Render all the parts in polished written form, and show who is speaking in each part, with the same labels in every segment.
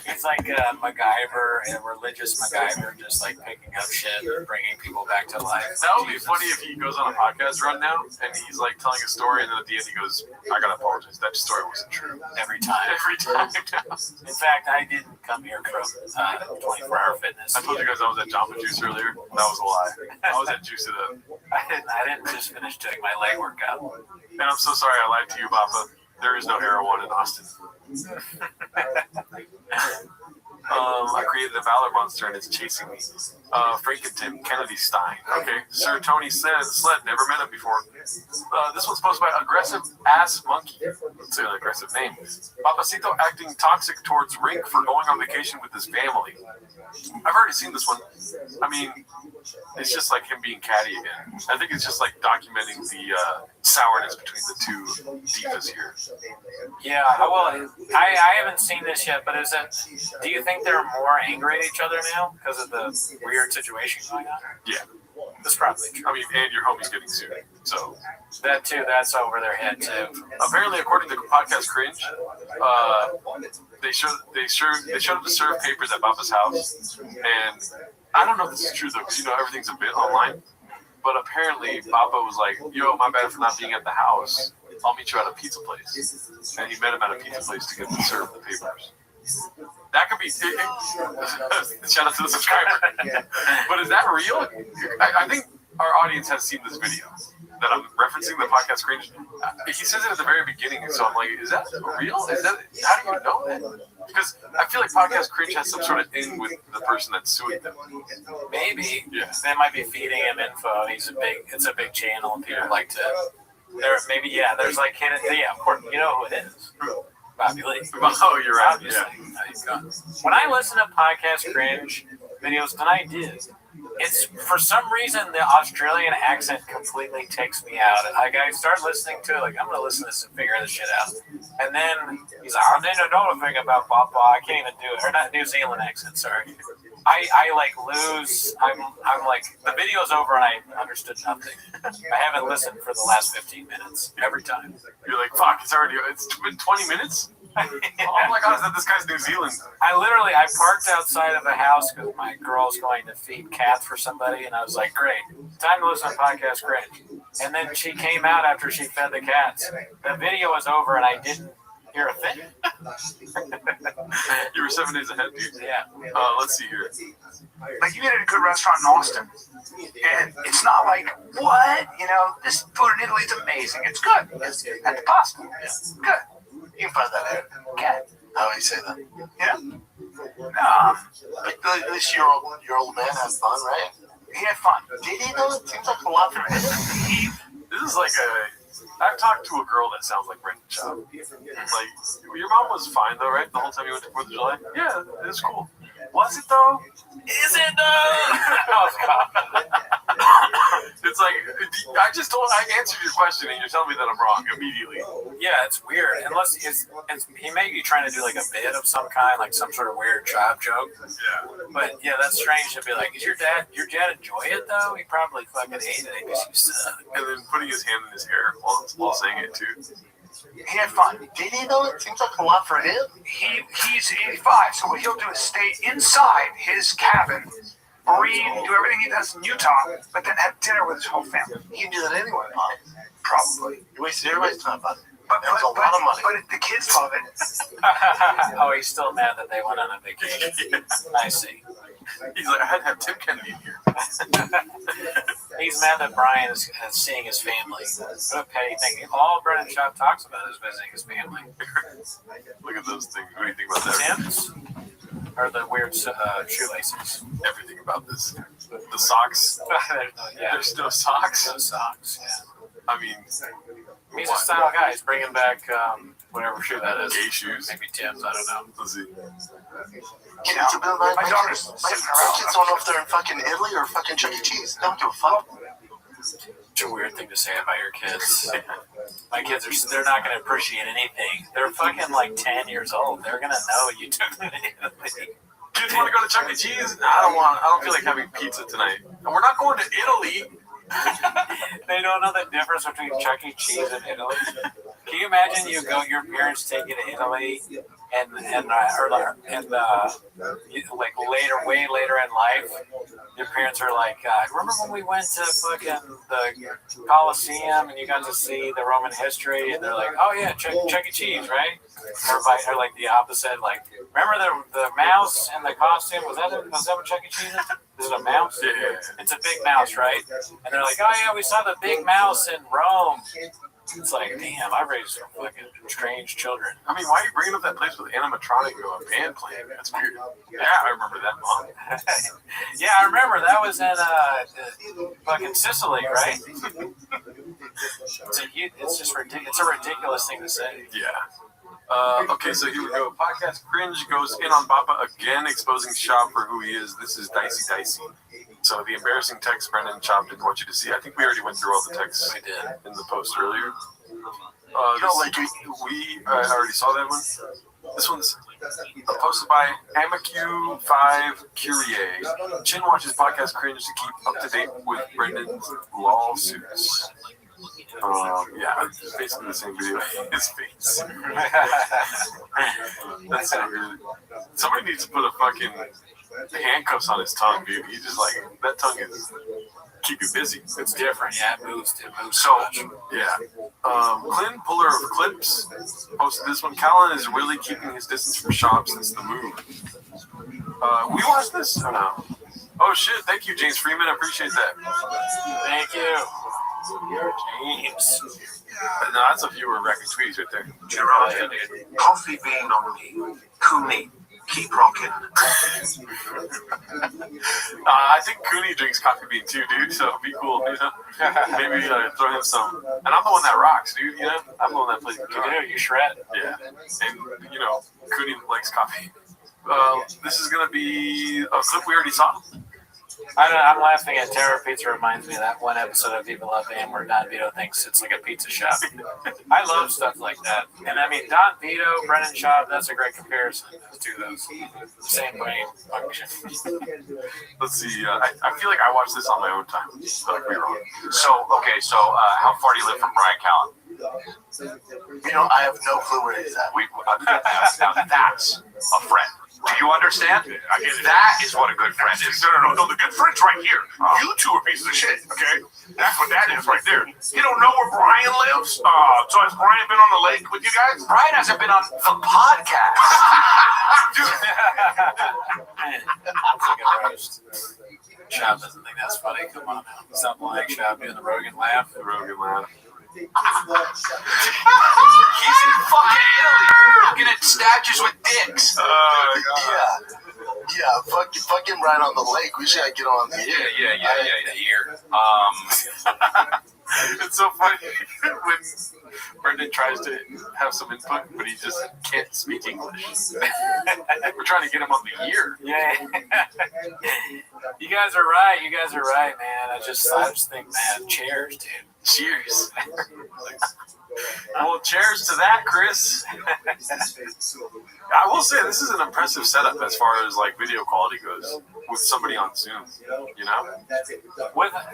Speaker 1: He's like a MacGyver, a religious MacGyver, just like picking up shit and bringing people back to life.
Speaker 2: That would be funny if he goes on a podcast run now and he's like telling a story and then at the end he goes, I gotta apologize, that story wasn't true.
Speaker 1: Every time.
Speaker 2: Every time.
Speaker 1: In fact, I didn't come here from 24-hour fitness.
Speaker 2: I told you guys I was at Jamba Juice earlier. That was a lie. I was at Juice It Up.
Speaker 1: I didn't just finish doing my leg workout.
Speaker 2: And I'm so sorry I lied to you, Papa. There is no heroin in Austin. I created a Valor monster and it's chasing me. Frankentin, Kennedy Stein. Okay. Sir Tony Sled, never met him before. This one's posted by Aggressive Ass Monkey. That's an aggressive name. Papacito acting toxic towards Rink for going on vacation with his family. I've already seen this one. I mean, it's just like him being catty again. I think it's just like documenting the sourness between the two divas here.
Speaker 1: Yeah, well, I haven't seen this yet, but do you think they're more angry at each other now because of the weird situation going on?
Speaker 2: Yeah.
Speaker 1: That's probably true.
Speaker 2: I mean, and your homie's getting sued, so.
Speaker 1: That too, that's over their head too.
Speaker 2: Apparently, according to Podcast Cringe, they showed up to serve papers at Papa's house, and I don't know if this is true though, because everything's a bit online. But apparently, Papa was like, "Yo, my bad for not being at the house. I'll meet you at a pizza place," and he met him at a pizza place to get to serve the papers. That could be. Shout out to the subscriber. But is that real? I think our audience has seen this video that I'm referencing, the Podcast Cringe. He says it at the very beginning, so I'm like, is that real? How do you know that? Because I feel like Podcast Cringe has some sort of in with the person that's suing them.
Speaker 1: Maybe.
Speaker 2: Yeah.
Speaker 1: They might be feeding him info. It's a big channel, and people like to. There's like hidden. Yeah, of course. You know who it is. Bobby Lee.
Speaker 2: Oh, you're right.
Speaker 1: Obviously. Yeah. When I listen to Podcast Cringe videos, and I did, it's for some reason the Australian accent completely takes me out. Like I start listening to it, like I'm gonna listen to this and figure this shit out. And then he's like, I didn't know a thing about Papa. I can't even do it. Or not New Zealand accent, sorry. I like lose. I'm like the video's over and I understood nothing. I haven't listened for the last 15 minutes every time.
Speaker 2: You're like, fuck, it's been 20 minutes? Oh my god, is that this guy's New Zealand?
Speaker 1: I parked outside of the house because my girl's going to feed cats for somebody, and I was like, great, time to listen to Podcast Cringe. And then she came out after she fed the cats. The video was over and I didn't hear a thing.
Speaker 2: You were 7 days ahead, dude.
Speaker 1: Yeah.
Speaker 2: Let's see here.
Speaker 3: Like, you get at a good restaurant in Austin, and it's not like, what? This food in Italy is amazing. It's good. It's at the pasta. It's good. You can find that out. Cat.
Speaker 4: How do you say that?
Speaker 3: Yeah.
Speaker 4: But this your old man had fun, right?
Speaker 3: He had fun.
Speaker 4: Did he though? It seems like a lot for him.
Speaker 2: This is like I've talked to a girl that sounds like Brendan Schaub. Like, your mom was fine though, right? The whole time you went to 4th of July? Yeah, it was cool. Was it though?
Speaker 1: Is it though?
Speaker 2: It's like, I answered your question and you're telling me that I'm wrong immediately.
Speaker 1: Yeah, it's weird. Unless he may be trying to do like a bit of some kind, like some sort of weird child joke.
Speaker 2: Yeah.
Speaker 1: But yeah, that's strange to be like, your dad enjoy it though? He probably fucking hated it because you suck.
Speaker 2: And then putting his hand in his hair while saying it too.
Speaker 3: He had fun.
Speaker 4: Did he though? It seems like a lot for him.
Speaker 3: He's 85, so what he'll do is stay inside his cabin, read, do everything he does in Utah, but then have dinner with his whole family.
Speaker 4: He can do that anywhere, huh?
Speaker 3: Probably.
Speaker 4: Everybody's talking about it.
Speaker 3: But
Speaker 4: That was a lot of money.
Speaker 3: But the kids love it.
Speaker 1: Oh, he's still mad that they went on a vacation. I see.
Speaker 2: He's like, I had to have Tim Kennedy in here.
Speaker 1: He's mad that Brian is seeing his family. What a petty thing. All Brendan Schaub talks about is visiting his family.
Speaker 2: Look at those things. What do you think about that?
Speaker 1: Tim's? Or the weird shoelaces?
Speaker 2: Everything about this. The socks. There's no socks.
Speaker 1: No socks, yeah.
Speaker 2: I mean,
Speaker 1: he's a style guy. He's bringing back whatever shoe that is.
Speaker 2: Gay shoes.
Speaker 1: Maybe Tim's, I don't know.
Speaker 2: Let's see.
Speaker 4: My
Speaker 3: daughter's
Speaker 4: kids don't know if they're in fucking Italy or fucking Chuck E. Cheese. They don't give a fuck.
Speaker 1: It's a weird thing to say about your kids. My kids they're not going to appreciate anything. They're fucking like 10 years old. They're going to know you took them to Italy.
Speaker 2: Kids want to go to Chuck E. Cheese? I don't feel like having pizza tonight. And we're not going to Italy.
Speaker 1: They don't know the difference between Chuck E. Cheese and Italy. Can you imagine your parents take you to Italy like way later in life, your parents are like, remember when we went to fucking the Coliseum and you got to see the Roman history? And they're like, oh yeah, Chuck E. Cheese, right? Or like the opposite, like, remember the mouse in the costume? Was that what Chuck E. Cheese is? Is it a mouse?
Speaker 2: Yeah.
Speaker 1: It's a big mouse, right? And they're like, oh yeah, we saw the big mouse in Rome. It's like, damn, I raised some fucking strange children.
Speaker 2: I mean, why are you bringing up that place with animatronic band playing? That's weird. Yeah, I remember that, Mom.
Speaker 1: Yeah, I remember that was in fucking Sicily, right? It's just ridiculous. It's a ridiculous thing to say.
Speaker 2: Yeah. Okay, so here we go. Podcast Cringe goes in on Bappa again, exposing Shab for who he is. This is Dicey. So the embarrassing text Brendan and Shab didn't want you to see. I think we already went through all the texts
Speaker 1: We did.
Speaker 2: in the post earlier. We already saw that one. This one's posted by Amacu5 Curie. Chin watches Podcast Cringe to keep up to date with Brendan's lawsuits. Yeah, it's basically the same video. His face. That's so good. Somebody needs to put a fucking handcuffs on his tongue, dude. He's just like, that tongue is keep you busy.
Speaker 1: It's different. Yeah, it moves
Speaker 2: So,
Speaker 1: much.
Speaker 2: yeah. Clint, puller of clips, posted this one. Callan is really keeping his distance from Shab since the move. We watched this or no? Oh shit! Thank you, James Freeman. I appreciate that.
Speaker 1: Thank you. James.
Speaker 2: No, that's a viewer record tweets right there.
Speaker 3: Gerard, coffee bean on me. Cooney, keep rocking.
Speaker 2: I think Cooney drinks coffee bean too, dude. So it'd be cool, you know. Maybe throw him some. And I'm the one that rocks, dude. You know, I'm the one that plays guitar.
Speaker 1: You shred.
Speaker 2: Yeah, and you know, Cooney likes coffee. This is gonna be a clip we already saw.
Speaker 1: I'm laughing at Terra Pizza. Reminds me of that one episode of Viva La Bam where Don Vito thinks it's like a pizza shop. I love stuff like that. And I mean, Don Vito, Brennan Schaub, that's a great comparison to those. Same brain function.
Speaker 2: Let's see. I feel like I watched this on my own time. So I could be wrong.
Speaker 3: So how far do you live from Brian Callen?
Speaker 4: You know, I have no clue where he's at.
Speaker 3: Now that's a friend. Do you understand? That is what a good friend is. No. The good friend's right here. You two are pieces of shit, okay? That's what that is right there. You don't know where Brian lives? So has Brian been on the lake with you guys? Brian hasn't been on the podcast.
Speaker 1: Schaub doesn't think that's funny. Come on now. Stop lying, Schaub, doing the Rogan laugh.
Speaker 2: The Rogan laugh.
Speaker 3: He's in fucking Italy looking at statues with dicks.
Speaker 4: Yeah, fucking right on the lake. We should get on the
Speaker 3: Here.
Speaker 2: It's so funny when Brendan tries to have some input, but he just can't speak English. We're trying to get him on the ear.
Speaker 1: Yeah. You guys are right, man. I just think, man, cheers, dude.
Speaker 2: Cheers. Well, cheers to that, Chris. I will say this is an impressive setup as far as like video quality goes with somebody on Zoom. You know,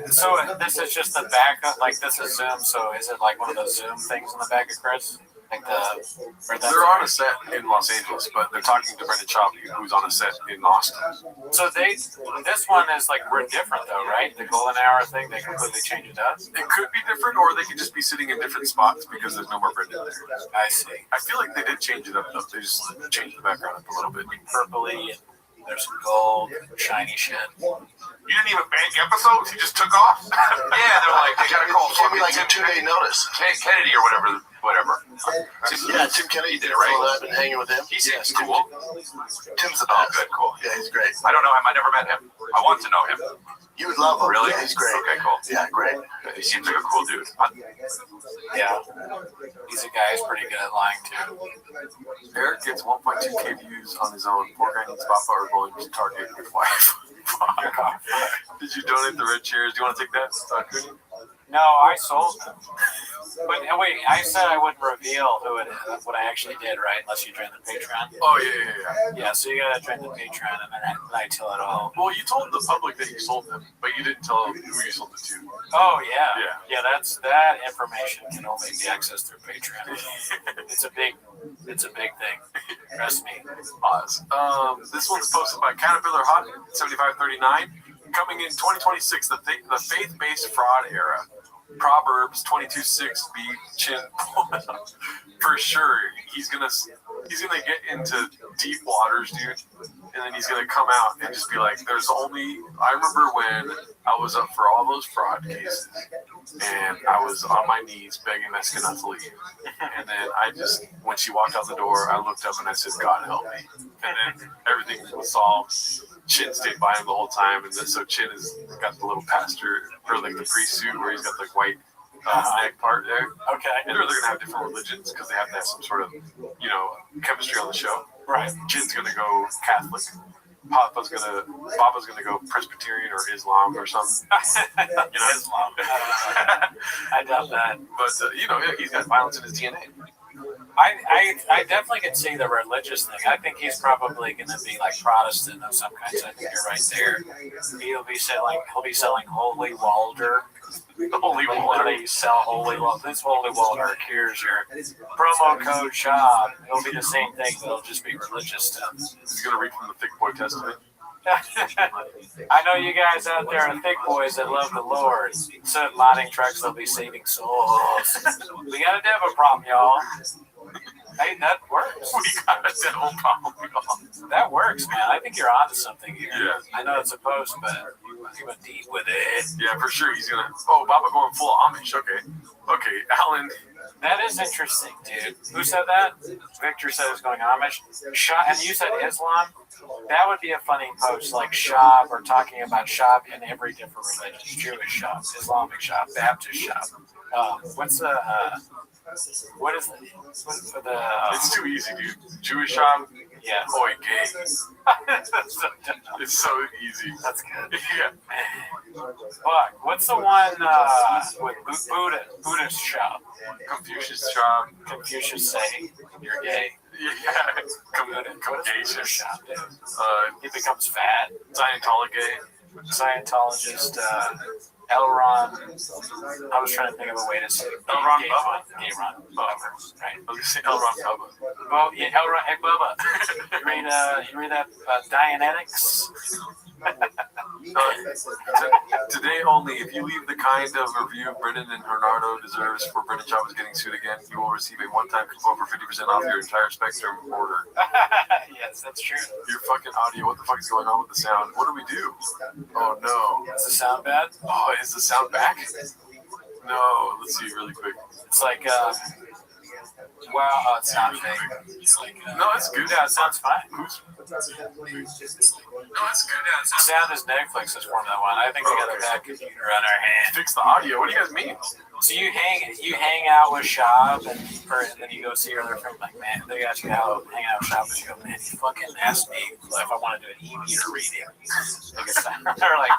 Speaker 1: So this is just the backup, like this is Zoom. So is it like one of those Zoom things in the back of Chris? Like
Speaker 2: they're on a set in Los Angeles, but they're talking to Brendan Schaub, who's on a set in Austin.
Speaker 1: So this one is like we're different though, right? The golden hour thing, they completely change it up.
Speaker 2: It could be different, or they could just be sitting in different spots because there's no more Brendan there.
Speaker 1: I see.
Speaker 2: I feel like they did change it up though. They just changed the background up a little bit.
Speaker 1: Purpley, and there's some gold, shiny shit.
Speaker 3: You didn't even bank episodes? You just took off? Yeah, they're like, they gotta call
Speaker 4: Give me like a
Speaker 3: Tim
Speaker 4: 2-day notice.
Speaker 3: Kennedy or whatever.
Speaker 4: Yeah, Tim Kennedy did it right. I've been hanging with him.
Speaker 3: He seems cool.
Speaker 4: Tim's the
Speaker 3: Oh,
Speaker 4: best.
Speaker 3: good, cool.
Speaker 4: Yeah, he's great.
Speaker 3: I don't know him. I never met him. I want to know him.
Speaker 4: You would love him.
Speaker 3: Really?
Speaker 4: Yeah, he's great.
Speaker 3: Okay, cool.
Speaker 4: Yeah, great.
Speaker 3: He seems like a cool dude.
Speaker 1: Yeah. He's a guy who's pretty good at lying too.
Speaker 2: Eric gets 1.2K views on his own. Poor guy needs Bappa or going to Target with wife. Did you donate the red chairs? Do you want to take that, Cooney?
Speaker 1: No, I sold them. But wait, I said I wouldn't reveal what I actually did, right? Unless you join the Patreon.
Speaker 2: Oh yeah.
Speaker 1: Yeah, so you gotta join the Patreon, and then I tell it all.
Speaker 2: Well, you told the public that you sold them, but you didn't tell who you sold it to.
Speaker 1: Oh yeah. That information can only be accessed through Patreon. It's a big thing. Trust me.
Speaker 2: Pause. This one's posted by Caterpillar Hot 7539. Coming in 2026, the faith-based fraud era. Proverbs 22:6 be chin for sure. He's gonna get into deep waters, dude, and then he's gonna come out and just be like, I remember when I was up for all those fraud cases, and I was on my knees begging Mexican not to leave, and then when she walked out the door, I looked up and I said, God help me, and then everything was solved. Chin stayed by him the whole time, and then so Chin has got the little pastor or like the priest suit where he's got the white neck part there.
Speaker 1: Okay.
Speaker 2: And they're gonna have different religions because they have to have some sort of chemistry on the show.
Speaker 1: Right.
Speaker 2: Chin's gonna go Catholic. Papa's gonna go Presbyterian or Islam or something.
Speaker 1: Islam. I doubt that.
Speaker 2: But he's got violence in his DNA.
Speaker 1: I definitely can see the religious thing. I think he's probably going to be like Protestant of some kind. So I think you're right there. He'll be selling Holy Walder.
Speaker 2: Holy Walder.
Speaker 1: You sell Holy Walder. This Holy Walder cures your promo code shop. It'll be the same thing, but it'll just be religious stuff.
Speaker 2: He's gonna read from the Thick Boy Testament.
Speaker 1: I know you guys out there are thick boys that love the Lord. So mining trucks will be saving souls. We got a devil problem, y'all. Hey, that works.
Speaker 2: We got a devil problem, y'all.
Speaker 1: That works, man. I think you're onto something here.
Speaker 2: Yeah.
Speaker 1: I know it's a post, but he went deep with it.
Speaker 2: Yeah, for sure. He's gonna. Oh, Baba going full Amish. Okay, Alan.
Speaker 1: That is interesting, dude. Who said that? Victor said it was going Amish. And you said Islam? That would be a funny post, like shop or talking about shop in every different religion. Jewish shop, Islamic shop, Baptist shop. What's the
Speaker 2: It's too easy, dude. Jewish shop.
Speaker 1: Yeah.
Speaker 2: Boy, gay. It's so easy.
Speaker 1: That's good.
Speaker 2: Yeah.
Speaker 1: Fuck. What's the one with Buddhist shop?
Speaker 2: Confucius shop.
Speaker 1: Confucius say you're gay.
Speaker 2: Yeah.
Speaker 1: Buddhist shop, dude. He becomes fat. Scientologist. L-Ron. I was trying to think of a way to say
Speaker 2: L-Ron
Speaker 1: Bubba. Right.
Speaker 2: I was going to say L-Ron Bubba.
Speaker 1: Well, yeah, L-Ron. Hey, Bubba. You read that Dianetics?
Speaker 2: Today only, if you leave the kind of review Brendan and Bernardo deserves for Brendan Chavez getting sued again, you will receive a one-time coupon for 50% off your entire Spectrum order.
Speaker 1: Yes, that's true.
Speaker 2: Your fucking audio, what the fuck is going on with the sound? What do we do? Oh no.
Speaker 1: Is the sound bad?
Speaker 2: Oh, is the sound back? No, let's see really quick.
Speaker 1: It's like, wow, it's not fake. It's like,
Speaker 2: no, it's good.
Speaker 1: Yeah, it sounds fine.
Speaker 2: No, it's good.
Speaker 1: Sound is Netflix is Formula One. I think we got a bad computer on our hands.
Speaker 2: Fix the audio. What do you guys mean?
Speaker 1: So you hang out with Shab and then you go see her other friend. Like, man, they got you out hanging out with Shab, and you go, man, he fucking asked me if I want to do an e-meter reading. Or like,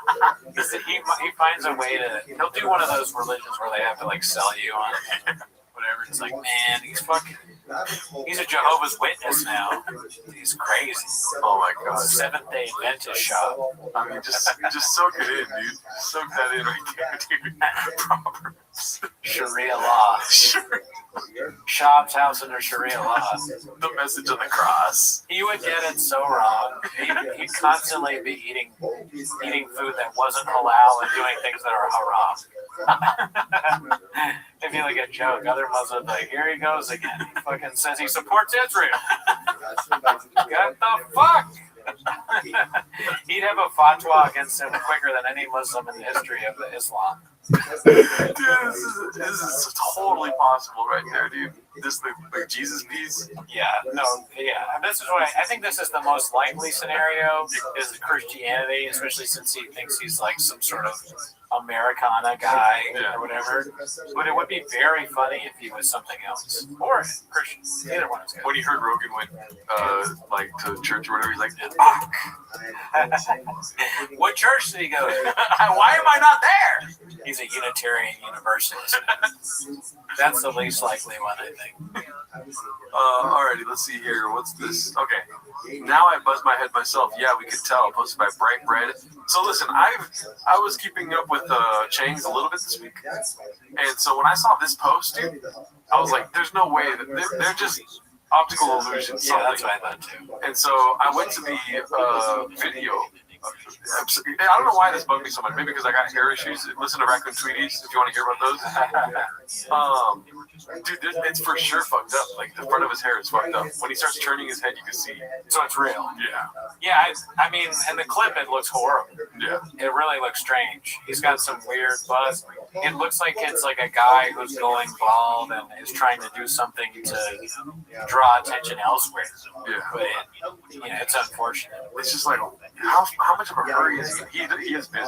Speaker 1: he finds a way to. He'll do one of those religions where they have to like sell you on whatever. It's like, man, he's a Jehovah's Witness now. He's crazy.
Speaker 2: Oh my god.
Speaker 1: Seventh-day Adventist shop.
Speaker 2: I mean, just soak it in, dude. Soak that in right there, dude. Proverbs.
Speaker 1: Sharia law. Shab's house under Sharia law.
Speaker 2: The message of the cross.
Speaker 1: He would get it so wrong. He'd constantly be eating food that wasn't halal and doing things that are haram. It'd be like a joke. Other Muslims like, here he goes again. He fucking says he supports Israel. What the fuck? He'd have a fatwa against him quicker than any Muslim in the history of Islam.
Speaker 2: Dude, this is totally possible right there, dude. This the Jesus piece.
Speaker 1: Yeah, no, yeah. And this is what I think. This is the most likely scenario is Christianity, especially since he thinks he's like some sort of Americana guy
Speaker 2: Yeah.
Speaker 1: or whatever. But it would be very funny if he was something else. Or Christian. Either one is good.
Speaker 2: When he heard Rogan went like to church or whatever, he's like,
Speaker 1: Fuck. What church did he go to? Why am I not there? He's a Unitarian Universalist. That's the least likely one, I think.
Speaker 2: Alrighty, let's see here. What's this? Okay. Now I buzz my head myself. Yeah, we could tell. Posted by Bright Bread. So listen, I was keeping up with Chang's a little bit this week, and so when I saw this post, dude, I was like, "There's no way that they're just optical illusions."
Speaker 1: Yeah, that's what I thought too.
Speaker 2: And so I went to the video. I don't know why this bugged me so much. Maybe because I got hair issues. Listen to Raccoon Tweeties if you want to hear about those. Dude, it's for sure fucked up. Like the front of his hair is fucked up. When he starts turning his head, you can see.
Speaker 1: So it's real.
Speaker 2: Yeah.
Speaker 1: Yeah, I mean, in the clip, it looks horrible.
Speaker 2: Yeah.
Speaker 1: It really looks strange. He's got some weird buzz. It looks like it's like a guy who's going bald and is trying to do something to draw attention elsewhere.
Speaker 2: Yeah.
Speaker 1: But it's unfortunate.
Speaker 2: It's just like, how much of a hurry is he? He is busy.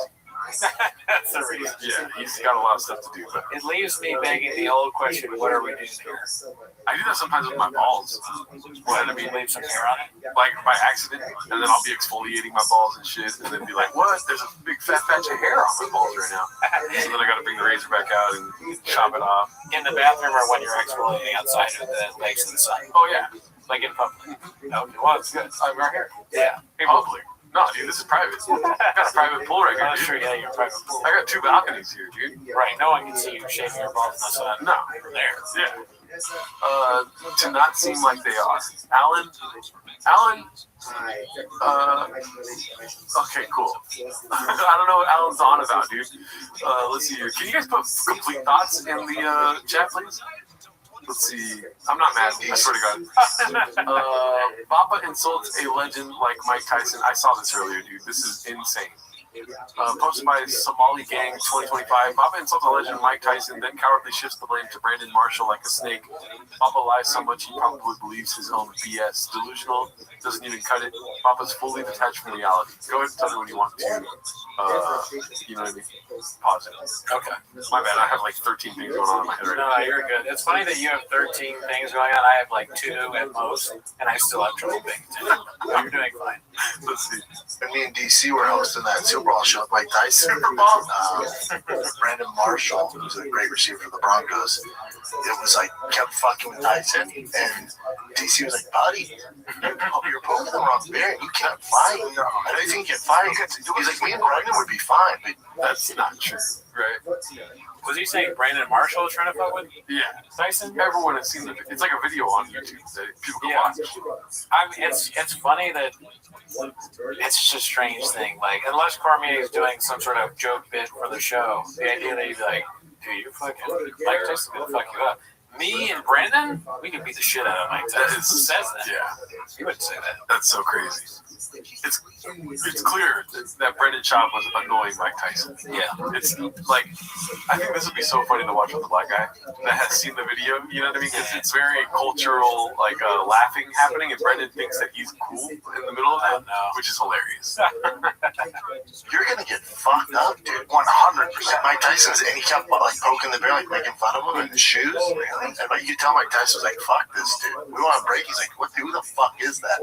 Speaker 1: That's the reason.
Speaker 2: Yeah, he's got a lot of stuff to do. But
Speaker 1: It leaves me begging the old question: what are we doing here?
Speaker 2: I do that sometimes with my balls.
Speaker 1: What, I mean, leave some hair on it?
Speaker 2: Like by accident, and then I'll be exfoliating my balls and shit, and then be like, "What? There's a big fat patch of hair on my balls right now." So then I got to bring the razor back out and chop it off.
Speaker 1: In the bathroom or when you're exfoliating outside of the legs in the sun?
Speaker 2: Oh yeah,
Speaker 1: Like in public? No, well, it's good.
Speaker 2: I'm right here.
Speaker 1: Yeah.
Speaker 2: Public. No, dude, this is private. I got a private pool right here,
Speaker 1: Oh,
Speaker 2: dude.
Speaker 1: sure, yeah, you're private pool.
Speaker 2: I got 2 balconies here, dude.
Speaker 1: Right, no one can see you shaving your balls in the sun.
Speaker 2: No.
Speaker 1: From there.
Speaker 2: Yeah. To not seem like they are. Alan. Okay, cool. I don't know what Alan's on about, dude. Let's see here. Can you guys put complete thoughts in the chat, please? Let's see. I'm not mad. I swear to God. Bappa insults a legend like Mike Tyson. I saw this earlier, dude. This is insane. Posted by Somali Gang 2025. Bappa insults a legend Mike Tyson, then cowardly shifts the blame to Brandon Marshall like a snake. Bappa lies so much he probably believes his own BS. Delusional, doesn't even cut it. Bappa's fully detached from reality. Go ahead and tell me when you want to, you know what I mean? Pause it.
Speaker 1: Okay.
Speaker 2: My bad, I have like 13 things going on in my head right
Speaker 1: No,
Speaker 2: now.
Speaker 1: you're good. It's funny that you have 13 things going on. I have like 2 at most, and I still have trouble paying attention. But you're doing fine.
Speaker 2: Let's see.
Speaker 4: And me and DC were hosting that Super Bowl show with Mike Tyson. Super Bowl. Brandon Marshall, who's a great receiver for the Broncos, it was like kept fucking with Tyson, and DC was like, "Buddy, you're poking the wrong bear. You can't fight. I don't think you can fight." He's like, "Me and Brandon would be fine, but
Speaker 2: That's not true, right?
Speaker 1: Was he saying Brandon Marshall was trying to fuck with
Speaker 2: Yeah.
Speaker 1: Tyson?
Speaker 2: Everyone has seen it's like a video on YouTube that people can
Speaker 1: Yeah.
Speaker 2: watch.
Speaker 1: I mean, it's funny that it's just a strange thing. Like, unless Cormier is doing some sort of joke bit for the show, the idea that he's like, dude, you're fucking, Mike Tyson's gonna fuck you up. Me and Brandon, we can beat the shit out of Mike Tyson. Says that.
Speaker 2: Yeah.
Speaker 1: He wouldn't say that.
Speaker 2: That's so crazy. It's clear that Brendan Schaub was annoying Mike Tyson.
Speaker 1: Yeah.
Speaker 2: It's like, I think this would be so funny to watch with the black guy that has seen the video, you know what I mean? Because it's very cultural, like laughing happening, and Brendan thinks that he's cool in the middle of that, which is hilarious.
Speaker 4: you're gonna get fucked up, dude. 100%. Mike Tyson's, and he kept like poking the bear, like making fun of him in his shoes. And like you tell Mike Tyson was like, "Fuck this, dude. We want to break." He's like, "What? Who the fuck is that?"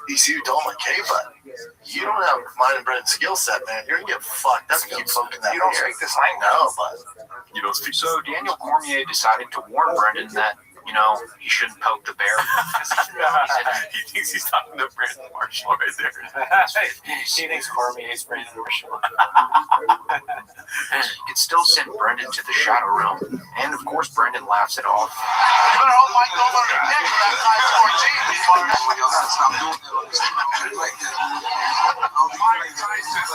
Speaker 4: ECU told him like, "Hey, but you don't have mine and Brendan's skill set, man. You're gonna get fucked up. Keep poking that
Speaker 3: You don't
Speaker 4: bear."
Speaker 3: speak this language.
Speaker 4: No, but
Speaker 2: You don't speak.
Speaker 3: So Daniel Cormier decided to warn Brendan that, he shouldn't poke the bear.
Speaker 2: He thinks he's talking to Brandon Marshall right there.
Speaker 1: He thinks Cormier is Brandon Marshall.
Speaker 3: And it still sent Brendan to the shadow realm. And of course, Brendan laughs it off.
Speaker 4: you better hold Mike over your neck for that 514.
Speaker 5: Y'all gotta stop doing that like that. Mike Tyson,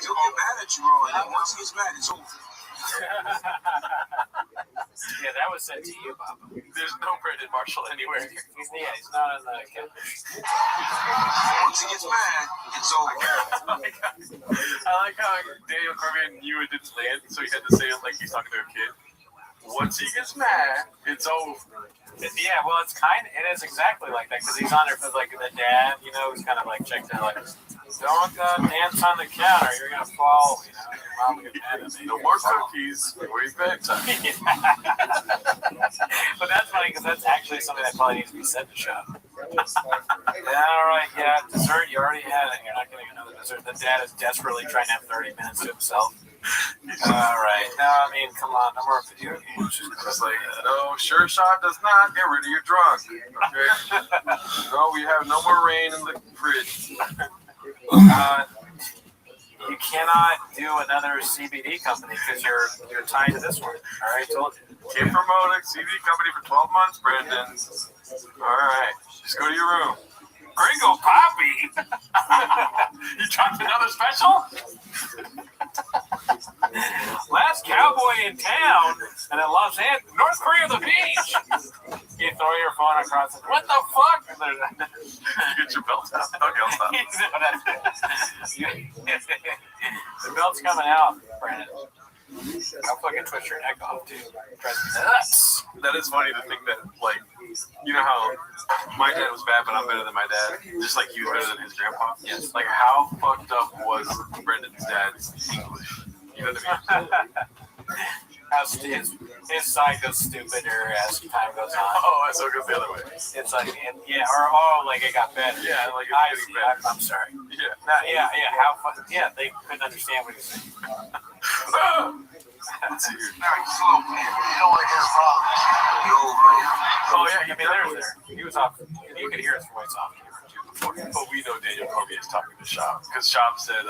Speaker 5: he'll get mad at you, Roy. Once he gets mad, it's over.
Speaker 1: Yeah, that was sent to you, Bob.
Speaker 2: There's no Brandon Marshall anywhere.
Speaker 1: He's not in the campus.
Speaker 5: Once he gets mad, it's over.
Speaker 2: I like how Daniel Cormier knew it didn't land, so he had to say it like he's talking to a kid. once he gets mad, it's over.
Speaker 1: Yeah, well, it is exactly like that because he's on there for like the dad, you know, he's kind of like checked in, like, don't dance on the counter, you're gonna fall, you know, your mom will get mad at me.
Speaker 2: No more cookies. Where's bedtime?
Speaker 1: But that's funny because that's actually something that probably needs to be said to Sean. All right, yeah, dessert, you already had it, you're not getting another dessert. The dad is desperately trying to have 30 minutes to himself. All right, no, I mean, come on, no more video games.
Speaker 2: It's like, no, sure shot does not get rid of your drunk. Okay? No, we have no more rain in the fridge.
Speaker 1: You cannot do another CBD company because you're tied to this one. All right, told you.
Speaker 2: Can't promote a CBD company for 12 months, Brandon. All right, just go to your room.
Speaker 1: Gringo Poppy. You dropped another special? Last cowboy in town, and in Los Angeles, North Korea, the beach. You throw your phone across. What the fuck?
Speaker 2: You get your belt out. Okay, I'll stop.
Speaker 1: The belt's coming out, Brandon. I'll fucking twist your neck off, dude. Drives me nuts.
Speaker 2: That is funny to think that, like, you know how my dad was bad, but I'm better than my dad? Just like he was better than his grandpa?
Speaker 1: Yes.
Speaker 2: Like, how fucked up was Brendan's dad's English? You know what I mean?
Speaker 1: His side goes stupider as time goes on.
Speaker 2: Oh, so it goes the other way.
Speaker 1: It's like, like it got better.
Speaker 2: Yeah, like it's
Speaker 1: I
Speaker 2: getting
Speaker 1: see.
Speaker 2: better.
Speaker 1: I'm sorry.
Speaker 2: Yeah.
Speaker 1: No, how fun. Yeah, they couldn't understand what he was saying.
Speaker 2: Let's see here.
Speaker 5: Very slow, man. You know what his problem is? The old man.
Speaker 1: Oh yeah, I mean, there. He was off. You could hear his voice off camera too before.
Speaker 2: But we know Daniel Cormier is talking to Shop because Shop said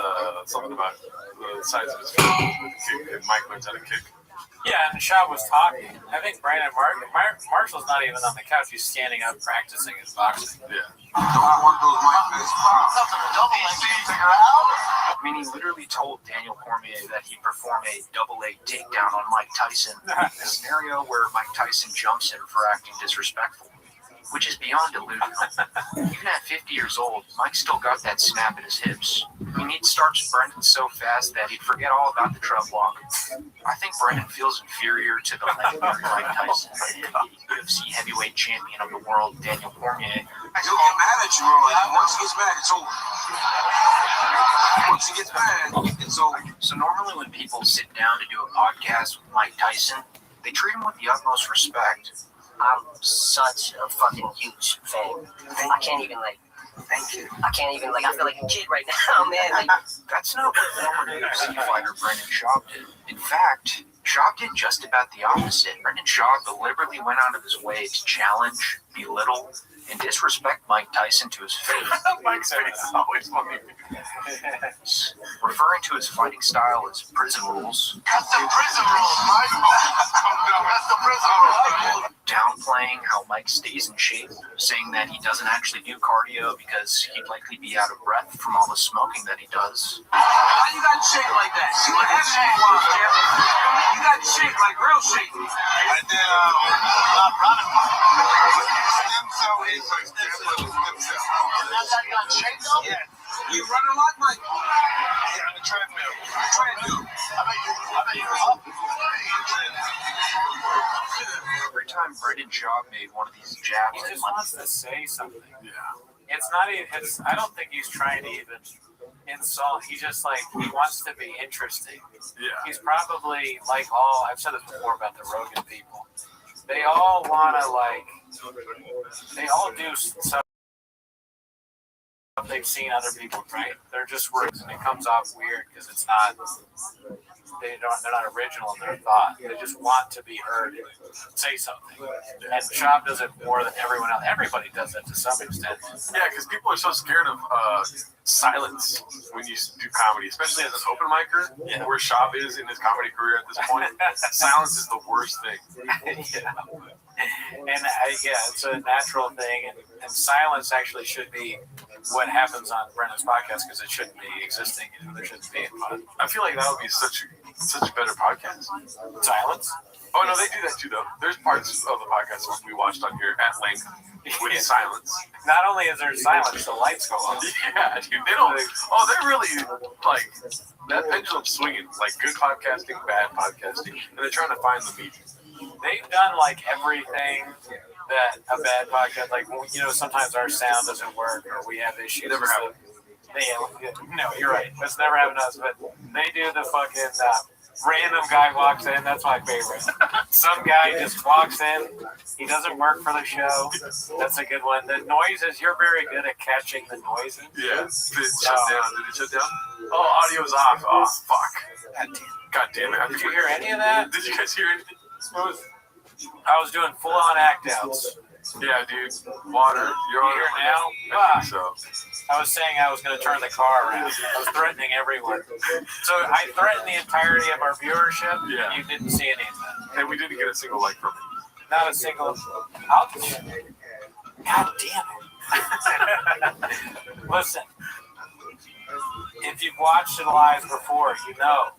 Speaker 2: something about the size of his feet with the kick, and Mike learns how to kick.
Speaker 1: Yeah, and Shaw was talking. I think Brandon Marshall's not even on the couch. He's standing up practicing his boxing.
Speaker 2: Yeah.
Speaker 5: Don't want those Mike Tyson problems. Double leg figure out.
Speaker 6: I mean, he literally told Daniel Cormier that he'd perform a double leg takedown on Mike Tyson in a scenario where Mike Tyson jumps him for acting disrespectful, which is beyond delusional. Even at 50 years old, Mike's still got that snap in his hips. He needs starts Brendan so fast that he'd forget all about the trub walk. I think Brendan feels inferior to the legendary Mike Tyson, UFC heavyweight champion of the world, Daniel Cormier.
Speaker 5: He'll get mad at you, bro. And once he gets mad, it's over. Once he gets mad, it's over.
Speaker 6: So normally when people sit down to do a podcast with Mike Tyson, they treat him with the utmost respect.
Speaker 7: I'm such a fucking huge fan. I can't even
Speaker 6: Thank you.
Speaker 7: I feel like a kid right now, man.
Speaker 6: That's not what former UFC fighter Brendan Schaub did. In fact, Schaub did just about the opposite. Brendan Schaub deliberately went out of his way to challenge, belittle, and disrespect Mike Tyson to his face.
Speaker 2: Mike's face is always funny.
Speaker 6: Referring to his fighting style as prison rules.
Speaker 5: That's the prison rules, Mike. That's the prison rules.
Speaker 6: Downplaying how Mike stays in shape, saying that he doesn't actually do cardio because he'd likely be out of breath from all the smoking that he does.
Speaker 5: How you got to shake like that? You got to shake like that. You got to shake like real shake. And then, stem cell is like stem cell. That's how you got to shake though? Yeah. You run a lot, Mike? Yeah, on the treadmill. I bet you up.
Speaker 6: Every time Brendan Schaub made one of these jabs,
Speaker 1: He
Speaker 6: at
Speaker 1: just
Speaker 6: Mike,
Speaker 1: wants to say something.
Speaker 2: Yeah.
Speaker 1: It's not even. I don't think he's trying to even insult. He just he wants to be interesting.
Speaker 2: Yeah.
Speaker 1: He's probably like all. I've said this before about the Rogan people. They all want to They all do stuff they've seen other people, right? They're just words, and it comes off weird because it's not. They're not original in their thought. They just want to be heard, say something. And Schaub does it more than everyone else. Everybody does that to some extent.
Speaker 2: Yeah, because people are so scared of silence when you do comedy, especially as an open micer, where Schaub is in his comedy career at this point. Silence is the worst thing.
Speaker 1: And it's a natural thing, and silence actually should be what happens on Brendan's podcast because it shouldn't be existing. There shouldn't be.
Speaker 2: I feel like that would be such a better podcast.
Speaker 1: Silence.
Speaker 2: Oh no, they do that too though. There's parts of the podcast we watched on here at length with silence.
Speaker 1: Not only is there silence, the lights go off.
Speaker 2: Yeah, dude, they don't. Oh, they're really like that pendulum swinging. Like good podcasting, bad podcasting, and they're trying to find the medium.
Speaker 1: they've done like everything that a bad podcast, like, you know, sometimes our sound doesn't work or we have issues.
Speaker 2: Never happened.
Speaker 1: No, you're right. That's never happened to us, but they do the fucking random guy walks in. That's my favorite. Some guy just walks in. He doesn't work for the show. That's a good one. The noises, you're very good at catching the noises.
Speaker 2: Yeah. Did it shut down? Did it shut down? Oh, audio's off. Oh, fuck. God damn it.
Speaker 1: Did you hear any of that?
Speaker 2: Did you guys hear anything?
Speaker 1: I was doing full-on act outs.
Speaker 2: Yeah, dude. Water. You're on
Speaker 1: Here
Speaker 2: it
Speaker 1: now?
Speaker 2: I think so.
Speaker 1: I was saying I was going to turn the car around. I was threatening everyone. So I threatened the entirety of our viewership,
Speaker 2: Yeah.
Speaker 1: and you didn't see any of that.
Speaker 2: And we didn't get a single like from it.
Speaker 1: Not a single. God damn it. Listen, if you've watched it live before, you know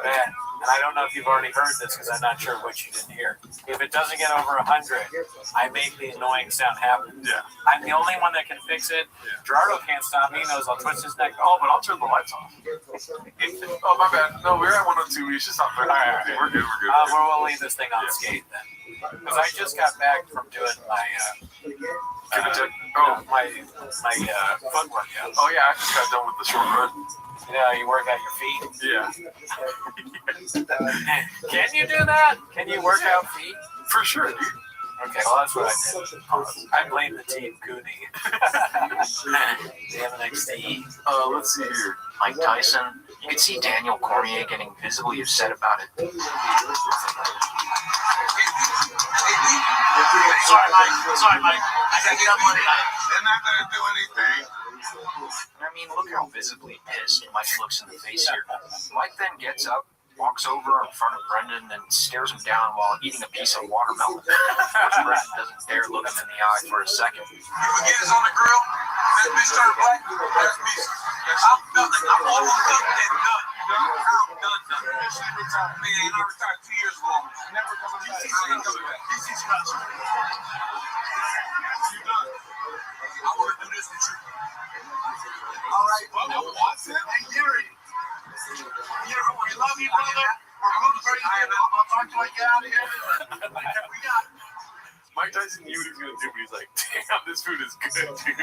Speaker 1: that, and I don't know if you've already heard this because I'm not sure what you didn't hear. If it doesn't get over 100, I make the annoying sound happen.
Speaker 2: Yeah.
Speaker 1: I'm the only one that can fix it. Gerardo can't stop me. He knows I'll twist his neck.
Speaker 2: Oh, but I'll turn the lights off. Oh, my bad. No, we're at 102. We should stop there. All right. We're good.
Speaker 1: We'll leave this thing on skate then. Because I just got back from doing my my foot workout.
Speaker 2: Oh, yeah. I just got done with the short run.
Speaker 1: You know, you work out your feet.
Speaker 2: Yeah.
Speaker 1: Can you do that? Can you work out feet?
Speaker 2: For sure, dude.
Speaker 1: Okay, well, that's what I did. I blame the team Goonie. They have an XD.
Speaker 2: Let's see here.
Speaker 6: Mike Tyson. You can see Daniel Cormier getting visibly upset about it.
Speaker 5: Sorry, Mike. I gotta get up on it. They're not gonna do anything.
Speaker 6: I mean, look how visibly pissed Mike looks in the face here. Mike then gets up, walks over in front of Brendan, and stares him down while eating a piece of watermelon. Brendan doesn't dare look him in the eye for a second.
Speaker 5: You forget it's on the grill. That bitch turned black. That's me. I'm done. I'm almost done. I'm done. Officially retired. Man, I retired 2 years ago. Never coming back. DC scratch. You done. I want to do this with you. All right, Bubba Watson and Gary. We love you, brother. We're rooting for you. I'll talk to you when I get out of here. We got it.
Speaker 2: Mike Tyson knew what he was going to do, but he's like, damn, this food is good, dude.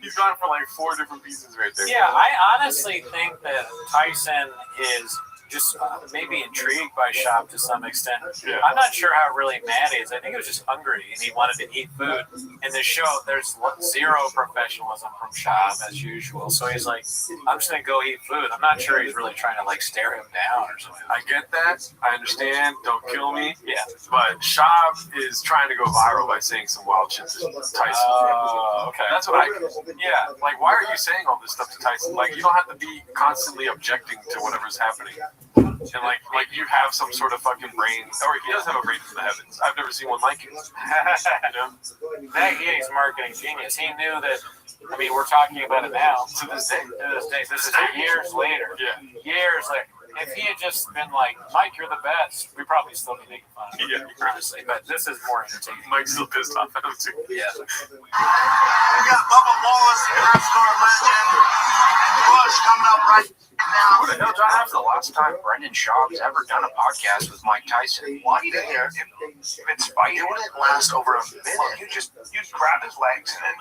Speaker 2: He's gone for like 4 different pieces right there.
Speaker 1: Yeah, I honestly think that Tyson is just maybe intrigued by Shop to some extent.
Speaker 2: Yeah.
Speaker 1: I'm not sure how really mad he is. I think he was just hungry and he wanted to eat food. In the show, there's zero professionalism from Shop as usual. So he's like, I'm just going to go eat food. I'm not sure he's really trying to like stare him down or something.
Speaker 2: I get that. I understand. Don't kill me.
Speaker 1: Yeah.
Speaker 2: But Shab is trying to go viral by saying some wild shit to Tyson.
Speaker 1: Okay.
Speaker 2: That's what I. Yeah. Like, why are you saying all this stuff to Tyson? Like, you don't have to be constantly objecting to whatever's happening. And like you have some sort of fucking brain, or he does have a brain from the heavens. I've never seen one like it. You know?
Speaker 1: That he's a marketing genius. He knew that. I mean, we're talking about it now.
Speaker 2: To this day.
Speaker 1: This is years later.
Speaker 2: Yeah.
Speaker 1: Years later. If he had just been like, Mike, you're the best, we probably still be making fun of him.
Speaker 2: Yeah.
Speaker 1: Honestly, but this is more entertaining.
Speaker 2: Mike's still pissed off at him too.
Speaker 1: Yeah.
Speaker 5: We got Bubba Wallace, NASCAR legend, and Bush coming up right now.
Speaker 6: Who the hell, John? That's the last time Brendan Schaub's ever done a podcast with Mike Tyson.
Speaker 3: What? If it's fighting,
Speaker 4: It wouldn't last over a minute.
Speaker 3: you grab his legs and then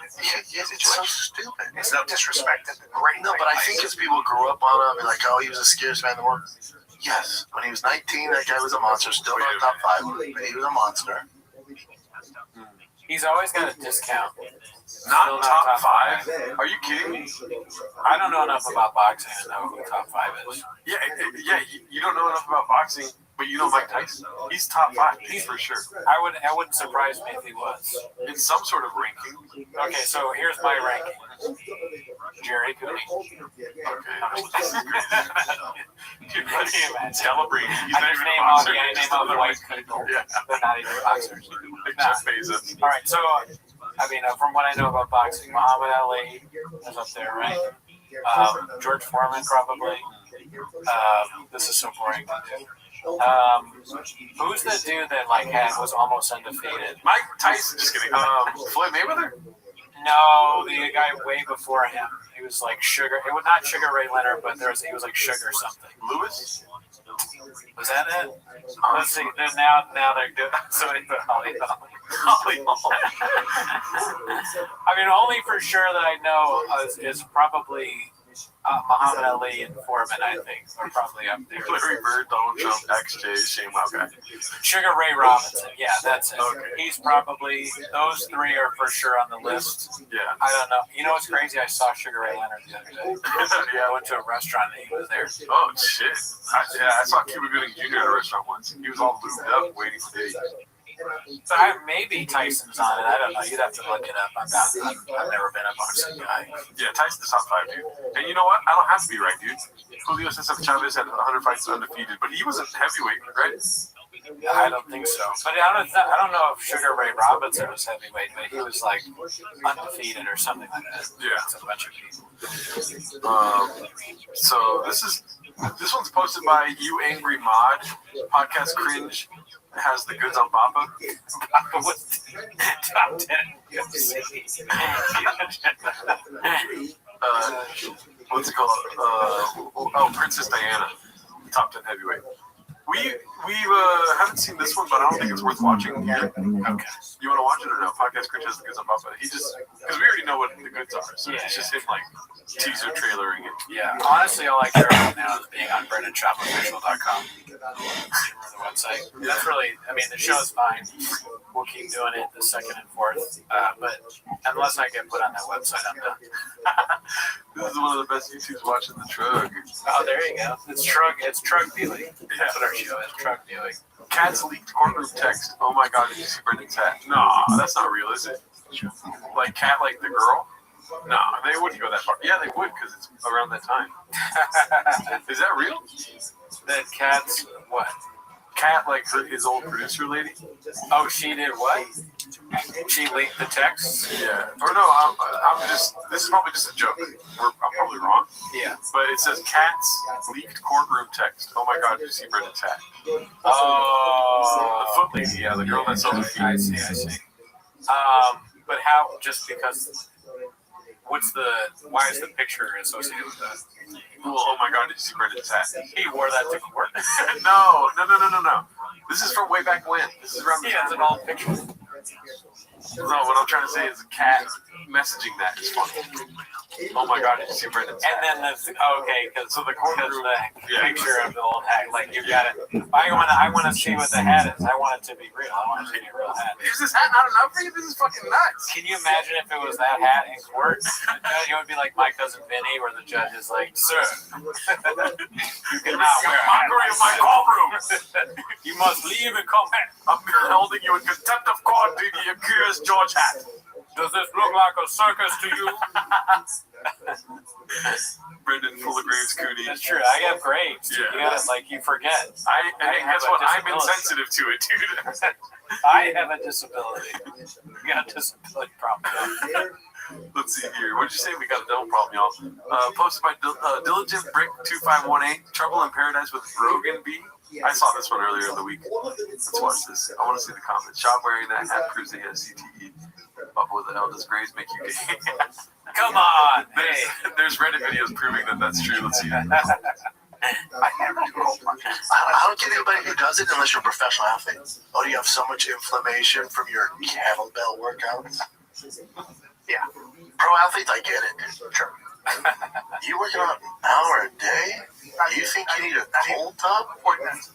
Speaker 4: It's so stupid.
Speaker 3: it's no disrespect to the great.
Speaker 4: No, but I think it's people grew up on him and like, oh, he was the scariest man in the world. Yes, when he was 19, that guy was a monster. Still not top 5, but he was a monster.
Speaker 1: He's always got a discount.
Speaker 2: Not top 5? Are you kidding me?
Speaker 1: I don't know enough about boxing to know who top 5 is.
Speaker 2: Yeah. You don't know enough about boxing, but you know Mike Tyson. He's top 5. He's for sure.
Speaker 1: I wouldn't surprise me if he was.
Speaker 2: In some sort of ranking.
Speaker 1: Okay, so here's my ranking. Jerry Cooney.
Speaker 2: Okay. Celebrate. He's
Speaker 1: I
Speaker 2: not
Speaker 1: just
Speaker 2: even
Speaker 1: name
Speaker 2: a
Speaker 1: all
Speaker 2: boxer.
Speaker 1: the
Speaker 2: He's
Speaker 1: name all
Speaker 2: still
Speaker 1: the white people.
Speaker 2: Yeah.
Speaker 1: They're not even boxers.
Speaker 2: Like Jeff Bezos.
Speaker 1: All right, so I mean, from what I know about boxing, Muhammad Ali is up there, right? George Foreman probably. This is so boring to do. Who's the dude that like was almost undefeated?
Speaker 2: Mike Tyson. Just kidding. Floyd Mayweather?
Speaker 1: No, the guy way before him. He was like Sugar. It was not Sugar Ray Leonard, but he was like Sugar something.
Speaker 2: Lewis?
Speaker 1: Was that it? Let's see. Then now they're doing somebody put Holly Holly. I mean, only for sure that I know is probably Muhammad Ali and Foreman. I think are probably up there.
Speaker 2: Larry Bird, Donald Trump, XJ, Shane Wow.
Speaker 1: Sugar Ray Robinson. Yeah, that's it.
Speaker 2: Okay.
Speaker 1: He's probably those three are for sure on the list.
Speaker 2: Yeah.
Speaker 1: I don't know. You know what's crazy? I saw Sugar Ray Leonard the other day. I went to a restaurant and he was there.
Speaker 2: Oh shit! I saw Cuba Gooding Jr. at a restaurant once. He was all lubed up, waiting for days.
Speaker 1: So maybe Tyson's on it. I don't know. You'd have to look it up. I've never been a boxing guy.
Speaker 2: Yeah, Tyson's top 5, dude. And you know what? I don't have to be right, dude. Julio Cesar Chavez had 100 fights undefeated, but he wasn't heavyweight, right?
Speaker 1: I don't think so. But I don't know if Sugar Ray Robinson was heavyweight, but he was like undefeated or something like that.
Speaker 2: Yeah.
Speaker 1: It's a bunch of people.
Speaker 2: So this one's posted by You Angry Mod. Podcast Cringe has the goods on Papa.
Speaker 1: Papa was top 10 UFC.
Speaker 2: What's it called? Princess Diana, top 10 heavyweight. We haven't seen this one, but I don't think it's worth watching. Okay. You want to watch it or no? Podcast Cringe has the goods on Papa. Because we already know what the goods are, so it's just him like teaser trailering it.
Speaker 1: Yeah, honestly, all I care about now is being on BrennanShopOfficial.com. The website. That's really, I mean, the show's fine. We'll keep doing it the second and fourth, but unless I get put on that website, I'm done.
Speaker 2: This is one of the best YouTubes watching the truck.
Speaker 1: Oh, there you go. It's truck dealing. That's what our show is, truck dealing.
Speaker 2: Cat's leaked courtroom text. Oh my god, did you see Brendan's hat? No, that's not real, is it? Like Cat, like the girl? No, they wouldn't go that far. Yeah, they would, because it's around that time. Is that real?
Speaker 1: That Cat's what?
Speaker 2: Cat, like his old producer lady?
Speaker 1: Oh, she did what? She leaked the text?
Speaker 2: Yeah. Or no, I'm just, this is probably just a joke. I'm probably wrong.
Speaker 1: Yeah.
Speaker 2: But it says Cat's leaked courtroom text. Oh my god, did you see Brendan's hat?
Speaker 1: Oh.
Speaker 2: The foot lady, yeah, the girl that sells the feet.
Speaker 1: I see. But how, just because, why is the picture associated with that?
Speaker 2: Well, oh my god, did you see Brendan's hat?
Speaker 1: He wore that to court.
Speaker 2: No. This is from way back when. This is around the
Speaker 1: Yeah, it's an old picture.
Speaker 2: No, what I'm trying to say is Cat messaging that is funny. Oh my god, did you see Brendan's hat?
Speaker 1: And then because
Speaker 2: So the courtroom,
Speaker 1: the picture of the old hat, like you got it. I want to see what the hat is. I want it to be real. I want to see a real hat.
Speaker 2: Is this hat not enough for you? This is fucking nuts.
Speaker 1: Can you imagine if it was that hat in court? It would be like My Cousin Vinny, where the judge is like, "Sir, you cannot wear a
Speaker 2: mockery of my courtroom.
Speaker 1: You must leave and come back.
Speaker 2: I'm holding you in contempt of court, the accused George hat.
Speaker 1: Does this look like a circus to you?"
Speaker 2: Brendan full of graves, Cooney.
Speaker 1: That's true. I have graves.
Speaker 2: Yeah.
Speaker 1: You gotta, you forget.
Speaker 2: Guess what? I'm insensitive to it, dude.
Speaker 1: I have a disability. You got a disability problem.
Speaker 2: Let's see here. What'd you say? We got a double problem, y'all. Posted by Diligent Brick 2518. Trouble in Paradise with Brogan B. I saw this one earlier in the week. Let's watch this. I want to see the comments. Shot wearing that hat proves he has CTE. But with the eldest graves make you gay.
Speaker 1: Come on.
Speaker 2: There's Reddit videos proving that that's true. Let's see.
Speaker 3: I never do cold plunges. I don't get anybody who does it unless you're a professional athlete. Oh, do you have so much inflammation from your kettlebell workouts? Yeah. Pro athletes, I get it, dude. Sure. You working out an hour a day? You think you need a cold tub? 40 minutes.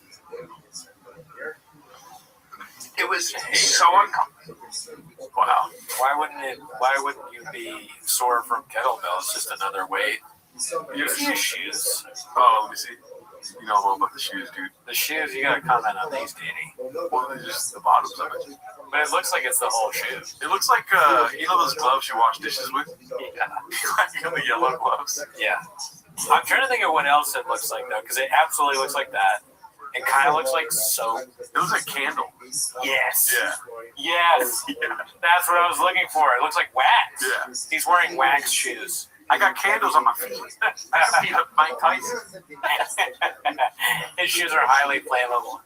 Speaker 3: It was so uncomfortable.
Speaker 1: Wow. Why wouldn't you be sore from kettlebells? Just another weight. You see his shoes.
Speaker 2: Oh, let me see. You know all about the shoes, dude.
Speaker 1: The shoes, you gotta comment on these, Danny.
Speaker 2: Well, they're just the bottoms of it.
Speaker 1: But it looks like it's the whole shoe.
Speaker 2: It looks like, you know those gloves you wash dishes with?
Speaker 1: Yeah.
Speaker 2: Like the yellow gloves.
Speaker 1: Yeah. I'm trying to think of what else it looks like, though, because it absolutely looks like that. It kind of looks like soap.
Speaker 2: It looks like candle.
Speaker 1: Yes.
Speaker 2: Yeah.
Speaker 1: Yes. Yeah. That's what I was looking for. It looks like wax.
Speaker 2: Yeah.
Speaker 1: He's wearing wax shoes.
Speaker 2: I got candles on my feet. I beat up Mike Tyson.
Speaker 1: His shoes are highly flammable.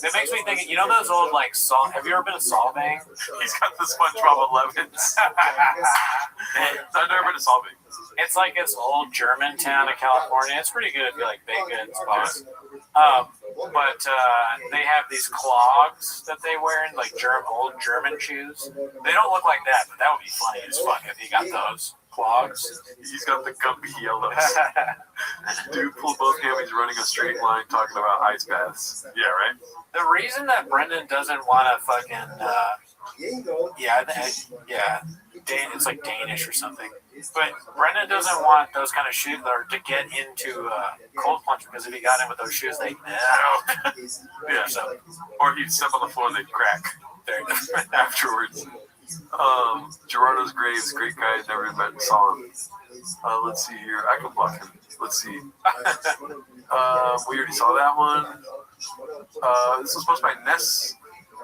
Speaker 1: It makes me think, you know those old, salt, have you ever been to Solvang?
Speaker 2: He's got the SpongeBob 11s. I've never been to Solvang.
Speaker 1: It's like this old German town in California. It's pretty good if you like baked goods, boss. But they have these clogs that they wear in like old German shoes. They don't look like that, but that would be funny as fuck if he got those clogs.
Speaker 2: He's got the gumpy yellows. Dude pulled both hammies running a straight line talking about ice baths. Yeah, right?
Speaker 1: The reason that Brendan doesn't want to fucking, it's like Danish or something. But Brendan doesn't want those kind of shoes or to get into cold plunge because if he got in with those shoes, they
Speaker 2: yeah. So, or he'd step on the floor and they'd crack afterwards. Gerardo's Graves, great guy, never even met and saw him. Let's see here. I can block him. Let's see. We already saw that one. This was posted by Ness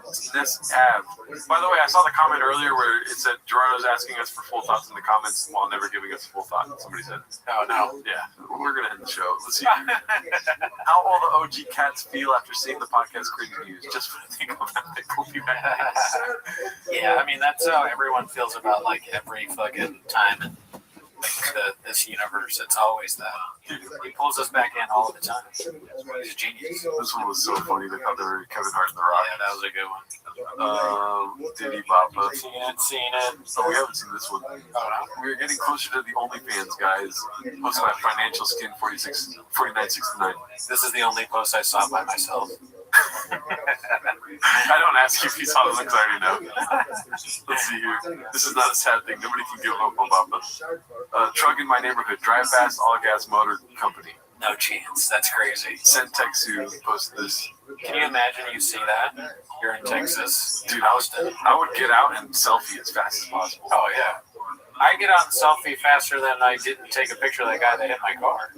Speaker 2: Ave. By the way, I saw the comment earlier where it said Gerardo's asking us for full thoughts in the comments while never giving us a full thought. Somebody said, "Oh no, yeah, we're gonna end the show." Let's see how all the OG cats feel after seeing the podcast cringe news. Just think about that, they will be back.
Speaker 1: Yeah, I mean that's how everyone feels about like every fucking time in like this universe. It's always that. He pulls us back in all the time. He's a genius.
Speaker 2: This one was so funny. They thought they were Kevin Hart and The Rock.
Speaker 1: Yeah, that was a good one.
Speaker 2: Diddy Boppa.
Speaker 1: Seen it.
Speaker 2: Oh, we haven't seen this one.
Speaker 1: Oh, no.
Speaker 2: We're getting closer to the OnlyFans, guys. Posted by Financial Skin 4969.
Speaker 1: This is the only post I saw by myself.
Speaker 2: I don't ask you if you saw the links, I already know. Let's see here. This is not a sad thing. Nobody can give up on Boppa. Truck in my neighborhood. Drive fast, all gas motor company.
Speaker 1: No chance. That's crazy.
Speaker 2: Sentexu posted this.
Speaker 1: Can you imagine you see that? You're in Texas.
Speaker 2: Dude, I would get out and selfie as fast as possible.
Speaker 1: Oh, yeah. I get out and selfie faster than I didn't take a picture of that guy that hit my car.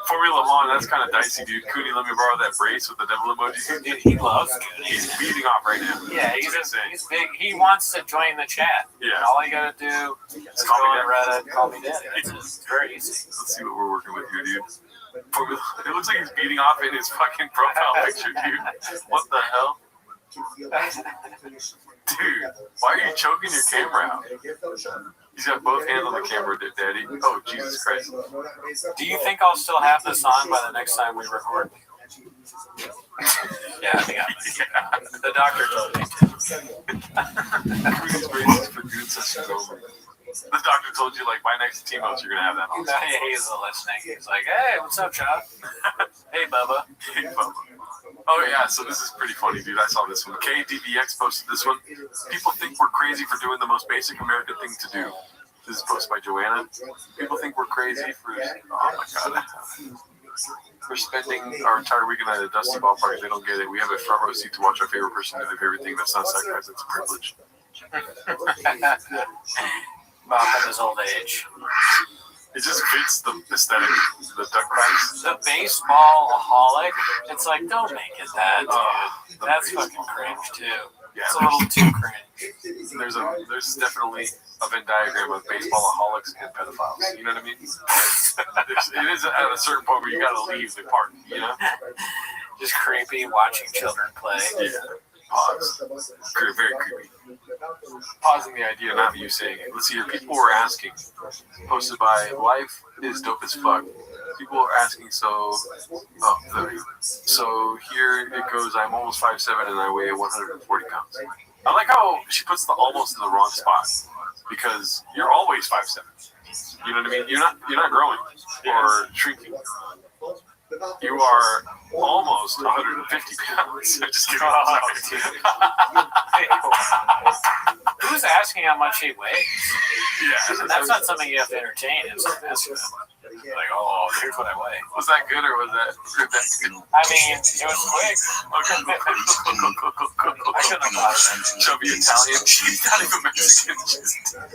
Speaker 2: Formula One, that's kind of dicey, dude. Cooney, let me borrow that brace with the devil emoji.
Speaker 1: Dude, he loves Cooney.
Speaker 2: He's beating off right now.
Speaker 1: Yeah, he's big. He wants to join the chat.
Speaker 2: Yeah.
Speaker 1: And all you gotta do is
Speaker 2: call
Speaker 1: go
Speaker 2: me
Speaker 1: on Reddit, call me dead. It's very easy.
Speaker 2: Let's see what we're working with here, dude. It looks like he's beating off in his fucking profile picture, dude. What the hell? Dude, why are you choking your camera out? He's got both hands on the camera, Daddy. Oh, Jesus Christ.
Speaker 1: Do you think I'll still have this on by the next time we record? Yeah, I think I will. The doctor told me to.
Speaker 2: Cooney's braces for good sessions over. The doctor told you, like, by next T-Mo's, you're going to have that on.
Speaker 1: He's listening. He's like, hey, what's up, Chuck? Hey, Bubba.
Speaker 2: Hey, Bubba. Oh, yeah, so this is pretty funny, dude. I saw this one. KDBX posted this one. People think we're crazy for doing the most basic American thing to do. This is posted by Joanna. People think we're crazy for, oh, my God. We're spending our entire weekend at a dusty ballpark. They don't get it. We have a front row seat to watch our favorite person do their favorite thing. That's not sacrifice, it's a privilege.
Speaker 1: Bob in his old age.
Speaker 2: It just fits the aesthetic, the duck cracks.
Speaker 1: The baseball-aholic, it's like, don't make it that, dude. That's fucking cringe, too.
Speaker 2: Yeah,
Speaker 1: it's a little too cringe.
Speaker 2: There's definitely a Venn diagram of baseball-aholics and pedophiles. You know what I mean? It is at a certain point where you gotta leave the park, you know?
Speaker 1: Just creepy watching children play.
Speaker 2: Yeah. Pause. Very creepy. Pausing the idea, not you saying it. Let's see here. People were asking. Posted by Life is Dope as Fuck. People are asking, so here it goes. I'm almost 5'7" and I weigh 140 pounds. I like how she puts the almost in the wrong spot because you're always 5'7". You know what I mean? You're not growing or shrinking. You are almost 150 pounds. I'm just kidding.
Speaker 1: Who's asking how much he weighs?
Speaker 2: Yeah,
Speaker 1: that's not something you have to entertain. It's like, oh, here's what I weigh.
Speaker 2: Was that good or was that good?
Speaker 1: I mean, it was quick.
Speaker 2: Okay.
Speaker 1: I couldn't have thought of that.
Speaker 2: Chubby Italian. She's not even Mexican. These are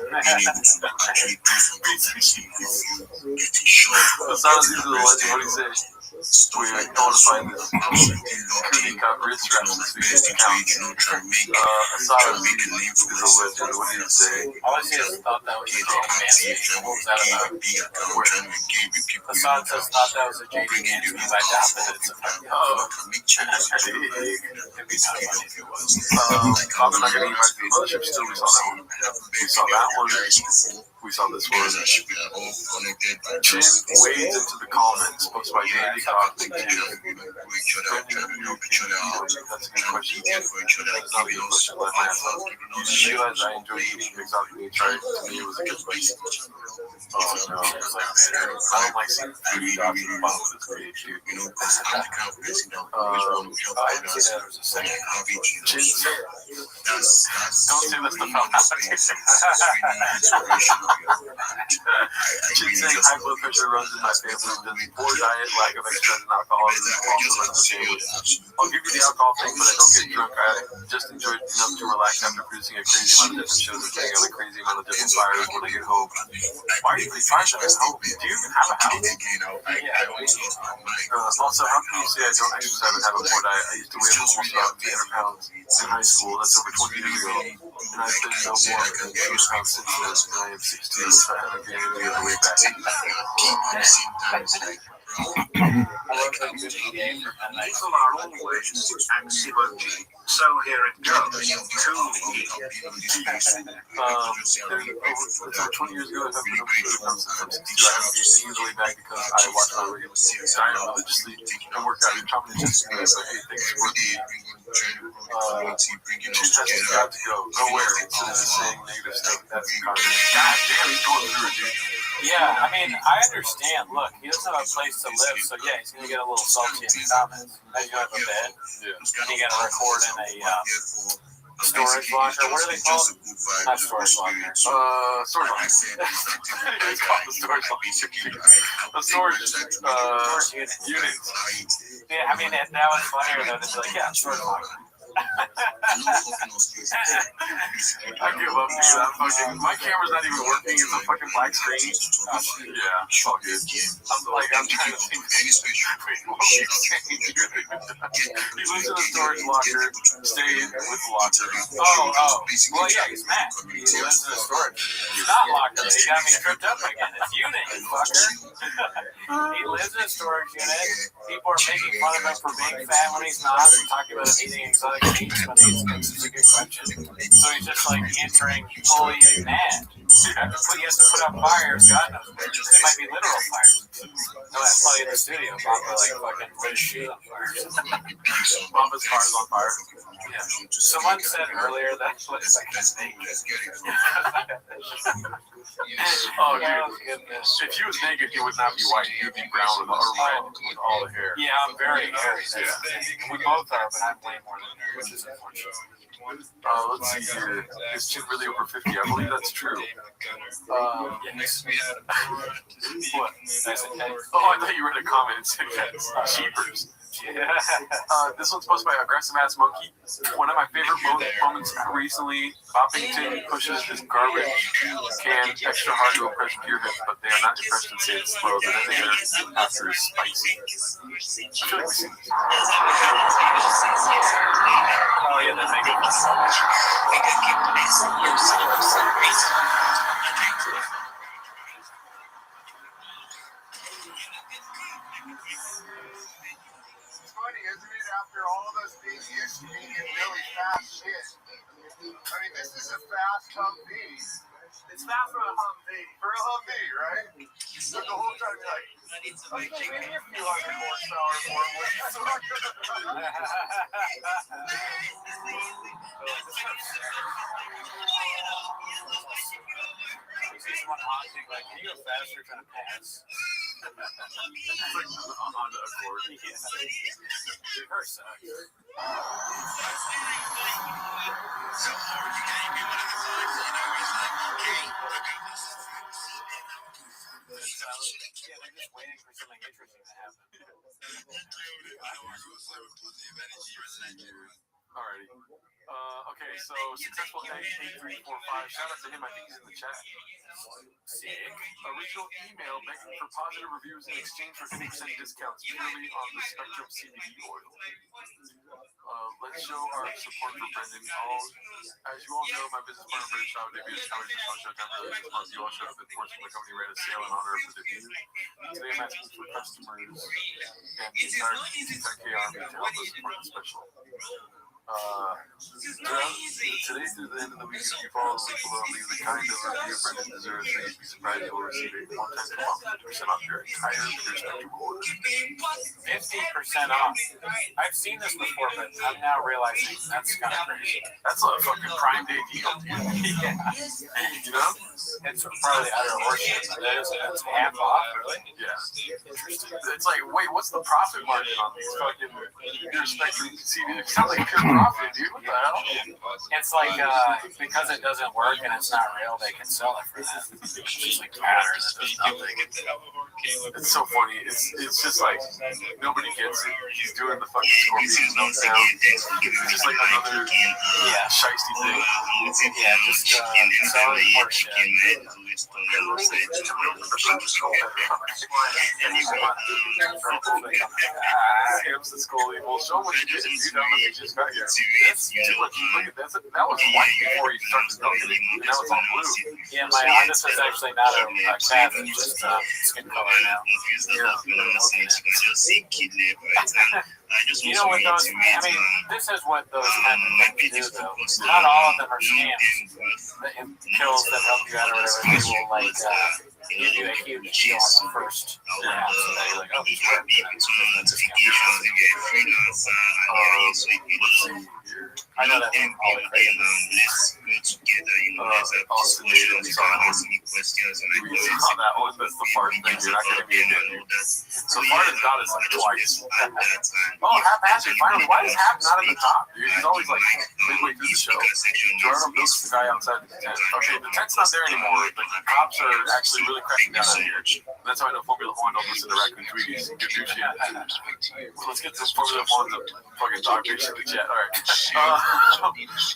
Speaker 2: the ones. What do you say? I want to find this Kubi cop wrist straps this week. Asada is a legend. What did he say?
Speaker 1: All I see is thought that was a JD Manson. What was that about? Hassan says thought that was a JD Manson. I doubt that it's a fucking
Speaker 2: Oh,
Speaker 1: It'd be kind of funny if it was.
Speaker 2: Bob and I got invited to the mothership still. We saw that one. We saw that one. We saw this one. Jim wades into the comments posted by Dandy Cox. That's a good question. That's not a good question. Let my ass up. You realize I enjoy eating exotic meats, right? To me, it was a good question. Oh no, it's like, man, I don't like seeing food dots at the bottom of this page, dude. I didn't see that as a second. Chin said, don't say that stuff out loud. Chin saying high blood pressure runs in my family. Poor diet, lack of exercise, and alcoholism also runs the family. I'll give you the alcohol thing, but I don't get drunk. I just enjoy enough to relax after producing a crazy amount of different shows and playing on a crazy amount of different fires when I get home. Why are you putting fires at home? Do you even have a house? Also, how can you say I don't exercise and have a poor diet? I used to weigh almost about 300 pounds in high school. That's over 20 years ago. And I've been no more than 200 pounds since then. And I am 16, so I haven't gained any other weight back.
Speaker 6: People are always anti-emoji. So here it goes. To
Speaker 2: Over 20 years ago, I have been over 200 pounds since I'm 62. I haven't gained any other weight back because I watch my regular diet religiously and work out. Your combination is good, but hey, thanks for the Chin has got to go. Nowhere. Instead of just saying negative stuff, that's constant. God damn, he's going through it, dude.
Speaker 1: Yeah, I mean, I understand. Look, he doesn't have a place to live, so yeah, he's gonna get a little salty in the comments. Now you have a bed, and you gotta record in a storage locker. What are they called? Not storage locker.
Speaker 2: Storage locker. It's called the storage locker. The storage unit.
Speaker 1: Yeah, I mean, that was funnier though. To be like, yeah, storage locker.
Speaker 2: I give up, dude. My camera's not even working. It's a fucking black screen. Yeah, it's all good. I'm trying to think. He lives in a storage locker, staying with the locker.
Speaker 1: Oh. Well, yeah, he's mad. He lives in a storage. He's not locker. He got me tripped up again. It's unit, you fucker. He lives in a storage unit. People are making fun of him for being fat when he's not, and talking about him eating exotic meats when he thinks it's a good question. So he's just like answering fully mad. He has to put out fires. God knows. They might be literal fires. No, that's probably in the studio. Papa like fucking lit shit on fire.
Speaker 2: Papa's car's on fire.
Speaker 1: Yeah. Someone said earlier that looks like a snake.
Speaker 2: Oh, dude. If he was naked, he would not be white. He would be brown with all the hair.
Speaker 1: Yeah, I'm very hairy. We both are, but I'm way more than her, which is unfortunate.
Speaker 2: Let's see here. Is Chin really over 50? I believe that's true.
Speaker 1: Yes.
Speaker 2: What? Oh, I thought you read a comment and said cheapers.
Speaker 1: Yeah.
Speaker 2: This one's posted by Aggressive Ass Monkey. One of my favorite moments recently, Boppington pushes his garbage can extra hard to impress your hip, but they are not impressed and say it's slow. The vinegar after is spicy. I feel like we've seen this.
Speaker 1: Oh, yeah, that makes
Speaker 5: It's funny, isn't it? After all of us being used to being in really fast shit. I mean, this is a fast Humvee. It's fast for a Humvee. For a Humvee, right? So the whole time you're like, maybe a few hundred horsepower more.
Speaker 1: You see someone honking, like, can you go faster trying to pass?
Speaker 2: It's like on the Accord.
Speaker 1: Yeah. Dude, her sucks. Yeah, they're just waiting for something interesting to happen.
Speaker 2: Alrighty. Okay, so successful A8345. Shout out to him. I think he's in the chat.
Speaker 1: Sick.
Speaker 2: Original email begging for positive reviews in exchange for 10% discounts purely on the Spectrum CBD oil. Let's show our support for Brendan. As you all know, my business partner British Show debuted at Towers on Showtime earlier this month. You all showed up in force when the company ran a sale in honor of the debut. Today I'm asking for customers and the entire KR to help us support the special. Today through the end of the week, if you follow the link below and leave the kind of review Brendan deserves, so you'd be surprised you will receive a one-time coupon 50% off your entire Pure Spectrum order.
Speaker 1: 50% off. I've seen this before, but I'm now realizing that's kind of crazy.
Speaker 2: That's a fucking Prime Day deal, dude.
Speaker 1: Yeah.
Speaker 2: You know?
Speaker 1: It's probably utter horseshit. That's half off, really?
Speaker 2: Yeah. Interesting. It's like, wait, what's the profit margin on these fucking Pure Spectrum CBD? It sounds like pure profit, dude. What the hell?
Speaker 1: It's like, because it doesn't work and it's not real, they can sell it for that. It's just like powder that does nothing.
Speaker 2: It's so funny. It's just like, nobody gets it. He's doing the fucking Scorpions note sound. It's just like another shiesty thing.
Speaker 1: Yeah, just selling horseshit.
Speaker 2: Amps the skull evil. Show what you did. You don't know if you just got here. That's too much. Look at that. That was white before he started smoking it. Now it's all blue.
Speaker 1: Yeah, my Hondas is actually not a cat, it's just skin color now. You know what those, I mean, this is what those kind of things do, though. Not all of them are scams. The pills that help you out or whatever, they will, like, give you a huge deal on the first round. So that you're like, oh, this I know that one, all the crazy.
Speaker 2: That one, that's the fart thing. You're not going to be in it. So far, it's got us like twice. Oh, Hap has it. Finally, why is Hap not in the top, dude? He's always like midway through the show. Jordan Milk's the guy outside the tent. Okay, the tent's not there anymore. The cops are actually really cracking down on here. That's how I know Formula One don't listen to Raccoon Tweeties. Good news shit. Let's get this Formula One's a fucking dog bitch in the chat. All right.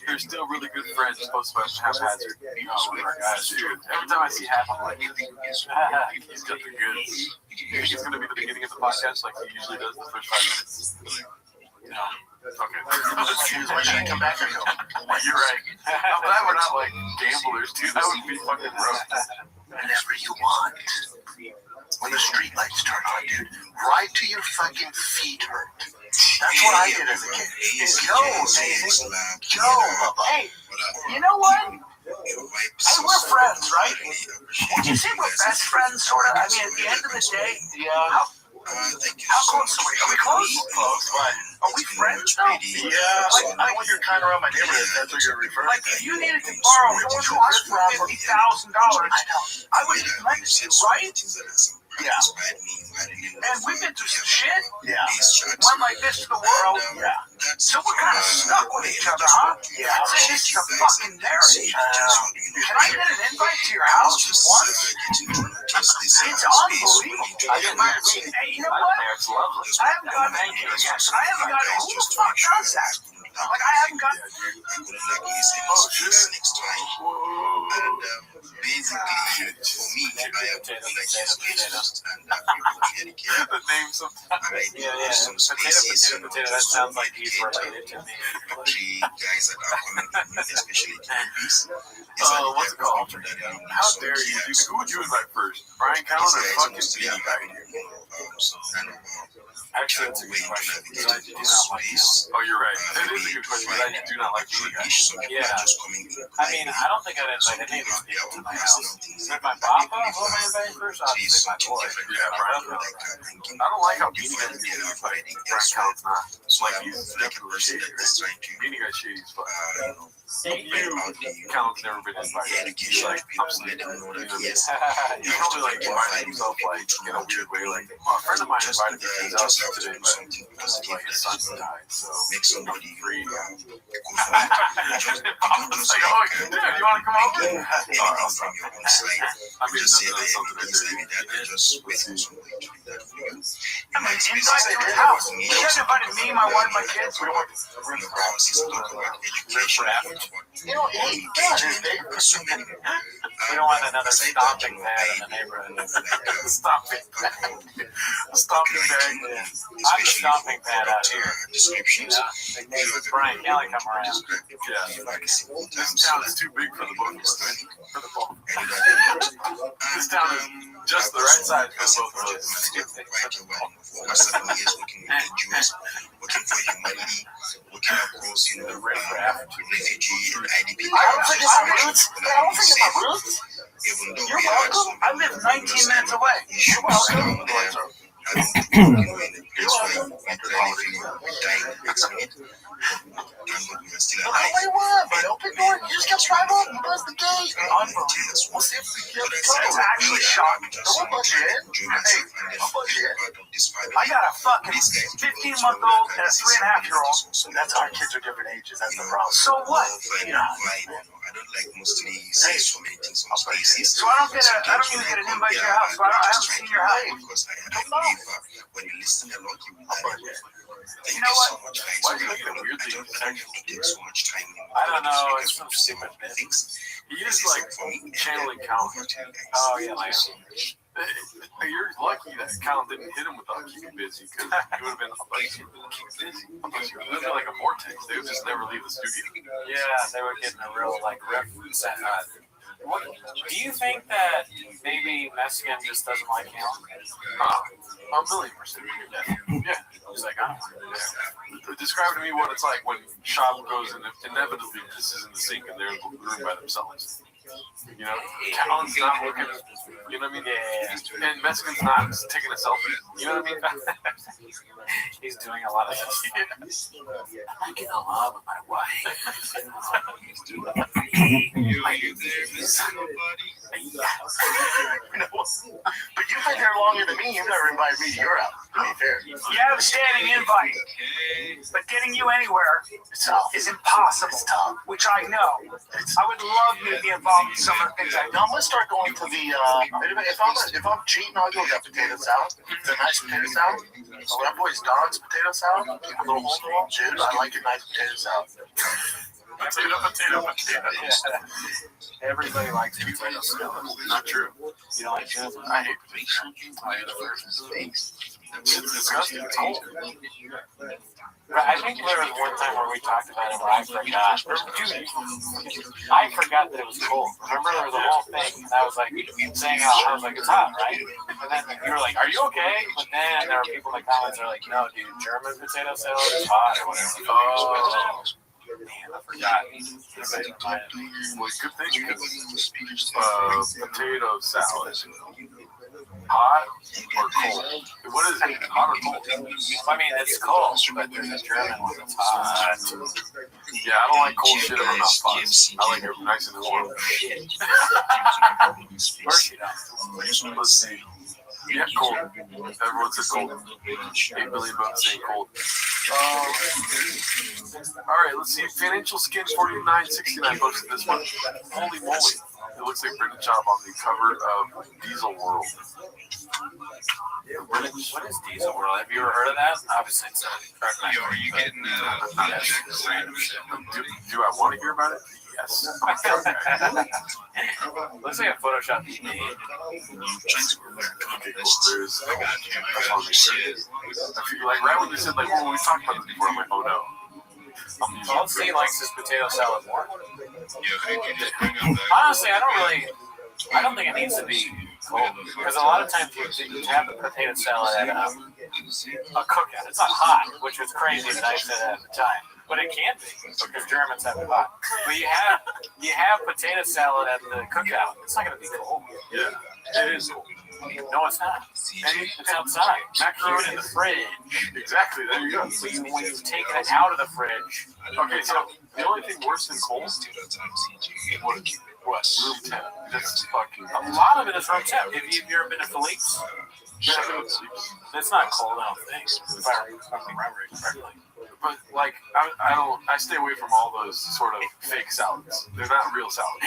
Speaker 2: They're still really good friends. Supposed to be haphazard. Oh my gosh, dude. Every time I see Hap, I'm like, he's got the goods. He's going to be the beginning of the podcast like he usually does the first 5 minutes. No. Okay.
Speaker 4: Why should I come back or no?
Speaker 2: You're right. I'm glad we're not like gamblers, dude. That would be fucking gross.
Speaker 4: Whenever you want. When the street lights turn on, dude, right to your fucking feet hurt. That's what I did as a kid. Yo, hey, you know what? Hey, we're friends, right? Would you say we're best friends, sort of? I mean, at the end of the day, how close are we? Are we close?
Speaker 3: Close, what?
Speaker 4: Are we friends, though?
Speaker 3: Yeah, like when you're kind of around my neighborhood, that's what you're referring Like,
Speaker 4: to.
Speaker 3: if you needed to borrow $50,000, I would lend it to you, right?
Speaker 4: Yeah.
Speaker 3: And we've been through some shit.
Speaker 4: Yeah.
Speaker 3: One like this to the world.
Speaker 4: Yeah.
Speaker 3: So we're kind of stuck with each other, huh?
Speaker 4: Yeah.
Speaker 3: I'd say this is a fucking marriage. Can I get an invite to your house once? It's unbelievable. Hey, you know what? I haven't gotten who the fuck does that? Like, I haven't got.
Speaker 2: Oh, shit.
Speaker 5: Basically, for me, I have like
Speaker 2: The name sometimes.
Speaker 1: Potato, that sounds like he's related to me.
Speaker 5: three guys that are coming from me, especially movies.
Speaker 2: What's it called? How dare you? Dude, who would you invite first? Brian Cowan or fucking Beanie Guy?
Speaker 1: Actually, that's a good question. Because I do not like him.
Speaker 2: Oh, you're right. That is a good question, but I do not like Beanie Guy.
Speaker 1: Yeah. I mean, I don't think I'd invite any of these people to my house. If my papa, who am I inviting first? Obviously, my boy.
Speaker 2: Yeah, Brian Cowan. I don't like how Beanie Guy's getting invited. Brian Cowan's not. It's like he's definitely shady. Beanie Guy's shady as fuck. Cowan's never been invited. He's like, I'm sleeping. He's probably like inviting himself like in a weird way. Like, a friend of mine invited me to his house today, but like his son died, so make somebody free. Papa's like, oh, dude, you want to come over?
Speaker 5: From your own side,
Speaker 2: I mean,
Speaker 5: just say
Speaker 2: that's
Speaker 5: that
Speaker 2: something I
Speaker 5: just
Speaker 2: do.
Speaker 5: leave it at that. Just wait for someone to do that for you.
Speaker 3: I mean, invite to his house. You guys invited me, my wife, my kids. We don't want
Speaker 5: From your house is talk about education, about
Speaker 4: You know, hey,
Speaker 5: engagement, pursue anymore.
Speaker 1: We don't want another stomping pad in the neighborhood.
Speaker 2: Stomping bag. Stomping bag.
Speaker 1: I'm the stomping pad out here.
Speaker 5: Descriptions.
Speaker 1: Big neighbor Brian Kelly come around.
Speaker 2: Yeah.
Speaker 5: Like a simple time
Speaker 2: This
Speaker 5: so
Speaker 2: town
Speaker 5: that
Speaker 2: is too big for the both of us. For the both.
Speaker 5: and you don't
Speaker 2: This town is just the right size for
Speaker 5: as a
Speaker 2: both of
Speaker 5: project
Speaker 2: us.
Speaker 5: manager quite a while for over 7 years working with NGOs, working for humanity, working across, refugee and IDP camps. Even though we had some
Speaker 3: I live 19 minutes away.
Speaker 5: issues down there, having been working in a place where we literally feel like we're dying next minute. Thank God we are still alive.
Speaker 4: Open door. You just kept trying to buzz the gate.
Speaker 5: Unbelievable.
Speaker 3: It's actually shocking.
Speaker 5: Don't budge in.
Speaker 3: I got a fucking 15-month-old and a 3.5-year-old.
Speaker 4: That's our kids are different ages. That's the problem.
Speaker 3: So what?
Speaker 5: I don't like mostly say so many things on spaces.
Speaker 3: So I don't even get an invite to your house. So I haven't seen your house.
Speaker 5: Because I believe when you listen a lot, you will learn. Thank
Speaker 3: You know
Speaker 5: you so
Speaker 3: what?
Speaker 5: much, guys.
Speaker 2: Why do you get a weird
Speaker 5: I
Speaker 2: thing?
Speaker 5: don't have to take so much time anymore.
Speaker 1: I don't know,
Speaker 5: Because
Speaker 1: it's some
Speaker 5: we say
Speaker 1: stupid bit.
Speaker 5: things.
Speaker 2: He
Speaker 5: This
Speaker 2: is
Speaker 5: is
Speaker 2: like
Speaker 5: for me, and
Speaker 2: channeling
Speaker 5: then
Speaker 2: Cal.
Speaker 5: over to you guys.
Speaker 1: Oh, yeah, like,
Speaker 2: You're lucky that Cal didn't hit him without keeping busy, because he would have been like, keep busy. It would have been like a vortex. They would just never leave the studio.
Speaker 1: yeah, they were getting a real, like, rep set. What, do you think that maybe Mexican just doesn't like him?
Speaker 2: A million percent. Yeah.
Speaker 1: He's like, I don't want
Speaker 2: Yeah. Describe to me what it's like when shop goes and inevitably pisses in the sink and they're in the room by themselves. You know, Callan's not looking, you know what I mean?
Speaker 1: Yeah.
Speaker 2: And Mexican's not taking a selfie. You know what I mean?
Speaker 1: He's doing a lot of this. I get along with my wife.
Speaker 4: But you've been here longer than me. You've never invited me to your house. To be fair.
Speaker 3: You have a standing invite, but getting you anywhere
Speaker 4: It's tough.
Speaker 3: is impossible.
Speaker 4: It's tough.
Speaker 3: Which I know. I would love you to be involved in some of the things I do.
Speaker 4: Now I'm gonna start going to the. If I'm cheating, I'll go get potato salad. It's a nice potato salad. So that boy's Don's potato salad. A little hole in the wall, dude. I like a nice potato salad.
Speaker 2: Potato.
Speaker 1: Everybody likes potato salad.
Speaker 2: Not true.
Speaker 1: You don't like it?
Speaker 2: I hate potato. It's disgusting. It's cold.
Speaker 1: Right, I think there was one time where we talked about it where I forgot. I forgot that it was cold. Remember, there was a whole thing, and I was like saying, I was like, it's hot, right? And then you were like, are you okay? But then there were people in the comments that are like, no, dude, German potato salad is hot or whatever.
Speaker 2: Oh.
Speaker 1: Man, I forgot. Somebody reminded me.
Speaker 2: Well, good thing because potato salad. Hot or cold? What is it? Hot or cold?
Speaker 1: I mean, it's cold, but there's a German one that's hot.
Speaker 2: Yeah, I don't like cold shit if I'm not hot. I like it nice and warm.
Speaker 1: Of course you don't.
Speaker 2: Let's see. Yeah, cold. Everyone says cold. 8 billion votes saying cold. All right, let's see. Financial Skin 4969 posted this one. Holy moly. It looks like Brendan Schaub on the cover of Diesel World.
Speaker 1: What is Diesel World? Have you ever heard of that? Obviously, it's not.
Speaker 2: Do I want to hear about it? Yes.
Speaker 1: Looks like a Photoshop you made.
Speaker 2: Okay, cool. There's, that's all makes sense. I feel like right when you said, like, oh, we talked about this before, I'm like, oh no.
Speaker 1: Well, C likes his potato salad more. Honestly, I don't think it needs to be cold. Because a lot of times you have the potato salad at a cookout. It's not hot, which was crazy that I said that at the time. But it can be, because Germans have it hot. But you have potato salad at the cookout. It's not going to be cold.
Speaker 2: Yeah, it is cold.
Speaker 1: No, it's not. It's outside. Macaroni in the fridge.
Speaker 2: Exactly, there you go.
Speaker 1: When you've taken it out of the fridge.
Speaker 2: Okay, so the only thing worse than cold, what? Room temp. That's fucking.
Speaker 1: A lot of it is room temp. Have you ever been to Philippe's?
Speaker 2: Yeah.
Speaker 1: It's not cold, I don't think. If I remember correctly.
Speaker 2: But like, I stay away from all those sort of fake salads. They're not real salads.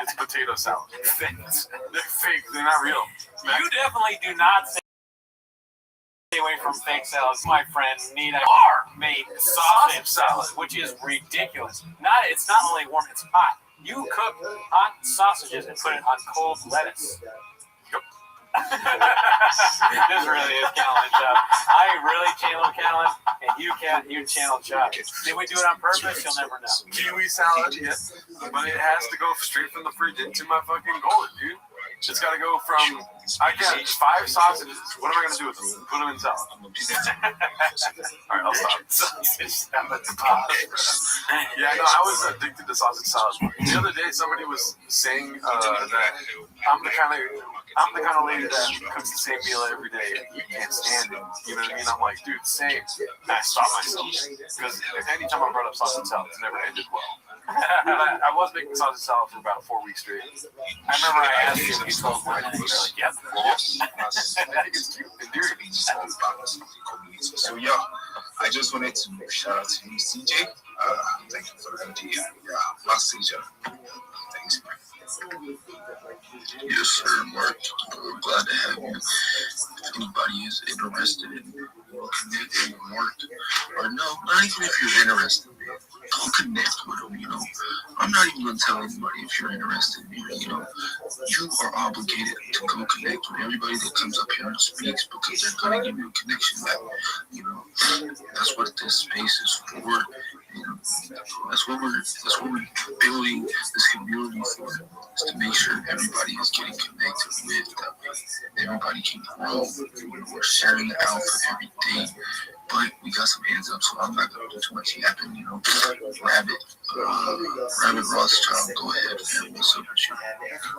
Speaker 2: It's potato salad. They're fake. They're not real.
Speaker 1: You definitely do not stay away from fake salads. My friend Nina made sausage salad, which is ridiculous. It's not only warm, it's hot. You cook hot sausages and put it on cold lettuce. This really is Callan Chop. I really channel Callan, and you channel Chop. Did we do it on purpose? You'll never know.
Speaker 2: Kiwi salad, yes. But it has to go straight from the fridge into my fucking gullet, dude. It's got to go from, I got 5 sausages. What am I going to do with them? Put them in salad. All right, I'll stop.
Speaker 1: Sausage salad.
Speaker 2: Yeah, no, I was addicted to sausage salad. The other day, somebody was saying that I'm the kind of lady that cooks the same meal every day. You can't stand it. You know what I mean? I'm like, dude, same. I stopped myself. Because anytime I brought up sausage salad, it's never ended well. I was making sausage salad for about 4 weeks straight.
Speaker 1: I remember I asked you if you told me, and you're like, yep.
Speaker 2: I think it's cute and endearing.
Speaker 5: So yeah, I just wanted to shout out to you, CJ. Thank you for the idea. Last CJ. Thanks, man. Yes, sir, Mark. We're glad to have you. If anybody is interested in connecting with Mark, or no, not even if you're interested, go connect with him, you know. I'm not even going to tell anybody if you're interested, you know. You are obligated to go connect with everybody that comes up here and speaks because they're going to give you a connection back, you know. That's what this space is for. You know, that's what we're building this community for, is to make sure everybody is getting connected with them. Everybody can grow. We're sharing the alpha every day. But we got some hands up, so I'm not going to do too much yapping, you know. Rabbi Rothschild, go ahead, man. What's up with you?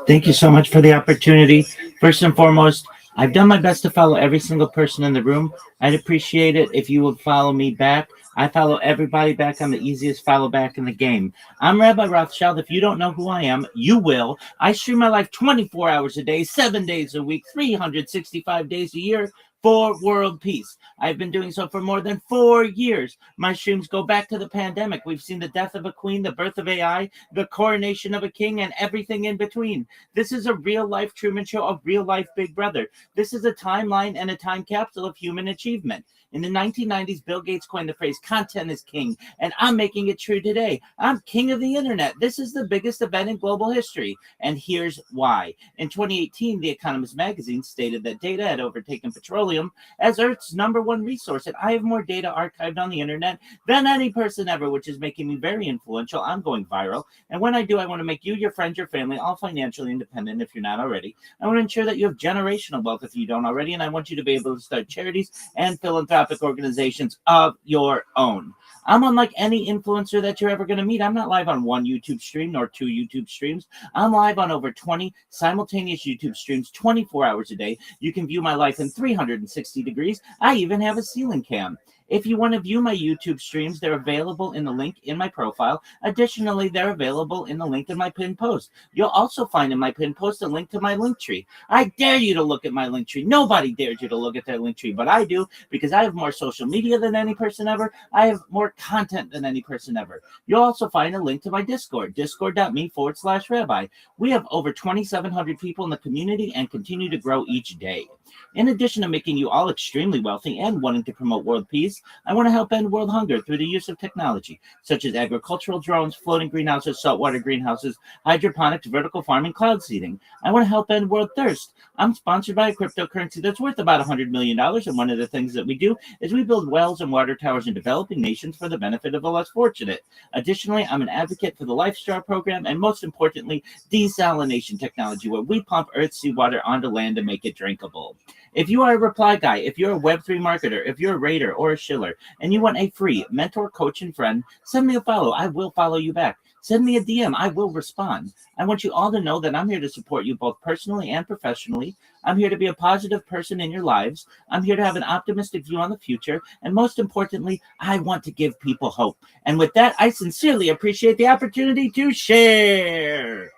Speaker 8: Thank you so much for the opportunity. First and foremost, I've done my best to follow every single person in the room. I'd appreciate it if you would follow me back. I follow everybody back. I'm the easiest follow back in the game. I'm Rabbi Rothschild. If you don't know who I am, you will. I stream my life 24 hours a day, 7 days a week, 365 days a year for world peace. I've been doing so for more than 4 years. My streams go back to the pandemic. We've seen the death of a queen, the birth of AI, the coronation of a king, and everything in between. This is a real-life Truman Show, a real-life Big Brother. This is a timeline and a time capsule of human achievement. In the 1990s, Bill Gates coined the phrase, content is king, and I'm making it true today. I'm king of the internet. This is the biggest event in global history, and here's why. In 2018, The Economist magazine stated that data had overtaken petroleum as Earth's #1 resource, and I have more data archived on the internet than any person ever, which is making me very influential. I'm going viral, and when I do, I want to make you, your friends, your family, all financially independent if you're not already. I want to ensure that you have generational wealth if you don't already, and I want you to be able to start charities and philanthropic organizations of your own. I'm unlike any influencer that you're ever going to meet. I'm not live on 1 YouTube stream nor 2 YouTube streams. I'm live on over 20 simultaneous YouTube streams 24 hours a day. You can view my life in 360 degrees. I even have a ceiling cam. If you want to view my YouTube streams, they're available in the link in my profile. Additionally, they're available in the link in my pinned post. You'll also find in my pinned post a link to my link tree. I dare you to look at my link tree. Nobody dares you to look at their link tree, but I do, because I have more social media than any person ever. I have more content than any person ever. You'll also find a link to my Discord, discord.me/rabbi. We have over 2,700 people in the community and continue to grow each day. In addition to making you all extremely wealthy and wanting to promote world peace, I want to help end world hunger through the use of technology, such as agricultural drones, floating greenhouses, saltwater greenhouses, hydroponics, vertical farming, cloud seeding. I want to help end world thirst. I'm sponsored by a cryptocurrency that's worth about $100 million, and one of the things that we do is we build wells and water towers in developing nations for the benefit of the less fortunate. Additionally, I'm an advocate for the LifeStar program, and most importantly, desalination technology, where we pump Earth's seawater onto land to make it drinkable. If you are a reply guy, if you're a Web3 marketer, if you're a raider or a shiller, and you want a free mentor, coach, and friend, send me a follow. I will follow you back. Send me a DM. I will respond. I want you all to know that I'm here to support you both personally and professionally. I'm here to be a positive person in your lives. I'm here to have an optimistic view on the future. And most importantly, I want to give people hope. And with that, I sincerely appreciate the opportunity to share.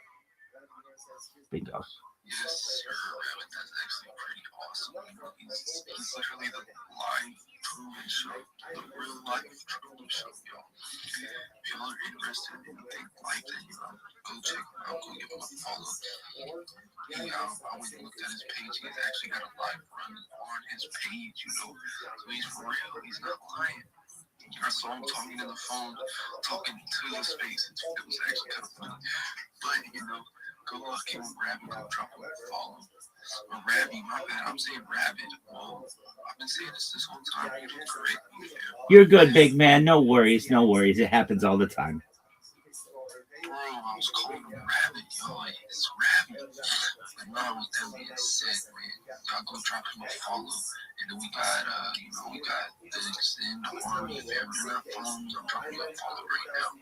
Speaker 8: Bingo.
Speaker 5: Yes, sir. That's actually pretty awesome. You know, he's literally the line improving show, the real life truth show, y'all. If y'all are interested in anything like that, go check him out, go give him a follow. I went and looked at his page. He's actually got a live run on his page, So he's for real. He's not lying. I saw him talking on the phone, talking to the space. It was actually kind of funny. But, go look him up, Rabbi, go drop him a follow. Or Rabbi, my bad. I'm saying Rabbit. Well, I've been saying this whole time. You don't correct me.
Speaker 8: You're good, big man. No worries. No worries. It happens all the time.
Speaker 5: Bro, I was calling him Rabbit, y'all. It's Rabbi. But now with that being said, man, y'all go drop him a follow. And then we got, the Zen Army. If you're not following me, I'm dropping you a follow right now.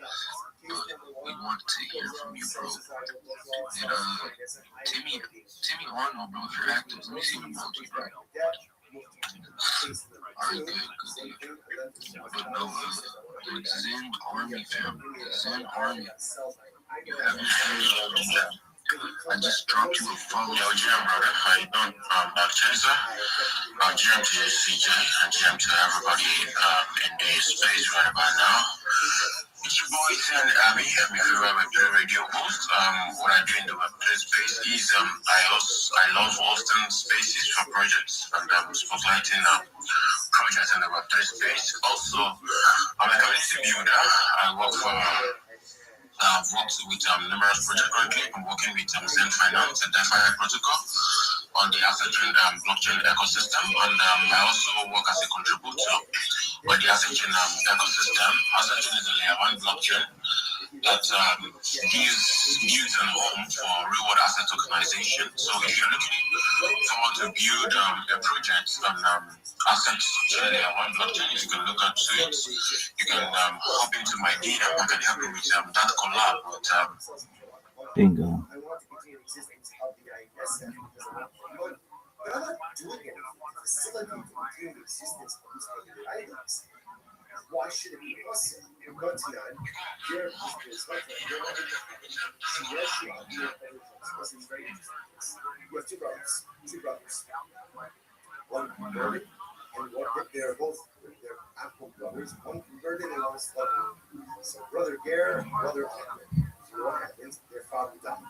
Speaker 5: But we want to hear from you, bro. And Timmy Arnold, bro, if you're active, let me see an emoji, bro. Alright, good. But no, the Zen Army, fam. The Zen Army. You haven't heard from them. I just dropped you a follow.
Speaker 4: Yo, GM, brother. How you doing? Back Chaser. GM to CJ and GM to everybody in the space right about now. It's your boy, Zen Abby. I'm your favorite radio host. What I do in the Web3 space is I love hosting spaces for projects and spotlighting projects in the Web3 space. Also, I'm a community builder. I work for I've worked with numerous projects currently. I'm working with Zen Finance, a DeFi protocol on the asset chain blockchain ecosystem, and I also work as a contributor on the asset chain ecosystem. Asset chain is a layer 1 blockchain that gives a home for real-world asset tokenization. So if you're looking forward to build a project on asset chain layer 1 blockchain, if you can look up to it, you can hop into my DM. I can help you with that collab with
Speaker 8: Bingo.
Speaker 9: But I'm not doing anything to facilitate the continued existence of these other items. Why should it be us? You're going to none. You're very interesting. You have two brothers. One converted and one they're both Apple brothers. One converted and one stuck. So brother Gare, brother Ahmed. So what happens? Their father died.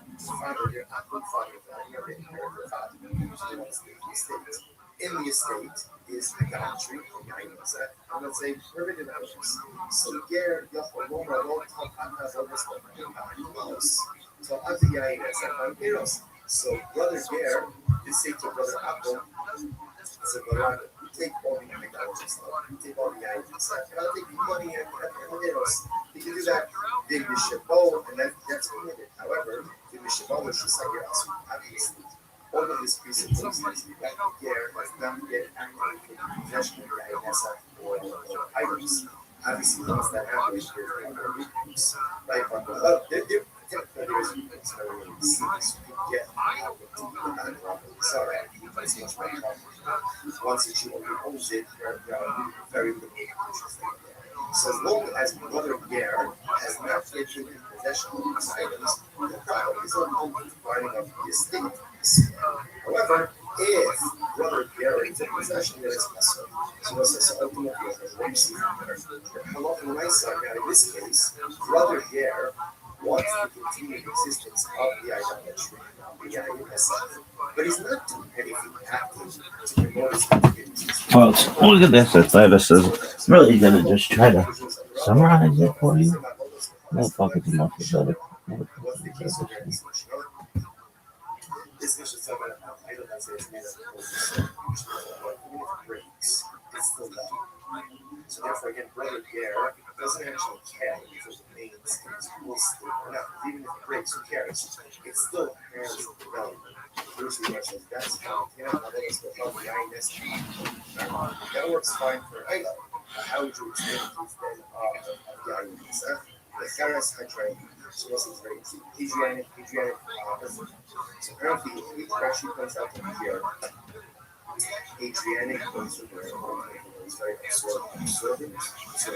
Speaker 9: Their Apple father died. They inherited their father. So they want to stay in the estate. In the estate is idolatry, and let's say primitive idols. So Gare, Yahweh, Roma, so unto Yain, so brother Gare is say to brother Apple, so brother, you take all the idolatry stuff, you take all the idols, and I'll take the money and Eros. You can do that, then you should bow, and that's permitted. However, then you should bow, it's just like your house, obviously. All of this presupposes that Gare has not yet acted in possession of the INSF or items. Obviously, once that happens, there's going to be recourse, right? But there is recourse. So you can get sorry, it's much more complicated. Once that you owns it, there are very little interest there. So as long as Brother Gare has not yet taken possession of these items, the problem is on dividing up the estate. However, if Brother Gare is in possession, then it's also. So it's ultimately what you see there. On the nice side, now in this case, Brother Gare wants the continued existence of the idolatry, the INSF, but he's not doing anything active to promote its continued existence.
Speaker 8: Folks, look at this. As Davis is really going to just try to summarize it for you. Motherfuckers enough about it.
Speaker 9: This is just about I don't know, it's made up of breaks. It's still done. So therefore, again, Brother Gare doesn't actually care because the main states will still not. Even if it breaks, who cares? It's still apparently relevant. Bruce Lee says that's how the INS. That works fine for IDO. How would you explain it instead of the INS? The Ferris Hydride. So this is very Adriatic. So apparently, he actually points out to here. Adriatic points to where it's very absorbent. So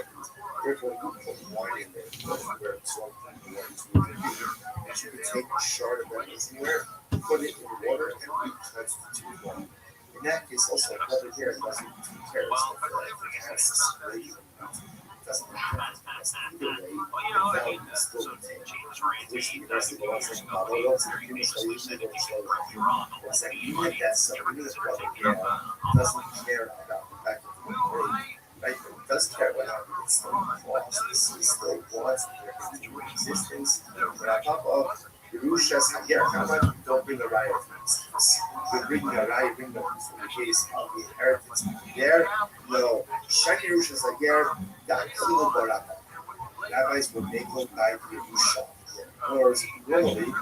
Speaker 9: therefore, you put wine in there, where absorbent and you can take a shard of that anywhere, put it in water, and reconstitute wine. In that case, also, brother here doesn't care. Doesn't matter. Either way, the value is still retained. Which the rest of the ones that blah, blah, blah, so the people say, usually don't show one second. Even if that's so, even if brother here doesn't care about the fact that he's great, right? But he does care about how it's still lost. He still wants their continued existence. When I talk about Yerusha's Hager, how much we don't bring a riot for instance. We bring a riot, bring them in the case of the inheritance. There, no. Shani Yerusha's Hager, Dakilu Baraka. Rabbis would make them by Yerusha. Or normally,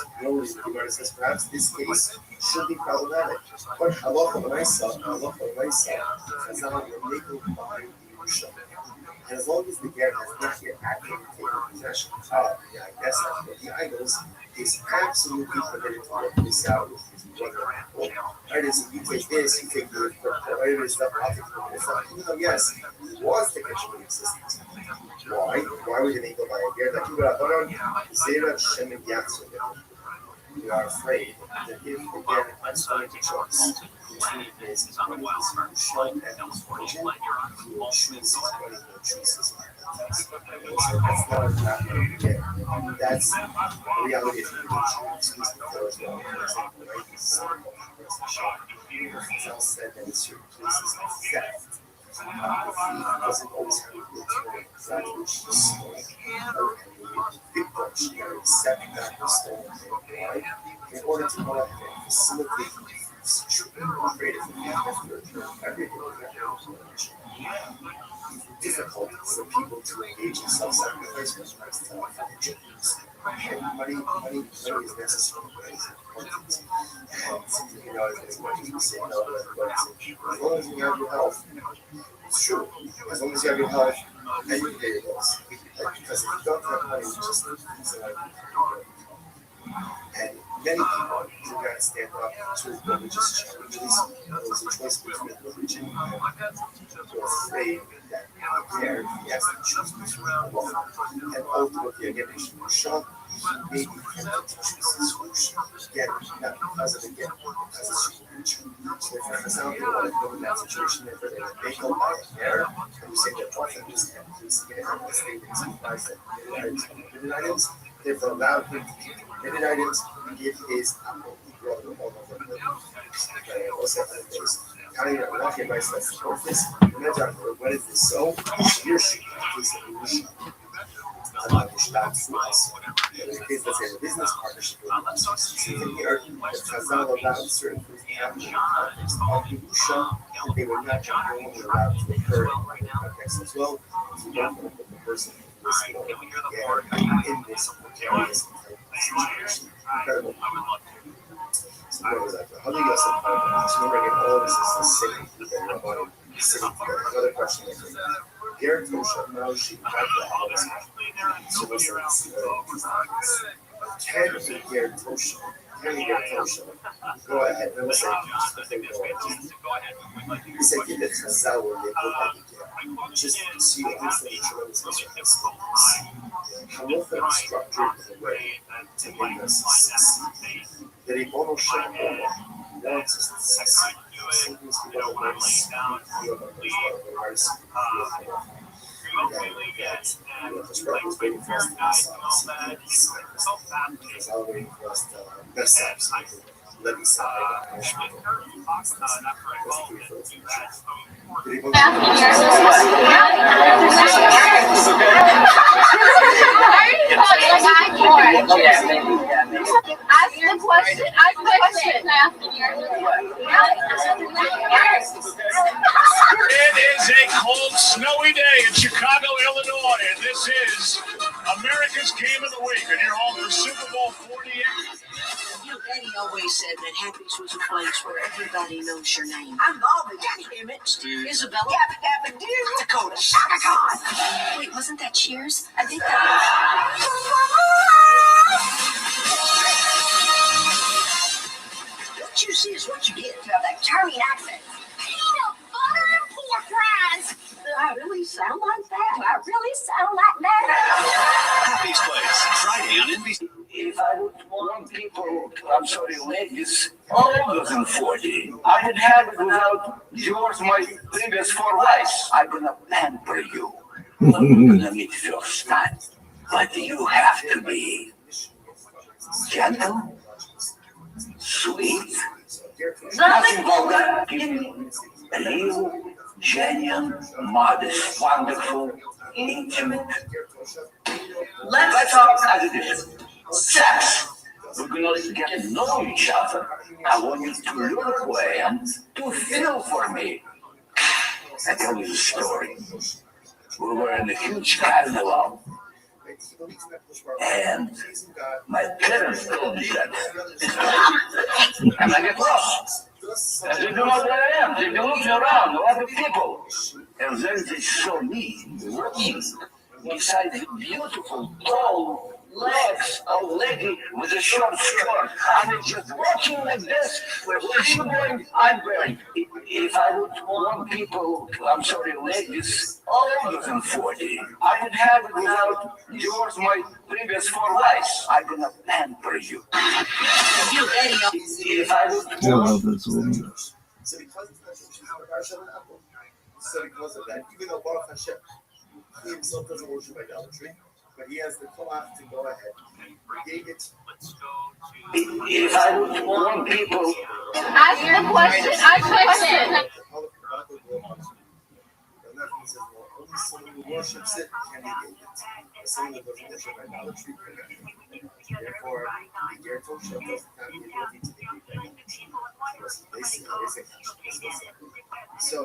Speaker 9: the Gemara says perhaps this case should be problematic. But halacha l'maisa, Chazal will make them by Yerusha. And as long as the Ger has not yet actively taken possession of the idols, is absolutely permitted to work this out with his brother. Right? Is you take this, you take the other stuff, I'll take the stuff. Even though, yes, he was taking in existence. Why? Why would they go by a Ger? Like you got we are afraid that if the Ger is going to choice between his show and his origin, he will choose his money, he will choose his life. So that's not what's happening again. That's the reality of the choose as well. For example, right? This is something called Chazal said that in certain places of theft, the thief doesn't always have to return that which he stole. The victim should accept that he stole. Why? In order to go ahead and facilitate thieves, should be afraid of the thief after return everything difficult for people to engage in self-sacrifice when it comes to financial needs. Money is necessary, money is important. And as much as we say no to everybody, as long as you have your health, it's true. As long as you have your health, then you can pay your bills. Because if you don't have money, you just easily and many people do not stand up to religious challenges. There's a choice between religion and you're afraid that there he has to choose between both. And ultimately, again, Shah may be tempted to choose the solution. Again, not because of again, because it's human nature. So if Chazal didn't want to go in that situation, therefore they go by it there, and you say that both of these entities have the statements implies that hidden items, therefore allow him to keep hidden items, give his brother all of them. Also, counting that lucky advice that's support this, when is this so? She or she, in the case of Yerusha, about the Shtab Fuas. In the case, let's say, the business partnership with the here, that Chazal allowed certain things to happen in the context of Yerusha, that they were not normally allowed to occur in the context as well. So you don't want to put the person in this precarious situation. Incredible. So what was that? How do you guys so remember again, all of this is the same. Another question I think. Garrett Tosha, now she got the house. So listen, can Garrett Tosha? Go ahead. Let me say, he said, give it Chazal or they go back again. Just see at least the tremendous mistakes. Halacha is structured in a way to make us succeed. That a Bono Shalom wants us to succeed. Sometimes people don't want to speak feel about this, but they are speaking feel. The spread was waiting for us to mess up. Because I was waiting for us to mess up. So let me say,
Speaker 10: Ask the question.
Speaker 11: It is a cold, snowy day in Chicago, Illinois, and this is America's Game of the Week, and you're home for Super Bowl 48.
Speaker 12: Daddy always said that Happy's was a place where everybody knows your name.
Speaker 10: I'm Bobby. Damn it.
Speaker 12: Isabella.
Speaker 10: Yabba dabba doo.
Speaker 12: Dakota.
Speaker 10: Shaka Khan.
Speaker 12: Wait, wasn't that Cheers? I think that was.
Speaker 10: What you see is what you get. You have that Italian accent. Peanut butter and pork rinds. Do I really sound like that? Do I really sound like that?
Speaker 11: Happy's Place, Friday on NBC.
Speaker 10: If I looked more
Speaker 3: want people, I'm sorry, ladies, older than 40. I would have it without divorce my previous 4 wives. I'm gonna pamper you. We're gonna meet first time. But you have to be gentle, sweet, nothing vulgar. Real, genuine, modest, wonderful, intimate. Let's talk as it is. Sex. We're gonna get to know each other. I want you to look away and to feel for me. I tell you the story. We were in a huge carnival, and my parents told me that I'm gonna get lost. And they don't know where I am. They look around, a lot of people. And then they saw me walking beside a beautiful, tall legs of lady with a short skirt. I was just walking like this. Where she going, I'm going. If I would want people, I'm sorry, ladies, older than 40, I would have it without divorce my previous 4 wives. I'm gonna pamper you. If I would
Speaker 8: I love this woman.
Speaker 9: So because of that, even though Baruch Hashem, he himself doesn't worship idolatry, but he has the koach to go ahead. He gave it.
Speaker 3: If I would want people,
Speaker 10: Ask the question. Ask the question.
Speaker 9: And that means that only someone who worships it can negate it. But someone that doesn't worship idolatry can negate it. Therefore, the Gerto Shem doesn't have the ability to negate idolatry. So,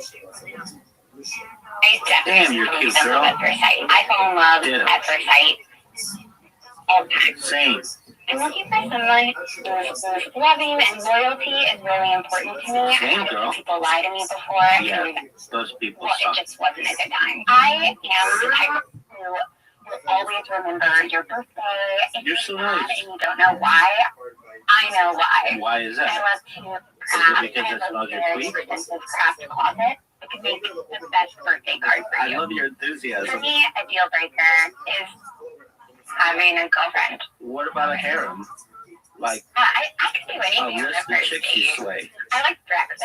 Speaker 7: Damn, you're cute, girl. At first sight. I fall in love at first sight. All the time.
Speaker 8: Same.
Speaker 7: I'm looking for someone who's loving and loyalty is really important to me.
Speaker 8: Same,
Speaker 7: I've
Speaker 8: girl.
Speaker 7: had people lie to me before.
Speaker 8: Yeah,
Speaker 7: And,
Speaker 8: those people
Speaker 7: well,
Speaker 8: suck.
Speaker 7: it just wasn't a good time. I am the type who will always remember your birthday. If
Speaker 8: You're
Speaker 7: you're
Speaker 8: so
Speaker 7: sad
Speaker 8: nice.
Speaker 7: and you don't know why, I know why.
Speaker 8: Why is
Speaker 7: I
Speaker 8: that?
Speaker 7: love to craft.
Speaker 8: Because
Speaker 7: I
Speaker 8: it
Speaker 7: love
Speaker 8: smells your
Speaker 7: to
Speaker 8: tweet?
Speaker 7: extensive craft closet. It could make the best birthday card for
Speaker 8: I
Speaker 7: you.
Speaker 8: love your
Speaker 7: For
Speaker 8: enthusiasm.
Speaker 7: me, a deal breaker is having a girlfriend.
Speaker 8: What about a harem? Like
Speaker 7: I can do
Speaker 8: a
Speaker 7: anything on the
Speaker 8: list of
Speaker 7: first
Speaker 8: chicks you
Speaker 7: date.
Speaker 8: slay.
Speaker 7: I like breakfast.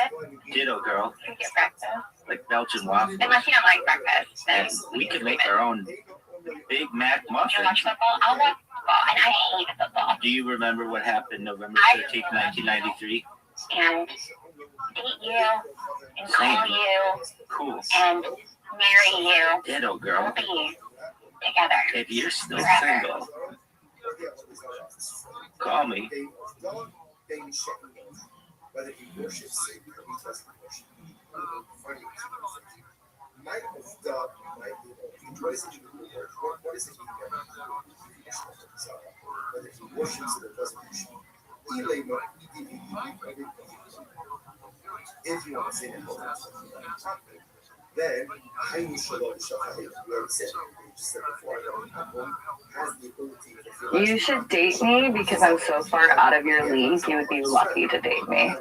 Speaker 8: Ditto, girl.
Speaker 7: You get breakfast.
Speaker 8: Like Belgian waffles.
Speaker 7: Unless you don't like breakfast, then
Speaker 8: And we can make our own Big Mac
Speaker 7: You watch
Speaker 8: muffins.
Speaker 7: football? I'll watch football, and I hate football.
Speaker 8: Do you remember what happened November 13th, 1993?
Speaker 7: And date you, and call
Speaker 8: Same.
Speaker 7: you,
Speaker 8: Cool.
Speaker 7: and marry you.
Speaker 8: Ditto,
Speaker 7: We'll
Speaker 8: girl.
Speaker 7: be together.
Speaker 8: If you're still
Speaker 7: Forever.
Speaker 8: single, call me.
Speaker 9: Whether he worships it or he doesn't worship it. Might have done, what is it you do? What is it you do? Whether he worships it or doesn't worship it. If you want to say that, then I need to know the Shachar. We already said before, has the ability to
Speaker 13: You should date me because I'm so far out of your league. You would be lucky to date me.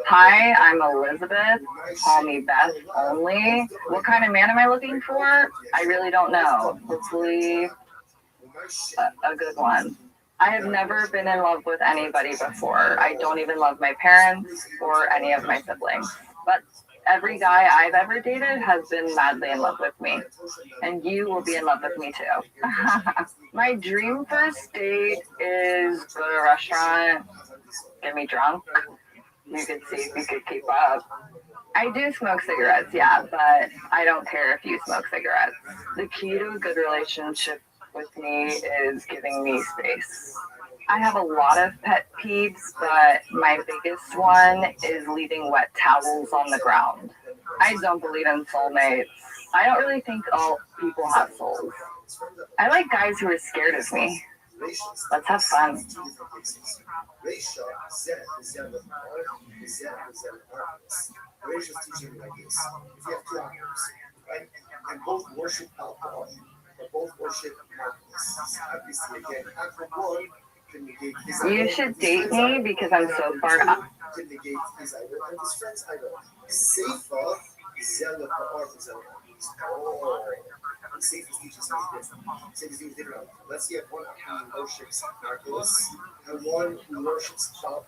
Speaker 13: Hi, I'm Elizabeth. Call me Beth only. What kind of man am I looking for? I really don't know. Hopefully, a good one. I have never been in love with anybody before. I don't even love my parents or any of my siblings. But every guy I've ever dated has been madly in love with me. And you will be in love with me too. My dream first date is go to a restaurant, get me drunk. You could see if you could keep up. I do smoke cigarettes, yeah, but I don't care if you smoke cigarettes. The key to a good relationship with me is giving me space. I have a lot of pet peeves, but my biggest one is leaving wet towels on the ground. I don't believe in soulmates. I don't really think all people have souls. I like guys who are scared of me. Let's have fun.
Speaker 9: Rachel's teaching me like this. If you have 2 hours, right, and both worship alcohol, but both worship darkness, obviously, again, alcohol can negate his idol.
Speaker 13: You should date me because I'm so far up.
Speaker 9: Can negate his idol and his friend's idol. Seifa, Zella, or Zella. Oh, safest teachers say this. Safest teachers did it around. Let's say you have one who worships Narcos and one who worships Baal.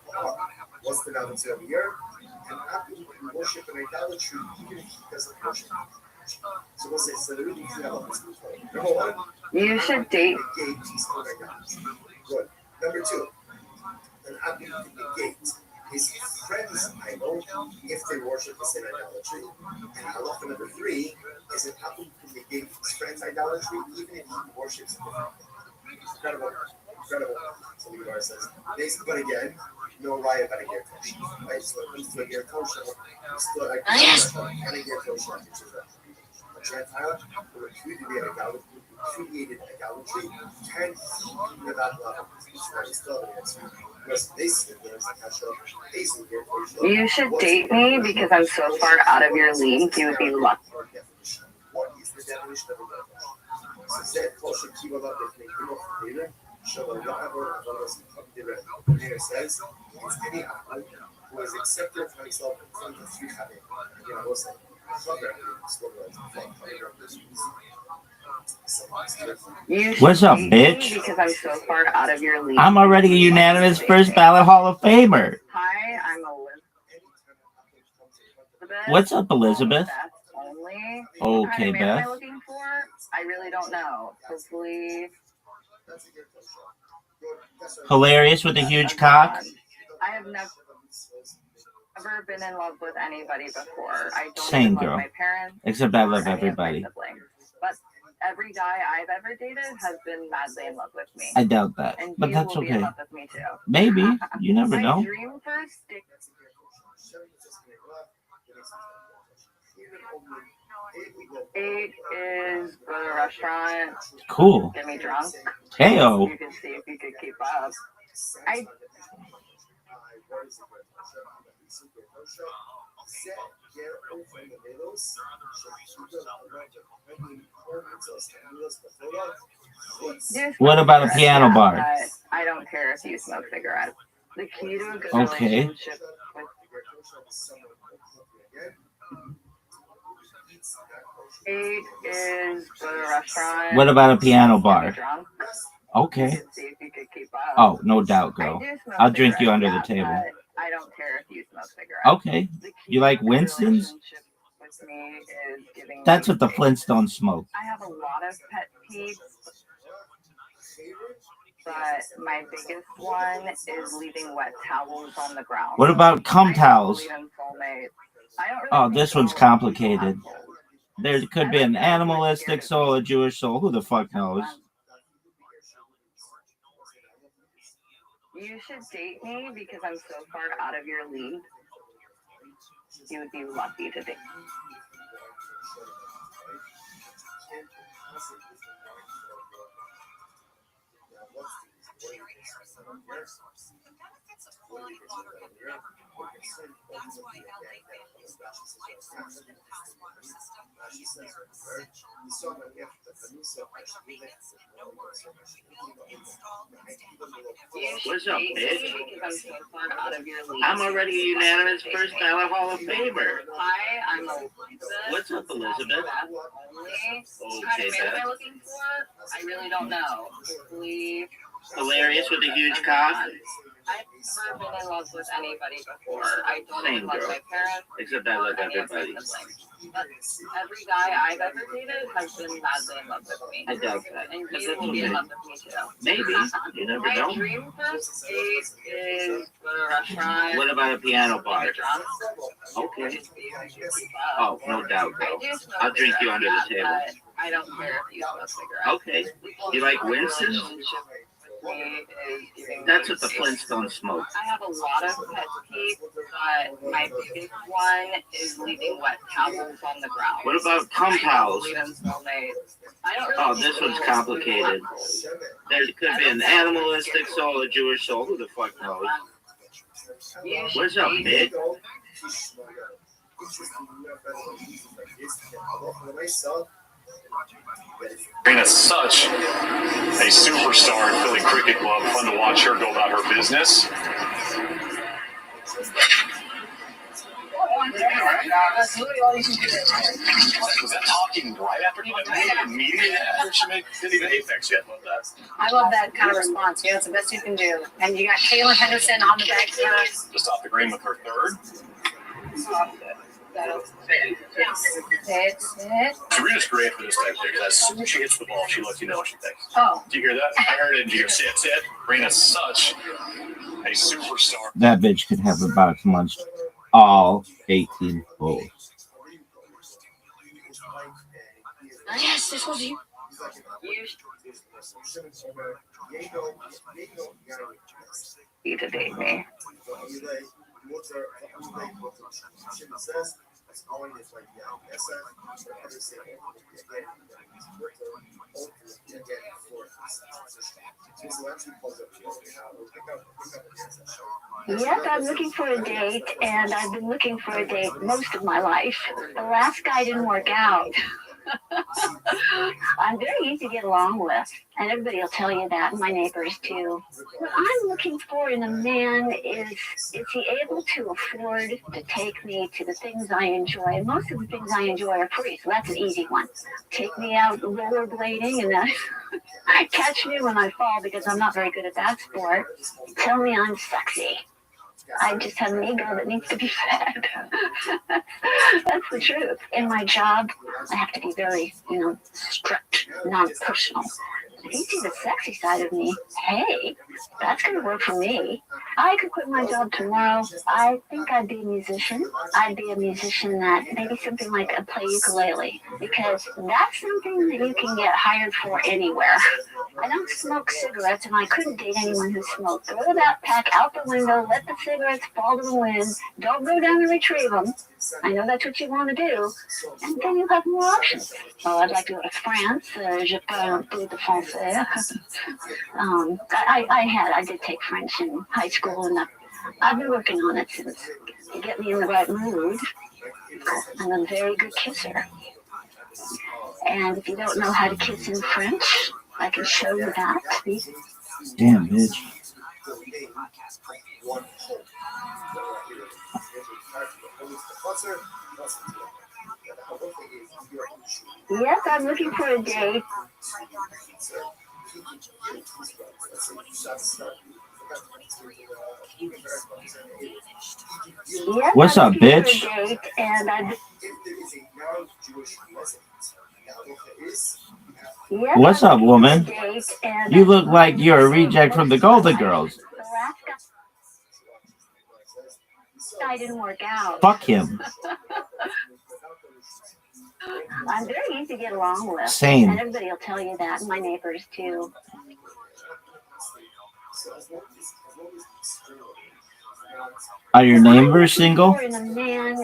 Speaker 9: What's the balance every year? And after who worship an idolatry, even if he doesn't worship. So we'll say, so there really have this before. Number one,
Speaker 13: you should date.
Speaker 9: Negate his own idolatry. Good. Number two, an abdi can negate his friend's idol if they worship the same idolatry. And halacha number three is an abdi can negate his friend's idolatry even if he worships it. Incredible. Incredible. So the Gemara says, but again, no raya about a ger kosher. Right? So it comes to a ger kosher, still like a ger kosher, which is a Gentile who repudiated idolatry, can he without love?
Speaker 13: You should date me because I'm so far out of your league. You would be lucky.
Speaker 9: What is the definition of a ger kosher? So said kosher kibbutz definition. Here says it's any Ahmad who has accepted for himself in front of three Chavim. Again, I will say,
Speaker 8: What's up, bitch?
Speaker 13: Because I'm so far out of your league.
Speaker 8: I'm already a unanimous first ballot Hall of Famer.
Speaker 13: Hi, I'm Elizabeth.
Speaker 8: What's up, Elizabeth?
Speaker 13: Only.
Speaker 8: Okay,
Speaker 13: What kind of man am I
Speaker 8: Beth.
Speaker 13: looking for? I really don't know. Hopefully.
Speaker 8: Hilarious with a huge cock.
Speaker 13: I have never been in love with anybody before. I don't
Speaker 8: Same
Speaker 13: even love
Speaker 8: girl.
Speaker 13: my parents.
Speaker 8: Except I love
Speaker 13: or any of my
Speaker 8: everybody.
Speaker 13: siblings. But every guy I've ever dated has been madly in love with me.
Speaker 8: I doubt that,
Speaker 13: And
Speaker 8: but
Speaker 13: you
Speaker 8: that's
Speaker 13: will be in
Speaker 8: okay.
Speaker 13: love with me too.
Speaker 8: Maybe. You never
Speaker 13: My
Speaker 8: know.
Speaker 13: dream first date. 8 is go to a restaurant.
Speaker 8: Cool.
Speaker 13: Get me drunk.
Speaker 8: Heyo.
Speaker 13: You can see if you could keep up. I
Speaker 8: What about a piano bar?
Speaker 13: but I don't care if you smoke cigarettes. The key to a good
Speaker 8: Okay.
Speaker 13: relationship with 8 is go to a restaurant.
Speaker 8: What about a piano
Speaker 13: Get me
Speaker 8: bar?
Speaker 13: drunk.
Speaker 8: Okay.
Speaker 13: You can see if you could keep up.
Speaker 8: Oh, no doubt, girl.
Speaker 13: I do smoke
Speaker 8: I'll drink you
Speaker 13: cigarettes,
Speaker 8: under the table.
Speaker 13: but I don't care if you smoke cigarettes.
Speaker 8: Okay.
Speaker 13: The key
Speaker 8: You like
Speaker 13: to a good
Speaker 8: Winston's?
Speaker 13: relationship with me is giving
Speaker 8: That's
Speaker 13: me
Speaker 8: what the
Speaker 13: space.
Speaker 8: Flintstones smoke.
Speaker 13: I have a lot of pet peeves, but my biggest one is leaving wet towels on the ground.
Speaker 8: What about cum
Speaker 13: I don't
Speaker 8: towels?
Speaker 13: believe in soulmates. I don't really
Speaker 8: Oh,
Speaker 13: think
Speaker 8: this one's
Speaker 13: soulmates
Speaker 8: complicated.
Speaker 13: are assholes.
Speaker 8: There could be an animalistic soul, a Jewish soul. Who the fuck knows?
Speaker 13: You should date me because I'm so far out of your league. You would be lucky to date.
Speaker 10: That's why LA families special lights source and house water system is their essential. Like for maintenance, no worry. We build, install, and stand behind every.
Speaker 8: What's up, bitch?
Speaker 13: Because I'm so far out of your league.
Speaker 8: I'm already a unanimous first ballot Hall of Famer.
Speaker 13: Hi, I'm Elizabeth.
Speaker 8: What's up, Elizabeth?
Speaker 13: Beth only. What
Speaker 8: Okay,
Speaker 13: kind of man am I
Speaker 8: Beth.
Speaker 13: looking for? I really don't know. Hopefully.
Speaker 8: Hilarious with a huge cock.
Speaker 13: I've never been in love with anybody before. I don't
Speaker 8: Same
Speaker 13: even love
Speaker 8: girl.
Speaker 13: my parents.
Speaker 8: Except I love
Speaker 13: or any of my
Speaker 8: everybody.
Speaker 13: siblings. But every guy I've ever dated has been madly in love with me.
Speaker 8: I doubt that,
Speaker 13: And
Speaker 8: but
Speaker 13: you
Speaker 8: that's
Speaker 13: will be in
Speaker 8: okay.
Speaker 13: love with me too.
Speaker 8: Maybe. You never
Speaker 13: My
Speaker 8: know.
Speaker 13: dream first date is go to a restaurant.
Speaker 8: What about a piano bar?
Speaker 13: Get drunk.
Speaker 8: Okay.
Speaker 13: Oh,
Speaker 8: Oh, no doubt,
Speaker 13: I
Speaker 8: girl.
Speaker 13: do smoke
Speaker 8: I'll drink you under the
Speaker 13: cigarettes,
Speaker 8: table.
Speaker 13: but I don't care if you smoke cigarettes.
Speaker 8: Okay. You like Winston's? That's what the Flintstones smoke.
Speaker 13: I have a lot of pet peeves, but my biggest one is leaving wet towels on the ground.
Speaker 8: What about cum towels?
Speaker 13: I don't really
Speaker 8: Oh,
Speaker 13: think
Speaker 8: this one's
Speaker 13: souls
Speaker 8: complicated. There could be an animalistic soul, a Jewish soul. Who the fuck knows? What's up, bitch?
Speaker 11: Karina's such a superstar in Philly Cricket Club. Fun to watch her go about her business.
Speaker 12: on TV, right? That's literally all you can do.
Speaker 11: Was that talking right after immediately after she didn't even apex yet? Love that.
Speaker 14: I love that kind of response. Yeah, it's the best you can do. And you got Taylor Henderson on the back first.
Speaker 11: Just off the green with her third. Serena's great for this type of thing because as soon as she hits the ball, she lets you know what she thinks.
Speaker 14: Oh.
Speaker 11: Do you hear that? I heard it. Do you hear sit? Serena's such a superstar.
Speaker 8: That bitch could have a box munched all 18 holes.
Speaker 12: Yes, this was you.
Speaker 13: You to date me.
Speaker 7: Yes, I'm looking for a date, and I've been looking for a date most of my life. The last guy didn't work out. I'm very easy to get along with, and everybody will tell you that, and my neighbors too. What I'm looking for in a man is he able to afford to take me to the things I enjoy? And most of the things I enjoy are free, so that's an easy one. Take me out rollerblading and catch me when I fall because I'm not very good at that sport. Tell me I'm sexy. I just have an ego that needs to be fed. That's the truth. In my job, I have to be very, strict, non-personal. If you see the sexy side of me, hey, that's going to work for me. I could quit my job tomorrow. I think I'd be a musician. I'd be a musician that maybe something like a play ukulele, because that's something that you can get hired for anywhere. I don't smoke cigarettes, and I couldn't date anyone who smoked. Throw that pack out the window, let the cigarettes fall to the wind. Don't go down and retrieve them. I know that's what you want to do, and then you'll have more options. Oh, I'd like to go to France. Je parle un peu de français. I did take French in high school, and I've been working on it since to get me in the right mood. I'm a very good kisser. And if you don't know how to kiss in French, I can show you that.
Speaker 8: Damn, bitch.
Speaker 7: Yes, I'm looking for a date. Yes,
Speaker 8: What's
Speaker 7: I'm
Speaker 8: up,
Speaker 7: looking
Speaker 8: bitch?
Speaker 7: for a date, and Yes,
Speaker 8: What's up, woman? You look like you're a reject from the Golden Girls.
Speaker 7: The last guy didn't work out.
Speaker 8: Fuck him.
Speaker 7: I'm very easy to get along with.
Speaker 8: Same.
Speaker 7: And everybody will tell you that, and my neighbors too.
Speaker 8: Are your neighbors single?
Speaker 7: In a man,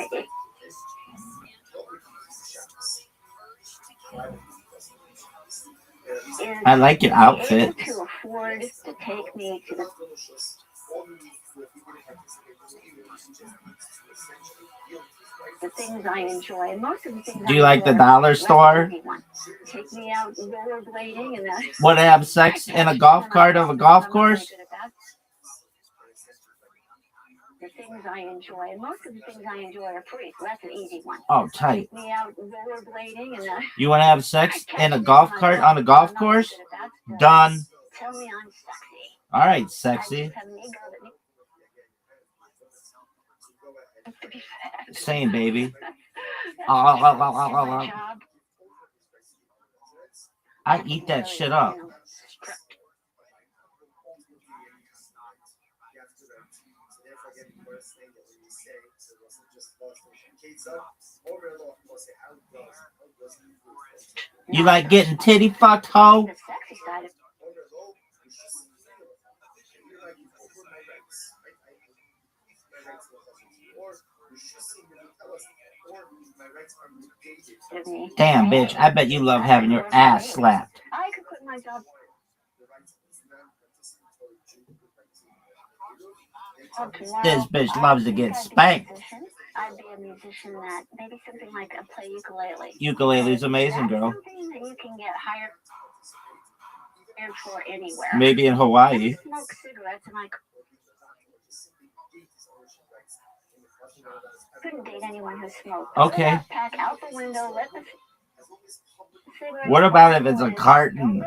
Speaker 8: I like your outfit.
Speaker 7: able to afford to take me to the things I enjoy. Most of the things
Speaker 8: Do you like the dollar store?
Speaker 7: Take me out rollerblading and
Speaker 8: Want to have sex in a golf cart of a golf course?
Speaker 7: the things I enjoy. Most of the things I enjoy are free, so that's an easy one.
Speaker 8: Oh, tight.
Speaker 7: Take me out rollerblading and
Speaker 8: You want to have sex in a golf cart on a golf course? Done.
Speaker 7: Tell me I'm sexy.
Speaker 8: All right, sexy. Same, baby. I eat that shit up. You like getting titty fucked, hoe?
Speaker 7: The sexy side of me.
Speaker 8: Damn, bitch. I bet you love having your ass slapped.
Speaker 7: I could quit my job.
Speaker 8: This bitch loves to get spanked.
Speaker 7: I'd be a musician that maybe something like a play ukulele.
Speaker 8: Ukulele's amazing, girl.
Speaker 7: Something that you can get hired for anywhere.
Speaker 8: Maybe in Hawaii.
Speaker 7: I smoke cigarettes and Couldn't date anyone who smoked.
Speaker 8: Okay.
Speaker 7: Pack out the window, let the cigarette.
Speaker 8: What about if it's a carton?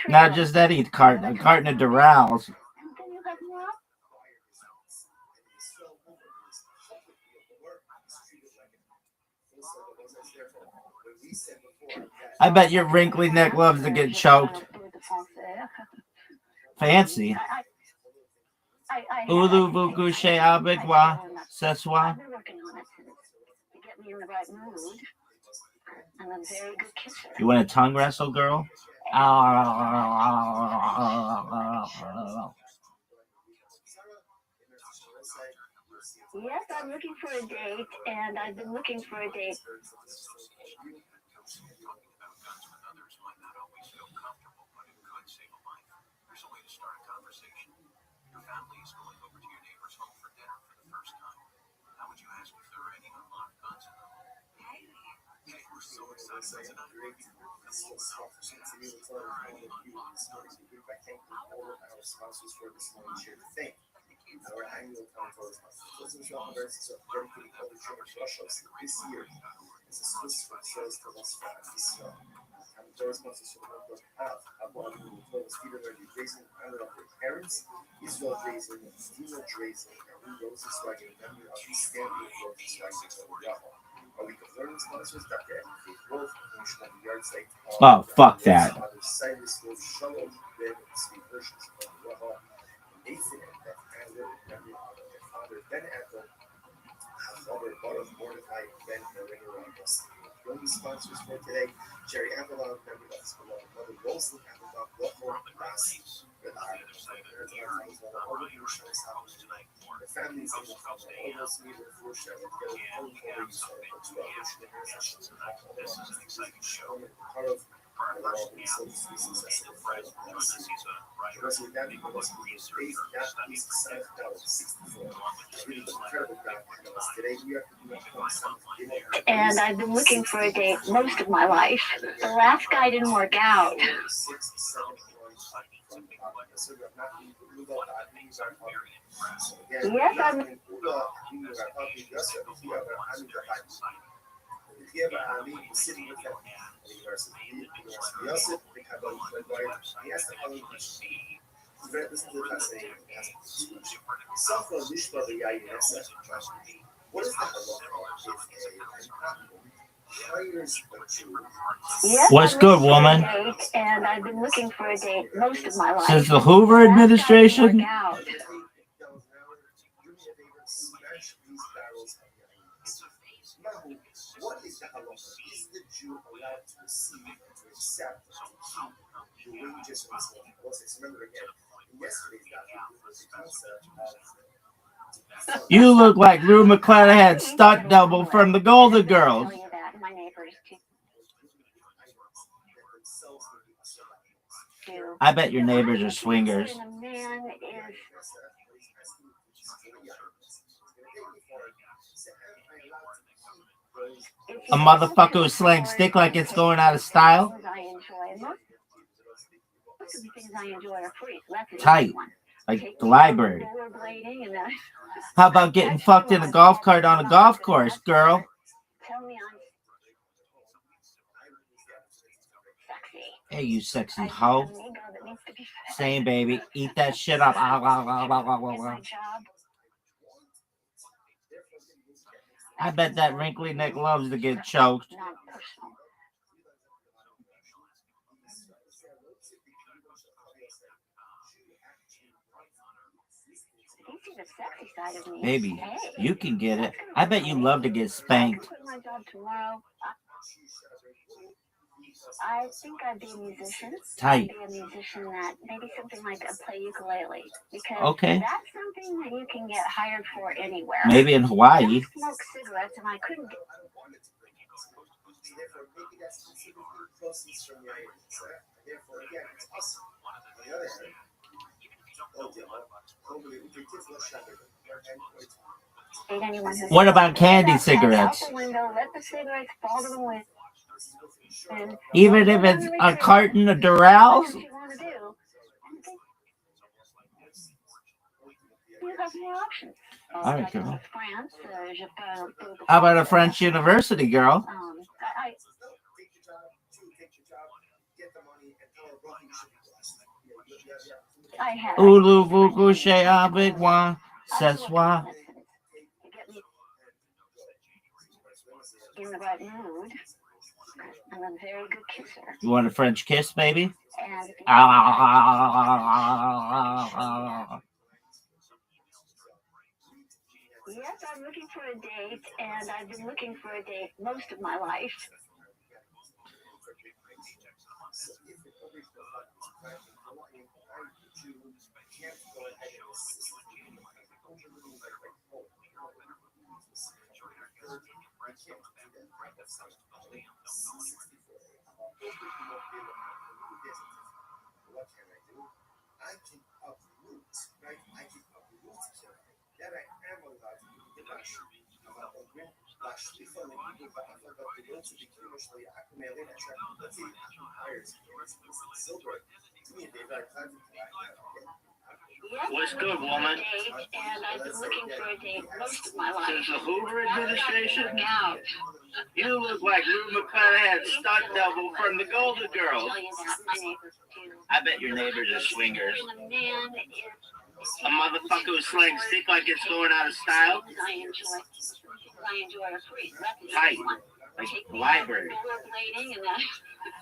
Speaker 8: Not just any carton, a carton of Durals. I bet your wrinkly neck loves to get choked. Fancy. Ulu vuku she abigwa seswa. You want a tongue wrestle, girl?
Speaker 7: Yes, I'm looking for a date, and I've been looking for a date.
Speaker 9: Our annual conference this year is a Swiss success for us fans. And the responses to the half about the Stephen already raising under of their parents, Israel raising, Stephen raising, and Roses wagging memory of his standing Roses wagging over Yahoo. A week of learning sponsors, Dr. Andy Wolf, National Yard Site.
Speaker 8: Oh, fuck that.
Speaker 9: Cyrus Wolf, Shalom, Ben, Steve versions of Yahoo. Nathan that handed memory of their father, Ben Ethel, mother, Mordecai, Ben, Marina Ramos. The only sponsors for today, Jerry Avalon, memory of his beloved mother, Rosalind Avalon, Local, Lassie, the families in the almost needed for show and go home for the this is an exciting show.
Speaker 7: And I've been looking for a date most of my life. The last guy didn't work out. Yes, I'm.
Speaker 9: What is
Speaker 7: Yes,
Speaker 8: what's good, woman?
Speaker 7: And I've been looking for a date most of my life.
Speaker 8: Since the Hoover administration?
Speaker 9: What is the halacha? Is the Jew allowed to receive and to accept the wages of his process? Remember again, in yesterday's document was the concept of.
Speaker 8: You look like Rue McClanahan's stunt double from the Golden Girls. I bet your neighbors are swingers. A motherfucker who slangs stick like it's going out of style. Tight, like the library. How about getting fucked in a golf cart on a golf course, girl? Hey, you sexy hoe. Same, baby. Eat that shit up. I bet that wrinkly neck loves to get choked. Baby, you can get it. I bet you love to get spanked.
Speaker 7: I think I'd be a musician.
Speaker 8: Tight.
Speaker 7: I'd be a musician that maybe something like a play ukulele. Because
Speaker 8: okay.
Speaker 7: That's something that you can get hired for anywhere.
Speaker 8: Maybe in Hawaii.
Speaker 7: I smoke cigarettes and I couldn't get.
Speaker 8: What about candy cigarettes? Even if it's a carton of Durals?
Speaker 7: have more options.
Speaker 8: All right, girl.
Speaker 7: France,
Speaker 8: How about a French university, girl?
Speaker 7: I had.
Speaker 8: Ulu vous couchez avec moi, ce soir.
Speaker 7: In the right mood. I'm a very good kisser.
Speaker 8: You want a French kiss, baby?
Speaker 7: And yes, I'm looking for a date, and I've been looking for a date most of my life.
Speaker 9: What can I do? I can uproot, right? I can uproot that I am allowed to do the bash. אבל אומרים, להשליך על הגידול והחלטות שביקרו שלי אקמלים attractivity hires silver. To me, they've
Speaker 15: What's good, woman?
Speaker 7: And I've been looking for a date most of my life.
Speaker 15: Since the Hoover administration? You look like Lou McClanahan's stunt double from the Golden Girls. I bet your neighbors are swingers. A motherfucker who slings stick like it's going out of style? Tight, like the library.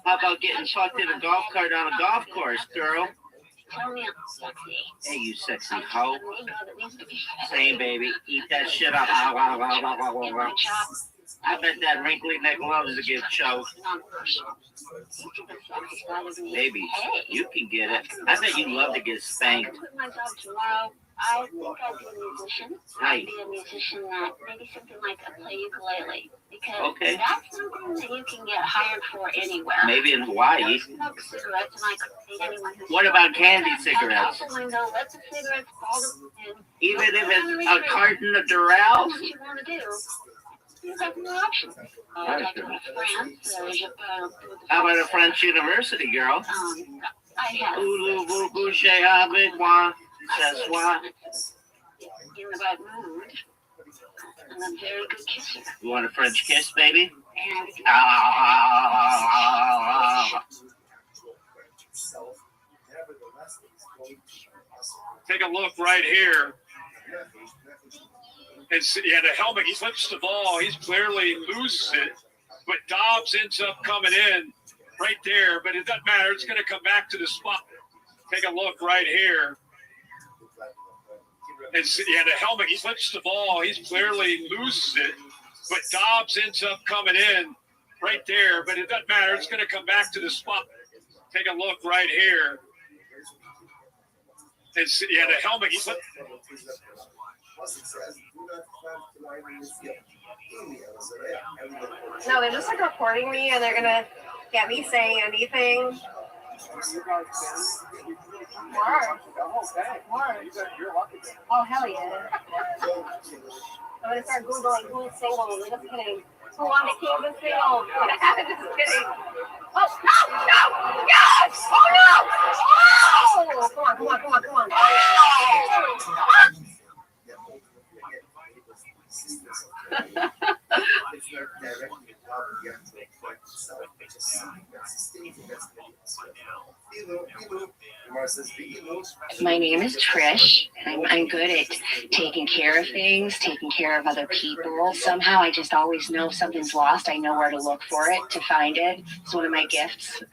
Speaker 15: How about getting fucked in a golf cart on a golf course, girl?
Speaker 7: Tell me I'm sexy.
Speaker 15: Hey, you sexy hoe. Same, baby. Eat that shit up. I bet that wrinkly neck loves to get choked. Baby, you can get it. I bet you love to get spanked.
Speaker 7: I think I'd be a musician. I'd be a musician that maybe something like a play ukulele. Because that's something that you can get hired for anywhere.
Speaker 15: Maybe in Hawaii.
Speaker 7: Cigarettes, and I could date anyone who's
Speaker 15: what about candy cigarettes? Even if it's a carton of Durrell?
Speaker 7: What you want to do. You have no options. Like France,
Speaker 15: how about a French university, girl?
Speaker 7: I have.
Speaker 15: Ulu vous couchez avec moi, ce soir.
Speaker 7: In the right mood. I'm a very good kisser.
Speaker 15: You want a French kiss, baby?
Speaker 11: Take a look right here. And the helmet, he flips the ball. He clearly loses it. But Dobbs ends up coming in right there. But it doesn't matter. It's going to come back to the spot. Take a look right here. And the helmet, he flips the ball. He clearly loses it. But Dobbs ends up coming in right there. But it doesn't matter. It's going to come back to the spot. Take a look right here. And the helmet, he flips.
Speaker 16: No, they're just like recording me and they're gonna get me saying anything. More. Oh, hell yeah. I'm gonna start Googling who's single. Just kidding. Who on the Kingdom single? Just kidding. Oh, no! Yes! Oh, no! Oh! Come on. Oh!
Speaker 17: My name is Trish. I'm good at taking care of things, taking care of other people. Somehow I just always know if something's lost. I know where to look for it, to find it. It's one of my gifts.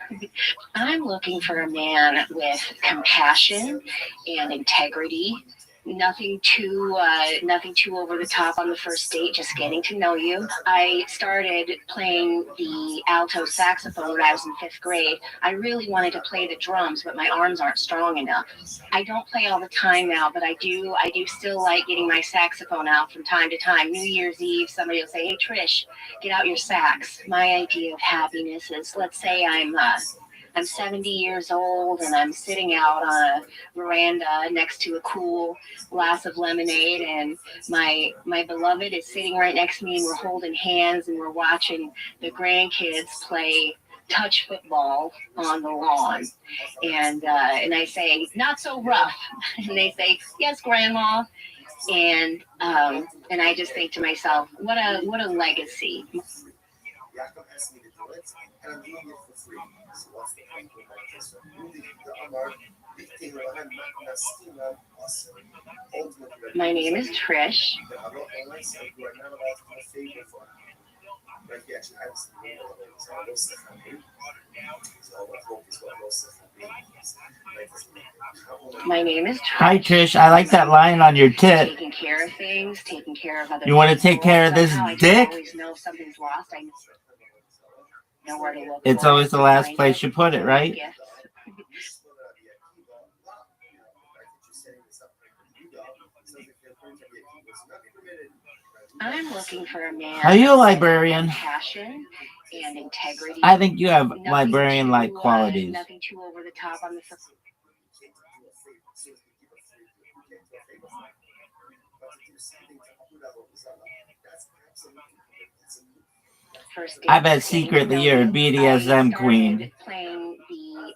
Speaker 17: I'm looking for a man with compassion and integrity. Nothing too over the top on the first date, just getting to know you. I started playing the alto saxophone when I was in 5th grade. I really wanted to play the drums, but my arms aren't strong enough. I don't play all the time now, but I do still like getting my saxophone out from time to time. New Year's Eve, somebody will say, "Hey Trish, get out your sax." My idea of happiness is, let's say I'm 70 years old and I'm sitting out on a veranda next to a cool glass of lemonade, and my beloved is sitting right next to me, and we're holding hands and we're watching the grandkids play touch football on the lawn. And I say, "Not so rough." And they say, "Yes, Grandma." And I just think to myself, what a legacy.
Speaker 9: Jakob asked me to do it, and I'm doing it for free. So what's the point of that? So moving the Amar, dictating behind Nastina, awesome. Ultimately,
Speaker 17: My name is Trish.
Speaker 9: the Halo online site who are not allowed to do a favor for her. Right here, actually, I was the name of it. So I lost the family. So I hope is what lost the family.
Speaker 17: My name is Trish.
Speaker 8: Hi, Trish. I like that line on your tit.
Speaker 17: Taking care of things, taking care of other
Speaker 8: You want to take care of this
Speaker 17: Somehow
Speaker 8: dick?
Speaker 17: I always know if something's lost. I know where to look.
Speaker 8: It's
Speaker 17: for
Speaker 8: always
Speaker 17: it
Speaker 8: the
Speaker 17: to
Speaker 8: last
Speaker 17: find
Speaker 8: place you put it, right?
Speaker 17: Gifts. I'm looking for a man.
Speaker 8: Are you a librarian?
Speaker 17: Passion and integrity.
Speaker 8: I think you have librarian-like qualities.
Speaker 17: Nothing too over the top on the.
Speaker 8: I bet secretly you're a BDSM queen.
Speaker 17: Playing the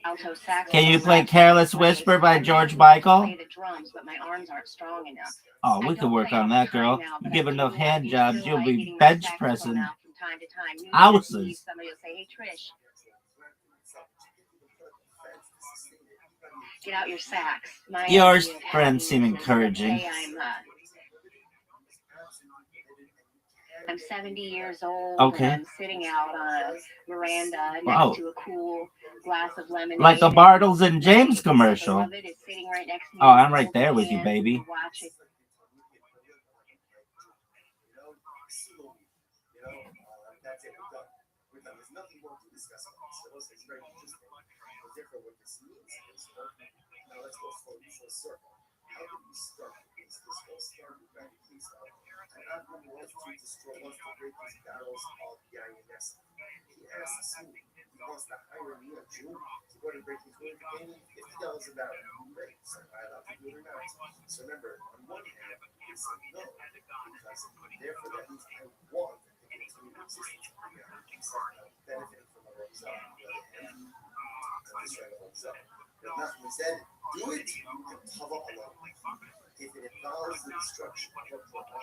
Speaker 17: alto sax.
Speaker 8: Can you play Careless Whisper by George Michael?
Speaker 17: Play the drums, but my arms aren't strong enough.
Speaker 8: Oh, we could work on that, girl. You give enough hand jobs, you'll be bench pressing houses.
Speaker 17: Somebody will say, "Hey, Trish, get out your sax."
Speaker 8: Your friends seem encouraging.
Speaker 17: I'm 70 years old.
Speaker 8: Okay.
Speaker 17: And I'm sitting out on a veranda next to a cool glass of lemonade.
Speaker 8: Like the Bartles and James commercial.
Speaker 17: It is sitting right next to me.
Speaker 8: Oh, I'm right there with you, baby.
Speaker 17: Watch it.
Speaker 9: There's nothing more to discuss about this. It's very interesting. Therefore, what this means is, now let's go full circle. How did we start this? This all started back in Kingston. And Abram wants to destroy, wants to break these barrels of the INS. He asks me, he wants to hire me a Jew to go to break his way, pay me $50 a barrel. Great. So am I allowed to do it or not? So remember, on one hand, he said no, because therefore that means I want to continue existence of the INS. Benefiting from a result. On the other hand, I'm just trying to hold up. But nothing said, do it and cover alone. If it involves the destruction of a result, or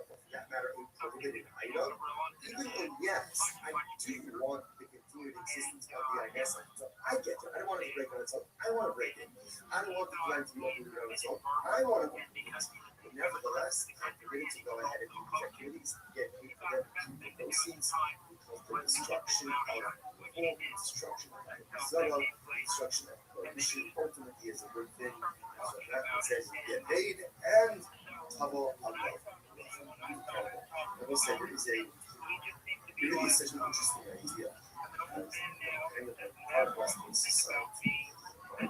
Speaker 9: for that matter, a prohibited item, even though, yes, I do want the continued existence of the INS, so I get it. I don't want it to break on its own. I want to break it. I don't want the plan to be open on its own. I want to break it. But nevertheless, I'm permitted to go ahead and do these activities, get paid for them, keep the proceeds, because the destruction of the whole, destruction of the Zoro, destruction of prohibition, ultimately is a good thing. So that says you get paid and Tavo Allah. I will say it is really such an interesting idea. Kind of a part of Western society. And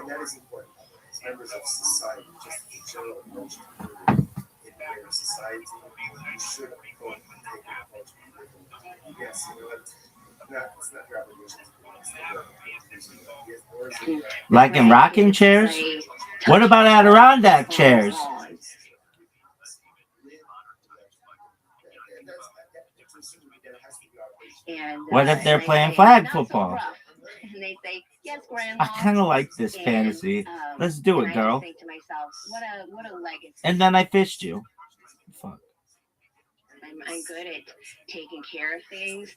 Speaker 9: that is important. As members of society, just the general approach to living in their society, you should take an approach to living. Yes, you know what? It's not your obligation to be
Speaker 8: like in rocking chairs? What about Adirondack chairs? What if they're playing flag football?
Speaker 17: And they say, "Yes, Grandma."
Speaker 8: I kind of like this fantasy. Let's do it, girl.
Speaker 17: I think to myself, what a legacy.
Speaker 8: And then I fished you. Fuck.
Speaker 17: I'm good at taking care of things.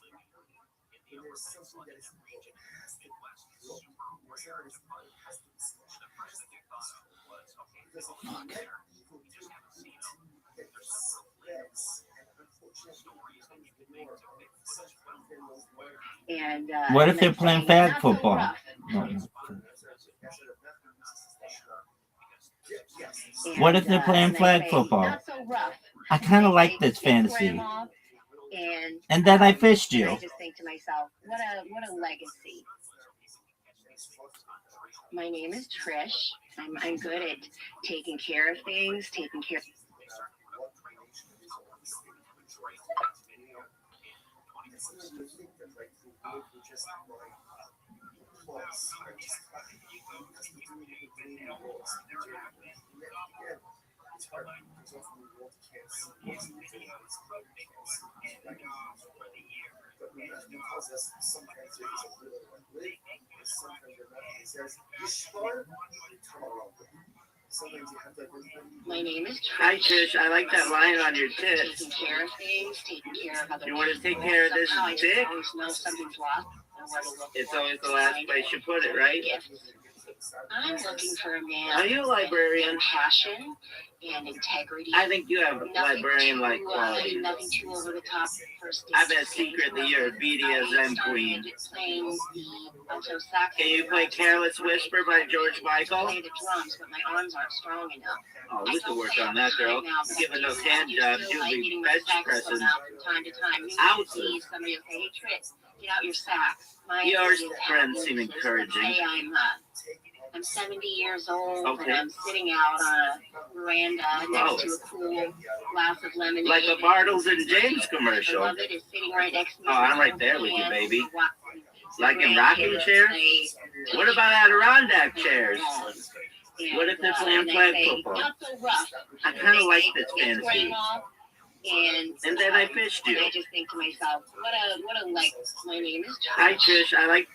Speaker 17: And
Speaker 8: what if they're playing flag football? What if they're playing flag football? I kind of like this fantasy. And then I fished you.
Speaker 17: I just think to myself, what a legacy. My name is Trish. I'm good at taking care of things, taking care. My name is
Speaker 15: Hi, Trish. I like that line on your tits.
Speaker 17: taking care of things, taking care of other
Speaker 15: You want to
Speaker 17: people.
Speaker 15: take care of this
Speaker 17: Somehow I just
Speaker 15: dick?
Speaker 17: always know something's lost and where to look
Speaker 15: It's
Speaker 17: for it
Speaker 15: always
Speaker 17: to
Speaker 15: the last
Speaker 17: find
Speaker 15: place
Speaker 17: it.
Speaker 15: you put it, right?
Speaker 17: Gifts. I'm looking for a man
Speaker 15: Are you a librarian?
Speaker 17: with passion and integrity.
Speaker 15: I think you have librarian-like
Speaker 17: Nothing
Speaker 15: qualities.
Speaker 17: too over the top first.
Speaker 15: I bet secretly you're a BDSM queen.
Speaker 17: Playing the alto sax.
Speaker 15: Can you play Careless Whisper by George
Speaker 17: I
Speaker 15: Michael?
Speaker 17: play the drums, but my arms aren't strong enough.
Speaker 15: Oh, we could work on that, girl. Given those hand jobs, you'll be bench pressing.
Speaker 17: From time to time.
Speaker 15: Out.
Speaker 17: See somebody will say, "Hey, Tris, get out your sax."
Speaker 15: Your friends seem encouraging.
Speaker 17: Hey, I'm 70 years old,
Speaker 15: Okay.
Speaker 17: and I'm sitting out on a veranda next to a cool glass of lemonade.
Speaker 15: Like a Bartles and James commercial.
Speaker 17: I love it. It's sitting right next to me.
Speaker 15: Oh, I'm right there with you, baby. Like in rocking chairs? What about Adirondack chairs? What if they're playing flag football?
Speaker 17: Not so rough.
Speaker 15: I kind of like this fantasy.
Speaker 17: And
Speaker 15: then I fished you.
Speaker 17: I just think to myself, what a like. My name is Josh.
Speaker 15: Hi, Trish. I like.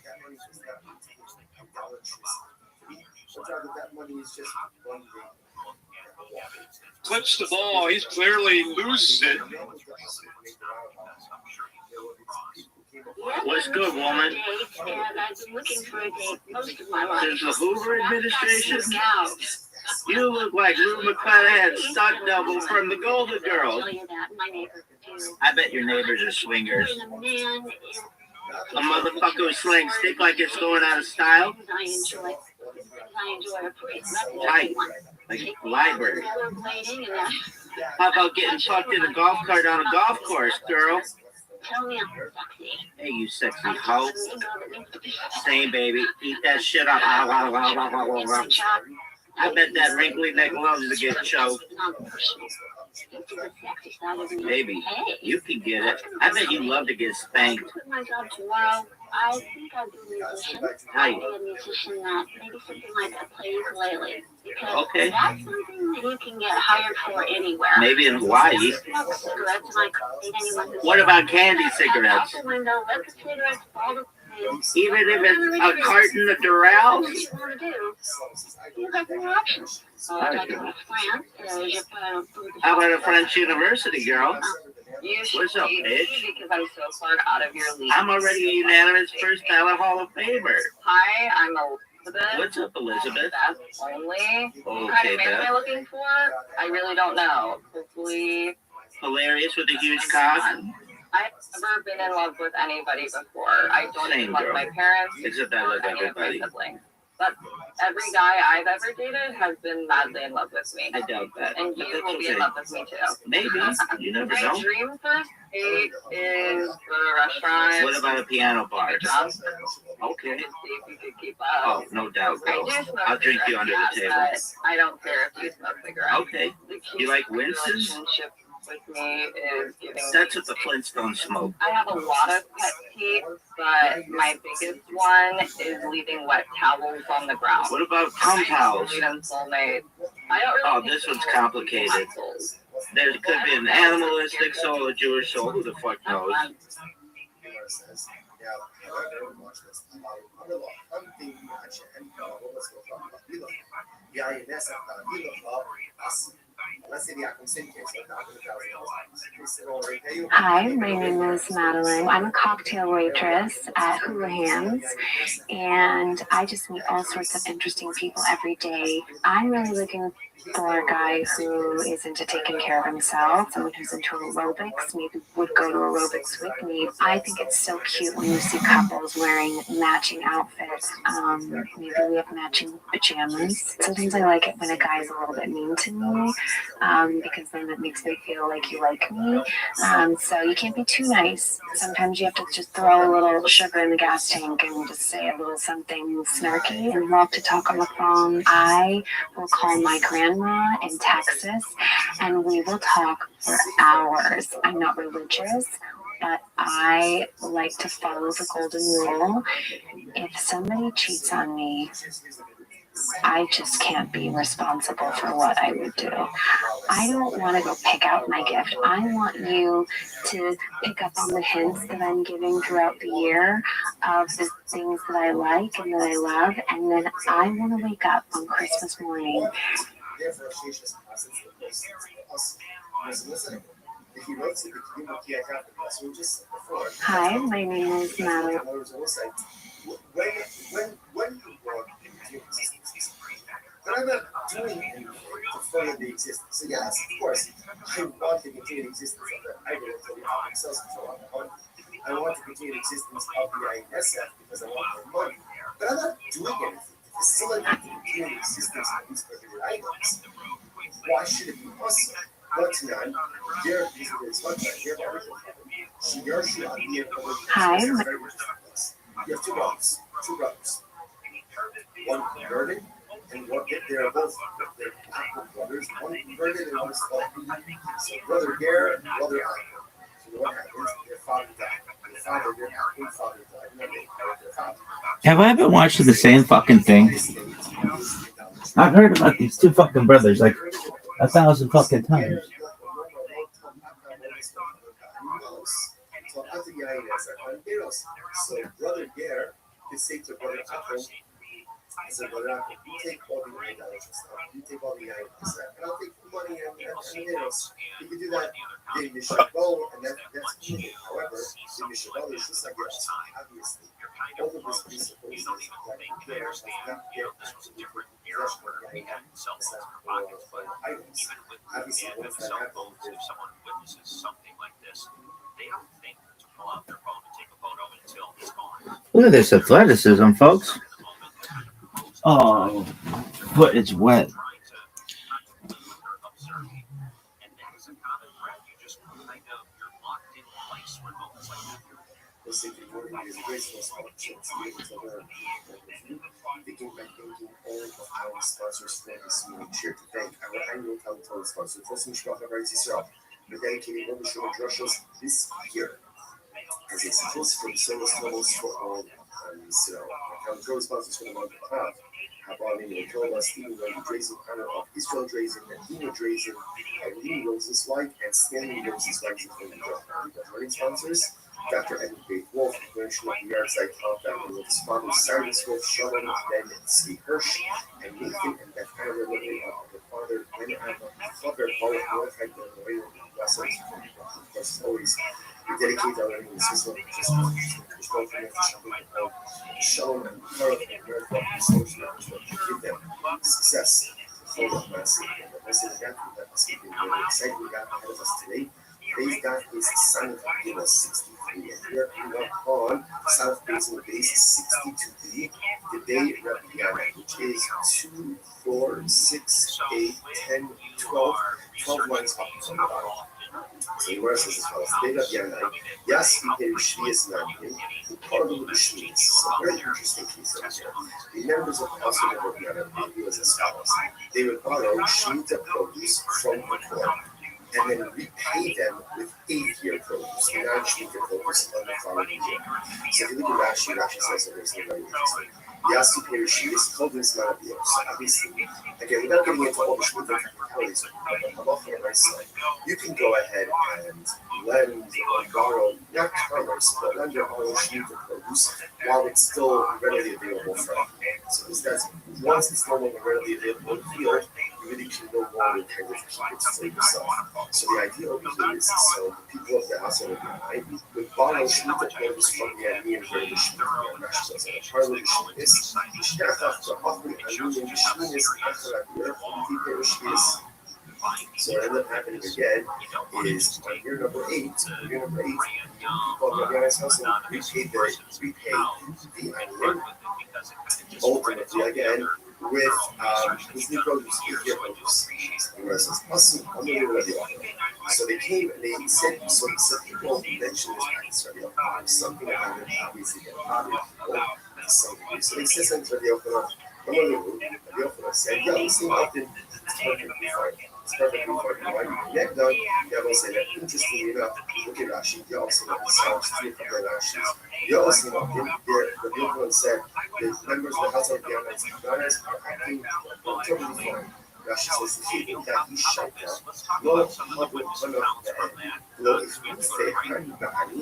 Speaker 11: Clips the ball. He's clearly loses it.
Speaker 15: What's good, woman?
Speaker 7: And I've been looking for a date most of my life.
Speaker 15: Since the Hoover administration? You look like Lou McClanahan's stunt double from the Golden Girls. I bet your neighbors are swingers. A motherfucker who slings stick like it's going out of style?
Speaker 7: I enjoy a pretty
Speaker 15: Tight, like a library. How about getting fucked in a golf cart on a golf course, girl?
Speaker 7: Tell me I'm sexy.
Speaker 15: Hey, you sexy hoe. Same, baby. Eat that shit up. I bet that wrinkly neck loves to get choked. Baby, you can get it. I bet you love to get spanked.
Speaker 7: Quit my job tomorrow. I think I'll be a musician. I'll be a musician that maybe something like a play ukulele. Because that's something that you can get hired for anywhere.
Speaker 15: Maybe in Hawaii.
Speaker 7: Smoke cigarettes and I couldn't date anyone who
Speaker 15: What about candy cigarettes?
Speaker 7: out the window, let the cigarettes fall to
Speaker 15: Even if it's a carton of Doral?
Speaker 7: what you want to do. You have more options. So I can go to France.
Speaker 15: How about a French university, girl?
Speaker 13: You should
Speaker 15: What's up,
Speaker 13: date me
Speaker 15: bitch?
Speaker 13: because I'm so far out of your league.
Speaker 15: I'm already a unanimous first ballot Hall of Famer.
Speaker 13: Hi, I'm Elizabeth.
Speaker 15: What's up, Elizabeth?
Speaker 13: That's only. What kind
Speaker 15: Okay,
Speaker 13: of man am
Speaker 15: Beth.
Speaker 13: I looking for? I really don't know. Hopefully,
Speaker 15: Hilarious with a huge cock.
Speaker 13: I've never been in love with anybody before. I don't
Speaker 15: Same,
Speaker 13: even love
Speaker 15: girl.
Speaker 13: my parents
Speaker 15: Except I love
Speaker 13: or any of my
Speaker 15: everybody.
Speaker 13: siblings. But every guy I've ever dated has been madly in love with me.
Speaker 15: I doubt that.
Speaker 13: And
Speaker 15: but
Speaker 13: you
Speaker 15: that's
Speaker 13: will be in
Speaker 15: okay.
Speaker 13: love with me too.
Speaker 15: Maybe. You never
Speaker 13: My
Speaker 15: know.
Speaker 13: dream first date is for a restaurant.
Speaker 15: What about a piano bar?
Speaker 13: Johnson.
Speaker 15: Okay.
Speaker 13: See if you could keep up.
Speaker 15: Oh, no doubt,
Speaker 13: I
Speaker 15: girl.
Speaker 13: do smoke
Speaker 15: I'll drink you under
Speaker 13: cigarettes,
Speaker 15: the table.
Speaker 13: but I don't care if you smoke cigarettes.
Speaker 15: Okay.
Speaker 13: The key
Speaker 15: You like
Speaker 13: to
Speaker 15: Winston's?
Speaker 13: relationship with me is giving.
Speaker 15: That's what the Flintstones smoke.
Speaker 13: I have a lot of pet peeves, but my biggest one is leaving wet towels on the ground.
Speaker 15: What about cum towels?
Speaker 13: Lead and soulmate. I don't really.
Speaker 15: Oh,
Speaker 13: think
Speaker 15: this one's
Speaker 13: people
Speaker 15: complicated.
Speaker 13: have souls.
Speaker 15: There could be an animalistic soul, a Jewish soul. Who the fuck knows?
Speaker 18: Hi, my name is Madeline. I'm a cocktail waitress at Hula Hands, and I just meet all sorts of interesting people every day. I'm really looking for a guy who is into taking care of himself, someone who's into aerobics, maybe would go to aerobics with me. I think it's so cute when you see couples wearing matching outfits. Maybe we have matching pajamas. Sometimes I like it when a guy's a little bit mean to me, because then it makes me feel like you like me. So you can't be too nice. Sometimes you have to just throw a little sugar in the gas tank and just say a little something snarky and love to talk on the phone. I will call my grandma in Texas and we will talk for hours. I'm not religious, but I like to follow the golden rule. If somebody cheats on me, I just can't be responsible for what I would do. I don't want to go pick out my gift. I want you to pick up on the hints that I'm giving throughout the year of the things that I like and that I love, and then I want to wake up on Christmas morning. Hi, my name is Madeline.
Speaker 9: But I'm not doing anything to further the existence. So yes, of course, I want to continue the existence of the idol until the album sells for a lot of money. I want to continue the existence of the ISF because I want more money. But I'm not doing anything to facilitate the continued existence of these particular items. Why should it be us? Vatnan, their visitors, Vatnan, their original family. Shigar Shua, the
Speaker 18: Hi.
Speaker 9: You have two brothers. One converted. And what they're both they're Apple brothers. One converted and one is called so brother Gare and brother Apple. So what happens? Their father died. Their father died. And then they inherit their father.
Speaker 8: Have I been watching the same fucking thing? I've heard about these two fucking brothers like 1,000 fucking times.
Speaker 9: So brother Gare can say to brother Apple, I said, brother Apple, you take all the idolatry stuff, you take all the items, and I'll take the money and everything else. You can do that in the Shabbat, and that's cheating. However, in the Shabbat, it's just like this. Obviously, all of this presupposes that Gare has not yet actually taken possession of the items. Obviously, once that happens,
Speaker 6: if someone witnesses something like this, they don't think to pull out their phone and take a photo until it's gone.
Speaker 8: Look at this athleticism, folks. Oh, but it's wet.
Speaker 9: Thinking by thinking all of our sponsors for this meeting. Share to thank our annual Talmud sponsor, Trusting Shkach of Eretz Yisrael, for dedicating all the show and drushos this year as a support for the service levels for all Yisrael. Our Talmud sponsors for the month of Av have brought in the Torah, Stephen Rose, Drazin, honor of Israel Drazin, and Dina Drazin, Eileen Rosenzweig, and Stanley Rosenzweig from the job. Our learning sponsors, Dr. Edward Faith Wolf, Version of the Yard Tom Family with sponsors Cyrus Wolf, Shalom, Ben, and Steve Hirsch, and Nathan and Beth Tyler, living of their father, Ben Father, Paul, Mordechai, the Royal Blessings. Of course, as always, we dedicate our learning system to Shalom and Carl and Miracle to give them success. For the massive and the message that must be really exciting we got ahead of us today. Today's dot is South Base 63, and we are coming up on South Base Base 62B, the day Rabbi which is 2, 4, 6, 8, 10, 12 lines up from the bottom. So the verse says as follows: Today Rabbi yes, we hear Shvius Nadim, who called him the Shvius. So very interesting piece of here. The members of the House of Rabbi Yana do as follows: they would borrow Shemitah produce from the poor, and then repay them with 8-year produce, the non-Shemitah produce on the following year. So if you look at Rashi, Rashi says something very interesting. Yasu Peter Shvius called this not a deal. So obviously, again, without getting into all the Shemitah technicalities, you can go ahead and lend or borrow, not commerce, but lend your own Shemitah produce while it's still readily available for you. So this does, once it's no longer readily available in the field, you really can no longer kind of keep it for yourself. So the idea over here is, so the people of the house of the would borrow Shemitah produce from the enemy and very Shemitah. And Rashi says that part of the Shemitah so what ended up happening again is on year number 8, people of the guy's house and repay the annual, ultimately again with new produce, 8-year produce. And where it says, awesome, I'm going to ready. So they came and they said, so people mentioned this practice already. Something about it, obviously, they probably something. So they said something to the Yochanan. Rabbi Yochanan said, yeah, this thing often is talking before. It's perfectly fine. Right? Neck done. Yeah, I will say that. Interestingly enough, look at Rashi. You also know the Psalms 2 from the Rashis. You also know the Bible said the members of the house of Gannon's gunners are acting totally fine. Rashi says the people that he shut down, lo havu hanach lo ichnufe hani ba'ani,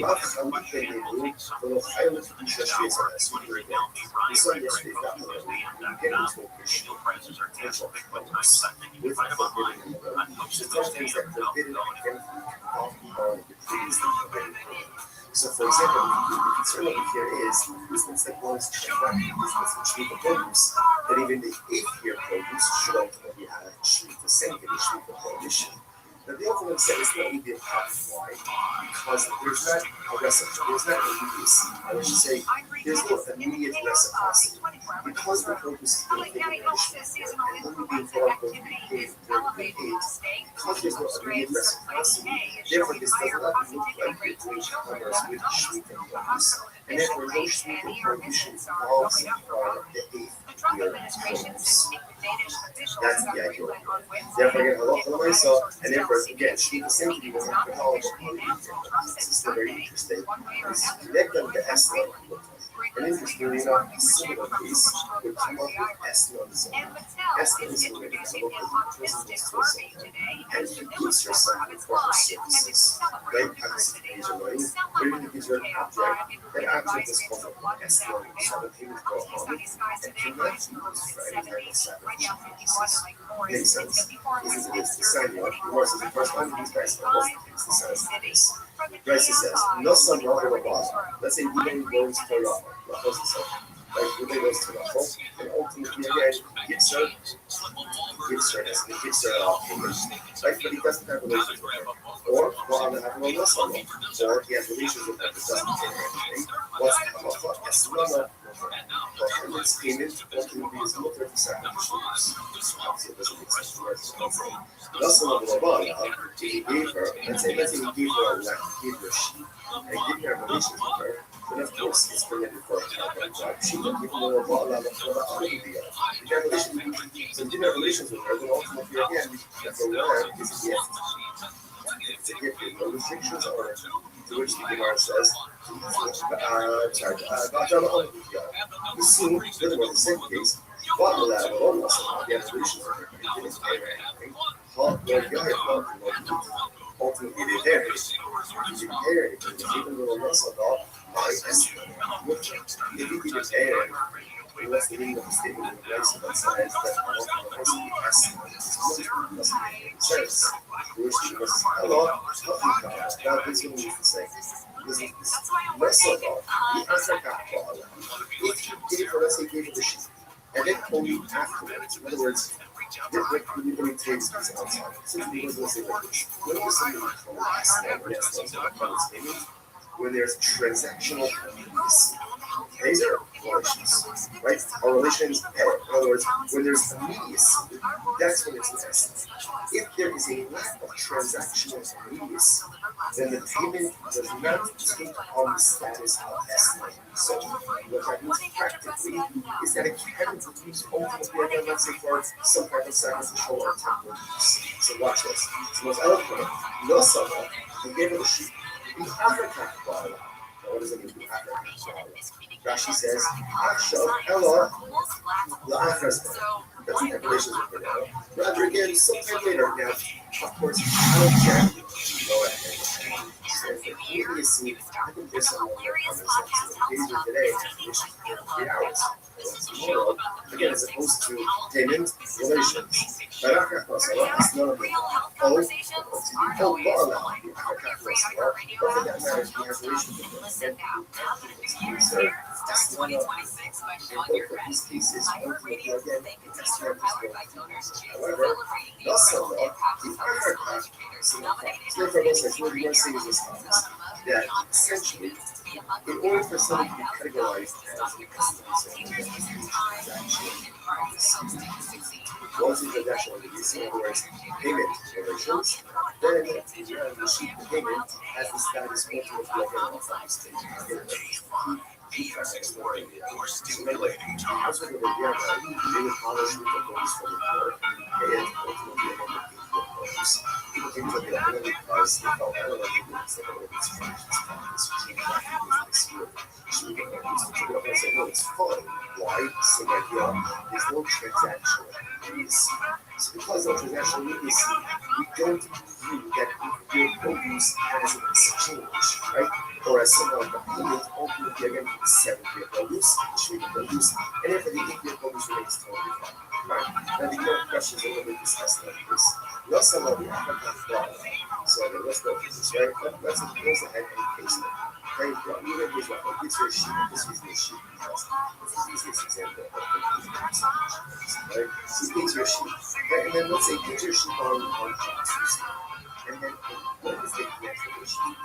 Speaker 9: ma chalu kenenu, v'lo chayu kedusha shveza asuri again. We saw yesterday that we get into a issue of potential problems with forbidden the first things that forbidden again on the previously forbidden. So, for example, the concern over here is this means that one is checking this Shmita produce, that even the 8th year produce should ultimately have Shmita sanctity, Shmita prohibition. Now, the ultimate set is not even why? Because there's not a recipe, there's not immediacy. I should say, there's no immediate reciprocity. Because the produce is being taken and only being brought to behave during the 8th, because there's no immediate reciprocity, therefore this does not look like you're doing commerce with Shmita produce, and therefore no Shmita prohibition involves the 8th year produce. That's the idea. Therefore, again, halacha saw, and therefore, again, Shmita sanctity was not called this is still very interesting. It's connected to Esla. And interestingly enough, a similar case would come up with Esla on its own. Esla is a way to look at the person who's person and gives her something for her services. Right? Participation, right? Or even gives her an object. That object is called Esla, so the payment go on and cannot be used for any type of sacrifice. Makes sense. This is the sign of the verse is the first one. These guys are it's the sign of this. Bryce says, no some wrong with a boss. Let's say we don't go to Torah. Like we goes to Rachel, and ultimately again gives her this, and he gives her right, but he doesn't have relations with her. Or Muhammad have no muscle, or he has relations with her, but doesn't take anything. What's the halacha? Yes, no. But it's payment, what can be his mother to sacrifice. Obviously, it doesn't make sense to write. That's the level of Allah. He gave her, let's say he gave her a lamb, he gave her a sheep, and he didn't have relations with her. But of course, it's permitted for her to have a job. She didn't give her a Allah for the other idea. If you have relations with her, then ultimately again, that's a lamb is a gift. It's a gift with no restrictions on it. To which the Gemara says, we see, in other words, the same case, but without a long muscle, he has relations with her, he didn't pay her anything. Ultimately, they pay her. He didn't pay her anything, even though a muscle dog, if he didn't pay her, unless the meaning of the statement in the place that says that the person has service, which was hello, God is going to say. This is muscle dog. He has a cat for if you gave her, let's say, gave her the sheep, and then only afterwards, in other words, when you takes this outside, since we was say like this, when was something called when there's transactional these are relations, right? Our relations, in other words, when there's immediacy, that's when it's an essence. If there is a lack of transactional immediacy, then the payment does not take on the status of essence. So, what that means practically is that it can be used ultimately, again, let's say, for some kind of sacrificial or temple use. So, watch this. It's the most eloquent. No someone who gave her the sheep. What does it mean? Rashi says, Ella, doesn't have relations with her now. Rather again, sometime later. Now, of course, I don't care. Go ahead. Immediacy, I think there's someone that comes up today, which 3 hours. Tomorrow, again, as opposed to payment relations. Barakah Masala is not a big but for that matter, he has relations with them. That's one of these pieces. Ultimately, again, it's not just however, also, the other part, therefore, what we want to say is this: that essentially, in order for something to be categorized as a once the transaction is in other words, payment relations, then the receipt payment has the status ultimately of the state. You're stimulating time. As we go together, they would polish with the police for the court, and ultimately abuse. People think that they're only because they felt better when they did this. They don't know it's strange. It's not this strange. It's weird. Should we get abused? Should we go and say, no, it's fun. Why? Same idea. There's no transactional idiocy. So because of transactional idiocy, we don't view that your produce as an exchange, right? Or as someone like a payment, ultimately again for the 7-year produce, which we can produce, and then for the 8-year produce remains totally fine. Right? Now the other questions are a little bit discussed like this. We also know the African flag. So let's go through this, right? Let's close ahead and paste it. Right? Even here's what it's your sheet. This is the sheet because this is the easiest example of right? So it's your sheet. Right? And then let's say get your sheet on Tuesday. And then what is the actual sheet?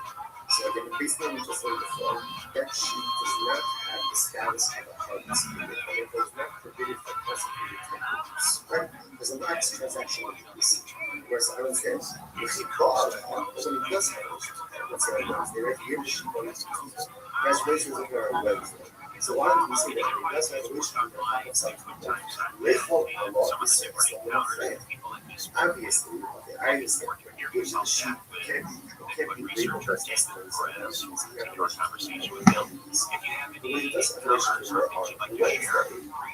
Speaker 9: So again, based on just like the form, that sheet does not have the status of a hard dispute, and it was not forbidden for prosecuted techniques, right? Because a lax transaction would be this. Whereas I would say, if you call somebody does have issues, let's say on Wednesday, right? The sheet on Tuesday. Graduation is over on Wednesday. So why don't we say that he does have issues with the outside people? Therefore, a law is saying that we're not fair. Obviously, okay, I understand. Usually the sheet can't be labeled as testimonies. Conversation with them. If you have any questions or things you'd like to share,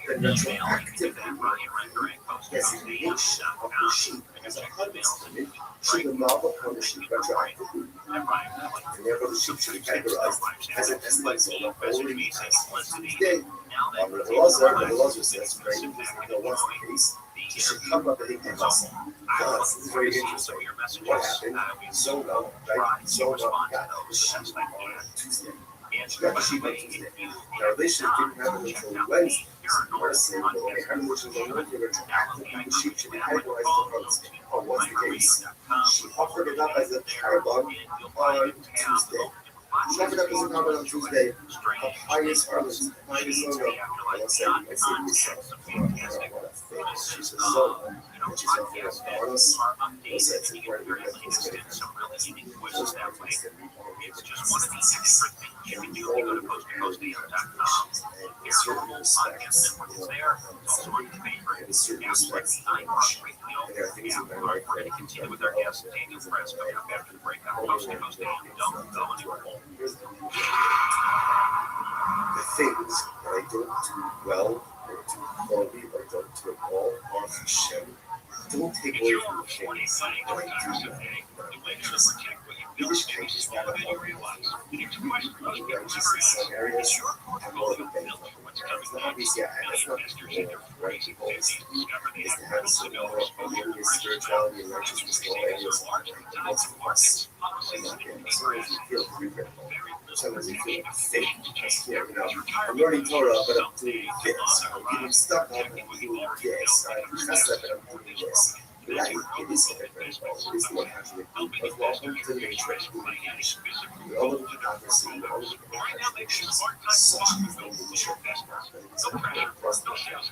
Speaker 9: then retroactively designation of the sheet as a punishment should involve upon the sheet retroactively. And therefore, the sheet should be categorized as an estimate of only as today. The laws says, right, what's the case? You should come up with a lesson. This is very interesting. What happened? Zona, right? Zona got the sheet on Tuesday. She got the sheet on Tuesday. Now, they should didn't happen until Wednesday. So we're saying, well, okay, how many motions are working retroactively? The sheet should be categorized on what's the case. She offered it up as a carbon on Tuesday. She offered up as a carbon on Tuesday. A highest harvest, highest zona. Let's say yourself. She's a zona. And she's offering us bonus. Those sets of where we're getting this good. It's just one of these extra things you can do. You go to postposteo.com. In certain respects, and what's there, it's also on your favorite. In certain respects, there are things that are ready to continue with our guest, Daniel Press, coming up after the break. Coast to coast, don't go anywhere. The things that I don't do well, or do poorly, or don't do at all, are Hashem. Don't take away from the things that I do well. English page is not a whole righteous in some areas and more of a benefit. Obviously, that's not the right goal is to have some more spirituality and righteousness in all areas of most of us. Sometimes you feel hypocritical. Sometimes you feel fake because here, I'm learning Torah, but I'm doing this. I'm getting stuck on doing this. I confess that, but I'm doing this. Right, it is hypocritical. It is what has to be but welcome to the nature of communication. We all live in hypocrisy, we all live in contradictions. Such is the nature of ourselves.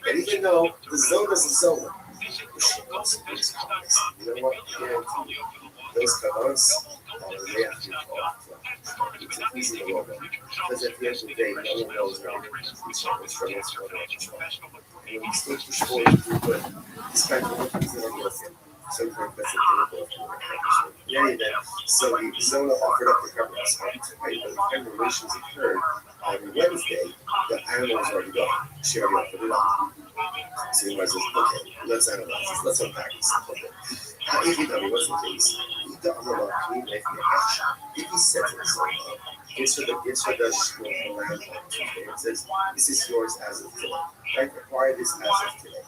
Speaker 9: And even though the zone is a zone, the shit also is complex. You know what? I guarantee you, those kavans, they have to be called. It's easy to love them. Because at the end of the day, no one knows how to struggles for the and we still push forward to do good, despite the things that are working. Sometimes that's a pinnacle of accomplishment. In any event, so the Zona offered up the government's right, but the time relations occurred on Wednesday, the animal was already gone. She already offered it up. So you might say, okay, let's analyze this, let's unpack this. Okay. If you tell me what's the case, you don't know about clean life in action. If he says it, so gives her the land on Tuesday and says, this is yours as of today. Right? Acquire this as of today.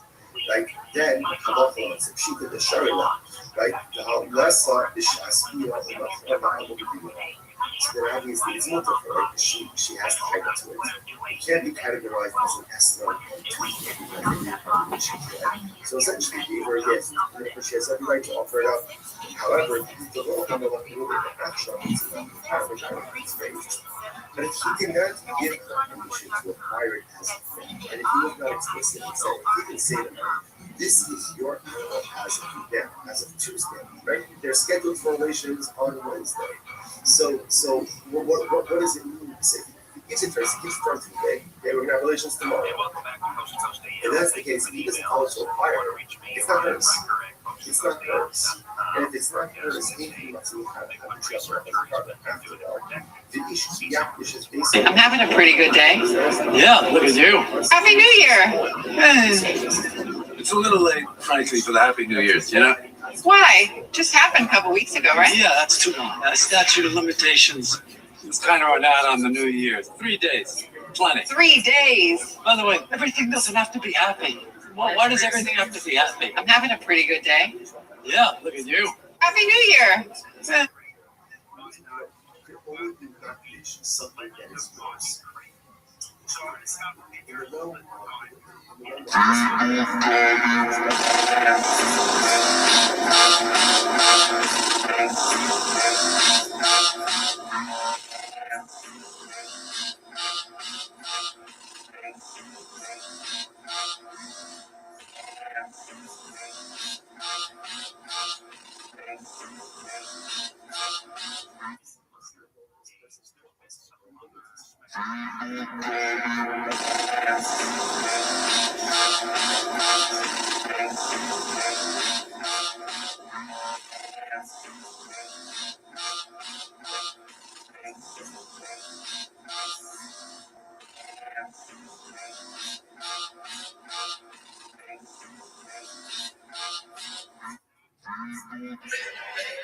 Speaker 9: Like then, if she did the Sharia, right? The less the Shaspia so then obviously it's not for right? She has to hide to it. It can't be categorized as an Esther. So essentially, he gave her a gift, and she has every right to offer it up. However, the law of the action is very interesting. But if he did not give her permission to acquire it as a thing, and if he was not explicit in saying, he didn't say to her, this is your animal as of now, as of Tuesday, right? They're scheduled for relations on Wednesday. So what does it mean to say? He gives it to her today, they were going to have relations tomorrow. And that's the case, if he doesn't call it to acquire her, it's not hers. It's not hers. And if it's not hers,
Speaker 19: I'm having a pretty good day.
Speaker 20: Yeah, look at you.
Speaker 19: Happy New Year!
Speaker 20: It's a little late, frankly, for the Happy New Year's, you know?
Speaker 19: Why? Just happened a couple weeks ago, right?
Speaker 20: Yeah, that's too long. Statute of limitations. It's kind of run out on the New Year's. 3 days. Plenty.
Speaker 19: 3 days.
Speaker 20: By the way, everything doesn't have to be happy. Why does everything have to be happy?
Speaker 19: I'm having a pretty good day.
Speaker 20: Yeah, look at you.
Speaker 19: Happy New Year!
Speaker 11: It's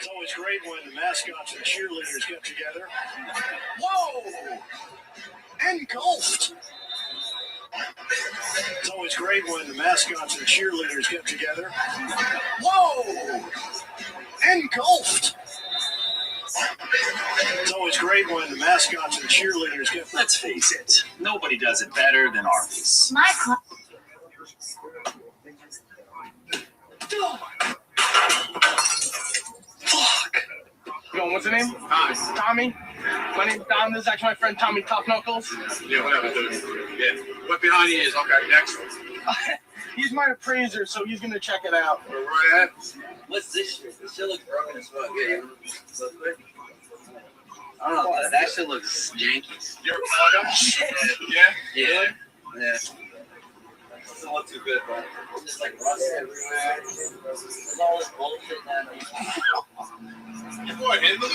Speaker 11: always great when the mascots and cheerleaders get together. Whoa! Engulfed! It's always great when the mascots and cheerleaders get together. Whoa! Engulfed! It's always great when the mascots and cheerleaders get.
Speaker 20: Let's face it, nobody does it better than Arby's.
Speaker 16: Michael.
Speaker 3: Fuck. Yo, what's your name? Tommy. My name's Dom. This is actually my friend Tommy Tough Knuckles.
Speaker 20: Yeah, whatever, dude. Yeah. What behind you is, okay, next.
Speaker 3: He's my appraiser, so he's gonna check it out.
Speaker 20: Go right ahead. What's this shit? This shit looks broken as fuck. Yeah, look good. I don't know, that shit looks janky.
Speaker 3: You're a shit.
Speaker 20: Yeah? Yeah. Yeah. Doesn't look too good, but it's just like rust everywhere. There's all this bullshit down here.
Speaker 3: You brought him to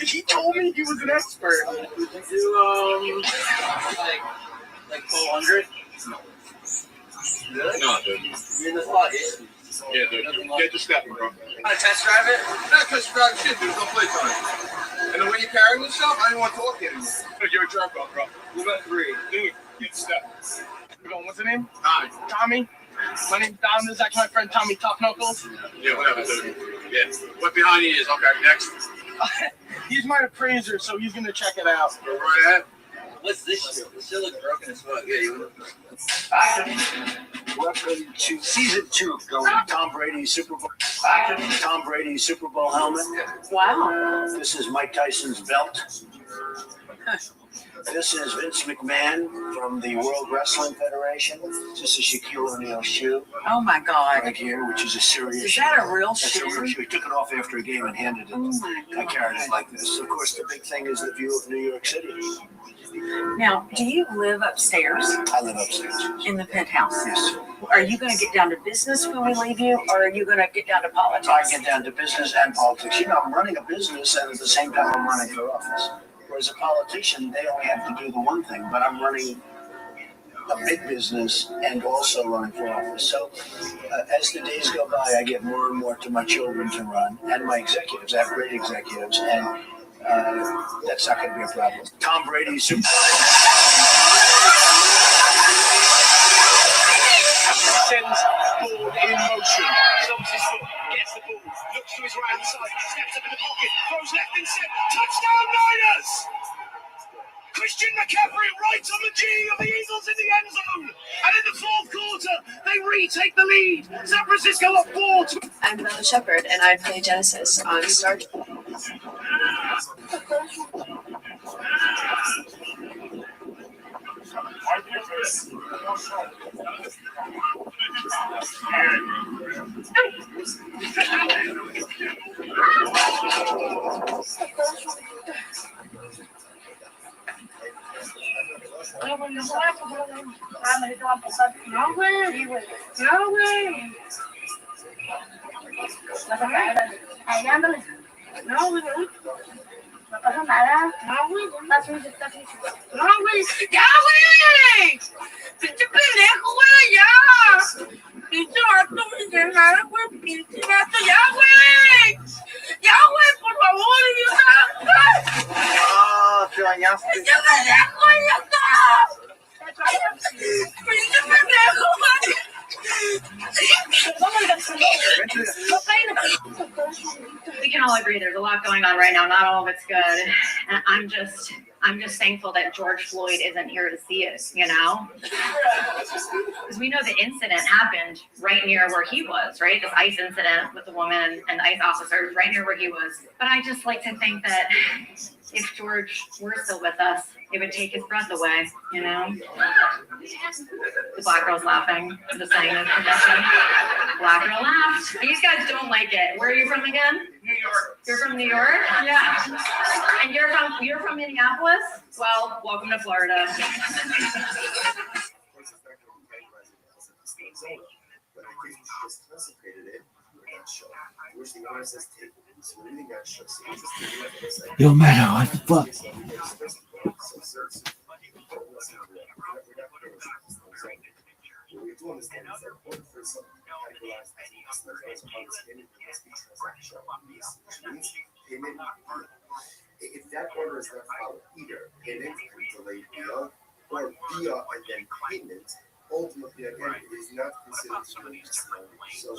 Speaker 3: he told me he was an expert.
Speaker 20: Did you do, like 400? No. Really? No, dude. I mean, there's a lot of issues.
Speaker 3: Yeah, dude. Get the stepping, bro.
Speaker 20: Want to test drive it?
Speaker 3: Not test drive shit, dude. No playtime. And the way you're carrying yourself, I don't want to talk to you anymore. You're a jerk off, bro. What about 3? Dude, get the step. What's your name? Tommy. My name's Dom. This is actually my friend Tommy Tough Knuckles.
Speaker 20: Yeah, whatever, dude. Yeah. What behind you is, okay, next.
Speaker 3: He's my appraiser, so he's gonna check it out.
Speaker 20: Go right ahead. What's this shit? This shit looks broken as fuck. Yeah, you
Speaker 21: Welcome to season 2 going Tom Brady's Super Bowl. Tom Brady's Super Bowl helmet.
Speaker 19: Wow.
Speaker 21: This is Mike Tyson's belt. This is Vince McMahon from the World Wrestling Federation. This is Shaquille O'Neal's shoe.
Speaker 19: Oh my God.
Speaker 21: Right here, which is a serious
Speaker 19: Is
Speaker 21: shoe.
Speaker 19: that a real
Speaker 21: That's
Speaker 19: shoe?
Speaker 21: a real shoe. He took it off after a game and handed it.
Speaker 19: Oh my God.
Speaker 21: I carried it like this. Of course, the big thing is the view of New York City.
Speaker 19: Now, do you live upstairs?
Speaker 21: I live upstairs.
Speaker 19: In the penthouse?
Speaker 21: Yes.
Speaker 19: Are you going to get down to business when we leave you, or are you going to get down to politics?
Speaker 21: I get down to business and politics. You know, I'm running a business, and at the same time, I'm running for office. Whereas a politician, they only have to do the one thing, but I'm running a big business and also running for office. So as the days go by, I give more and more to my children to run and my executives. I have great executives, and that's not going to be a problem. Tom Brady's Super
Speaker 3: Sends ball in motion. Stumps his foot, gets the ball, looks to his right hand side, steps up in the pocket, throws left and set. Touchdown Niners! Christian McCaffrey right on the G of the Eagles in the end zone. And in the fourth quarter, they retake the lead. San Francisco up 4.
Speaker 22: I'm Bella Shepard, and I play Genesis on Star Trek.
Speaker 16: No way. ¿Vas a caer ahí dándole? No, güey, no. No pasa nada. No, güey. Está sucio, está sucio. No, güey. ¡Ya, güey! ¡Pinche pendejo, güey! ¡Ya! ¡Pinche vato, güey! Nada, güey. ¡Pinche vato! ¡Ya, güey! ¡Ya, güey! ¡Por favor, idiota!
Speaker 20: Ah, te bañaste.
Speaker 16: ¡Pinche pendejo, idiota! ¡Pinche pendejo, güey!
Speaker 1: We can all agree there's a lot going on right now. Not all of it's good. And I'm just thankful that George Floyd isn't here to see it, you know? Because we know the incident happened right near where he was, right? This ICE incident with the woman and the ICE officers right near where he was. But I just like to think that if George were still with us, it would take his breath away, you know? The black girl's laughing. I'm just saying this for Black girl laughed. These guys don't like it. Where are you from again?
Speaker 11: New York.
Speaker 1: You're from New York? Yeah. And you're from Minneapolis? Well, welcome to Florida.
Speaker 8: Yo, man, what the fuck?
Speaker 9: If that order is not followed, either payment and delayed via or via and then payment, ultimately again it is not considered to be so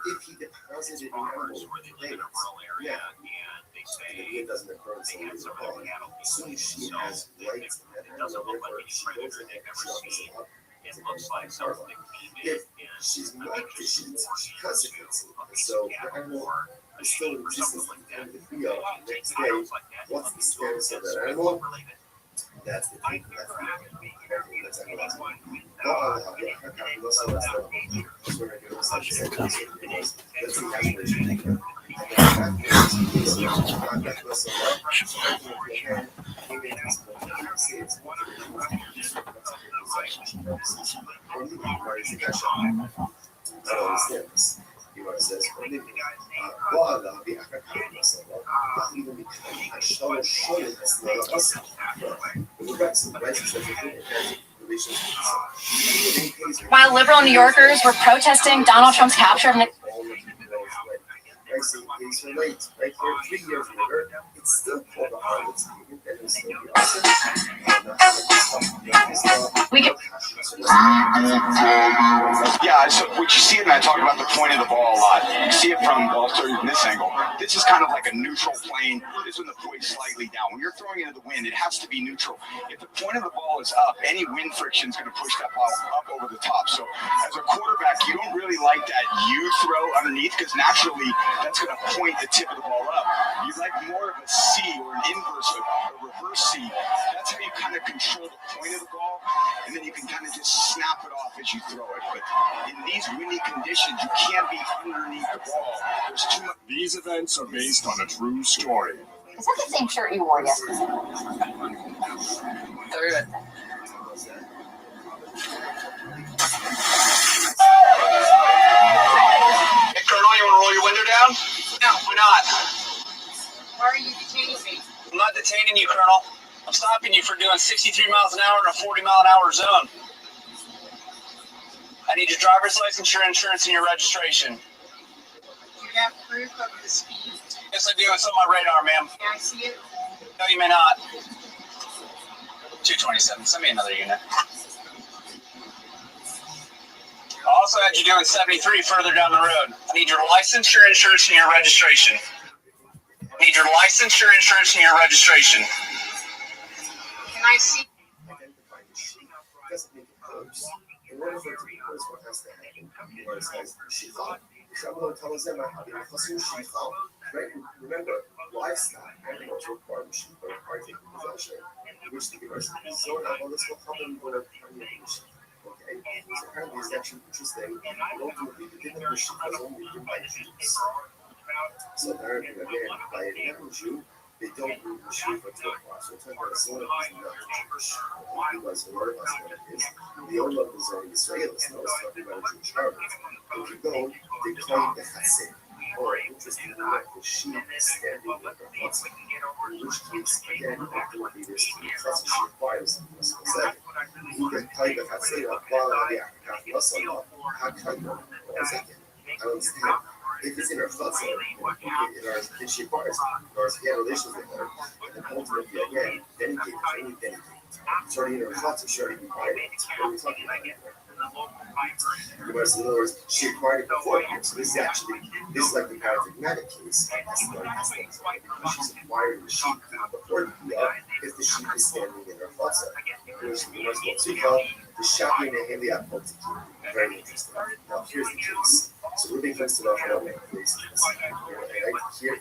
Speaker 9: if he deposited an envelope payment, yeah, it doesn't occur until later on. As soon as she has rights in that envelope, therefore she goes ahead and shuffles it up. It looks like something if she's not, she consequences. So the envelope is still in existence and the fee of the next day. What's the status of that envelope? That's the thing. That's the last one.
Speaker 16: While liberal New Yorkers were protesting Donald Trump's capture of
Speaker 2: Yeah, so what you see it, and I talk about the point of the ball a lot. You see it from, well, starting from this angle. This is kind of like a neutral plane. This one, the point is slightly down. When you're throwing into the wind, it has to be neutral. If the point of the ball is up, any wind friction is going to push that ball up over the top. So as a quarterback, you don't really like that U throw underneath because naturally that's going to point the tip of the ball up. You like more of a C or an inverse, a reverse C. That's how you kind of control the point of the ball, and then you can kind of just snap it off as you throw it. But in these windy conditions, you can't be underneath the ball. There's too much.
Speaker 23: These events are based on a true story.
Speaker 16: Is that the same shirt you wore yesterday?
Speaker 20: Very good.
Speaker 2: Hey, Colonel, you want to roll your window down?
Speaker 11: No, we're not.
Speaker 16: Why are you detaining me?
Speaker 11: I'm not detaining you, Colonel. I'm stopping you for doing 63 miles an hour in a 40-mile-an-hour zone. I need your driver's license, your insurance, and your registration.
Speaker 16: You have proof of the speed?
Speaker 11: Yes, I do. It's on my radar, ma'am.
Speaker 16: Can I see it?
Speaker 11: No, you may not. 227. Send me another unit. I also had you doing 73 further down the road. I need your license, your insurance, and your registration. I need your license, your insurance, and your registration.
Speaker 16: Can I see?
Speaker 9: In order for it to be close, what has to happen? Where it says Shicha, Shabbat tells them right? Remember, livestock animals require machine for partaking possession, which the diversity is so now this will happen when a machine. Okay, so apparently it's actually interesting. And ultimately, the dinner machine was only given by Jews. So apparently, again, by an animal Jew, they don't move the shoe for 2 o'clock. So it's like a sort of is not Jewish. He was aware of what it is. The owner was on Israelis, no, it's talking about a Jewish heritage. If you go, they claim the Hasid. or interested in what the sheep standing in the huts, in which case, again, ultimately this process requires second. ممكن طيب هتصير أطباء عليها وصل هكذا second. I understand. If it's in her thoughts, if she requires, or if he had relations with her, and then ultimately again, dedicated, only dedicated. It's already in her thoughts, it's already required. What are we talking about here? In other words, she acquired it before him. So this is like the paradigmatic case. She's acquired the sheep before the PR if the sheep is standing in her thoughts. The shopping and the apple. Very interesting. Now here's the case. So Ruby comes to the hallway. Here,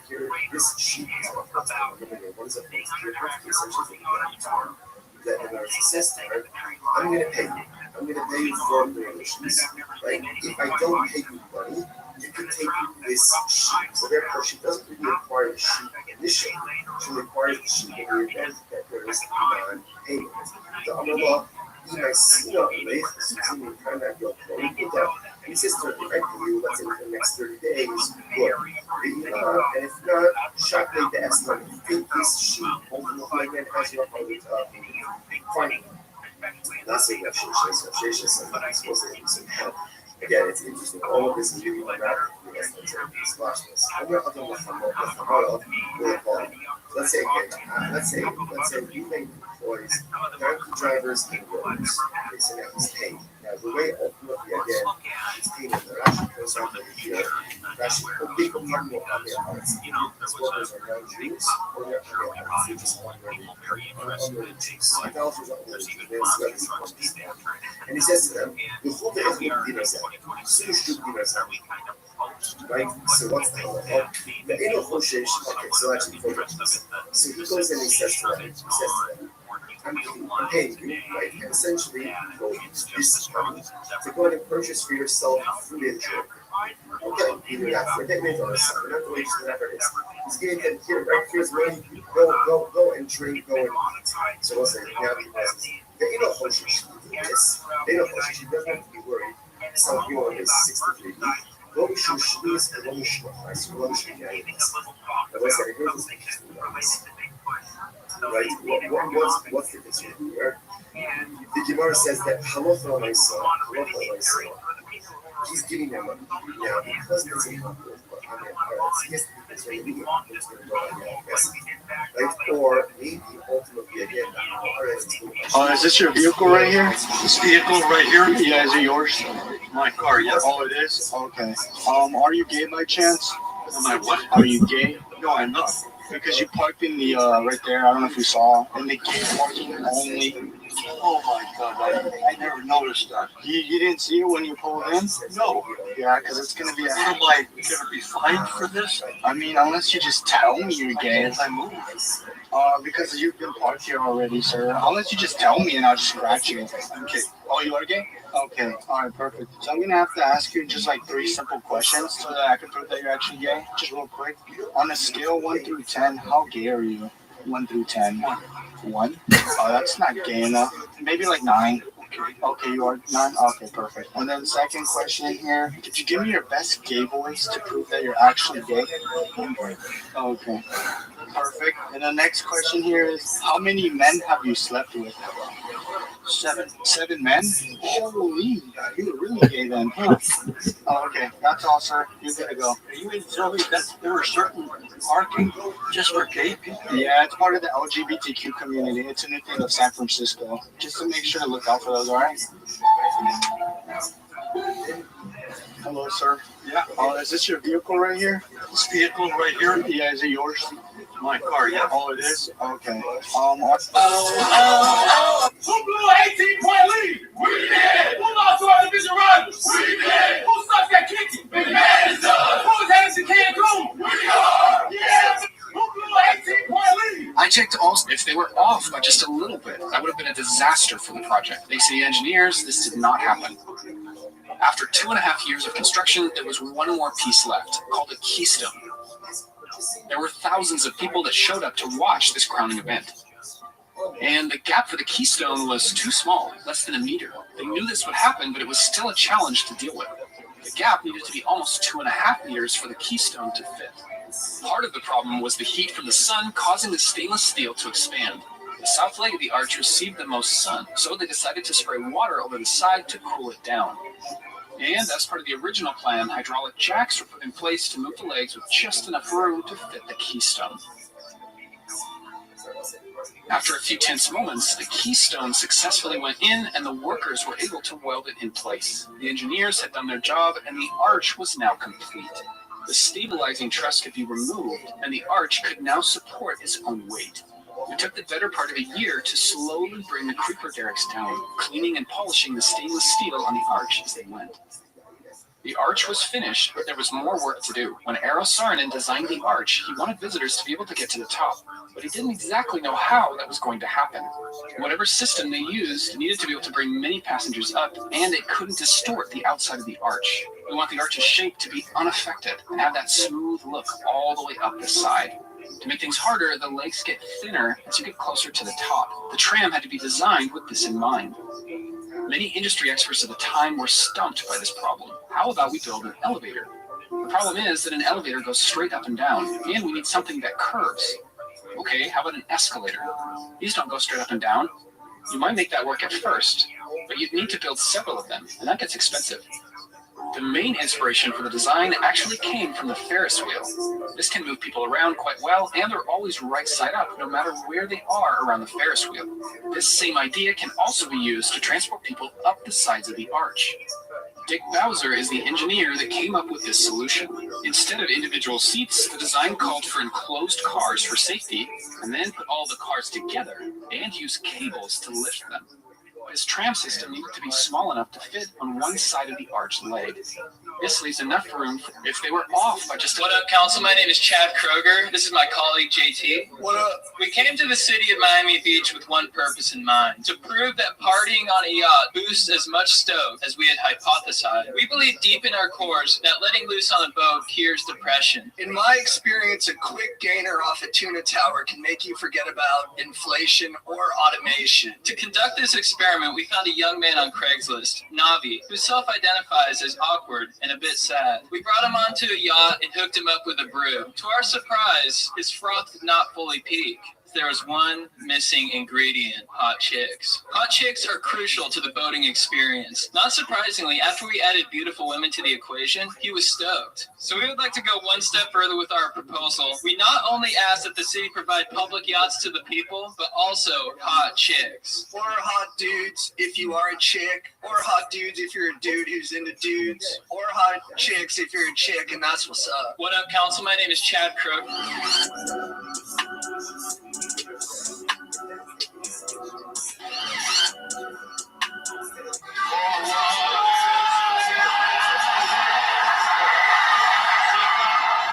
Speaker 9: this sheep is what is it? That in our success there, I'm going to pay you. I'm going to pay you for the relations. Right? If I don't pay you money, you can take this sheep. So therefore, she doesn't really acquire the sheep initially. She requires the sheep in the event that there is non-payment. The Amrullah, and he says to her directly, let's say for the next 30 days, good. And if not, shortly the estimate, take this sheep, ultimately again has your fine. That's a some help. Again, it's interesting. All of this is really about watch this. Let's say you make employees, donkey drivers, and roads. Okay, so now he's paid. Now the way ultimately again, he's paid in the Rashi goes on over here. Rashi, big part of their hearts. His workers are now Jews, or they're hearts. They just want to Jews. Idolaters are only Jews. And he says to them, the whole day is going to be right? So what's the halacha? The Eno Choshesh, okay, so actually, so he goes and he says to them, I'm paying you, right? And essentially, you go use this money to go and purchase for yourself food and drink. Okay, either that for a day or a Sunday, not the wages, whatever it is. He's giving them here, right? Here's money, go and drink, go and eat. So what's the the Eno Choshesh, yes, the Eno Choshesh, he doesn't have to be worried. So you know, is 63 What we should is and what we should price, what we should get is. But I said, here's this interesting right? What's the concern here? The Gemara says that halacha myself, he's giving them money. Now, because it's a couple on their parts, he has to be concerned that it's going to go on their investment. Right? Or maybe ultimately again,
Speaker 4: is this your vehicle right here? This vehicle right here? Yeah, is it yours? My car, yes. Oh, it is? Okay. Are you gay by chance? Am I what? Are you gay? No, I'm not. Because you parked in the, right there, I don't know if you saw, in the gay parking only. Oh my God, I never noticed that. You didn't see it when you pulled in? No. Yeah, because it's going to be am I going to be fined for this? I mean, unless you just tell me you're gay as I move. Because you've been parked here already, sir. Unless you just tell me and I'll just scratch you. Okay. Oh, you are gay? Okay. All right, perfect. So I'm going to have to ask you just like 3 simple questions so that I can prove that you're actually gay. Just real quick. On a scale 1 through 10, how gay are you? 1 through 10. 1? Oh, that's not gay enough. Maybe like 9. Okay, you are 9? Okay, perfect. And then second question here. Could you give me your best gay voice to prove that you're actually gay? Okay. Perfect. And the next question here is, how many men have you slept with? 7. 7 men? Holy, you're really gay then, huh? Oh, okay. That's all, sir. You're good to go. You mean to tell me that there were certain parking just for gay people? Yeah, it's part of the LGBTQ community. It's a new thing of San Francisco. Just to make sure to look out for those, all right? Hello, sir. Yeah. Is this your vehicle right here? This vehicle right here? Yeah, is it yours? My car, yeah. Oh, it is? Okay. Who blew an 18-point lead? We did. Who lost to our division rivals? We did. Who sucked at kicking? The man is done. Who's headed to Cancun? We are. Yeah. Who blew an 18-point lead?
Speaker 5: I checked also. If they were off by just a little bit, that would have been a disaster for the project. Thanks to the engineers, this did not happen. After 2.5 years of construction, there was one more piece left, called a keystone. There were thousands of people that showed up to watch this crowning event. And the gap for the keystone was too small, less than a meter. They knew this would happen, but it was still a challenge to deal with. The gap needed to be almost 2.5 meters for the keystone to fit. Part of the problem was the heat from the sun causing the stainless steel to expand. The south leg of the arch received the most sun, so they decided to spray water over the side to cool it down. And as part of the original plan, hydraulic jacks were put in place to move the legs with just enough room to fit the keystone. After a few tense moments, the keystone successfully went in and the workers were able to weld it in place. The engineers had done their job and the arch was now complete. The stabilizing truss could be removed and the arch could now support its own weight. It took the better part of a year to slowly bring the creeper derricks down, cleaning and polishing the stainless steel on the arch as they went. The arch was finished, but there was more work to do. When Eero Saarinen designed the arch, he wanted visitors to be able to get to the top, but he didn't exactly know how that was going to happen. Whatever system they used needed to be able to bring many passengers up, and it couldn't distort the outside of the arch. We want the arch's shape to be unaffected and have that smooth look all the way up the side. To make things harder, the legs get thinner as you get closer to the top. The tram had to be designed with this in mind. Many industry experts at the time were stumped by this problem. How about we build an elevator? The problem is that an elevator goes straight up and down, and we need something that curves. Okay, how about an escalator? These don't go straight up and down. You might make that work at first, but you'd need to build several of them, and that gets expensive. The main inspiration for the design actually came from the Ferris wheel. This can move people around quite well, and they're always right side up no matter where they are around the Ferris wheel. This same idea can also be used to transport people up the sides of the arch. Dick Bowser is the engineer that came up with this solution. Instead of individual seats, the design called for enclosed cars for safety, and then put all the cars together and use cables to lift them. This tram system needed to be small enough to fit on one side of the arch leg. This leaves enough room for if they were off by just a...
Speaker 10: What up, Council? My name is Chad Kroger. This is my colleague, JT.
Speaker 21: What up?
Speaker 10: We came to the city of Miami Beach with one purpose in mind, to prove that partying on a yacht boosts as much stoke as we had hypothesized. We believe deep in our cores that letting loose on a boat cures depression.
Speaker 21: In my experience, a quick gainer off a tuna tower can make you forget about inflation or automation.
Speaker 10: To conduct this experiment, we found a young man on Craigslist, Navi, who self-identifies as awkward and a bit sad. We brought him onto a yacht and hooked him up with a brew. To our surprise, his froth did not fully peak. There was one missing ingredient: hot chicks. Hot chicks are crucial to the boating experience. Not surprisingly, after we added beautiful women to the equation, he was stoked. So we would like to go one step further with our proposal. We not only ask that the city provide public yachts to the people, but also hot chicks.
Speaker 21: Or hot dudes if you are a chick, or hot dudes if you're a dude who's into dudes, or hot chicks if you're a chick and that's what's up.
Speaker 10: What up, Council? My name is Chad Crook.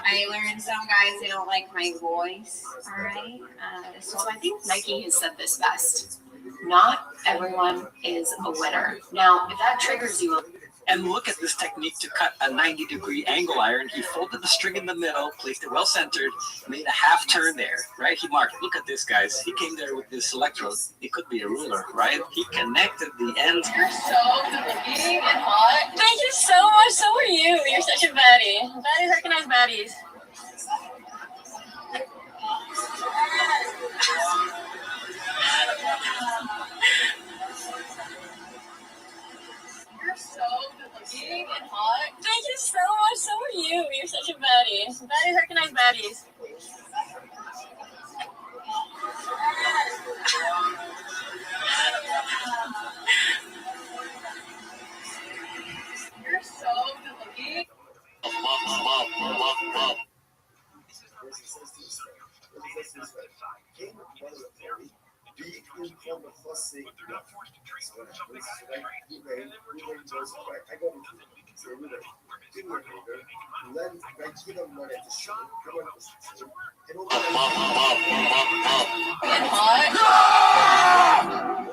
Speaker 12: I learned some guys, they don't like my voice, all right? So I think Nike has said this best. Not everyone is a winner. Now, if that triggers you,
Speaker 14: and look at this technique to cut a 90-degree angle iron. He folded the string in the middle, placed it well centered, made a half turn there, right? He marked, look at this, guys. He came there with this electrode. It could be a ruler, right? He connected the ends.
Speaker 12: You're so good-looking and hot. Thank you so much. So are you. You're such a baddie. Baddies recognize baddies. You're so good-looking and hot. Thank you so much. So are you. You're such a baddie. Baddies recognize baddies. You're so good-looking.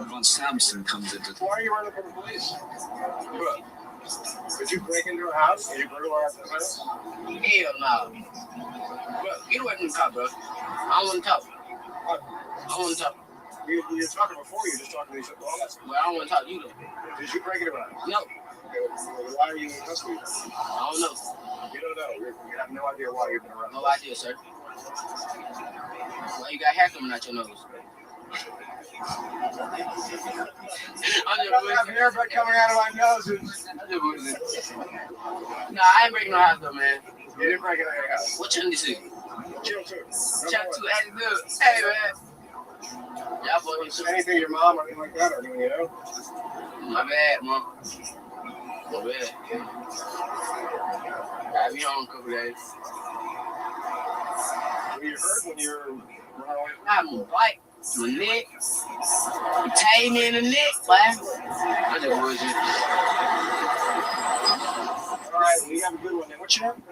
Speaker 5: When Samson comes into...
Speaker 9: Why are you running from the police? What? Did you break into a house? Did you burglarize the house?
Speaker 15: Hell no. Bro, get away from the car, bro. I don't want to talk. I want to talk.
Speaker 9: You were talking before, you were just talking to each other.
Speaker 15: Well, I don't want to talk to you, though.
Speaker 9: Did you break into a house?
Speaker 15: No.
Speaker 9: Why are you in custody?
Speaker 7: I don't know.
Speaker 9: You don't know. You have no idea why you've been arrested.
Speaker 7: No idea, sir. Why you got hair coming out your nose?
Speaker 9: I have hair coming out of my nose.
Speaker 7: Nah, I ain't breaking no house though, man.
Speaker 9: You didn't break it out of your house.
Speaker 7: What channel this is?
Speaker 9: Chill too.
Speaker 7: Channel 2, hey, good. Hey, man. Y'all boys.
Speaker 9: Anything your mom or anything like that, or anything, you know?
Speaker 7: My bad, mom. My bad. I'll be home a couple days.
Speaker 9: Were you hurt when you were running away?
Speaker 7: I'm right. My neck. You tied me in the neck, boy. I just was you.
Speaker 9: All right, we have a good one then. What's your name?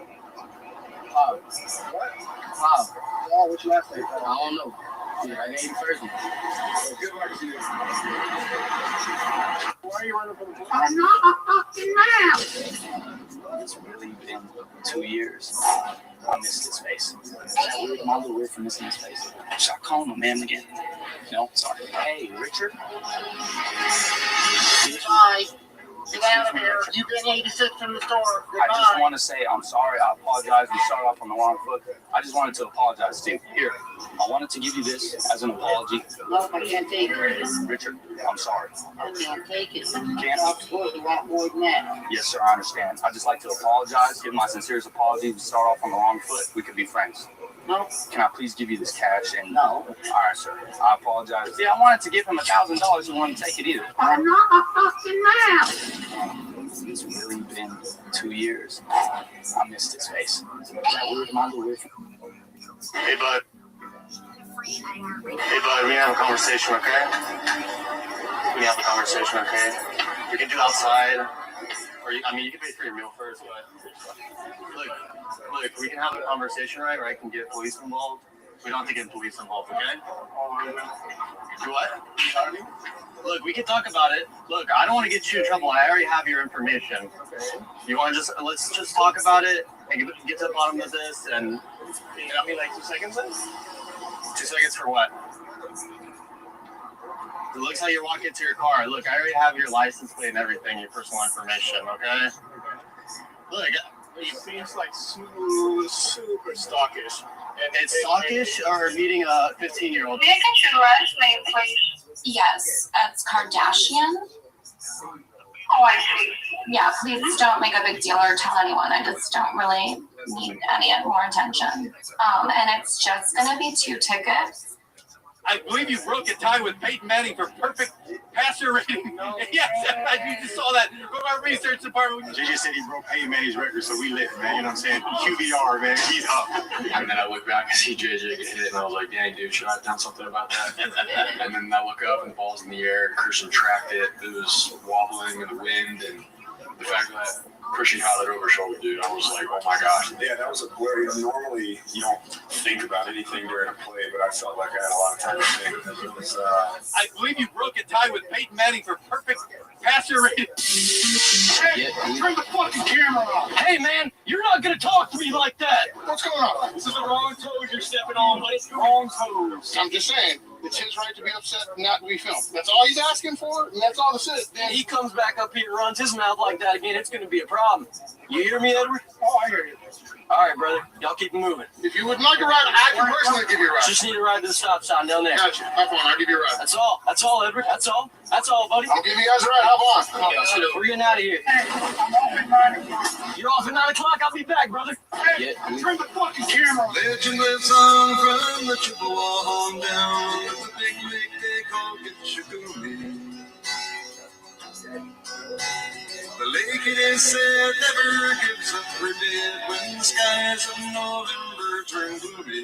Speaker 7: Wow.
Speaker 9: What?
Speaker 7: Wow.
Speaker 9: Oh, what's your last name?
Speaker 7: I don't know. Yeah, I gave you first one.
Speaker 9: Well, good luck to you. Why are you running from the police?
Speaker 7: I'm not a fucking man. It's really been 2 years. I missed his face. I'm a little weird for missing his face. Should I call him a man again? No, sorry. Hey, Richard.
Speaker 15: Hi. Get out of here. You've been 86 in the store.
Speaker 7: I just want to say I'm sorry. I apologize. We started off on the wrong foot. I just wanted to apologize to you. Here, I wanted to give you this as an apology.
Speaker 15: Look, I can't take it.
Speaker 7: Richard, I'm sorry.
Speaker 15: I can't take it.
Speaker 7: You can't?
Speaker 15: I'm supposed to want more than that.
Speaker 7: Yes, sir, I understand. I'd just like to apologize, give my sincerest apology. We start off on the wrong foot. We could be friends.
Speaker 15: No.
Speaker 7: Can I please give you this cash? And
Speaker 15: No.
Speaker 7: All right, sir. I apologize. See, I wanted to give him $1,000. He wouldn't take it either.
Speaker 15: I'm not a fucking man.
Speaker 7: It's really been 2 years. I missed his face. Is that weird? Am I a little weird?
Speaker 9: Hey, bud. Hey, bud, we can have a conversation, okay? We can have a conversation, okay? We can do outside. Or, you can pay for your meal first, but look, we can have a conversation, right? Or I can get police involved. We don't have to get police involved, okay? Do what? Look, we can talk about it. Look, I don't want to get you in trouble. I already have your information. You want to let's just talk about it and get to the bottom of this. And can you got me like 2 seconds then? 2 seconds for what? It looks like you're walking into your car. Look, I already have your license plate and everything, your personal information, okay? Look, it seems like super stockish. And it's stockish or meeting a 15-year-old?
Speaker 16: May I get your last name, please?
Speaker 12: Yes, it's Kardashian.
Speaker 16: Oh, I see.
Speaker 12: Yeah, please don't make a big deal or tell anyone. I just don't really need any more attention. And it's just gonna be 2 tickets.
Speaker 11: I believe you broke a tie with Peyton Manning for perfect passer rating. Yes, I just saw that from our research department.
Speaker 9: JJ said he broke Peyton Manning's record, so we lit, man. You know what I'm saying? QBR, man. He's up.
Speaker 13: And then I look back and see JJ get hit, and I was like, dang, dude, should I have done something about that? And then I look up, and the ball's in the air. Christian tracked it. It was wobbling in the wind, and the fact that Christian had that over shoulder, dude, I was like, oh my gosh.
Speaker 9: Yeah, that was a play. Normally, you don't think about anything during a play, but I felt like I had a lot of time to think. It was,
Speaker 11: I believe you broke a tie with Peyton Manning for perfect passer rating.
Speaker 9: Hey, turn the fucking camera off.
Speaker 11: Hey, man, you're not going to talk to me like that.
Speaker 9: What's going on?
Speaker 11: This is the wrong toes you're stepping on, buddy.
Speaker 9: Wrong toes. I'm just saying, it's his right to be upset and not to be filmed. That's all he's asking for, and that's all this is.
Speaker 7: Then he comes back up here, runs his mouth like that again. It's going to be a problem. You hear me, Edward?
Speaker 9: Oh, I hear you.
Speaker 7: All right, brother. Y'all keep moving.
Speaker 9: If you would like a ride, I can personally give you a ride.
Speaker 7: Just need a ride to the stop sign down there.
Speaker 9: Gotcha. Have fun. I'll give you a ride.
Speaker 7: That's all. That's all, Edward. That's all. That's all, buddy.
Speaker 9: I'll give you guys a ride. Have on. Come on.
Speaker 7: We're getting out of here. You're off at 9 o'clock. I'll be back, brother.
Speaker 9: Hey, turn the fucking camera off.
Speaker 17: Legend lives on from the Chippewa on down to the big lake they call Gitchagumi. The lake, it is said, never gives up her dead when the skies of November turn gloomy.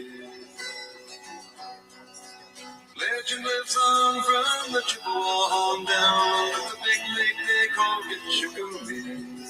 Speaker 17: Legend lives on from the Chippewa on down to the big lake they call Gitchagumi.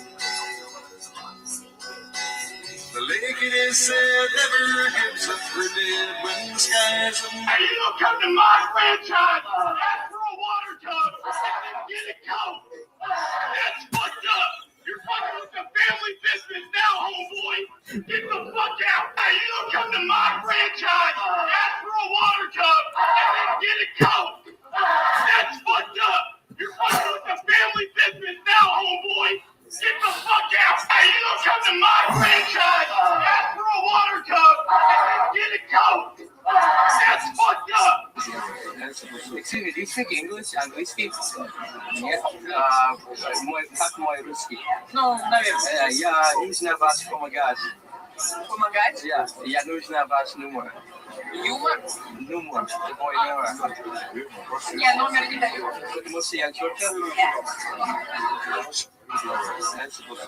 Speaker 17: The lake, it is said, never gives up her dead when the skies of
Speaker 11: Hey, you don't come to my franchise. Ask for a water tub and get it cold. That's fucked up. You're fucking with the family business now, homeboy. Get the fuck out. Hey, you don't come to my franchise. Ask for a water tub and then get it cold. That's fucked up. You're fucking with the family business now, homeboy.
Speaker 6: Excuse me, do you speak English and whiskey? Yeah. Как мой русский?
Speaker 18: Ну, наверное.
Speaker 6: Я нужно вас помогать.
Speaker 18: Помогать?
Speaker 6: Я нужно ваш номер.
Speaker 18: Юмор?
Speaker 6: Номер. Твой номер.
Speaker 18: Я номер не даю.
Speaker 6: Потому что я тетя.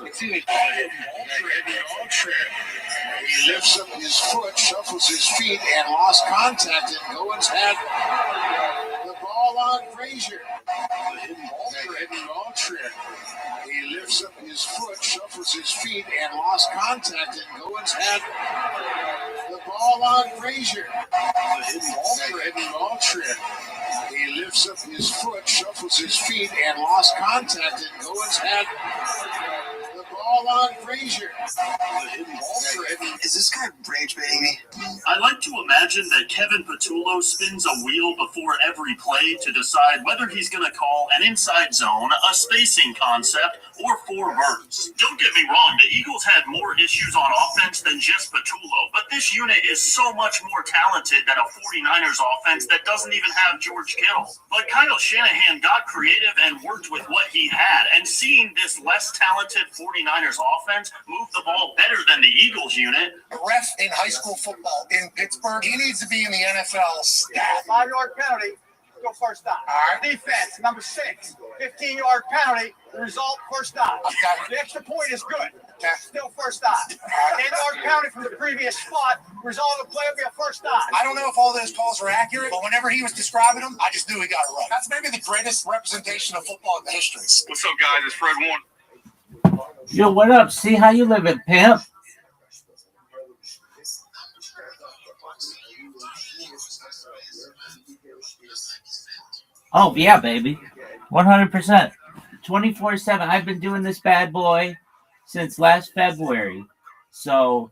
Speaker 6: Excuse me.
Speaker 17: He lifts up his foot, shuffles his feet, and lost contact, and Goins had the ball on Frazier. The hidden ball trick. He lifts up his foot, shuffles his feet, and lost contact, and Goins had the ball on Frazier. The hidden ball trick. He lifts up his foot, shuffles his feet, and lost contact, and Goins had the ball on Frazier. The hidden ball trick.
Speaker 19: Is this guy rage baiting me?
Speaker 24: I like to imagine that Kevin Patullo spins a wheel before every play to decide whether he's going to call an inside zone, a spacing concept, or 4 birds. Don't get me wrong, the Eagles had more issues on offense than just Patullo, but this unit is so much more talented than a 49ers offense that doesn't even have George Kittle. But Kyle Shanahan got creative and worked with what he had, and seeing this less talented 49ers offense move the ball better than the Eagles unit.
Speaker 3: Ref in high school football in Pittsburgh, he needs to be in the NFL stat.
Speaker 25: 5-yard penalty, go first down.
Speaker 3: All right.
Speaker 25: Defense, number 6, 15-yard penalty, the result, first down.
Speaker 3: Okay.
Speaker 25: The extra point is good. Still first down. 10-yard penalty from the previous spot, result of the play will be a first down.
Speaker 3: I don't know if all those calls are accurate, but whenever he was describing them, I just knew he got it right. That's maybe the greatest representation of football in the history.
Speaker 24: What's up, guys? It's Fred Warner.
Speaker 8: Yo, what up? See how you live it, pimp? Oh, yeah, baby. 100%. 24/7. I've been doing this bad boy since last February. So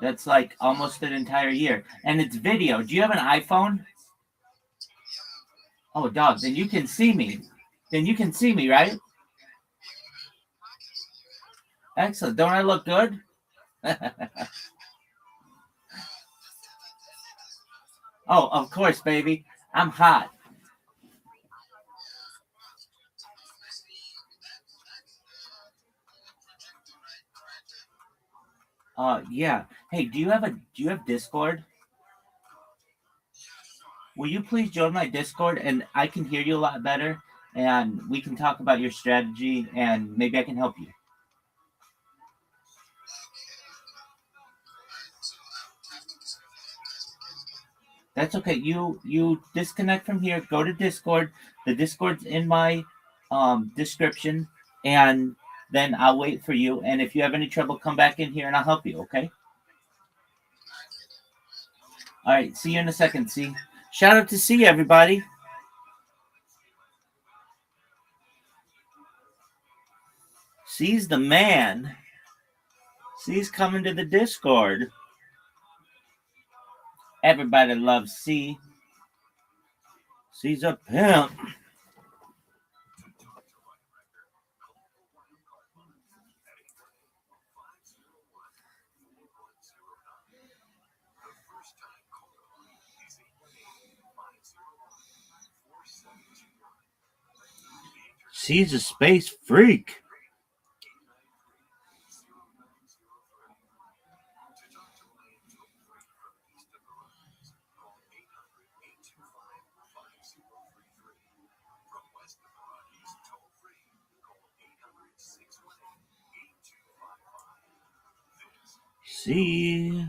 Speaker 8: that's like almost an entire year. And it's video. Do you have an iPhone? Oh, dog. Then you can see me. Right? Excellent. Don't I look good? Oh, of course, baby. I'm hot. Yeah. Hey, do you have Discord? Will you please join my Discord and I can hear you a lot better and we can talk about your strategy and maybe I can help you. That's okay. You disconnect from here, go to Discord. The Discord's in my description, and then I'll wait for you. And if you have any trouble, come back in here and I'll help you, okay? All right, see you in a second, C. Shout out to C, everybody. C's the man. C's coming to the Discord. Everybody loves C. C's a pimp. C's a space freak. See.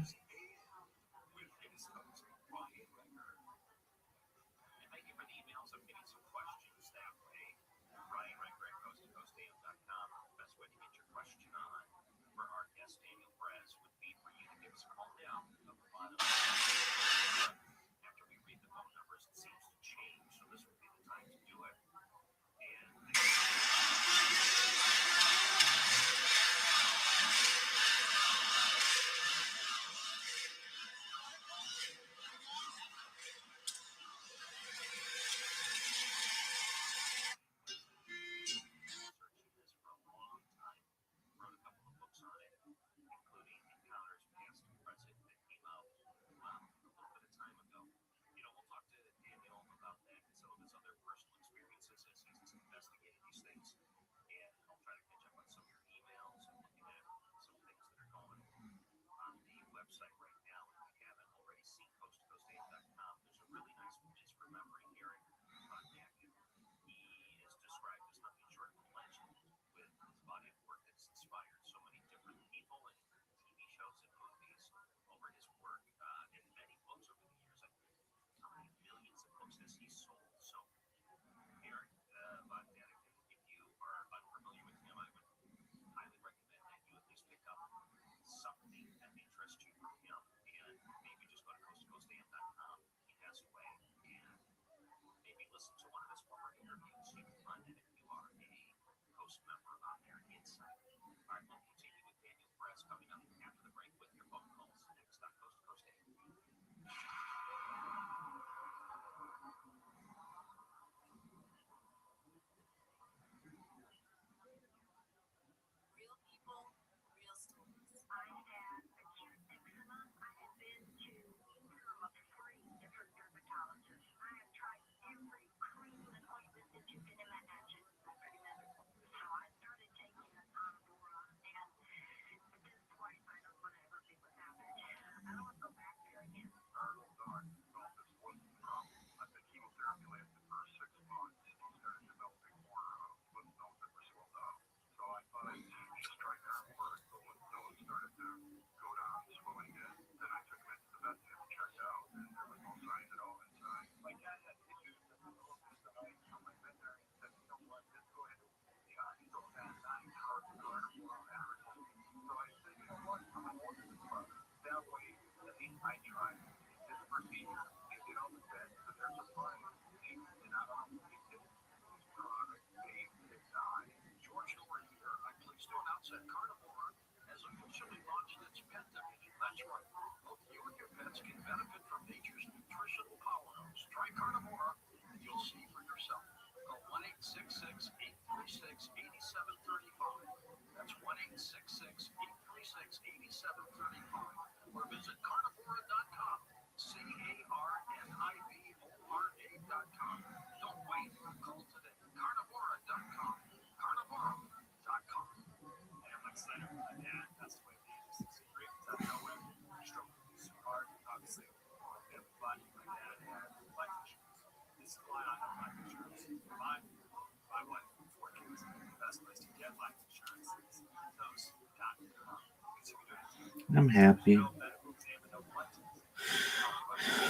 Speaker 8: I'm happy.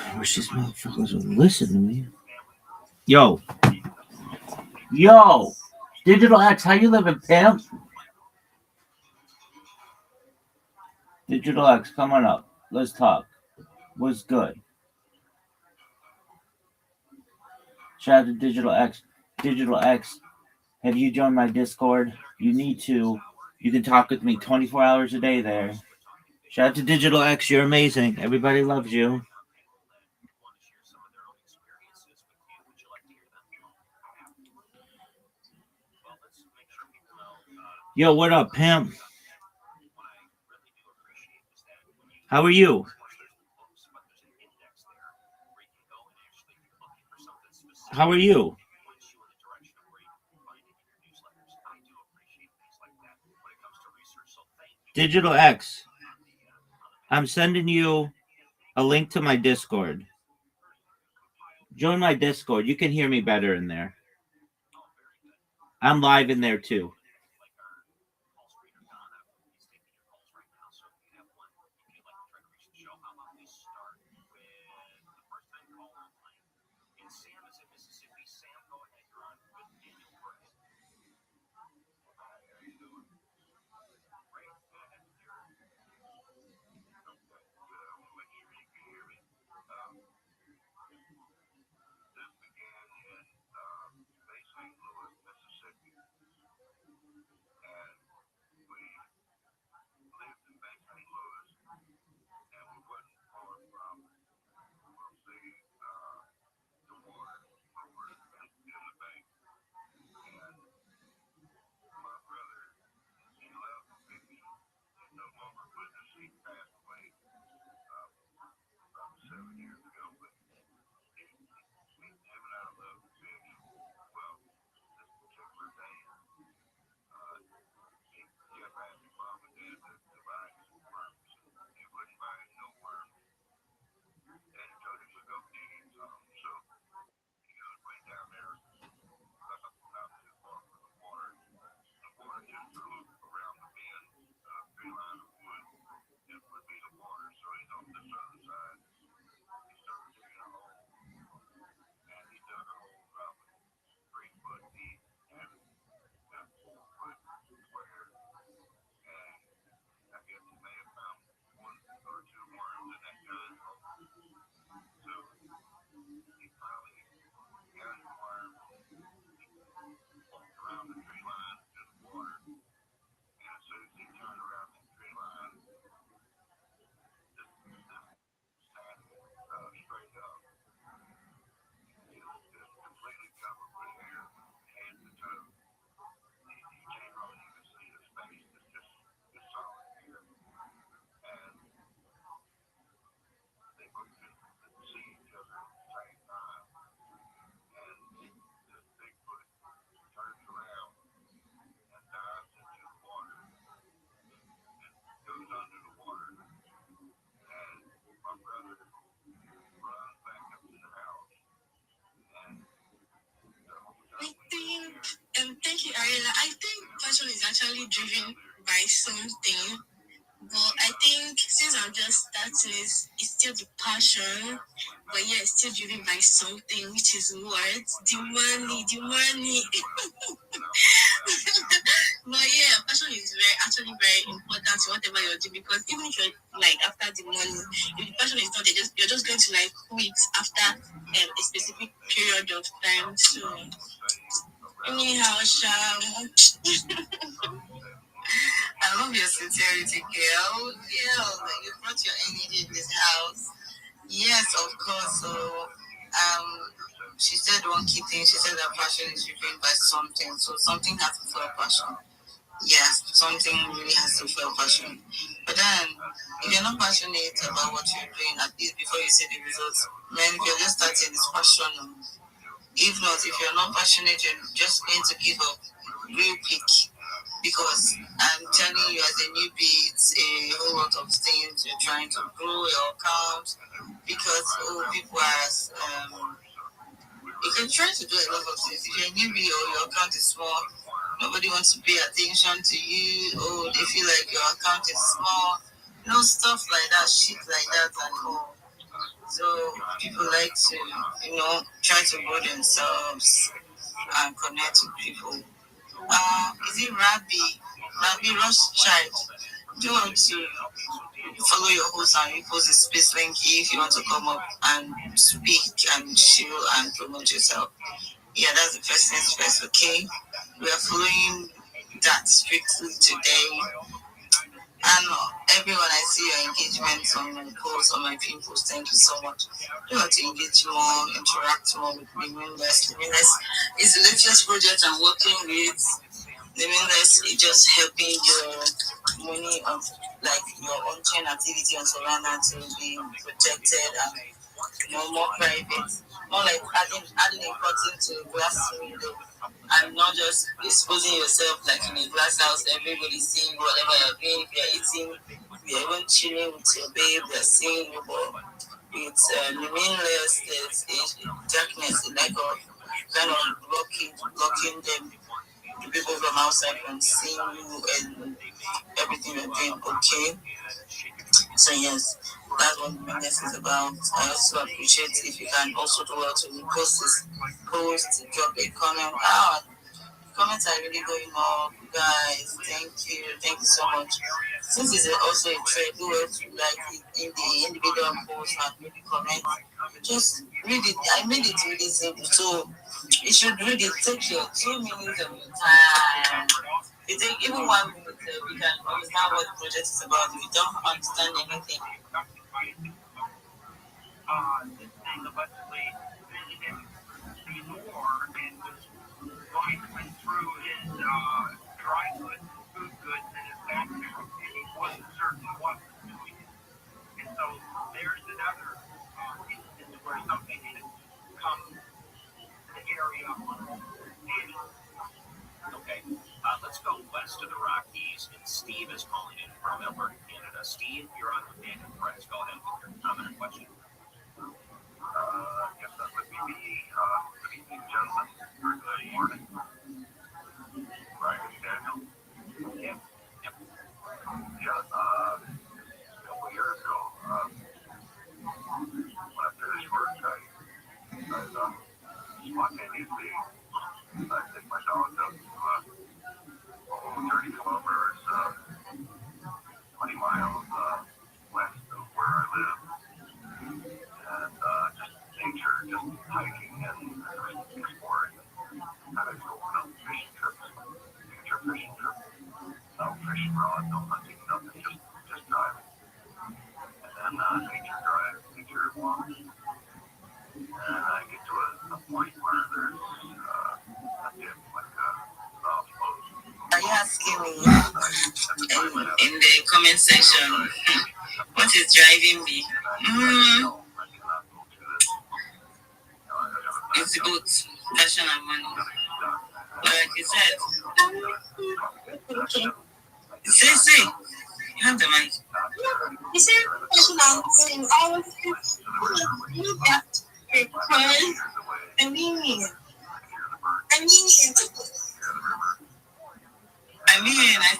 Speaker 8: I wish these motherfuckers would listen to me. Yo. Digital X, how you living, pimp? Digital X, come on up. Let's talk. What's good? Shout out to Digital X. Digital X, have you joined my Discord? You need to. You can talk with me 24 hours a day there. Shout out to Digital X. You're amazing. Everybody loves you. Yo, what up, pimp? How are you? How are you? Digital X, I'm sending you a link to my Discord. Join my Discord. You can hear me better in there. I'm live in there too.
Speaker 1: Thank you, Ariela. I think passion is actually driven by something, but I think since I'm just starting, it's still the passion, but yeah, it's still driven by something, which is what? The money. But yeah, passion is actually very important to whatever you're doing, because even if you're like after the money, if the passion is not there, you're just going to like quit after a specific period of time. So anyhow, I love your sincerity, girl. You brought your energy in this house. Yes, of course. So, she said one key thing. She said that passion is driven by something. So something has to feel passion. Yes, something really has to feel passion. But then, if you're not passionate about what you're doing, at least before you see the results, man, if you're just starting, it's passion. If not, if you're not passionate, you're just going to give up real quick. Because I'm telling you, as a newbie, it's a whole lot of things. You're trying to grow your account because people are, you can try to do a lot of things. If you're a newbie or your account is small, nobody wants to pay attention to you. They feel like your account is small. Stuff like that, shit like that, and all. So people like to, try to grow themselves and connect with people. Is it Rabbi Rothschild? Do you want to follow your host and repost the space link if you want to come up and speak and chill and promote yourself? Yeah, that's the first things first, okay? We are following that strictly today. And everyone, I see your engagement on my posts, on my pin posts. Thank you so much. You want to engage more, interact more with Limitless. Limitless is the latest project I'm working with. Limitless is just helping your money of like your on-chain activity on Solana to be protected and more private. More like adding important to glass window and not just exposing yourself like in a glass house, everybody seeing whatever you're doing. If you're eating, if you're even chilling with your babe, they're seeing you. But it's Limitless, there's a darkness, like kind of blocking them, the people from outside from seeing you and everything you're doing, okay? So yes, that's what Limitless is about. I also appreciate if you can also do well to repost this post, drop a comment. Comments are really going up, guys. Thank you so much. Since it's also a trade, do well to like in the individual post and maybe comment. Just read it. I made it really simple, so you should read it. Take your 2 minutes of your time. You take even 1 minute, you can understand what the project is about. If you don't understand anything,
Speaker 2: went through his dry goods, food goods, and his bank account, and he wasn't certain what was doing it. And so there's another instance where something should come to the area on okay, let's go west of the Rockies, and Steve is calling in from Alberta, Canada. Steve, you're on with Dan and Press. Go ahead with your comment or question. Yes, that would be me. Good evening, gentlemen. Good morning. Right, Daniel? Yep. Yeah, a couple years ago, when I finished work, I spontaneously, I take my dogs up to 30 kilometers, 20 miles west of where I live, and just nature, just hiking and exploring. And I go on fishing trips, nature fishing trips. No fishing rod, no hunting, nothing, just driving. And then nature walks. And I get to a point where there's a dip, like a soft slope.
Speaker 1: are you asking me in the comment section what is driving me? It's both passion and money. Like you said, say, you have the mic. You said passion and money. I was because I I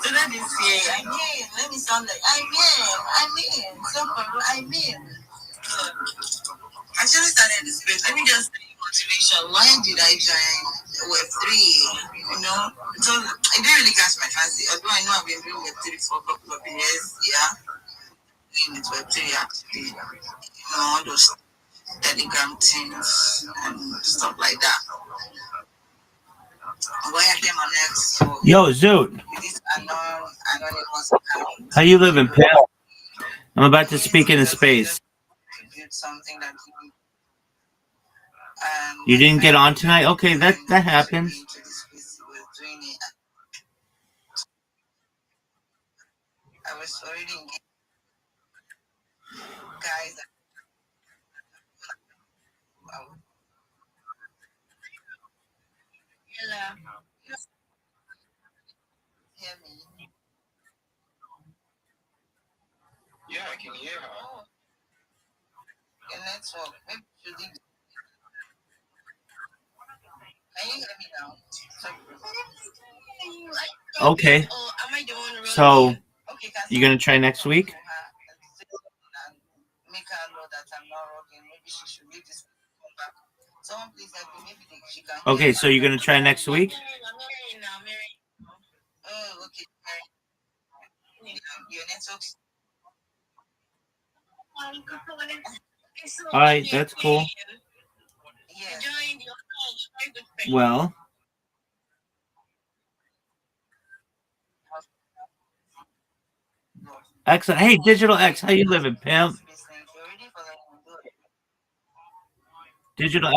Speaker 1: started this year. Let me sound like actually started this space. Let me just say motivation. Why did I join Web3? So I didn't really catch my fancy. Although I know I've been doing Web3 for a couple of years. Yeah, doing it Web3 actually. All those Telegram things and stuff like that. Why I came on X? So
Speaker 8: Yo, Zoot.
Speaker 1: this anonymous account.
Speaker 8: How you living, Pam? I'm about to speak in a space.
Speaker 1: Something that
Speaker 8: you didn't get on tonight? Okay, that happens.
Speaker 1: I was already guys. Hear me?
Speaker 4: Yeah, I can hear her.
Speaker 1: Your network. Maybe you should leave. Can you hear me now?
Speaker 8: Okay. So, you gonna try next week?
Speaker 1: Make her know that I'm not rocking. Maybe she should leave this come back. Someone please help me. Maybe she can.
Speaker 8: Okay, so you're gonna try next week?
Speaker 1: Oh, okay. Your network.
Speaker 8: All right, that's cool. Well, excellent. Hey, Digital X, how you living, pimp? Digital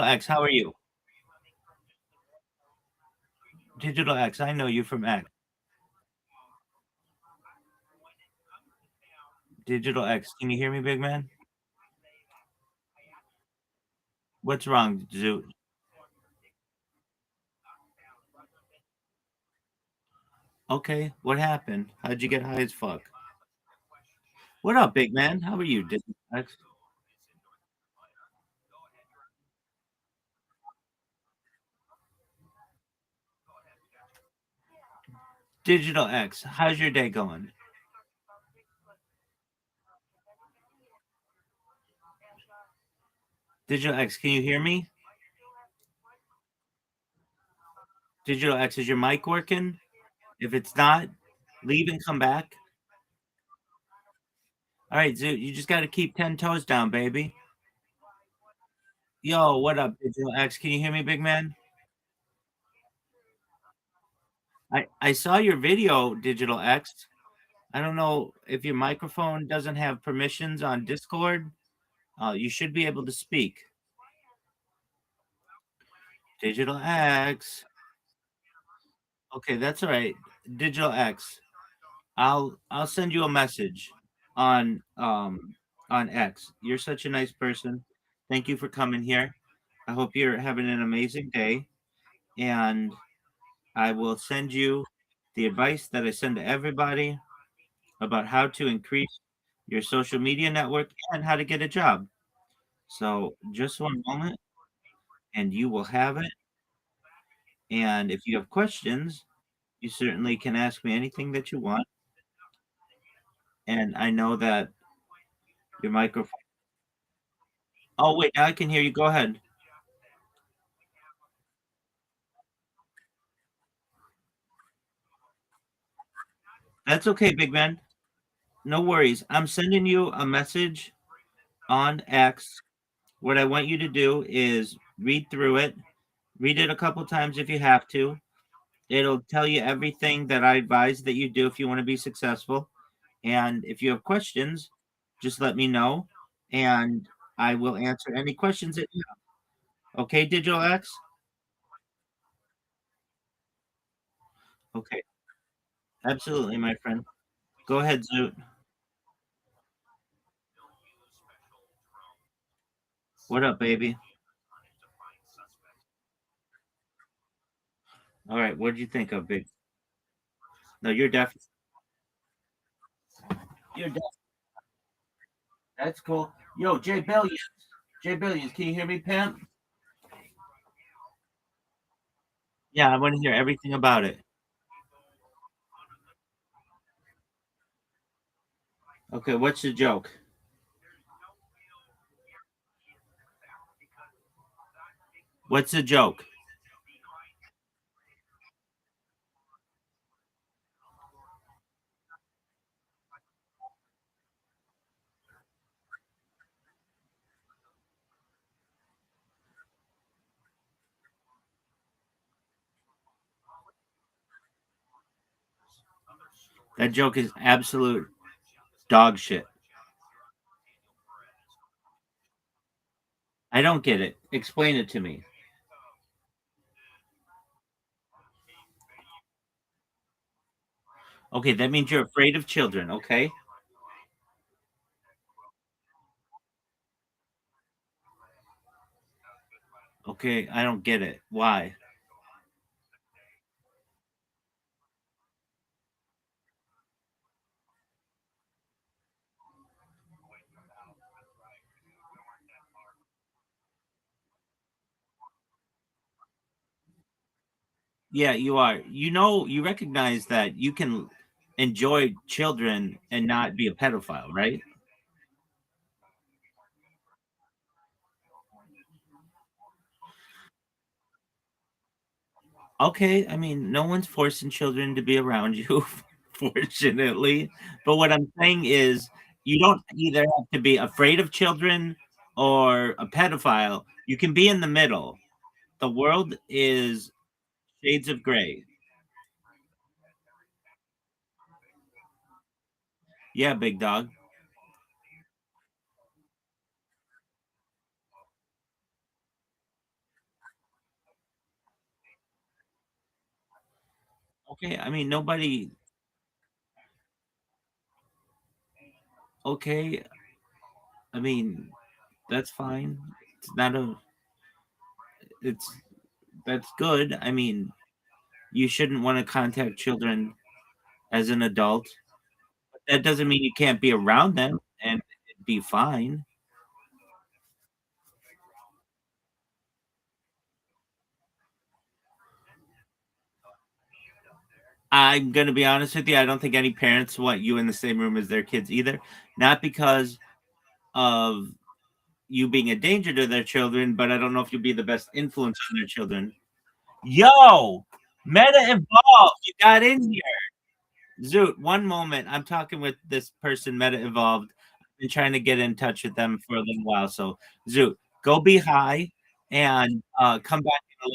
Speaker 8: X, how are you? Digital X, I know you from X. Digital X, can you hear me, big man? What's wrong, Zoot? Okay, what happened? How'd you get high as fuck? What up, big man? How are you, Digital X? Digital X, how's your day going? Digital X, can you hear me? Digital X, is your mic working? If it's not, leave and come back. All right, Zoot, you just got to keep 10 toes down, baby. Yo, what up, Digital X? Can you hear me, big man? I saw your video, Digital X. I don't know if your microphone doesn't have permissions on Discord. You should be able to speak. Digital X. Okay, that's all right. Digital X. I'll send you a message on X. You're such a nice person. Thank you for coming here. I hope you're having an amazing day. And I will send you the advice that I send to everybody about how to increase your social media network and how to get a job. So just one moment and you will have it. And if you have questions, you certainly can ask me anything that you want. And I know that your microphone. Oh, wait, now I can hear you. Go ahead. That's okay, big man. No worries. I'm sending you a message on X. What I want you to do is read through it. Read it a couple times if you have to. It'll tell you everything that I advise that you do if you want to be successful. And if you have questions, just let me know and I will answer any questions that you have. Okay, Digital X? Okay. Absolutely, my friend. Go ahead, Zoot. What up, baby? All right, what did you think of, big? No, you're definitely. You're definitely. That's cool. Yo, Jay Billions. Jay Billions, can you hear me, pimp? Yeah, I want to hear everything about it. Okay, what's the joke? What's the joke? That joke is absolute dog shit. I don't get it. Explain it to me. Okay, that means you're afraid of children, okay? Okay, I don't get it. Why? Yeah, you are. You know, you recognize that you can enjoy children and not be a pedophile, right? Okay, I mean, no one's forcing children to be around you, fortunately. But what I'm saying is, you don't either have to be afraid of children or a pedophile. You can be in the middle. The world is shades of gray. Yeah, big dog. Okay, I mean, nobody. Okay, I mean, that's fine. It's not a. It's that's good. I mean, you shouldn't want to contact children as an adult. But that doesn't mean you can't be around them and it'd be fine. I'm gonna be honest with you. I don't think any parents want you in the same room as their kids either. Not because of you being a danger to their children, but I don't know if you'll be the best influence on their children. Yo, Meta Evolved, you got in here. Zoot, one moment. I'm talking with this person, Meta Evolved. I've been trying to get in touch with them for a little while. So, Zoot, go be high and come back in a little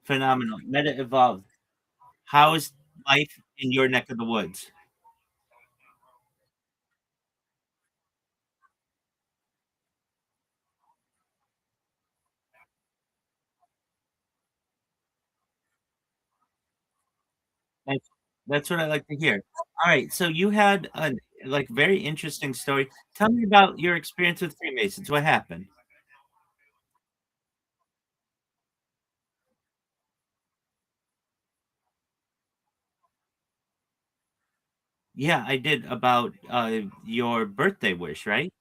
Speaker 8: phenomenal. Meta Evolved. How is life in your neck of the woods? That's that's what I like to hear. All right, so you had a like very interesting story. Tell me about your experience with Freemasons. What happened? Yeah, I did about your birthday wish, right?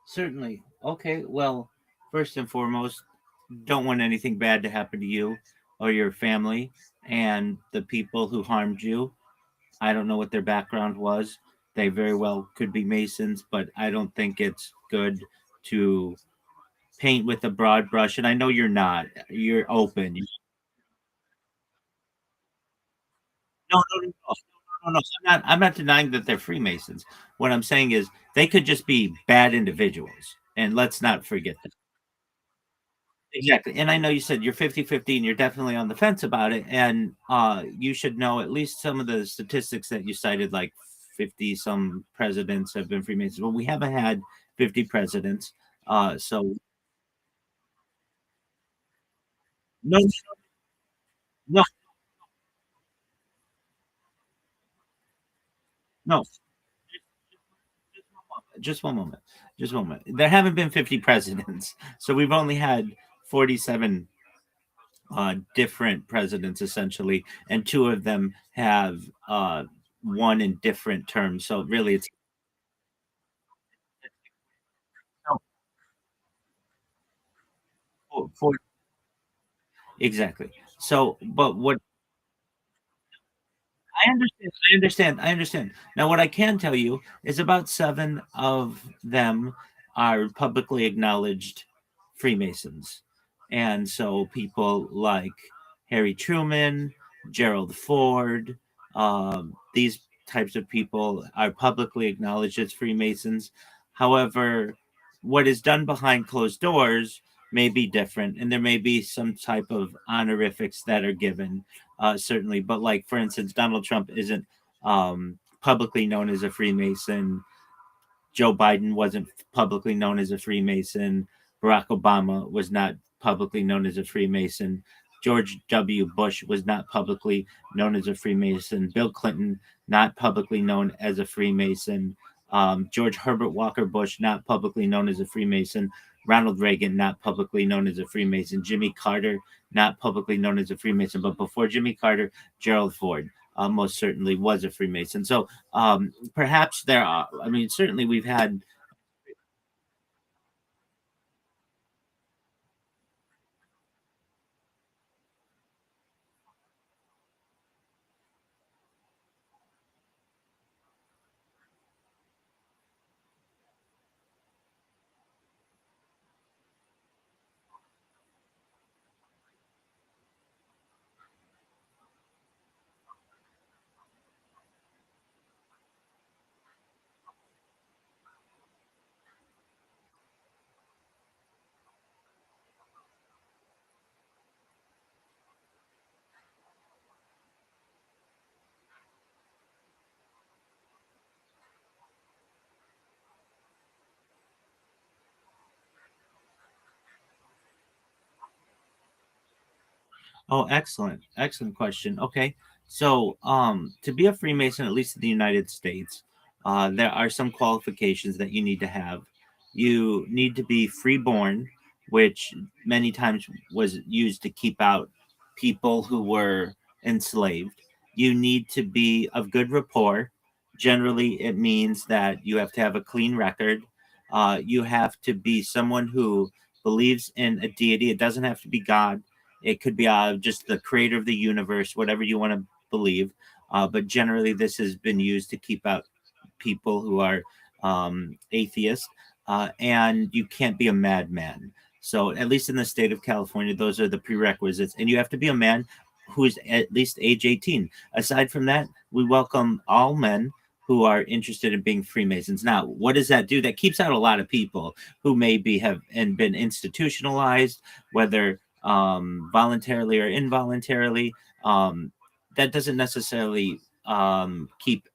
Speaker 8: Certainly. Okay. Well, first and foremost, don't want anything bad to happen to you or your family and the people who harmed you. I don't know what their background was. They very well could be Masons, but I don't think it's good to paint with a broad brush. And I know you're not. You're open. No, no, no, no, no, no. I'm not denying that they're Freemasons. What I'm saying is they could just be bad individuals, and let's not forget that. Exactly, and I know you said you're 50-50 and you're definitely on the fence about it, and, you should know at least some of the statistics that you cited, like 50 some presidents have been Freemasons. Well, we haven't had 50 presidents, so no, no, no. Just one moment. Just one moment. There haven't been 50 presidents, so we've only had 47 different presidents essentially, and two of them have won in different terms. So really, it's no, for exactly. So, but what I understand, I understand, I understand. Now, what I can tell you is about seven of them are publicly acknowledged Freemasons. And so people like Harry Truman, Gerald Ford, these types of people are publicly acknowledged as Freemasons. However, what is done behind closed doors may be different, and there may be some type of honorifics that are given certainly. But like for instance, Donald Trump isn't publicly known as a Freemason. Joe Biden wasn't publicly known as a Freemason. Barack Obama was not publicly known as a Freemason. George W. Bush was not publicly known as a Freemason. Bill Clinton, not publicly known as a Freemason. George Herbert Walker Bush, not publicly known as a Freemason. Ronald Reagan, not publicly known as a Freemason. Jimmy Carter, not publicly known as a Freemason. But before Jimmy Carter, Gerald Ford most certainly was a Freemason. So perhaps there are, I mean, certainly we've had. Oh, excellent. Excellent question. Okay. So, to be a Freemason, at least in the United States, there are some qualifications that you need to have. You need to be freeborn, which many times was used to keep out people who were enslaved. You need to be of good rapport. Generally, it means that you have to have a clean record. You have to be someone who believes in a deity. It doesn't have to be God, it could be just the creator of the universe, whatever you want to believe. But generally, this has been used to keep out people who are atheists, and you can't be a madman. So, at least in the state of California, those are the prerequisites. And you have to be a man who is at least age 18. Aside from that, we welcome all men who are interested in being Freemasons. Now, what does that do? That keeps out a lot of people who maybe have and been institutionalized, whether voluntarily or involuntarily. That doesn't necessarily keep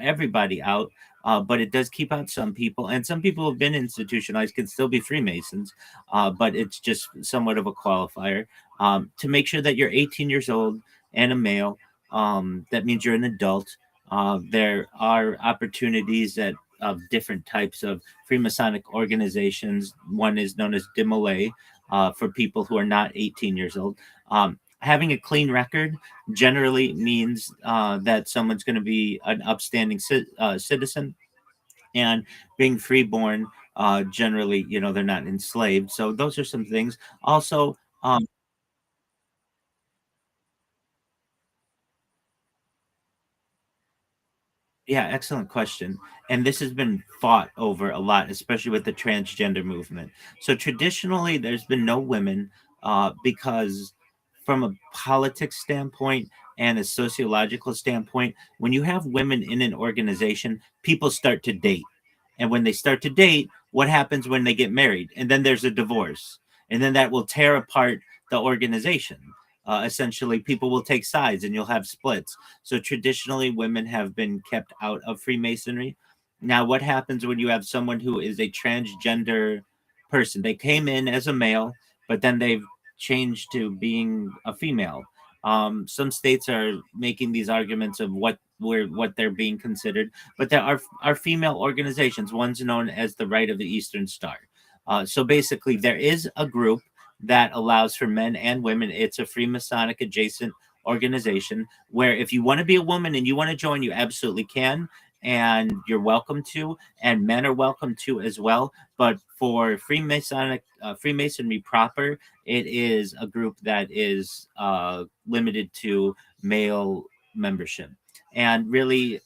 Speaker 8: everybody out, but it does keep out some people. And some people who have been institutionalized can still be Freemasons, but it's just somewhat of a qualifier. To make sure that you're 18 years old and a male, that means you're an adult. There are opportunities that of different types of Freemasonic organizations. One is known as DIMOLA, for people who are not 18 years old. Having a clean record generally means that someone's going to be an upstanding citizen, and being freeborn Generally, they're not enslaved. So those are some things. Also, yeah, excellent question. And this has been fought over a lot, especially with the transgender movement. So traditionally, there's been no women because, from a politics standpoint and a sociological standpoint, when you have women in an organization, people start to date. And when they start to date, what happens when they get married? And then there's a divorce. And then that will tear apart the organization. Essentially, people will take sides and you'll have splits. So traditionally, women have been kept out of Freemasonry. Now, what happens when you have someone who is a transgender person? They came in as a male, but then they've changed to being a female. Some states are making these arguments of what they're being considered, but there are female organizations. One's known as the Right of the Eastern Star. So basically, there is a group that allows for men and women. It's a Freemasonic adjacent organization where if you want to be a woman and you want to join, you absolutely can, and you're welcome to, and men are welcome to as well. But for Freemasonry proper, it is a group that is limited to male membership. And really,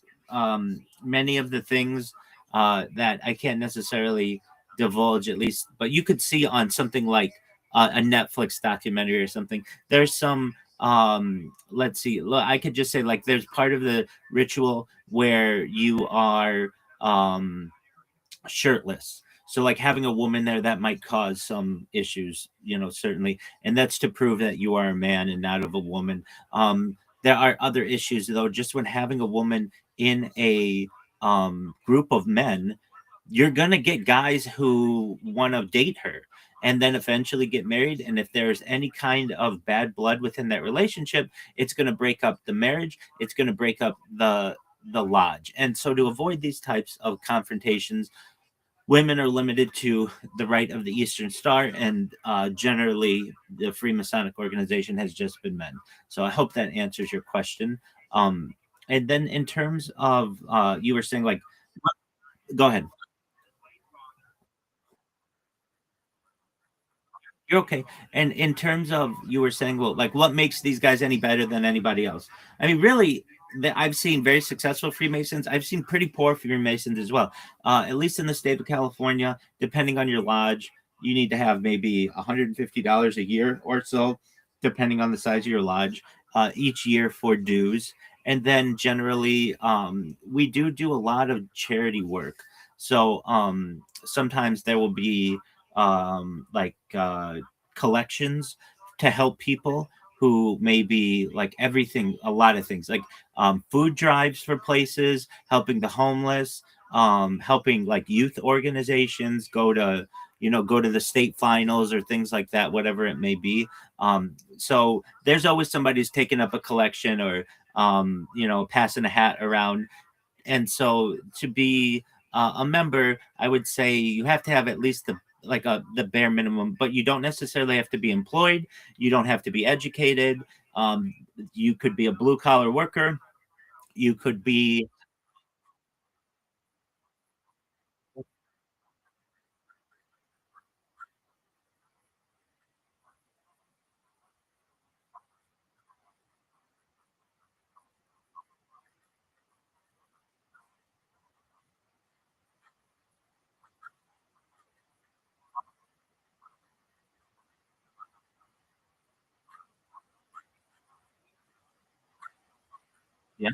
Speaker 8: many of the things that I can't necessarily divulge, at least, but you could see on something like a Netflix documentary or something. There's some let's see, I could just say, like, there's part of the ritual where you are shirtless. So, like, having a woman there, that might cause some issues, certainly. And that's to prove that you are a man and not of a woman. There are other issues, though, just when having a woman in a group of men, you're going to get guys who want to date her and then eventually get married. And if there's any kind of bad blood within that relationship, it's going to break up the marriage. It's going to break up the lodge. And so, to avoid these types of confrontations, women are limited to the Right of the Eastern Star, and generally, the Freemasonic organization has just been men. So I hope that answers your question. And then, in terms of, you were saying, like, go ahead. You're okay. And in terms of, you were saying, well, like, what makes these guys any better than anybody else? I mean, really, I've seen very successful Freemasons. I've seen pretty poor Freemasons as well. At least in the state of California, depending on your lodge, you need to have maybe $150 a year or so, depending on the size of your lodge, each year for dues. And then generally, we do a lot of charity work. So sometimes there will be like collections to help people who may be like everything, a lot of things, like food drives for places, helping the homeless, helping like youth organizations go to the state finals or things like that, whatever it may be. So there's always somebody who's taking up a collection or passing a hat around. And so, to be a member, I would say you have to have at least the bare minimum, but you don't necessarily have to be employed. You don't have to be educated. Um, you could be a blue collar worker. You could be, yeah.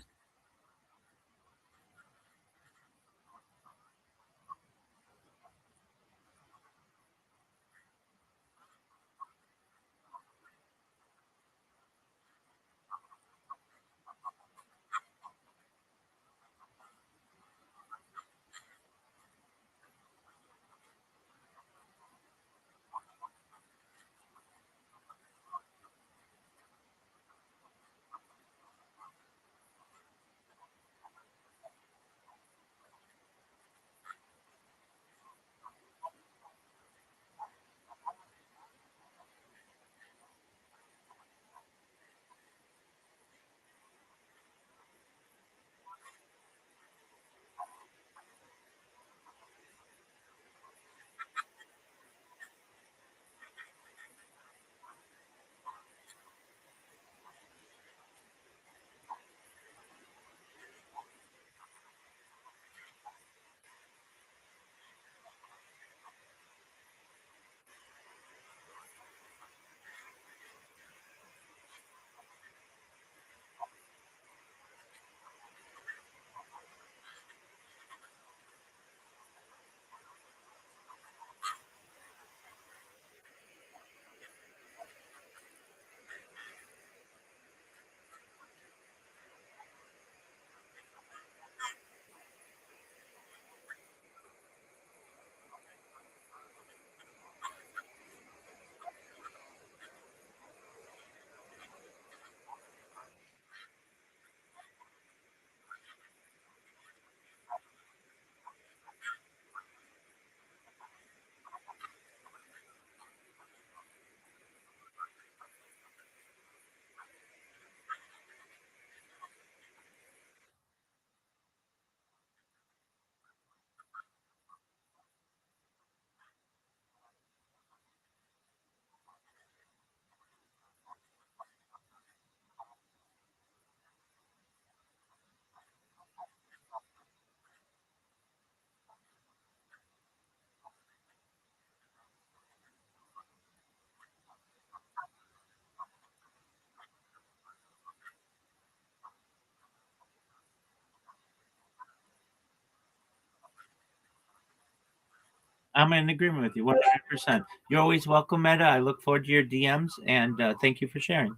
Speaker 8: I'm in agreement with you 100%. You're always welcome, Meta. I look forward to your DMs, and thank you for sharing.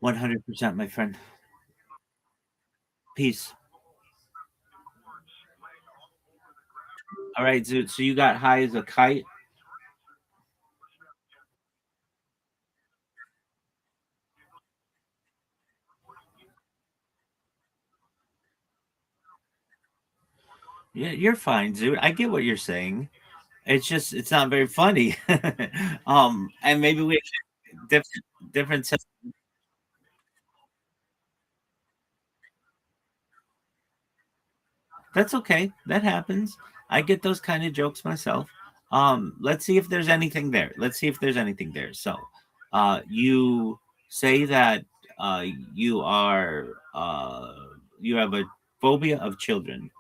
Speaker 8: 100%, my friend. Peace. All right, Zoot. So you got high as a kite. Yeah, you're fine, Zoot. I get what you're saying. It's just it's not very funny. And maybe we have different sets. That's okay. That happens. I get those kind of jokes myself. Let's see if there's anything there. Let's see if there's anything there. So, you say that you are you have a phobia of children.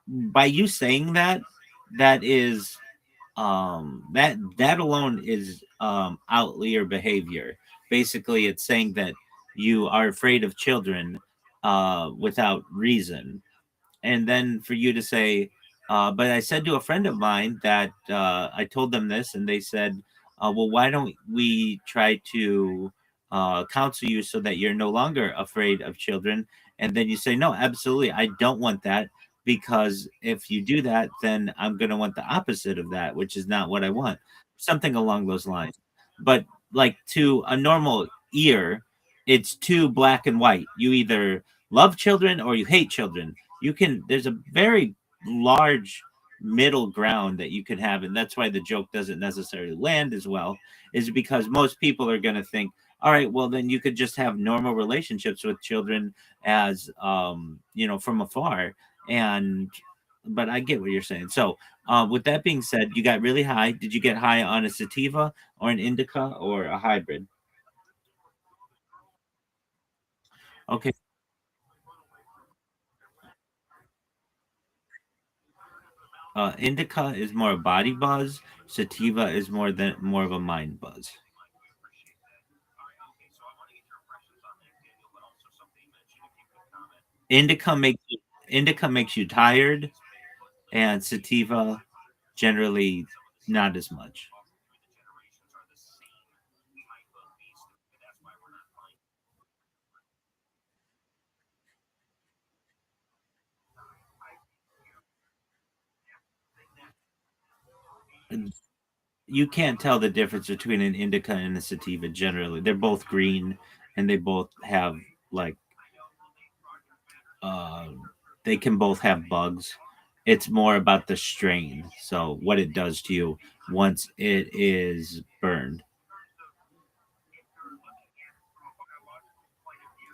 Speaker 8: By you saying that, that is that alone is outlier behavior. Basically, it's saying that you are afraid of children without reason, and then for you to say, but I said to a friend of mine that I told them this, and they said, well, why don't we try to counsel you so that you're no longer afraid of children? And then you say, no, absolutely, I don't want that, because if you do that, then I'm going to want the opposite of that, which is not what I want. Something along those lines. But like to a normal ear, it's too black and white. You either love children or you hate children. There's a very large middle ground that you can have, and that's why the joke doesn't necessarily land as well, is because most people are going to think, all right, well, then you could just have normal relationships with children as from afar. And but I get what you're saying. So with that being said, you got really high. Did you get high on a sativa or an indica or a hybrid? Okay. Indica is more a body buzz. Sativa is more of a mind buzz. Indica makes you tired, and sativa generally not as much. You can't tell the difference between an indica and a sativa generally. They're both green, and they both have like uh, they can both have bugs. It's more about the strain. So what it does to you once it is burned.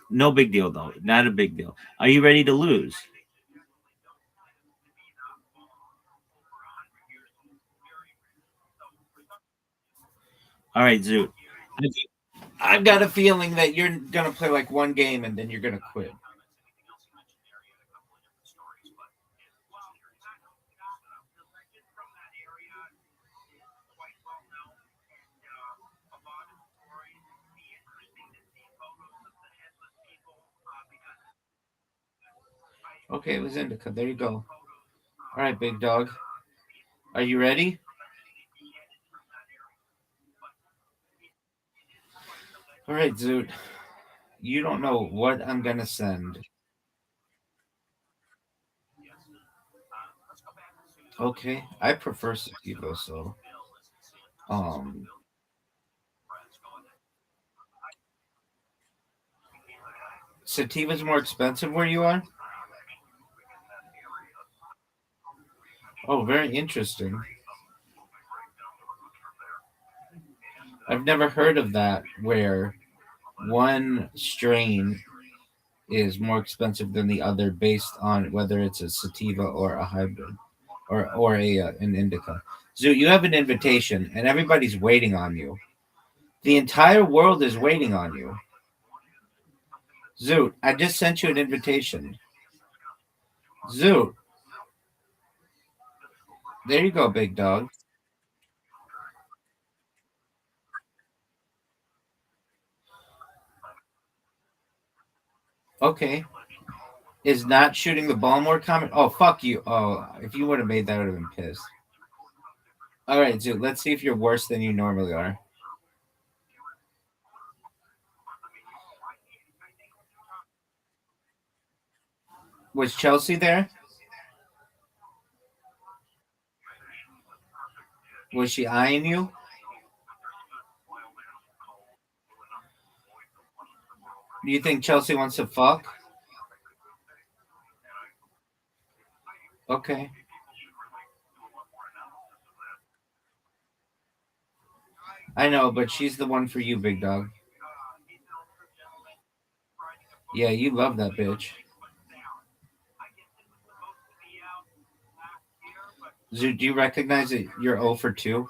Speaker 8: No big deal though. Not a big deal. Are you ready to lose? All right, Zoot. I've got a feeling that you're gonna play like one game and then you're gonna quit. Okay, it was indica. There you go. All right, big dog. Are you ready? All right, Zoot. You don't know what I'm gonna send. Okay, I prefer sativa, so um, sativa's more expensive where you are. Oh, very interesting. I've never heard of that where one strain is more expensive than the other based on whether it's a sativa or a hybrid or an indica. Zoo, you have an invitation and everybody's waiting on you. The entire world is waiting on you. Zoot, I just sent you an invitation. Zoot. There you go, big dog. Okay. Is not shooting the ball more common? Oh, fuck you. Oh, if you would have made that, I would have been pissed. All right, dude, let's see if you're worse than you normally are. Was Chelsea there? Was she eyeing you? Do you think Chelsea wants to fuck? Okay. I know, but she's the one for you, big dog. Yeah, you love that bitch. Do you recognize that you're 0 for 2?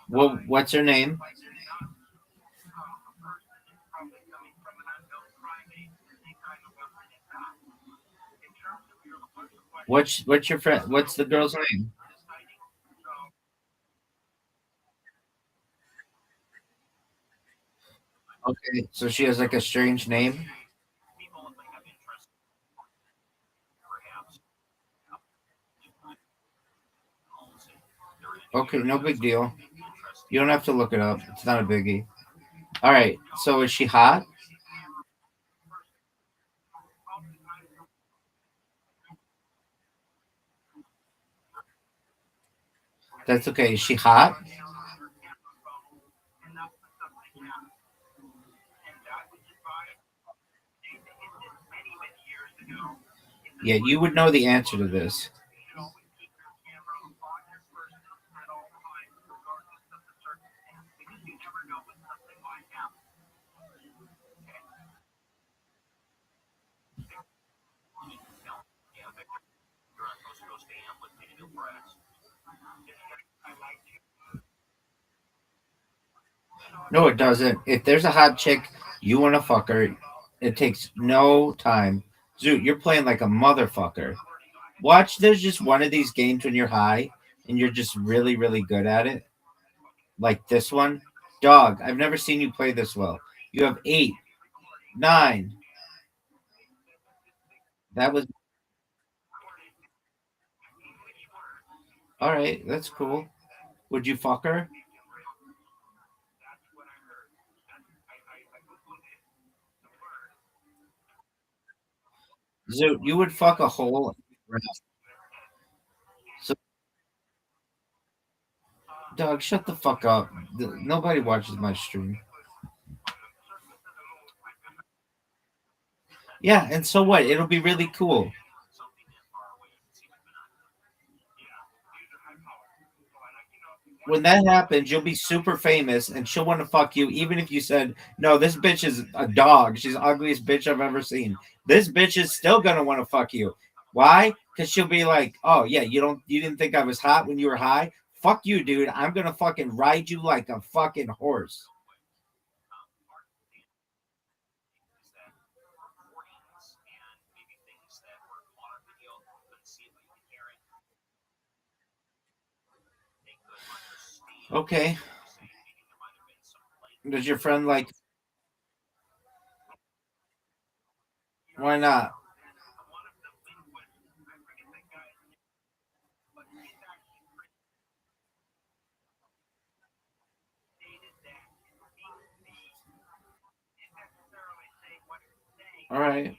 Speaker 8: Well, what's her name? What's your friend? What's the girl's name? Okay, so she has like a strange name. Okay, no big deal. You don't have to look it up. It's not a biggie. All right. So is she hot? That's okay. Is she hot? Yeah, you would know the answer to this. No, it doesn't. If there's a hot chick you want to fuck her, it takes no time. Zoot, you're playing like a motherfucker. Watch, there's just one of these games when you're high and you're just really, really good at it. Like this one. Dog, I've never seen you play this well. You have 8, 9. That was all right. That's cool. Would you fuck her? Zoot, you would fuck a hole. So, dog, shut the fuck up. Nobody watches my stream. Yeah, and so what? It'll be really cool. When that happens, you'll be super famous and she'll want to fuck you, even if you said, no, this bitch is a dog. She's the ugliest bitch I've ever seen. This bitch is still gonna want to fuck you. Why? Because she'll be like, oh yeah, you didn't think I was hot when you were high? Fuck you, dude. I'm gonna fucking ride you like a fucking horse. Okay. Does your friend like why not? All right.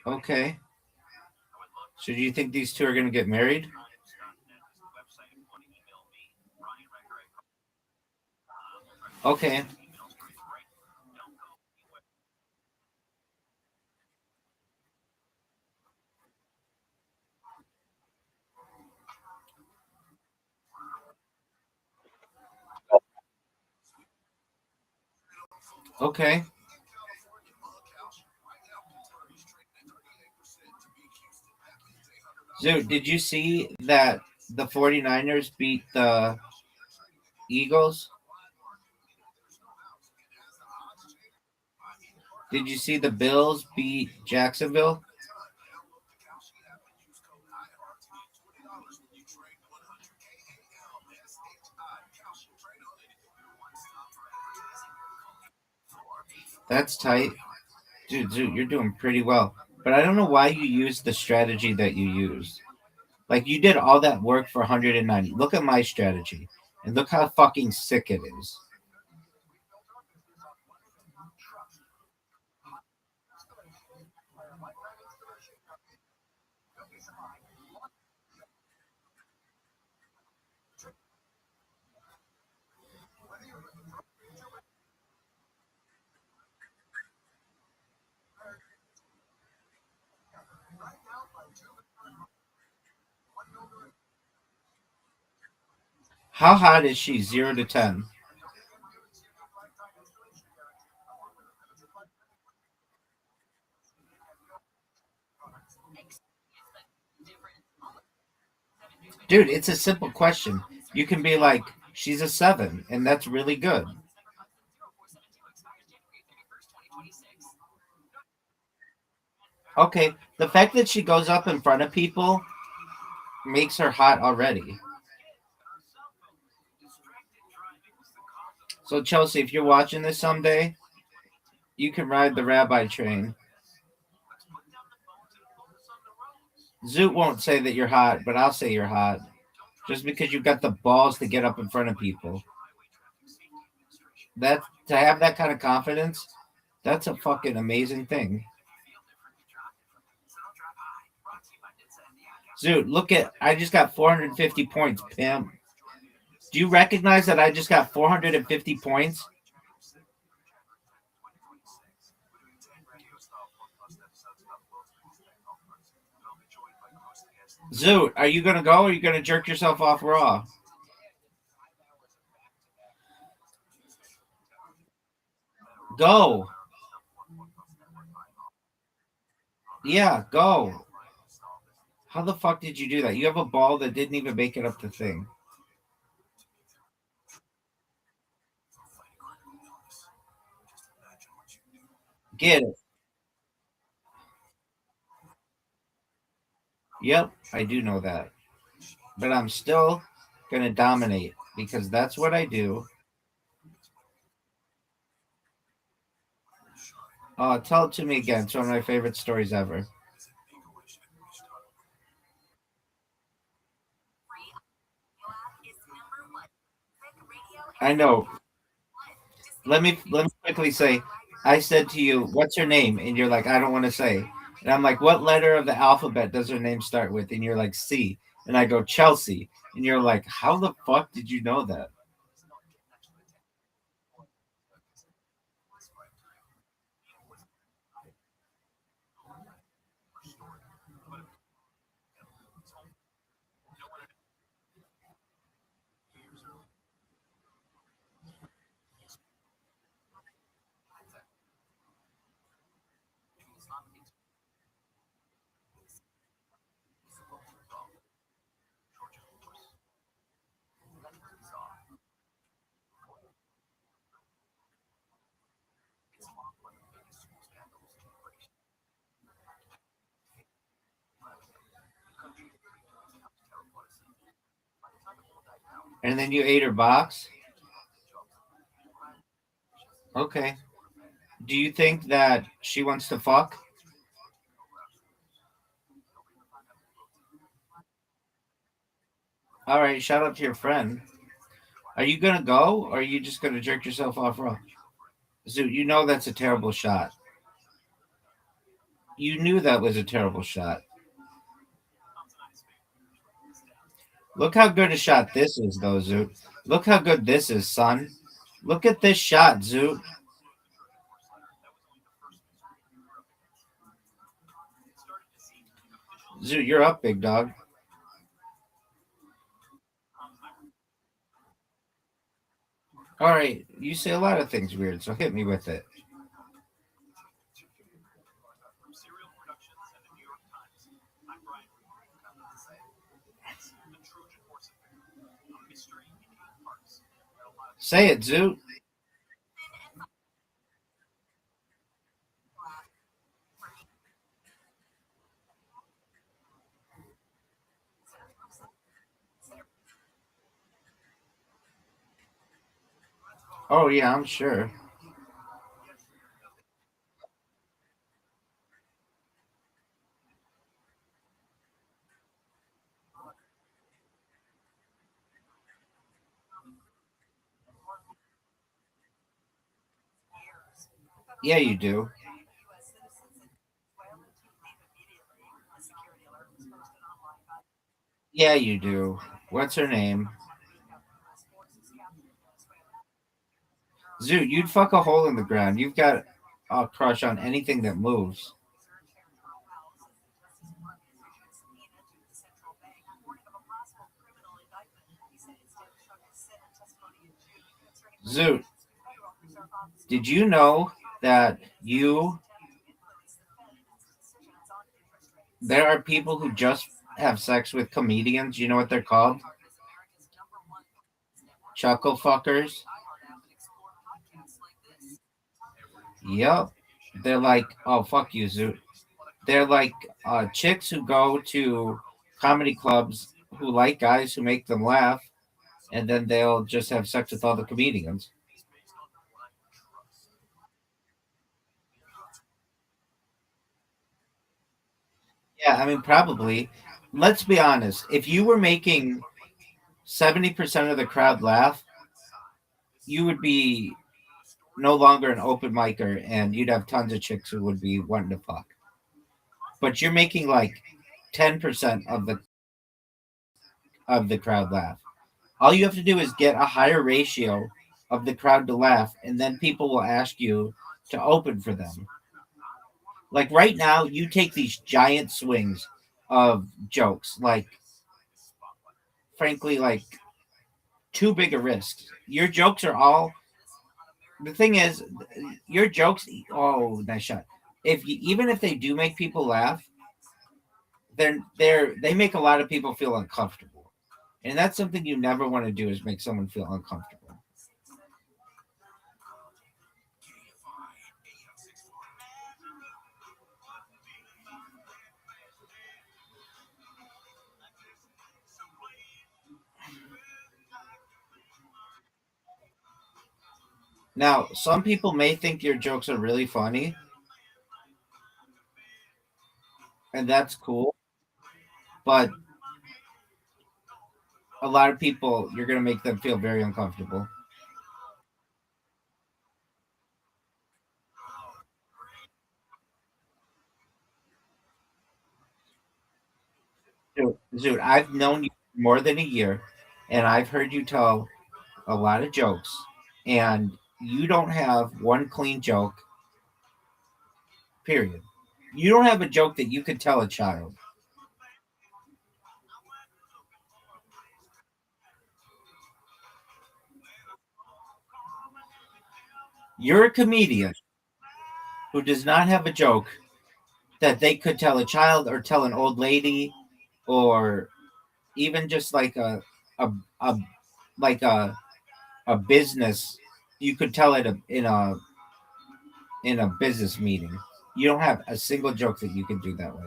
Speaker 8: Okay. So do you think these two are gonna get married? Okay. Okay. Dude, did you see that the 49ers beat the Eagles? Did you see the Bills beat Jacksonville? That's tight. Dude, you're doing pretty well. But I don't know why you used the strategy that you used. Like, you did all that work for 190. Look at my strategy. And look how fucking sick it is. How hot is she? 0 to 10. Dude, it's a simple question. You can be like, she's a 7, and that's really good. Okay, the fact that she goes up in front of people makes her hot already. So, Chelsea, if you're watching this someday, you can ride the rabbi train. Zoot won't say that you're hot, but I'll say you're hot. Just because you've got the balls to get up in front of people. That to have that kind of confidence, that's a fucking amazing thing. Zoot, look at I just got 450 points, Pam. Do you recognize that I just got 450 points? Zoot, are you gonna go or are you gonna jerk yourself off raw? Go. Yeah, go. How the fuck did you do that? You have a ball that didn't even make it up the thing. Get it. Yep, I do know that. But I'm still gonna dominate because that's what I do. Tell it to me again. It's one of my favorite stories ever. I know. Let me quickly say, I said to you, "What's her name?" And you're like, "I don't want to say." And I'm like, "What letter of the alphabet does her name start with?" And you're like, "C." And I go, "Chelsea." And you're like, "How the fuck did you know that?" And then you ate her box? Okay. Do you think that she wants to fuck? All right, shout out to your friend. Are you gonna go, or are you just gonna jerk yourself off raw? Zoo, you know that's a terrible shot. You knew that was a terrible shot. Look how good a shot this is, though, Zoo. Look how good this is, son. Look at this shot, Zoot. Zoot, you're up, big dog. All right, you say a lot of things weird, so hit me with it. Say it, Zoot. Oh yeah, I'm sure. Yeah, you do. Yeah, you do. What's her name? Zoot, you'd fuck a hole in the ground. You've got a crush on anything that moves. Zoot, did you know that there are people who just have sex with comedians? You know what they're called? Chuckle fuckers. Yep. They're like, oh, fuck you, Zoot. They're like chicks who go to comedy clubs who like guys who make them laugh, and then they'll just have sex with all the comedians. Yeah, I mean, probably. Let's be honest. If you were making 70% of the crowd laugh, you would be no longer an open micer and you'd have tons of chicks who would be wanting to fuck. But you're making like 10% of the crowd laugh. All you have to do is get a higher ratio of the crowd to laugh, and then people will ask you to open for them. Like right now, you take these giant swings of jokes, like frankly, like too big a risk. Your jokes are all. The thing is, your jokes. Oh, nice shot. Even if they do make people laugh, they make a lot of people feel uncomfortable, and that's something you never want to do is make someone feel uncomfortable. Now, some people may think your jokes are really funny, and that's cool, but a lot of people, you're going to make them feel very uncomfortable. Dude, I've known you for more than a year, and I've heard you tell a lot of jokes, and you don't have one clean joke, period. You don't have a joke that you could tell a child. You're a comedian who does not have a joke that they could tell a child or tell an old lady or even just like a, a like a business. You could tell it in a business meeting. You don't have a single joke that you can do that way.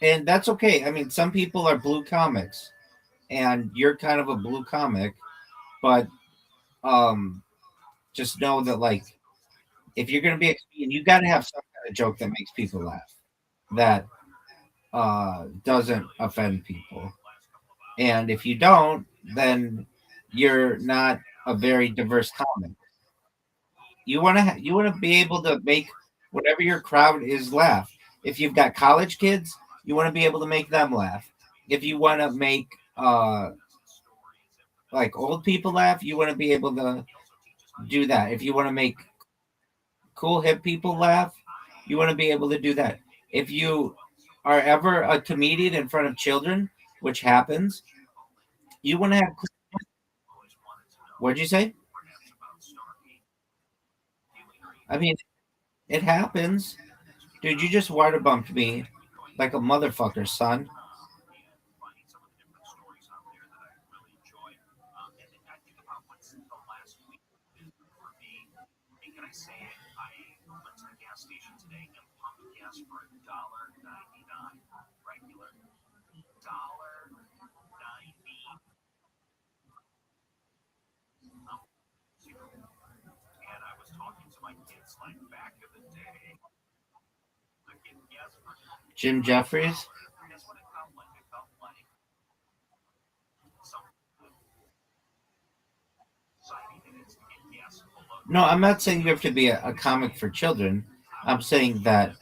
Speaker 8: And that's okay. I mean, some people are blue comics, and you're kind of a blue comic, but um, just know that like if you're gonna be a comedian, you got to have some kind of joke that makes people laugh, that doesn't offend people. And if you don't, then you're not a very diverse comic. You want to be able to make whatever your crowd is laugh. If you've got college kids, you want to be able to make them laugh. if you want to make like old people laugh, you want to be able to do that. If you want to make cool hip people laugh, you want to be able to do that. If you are ever a comedian in front of children, which happens, you want to have. What'd you say? I mean, it happens, dude. You just water bumped me like a motherfucker, son. Jim Jeffries. No, I'm not saying you have to be a comic for children. I'm saying that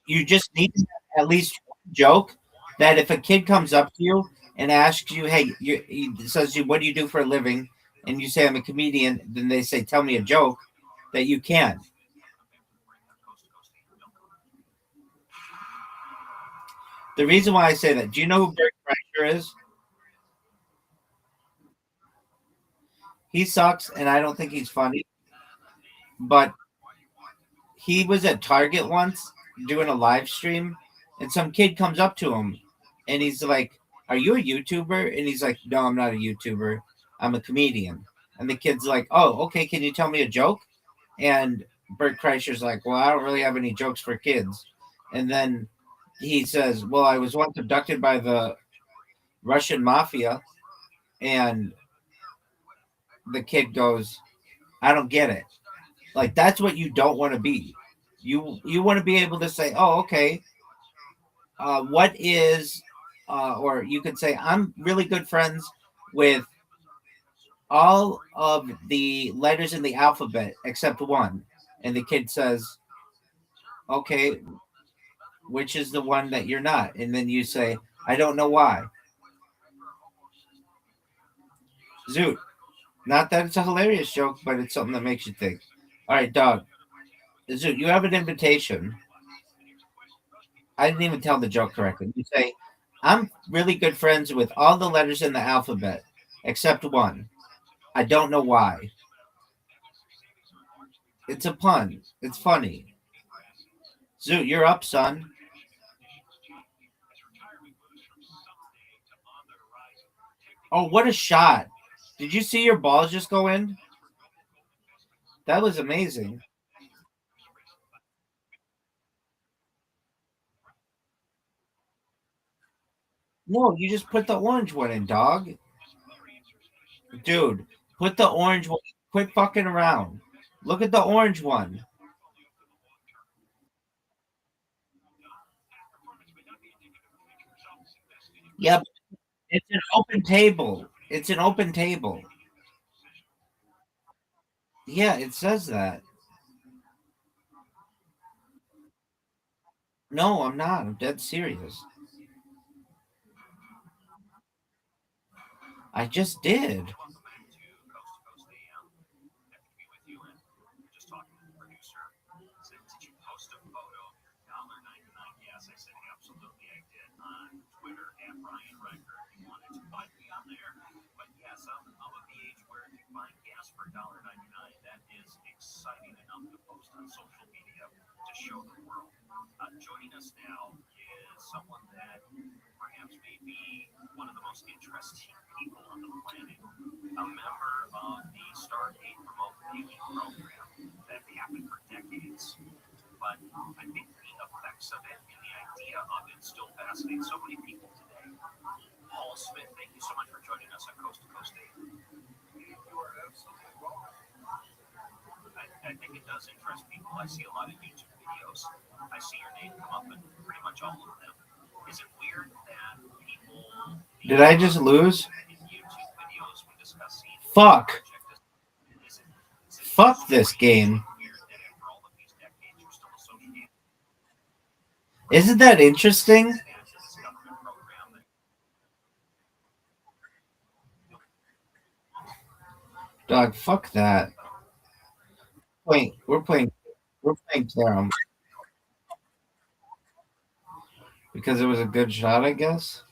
Speaker 8: you just need to have at least one joke that if a kid comes up to you and asks you, "Hey," he says to you, "What do you do for a living?" and you say, "I'm a comedian," then they say, "Tell me a joke," that you can. The reason why I say that, do you know who Bert Kreischer is? He sucks, and I don't think he's funny. But he was at Target once doing a live stream, and some kid comes up to him, and he's like, "Are you a YouTuber?" And he's like, "No, I'm not a YouTuber. I'm a comedian." And the kid's like, "Oh, okay. Can you tell me a joke?" And Bert Kreischer's like, "Well, I don't really have any jokes for kids." And then he says, "Well, I was once abducted by the Russian mafia," and the kid goes, "I don't get it." Like that's what you don't want to be. You want to be able to say, "Oh, okay. What is?" Or you could say, "I'm really good friends with all of the letters in the alphabet except one." And the kid says, "Okay, which is the one that you're not?" And then you say, "I don't know why." Zoot. Not that it's a hilarious joke, but it's something that makes you think. All right, dog. Zoot, you have an invitation. I didn't even tell the joke correctly. You say, "I'm really good friends with all the letters in the alphabet except one. I don't know why." It's a pun. It's funny. Zoot, you're up, son. Oh, what a shot. Did you see your balls just go in? That was amazing. No, you just put the orange one in, dog. Dude, put the orange one. Quit fucking around. Look at the orange one. Yeah, it's an open table. It's an open table. Yeah, it says that. No, I'm not. I'm dead serious. I just did. Did I just lose? Fuck. Fuck this game. Isn't that interesting? Dog, fuck that. Wait, we're playing Carom. Because it was a good shot, I guess.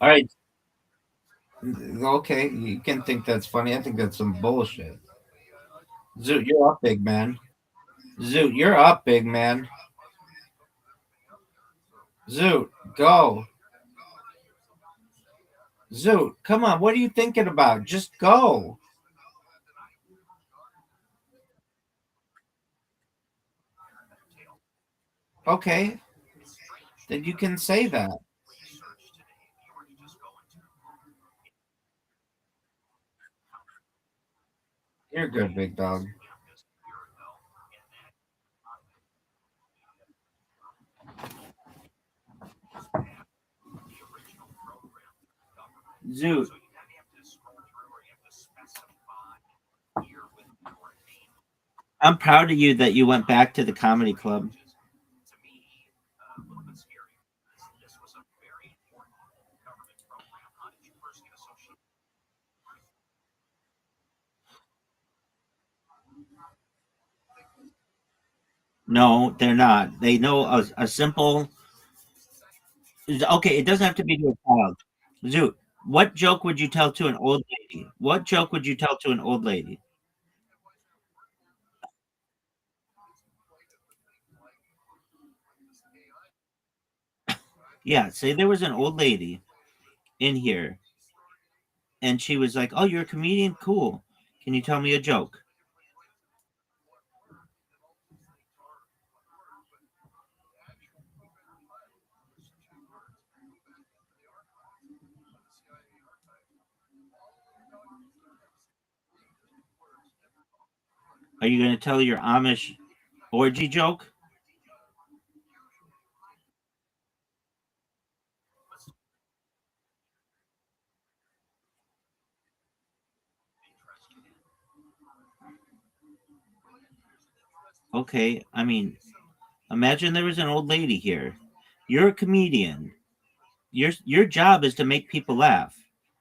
Speaker 8: All right. Okay, you can think that's funny. I think that's some bullshit. Zoot, you're up, big man. Zoot, you're up, big man. Zoot, go. Zoot, come on. What are you thinking about? Just go. Okay. Then you can say that. You're good, big dog. Zoot. I'm proud of you that you went back to the comedy club. No, they're not. They know a simple. Okay, it doesn't have to be to a child. Zoot, what joke would you tell to an old lady? What joke would you tell to an old lady? Yeah, say there was an old lady in here and she was like, "Oh, you're a comedian? Cool. Can you tell me a joke?" Are you going to tell your Amish orgy joke? Okay, I mean, imagine there was an old lady here. You're a comedian. Your job is to make people laugh.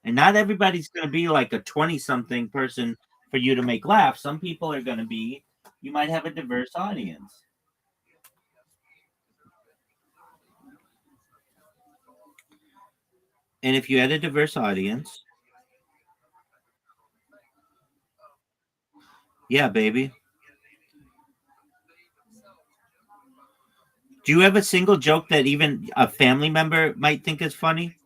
Speaker 8: And not everybody's going to be like a 20 something person for you to make laugh. Some people are going to be you might have a diverse audience. And if you had a diverse audience, yeah, baby. Do you have a single joke that even a family member might think is funny?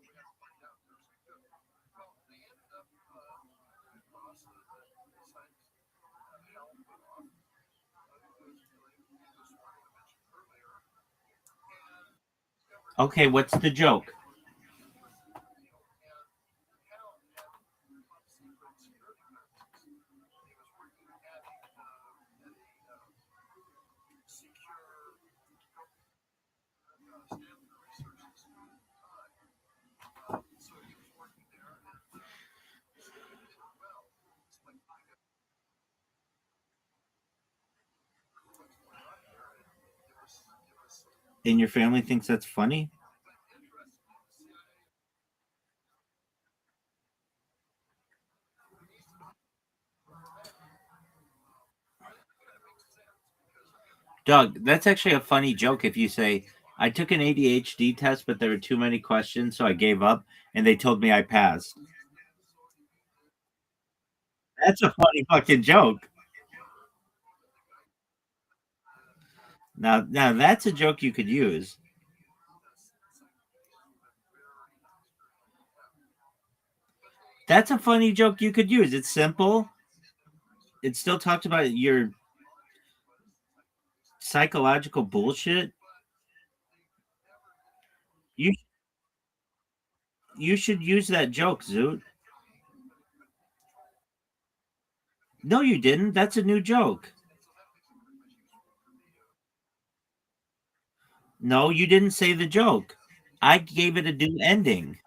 Speaker 8: Okay, what's the joke? And your family thinks that's funny? Doug, that's actually a funny joke if you say, I took an ADHD test, but there were too many questions, so I gave up, and they told me I passed. That's a funny fucking joke. Now that's a joke you could use. That's a funny joke you could use. It's simple. It still talks about your psychological bullshit. You you should use that joke, Zoot. No, you didn't. That's a new joke. No, you didn't say the joke. I gave it a new ending.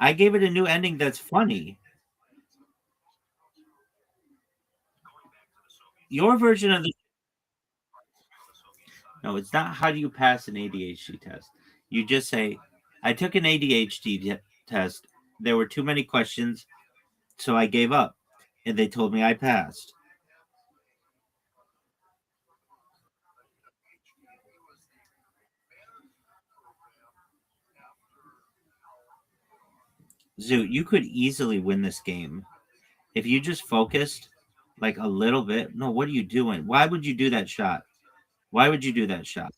Speaker 8: I gave it a new ending that's funny. Your version of the No, it's not how do you pass an ADHD test. You just say, I took an ADHD test. There were too many questions, so I gave up, and they told me I passed. Zoot, you could easily win this game if you just focused like a little bit. No, what are you doing? Why would you do that shot? Why would you do that shot?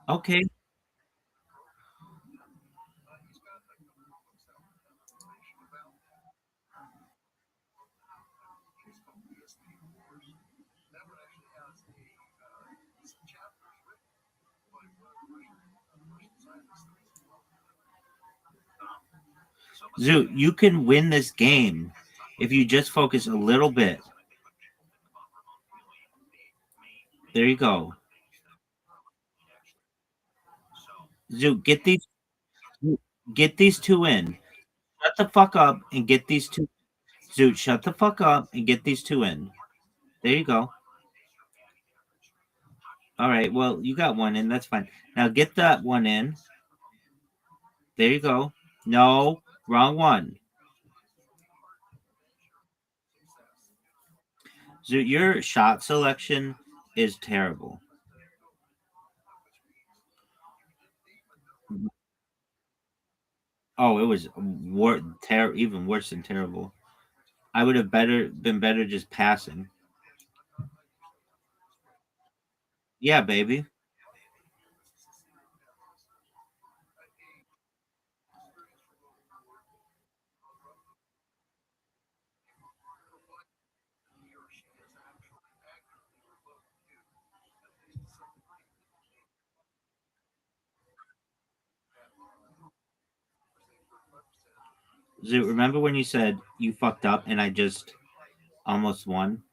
Speaker 8: Okay. Zoot, you can win this game if you just focus a little bit. There you go. Zoot, get these two in. Shut the fuck up and get these two. Zoot, shut the fuck up and get these two in. There you go. All right. Well, you got one in. That's fine. Now get that one in. There you go. No, wrong one. Zoot, your shot selection is terrible. Oh, it was even worse than terrible. I would have been better just passing. Yeah, baby. Zoot, remember when you said you fucked up and I just almost won?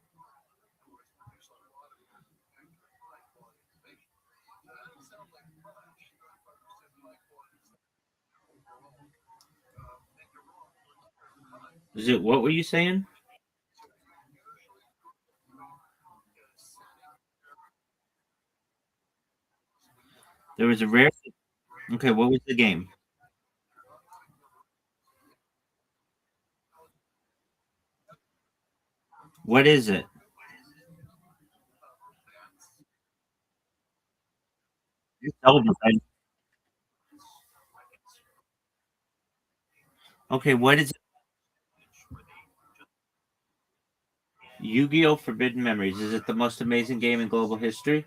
Speaker 8: Zoot, what were you saying? There was a rare. Okay, what was the game? What is it? It's over, right? Okay, what is it? Yu-Gi-Oh! Forbidden Memories. Is it the most amazing game in global history?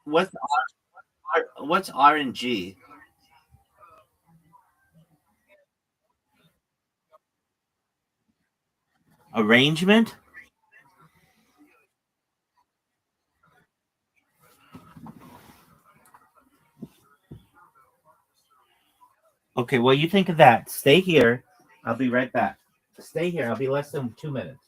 Speaker 8: What's what's RNG? Arrangement? Okay, well, you think of that. Stay here. I'll be right back. Stay here. I'll be less than 2 minutes.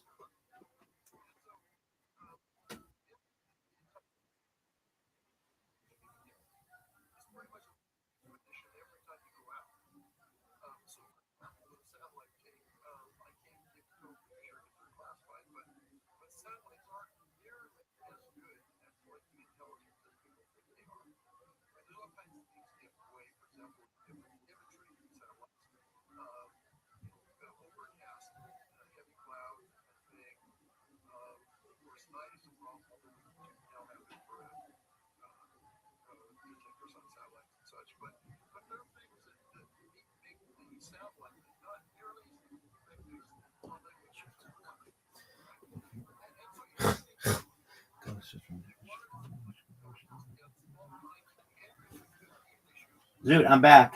Speaker 8: Dude, I'm back.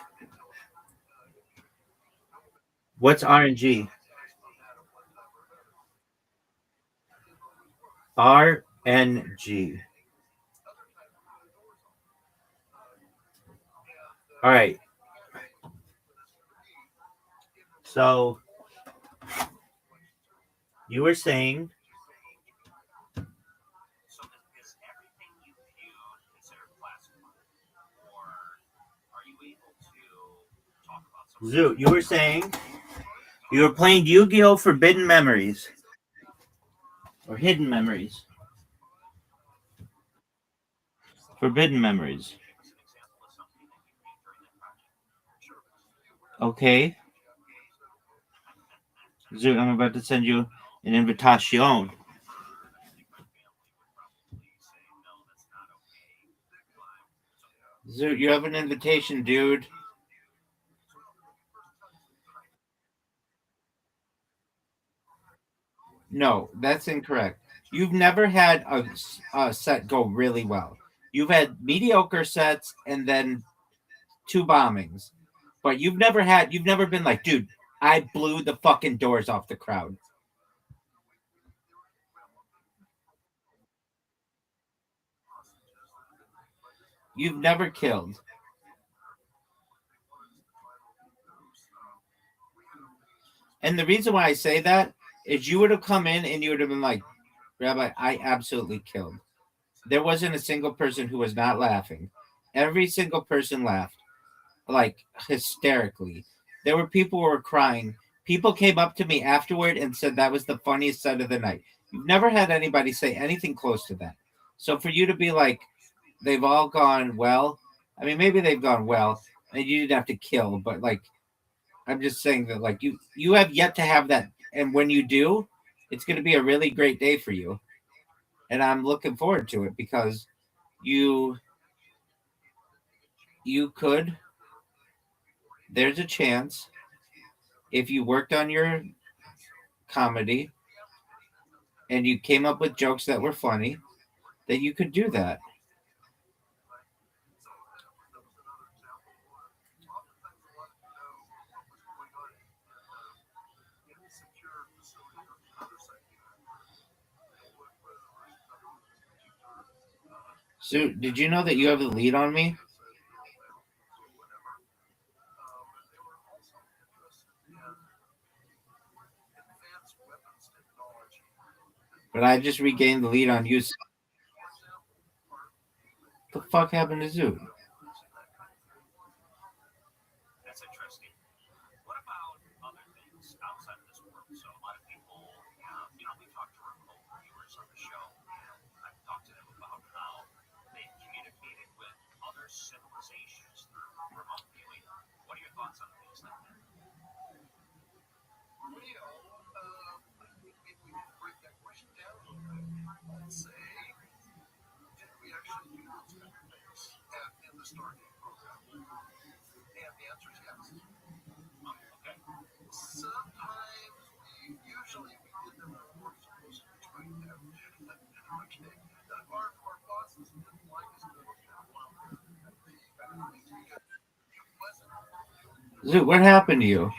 Speaker 8: What's RNG? RNG. All right. So You were saying.
Speaker 24: So is everything you viewed considered classified, or are you able to talk about some?
Speaker 8: Zoo, you were saying you were playing Yu-Gi-Oh! Forbidden Memories. Or Hidden Memories. Forbidden Memories. Okay. Zoo, I'm about to send you an invitation. Zoo, you have an invitation, dude. No, that's incorrect. You've never had a set go really well. You've had mediocre sets and then 2 bombings. But you've never been like, dude, I blew the fucking doors off the crowd. You've never killed. And the reason why I say that is you would have come in and you would have been like, Rabbi, I absolutely killed. There wasn't a single person who was not laughing. Every single person laughed, like hysterically. There were people who were crying. People came up to me afterward and said that was the funniest set of the night. You've never had anybody say anything close to that. So for you to be like, they've all gone well, I mean, maybe they've gone well, and you didn't have to kill, but like, I'm just saying that like you have yet to have that, and when you do, it's going to be a really great day for you, and I'm looking forward to it because you could. There's a chance if you worked on your comedy and you came up with jokes that were funny that you could do that. So, did you know that you have the lead on me? But I just regained the lead on you. What the fuck happened to Zoo?
Speaker 24: That's interesting. What about other things outside of this work? So a lot of people, we talked to remote viewers on the show, and I've talked to them about how they communicated with other civilizations through remote viewing. What are your thoughts on things like that?
Speaker 9: Well, I think maybe we can break that question down a little bit. Let's say, did we actually do those kind of things in the Stargate program? And the answer is yes.
Speaker 24: Okay.
Speaker 9: Sometimes usually we did them in a more supposed to try to have. Okay. Our bosses didn't like us doing that.
Speaker 8: Zoo, what happened to you?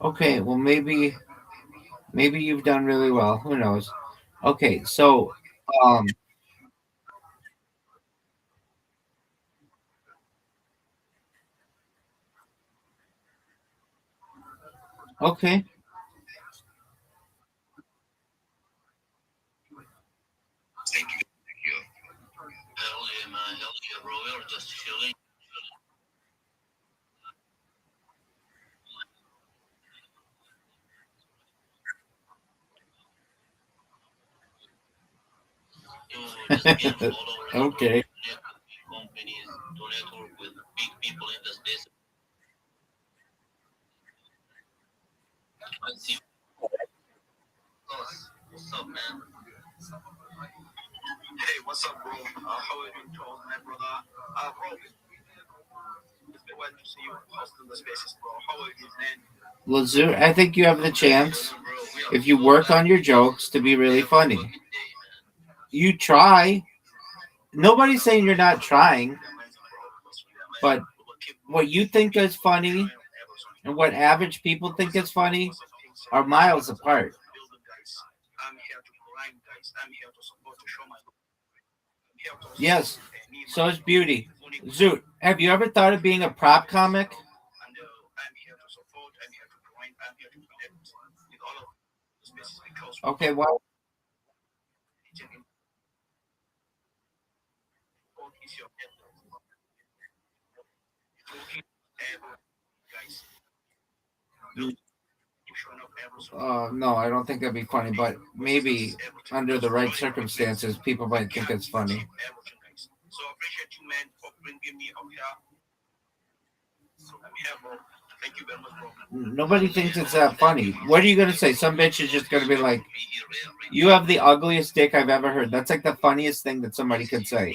Speaker 8: Okay, well maybe you've done really well. Who knows? Okay, so okay.
Speaker 24: Thank you. Hell yeah, man. Hell yeah, bro. We were just chilling.
Speaker 8: Okay.
Speaker 24: Companies to network with big people in the space. I see. What's up, man?
Speaker 10: Hey, what's up, bro? How are you doing, my brother? Bro, it's been waiting to see you hosting the spaces, bro. How are you, man?
Speaker 8: Well, Zoo, I think you have the chance, if you work on your jokes, to be really funny. You try. Nobody's saying you're not trying, but what you think is funny and what average people think is funny are miles apart.
Speaker 10: I'm here to grind, guys. I'm here to support, to show my love. I'm here to
Speaker 8: Yes, so is beauty. Zoot, have you ever thought of being a prop comic?
Speaker 10: and I'm here to support. I'm here to grind. I'm here to connect with all of the spaces because
Speaker 8: Okay, well,
Speaker 10: support is your head. Guys.
Speaker 8: no, I don't think that'd be funny, but maybe under the right circumstances, people might think it's funny.
Speaker 10: So I appreciate you, man, for bringing me up here. I'm here, bro. Thank you very much, bro.
Speaker 8: Nobody thinks it's that funny. What are you gonna say? Some bitch is just gonna be like, "You have the ugliest dick I've ever heard." That's like the funniest thing that somebody could say,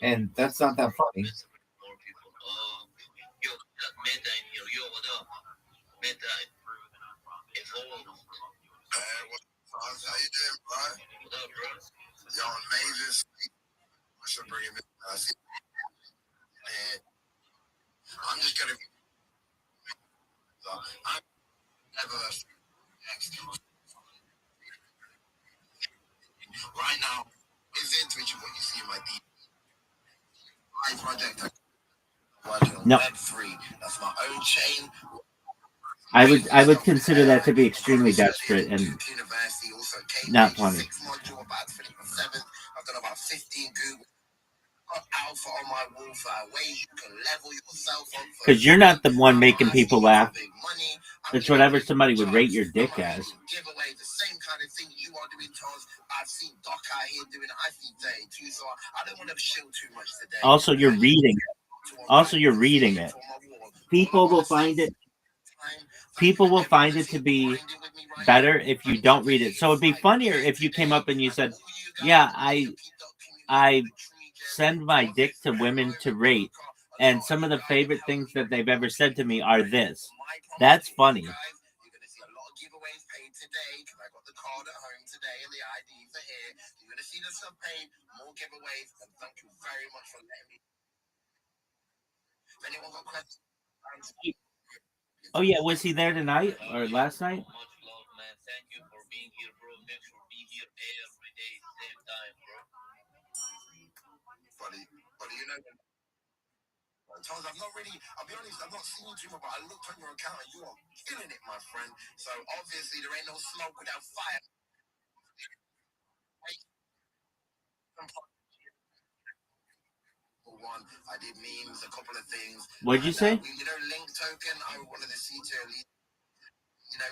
Speaker 8: and that's not that funny.
Speaker 17: How you doing, bro? What up, bro? Yo, amazing. I should bring him in. I'm just gonna. I'm never right now. Is into what you see in my deep project. I'm working on Web3. That's my own chain.
Speaker 8: I would consider that to be extremely desperate and not funny.
Speaker 17: I've done about 15 Google alpha on my wall ways you can level yourself up.
Speaker 8: Because you're not the one making people laugh. It's whatever somebody would rate your dick as.
Speaker 17: Give away the same kind of thing you are doing, Charles. I've seen Doc out here doing it. I see 32, so I don't want to chill too much today.
Speaker 8: Also, you're reading it. People will find it. People will find it to be better if you don't read it. So it'd be funnier if you came up and you said, "Yeah, I send my dick to women to rate, and some of the favorite things that they've ever said to me are this." That's funny.
Speaker 17: You're going to see a lot of giveaways paid today because I got the card at home today and the IDs are here. You're going to see the sub paid, more giveaways, and thank you very much for letting me. If anyone got questions,
Speaker 8: Oh yeah, was he there tonight or last night?
Speaker 10: Much love, man. Thank you for being here, bro. Make sure be here every day, same time, bro.
Speaker 17: Buddy, you know. Charles, I'll be honest, I've not seen you too much, but I looked on your account and you are killing it, my friend. So obviously there ain't no smoke without fire. One, I did memes, a couple of things.
Speaker 8: What'd you say?
Speaker 17: You know, Link Token, I wanted to see to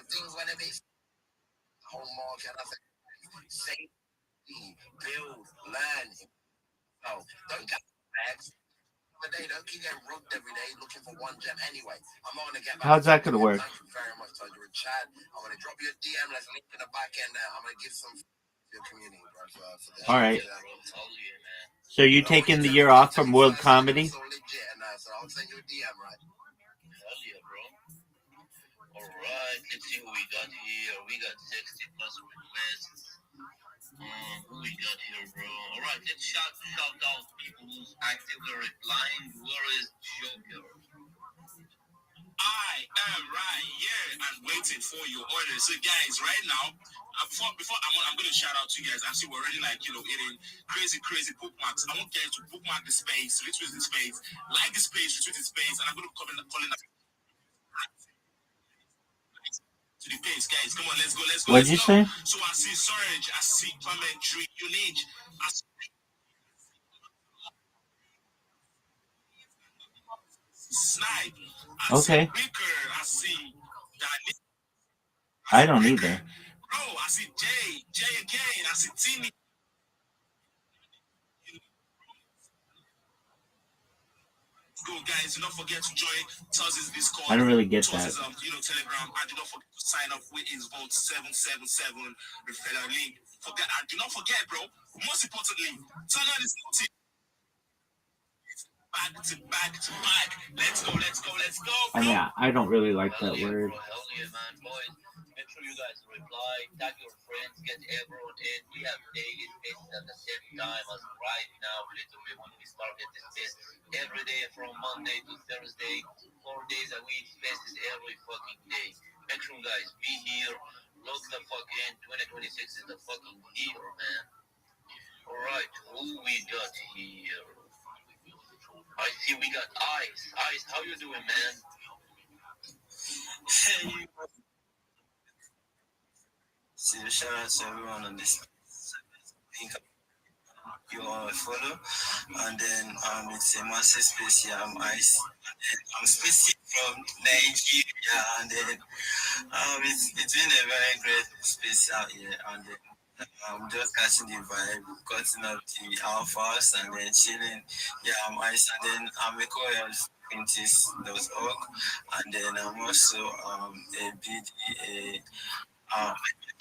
Speaker 17: things when it makes the whole market. I said, save, build, learn. Oh, don't get bags. Don't keep getting rugged every day looking for one gem. Anyway, I'm not going to get back.
Speaker 8: How's that going to work?
Speaker 17: Thank you very much, Todd. You're a Chad. I'm going to drop you a DM. Let's link in the back end. I'm going to give some to your community, bro.
Speaker 8: All right. So you taking the year off from World Comedy?
Speaker 17: So legit, so I'll send you a DM, right?
Speaker 10: Hell yeah, bro. All right, let's see who we got here. We got 60 plus requests. Who we got here, bro? All right, let's shout out people who's actively replying. Where is Joker?
Speaker 14: I am right here and waiting for your order. So, guys, right now, before I'm going to shout out to you guys. I see we're already eating crazy bookmarks. I want guys to bookmark the space, retweet the space, like the space, retweet the space, and I'm going to calling up to the page, guys. Come on, let's go.
Speaker 8: What'd you say?
Speaker 14: So I see Surge, I see Commentary, Unique, I see Snipe, I see Baker, I see Danny.
Speaker 8: I don't either.
Speaker 14: Bro, I see Jay again, I see Timmy. Go, guys, do not forget to join Tuz's Discord.
Speaker 8: I don't really get that.
Speaker 14: Telegram. And do not forget to sign up with his vote 777 referral link. Do not forget, bro. Most importantly, turn on this notification. Back to back. Let's go.
Speaker 8: I mean, I don't really like that word.
Speaker 10: Hell yeah, man, boys. Make sure you guys reply, tag your friends, get everyone in. We have daily spaces at the same time as right now, literally when we started this space. Every day from Monday to Thursday, 4 days a week, spaces every fucking day. Make sure you guys be here. Look the fuck in. 2026 is the fucking year, man. Alright, who we got here? I see we got Ice. Ice, how you doing, man?
Speaker 5: Hey, so shout out to everyone on this. You all follow, and then it's a massive space here. I'm Ice, and I'm spacing from Nigeria, and then it's been a very great space out here, and then I'm just catching the vibe, cutting up the alphas, and then chilling. Yeah, I'm Ice, and then I'm a co-host Quintus.org, and then I'm also a BD, I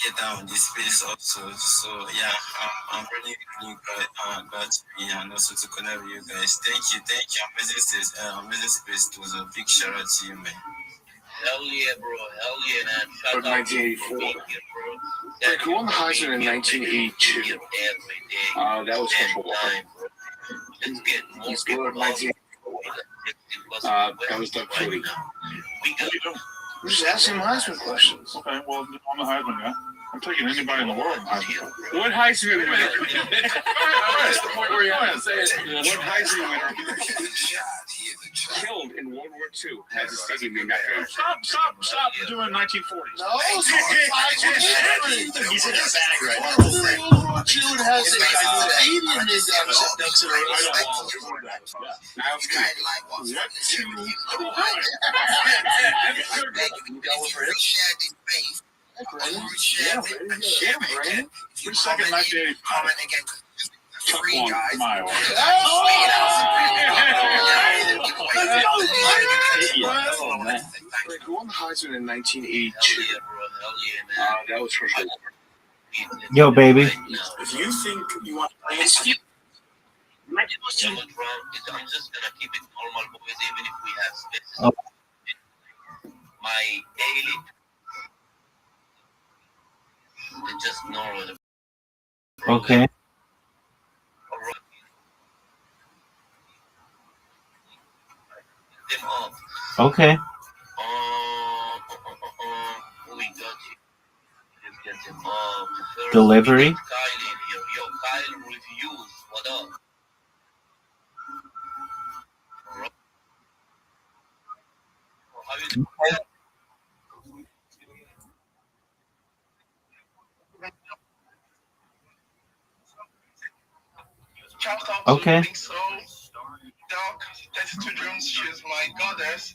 Speaker 5: get down this space also. So yeah, I'm really glad to be here and also to connect with you guys. Thank you. Amazing space. It was a big shout out to you, man.
Speaker 10: Hell yeah, bro. Hell yeah, man.
Speaker 17: But 1984. Like, who won the Heisman in 1982? That was for
Speaker 10: Let's get more
Speaker 17: Let's go with 1984. That was Doug Flutie. We're just asking Heisman questions.
Speaker 20: Okay, well, I'm the Heisman guy. I'm taking anybody in the world Heisman.
Speaker 17: What Heisman winner?
Speaker 13: That's the point where you have to say it.
Speaker 17: What Heisman winner killed in World War II has a stadium named after him?
Speaker 20: Stop doing 1940s.
Speaker 17: No,
Speaker 20: he's in a bag right now.
Speaker 17: World War II has a stadium named after him. Now, what two?
Speaker 20: Yeah, Brandon. 3-second 1985. Took one from Iowa.
Speaker 17: Who won the Heisman in 1982? That was for sure.
Speaker 8: Yo, baby.
Speaker 17: If you think you want to play
Speaker 10: I'm just gonna keep it normal, boys, even if we have spaces.
Speaker 8: Oh.
Speaker 10: My daily is just normal.
Speaker 8: Okay.
Speaker 10: Them up.
Speaker 8: Okay.
Speaker 10: We got you. Let's get them up. First,
Speaker 8: Delivery.
Speaker 10: Kyle in here. Yo, Kyle reviews. What up? How you doing?
Speaker 4: Shout out
Speaker 8: Okay.
Speaker 4: to Big Soul, Doc, 32 Jones, she's my goddess.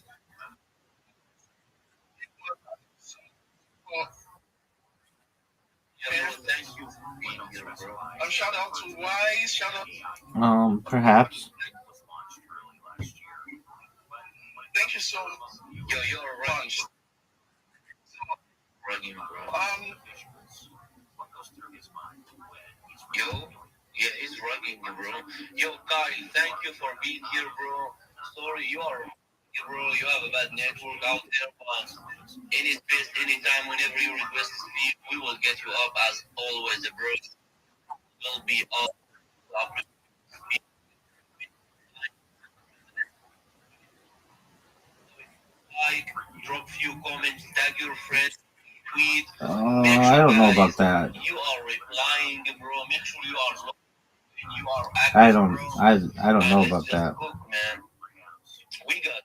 Speaker 10: Thank you for being here, bro.
Speaker 4: Shout out to Wise, shout out.
Speaker 8: Perhaps.
Speaker 4: Thank you so much.
Speaker 10: Yo, you're right. Rugging, bro. Yo, yeah, he's rugging, bro. Yo, Kyle, thank you for being here, bro. Sorry, you are, bro. You have a bad network out there, but any space, anytime, whenever you request to speak, we will get you up as always, bro. Will be up. Like, drop few comments, tag your friends, tweet.
Speaker 8: I don't know about that.
Speaker 10: You are replying, bro. Make sure you are. You are active,
Speaker 8: I don't know about that.
Speaker 10: Cook, man. We got.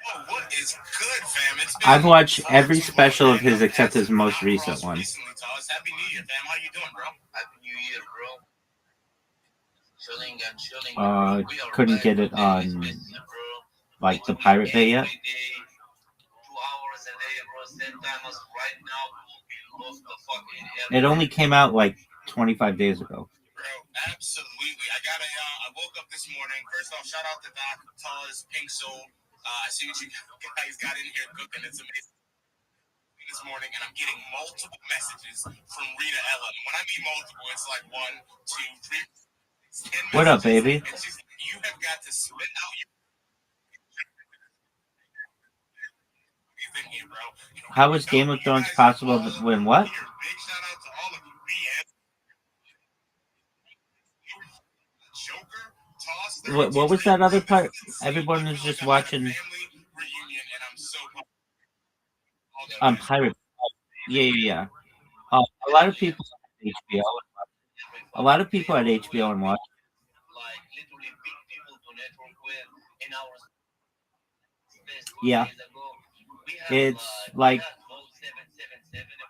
Speaker 14: Oh, what is good, fam? It's been
Speaker 8: I've watched every special of his except his most recent one.
Speaker 14: Happy New Year, fam. How you doing, bro?
Speaker 10: Happy New Year, bro. Chilling and chilling.
Speaker 8: Couldn't get it on like the Pirate Bay yet.
Speaker 10: 2 hours a day, bro. Same time as right now. We'll be off the fucking
Speaker 8: It only came out like 25 days ago.
Speaker 14: Bro, absolutely. I woke up this morning. First off, shout out to Doc, Taz, Pink Soul. I see what you guys got in here cooking. It's amazing. This morning, and I'm getting multiple messages from Rita Ella. And when I mean multiple, it's like 1, 2, 3, 10
Speaker 8: What up, baby?
Speaker 14: And she's like, you have got to spit out your in here, bro.
Speaker 8: How is Game of Thrones possible when what?
Speaker 14: Big shout out to all of you. BS. Joker, Toss.
Speaker 8: What was that other part? Everyone was just watching
Speaker 14: Family reunion, and I'm so
Speaker 8: Pirate. Yeah. A lot of people had HBO. A lot of people had HBO and watched.
Speaker 10: Like literally big people to network with in our space 2
Speaker 8: Yeah.
Speaker 10: days ago. We had
Speaker 8: It's like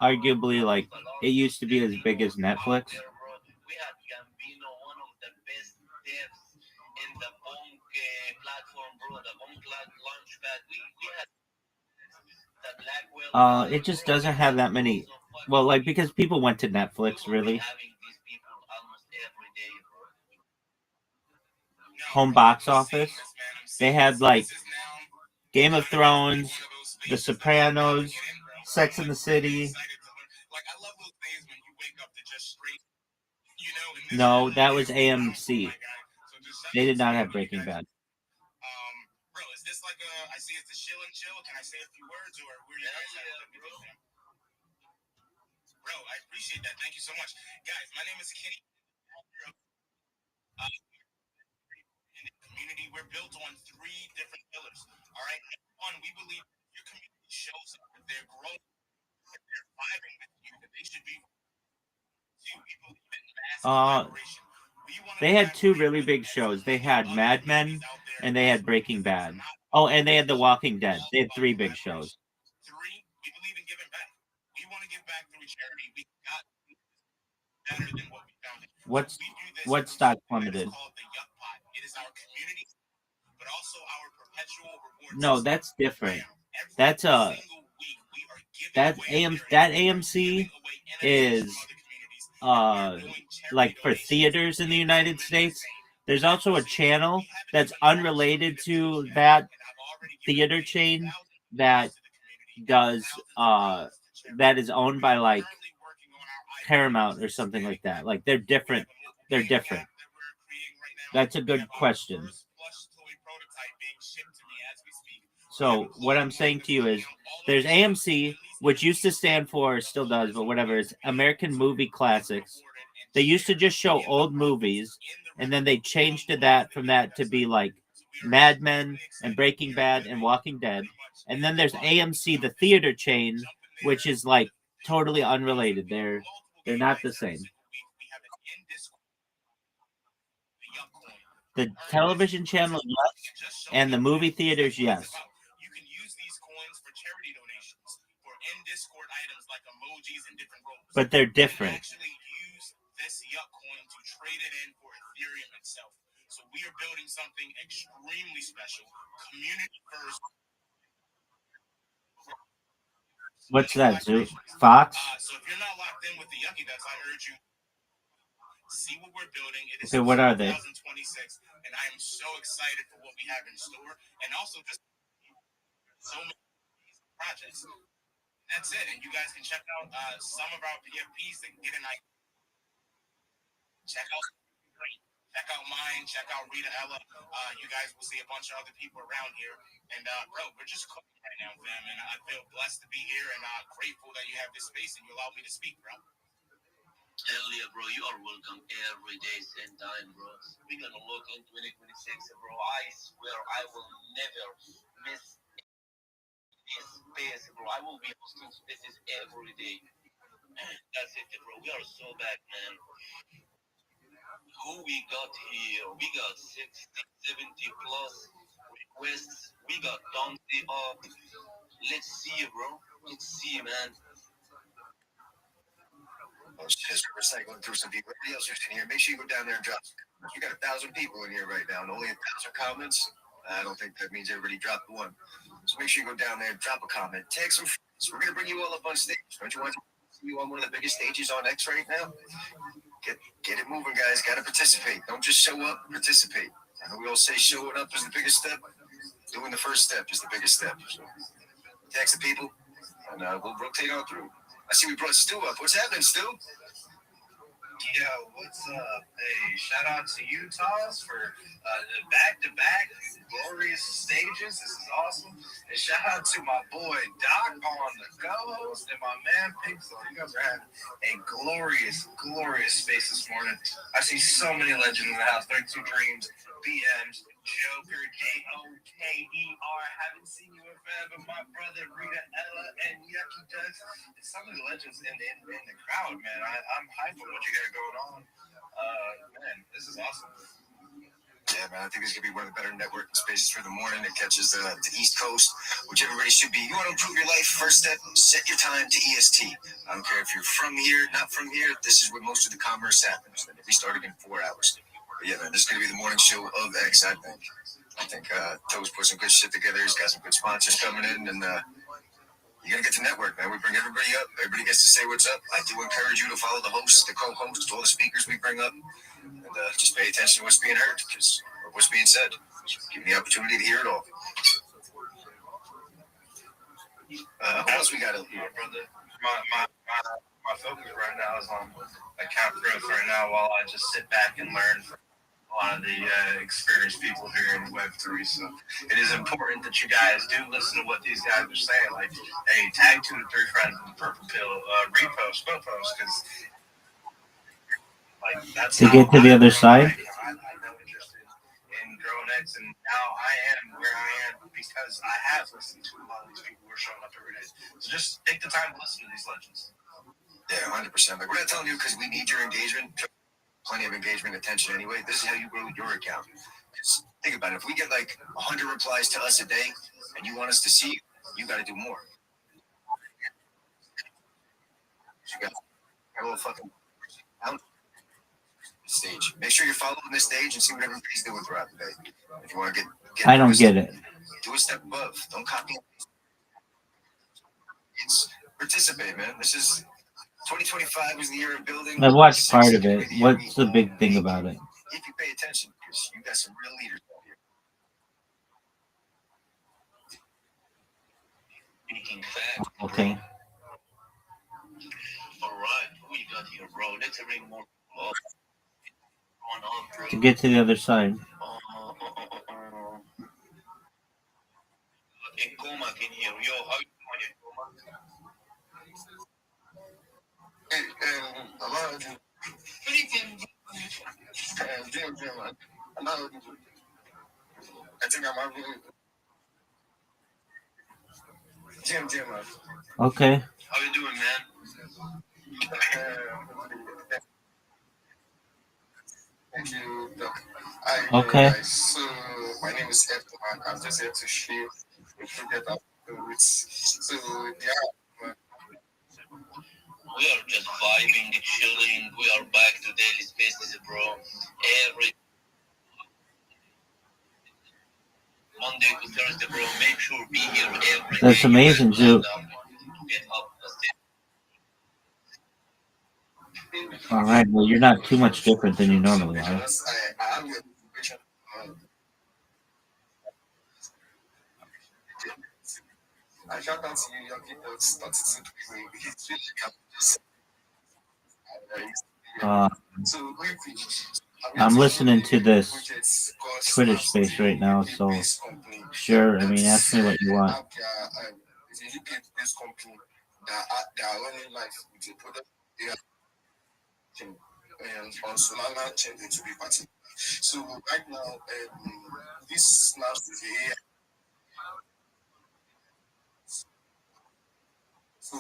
Speaker 8: arguably like it used to be as big as Netflix.
Speaker 10: we had Gambino, one of the best devs in the Bonk platform, bro. The Bonk Launchpad. We had the Blackwell.
Speaker 8: It just doesn't have that many. Well, like because people went to Netflix really.
Speaker 10: Having these people almost every day, bro.
Speaker 8: Home box office. They had like Game of Thrones, The Sopranos, Sex and the City.
Speaker 14: Like I love those days when you wake up to just straight,
Speaker 8: No, that was AMC. They did not have Breaking Bad.
Speaker 14: Bro, is this like I see it's a chill and chill. Can I say a few words or where you guys at? Bro, I appreciate that. Thank you so much. Guys, my name is Kenny. In the community, we're built on 3 different pillars. All right. One, we believe your community shows up. If they're growing, if they're vibing with you, that they should be. 2, we believe in mass collaboration.
Speaker 8: They had 2 really big shows. They had Mad Men and they had Breaking Bad. Oh, and they had The Walking Dead. They had 3 big shows.
Speaker 14: 3, we believe in giving back. We want to give back through charity. We got better than what we found.
Speaker 8: What stock plummeted?
Speaker 14: It is our community, but also our perpetual reward.
Speaker 8: No, that's different. That's that AMC is like for theaters in the United States. There's also a channel that's unrelated to that theater chain that does that is owned by like Paramount or something like that. Like they're different. They're different. That's a good question. So what I'm saying to you is there's AMC, which used to stand for, still does, but whatever, it's American Movie Classics. They used to just show old movies, and then they changed to that from that to be like Mad Men and Breaking Bad and Walking Dead. And then there's AMC, the theater chain, which is like totally unrelated. They're not the same. The television channel, yes, and the movie theaters, yes.
Speaker 14: You can use these coins for charity donations, for in Discord items like emojis and different roles.
Speaker 8: But they're different.
Speaker 14: You can actually use this Yuck coin to trade it in for Ethereum itself. So we are building something extremely special, community first.
Speaker 8: What's that, Zoo? Fox?
Speaker 14: So if you're not locked in with the Yucky Ducks, I urge you see what we're building. It is
Speaker 8: okay, what are they?
Speaker 14: 2026, and I am so excited for what we have in store, and also just so many projects. That's it, and you guys can check out some of our PFPs and get an idea. Check out mine. Check out Rita Ella. You guys will see a bunch of other people around here, and bro, we're just cooking right now, fam, and I feel blessed to be here and grateful that you have this space and you allow me to speak, bro.
Speaker 10: Hell yeah, bro. You are welcome every day, same time, bro. We're going to look in 2026, bro. I swear I will never miss this space, bro. I will be hosting spaces every day. That's it, bro. We are so back, man. Who we got here? We got 60, 70 plus requests. We got Dante up. Let's see, bro. Let's see, man.
Speaker 19: Just recycling through some people. Everybody else who's in here, make sure you go down there and drop. You got 1,000 people in here right now, and only 1,000 comments. I don't think that means everybody dropped one. So make sure you go down there, drop a comment, tag some friends. We're gonna bring you all up on stage. Don't you want to see you on one of the biggest stages on X right now? Get it moving, guys. Got to participate. Don't just show up. Participate. I know we all say showing up is the biggest step. Doing the first step is the biggest step. So tag some people, and we'll rotate on through. I see we brought Stu up. What's happening, Stu?
Speaker 2: Yo, what's up? Hey, shout out to Utahs for the back-to-back glorious stages. This is awesome. And shout out to my boy Doc on the co-host and my man Pixel. You guys are having a glorious, glorious space this morning. I see so many legends in the house. 32 Dreams, BMs, Joker, Joker. Haven't seen you in forever. My brother Rita, Ella, and Yucky Ducks. And some of the legends in the crowd, man. I'm hyped on what you got going on. Man, this is awesome.
Speaker 19: Yeah, man, I think this is going to be one of the better networking spaces for the morning. It catches the East Coast, which everybody should be. You want to improve your life? First step, set your time to EST. I don't care if you're from here, not from here. This is where most of the commerce happens. And we started in 4 hours. But yeah, man, this is going to be the morning show of X, I think. Toes put some good shit together. He's got some good sponsors coming in, and you're going to get to network, man. We bring everybody up. Everybody gets to say what's up. I do encourage you to follow the hosts, the co-hosts, all the speakers we bring up. And just pay attention to what's being heard, or what's being said. Give me the opportunity to hear it all. What else we got up here,
Speaker 2: brother? My focus right now is on account growth right now, while I just sit back and learn from a lot of the experienced people here in Web3. So it is important that you guys do listen to what these guys are saying. Like, hey, tag 2 to 3 friends with the purple pill, repost, because like that's
Speaker 8: to get to the other side.
Speaker 2: I'm interested in growing X, and now I am where I am because I have listened to a lot of these people who are showing up every day. So just take the time to listen to these legends.
Speaker 19: Yeah, 100%. Like, we're not telling you because we need your engagement. Plenty of engagement, attention anyway. This is how you grow your account. Just think about it. If we get like 100 replies to us a day, and you want us to see you got to do more. You got a little fucking stage. Make sure you're following this stage and see what everybody's doing throughout the day. If you want to get
Speaker 8: I don't get it.
Speaker 19: Do a step above. Don't copy. It's participate, man. This is 2025 is the year of building.
Speaker 8: I watched part of it. What's the big thing about it?
Speaker 19: If you pay attention, because you got some real leaders out here.
Speaker 10: Speaking fact.
Speaker 8: Okay.
Speaker 10: All right, who you got here, bro? Let's bring more on, bro.
Speaker 8: To get to the other side.
Speaker 10: Coma can hear. Yo, how you doing, Coma?
Speaker 2: A lot of you. I think I'm having Jim.
Speaker 8: Okay.
Speaker 10: How you doing, man?
Speaker 2: Thank you, Doc.
Speaker 8: Okay.
Speaker 2: So my name is Edman. I'm just here to share the project afterwards. So yeah.
Speaker 10: We are just vibing, chilling. We are back to daily spaces, bro. Every Monday to Thursday, bro. Make sure be here every
Speaker 8: That's
Speaker 10: day.
Speaker 8: amazing, Zoo. All right. Well, you're not too much different than you normally are.
Speaker 2: I shout out to you, Yogi Ducks.
Speaker 8: I'm listening to this Twitter space right now, so sure. I mean, ask me what you want.
Speaker 2: This company that are running life with a product and on Solana chain to be party. So right now, this snaps is the AI. So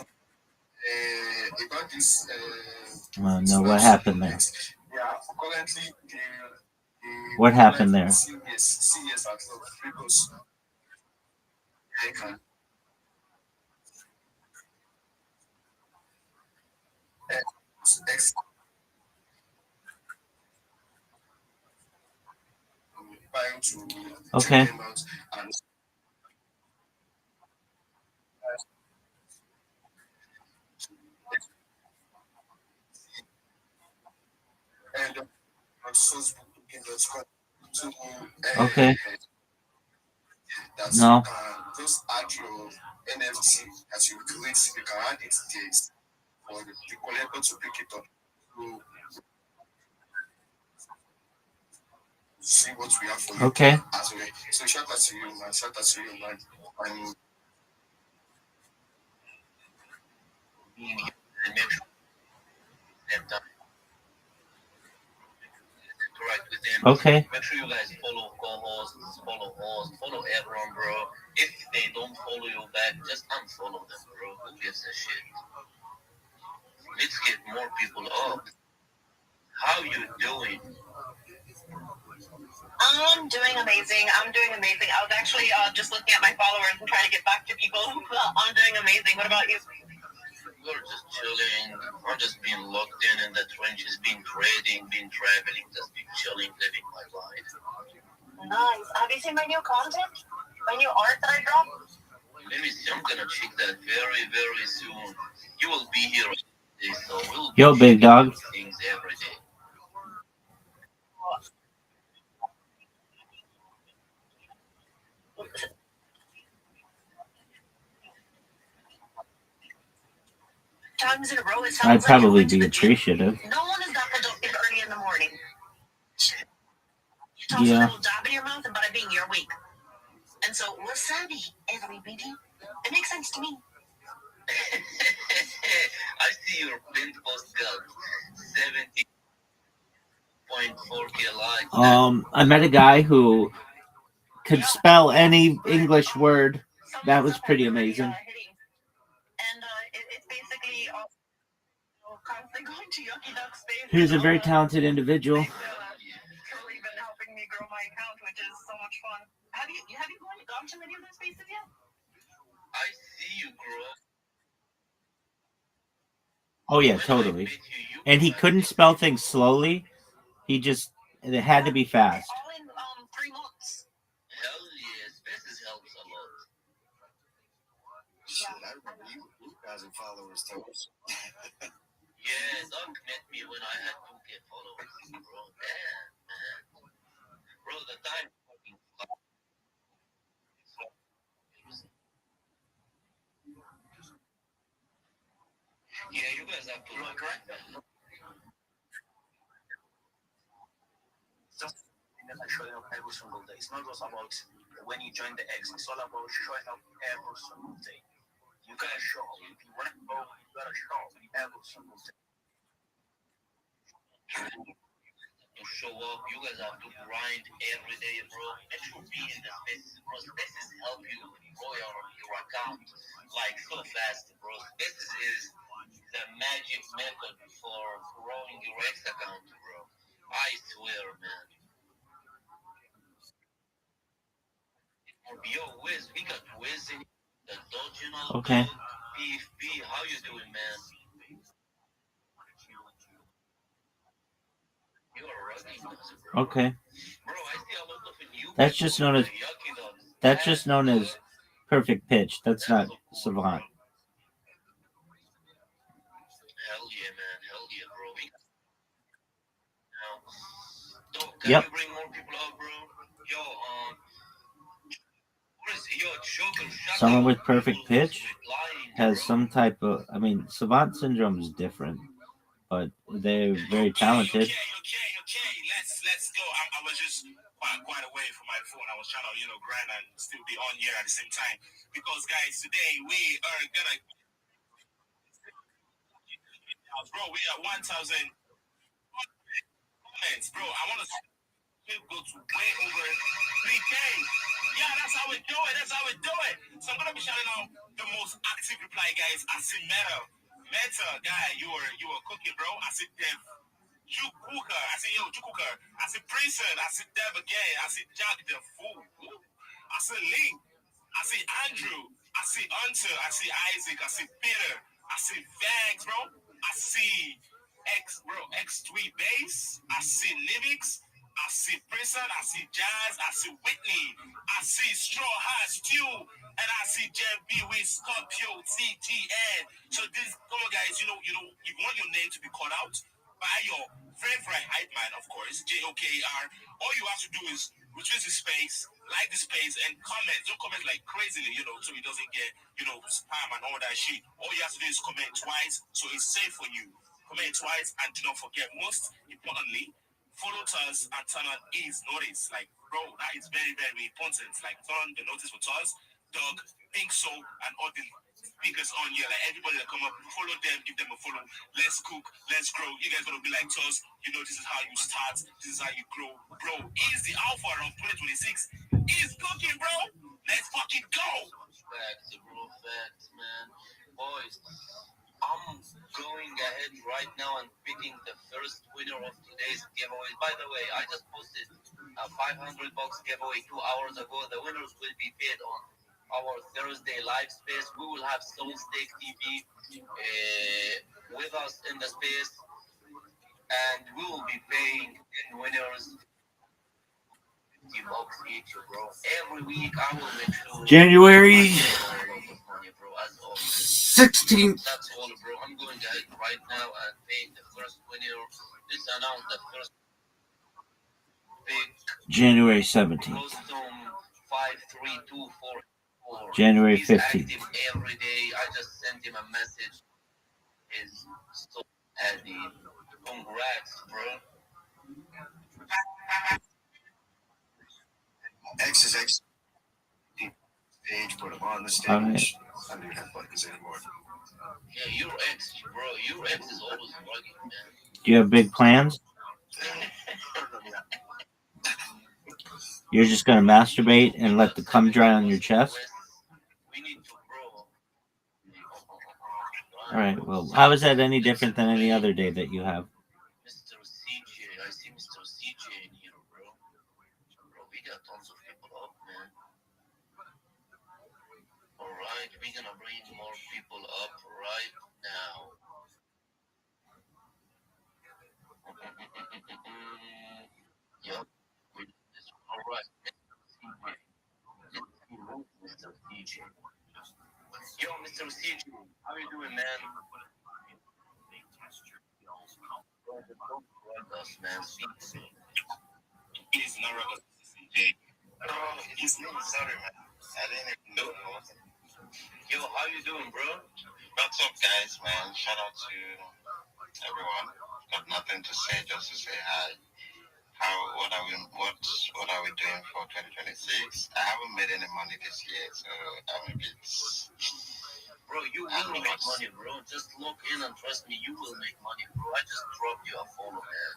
Speaker 2: about this.
Speaker 8: No, what happened there?
Speaker 2: Yeah, currently
Speaker 8: What happened there?
Speaker 2: CS at Lagos.
Speaker 8: Okay. Okay. No.
Speaker 2: Just add your NFT as you create, you can add it there for the collector to pick it up. So
Speaker 19: what we have for you.
Speaker 8: Okay.
Speaker 19: So shout out to you, man. Shout out to you, man. And
Speaker 8: Okay.
Speaker 10: Make sure you guys follow co-hosts, follow hosts, follow everyone, bro. If they don't follow you back, just unfollow them, bro. Who gives a shit? Let's get more people up. How you doing?
Speaker 1: I'm doing amazing. I was actually just looking at my followers and trying to get back to people. I'm doing amazing. What about you?
Speaker 10: We're just chilling. I'm just being locked in the trenches, being trading, being traveling, just being chilling, living my life.
Speaker 1: Nice. Have you seen my new content? My new art that I dropped?
Speaker 10: Let me see. I'm gonna check that very, very soon. You will be here, so we'll
Speaker 8: Yo, big dog.
Speaker 10: things every day.
Speaker 1: Times in a row, it sounds
Speaker 8: I'd
Speaker 1: like
Speaker 8: probably be appreciative.
Speaker 1: no one is that productive early in the morning. You toss a
Speaker 8: Yeah.
Speaker 1: little dab in your mouth and bada bing, you're awake. And so, wasabi, everybody. It makes sense to me.
Speaker 10: I see your print post got 70.4K likes.
Speaker 8: I met a guy who could spell any English word. That was pretty amazing.
Speaker 1: And it's basically constantly going to Yucky Duck space.
Speaker 8: He was a very talented individual.
Speaker 1: Truly been helping me grow my account, which is so much fun. Have you gone to any of those spaces yet?
Speaker 10: I see you, grow.
Speaker 8: Oh yeah, totally. And he couldn't spell things slowly. It had to be fast.
Speaker 1: All in 3 months.
Speaker 10: Hell yes, Spaces helps a lot.
Speaker 19: shit, I remember you 2,000 followers too.
Speaker 10: Yeah, Doc met me when I had 2K followers, bro. Damn, man. Bro, the time fucking flies. Yeah, you guys have to look right, man.
Speaker 7: That I show up every single day. It's not just about when you join the X. It's all about showing up every single day. You gotta show up. If you want to go, you gotta show up every single day.
Speaker 10: To show up, you guys have to grind every day, bro. Make sure be in the spaces, bro. Spaces help you grow your account like so fast, bro. Spaces is the magic method for growing your X account, bro. I swear, man. Yo, Wiz, we got Wiz in the Dodginal.
Speaker 8: Okay.
Speaker 10: PFP, how you doing, man? You are rocking us, bro.
Speaker 8: Okay.
Speaker 10: Bro, I see a lot of new
Speaker 8: That's just known as
Speaker 10: Yucky Dogs.
Speaker 8: that's just known as perfect pitch. That's not savant.
Speaker 10: Hell yeah, man. Hell yeah, bro. Now, can
Speaker 8: Yep.
Speaker 10: you bring more people out, bro? Yo, Joker,
Speaker 8: Someone with perfect pitch has some type of. I mean, savant syndrome is different, but they're very talented.
Speaker 14: Let's go. I was just quite away from my phone. I was trying to, grind and still be on here at the same time. Because, guys, today we are gonna, bro, we are 1,000 comments, bro. I want to go to way over 3K. Yeah, that's how we do it. That's how we do it. So I'm gonna be shouting out the most active reply, guys. I see Meta guy, you were cooking, bro. I see Dev. Cooker. I see Cooker. I see Princeton. I see Deb again. I see Jack the Fool. I see Lee. I see Andrew. I see Hunter. I see Isaac. I see Peter. I see Vags, bro. I see X3 Bass. I see Livix. I see Princeton. I see Jazz. I see Whitney. I see Straw Hat Stew. And I see Jeff B with Scorpio TGN. So this, come on, guys, you want your name to be called out by your favorite hype man, of course, JOKR. All you have to do is retweet the space, like the space, and comment. Don't comment like crazily, so it doesn't get, spam and all that shit. All you have to do is comment twice, so it's safe for you. Comment twice, and do not forget, most importantly, follow us and turn on his notice. Like, bro, that is very, very important. Like, turn on the notice for us, Doug, Pink Soul, and all the speakers on here. Like, everybody that come up, follow them, give them a follow. Let's cook, let's grow. You guys gonna be like us. You know, this is how you start. This is how you grow. Bro, he's the alpha of 2026. He's cooking, bro. Let's fucking go.
Speaker 10: Facts, bro, facts, man. Boys, I'm going ahead right now and picking the first winner of today's giveaway. By the way, I just posted a $500 giveaway 2 hours ago. The winners will be paid on our Thursday live space. We will have Soul Steak TV with us in the space, and we will be paying 10 winners $50 each, bro. Every week I will make sure
Speaker 8: January
Speaker 10: money, bro, as always.
Speaker 8: 16th.
Speaker 10: That's all, bro. I'm going ahead right now and paying the first winner. Let's announce the first pick.
Speaker 8: January 17th.
Speaker 10: Rostrum 53244.
Speaker 8: January
Speaker 10: He's
Speaker 8: 15th.
Speaker 10: active every day. I just sent him a message. He's so happy. Congrats, bro.
Speaker 19: X is X page, but on the stage. I don't even have buttons anymore.
Speaker 10: Yeah, your ex, bro. Your ex is always bugging, man.
Speaker 8: Do you have big plans? You're just gonna masturbate and let the cum dry on your chest? All right. Well, how is that any different than any other day that you have?
Speaker 10: Mr. CJ, I see Mr. CJ in here, bro. Bro, we got tons of people up, man. Alright, we're gonna bring more people up right now. Yup. Alright, Mr. CJ. Yo, Mr. CJ, how you doing, man? Us, man.
Speaker 14: He's not Rabbi CJ.
Speaker 10: His name is sorry, man. I didn't even know. Yo, how you doing, bro?
Speaker 15: What's up, guys, man? Shout out to everyone. Got nothing to say, just to say hi. What are we doing for 2026? I haven't made any money this year, so I'm a bit.
Speaker 10: Bro, you will make money, bro. Just log in and trust me, you will make money, bro. I just dropped you a follow, man.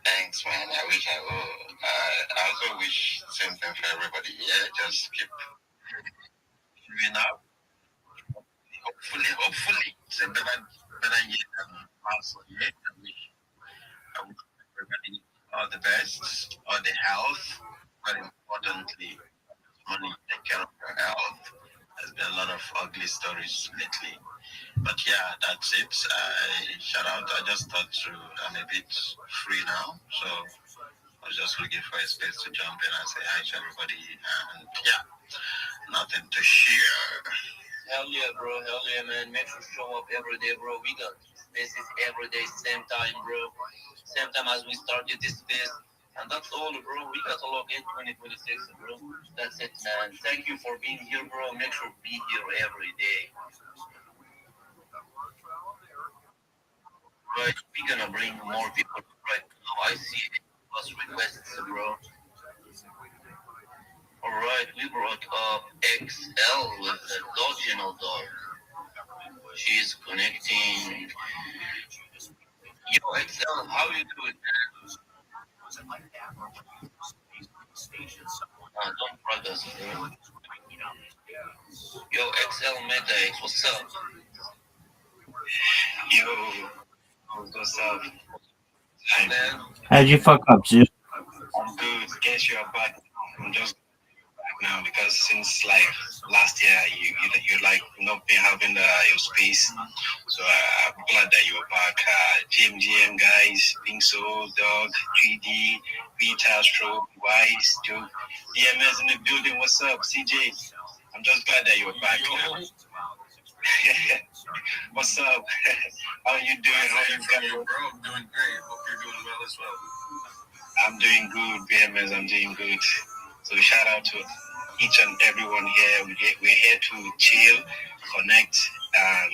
Speaker 15: Thanks, man. I wish I would. I also wish same thing for everybody here. Just keep doing up. Hopefully, it's a better year than last year. I wish everybody all the best, all the health, but importantly, money, take care of your health. There's been a lot of ugly stories lately. But yeah, that's it. Shout out. I just thought I'm a bit free now. So I was just looking for a space to jump in and say hi to everybody. And yeah, nothing to share.
Speaker 10: Hell yeah, bro. Hell yeah, man. Make sure to show up every day, bro. We got spaces every day, same time, bro. Same time as we started this space. And that's all, bro. We got to log in 2026, bro. That's it, man. Thank you for being here, bro. Make sure to be here every day. Right, we're gonna bring more people right now. I see plus requests, bro. Alright, we brought up XL with the Doginal dog. She's connecting. Yo, XL, how you doing, man? Don't brag us, bro. Yo, XL Meta X, what's up?
Speaker 15: Yo, what's up? Hi, man.
Speaker 8: How'd you fuck up, Zoo?
Speaker 15: I'm good. Guess you're back. I'm just back now because since like last year, you like not been having your space. So I'm glad that you're back. GM guys, Pink Soul, Dog, 3D, Vita, Astro, Wise, Joe, DMS in the building. What's up, CJ? I'm just glad that you're back now. What's up? How are you doing? How are you guys?
Speaker 13: Bro, I'm doing great. Hope you're doing well as well.
Speaker 15: I'm doing good, BMS. I'm doing good. So shout out to each and everyone here. We're here to chill, connect, and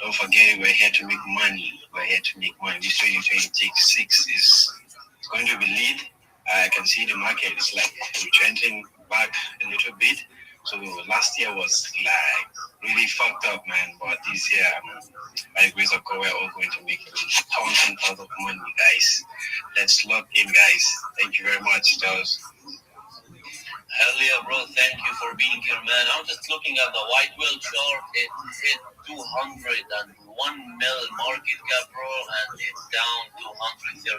Speaker 15: Don't forget, we're here to make money. We're here to make money. This 2026 is going to be lit. I can see the market is like trending back a little bit. So last year was like really fucked up, man. But this year, by the grace of God, we're all going to make tons and tons of money, guys. Let's lock in, guys. Thank you very much, Charles.
Speaker 10: Hell yeah, bro. Thank you for being here, man. I'm just looking at the white whale chart. It hit 201 mil market cap, bro, and it's down to 138,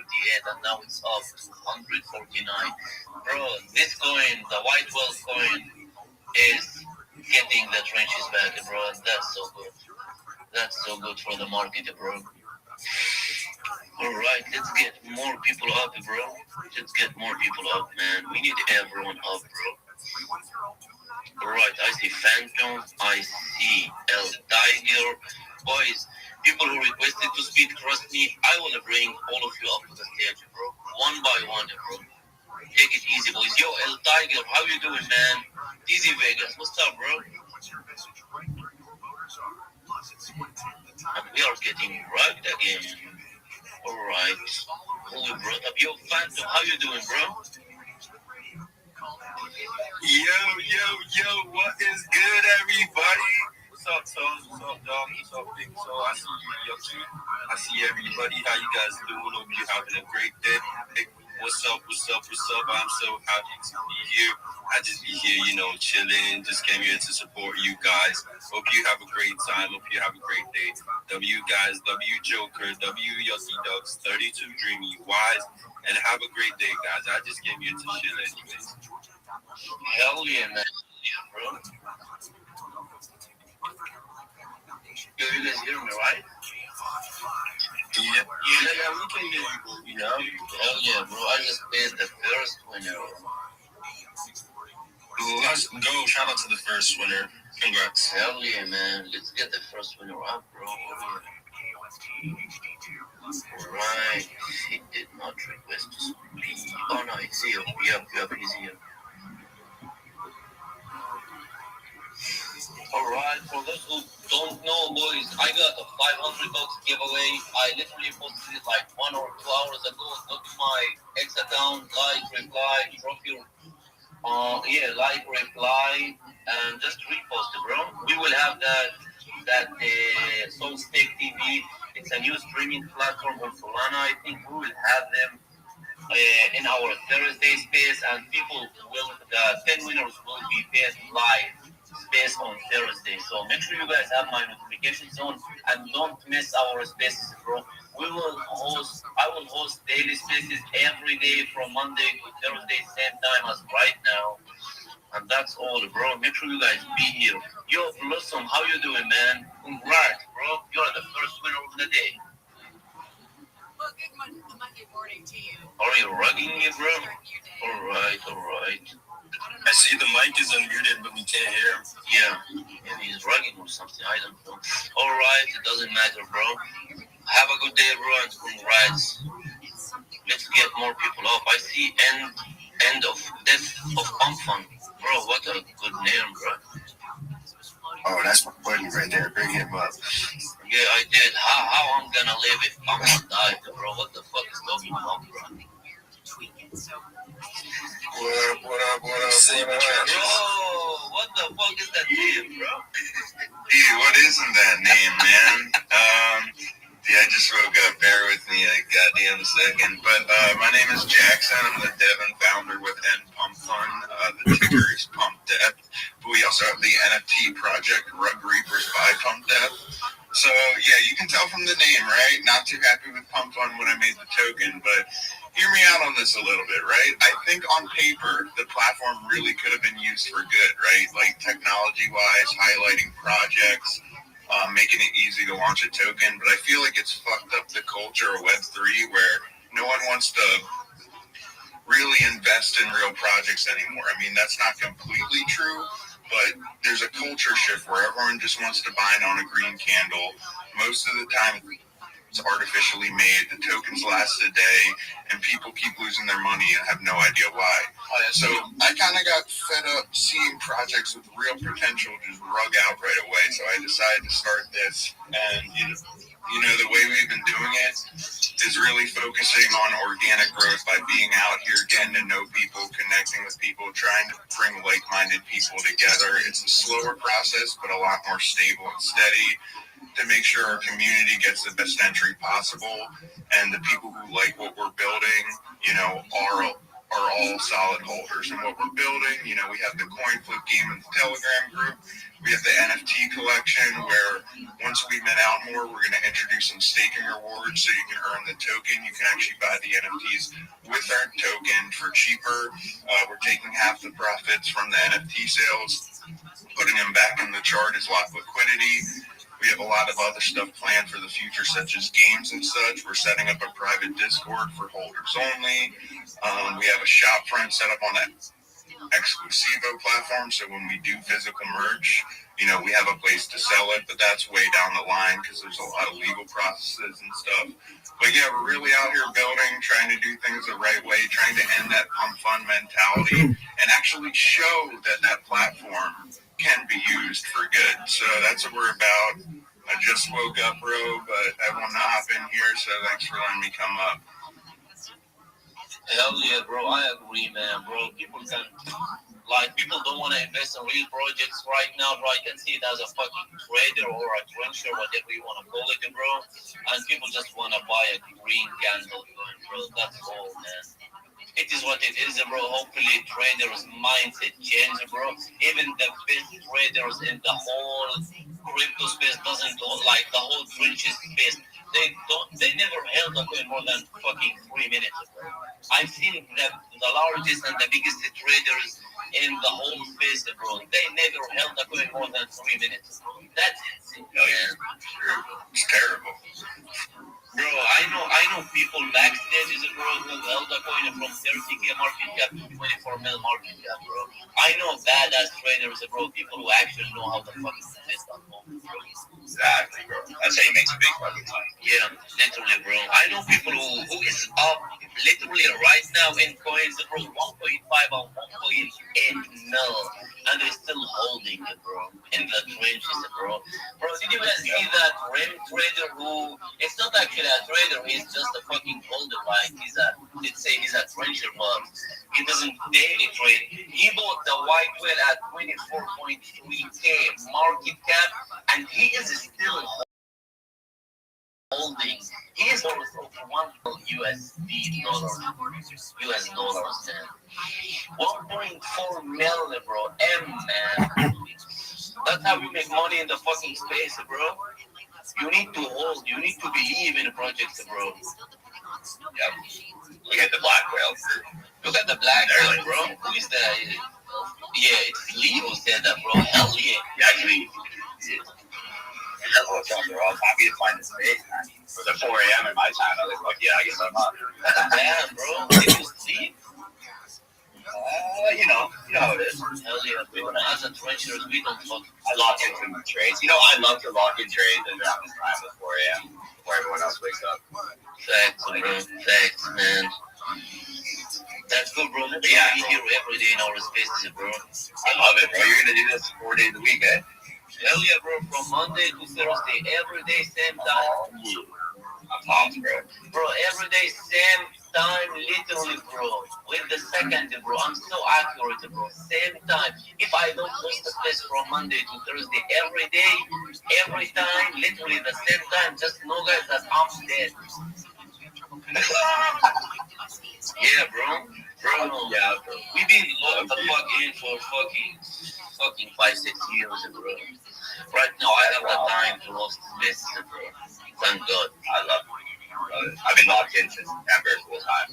Speaker 10: and now it's up to 149. Bro, this coin, the white whale coin, is getting the trenches back, bro, and that's so good. That's so good for the market, bro. Alright, let's get more people up, bro. Let's get more people up, man. We need everyone up, bro. Alright, I see Phantom, I see El Tiger. Boys, people who requested to speak, trust me, I will bring all of you up to the stage, bro. One by one, bro. Take it easy, boys. Yo, El Tiger, how you doing, man? Easy Vegas, what's up, bro? And we are getting rugged again. Alright. Who we brought up? Yo, Phantom, how you doing, bro?
Speaker 12: Yo, what is good, everybody? What's up, Toes? What's up, dog? What's up, Big Toe? I see you, Yoshi. I see everybody. How you guys doing? Hope you're having a great day. What's up? I'm so happy to be here. I just be here, chilling. Just came here to support you guys. Hope you have a great time. Hope you have a great day. W guys, W Joker, W Yossi Ducks, 32 Dreamy Wise, and have a great day, guys. I just came here to chill anyways.
Speaker 10: Hell yeah, man. Yeah, bro. Yo, you guys hear me, right?
Speaker 12: Yeah, we can hear you.
Speaker 10: Yeah, hell yeah, bro. I just paid the first winner.
Speaker 12: Let's go. Shout out to the first winner. Congrats.
Speaker 10: Hell yeah, man. Let's get the first winner up, bro. Right. He did not request to speak. Oh, no, it's here. Yep, he's here. Alright, for those who don't know, boys, I got a $500 giveaway. I literally posted it like 1 or 2 hours ago. Go to my X account, reply, drop your reply, and just repost it, bro. We will have that Soul Steak TV. It's a new streaming platform on Solana. I think we will have them in our Thursday space, and the 10 winners will be paid live space on Thursday. So make sure you guys have my notifications on and don't miss our spaces, bro. I will host daily spaces every day from Monday to Thursday, same time as right now. And that's all, bro. Make sure you guys be here. Yo, Blossom, how you doing, man? Congrats, bro. You're the first winner of the day.
Speaker 16: Well, good Monday morning to you.
Speaker 10: Are you rugging me, bro? Alright.
Speaker 12: I see the mic is unmuted, but we can't hear him.
Speaker 10: Yeah, he's rugging or something. I don't know. Alright, it doesn't matter, bro. Have a good day, bro, and congrats. Let's get more people up. I see end of death of Pumpfun. Bro, what a good name, bro.
Speaker 19: Oh, that's my buddy right there. Bring him up.
Speaker 10: Yeah, I did. How I'm gonna live if Pumpfun died, bro? What the fuck is talking about, bro?
Speaker 12: What up?
Speaker 10: Bro, what the fuck is that name, bro?
Speaker 12: Dude, what isn't that name, man? I just woke up. Bear with me a goddamn second. But my name is Jackson. I'm the dev and founder with Pumpfun. The ticker is Pump Death. But we also have the NFT project Rug Reapers by Pump Death. So yeah, you can tell from the name, right? Not too happy with Pumpfun when I made the token, but hear me out on this a little bit, right? I think on paper, the platform really could have been used for good, right? Like technology-wise, highlighting projects, making it easy to launch a token. But I feel like it's fucked up the culture of Web3 where no one wants to really invest in real projects anymore. I mean, that's not completely true, but there's a culture shift where everyone just wants to bind on a green candle. Most of the time, It's artificially made. The tokens last a day, and people keep losing their money and have no idea why. So I kind of got fed up seeing projects with real potential just rug out right away. So I decided to start this, and you know, the way we've been doing it is really focusing on organic growth by being out here, getting to know people, connecting with people, trying to bring like-minded people together. It's a slower process, but a lot more stable and steady to make sure our community gets the best entry possible. And the people who like what we're building, you know, are all solid holders. And what we're building, you know, we have the coin flip game in the Telegram group. We have the NFT collection where once we mint out more, we're going to introduce some staking rewards so you can earn the token. You can actually buy the NFTs with our token for cheaper. We're taking half the profits from the NFT sales, putting them back in the chart as locked liquidity. We have a lot of other stuff planned for the future, such as games and such. We're setting up a private Discord for holders only. We have a shop front set up on that Exclusivo platform, so when we do physical merch, you know, we have a place to sell it, but that's way down the line because there's a lot of legal processes and stuff. But yeah, we're really out here building, trying to do things the right way, trying to end that pump fun mentality and actually show that that platform can be used for good. So that's what we're about. I just woke up, bro, but I want to hop in here, so thanks for letting me come up.
Speaker 10: Hell yeah, bro. I agree, man, bro. People don't want to invest in real projects right now, bro. I can see it as a fucking trader or a trencher, whatever you want to call it, bro. And people just want to buy a green candle, bro. That's all, man. It is what it is, bro. Hopefully traders' mindset change, bro. Even the best traders in the whole crypto space doesn't go like the whole trenches space. They never held a coin more than fucking 3 minutes, bro. I've seen the largest and the biggest traders in the whole space, bro. They never held a coin more than 3 minutes, bro. That's insane, man.
Speaker 12: It's terrible.
Speaker 10: Bro, I know people backstage, bro, who held a coin from 30K market cap to 24 mil market cap, bro. I know badass traders, bro, people who actually know how to fucking invest on home, bro.
Speaker 12: Exactly, bro. That's how you make some big fucking money.
Speaker 10: Yeah, literally, bro. I know people who is up literally right now in coins, bro, 1.5 or 1.8 mil, and they're still holding it, bro, in the trenches, bro. Bro, did you guys see that Rim trader who, it's not actually a trader, he's just a fucking holder, like let's say he's a trencher, but he doesn't daily trade. He bought the white whale at 24.3K market cap, and he is still holding. He is worth over $1 US dollars, man. 1.4 million, bro. Man. That's how we make money in the fucking space, bro. You need to hold. You need to believe in the projects, bro.
Speaker 12: Yep. Look at the black whale.
Speaker 10: Look at the black whale, bro. Who is that? Yeah, it's Lee who said that, bro. Hell yeah.
Speaker 12: Actually, hell of a time. They're all happy to find the space, man. For the 4 a.m. in my time, I was like, fuck yeah, I guess I'm up.
Speaker 10: Damn, bro. Did you sleep?
Speaker 12: You know how it is.
Speaker 10: Hell yeah, bro. As a trencher, we don't fuck.
Speaker 12: I lock into my trades. You know, I love to lock in trades and around this time at 4 a.m. before everyone else wakes up.
Speaker 10: Facts, bro. Facts, man. That's good, bro. Let's be here every day in our spaces, bro.
Speaker 12: I love it, bro. You're gonna do this 4 days a week, eh?
Speaker 10: Hell yeah, bro. From Monday to Thursday, every day, same time.
Speaker 12: I'm pumped, bro.
Speaker 10: Bro, every day, same time, literally, bro. With the second, bro. I'm so accurate, bro. Same time. If I don't post the space from Monday to Thursday, every day, every time, literally the same time, just know, guys, that I'm dead. Yeah, bro. Yeah, bro. We've been locked the fuck in for fucking 5-6 years, bro. Right now, I have the time to host this, bro. Thank God.
Speaker 12: I love it. I've been locked in since September full time.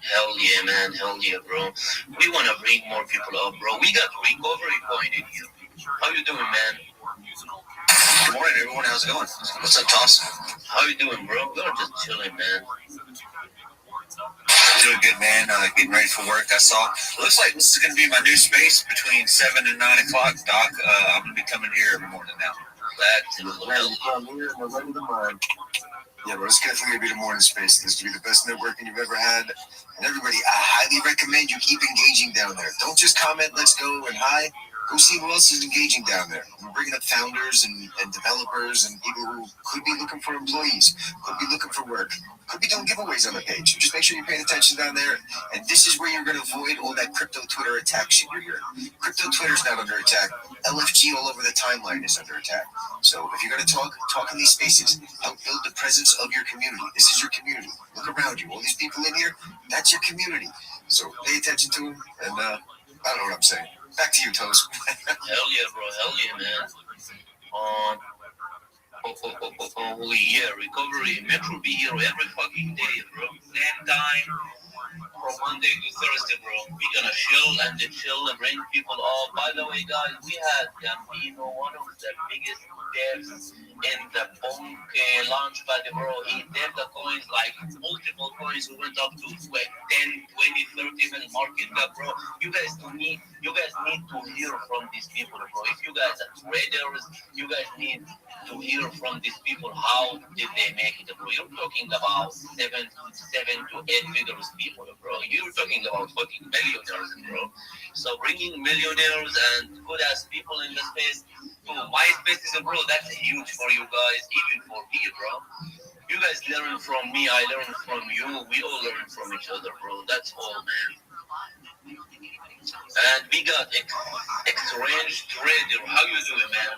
Speaker 10: Hell yeah, man. Hell yeah, bro. We want to bring more people up, bro. We got recovery point in here. How you doing, man?
Speaker 11: Good morning, everyone. How's it going? What's up, Thompson?
Speaker 10: How you doing, bro? We're just chilling, man.
Speaker 11: Doing good, man. Getting ready for work. I saw. Looks like this is going to be my new space between 7 and 9 o'clock, Doc. I'm going to be coming here every morning now.
Speaker 15: Facts.
Speaker 19: You come here and they're ready to mine. Yeah, bro, it's definitely gonna be the morning space. This will be the best networking you've ever had. And everybody, I highly recommend you keep engaging down there. Don't just comment, let's go, and hi. Go see who else is engaging down there. We're bringing up founders and developers and people who could be looking for employees, could be looking for work, could be doing giveaways on the page. Just make sure you're paying attention down there. And this is where you're going to avoid all that crypto Twitter attack shit you're hearing. Crypto Twitter's not under attack. LFG all over the timeline is under attack. So if you're going to talk in these spaces. Help build the presence of your community. This is your community. Look around you. All these people in here, that's your community. So pay attention to them. And I don't know what I'm saying. Back to you, Toes.
Speaker 15: Hell yeah, bro. Hell yeah, man. Yeah, recovery. Metro be here every fucking day, bro. Same time from Monday to Thursday, bro. We gonna chill and bring people off. By the way, guys, we had Gambino, one of the biggest devs in the Bonk launchpad, bro. He deved the coins, like multiple coins. We went up to 10, 20, 30 million market cap, bro. You guys need to hear from these people, bro. If you guys are traders, you guys need to hear from these people. How did they make it, bro? You're talking about seven to 8 figures people, bro. You're talking about fucking millionaires, bro. So bringing millionaires and good ass people in the space to my spaces, bro, that's huge for you guys, even for me, bro. You guys learn from me, I learn from you. We all learn from each other, bro. That's all, man. And we got X-Range Trader. How you doing, man?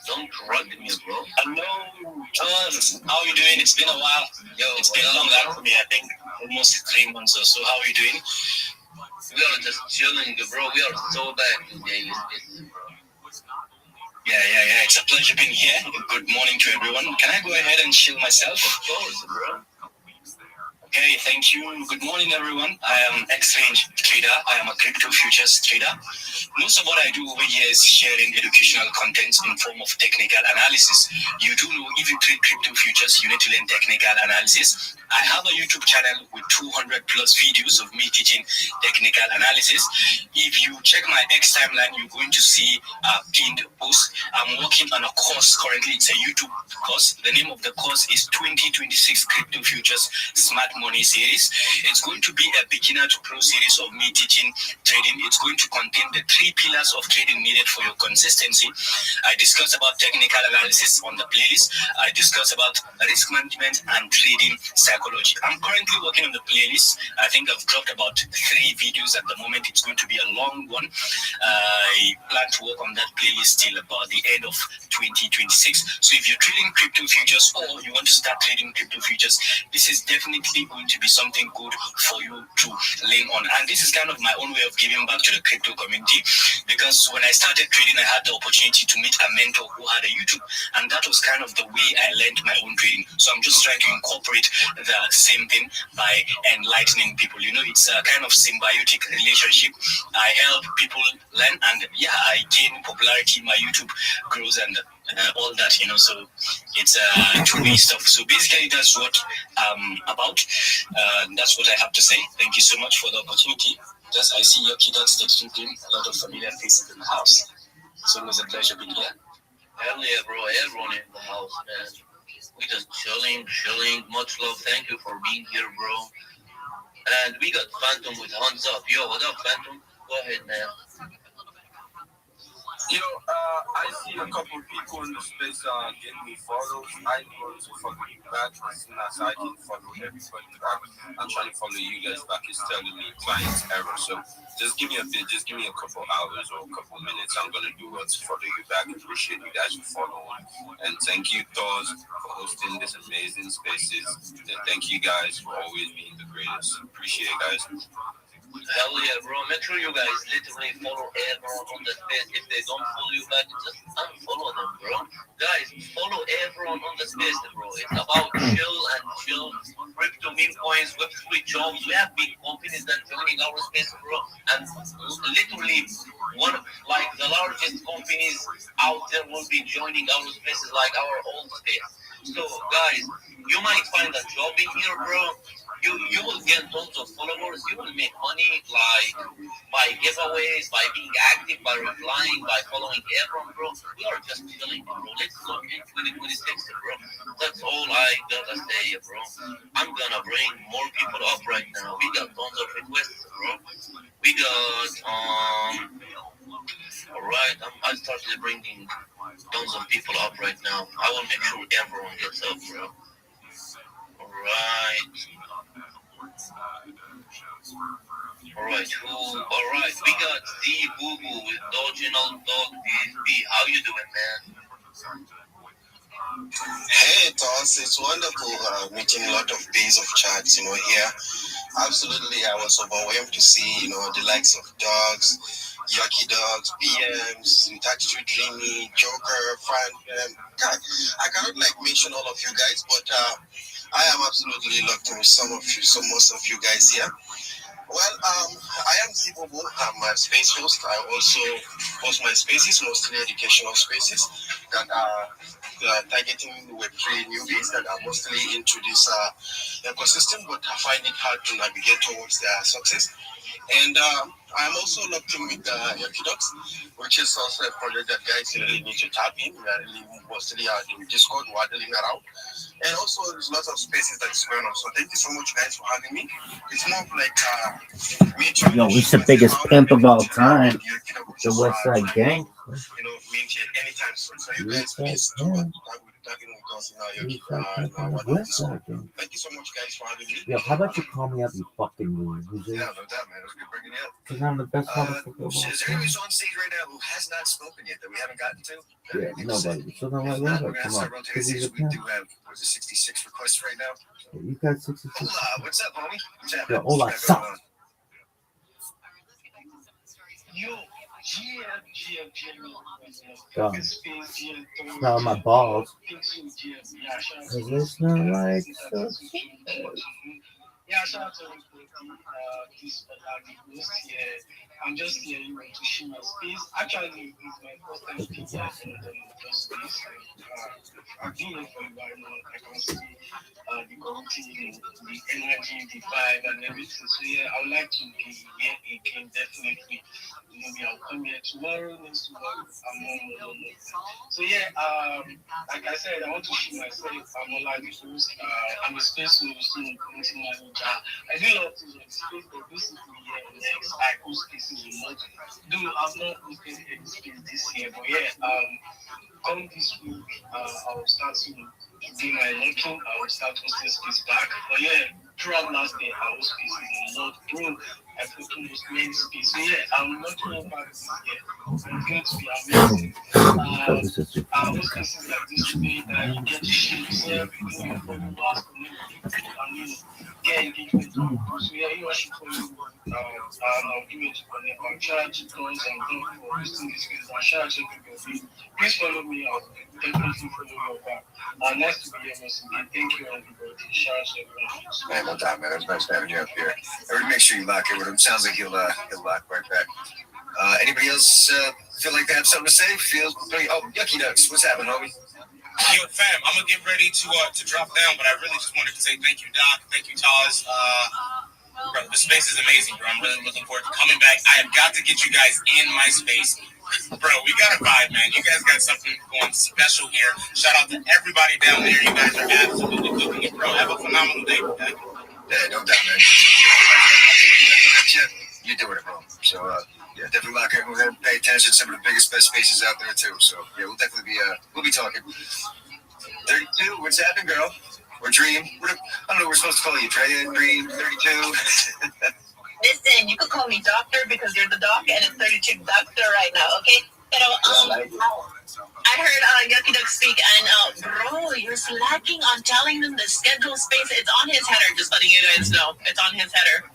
Speaker 15: Don't drug me, bro.
Speaker 6: Hello, John. How are you doing? It's been a while. Yo, it's been long for me. I think almost 3 months or so. How are you doing?
Speaker 15: We are just chilling, bro. We are so back today.
Speaker 6: Yeah. It's a pleasure being here. Good morning to everyone. Can I go ahead and chill myself?
Speaker 15: Of course, bro.
Speaker 6: Okay, thank you. Good morning, everyone. I am X-Range Trader. I am a crypto futures trader. Most of what I do over here is sharing educational content in form of technical analysis. You do know if you trade crypto futures, you need to learn technical analysis. I have a YouTube channel with 200 plus videos of me teaching technical analysis. If you check my X timeline, you're going to see a pinned post. I'm working on a course currently. It's a YouTube course. The name of the course is 2026 Crypto Futures Smart Money Series. It's going to be a beginner to pro series of me teaching trading. It's going to contain the 3 pillars of trading needed for your consistency. I discuss about technical analysis on the playlist. I discuss about risk management and trading psychology. I'm currently working on the playlist. I think I've dropped about 3 videos at the moment. It's going to be a long one. I plan to work on that playlist till about the end of 2026. So if you're trading crypto futures or you want to start trading crypto futures, this is definitely going to be something good for you to lean on. And this is kind of my own way of giving back to the crypto community, because when I started trading, I had the opportunity to meet a mentor who had a YouTube, and that was kind of the way I learned my own trading. So I'm just trying to incorporate the same thing by enlightening people. You know, it's a kind of symbiotic relationship. I help people learn, and I gain popularity. My YouTube grows and all that, you know, so it's two-way stuff. So basically that's what I'm about. That's what I have to say. Thank you so much for the opportunity. Just I see your kids texting a lot of familiar faces in the house. It's always a pleasure being here.
Speaker 15: Hell yeah, bro. Everyone in the house, man. We just chilling. Much love. Thank you for being here, bro. And we got Phantom with hands up. Yo, what up, Phantom? Go ahead, man.
Speaker 18: Yo, I see a couple people in the space getting me follows. I'm going to follow you back as soon as I can follow everybody back. I'm trying to follow you guys back. It's telling me client's error. So just give me a bit, just give me a couple hours or a couple minutes. I'm going to do what to follow you back. Appreciate you guys for following. And thank you, Thors, for hosting this amazing spaces. And thank you guys for always being the greatest. Appreciate it, guys.
Speaker 15: Hell yeah, bro. Make sure you guys literally follow everyone on the space. If they don't follow you back, just unfollow them, bro. Guys, follow everyone on the space, bro. It's about chill. Crypto meme coins, Web3 jobs. We have big companies that are joining our space, bro. And literally, one of like the largest companies out there will be joining our spaces, like our own space. So, guys, you might find a job in here, bro.
Speaker 10: you will get tons of followers. You will make money like by giveaways, by being active, by replying, by following everyone, bro. We are just chilling, bro. Let's look in 2026, bro. That's all I gotta say, bro. I'm gonna bring more people up right now. We got tons of requests, bro. We got all right. I started bringing tons of people up right now. I will make sure everyone gets up, bro. All right. All right. We got D Boo Boo with Doginal Dog DSB. How you doing, man?
Speaker 5: Hey, Toss, it's wonderful meeting a lot of days of chats, here. Absolutely, I was overwhelmed to see, the likes of dogs, Yucky Dogs, BMs, Attitude Dreamy, Joker, Fan. I cannot mention all of you guys, but I am absolutely locked in with most of you guys here. Well, I am Zibobo. I'm a space host. I also host my spaces, mostly educational spaces that are targeting Web3 newbies that are mostly into this ecosystem, but I find it hard to navigate towards their success. And I'm also locked in with Equidox, which is also a project that guys really need to tap in. We are really mostly in Discord, waddling around. And also, there's lots of spaces that's going on. So thank you so much, guys, for having me. It's more of like me trying
Speaker 8: Yo, it's the biggest pimp of all time. The West Side Gang.
Speaker 5: Meet you anytime soon. So you guys, please do what tagging with us in our Discord. Thank you so much, guys, for having me.
Speaker 8: Yo, how about you call me up, you fucking loser?
Speaker 19: Yeah, no doubt, man. It was good bringing you up.
Speaker 8: Because I'm the best motherfucker of all
Speaker 19: Is there
Speaker 8: time.
Speaker 19: anyone who's on stage right now who has not spoken yet that we haven't gotten to?
Speaker 8: Yeah, nobody. So then why
Speaker 19: We're
Speaker 8: not?
Speaker 19: gonna
Speaker 8: Come
Speaker 19: start
Speaker 8: on.
Speaker 19: rotating
Speaker 8: Because he's a
Speaker 19: things. We
Speaker 8: pimp.
Speaker 19: do have 66 requests right now.
Speaker 8: You got 66.
Speaker 19: Hola, what's up, homie? What's happening?
Speaker 8: Yo, hola,
Speaker 19: What's
Speaker 8: sup?
Speaker 19: going on?
Speaker 8: Smell my balls. Cause they smell like so.
Speaker 3: Yeah, shout out to this host here. I'm just here, to share my space. Actually, it's my first time speaking here in the space. I've been here for a while now. I can see the quality, the energy, the vibe, and everything. So yeah, I would like to be here again, definitely. Maybe I'll come here tomorrow, next tomorrow. So yeah, like I said, I want to share myself. I'm a live host. I'm a space host, community manager. I do a lot of things on space, but basically, next I host spaces a lot. Though I've not hosted any space this year, but yeah, come this week, I'll start to do my launching. I will start hosting space back. But yeah, throughout last year, I was spaces a lot, bro. I fucking host many space. So yeah, I'm launching it back this year. It's going to be amazing. I host spaces like this today that you get to share yourself, your followers, connect people, and get engagement. So yeah, you should follow me. I'll do it to connect. I'll charge guns and guns for hosting this space. I'll charge everybody. Please follow me. I'll definitely follow you back. Nice to be here once again. Thank you, everybody. Shout out to everyone.
Speaker 19: Man, no doubt, man. It's nice having you up here. Everybody, make sure you lock in with him. Sounds like he'll lock right back. Anybody else feel like they have something to say? Yucky Ducks, what's happening, homie?
Speaker 14: Yo, fam, I'm gonna get ready to drop down, but I really just wanted to say thank you, Doc. Thank you, Taz. Bro, the space is amazing, bro. I'm really looking forward to coming back. I have got to get you guys in my space. Bro, we got a vibe, man. You guys got something going special here. Shout out to everybody down there. You guys are absolutely cooking it, bro. Have a phenomenal day, bro.
Speaker 19: Yeah, no doubt, man. You're doing it, bro. So, yeah, definitely lock in with him. Pay attention to some of the biggest, best spaces out there, too. So, yeah, we'll definitely be talking. 32, what's happening, girl? Or Dream? I don't know what we're supposed to call you. Dream, 32.
Speaker 1: Listen, you could call me Doctor because you're the doc, and it's 32 Doctor right now, okay? Pero, I heard Yucky Duck speak, and bro, you're slacking on telling them the schedule space. It's on his header, just letting you guys know. It's on his header.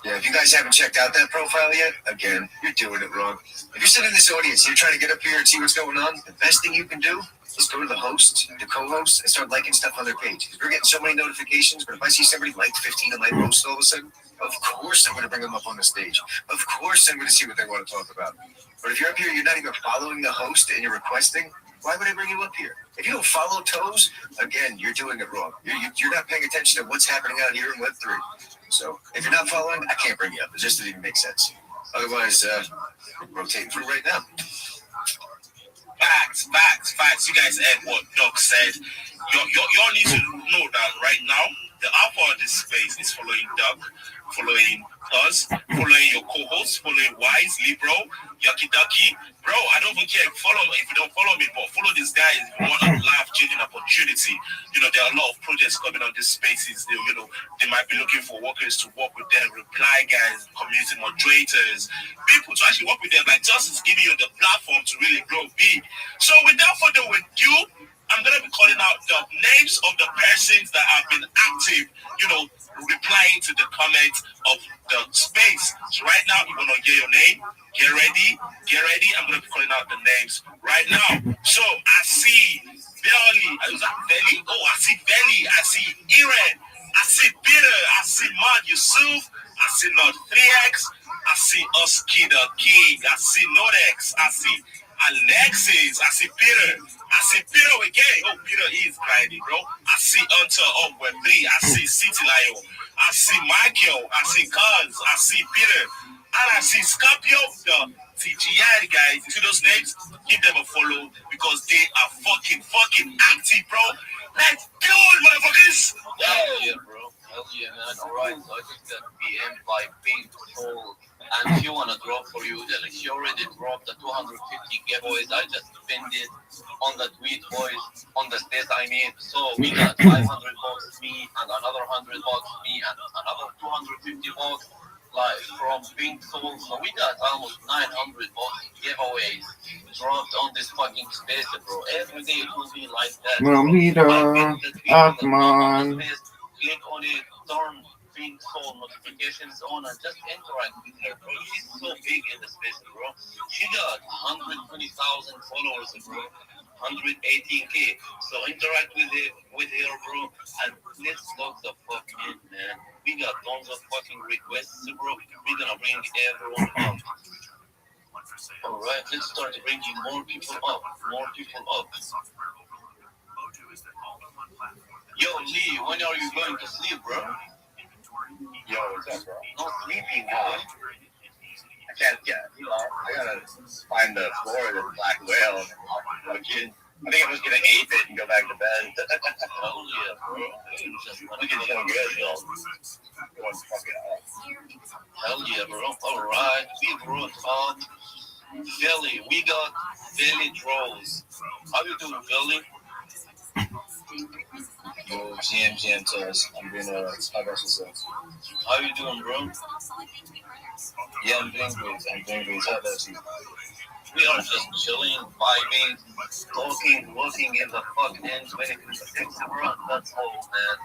Speaker 19: Yeah, if you guys haven't checked out that profile yet, again, you're doing it wrong. If you're sitting in this audience and you're trying to get up here and see what's going on, the best thing you can do is go to the host, the co-host, and start liking stuff on their page. Because we're getting so many notifications, but if I see somebody like 15 of my posts all of a sudden, of course I'm going to bring them up on the stage. Of course I'm going to see what they want to talk about. But if you're up here, you're not even following the host and you're requesting, Why would I bring you up here? If you don't follow Toes, again, you're doing it wrong. You're not paying attention to what's happening out here in Web3. So if you're not following, I can't bring you up. It just doesn't even make sense. Otherwise, rotating through right now.
Speaker 14: Facts. You guys heard what Doc said. Y'all need to know that right now, the alpha of this space is following Doc, following Cuz, following your co-hosts, following Wise, Libro, Yucky Ducky. Bro, I don't even care. Follow me if you don't follow me, but follow these guys if you want a life-changing opportunity. You know, there are a lot of projects coming on these spaces. They might be looking for workers to work with them, reply guys, community moderators, people to actually work with them. Like Justice giving you the platform to really grow big. So without further ado, I'm going to be calling out the names of the persons that have been active, replying to the comments of the space. So right now, you're going to hear your name. Get ready. I'm going to be calling out the names right now. So I see Belly. Is that Belly? Oh, I see Belly. I see Iren. I see Peter. I see Mad Yusuf. I see Lord 3X. I see Oski the King. I see Nodex. I see Alexis. I see Peter. I see Peter again. Oh, Peter is grinding, bro. I see Hunter up with 3. I see City Lion. I see Michael. I see Cuz. I see Peter. And I see Scorpio, the TGI guys. You see those names? Give them a follow because they are fucking active, bro. Let's do it, motherfuckers.
Speaker 10: Hell yeah, bro. Hell yeah, man. Alright, so I just got PM by Pink Soul. And she wanna drop for you. She already dropped the 250 giveaways. I just pinned it on the tweet, boys, on the state, I mean. So we got 500 bucks me, and another 100 bucks me, and another 250 bucks like from Pink Soul. So we got almost 900 bucks giveaways dropped on this fucking space, bro. Every day it will be like that.
Speaker 8: Come on.
Speaker 10: Click on it, turn Pink Soul notifications on, and just interact with her, bro. She's so big in the space, bro. She got 120,000 followers, bro. 118K. So interact with her, bro. And let's log the fuck in, man. We got tons of fucking requests, bro. We're gonna bring everyone up. Alright, let's start bringing more people up. Yo, Lee, when are you going to sleep, bro?
Speaker 19: Yo, what's up, bro?
Speaker 10: No sleeping, bro.
Speaker 19: I can't get, I gotta find the floor of the black whale. I think I'm just gonna ape it and go back to bed.
Speaker 10: Hell yeah, bro.
Speaker 19: Looking so good, yo.
Speaker 10: Hell yeah, bro. Alright, we brought up Philly. We got Philly Trolls. How you doing, Philly?
Speaker 5: Yo, GM to us. I'm doing how about yourself?
Speaker 10: How you doing, bro?
Speaker 5: Yeah, I'm doing great. How about you?
Speaker 10: We are just chilling, vibing, talking, looking in the fucking ends when it comes to things, bro. That's all, man.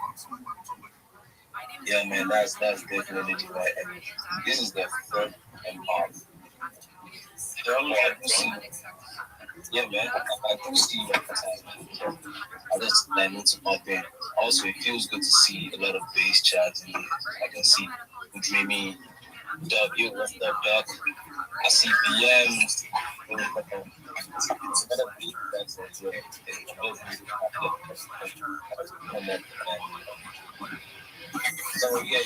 Speaker 5: Yeah, man, that's definitely the right energy. This is the third and yeah, man, I do see you all the time, man. I just need to pop in. Also, it feels good to see a lot of base chats in here. I can see Dreamy, W, what's up, Doc? I see BMs. It's another beat that's so, yeah,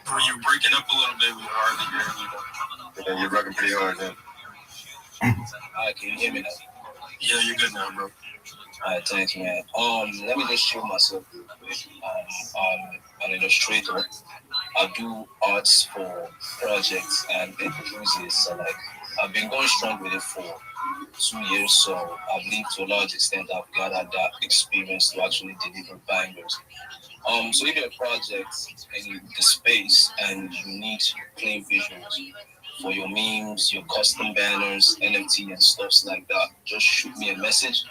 Speaker 18: Bro, you're breaking up a little bit. We hardly hear you.
Speaker 19: Yeah, you're working pretty hard, man.
Speaker 5: Alright, can you hear me now?
Speaker 18: Yeah, you're good now, bro.
Speaker 5: Alright, thanks, man. Let me just show myself real quick. I'm an illustrator. I do arts for projects and enthusiasts. So, I've been going strong with it for 2 years, so I believe to a large extent I've gathered that experience to actually deliver bangers. So if you're a project in the space and you need clean visuals for your memes, your custom banners, NFT and stuff like that, just shoot me a message.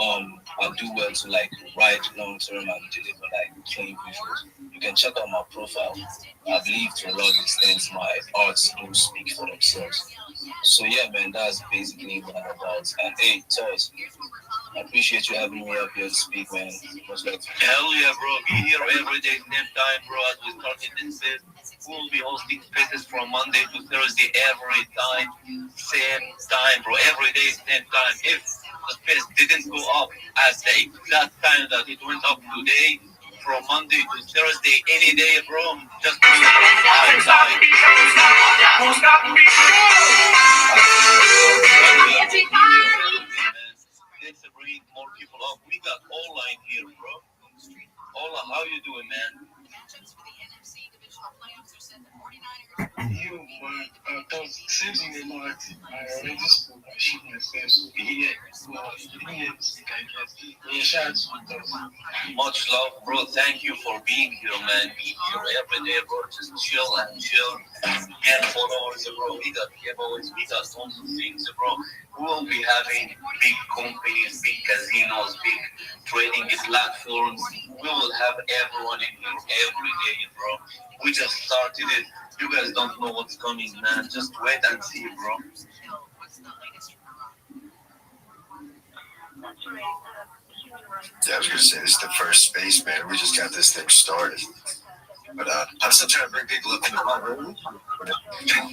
Speaker 5: I do well to write long term and deliver clean visuals. You can check out my profile. I believe to a large extent my arts do speak for themselves. So yeah, man, that's basically what I'm about. And hey, Tuz, I appreciate you having me up here to speak, man.
Speaker 10: Hell yeah, bro. Be here every day, same time, bro, as we start in this bit. We will be hosting spaces from Monday to Thursday every time, same time, bro. Every day, same time. If the space didn't go up at the exact time that it went up today, from Monday to Thursday, any day, bro, just do it. Let's bring more people up. We got online here, bro. Ola, how you doing, man?
Speaker 3: You, since you remarked, I already spoke. I should myself. So here, well, yeah, shout out to you.
Speaker 10: Much love, bro. Thank you for being here, man. Be here every day, bro. Just chill and chill. Get followers, bro. We got giveaways. We got tons of things, bro. We will be having big companies, big casinos, big trading platforms. We will have everyone in here every day, bro. We just started it. You guys don't know what's coming, man. Just wait and see, bro.
Speaker 19: Yeah, I was gonna say this is the first space, man. We just got this thing started, but I'm still trying to bring people up in the room.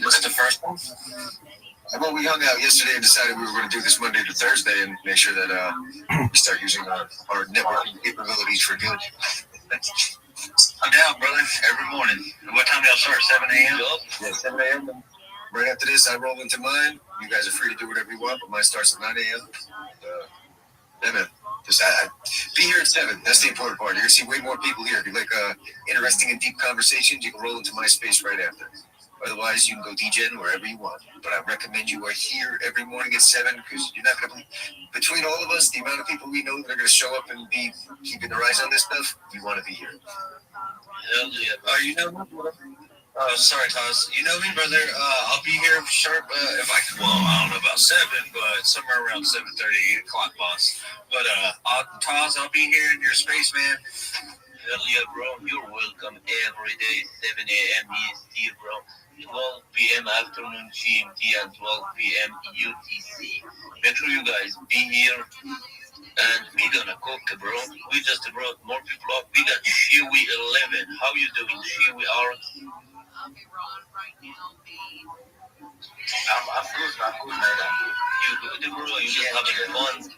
Speaker 19: What's the first one? Well, we hung out yesterday and decided we were going to do this Monday to Thursday and make sure that we start using our networking capabilities for good.
Speaker 11: I'm down, brother. Every morning. What time do y'all start? 7 a.m.?
Speaker 19: Yeah, 7 a.m. Right after this, I roll into mine. You guys are free to do whatever you want, but mine starts at 9 a.m. Yeah, man. Just be here at 7. That's the important part. You're going to see way more people here. If you like interesting and deep conversations, you can roll into my space right after. Otherwise, you can go DJing wherever you want. But I recommend you are here every morning at 7 because you're not going to between all of us, the amount of people we know that are going to show up and be keeping their eyes on this stuff, you want to be here.
Speaker 11: Hell yeah. You know me, brother? Sorry, Taz. You know me, brother. I'll be here sharp if I can. Well, I don't know about 7, but somewhere around 7:30, 8 o'clock, boss. But Taz, I'll be here in your space, man.
Speaker 10: Hell yeah, bro. You're welcome every day, 7 a.m. EST, bro. 12 p.m. afternoon GMT and 12 p.m. UTC. Make sure you guys be here and we gonna cook, bro. We just brought more people up. We got Shiwi 11. How you doing, Shiwi R?
Speaker 16: I'm
Speaker 10: good, man. You good, bro? You just having fun?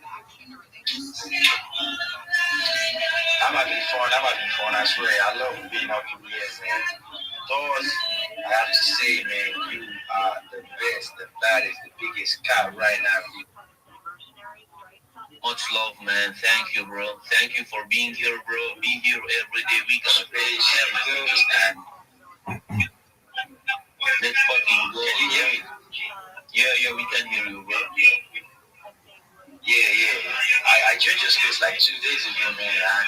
Speaker 11: I'm about to be fun. I swear. I love being up here, man. Thors, I have to say, man, you are the best, the baddest, the biggest cat right now.
Speaker 10: Much love, man. Thank you, bro. Thank you for being here, bro. Be here every day. We gonna pay everything. And let's fucking go.
Speaker 11: Can you hear me?
Speaker 10: Yeah, we can hear you, bro.
Speaker 11: Yeah. I joined your space like 2 days ago, man, and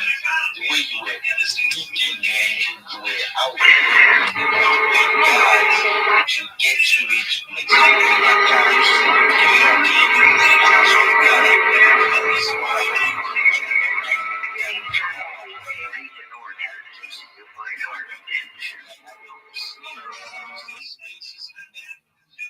Speaker 11: the way you were speaking, man, you were out there, guys, to get to it, make some good guys, give it up to you, and I swear to God, I really love this why.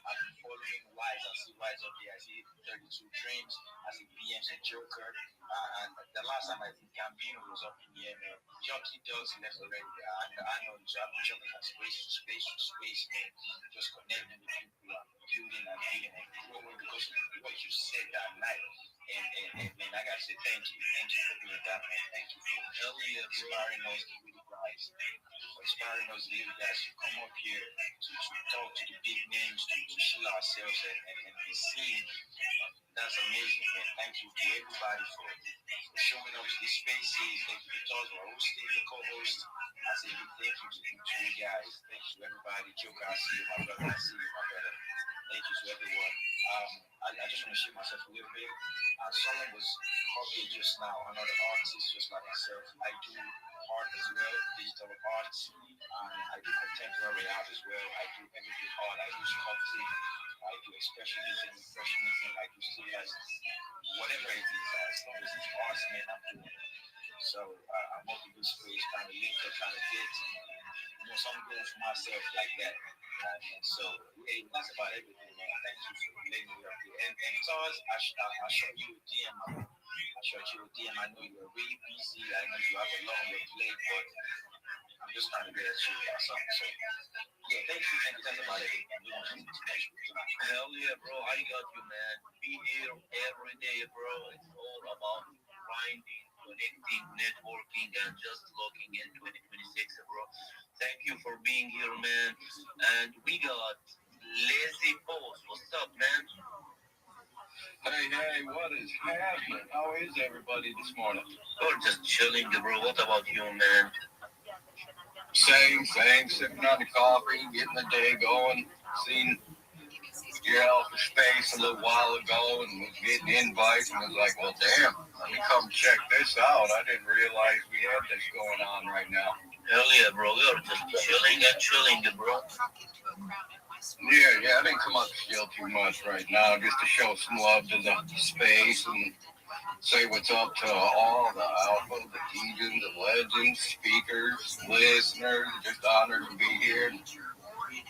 Speaker 10: I've been following Wise. I see Wise up there. I see 32 Dreams. I see BM's and Joker. And the last time I think Gambino was up in here, man. Jockey Dogs left already. I know jumping from space to space, man. Just connecting with people and building and growing because of what you said that night. And man, I gotta say thank you. Thank you for doing that, man. Thank you for inspiring us to really rise. For inspiring us little guys to come up here to talk to the big names, to show ourselves and be seen. That's amazing, man. Thank you to everybody for showing up to these spaces. Thank you to Todd for hosting, the co-host. I say thank you to you guys. Thank you to everybody. Joker, I see you, my brother. I see you, my brother. Thank you to everyone. I just want to share myself a little bit. Someone was copying just now, another artist just like myself. I do art as well, digital art. I do contemporary art as well. I do everything art. I do sculpting. I do expressionism, I do stilize, whatever it is, as long as it's arts, man, I'm doing it. So I'm working this space, trying to link up, trying to get, something going for myself like that. And so, yeah, that's about everything, man. Thank you for letting me up here. And Taz, I shot you a DM. I know you're really busy. I know you have a long way to play, but
Speaker 11: I'm just trying to get at you about something. So yeah, thank you. That's about it.
Speaker 10: Hell yeah, bro. I got you, man. Be here every day, bro. It's all about grinding, connecting, networking, and just looking in 2026, bro. Thank you for being here, man. And we got Lazy Boss. What's up, man?
Speaker 4: Hey, what is happening? How is everybody this morning?
Speaker 10: We're just chilling, bro. What about you, man?
Speaker 4: Same, sipping on the coffee, getting the day going. Seen your Alpha Space a little while ago and was getting invites and was like, well, damn, let me come check this out. I didn't realize we had this going on right now.
Speaker 10: Hell yeah, bro. We're just chilling, bro.
Speaker 4: Yeah, I didn't come up to chill too much right now, just to show some love to the space and say what's up to all the alpha, the heathens, the legends, speakers, listeners. Just honored to be here and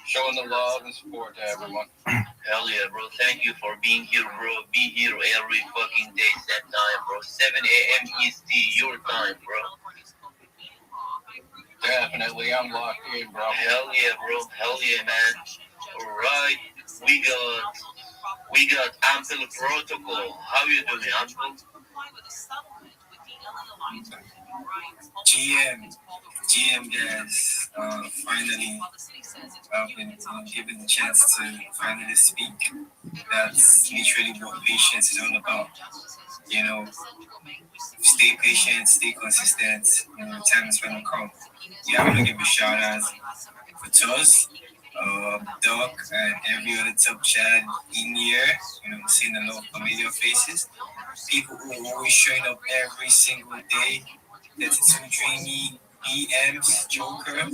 Speaker 4: showing the love and support to everyone.
Speaker 10: Hell yeah, bro. Thank you for being here, bro. Be here every fucking day, same time, bro. 7 a.m. EST, your time, bro.
Speaker 4: Definitely, I'm locked in, bro.
Speaker 10: Hell yeah, bro. Hell yeah, man. All right, we got Ample Protocol. How you doing, Ample?
Speaker 9: GM guys, finally, I've been given the chance to finally speak. That's literally what patience is all about. You know, stay patient, stay consistent. You know, time is gonna come. Yeah, I want to give a shout out for Toz, Doc, and every other top chat in here. You know, seeing a lot of familiar faces. People who are always showing up every single day. 32 Dreamy, BMs, Joker,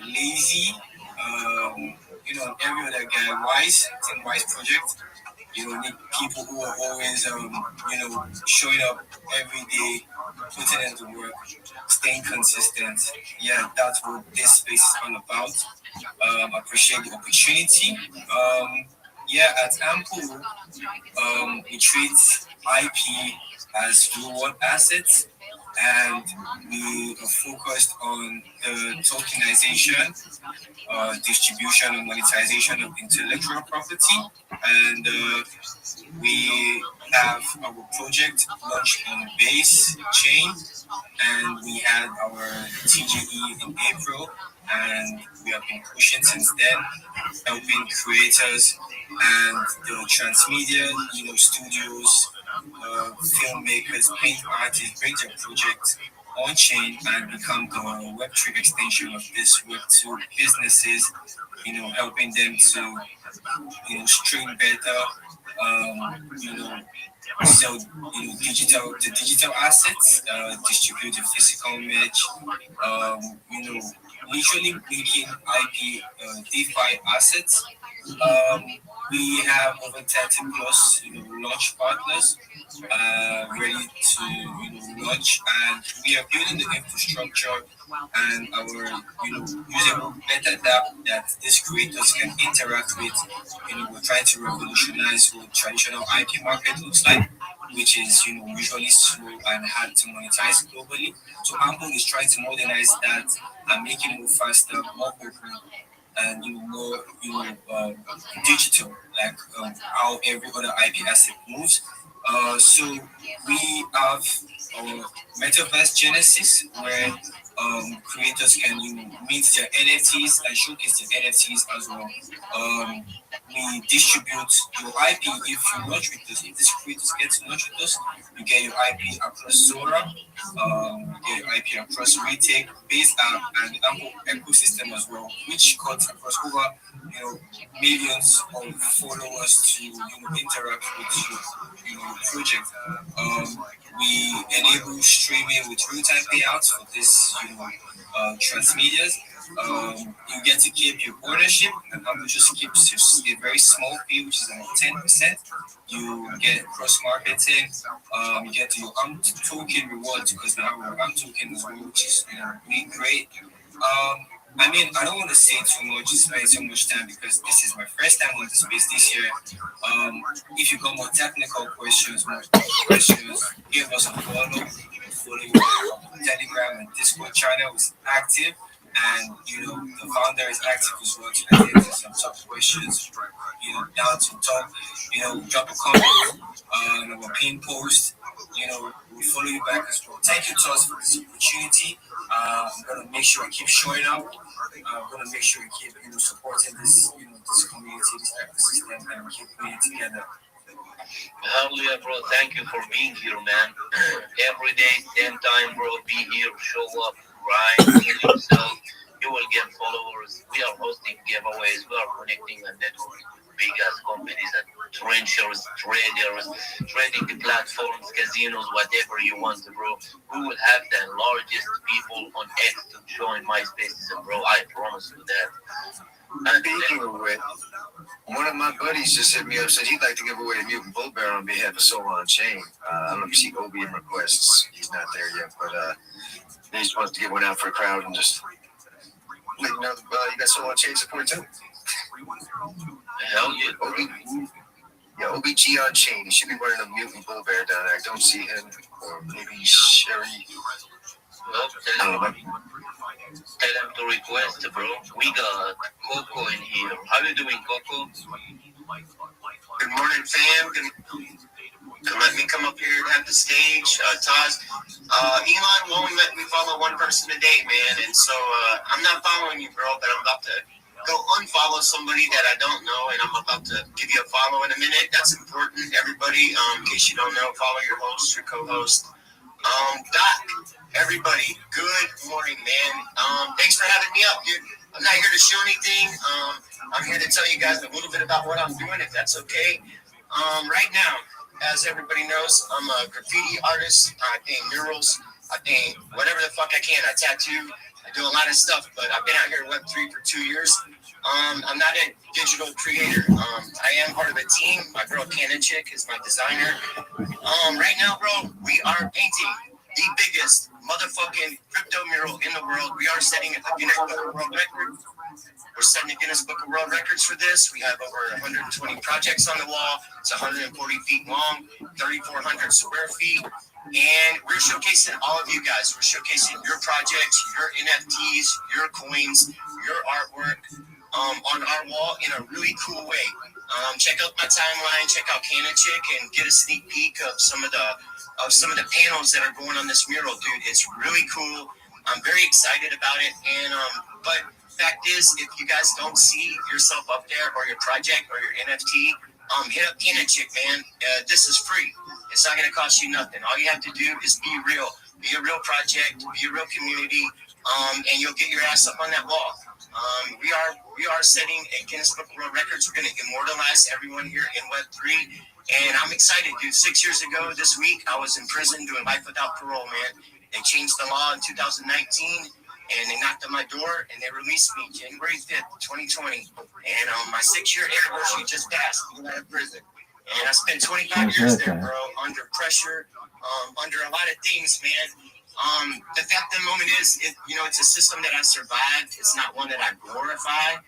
Speaker 9: Lazy, you know, every other guy, Wise, Team Wise Project. You know, need people who are always, you know, showing up every day, putting in the work, staying consistent. Yeah, that's what this space is all about. Appreciate the opportunity. Yeah, at Ample, we treat IP as real world assets, and we are focused on the tokenization, distribution, and monetization of intellectual property. And we have our project launched on Base Chain, and we had our TGE in April, and we have been pushing since then, helping creators and the transmedia, you know, studios, filmmakers, paint artists bring their project on chain and become the Web3 extension of this Web2 businesses, you know, helping them to, you know, stream better, you know, sell, you know, the digital assets, distribute the physical merch, you know, literally making IP DeFi assets. Um, we have over 30 plus, you know, launch partners ready to, you know, launch, and we are building the infrastructure and our, you know, usable beta app that these creators can interact with. You know, we're trying to revolutionize what traditional IP market looks like, which is, you know, usually slow and hard to monetize globally. So Ample is trying to modernize that and make it move faster, more open, and, you know, more, you know, digital, like how every other IP asset moves. So we have our Metaverse Genesis, where creators can, you know, mint their NFTs and showcase their NFTs as well. Um, we distribute your IP if you launch with us. If these creators get to launch with us, you get your IP across Zora, you get your IP across Retake, Base App, and the Apple ecosystem as well, which cuts across over, you know, millions of followers to, you know, interact with your, you know, project. We enable streaming with real-time payouts for this, you know, transmedias. You get to keep your ownership, and Apple just keeps a very small fee, which is about 10%. You get cross marketing. You get your token rewards because now our token is well, which is, you know, really great. I mean, I don't want to say too much, spend too much time because this is my first time on the space this year. If you got more technical questions, give us a follow. Follow your Telegram and Discord channel is active, and the founder is active as well to answer some tough questions. Down to talk. Drop a comment on our pin post. We'll follow you back as well. Thank you, Toss, for this opportunity. I'm gonna make sure I keep showing up. I'm gonna make sure we keep supporting this this community, this ecosystem, and keep putting it together.
Speaker 10: Hell yeah, bro. Thank you for being here, man. Every day, same time, bro. Be here, show up, grind, kill yourself. You will get followers. We are hosting giveaways. We are connecting a network with big ass companies and trenchers, traders, trading platforms, casinos, whatever you want, bro. We will have the largest people on X to join my spaces, bro. I promise you that. And
Speaker 19: Speaking of which, one of my buddies just hit me up, said he'd like to give away a mutant bull bear on behalf of Soul on Chain. I don't know if you see Obi in requests. He's not there yet, but he just wants to get one out for a crowd and just let you know you got Soul on Chain support too.
Speaker 10: Hell yeah.
Speaker 19: OBG on Chain. He should be wearing a mutant bull bear down there. I don't see him. Or maybe Sherry.
Speaker 10: Well, tell him to request, bro. We got Coco in here. How you doing, Coco?
Speaker 21: Good morning, fam. Let me come up here and have the stage. Taz, Elon will only let me follow one person a day, man. And so I'm not following you, bro, but I'm about to go unfollow somebody that I don't know, and I'm about to give you a follow in a minute. That's important, everybody. In case you don't know, follow your host, your co-host. Doc, everybody, good morning, man. Thanks for having me up, dude. I'm not here to show anything. I'm here to tell you guys a little bit about what I'm doing, if that's okay. Right now, as everybody knows, I'm a graffiti artist. I paint murals. I paint whatever the fuck I can. I tattoo. I do a lot of stuff, but I've been out here at Web3 for 2 years. I'm not a digital creator. I am part of a team. My girl Cannon Chick is my designer. Right now, bro, we are painting the biggest motherfucking crypto mural in the world. We are setting a Guinness Book of World Records. We're setting a Guinness Book of World Records for this. We have over 120 projects on the wall. It's 140 feet long, 3,400 square feet. And we're showcasing all of you guys. We're showcasing your projects, your NFTs, your coins, your artwork on our wall in a really cool way. Check out my timeline, check out Cannon Chick, and get a sneak peek of some of the panels that are going on this mural, dude. It's really cool. I'm very excited about it. And but fact is, if you guys don't see yourself up there or your project or your NFT, hit up Cannon Chick, man. This is free. It's not going to cost you nothing. All you have to do is be real. Be a real project. Be a real community. And you'll get your ass up on that wall. We are setting a Guinness Book of World Records. We're going to immortalize everyone here in Web3. And I'm excited, dude. 6 years ago this week, I was in prison doing life without parole, man. They changed the law in 2019, and they knocked on my door, and they released me January 5th, 2020. And my 6-year anniversary just passed out of prison. And I spent 25 years there, bro, under pressure, under a lot of things, man. The fact of the moment is, it's a system that I survived. It's not one that I glorify.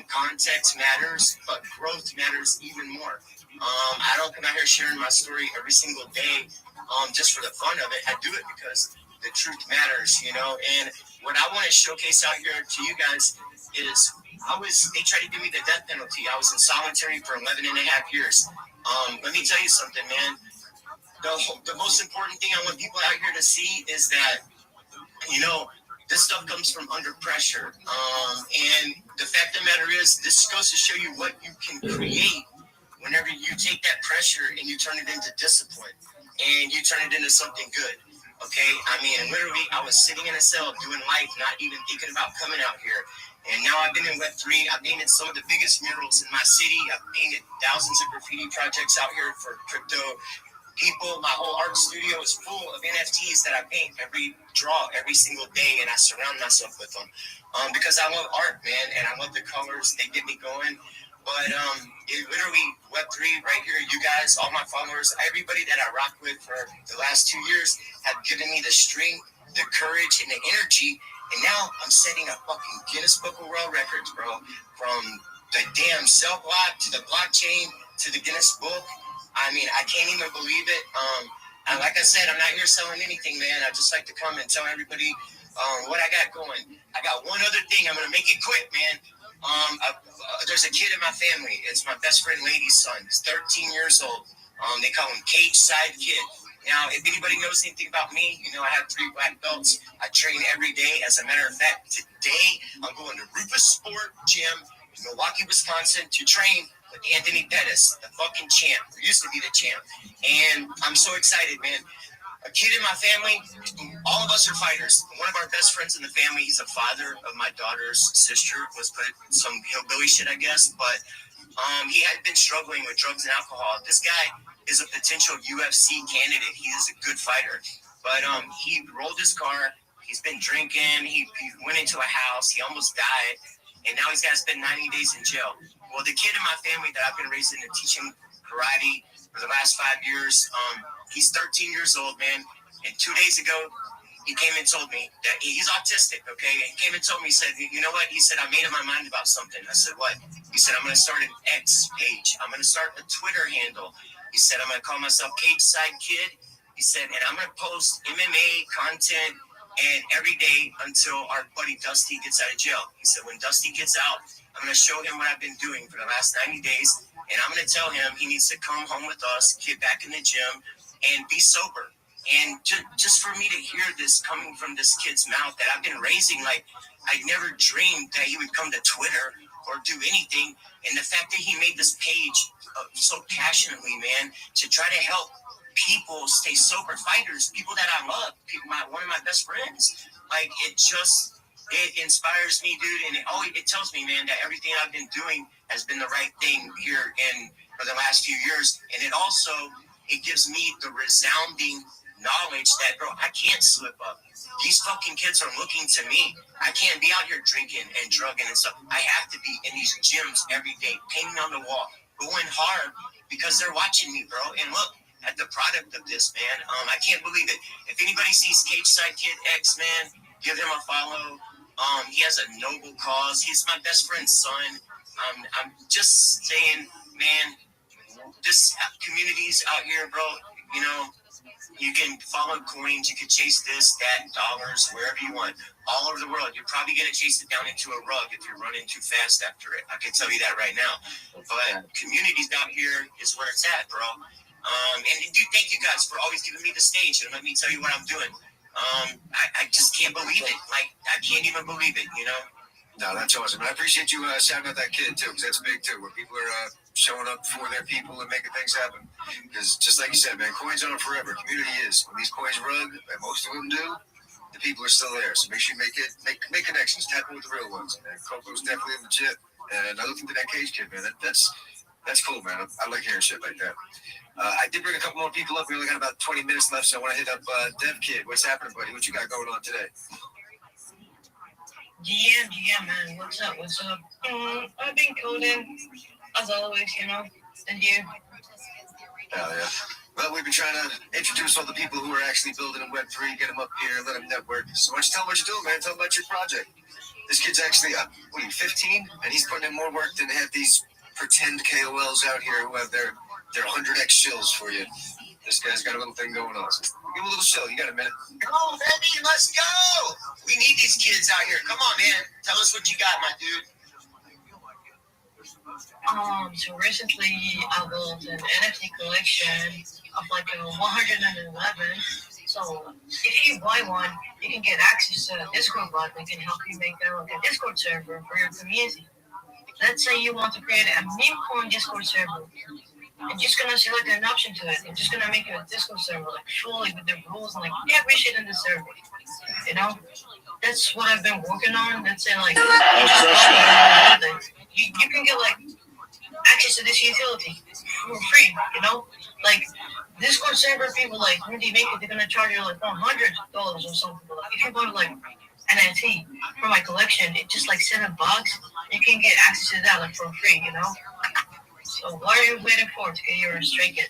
Speaker 21: Context matters, but growth matters even more. I don't come out here sharing my story every single day just for the fun of it. I do it because the truth matters, And what I want to showcase out here to you guys is they tried to give me the death penalty. I was in solitary for 11 and a half years. Let me tell you something, man. The most important thing I want people out here to see is that, this stuff comes from under pressure. And the fact of the matter is, this goes to show you what you can create whenever you take that pressure and you turn it into discipline and you turn it into something good. Okay? I mean, literally, I was sitting in a cell doing life, not even thinking about coming out here. And now I've been in Web3. I've painted some of the biggest murals in my city. I've painted thousands of graffiti projects out here for crypto people. My whole art studio is full of NFTs that I paint every single day, and I surround myself with them because I love art, man, and I love the colors. They get me going. But it literally, Web3 right here, you guys, all my followers, everybody that I rock with for the last 2 years have given me the strength, the courage, and the energy. And now I'm setting a fucking Guinness Book of World Records, bro. From the damn cell block to the blockchain to the Guinness Book. I mean, I can't even believe it. And like I said, I'm not here selling anything, man. I just like to come and tell everybody what I got going. I got one other thing. I'm gonna make it quick, man. There's a kid in my family. It's my best friend, Lady's son. He's 13 years old. They call him Cage Side Kid. Now, if anybody knows anything about me, you know I have 3 black belts. I train every day. As a matter of fact, today I'm going to Rufus Sport Gym in Milwaukee, Wisconsin to train with Anthony Pettis, the fucking champ, who used to be the champ. And I'm so excited, man. A kid in my family, all of us are fighters. One of our best friends in the family, he's a father of my daughter's sister. Was put some hillbilly shit, I guess, but he had been struggling with drugs and alcohol. This guy is a potential UFC candidate. He is a good fighter, but he rolled his car. He's been drinking. He went into a house. He almost died, and now he's got to spend 90 days in jail. Well, the kid in my family that I've been raising and teaching karate for the last 5 years, he's 13 years old, man. And 2 days ago, he came and told me that he's autistic, okay? He came and told me, he said, you know what? He said, I made up my mind about something. I said, what? He said, I'm going to start an X page. I'm going to start a Twitter handle. He said, I'm going to call myself Cage Side Kid. He said, and I'm going to post MMA content and every day until our buddy Dusty gets out of jail. He said, when Dusty gets out, I'm going to show him what I've been doing for the last 90 days. And I'm going to tell him he needs to come home with us, get back in the gym, and be sober. And just for me to hear this coming from this kid's mouth that I've been raising, like I never dreamed that he would come to Twitter or do anything. And the fact that he made this page so passionately, man, to try to help people stay sober, fighters, people that I love, one of my best friends, like it inspires me, dude. And it tells me, man, that everything I've been doing has been the right thing here for the last few years. And it gives me the resounding knowledge that, bro, I can't slip up. These fucking kids are looking to me. I can't be out here drinking and drugging and stuff. I have to be in these gyms every day, painting on the wall, going hard because they're watching me, bro. And look at the product of this, man. I can't believe it. If anybody sees Cage Side Kid X, man, give him a follow. He has a noble cause. He's my best friend's son. I'm just saying, man, this community's out here, bro. You know, you can follow coins, you can chase this, that, dollars, wherever you want, all over the world. You're probably going to chase it down into a rug if you're running too fast after it. I can tell you that right now. But communities out here is where it's at, bro. And dude, thank you guys for always giving me the stage and let me tell you what I'm doing. I just can't believe it. Like, I can't even believe it, you know?
Speaker 19: No, that's awesome. I appreciate you shouting out that kid, too, because that's big, too, where people are showing up for their people and making things happen. Because just like you said, man, coins aren't forever. Community is. When these coins run, and most of them do, the people are still there. So make sure you make connections. Tap in with the real ones. And Coco's definitely legit. And I looked into that Cage kid, man. That's cool, man. I like hearing shit like that. I did bring a couple more people up. We only got about 20 minutes left, so I want to hit up Dev Kid. What's happening, buddy? What you got going on today?
Speaker 20: GM, man. What's up? I've been coding, as always, you know. And you?
Speaker 19: Hell yeah. Well, we've been trying to introduce all the people who are actually building in Web3, get them up here, let them network. So why don't you tell them what you're doing, man? Tell them about your project. This kid's actually, 15? And he's putting in more work than half these pretend KOLs out here who have their 100x shills for you. This guy's got a little thing going on. So give him a little show. You got a minute.
Speaker 21: Come on, baby. Let's go. We need these kids out here. Come on, man. Tell us what you got, my dude.
Speaker 20: So recently I built an NFT collection of like 111. So if you buy one, you can get access to a Discord bot that can help you make a Discord server for your community. Let's say you want to create a meme coin Discord server. I'm just gonna select an option to it. I'm just gonna make a Discord server like fully with the rules and like every shit in the server. You know, that's what I've been working on. Let's say like you can get like access to this utility for free. You know, like Discord server people like when they make it, they're gonna charge you like $100 or something. But like, if you go to like NFT for my collection, it's just like $7. You can get access to that like for free. You know. So what are you waiting for to get your Stray Kid?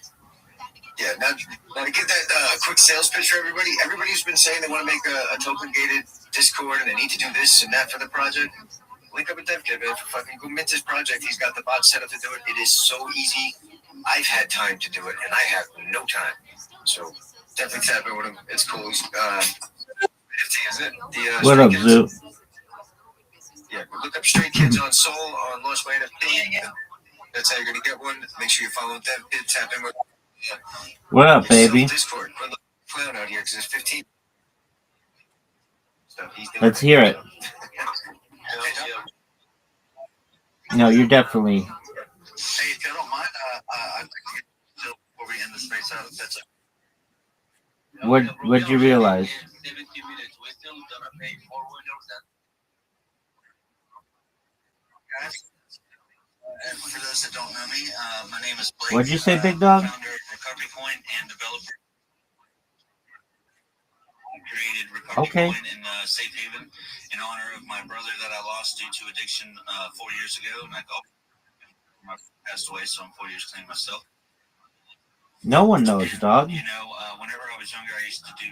Speaker 19: Yeah, now to get that quick sales pitch for everybody. Everybody's been saying they want to make a token gated Discord and I need to do this and that for the project, link up with DevKit, man. Fucking go mint his project. He's got the bot set up to do it. It is so easy. I've had time to do it, and I have no time. So definitely tap in with him. It's cool. Is it?
Speaker 8: What up, Zoo?
Speaker 19: Yeah, look up Stray Kids on Soul on Launch by NFT. That's how you're gonna get one. Make sure you follow DevKit. Tap in with.
Speaker 8: What up, baby?
Speaker 19: Discord. Put a clown out here because there's 15.
Speaker 8: Let's hear it. No, you're definitely.
Speaker 15: Hey, if you don't mind, I'd like to get still before we end the space out. That's it.
Speaker 8: What'd you realize?
Speaker 15: 70 minutes. We're still gonna pay 4 windows. Guys, and for those that don't know me, my name is Blake.
Speaker 8: What'd you say, Big Dog?
Speaker 15: Founder of Recovery Coin and developer. I created Recovery Coin in Safe Haven in honor of my brother that I lost due to addiction 4 years ago, and I passed away, so I'm 4 years clean myself.
Speaker 8: No one knows, dog.
Speaker 15: You know, whenever I was younger, I used to do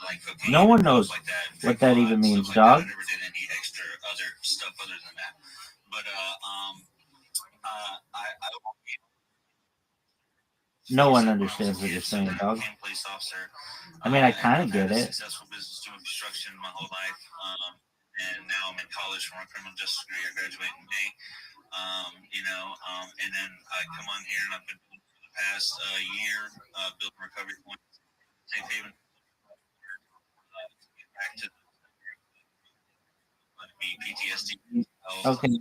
Speaker 15: like cocaine.
Speaker 8: No one knows
Speaker 15: like that,
Speaker 8: what that even means,
Speaker 15: like
Speaker 8: dog.
Speaker 15: I never did any extra other stuff other than that. But
Speaker 8: No one understands what you're saying, dog. I mean, I kind of get it.
Speaker 15: Successful business doing construction my whole life, and now I'm in college for my criminal justice degree. I graduate in May. And then I come on here and I've been for the past year building Recovery Point, Safe Haven. Back to PTSD.
Speaker 8: Okay.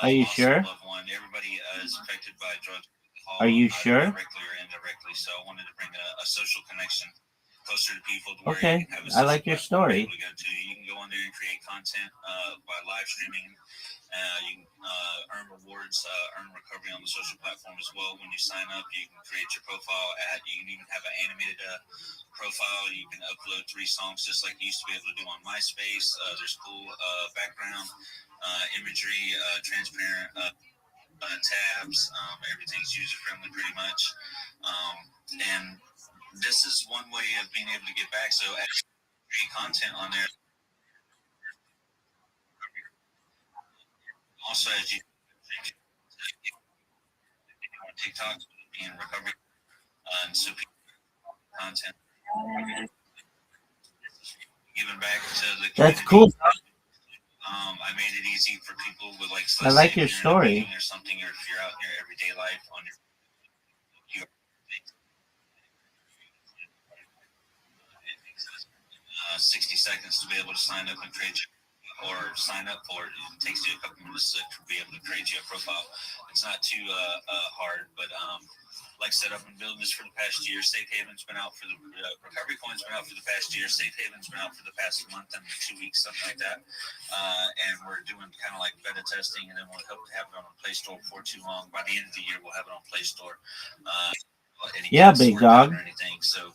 Speaker 8: Are you sure?
Speaker 15: Everybody is affected by drugs.
Speaker 8: Are you sure?
Speaker 15: Directly or indirectly. So I wanted to bring a social connection closer to people. To
Speaker 8: Okay, I like your story.
Speaker 15: You can go on there and create content by live streaming. You can earn rewards, earn recovery on the social platform as well. When you sign up, you can create your profile ad. You can even have an animated profile. You can upload 3 songs just like you used to be able to do on MySpace. There's cool background imagery, transparent tabs. Everything's user-friendly pretty much. And this is one way of being able to get back. So actually create content on there. Also, as you on TikTok, being recovery and so content. Giving back to the community.
Speaker 8: That's cool.
Speaker 15: I made it easy for people with like.
Speaker 8: I like your story.
Speaker 15: Or something, or if you're out in your everyday life on your 60 seconds to be able to sign up and create or sign up for it. It takes you a couple minutes to be able to create you a profile. It's not too hard, but like I said, I've been building this for the past year. Safe Haven's been out for the Recovery Coin's been out for the past year. Safe Haven's been out for the past month and 2 weeks, something like that. And we're doing kind of like beta testing, and then we'll hope to have it on the Play Store before too long. By the end of the year, we'll have it on Play Store.
Speaker 8: Yeah, big dog.
Speaker 15: Or anything. So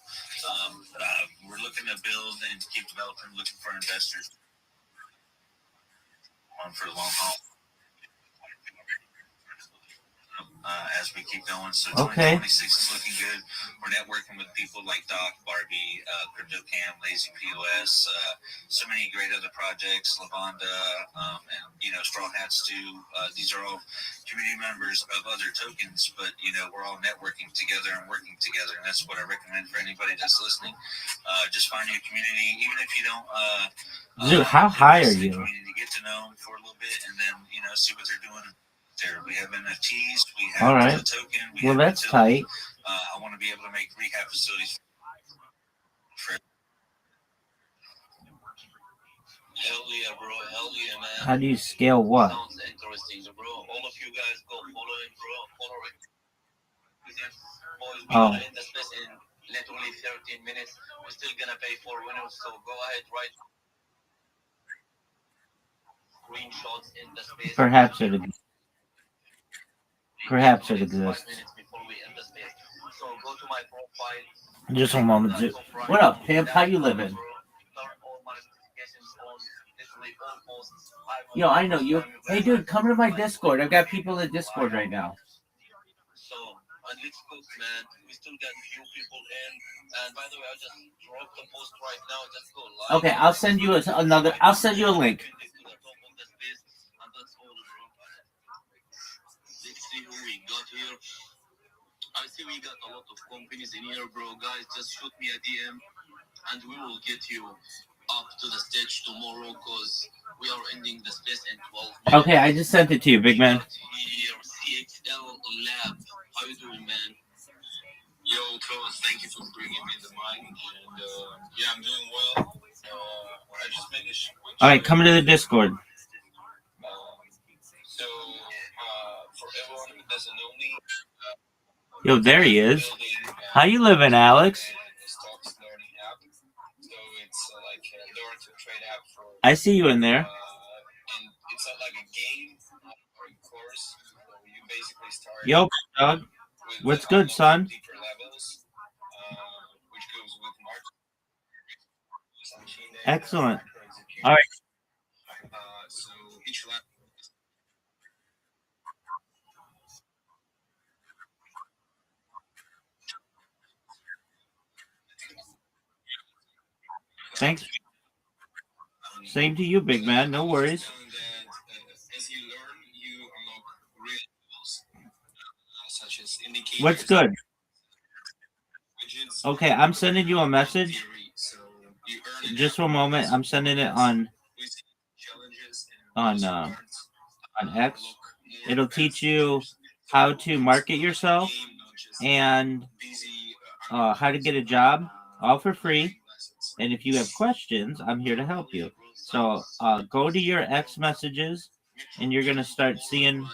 Speaker 15: we're looking to build and keep developing, looking for investors for the long haul. As we keep going. So 2026 is looking good. We're networking with people like Doc, Barbie, CryptoCam, Lazy POS, so many great other projects, Lavanda, and Straw Hats too. These are all community members of other tokens, but we're all networking together and working together, and that's what I recommend for anybody that's listening. Just find your community, even if you don't.
Speaker 8: Dude, how high are you?
Speaker 15: Get to know them for a little bit, and then see what they're doing. We have NFTs. We have
Speaker 8: all right.
Speaker 15: A token.
Speaker 8: Well, that's tight.
Speaker 15: I want to be able to make rehab facilities. Hell yeah, bro. Hell yeah, man.
Speaker 8: How do you scale what?
Speaker 15: Sounds interesting, bro. All of you guys go follow it, bro. Follow it. Boys, we're gonna end the space in literally 13 minutes. We're still gonna pay for winners, so go ahead, write screenshots in the space.
Speaker 8: Perhaps it exists.
Speaker 15: So go to my profile.
Speaker 8: Just one moment, dude. What up, pimp? How you living? Yo, I know you. Hey, dude, come to my Discord. I've got people in Discord right now.
Speaker 15: So and let's cook, man. We still got few people in. And by the way, I just dropped the post right now. Just go live.
Speaker 8: Okay, I'll send you another. I'll send you a link.
Speaker 15: To the top of the space, and that's all, bro. Let's see who we got here. I see we got a lot of companies in here, bro. Guys, just shoot me a DM, and we will get you up to the stage tomorrow, because we are ending the space in 12 minutes.
Speaker 8: Okay, I just sent it to you, big man.
Speaker 15: Here, CXL Lab. How you doing, man? Yo, Thomas, thank you for bringing me the mic. And yeah, I'm doing well. I just made a switch.
Speaker 8: All right, come into the Discord.
Speaker 15: So, for everyone who doesn't know me,
Speaker 8: Yo, there he is. How you living, Alex?
Speaker 15: Stocks learning app. So it's like a learn to trade app for.
Speaker 8: I see you in there.
Speaker 15: And it's not like a game or a course. So you basically start.
Speaker 8: Yo, dog. What's good, son?
Speaker 15: Deeper levels, which goes with market.
Speaker 8: Excellent. All right.
Speaker 15: So each level.
Speaker 8: Thanks. Same to you, big man. No worries.
Speaker 15: As you learn, you unlock real tools, such as indicators.
Speaker 8: What's good? Okay, I'm sending you a message. Just for a moment. I'm sending it on X. It'll teach you how to market yourself and how to get a job, all for free. And if you have questions, I'm here to help you. So go to your X messages, and you're going to start seeing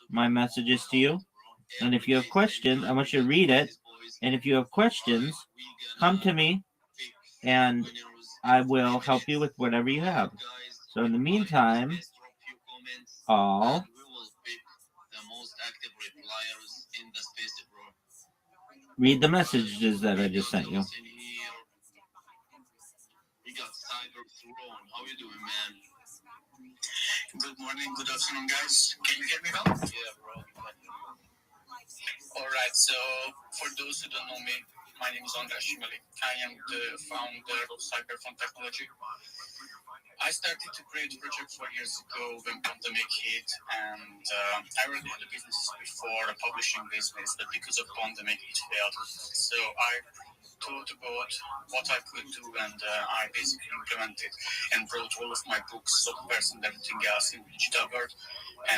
Speaker 8: my messages to you. And if you have questions, I want you to read it. And if you have questions, come to me, and I will help you with whatever you have. So in the meantime, all read the messages that I just sent you.
Speaker 15: How you doing, man? Good morning, good afternoon, guys. Can you hear me now? Yeah, bro. All right, so for those who don't know me, my name is Andras Shimali. I am the founder of Cyberphone Technology. I started to create a project 4 years ago when pandemic hit, and I already had a business before, a publishing business, but because of pandemic it failed. So I thought about what I could do, and I basically implemented and wrote all of my books, softwares, and everything else in digital world,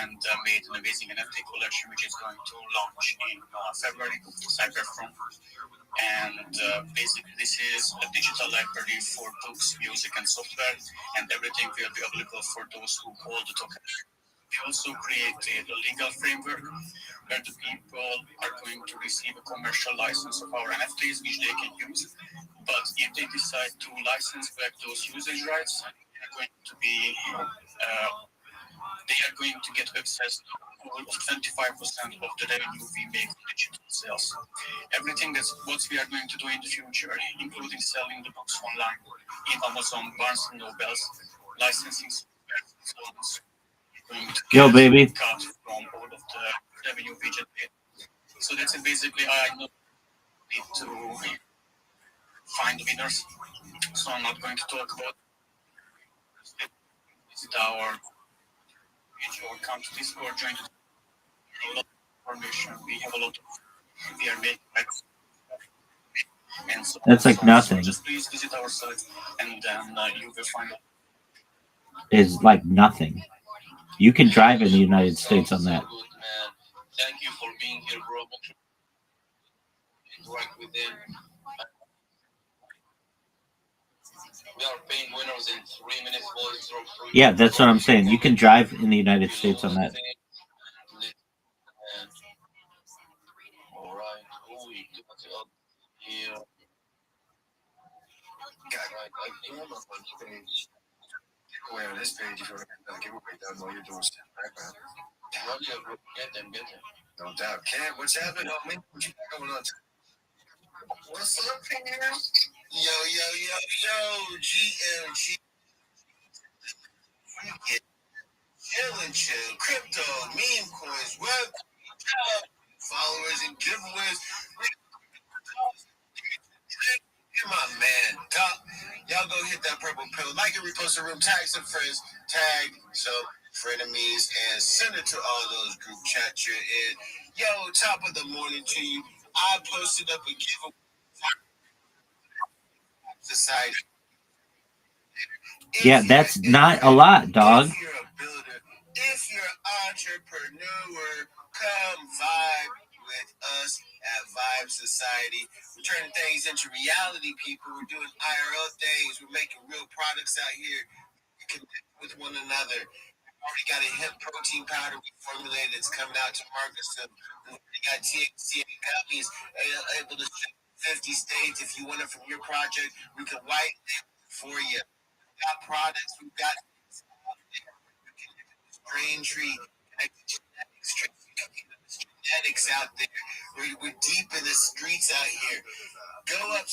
Speaker 15: and made an amazing NFT collection which is going to launch in February, Cyberphone. And basically this is a digital library for books, music, and software, and everything will be available for those who hold the token. We also created a legal framework where the people are going to receive a commercial license of our NFTs, which they can use. But if they decide to license back those usage rights, they are going to get access to all of 25% of the revenue we make from digital sales. Everything that's what we are going to do in the future, including selling the books online in Amazon, Barnes and Nobles, licensing software,
Speaker 8: Yo, baby.
Speaker 15: cut from all of the revenue we generate. So that's it. Basically, I need to find winners. So I'm not going to talk about visit our page or come to Discord, join a lot of information. We have a lot of we are making and so
Speaker 8: That's like nothing.
Speaker 15: So just please visit our site, and then you will find out.
Speaker 8: Is like nothing. You can drive in the United States on that.
Speaker 15: Thank you for being here, bro. Interact with them. We are paying winners in 3 minutes.
Speaker 8: Yeah, that's what I'm saying. You can drive in the United States on that.
Speaker 15: All right. Oh, we got here. I think I'm on this page.
Speaker 19: Giveaway on this page, if you're going to giveaway done while you're doing stuff, right, man?
Speaker 15: Get them.
Speaker 19: No doubt. Cam, what's happening, homie? What you got going on?
Speaker 21: What's up, here? Yo, GLG. Chill, crypto, meme coins, web, followers and giveaways. You're my man. Y'all go hit that purple pill. Like and repost the room. Tag some friends. Tag some frenemies and send it to all those group chats you're in. Yo, top of the morning to you. I posted up a giveaway society.
Speaker 8: Yeah, that's not a lot, dog.
Speaker 21: If you're a builder, if you're an entrepreneur, come vibe with us at Vibe Society. We're turning things into reality, people. We're doing IRL things. We're making real products out here. We connect with one another. We've already got a hemp protein powder we formulated. It's coming out to market soon. We already got THC gummies able to ship 50 states. If you want it from your project, we can white label it for you. We've got products. We've got strain tree, genetics out there. We're deep in the streets out here. Go up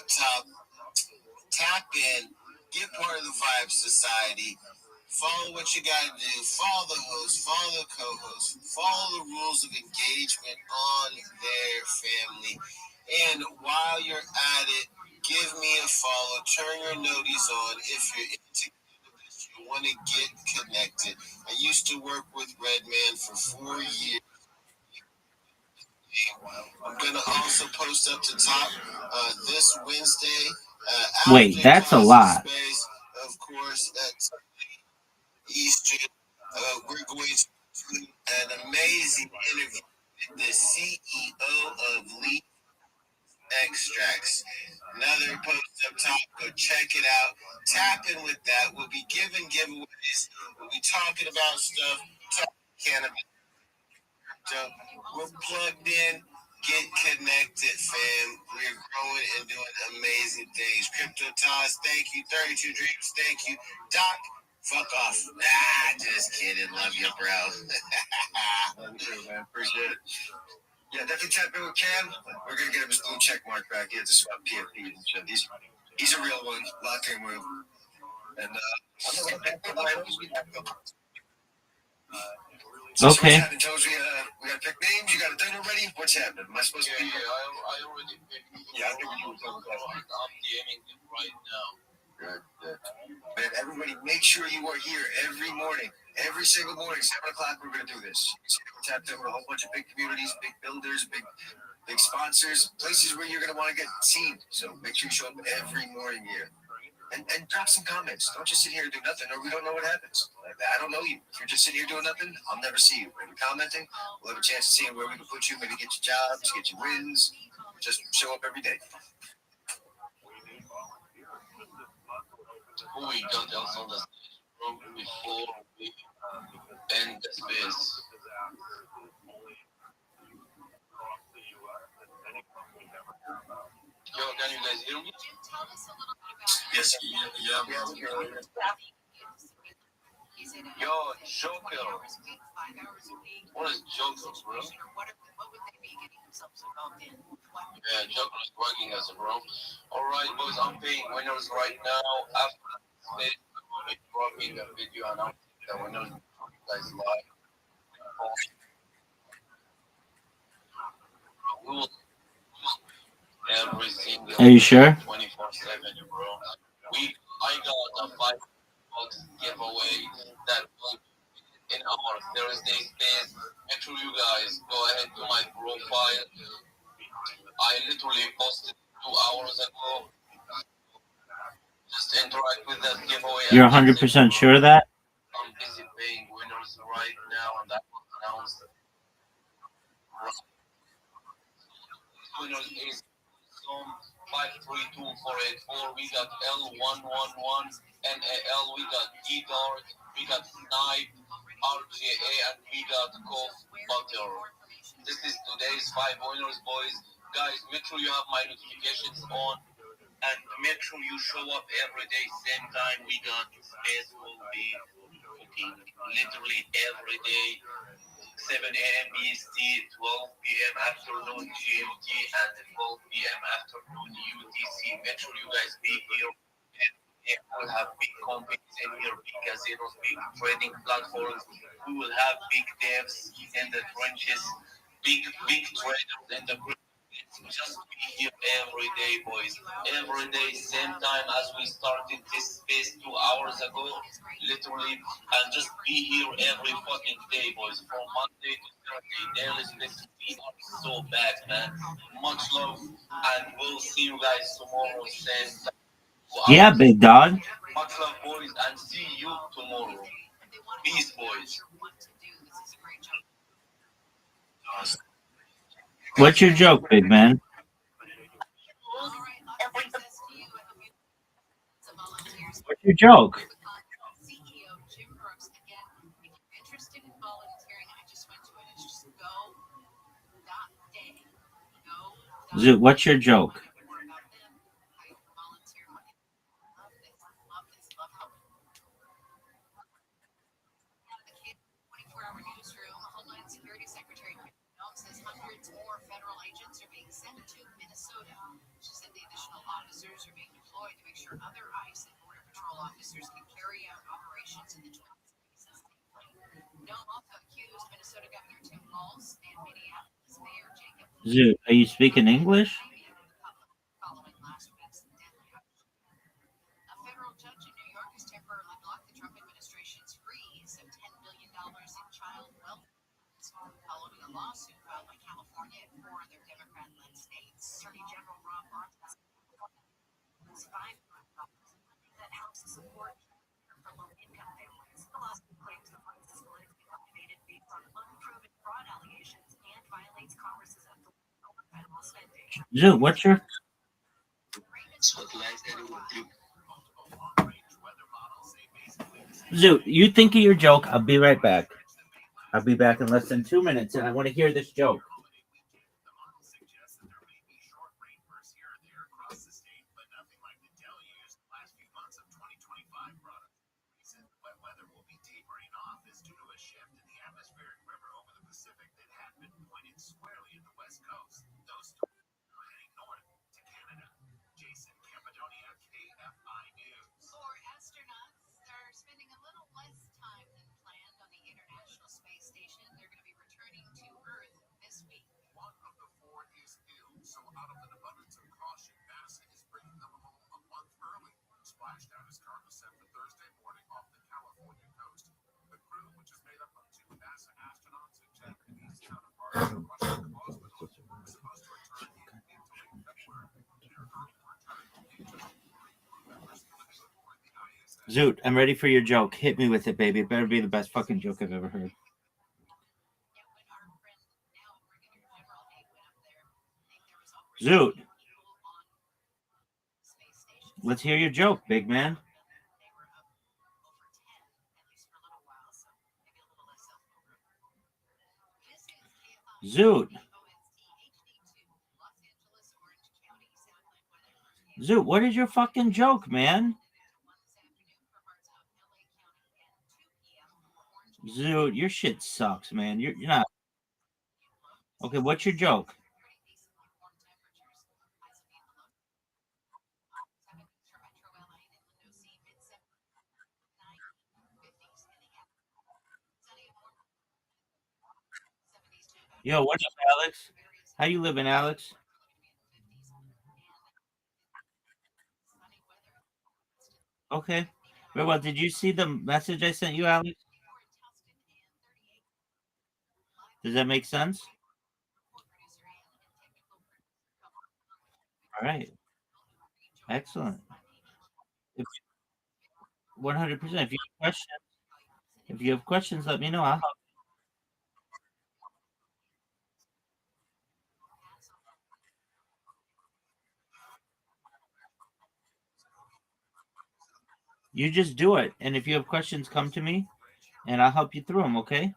Speaker 21: top, tap in, get part of the Vibe Society. Follow what you gotta do. Follow the host, follow the co-host, follow the rules of engagement on their family. And while you're at it, give me a follow. Turn your noties on if you're into you want to get connected. I used to work with Redman for 4 years. I'm gonna also post up to top this Wednesday.
Speaker 8: Wait, that's a lot.
Speaker 21: Space, of course, that's Eastern. We're going to do an amazing interview with the CEO of Leaf Extracts. Another post up top. Go check it out. Tap in with that. We'll be giving giveaways. We'll be talking about stuff. Talking cannabis. So we're plugged in. Get connected, fam. We're growing and doing amazing things. Crypto Toss, thank you. 32 Dreams, thank you. Doc, fuck off. Nah, just kidding. Love you, bro.
Speaker 19: Love you, man. Appreciate it. Yeah, definitely tap in with Cam. We're gonna get him his blue check mark back. He had to swap PFP and shit. He's a real one. Lock in with him. And So
Speaker 8: okay.
Speaker 19: what's happening, Toes? We gotta pick names. You got a dinner ready? What's happening? Am I supposed to be?
Speaker 15: Yeah, I already picked.
Speaker 19: Yeah, I figured you were talking about it.
Speaker 15: I'm DMing you right now.
Speaker 19: Good. Man, everybody, make sure you are here every morning. Every single morning, 7 o'clock, we're gonna do this. We're tapped in with a whole bunch of big communities, big builders, big sponsors, places where you're gonna want to get seen. So make sure you show up every morning here. And drop some comments. Don't just sit here and do nothing, or we don't know what happens. I don't know you. If you're just sitting here doing nothing, I'll never see you. If you're commenting, we'll have a chance to see where we can put you, maybe get you jobs, get you wins. Just show up every day.
Speaker 15: Who we got else on the stage bro, before we end the space? Yo, can you guys hear me?
Speaker 19: Yes.
Speaker 15: Yeah. Yo, Joker. What is Joker, bro? Yeah, Joker is working as a bro. Alright, boys, I'm paying winners right now. After this, we'll be dropping a video announcing the winners guys live. We will every single
Speaker 8: Are you sure?
Speaker 15: 24/7, bro. I got a $5 giveaway that will in our Thursday space. Make sure you guys go ahead to my profile. I literally posted 2 hours ago. Just interact with that giveaway.
Speaker 8: You're 100% sure of that?
Speaker 15: I'm busy paying winners right now, and that was announced. Winners is some 532484. We got L111 NAL. We got D-Dart. We got Snipe, RJA, and we got Cough Butter. This is today's 5 winners, boys. Guys, make sure you have my notifications on. And make sure you show up every day, same time. We got space will be cooking literally every day. 7 a.m. EST, 12 p.m. afternoon GMT, and 12 p.m. afternoon UTC. Make sure you guys be here. And we'll have big companies in here, big casinos, big trading platforms. We will have big devs in the trenches
Speaker 10: big traders in the group. Just be here every day, boys. Every day, same time as we started this space 2 hours ago, literally, and just be here every fucking day, boys. From Monday to Thursday, daily space. We are so back, man. Much love, and we'll see you guys tomorrow, same time.
Speaker 8: Yeah, big dog.
Speaker 10: Much love, boys, and see you tomorrow. Peace, boys.
Speaker 8: What's your joke, big man? What's your joke? Zoot, what's your joke? Zoot, are you speaking English? Zoot, what's your Zoot? You think of your joke. I'll be right back. I'll be back in less than 2 minutes, and I want to hear this joke. Zoot, I'm ready for your joke. Hit me with it, baby. It better be the best fucking joke I've ever heard. Zoot. Let's hear your joke, big man. Zoot. Zoot, what is your fucking joke, man? Zoot, your shit sucks, man. You're not. Okay, what's your joke? Yo, what's up, Alex? How you living, Alex? Okay. Very well. Did you see the message I sent you, Alex? Does that make sense? All right. Excellent. If 100%. If you have questions, let me know. I'll help. You just do it, and if you have questions, come to me, and I'll help you through them. Okay?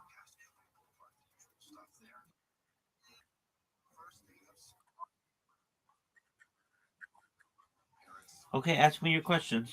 Speaker 8: Okay. Ask me your questions.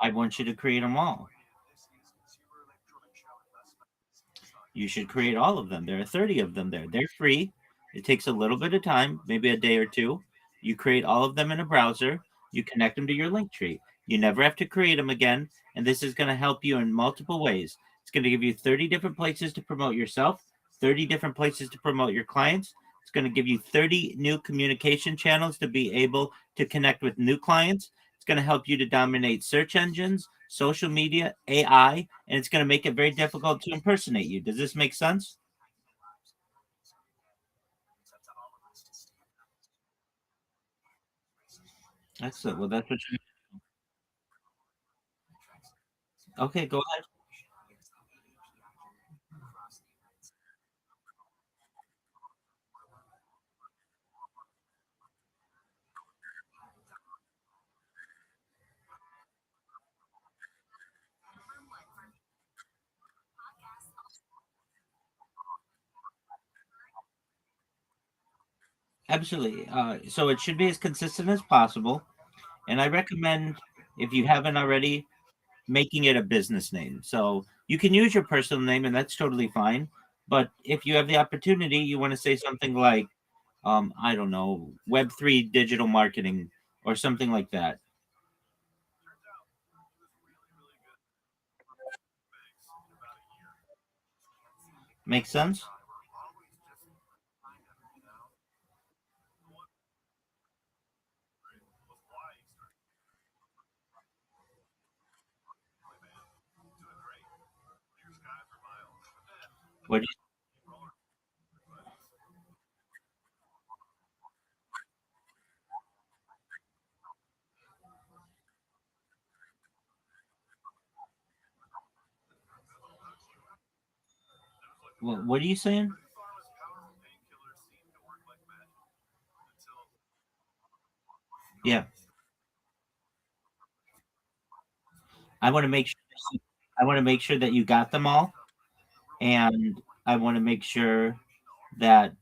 Speaker 8: I want you to create them all. You should create all of them. There are 30 of them there. They're free. It takes a little bit of time, maybe a day or two. You create all of them in a browser. You connect them to your link tree. You never have to create them again. And this is going to help you in multiple ways. It's going to give you 30 different places to promote yourself, 30 different places to promote your clients. It's going to give you 30 new communication channels to be able to connect with new clients. It's going to help you to dominate search engines, social media, AI, and it's going to make it very difficult to impersonate you. Does this make sense? Excellent. Well, that's what you. Okay, go ahead. Absolutely. So it should be as consistent as possible. And I recommend, if you haven't already, making it a business name. So you can use your personal name, and that's totally fine. But if you have the opportunity, you want to say something like, I don't know, Web3 digital marketing or something like that. Make sense? What what are you saying? Yeah, I want to make sure. I want to make sure that you got them all, and I want to make sure that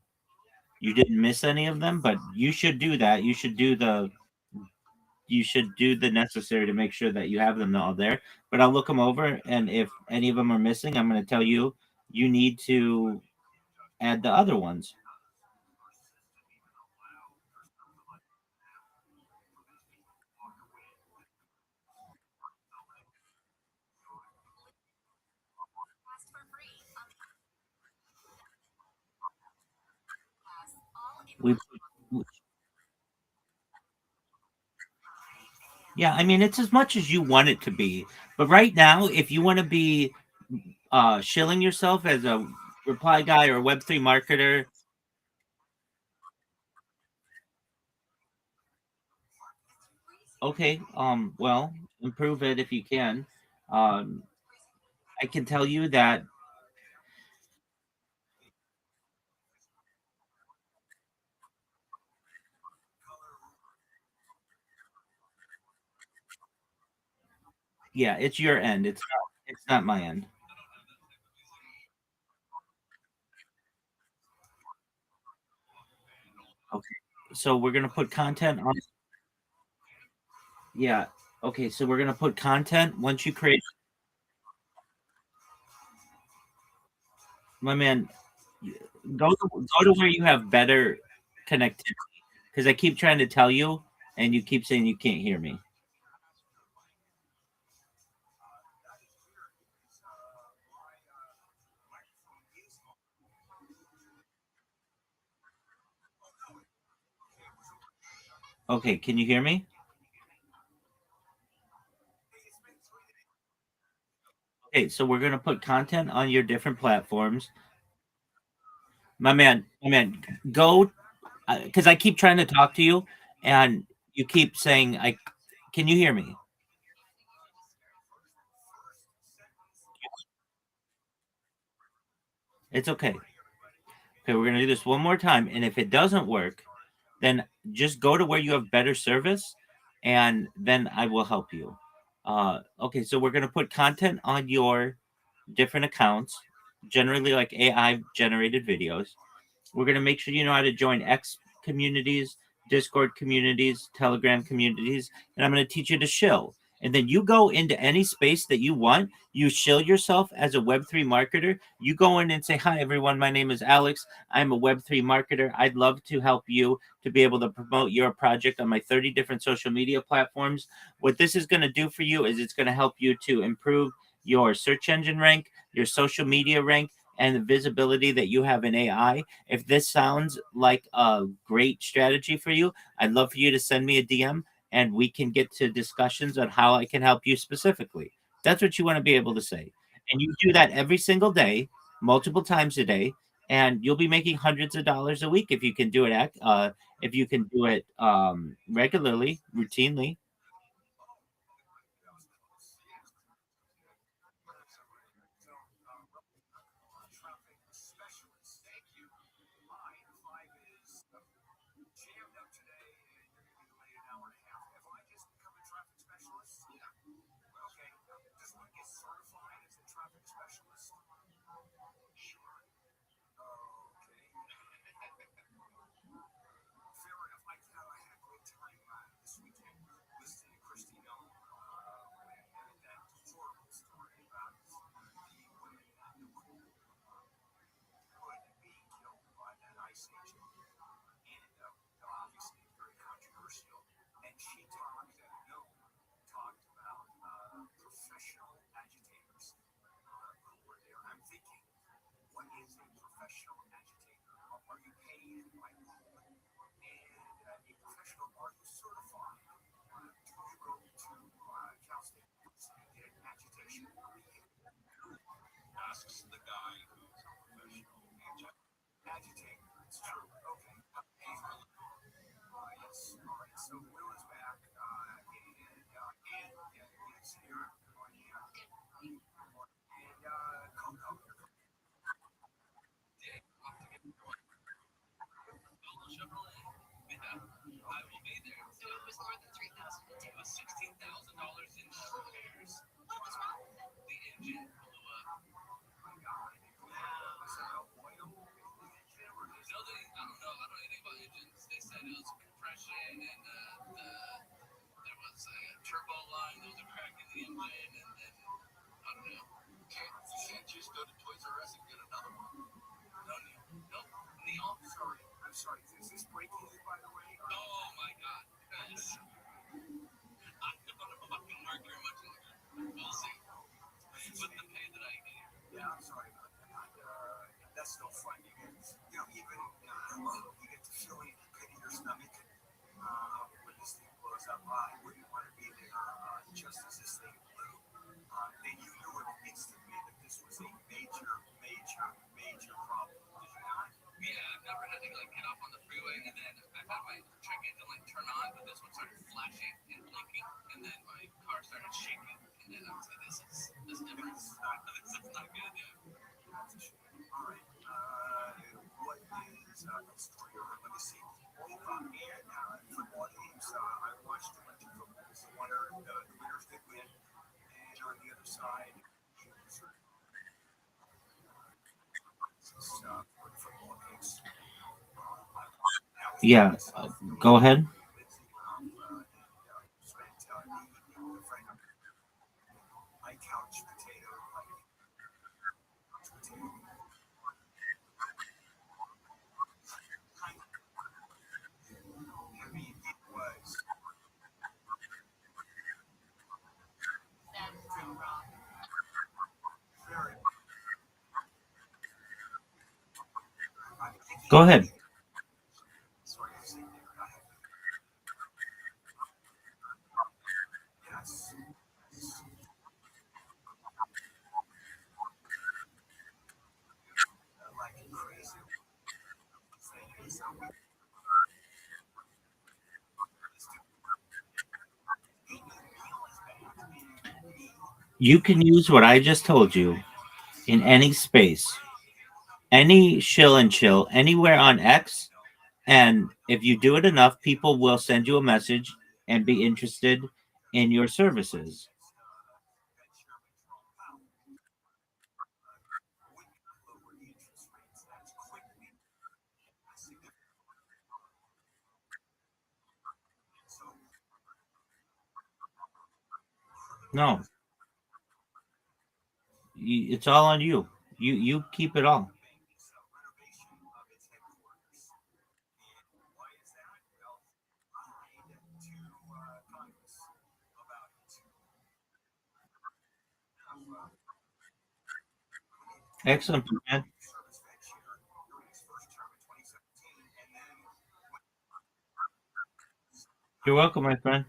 Speaker 8: you didn't miss any of them. But you should do that. You should do the necessary to make sure that you have them all there. But I'll look them over, and if any of them are missing, I'm going to tell you you need to add the other ones. We Yeah, I mean it's as much as you want it to be. But right now, if you want to be shilling yourself as a reply guy or a Web3 marketer, okay, well, improve it if you can. Um, I can tell you that, yeah, it's your end. It's not my end. Okay. So we're gonna put content on. Yeah. Okay. So we're gonna put content once you create. My man, go to where you have better connectivity because I keep trying to tell you, and you keep saying you can't hear me. Okay. Can you hear me? Okay. So we're gonna put content on your different platforms. My man, go because I keep trying to talk to you, and you keep saying I. Can you hear me? It's okay. Okay, we're gonna do this one more time, and if it doesn't work, then just go to where you have better service, and then I will help you. Okay, so we're gonna put content on your different accounts, generally like AI generated videos. We're gonna make sure you know how to join X communities, Discord communities, Telegram communities, and I'm gonna teach you to shill. And then you go into any space that you want. You shill yourself as a Web3 marketer. You go in and say, "Hi, everyone. My name is Alex. I'm a Web3 marketer. I'd love to help you to be able to promote your project on my 30 different social media platforms. What this is going to do for you is it's going to help you to improve your search engine rank, your social media rank, and the visibility that you have in AI. If this sounds like a great strategy for you, I'd love for you to send me a DM and we can get to discussions on how I can help you specifically." That's what you want to be able to say. And you do that every single day, multiple times a day, and you'll be making hundreds of dollars a week if you can do it if you can do it regularly, routinely. Yeah, go ahead. Go ahead. You can use what I just told you in any space, any shill and chill, anywhere on X. And if you do it enough, people will send you a message and be interested in your services. No, it's all on you. You keep it all. Excellent, man. You're welcome, my friend.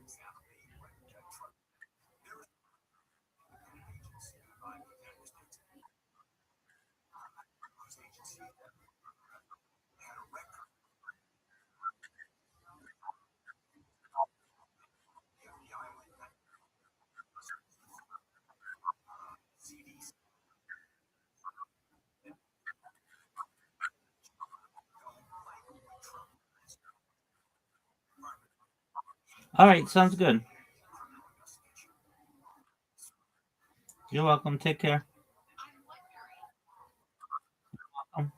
Speaker 8: All right, sounds good. You're welcome. Take care. Welcome.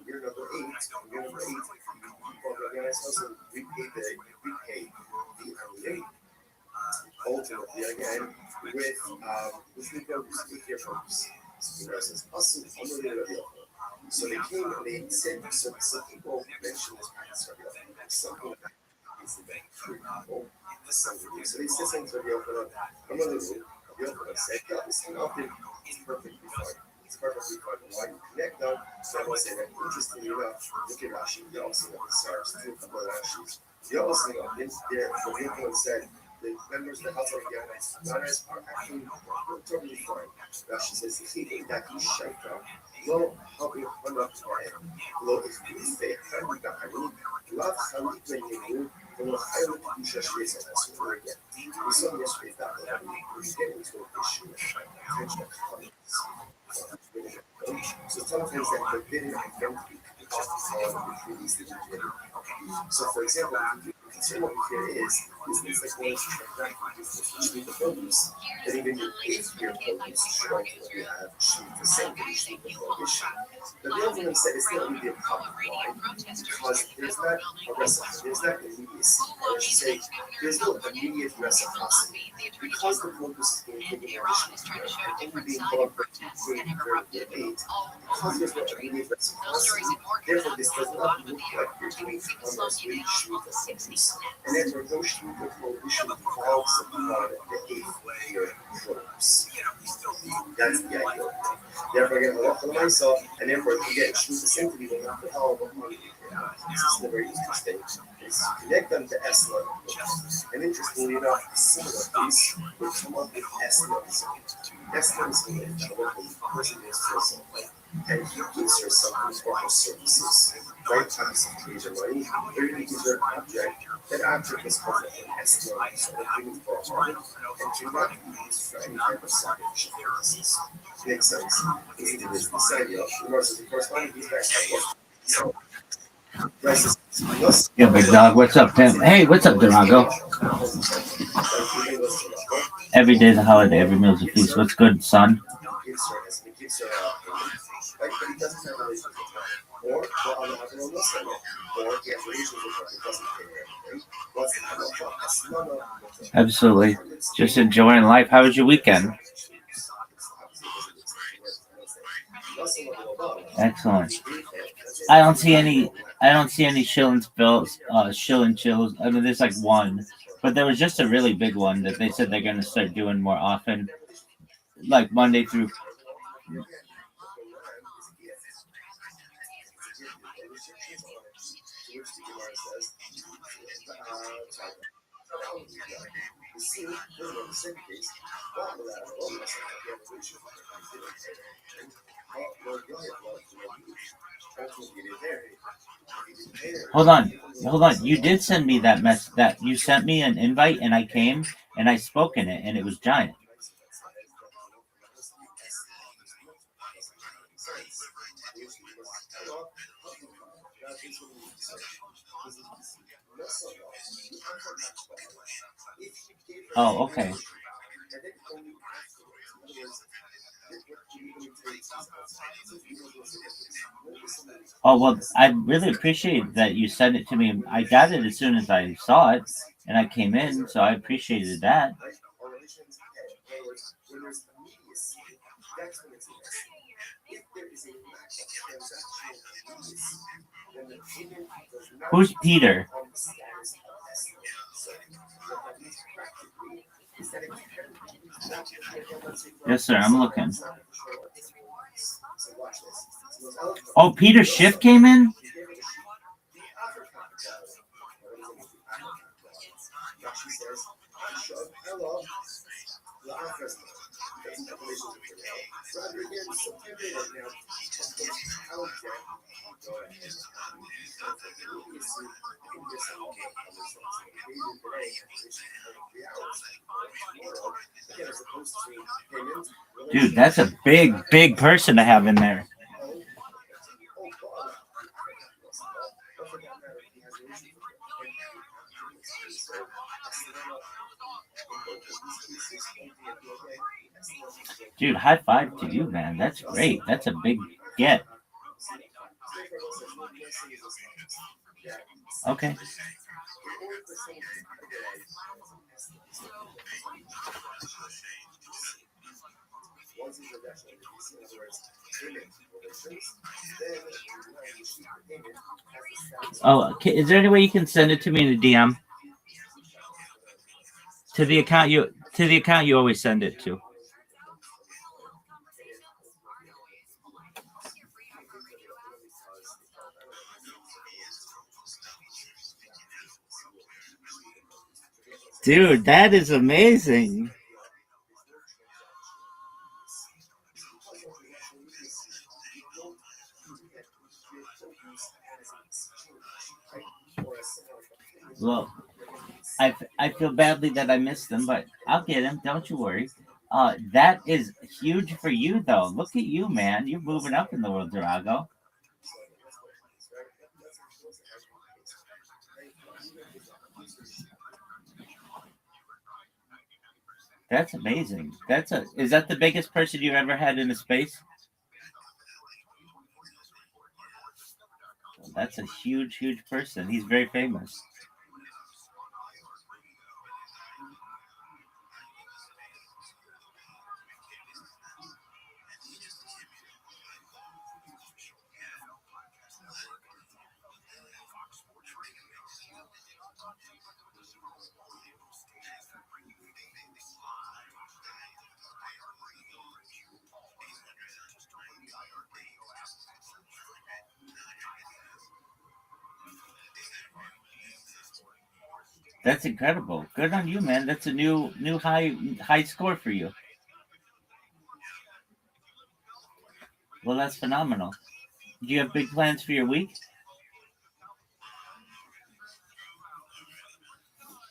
Speaker 2: Year number 8, also repay the early ultimately again with the focus, with their focus. Also, so they came and they said, so people mentioned this practice something is the people. So they said something to the I'm going to say, yeah, this thing often it's perfectly fine. It's perfectly fine. And why you connect them, so I would say that interestingly enough, look at Rashi, you also know the stars, two couple of Rashis. You also know there, what Nicholas said, the members of the House of Yanas are actually totally fine. Rashi says the key that you shaita, lo habi hanak ta'em, lo is fair, and love how you ולא חייב לקדושה שיש את הסופר again. בסוף יש ביתה, אבל we get into an issue. So sometimes that forbidden identity is the beginning. So for example, the concern over here is things like one is transaction, the focus, that even your eighth-year focus should ultimately have the same issue with prohibition. But the other one said it's not really a problem. Why? Because there's not a reciprocity, there's not immediacy. I should say, there's no immediate reciprocity. Because the focus is being given and only being called for grade 8, because there's no immediate reciprocity, therefore this does not look like you're doing commerce with Shmita focus. And therefore no Shmita prohibition involves the 8th year focus. That's the ideal thing. Therefore, again, I for myself, and therefore, again, Shmita sanctity will not help this is the very interesting. Is to connect them to S level. And interestingly enough, a similar piece would come up with S level. S level is the person is for something, and he gives her something for her services. right times to use your money, you're going to use your object. That object is called an SDR, so looking for a market, and do not use for any type of sacrificial purposes. Makes sense. Easy to decide, versus the corresponding feedback. So,
Speaker 8: Yeah, big dog. What's up, Tim? Hey, what's up, Durago? Every day's a holiday. Every meal's a feast. What's good, son? Absolutely. Just enjoying life. How was your weekend? Excellent. I don't see any shill and spills, shill and chills. I mean, there's like one, but there was just a really big one that they said they're going to start doing more often, like Monday through. Hold on. You did send me that mess. That you sent me an invite, and I came and I spoke in it, and it was giant. Oh, okay. Oh, well, I really appreciate that you sent it to me. I got it as soon as I saw it, and I came in, so I appreciated that. Who's Peter? Yes, sir. I'm looking. Oh, Peter Schiff came in? Dude, that's a big person to have in there. Dude, high five to you, man. That's great. That's a big get. Okay. Oh, is there any way you can send it to me in a DM? To the account you always send it to. Dude, that is amazing. Well, I feel badly that I missed them, but I'll get him. Don't you worry. That is huge for you, though. Look at you, man. You're moving up in the world, Durago. That's amazing. Is that the biggest person you've ever had in a space? That's a huge person. He's very famous. That's incredible. Good on you, man. That's a new high score for you. Well, that's phenomenal. Do you have big plans for your week?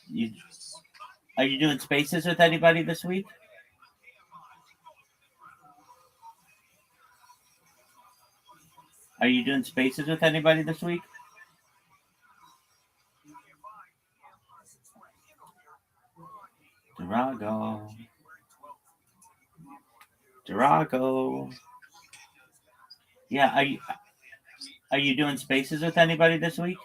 Speaker 8: You are you doing spaces with anybody this week? Are you doing spaces with anybody this week? Durago. Durago. Yeah, are you doing spaces with anybody this week?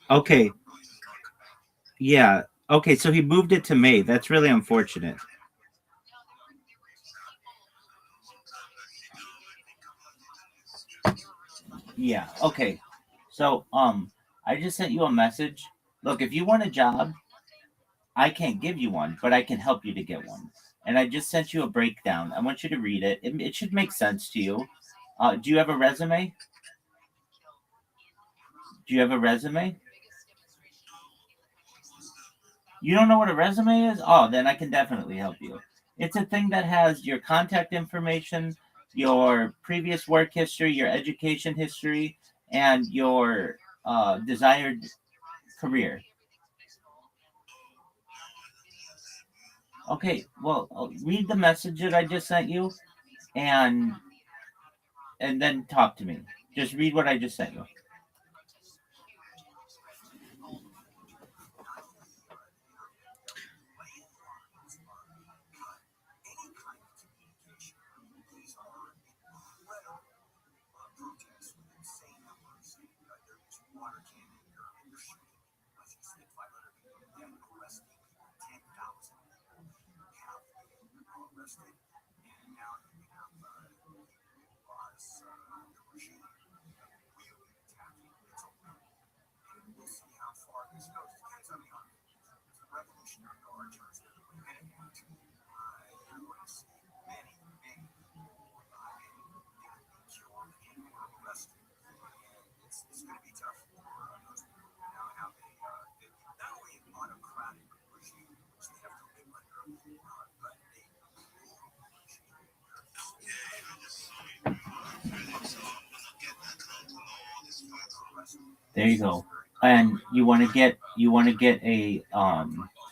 Speaker 8: Okay. Yeah. Okay, so he moved it to May. That's really unfortunate. Yeah. Okay. So, I just sent you a message. Look, if you want a job, I can't give you one, but I can help you to get one. And I just sent you a breakdown. I want you to read it. It should make sense to you. Do you have a resume? Do you have a resume? You don't know what a resume is? Oh, then I can definitely help you. It's a thing that has your contact information, your previous work history, your education history, and your desired career. Okay, well, read the message that I just sent you, and then talk to me. Just read what I just sent you. There you go. And you want to get a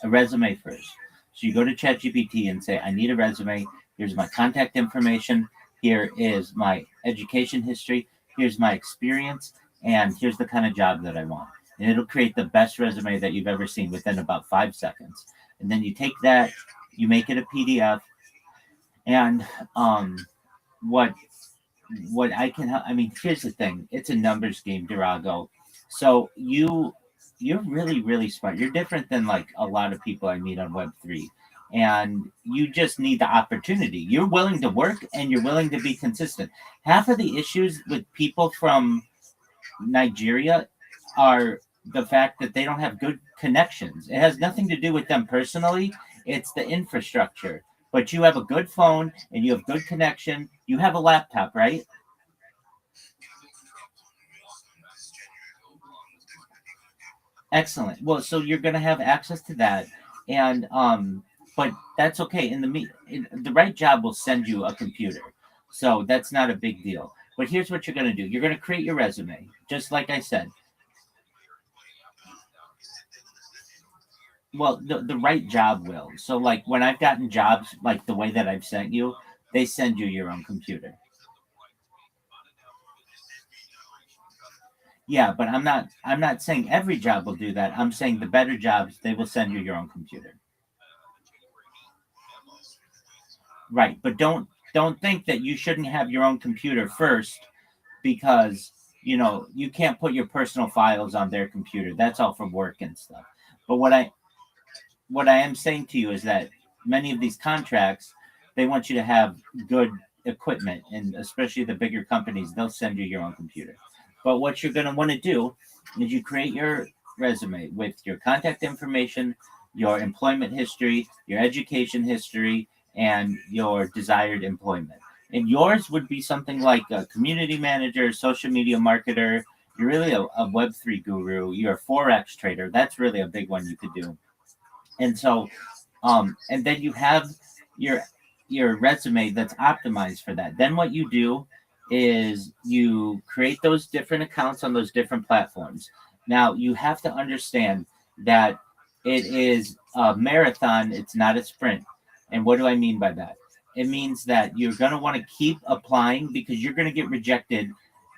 Speaker 8: resume first. So you go to ChatGPT and say, I need a resume. Here's my contact information. Here is my education history. Here's my experience, and here's the kind of job that I want. And it'll create the best resume that you've ever seen within about 5 seconds. And then you take that, you make it a PDF, and what I can help. I mean, here's the thing: it's a numbers game, Durago. So you're really smart. You're different than like a lot of people I meet on Web3, and you just need the opportunity. You're willing to work and you're willing to be consistent. Half of the issues with people from Nigeria are the fact that they don't have good connections. It has nothing to do with them personally. It's the infrastructure. But you have a good phone and you have good connection. You have a laptop, right? Excellent. Well, so you're going to have access to that, and but that's okay. The right job will send you a computer, so that's not a big deal. But here's what you're going to do: you're going to create your resume, just like I said. Well, the right job will. So, like when I've gotten jobs like the way that I've sent you, they send you your own computer. Yeah, but I'm not saying every job will do that. I'm saying the better jobs, they will send you your own computer. Right, but don't think that you shouldn't have your own computer first, because you can't put your personal files on their computer. That's all for work and stuff. But what I am saying to you is that many of these contracts, they want you to have good equipment, and especially the bigger companies, they'll send you your own computer. But what you're going to want to do is you create your resume with your contact information, your employment history, your education history, and your desired employment. And yours would be something like a community manager, social media marketer. You're really a Web3 guru. You're a Forex trader. That's really a big one you could do. And so, and then you have your resume that's optimized for that. Then what you do is you create those different accounts on those different platforms. Now you have to understand that it is a marathon, it's not a sprint. And what do I mean by that? It means that you're going to want to keep applying, because you're going to get rejected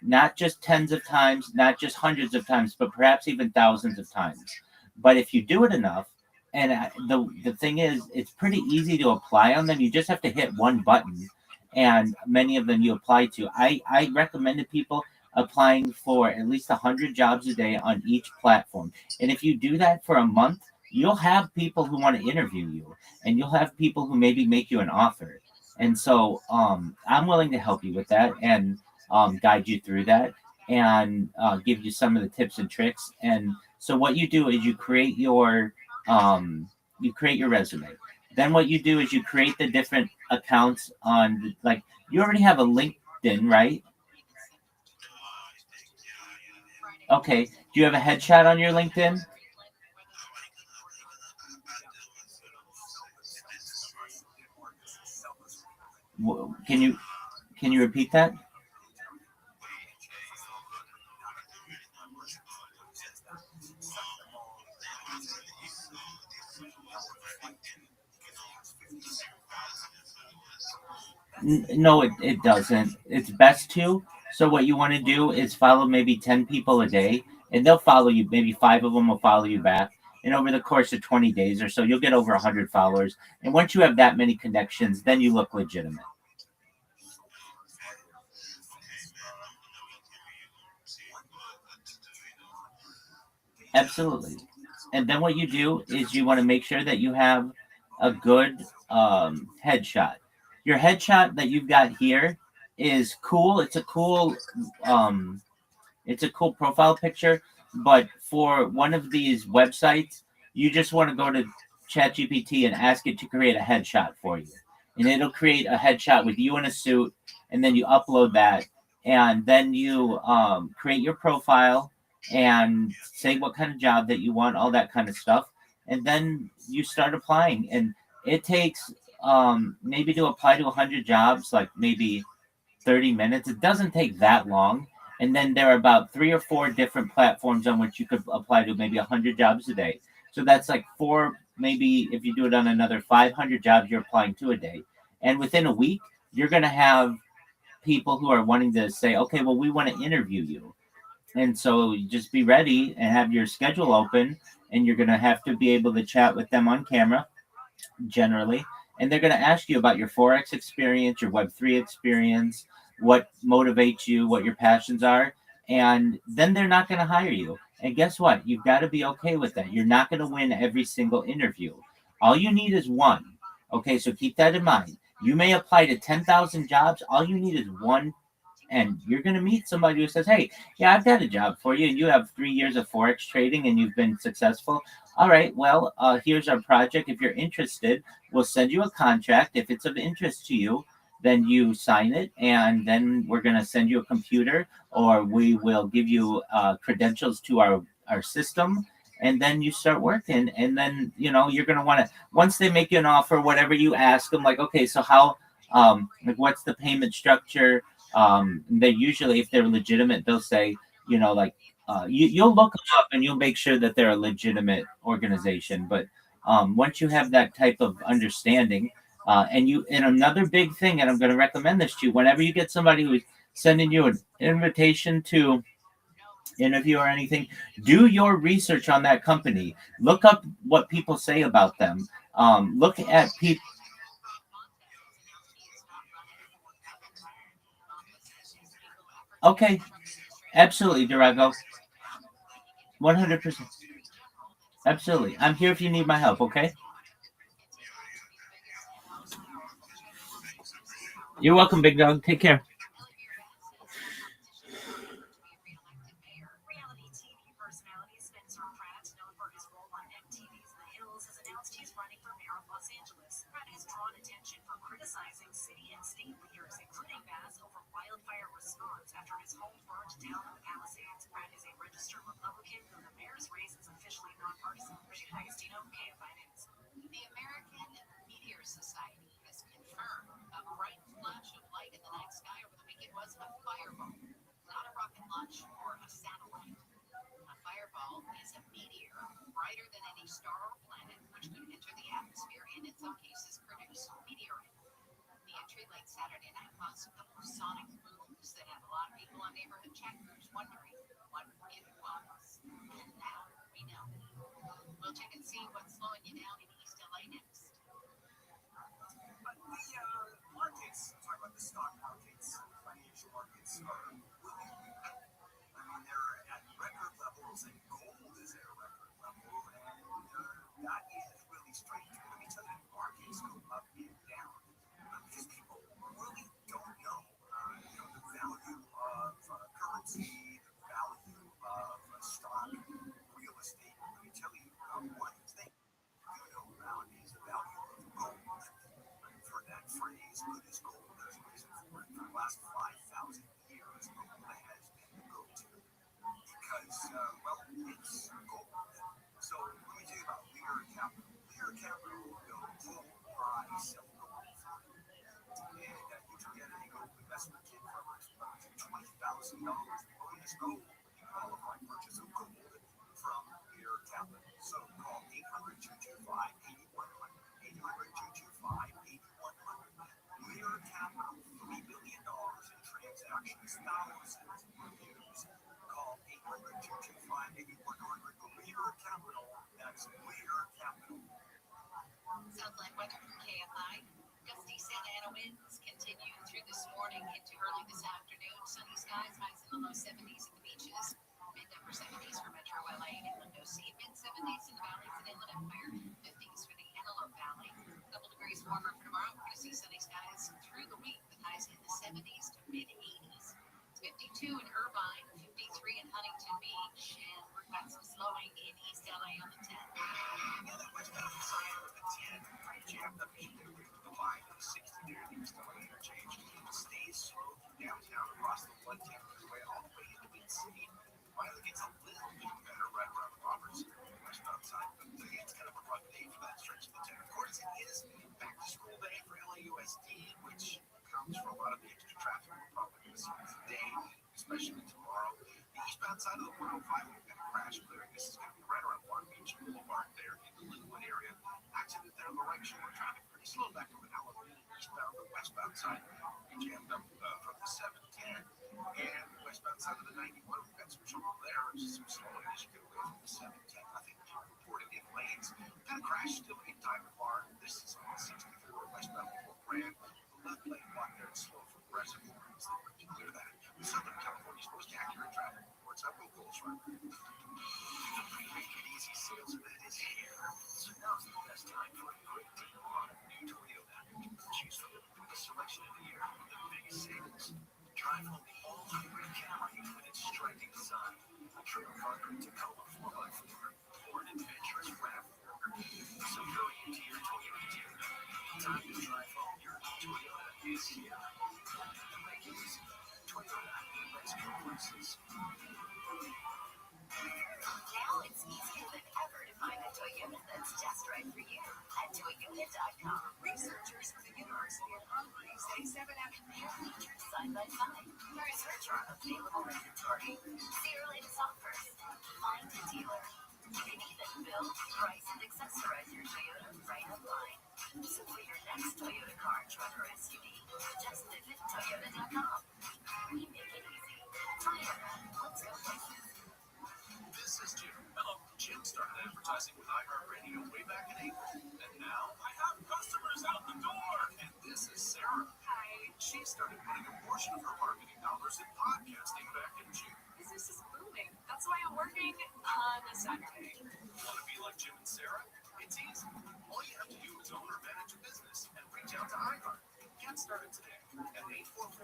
Speaker 8: not just tens of times, not just hundreds of times, but perhaps even thousands of times. But if you do it enough, and the thing is, it's pretty easy to apply on them. You just have to hit one button, and many of them you apply to. I recommended people applying for at least 100 jobs a day on each platform. And if you do that for a month, you'll have people who want to interview you, and you'll have people who maybe make you an offer. And so I'm willing to help you with that, and guide you through that, and give you some of the tips and tricks. And so what you do is you create your resume. Then what you do is you create the different accounts on, like, you already have a LinkedIn, right? Okay. Do you have a headshot on your LinkedIn? Can you repeat that? No, it doesn't. It's best to. So what you want to do is follow maybe 10 people a day, and they'll follow you. Maybe 5 of them will follow you back. And over the course of 20 days or so, you'll get over 100 followers. And once you have that many connections, then you look legitimate. Absolutely. And then what you do is you want to make sure that you have a good headshot. Your headshot that you've got here is cool. Um, it's a cool profile picture, but for one of these websites, you just want to go to ChatGPT and ask it to create a headshot for you. And it'll create a headshot with you in a suit, and then you upload that, and then you create your profile and say what kind of job that you want, all that kind of stuff. And then you start applying. And it takes maybe to apply to 100 jobs, like maybe 30 minutes. It doesn't take that long. And then there are about 3 or 4 different platforms on which you could apply to maybe 100 jobs a day. So that's like 4, maybe if you do it on another 500 jobs you're applying to a day. And within a week, you're going to have people who are wanting to say, okay, well, we want to interview you. And so just be ready and have your schedule open, and you're going to have to be able to chat with them on camera generally. And they're going to ask you about your Forex experience, your Web3 experience, what motivates you, what your passions are. And then they're not going to hire you. And guess what? You've got to be okay with that. You're not going to win every single interview. All you need is one. Okay, so keep that in mind. You may apply to 10,000 jobs. All you need is one. And you're going to meet somebody who says, hey, yeah, I've got a job for you. And you have 3 years of Forex trading and you've been successful. All right, well, here's our project. If you're interested, we'll send you a contract. If it's of interest to you, then you sign it, and then we're going to send you a computer, or we will give you credentials to our system, and then you start working. And then, you're going to want to, once they make you an offer, whatever, you ask them, like, okay, so how, like, what's the payment structure? They usually, if they're legitimate, they'll say, you'll look them up and you'll make sure that they're a legitimate organization. But once you have that type of understanding, and another big thing, and I'm going to recommend this to you, whenever you get somebody who's sending you an invitation to interview or anything, do your research on that company. Look up what people say about them. Look at people. Okay, absolutely, Durago. 100%. Absolutely. I'm here if you need my help, okay? You're welcome, big dog. Take care.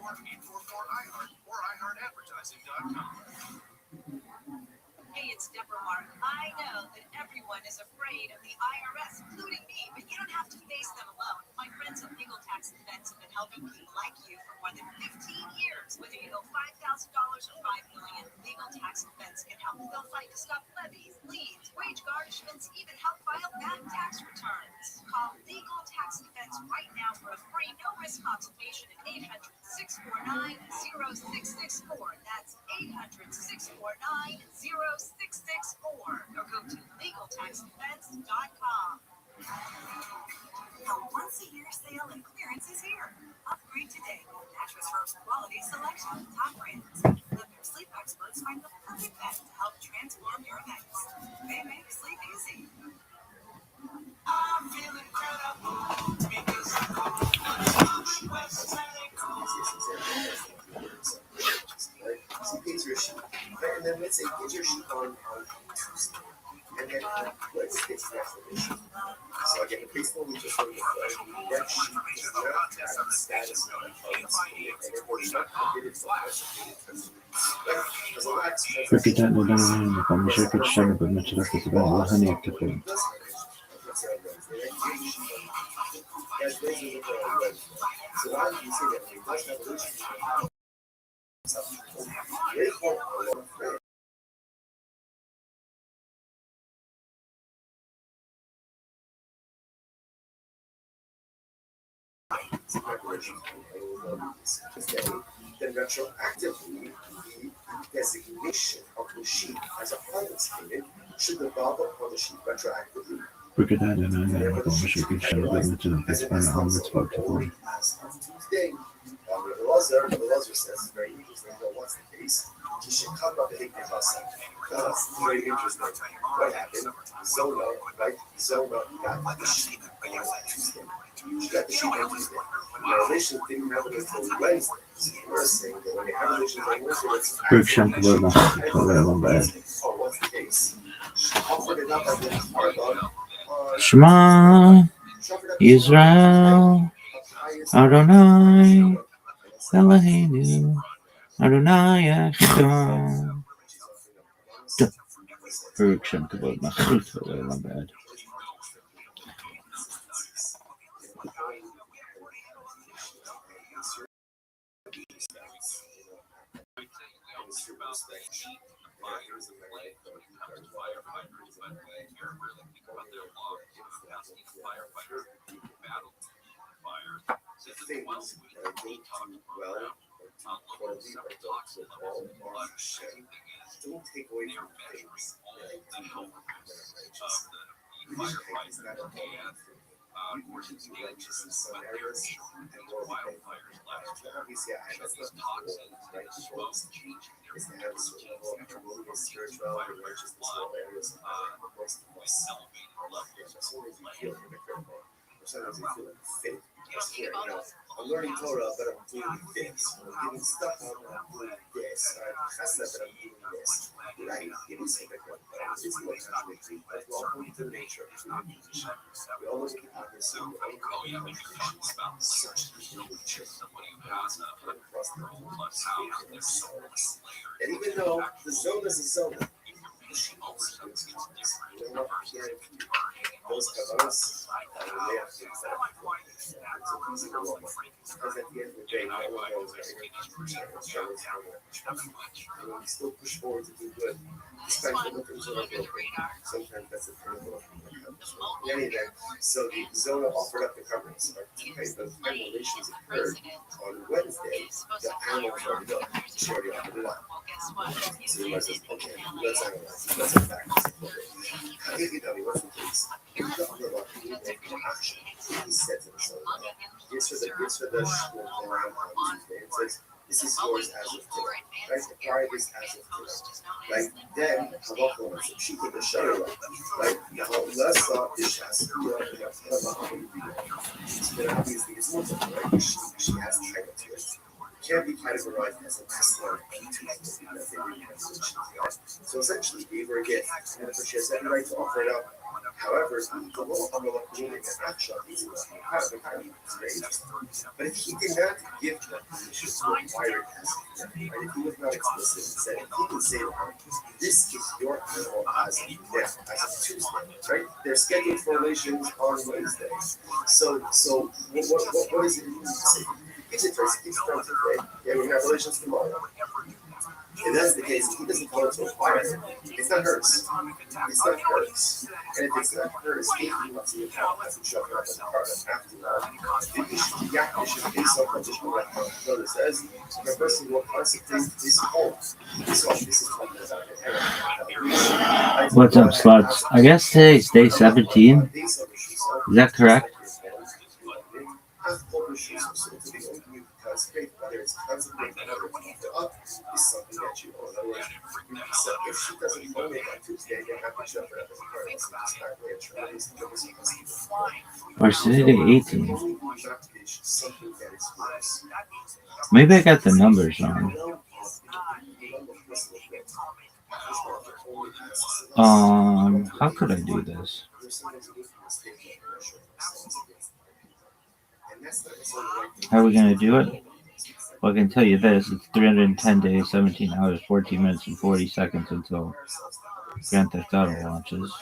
Speaker 2: Marketing for iHeart or iHeartAdvertising.com.
Speaker 16: Hey, it's Deborah Mark. I know that everyone is afraid of the IRS, including me, but you don't have to face them alone. My friends at Legal Tax Defense have been helping people like you for more than 15 years. Whether you owe $5,000 or $5 million, Legal Tax Defense can help. They'll fight to stop levies, liens, wage garnishments, even help file bad tax returns. Call Legal Tax Defense right now for a free no-risk consultation at 800-649-0664. That's 800-649-0664. Or go to LegalTaxDefense.com. The once-a-year sale and clearance is here. Upgrade today with Mattress First quality selection, top brands. Let their sleep experts find the perfect bed to help transform your nights. They make sleep easy. I feel incredible because I go West
Speaker 2: So he pays your sheet, right? And then let's say he gets your sheet on Tuesday, and then let's fix the explanation. So again, the baseball we just wrote that sheet does not have the status of the and it was not committed for us.
Speaker 8: فكرة مشاكل الشعب بالمشاركة تبع وهن يكتفون.
Speaker 2: So why do you say that in English evolution? Then retroactively, the designation of the sheet as a finance payment should develop upon the sheet retroactively.
Speaker 8: فكرة مشاكل الشعب بالمشاركة تبع وهن
Speaker 2: Tuesday, Rabbi says, very interesting. Well, what's the case? He should come up and think about something. That's very interesting. What happened? Zona, right? Zona got the sheet on Tuesday. She got the sheet on Tuesday. The relation didn't have it until Wednesday. So we're saying that when they have relations on Wednesday, it's oh, what's the case? She offered it up as a carbon.
Speaker 8: Shema Israel Adonai Eloheinu Adonai Echad. Baruch Shem Kavod Machut Olam Bad.
Speaker 2: Don't take away from things that I do righteous in some areas and more wildfires left. Obviously, that's not toxins, right? It's to have a certain level of harmonious spiritual and righteousness in all areas of most of us. Sometimes you feel hypocritical, or sometimes you feel like fake. Because here, I'm learning Torah, but I'm doing this. When I'm giving stuff out, I'm doing this. I'm chesed, but I'm doing this. Right? It is hypocritical. It's what contradictory, but we're all going to the nature of human position. We all look at hypocrisy, we all look at contradictions, such is the nature across the whole and even though the zone is a zone, she also brings confidence. You know what? Those kavanas, they have to accept it. It's a pleasing aroma. Because at the end of the day, no one knows that you're going to still push forward to do good. Despite the things that are broken. Sometimes that's a pinnacle of in any event, so the zona offered up the coverings. By the time relations occurred on Wednesday, the animals already know. She already offered it up. So you might say, okay, let's analyze it. Let's unpack this. Okay. If you tell me what's the case, he said to the zona, gives her the shul around on Tuesday and says, this is yours as of today. Right? The pride is as of today. Right? Then, she put the shutter up. Right? Let's stop this has to be up. Then obviously it's more right? She has title to it. Can't be categorized as an excellent P2 because they really have such. So essentially, gave her a gift. And she has every right to offer it up. However, the law of Allah gene in the snapshot is great. But if he did not give the permission to acquire it, right? If he was not explicit and said, if he can say to her, this is your animal as of now, as of Tuesday, right? They're scheduled for relations on Wednesday. So what is it he needs to say? Gives it to her, keeps it on Tuesday, yeah, we're gonna have relations tomorrow. If that's the case, he doesn't tell her to acquire it. It's not hers. It's not hers. And if it's not hers, if he wants to account, has to shove her up in the car after the issue is so conditional that the brother says, the person will consecrate his home. So this is talking about
Speaker 8: What's up, sluts? I guess today's day 17. Is that correct?
Speaker 2: Whether it's consecrated or up is something that you own. So if she doesn't own it on Tuesday, you have to shove her up in the car. It's not really a
Speaker 8: Or today day 18? Maybe I got the numbers wrong. How could I do this? How are we gonna do it? Well, I can tell you this: it's 310 days, 17 hours, 14 minutes, and 40 seconds until Grand Theft Auto launches.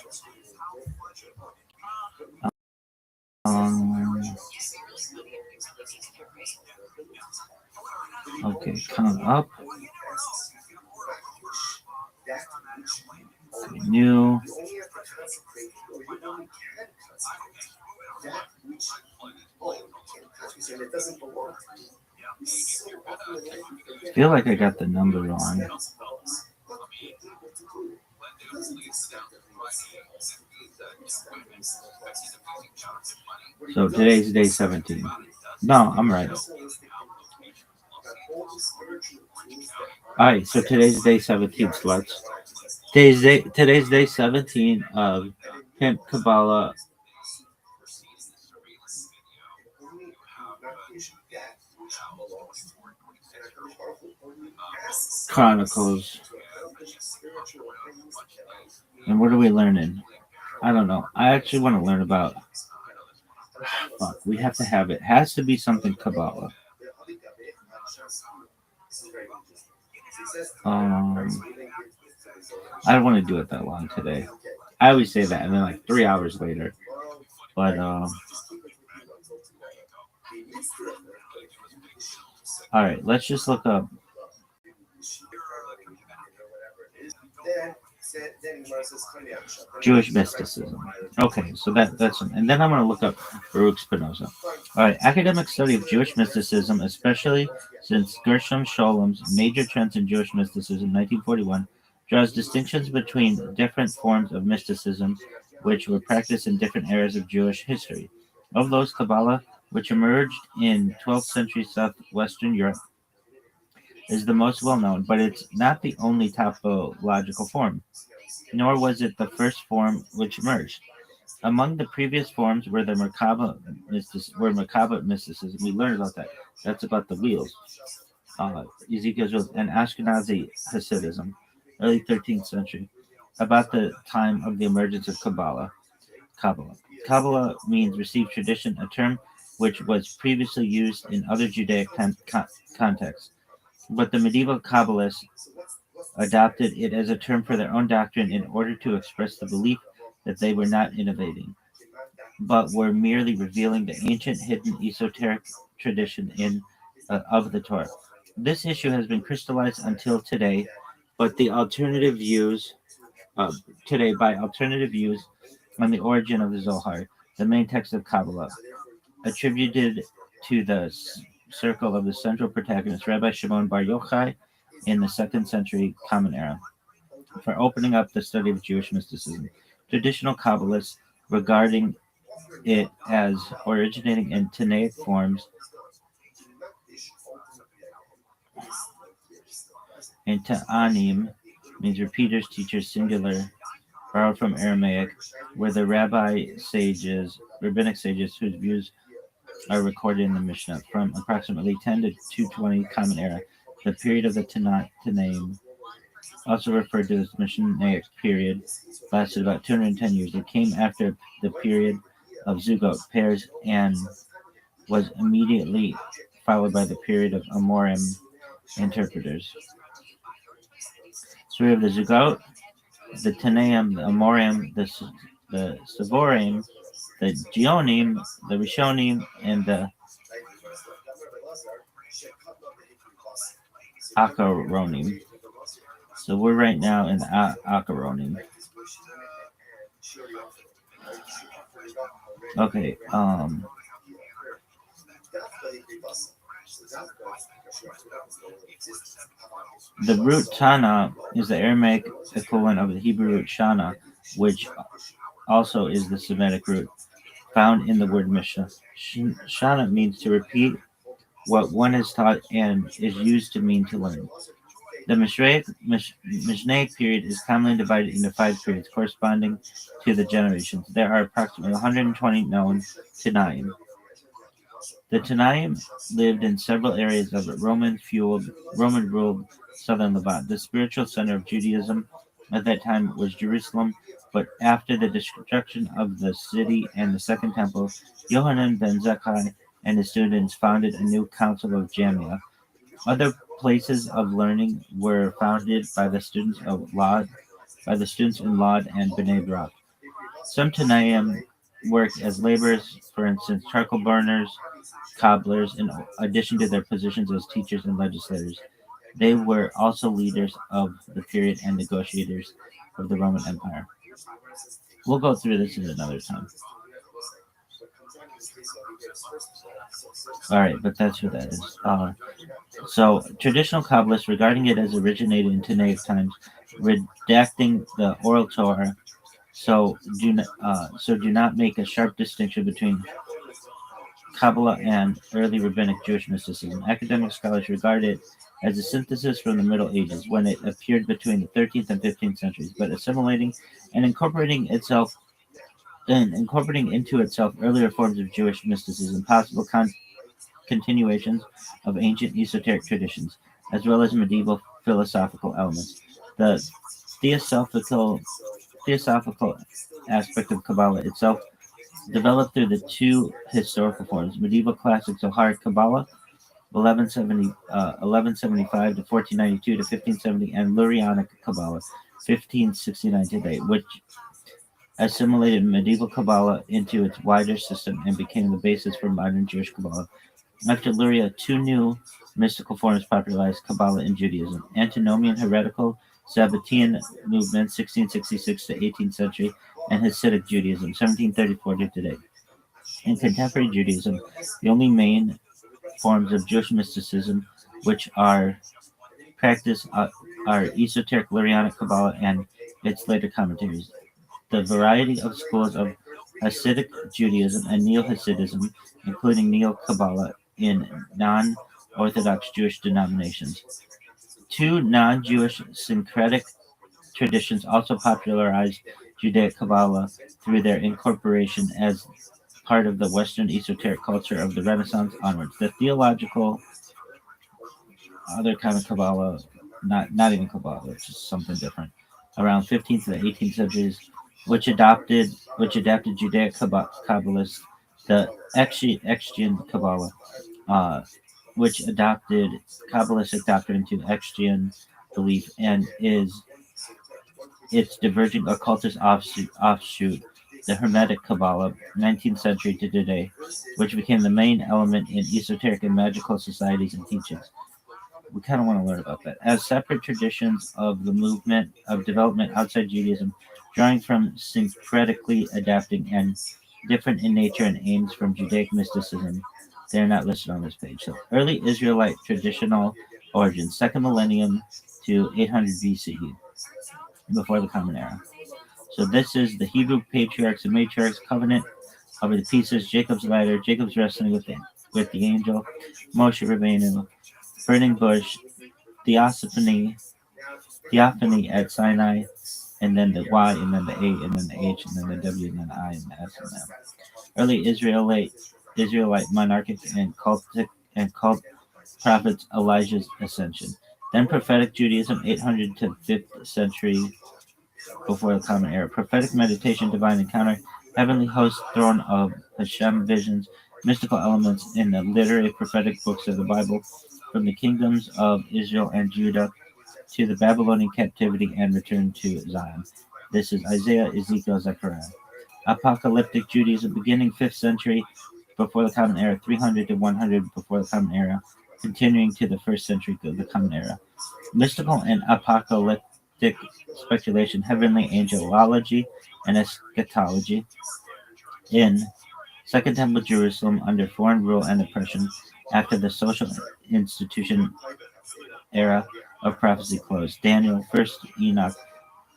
Speaker 8: Okay, count up. New. I feel like I got the number wrong. So today's day 17. No, I'm right. Alright, so today's day 17, sluts. Today's day 17 of Pimp Kabbalah Chronicles. And what are we learning? I don't know. I actually want to learn about. Fuck, we have to have it. Has to be something Kabbalah. I don't want to do it that long today. I always say that, and then like 3 hours later. But all right, let's just look up Jewish mysticism. Okay, so that's one. And then I'm going to look up Baruch Spinoza. All right, academic study of Jewish mysticism, especially since Gershom Schollem's Major Trends in Jewish Mysticism, 1941, draws distinctions between different forms of mysticism which were practiced in different eras of Jewish history. Of those, Kabbalah, which emerged in 12th century southwestern Europe, is the most well known, but it's not the only topological form, nor was it the first form which emerged. Among the previous forms were the Merkaba mysticism. We learned about that. That's about the wheels. Ezekiel's wheels, and Ashkenazi Hasidism, early 13th century, about the time of the emergence of Kabbalah. Kabbalah means received tradition, a term which was previously used in other Judaic contexts. But the medieval Kabbalists adopted it as a term for their own doctrine in order to express the belief that they were not innovating, but were merely revealing the ancient, hidden, esoteric tradition of the Torah. This issue has been crystallized until today, but the alternative views on the origin of the Zohar, the main text of Kabbalah, attributed to the circle of the central protagonist, Rabbi Shimon Bar Yochai, in the 2nd century Common Era, for opening up the study of Jewish mysticism. Traditional Kabbalists regarding it as originating in Tanaic forms and Ta'anim means repeaters, teachers, singular, borrowed from Aramaic, were the rabbinic sages whose views are recorded in the Mishnah from approximately 10 to 220 Common Era. The period of the Tanaim, also referred to as Mishnaic period, lasted about 210 years. It came after the period of Zugot pairs and was immediately followed by the period of Amorim interpreters. So we have the Zugot, the Tanaim, the Amorim, the Savorim, the Geonim, the Rishonim, and the Akaronim. So we're right now in the Akaronim. Okay, the root Tana is the Aramaic equivalent of the Hebrew root Shana, which also is the Semitic root found in the word Mishnah. Shana means to repeat what one is taught and is used to mean to learn. The Mishnaic period is commonly divided into 5 periods corresponding to the generations. There are approximately 120 known Tanaim. The Tanaim lived in several areas of Roman-ruled southern Levant. The spiritual center of Judaism at that time was Jerusalem, but after the destruction of the city and the Second Temple, Yohanan ben Zakkai and his students founded a new council of Jamia. Other places of learning were founded by the students in Lod and Bnei Brak. Some Tanaim worked as laborers, for instance, charcoal burners, cobblers, in addition to their positions as teachers and legislators. They were also leaders of the period and negotiators of the Roman Empire. We'll go through this at another time. All right, but that's what that is. So traditional Kabbalists regarding it as originated in Tanaic times, redacting the oral Torah, so do not make a sharp distinction between Kabbalah and early rabbinic Jewish mysticism. Academic scholars regard it as a synthesis from the Middle Ages, when it appeared between the 13th and 15th centuries, but assimilating and incorporating into itself earlier forms of Jewish mysticism, possible continuations of ancient esoteric traditions, as well as medieval philosophical elements. The theosophical aspect of Kabbalah itself developed through the 2 historical forms: medieval classic Zoharic Kabbalah, 1175 to 1492 to 1570, and Lurianic Kabbalah, 1569 to date, which assimilated medieval Kabbalah into its wider system and became the basis for modern Jewish Kabbalah. After Luria, 2 new mystical forms popularized Kabbalah in Judaism: Antinomian heretical Sabbatean movement, 1666 to 18th century, and Hasidic Judaism, 1734 to today. In contemporary Judaism, the only main forms of Jewish mysticism which are practiced are esoteric Lurianic Kabbalah and its later commentaries. The variety of schools of Hasidic Judaism and Neo-Hasidism, including Neo-Kabbalah in non-Orthodox Jewish denominations. 2 non-Jewish syncretic traditions also popularized Judaic Kabbalah through their incorporation as part of the Western esoteric culture of the Renaissance onwards. The theological, other kind of Kabbalah, not even Kabbalah, which is something different, around 15th to the 18th centuries, which adapted Judaic Kabbalists, the Extian Kabbalah, which adopted Kabbalistic doctrine into Extian belief and is its diverging occultist offshoot, the Hermetic Kabbalah, 19th century to today, which became the main element in esoteric and magical societies and teachings. We kind of want to learn about that. As separate traditions of the movement of development outside Judaism, drawing from syncretically adapting and different in nature and aims from Judaic mysticism, they are not listed on this page. So, early Israelite traditional origins, 2nd millennium to 800 BCE, before the Common Era. So this is the Hebrew patriarchs and matriarchs covenant over the pieces, Jacob's ladder, Jacob's wrestling with the angel, Moshe Rabbeinu, burning bush, theophany at Sinai, and then the Y, and then the A, and then the H, and then the W, and then the I, and the S, and the M. Early Israelite monarchic and cult prophets Elijah's ascension. Then prophetic Judaism, 800 to 5th century before the Common Era. Prophetic meditation, divine encounter, heavenly host, throne of Hashem, visions, mystical elements in the literary prophetic books of the Bible, from the kingdoms of Israel and Judah to the Babylonian captivity and return to Zion. This is Isaiah, Ezekiel, Zechariah. Apocalyptic Judaism, beginning 5th century before the Common Era, 300 to 100 before the Common Era, continuing to the 1st century of the Common Era. Mystical and apocalyptic speculation, heavenly angelology, and eschatology. In Second Temple Jerusalem, under foreign rule and oppression, after the social institution era of prophecy closed. Daniel, First Enoch,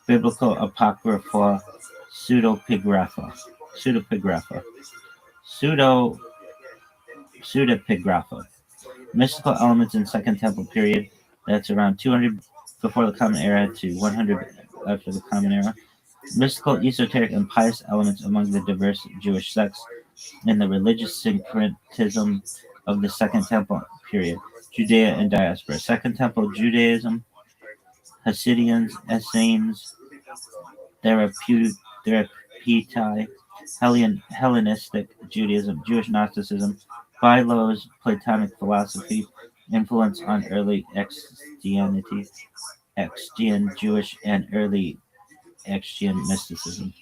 Speaker 8: biblical apocrypha, pseudepigrapha, pseudo pseudepigrapha. Mystical elements in Second Temple period. That's around 200 before the Common Era to 100 after the Common Era. Mystical, esoteric, and pious elements among the diverse Jewish sects in the religious syncretism of the Second Temple period. Judea and diaspora. Second Temple Judaism, Hasidians, Essenes, Therapeutai, Hellenistic Judaism, Jewish Gnosticism, Philo's Platonic philosophy, influence on early Extian Jewish and early Extian mysticism.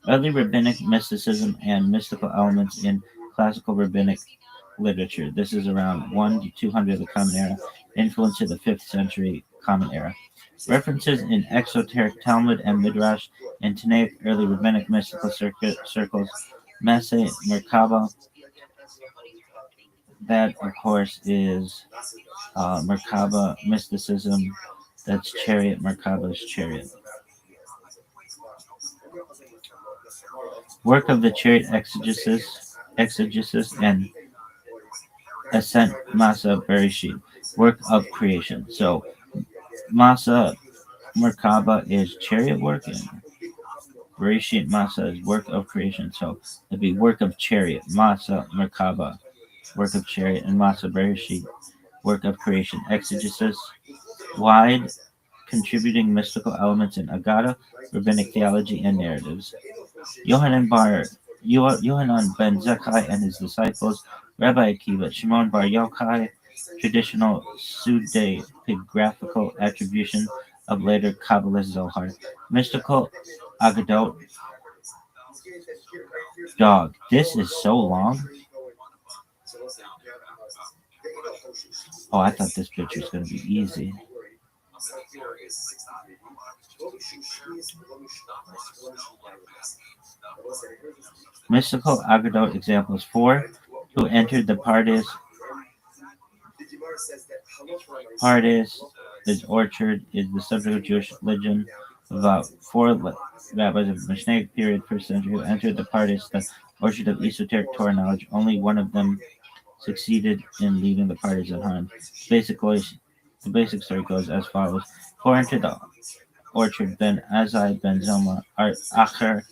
Speaker 8: Early rabbinic mysticism and mystical elements in classical rabbinic literature. This is around 1 to 200 of the Common Era, influence of the 5th century Common Era. References in exoteric Talmud and Midrash and Tanaic early rabbinic mystical circles, Messe, Merkaba. That, of course, is Merkaba mysticism. That's chariot. Merkaba's chariot. Work of the chariot exegesis and ascent Masa Bereshit. Work of creation. So Masa Merkaba is chariot work and Bereshit Masa is work of creation. So it'd be work of chariot. Masa Merkaba, work of chariot, and Masa Bereshit, work of creation. Exegesis, wide, contributing mystical elements in Agada, rabbinic theology, and narratives. Yohanan ben Zakkai and his disciples, Rabbi Akiva, Shimon bar Yochai, traditional pseudepigraphical attribution of later Kabbalist Zohar, mystical Agadot, dog. This is so long. Oh, I thought this picture was going to be easy. Mystical Agadot examples 4. Who entered the Pardes is orchard is the subject of Jewish legend. About 4 rabbis of the Mishnaic period, 1st century, who entered the Pardes, the orchard of esoteric Torah knowledge. Only one of them succeeded in leaving the Pardes unharmed. The basic story goes as follows: 4 entered the orchard, Ben Azai, Ben Zoma, Acher,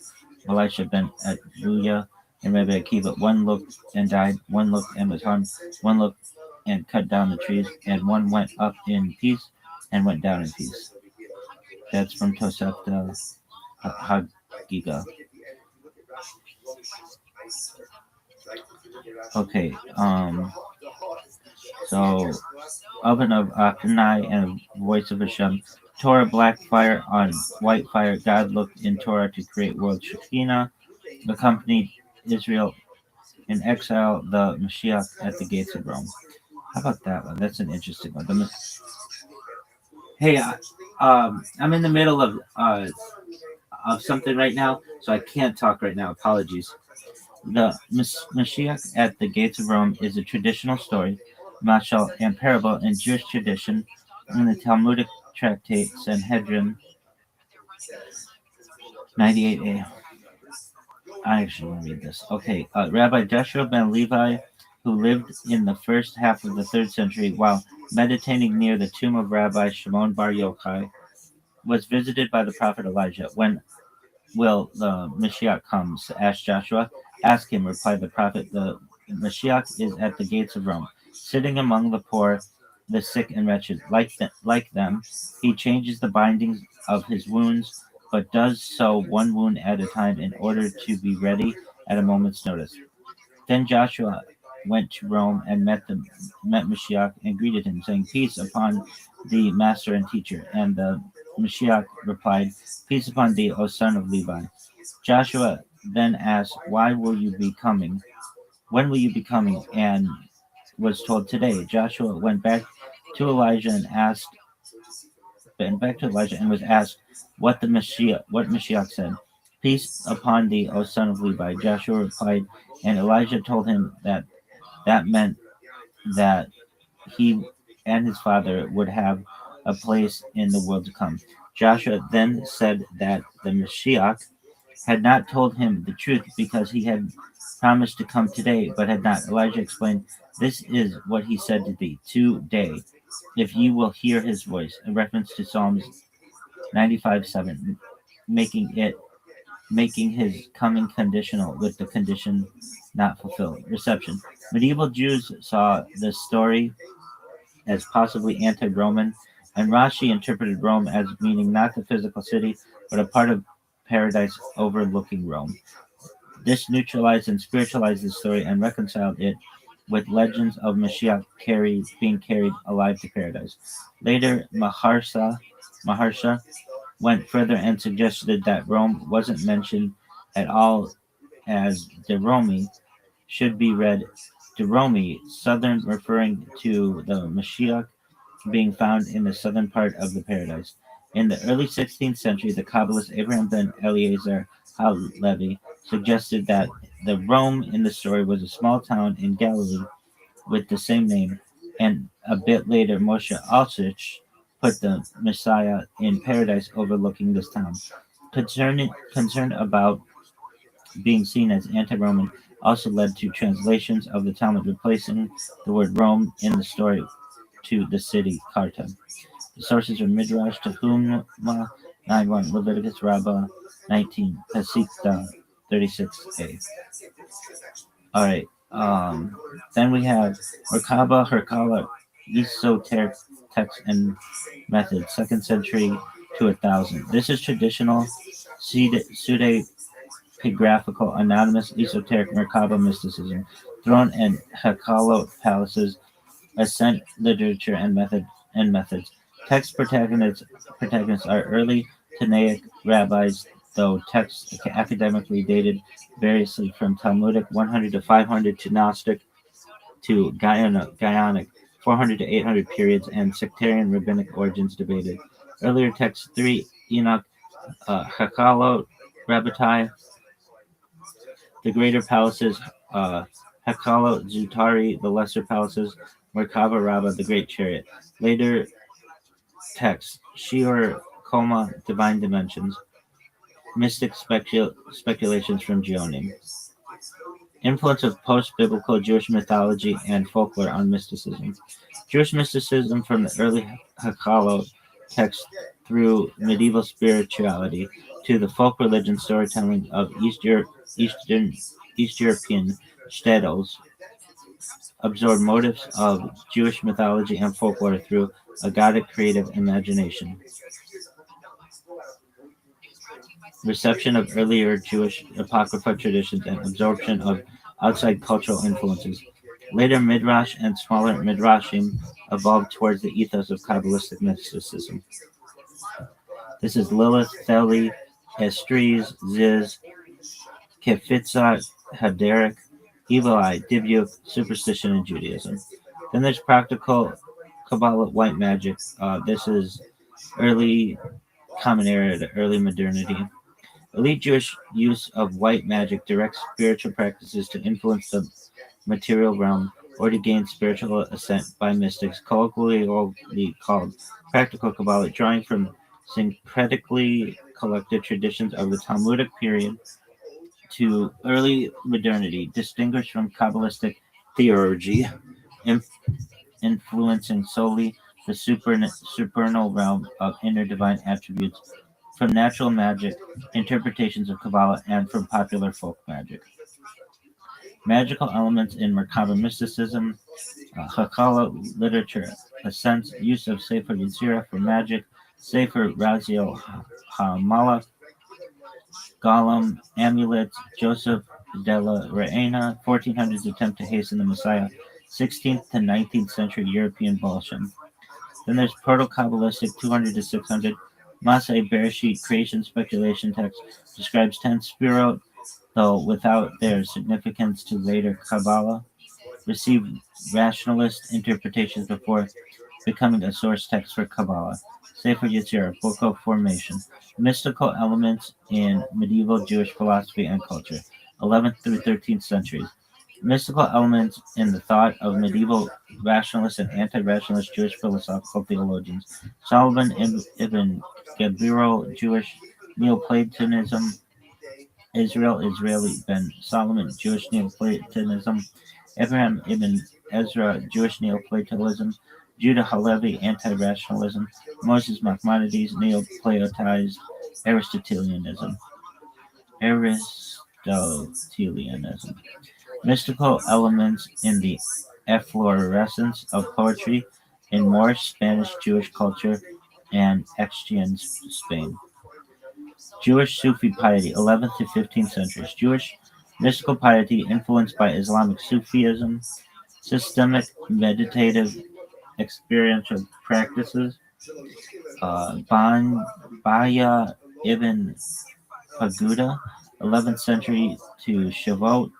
Speaker 8: Elisha, Ben Atbuya, and Rabbi Akiva. One looked and died, one looked and was harmed, one looked and cut down the trees, and one went up in peace and went down in peace. That's from Tosefta Hagiga. Okay, so oven of Akanai and voice of Hashem. Torah, black fire on white fire. God looked in Torah to create world. Shekinah accompanied Israel in exile. The Mashiach at the gates of Rome. How about that one? That's an interesting one. Hey, I'm in the middle of something right now, so I can't talk right now. Apologies. The Mashiach at the gates of Rome is a traditional story, mashal, and parable in Jewish tradition in the Talmudic tractate Sanhedrin 98a. I actually want to read this. Okay, Rabbi Joshua ben Levi, who lived in the first half of the 3rd century while meditating near the tomb of Rabbi Shimon bar Yochai, was visited by the prophet Elijah. When will the Mashiach comes? Asked Joshua. Ask him, replied the prophet. The Mashiach is at the gates of Rome, sitting among the poor, the sick and wretched. Like them, he changes the bindings of his wounds, but does so one wound at a time in order to be ready at a moment's notice. Then Joshua went to Rome and met Mashiach and greeted him, saying, "Peace upon thee, master and teacher." And the Mashiach replied, "Peace upon thee, O son of Levi." Joshua then asked, "Why will you be coming? When will you be coming?" And was told, "Today." Joshua went back to Elijah and was asked what Mashiach said. "Peace upon thee, O son of Levi." Joshua replied, and Elijah told him that meant that he and his father would have a place in the world to come. Joshua then said that the Mashiach had not told him the truth because he had promised to come today, but had not. Elijah explained, "This is what he said to thee, today, if you will hear his voice," a reference to Psalms 95:7, making his coming conditional with the condition not fulfilled. Reception. Medieval Jews saw the story as possibly anti-Roman, and Rashi interpreted Rome as meaning not the physical city, but a part of paradise overlooking Rome. This neutralized and spiritualized the story and reconciled it with legends of Mashiach being carried alive to paradise. Later, Maharsha went further and suggested that Rome wasn't mentioned at all, as Deromi should be read Deromi, southern, referring to the Mashiach being found in the southern part of the paradise. In the early 16th century, the Kabbalist Abraham ben Eliezer Halevi suggested that the Rome in the story was a small town in Galilee with the same name, and a bit later Moshe Alsich put the Messiah in paradise overlooking this town. Concern about being seen as anti-Roman also led to translations of the Talmud replacing the word Rome in the story to the city Karta. The sources are Midrash, Tehumah 9:1, Leviticus Rabbah 19, Pesikta 36a. All right. Then we have Merkaba, Herkala, esoteric text and method, 2nd century to 1000. This is traditional pseudepigraphical, anonymous, esoteric Merkaba mysticism, throne and Hekala palaces, ascent literature and methods. Text protagonists are early Tanaic rabbis, though texts academically dated variously from Talmudic 100 to 500 to Gnostic to Gaionic 400 to 800 periods, and sectarian rabbinic origins debated. Earlier texts 3 Enoch, Hakalo, Rabbatai, the greater palaces, Hakalo, Zutari, the lesser palaces, Merkava Rabbah, the great chariot. Later texts, Shiur, Koma, divine dimensions, mystic speculations from Geonim. Influence of post-biblical Jewish mythology and folklore on mysticism. Jewish mysticism from the early Hakalo text through medieval spirituality to the folk religion storytelling of East European shtetls absorb motifs of Jewish mythology and folklore through agadic creative imagination. Reception of earlier Jewish apocrypha traditions and absorption of outside cultural influences. Later Midrash and smaller Midrashim evolved towards the ethos of Kabbalistic mysticism. This is Lilith, Theli, Estries, Ziz, Kefitza, Haderic, Evil Eye, Dibyuk, superstition, and Judaism. Then there's practical Kabbalah white magic. This is early Common Era to early modernity. Elite Jewish use of white magic directs spiritual practices to influence the material realm or to gain spiritual ascent by mystics, colloquially called practical Kabbalah, drawing from syncretically collected traditions of the Talmudic period to early modernity, distinguished from Kabbalistic theurgy, influencing solely the supernal realm of inner divine attributes from natural magic, interpretations of Kabbalah, and from popular folk magic. Magical elements in Merkaba mysticism, Hakala literature, a sense use of Sefer Yetzirah for magic, Sefer Raziel HaMalach, Golem, amulets, Joseph della Reina, 1400s attempt to hasten the Messiah, 16th to 19th century European Bolshevik. Then there's Proto-Kabbalistic 200 to 600, Masai Bereshit creation speculation text describes 10 spirot, though without their significance to later Kabbalah. Received rationalist interpretations before becoming a source text for Kabbalah. Sefer Yetzirah, Book of Formation. Mystical elements in medieval Jewish philosophy and culture, 11th through 13th centuries. Mystical elements in the thought of medieval rationalist and anti-rationalist Jewish philosophical theologians. Solomon ibn Gabriel, Jewish Neoplatonism. Israeli ben Solomon, Jewish Neoplatonism. Abraham ibn Ezra, Jewish Neoplatonism. Judah Halevi, anti-rationalism. Moses Maimonides, Neoplatized Aristotelianism. Mystical elements in the efflorescence of poetry in Moorish, Spanish, Jewish culture, and Exchequer, Spain. Jewish Sufi piety, 11th to 15th centuries. Jewish mystical piety influenced by Islamic Sufism, systemic meditative experiential practices. Baya ibn Paguda, 11th century to Shavuot,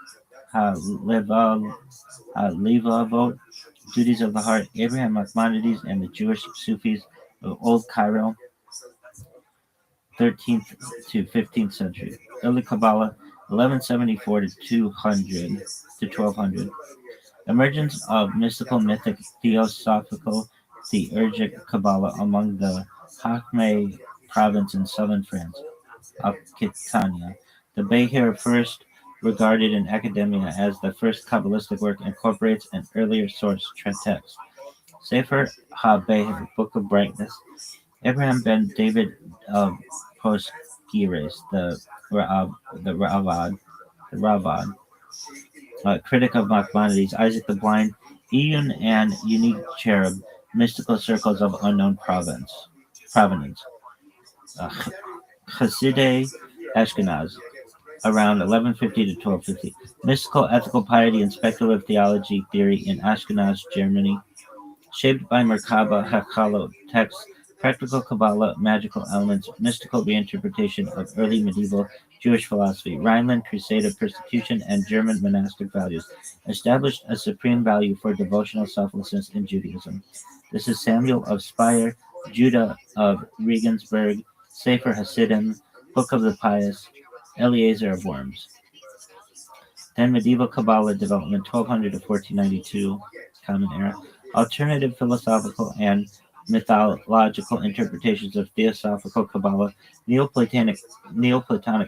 Speaker 8: Levavot, duties of the heart, Abraham Maimonides, and the Jewish Sufis of Old Cairo, 13th to 15th century. Early Kabbalah, 1174 to 200 to 1200. Emergence of mystical, mythic, theosophical, theurgic Kabbalah among the Hakme province in southern France, Aquitania. The Behir, first regarded in academia as the first Kabbalistic work, incorporates an earlier source text. Sefer HaBehir, Book of Brightness. Abraham ben David of Posgires, the Ravad, critic of Maimonides, Isaac the Blind, Iyun and Unique Cherub, mystical circles of unknown provenance. Hasidei Ashkenaz, around 1150 to 1250. Mystical ethical piety and speculative theology theory in Ashkenaz, Germany. Shaped by Merkaba, Hakalo texts, practical Kabbalah, magical elements, mystical reinterpretation of early medieval Jewish philosophy, Rhineland Crusader persecution, and German monastic values, established a supreme value for devotional selflessness in Judaism. This is Samuel of Speyer, Judah of Regensburg, Sefer Hasidim, Book of the Pious, Eliezer of Worms. Then medieval Kabbalah development, 1200 to 1492, Common Era. Alternative philosophical and mythological interpretations of theosophical Kabbalah, Neoplatonic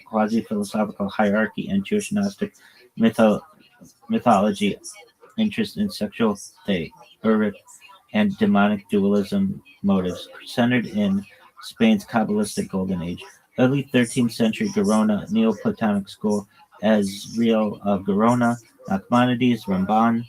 Speaker 8: quasi-philosophical hierarchy, and Jewish Gnostic mythology, interest in sexual, theuric, and demonic dualism motives, centered in Spain's Kabbalistic Golden Age. Early 13th century Gerona Neoplatonic school, Ezriel of Gerona, Nachmanides, Ramban,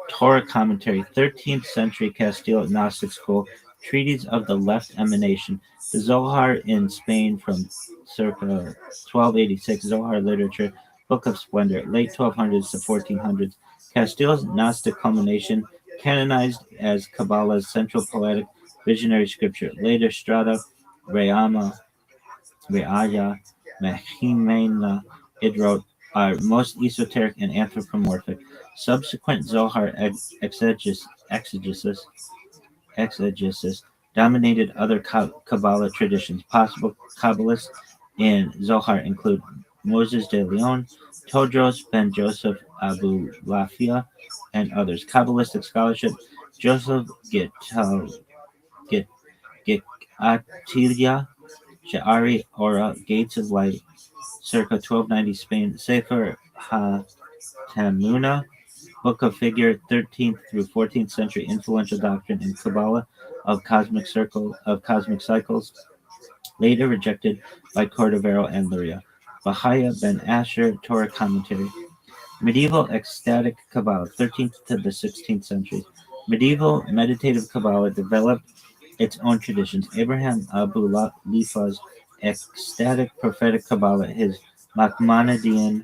Speaker 8: Torah commentary, 13th century Castile Gnostic school, treaties of the left emanation, the Zohar in Spain from circa 1286, Zohar literature, Book of Splendor, late 1200s to 1400s, Castile's Gnostic culmination, canonized as Kabbalah's central poetic visionary scripture, later Strata, Reaya, Mehimena, Idrot, are most esoteric and anthropomorphic. Subsequent Zohar exegesis dominated other Kabbalah traditions. Possible Kabbalists in Zohar include Moses de Leon, Todros ben Joseph Abu Lafia, and others. Kabbalistic scholarship, Joseph Getilia, Sha'ari Ora, Gates of Light, circa 1290 Spain, Sefer HaTemuna, Book of Figure, 13th through 14th century influential doctrine in Kabbalah of cosmic cycles, later rejected by Cordovero and Luria. Bahaya ben Asher, Torah commentary. Medieval ecstatic Kabbalah, 13th to the 16th century. Medieval meditative Kabbalah developed its own traditions. Abraham Abu Lifa's ecstatic prophetic Kabbalah, his Maimonidean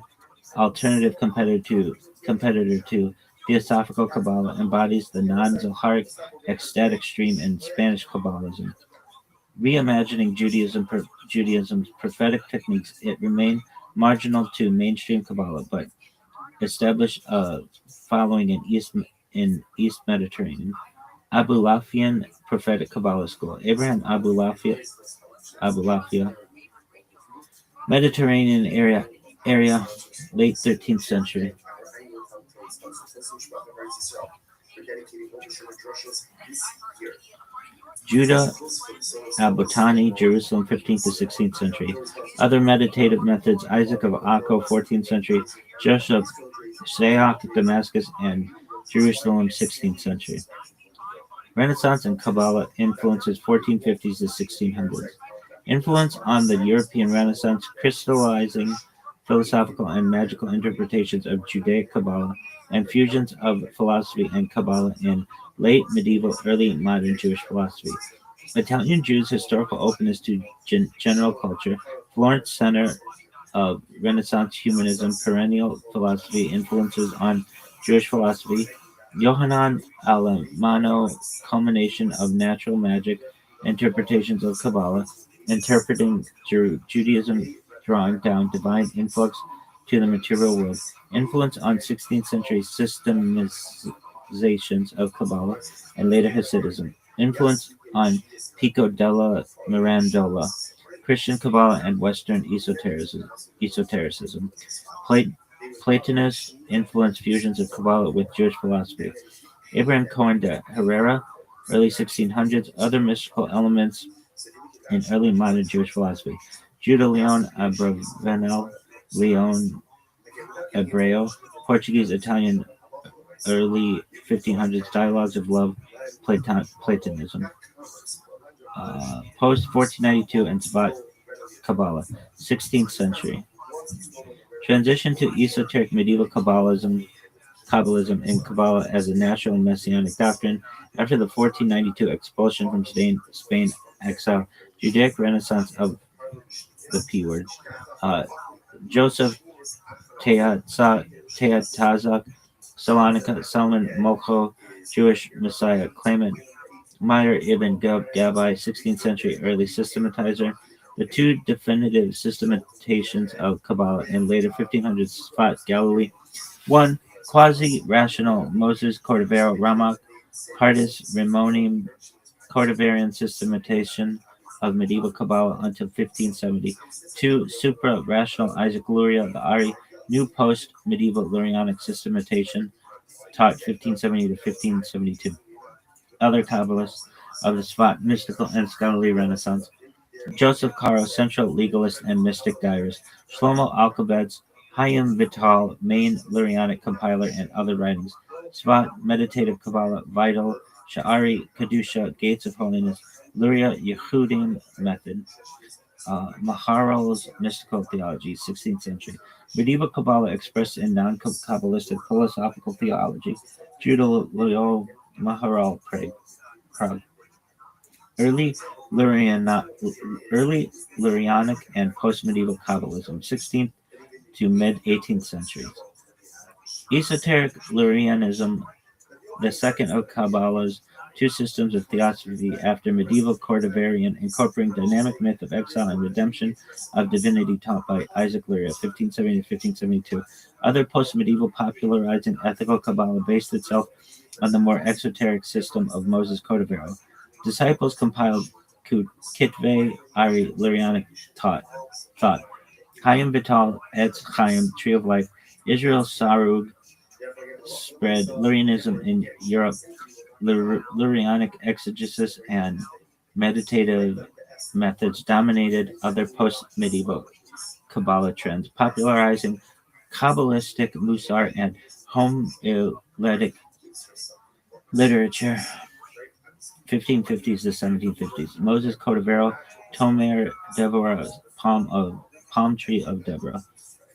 Speaker 8: alternative competitor to Theosophical Kabbalah, embodies the non-Zoharic ecstatic stream in Spanish Kabbalism. Reimagining Judaism's prophetic techniques, it remained marginal to mainstream Kabbalah, but established a following in East Mediterranean. Abulafian prophetic Kabbalah school. Abraham Abulafia, Mediterranean area, late 13th century. Judah Abutani, Jerusalem, 15th to 16th century. Other meditative methods: Isaac of Akko, 14th century. Joseph Sayach, Damascus, and Jerusalem, 16th century. Renaissance and Kabbalah influences, 1450s to 1600s. Influence on the European Renaissance, crystallizing philosophical and magical interpretations of Judaic Kabbalah and fusions of philosophy and Kabbalah in late medieval, early modern Jewish philosophy. Italian Jews' historical openness to general culture, Florence center of Renaissance humanism, perennial philosophy influences on Jewish philosophy, Yohanan Alamano, culmination of natural magic interpretations of Kabbalah, interpreting Judaism, drawing down divine influx to the material world, influence on 16th century systemizations of Kabbalah and later Hasidism, influence on Pico della Mirandola, Christian Kabbalah and Western esotericism. Platonist influenced fusions of Kabbalah with Jewish philosophy. Abraham Cohen de Herrera, early 1600s, other mystical elements in early modern Jewish philosophy. Judah Leon Abravanel, Leon Hebreo, Portuguese, Italian, early 1500s, dialogues of love, Platonism. Post 1492 and Tzvat Kabbalah, 16th century. Transition to esoteric medieval Kabbalism and Kabbalah as a national and messianic doctrine after the 1492 expulsion from Spain exile, Judaic Renaissance of the P word. Joseph Teatazak, Salonika, Salman Molcho, Jewish Messiah claimant, Meir ibn Gabbai, 16th century early systematizer. The two definitive systematizations of Kabbalah in later 1500s spot Galilee. One, quasi-rational Moses Cordovero Ramak, Partis Rimonim, Cordoverian systematization of medieval Kabbalah until 1570. Two, supra-rational Isaac Luria, the Ari, new post-medieval Lurianic systematization, taught 1570 to 1572. Other Kabbalists of the Svat mystical and scholarly Renaissance. Joseph Caro, central legalist and mystic diarist. Shlomo Alkabetz, Hayim Vital, main Lurianic compiler, and other writings. Svat, meditative Kabbalah, vital. Sha'ari, Kedusha, gates of holiness. Luria, Yehudim method. Maharal's mystical theology, 16th century. Medieval Kabbalah expressed in non-Kabbalistic philosophical theology. Judah Loyal, Maharal, Prague. Early Lurianic and post-medieval Kabbalism, 16th to mid-18th centuries. Esoteric Lurianism, the second of Kabbalah's two systems of theosophy after medieval Cordoverian, incorporating dynamic myth of exile and redemption of divinity taught by Isaac Luria, 1570 to 1572. Other post-medieval popularizing ethical Kabbalah based itself on the more exoteric system of Moses Cordovero. Disciples compiled Kitvei Ari Lurianic thought. Chaim Vital, Etz Chaim, Tree of Life, Israel Sarug spread Lurianism in Europe. Lurianic exegesis and meditative methods dominated other post-medieval Kabbalah trends, popularizing Kabbalistic Musar and homiletic literature. 1550s to 1750s. Moses Cordovero, Tomer Deborah, Palm Tree of Deborah.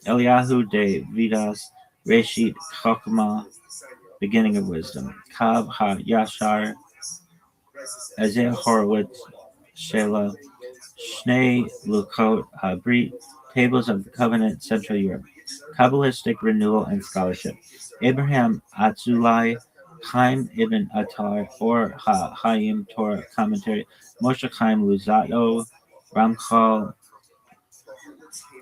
Speaker 8: Eliyahu de Vidas, Reshit Chokmah, Beginning of Wisdom. Kav Ha-Yashar, Isaiah Horowitz, Shelah, Shnei Lukot HaBrit, Tables of the Covenant, Central Europe. Kabbalistic Renewal and Scholarship. Abraham Atzulai, Chaim Ibn Attar, or Hayim Torah Commentary. Moshe Chaim Luzzatto, Ramchal,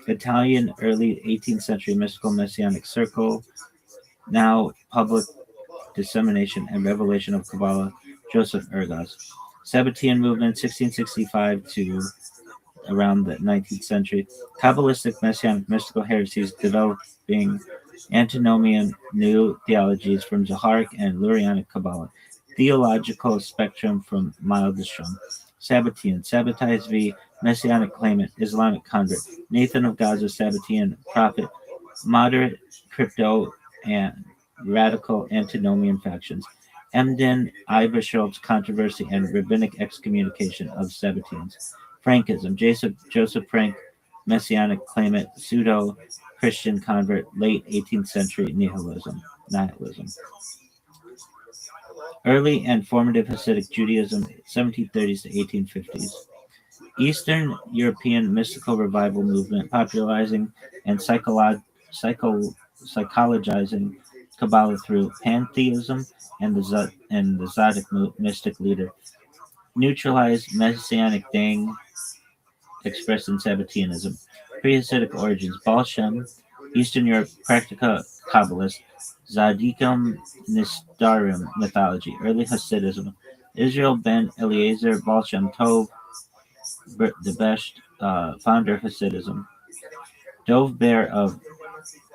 Speaker 8: Italian early 18th century mystical messianic circle, now public dissemination and revelation of Kabbalah, Joseph Ergas. Sabbatean movement, 1665 to around the 19th century. Kabbalistic messianic mystical heresies developing antinomian new theologies from Zoharic and Lurianic Kabbalah. Theological spectrum from mild to strong. Sabbatean, Sabbatai v. Messianic claimant, Islamic convert. Nathan of Gaza, Sabbatean prophet. Moderate crypto and radical antinomian factions. Emden, Ivor Schultz controversy and rabbinic excommunication of Sabbateans. Frankism, Joseph Frank, messianic claimant, pseudo Christian convert, late 18th century nihilism. Early and formative Hasidic Judaism, 1730s to 1850s. Eastern European mystical revival movement, popularizing and psychologizing Kabbalah through pantheism and the Zodic mystic leader. Neutralized messianic dang expressed in Sabbateanism. Pre-Hasidic origins. Baal Shem, Eastern Europe, Practica Kabbalist. Zadikim Nistarim mythology. Early Hasidism. Israel ben Eliezer Baal Shem Tov, the best founder of Hasidism. Dov Ber of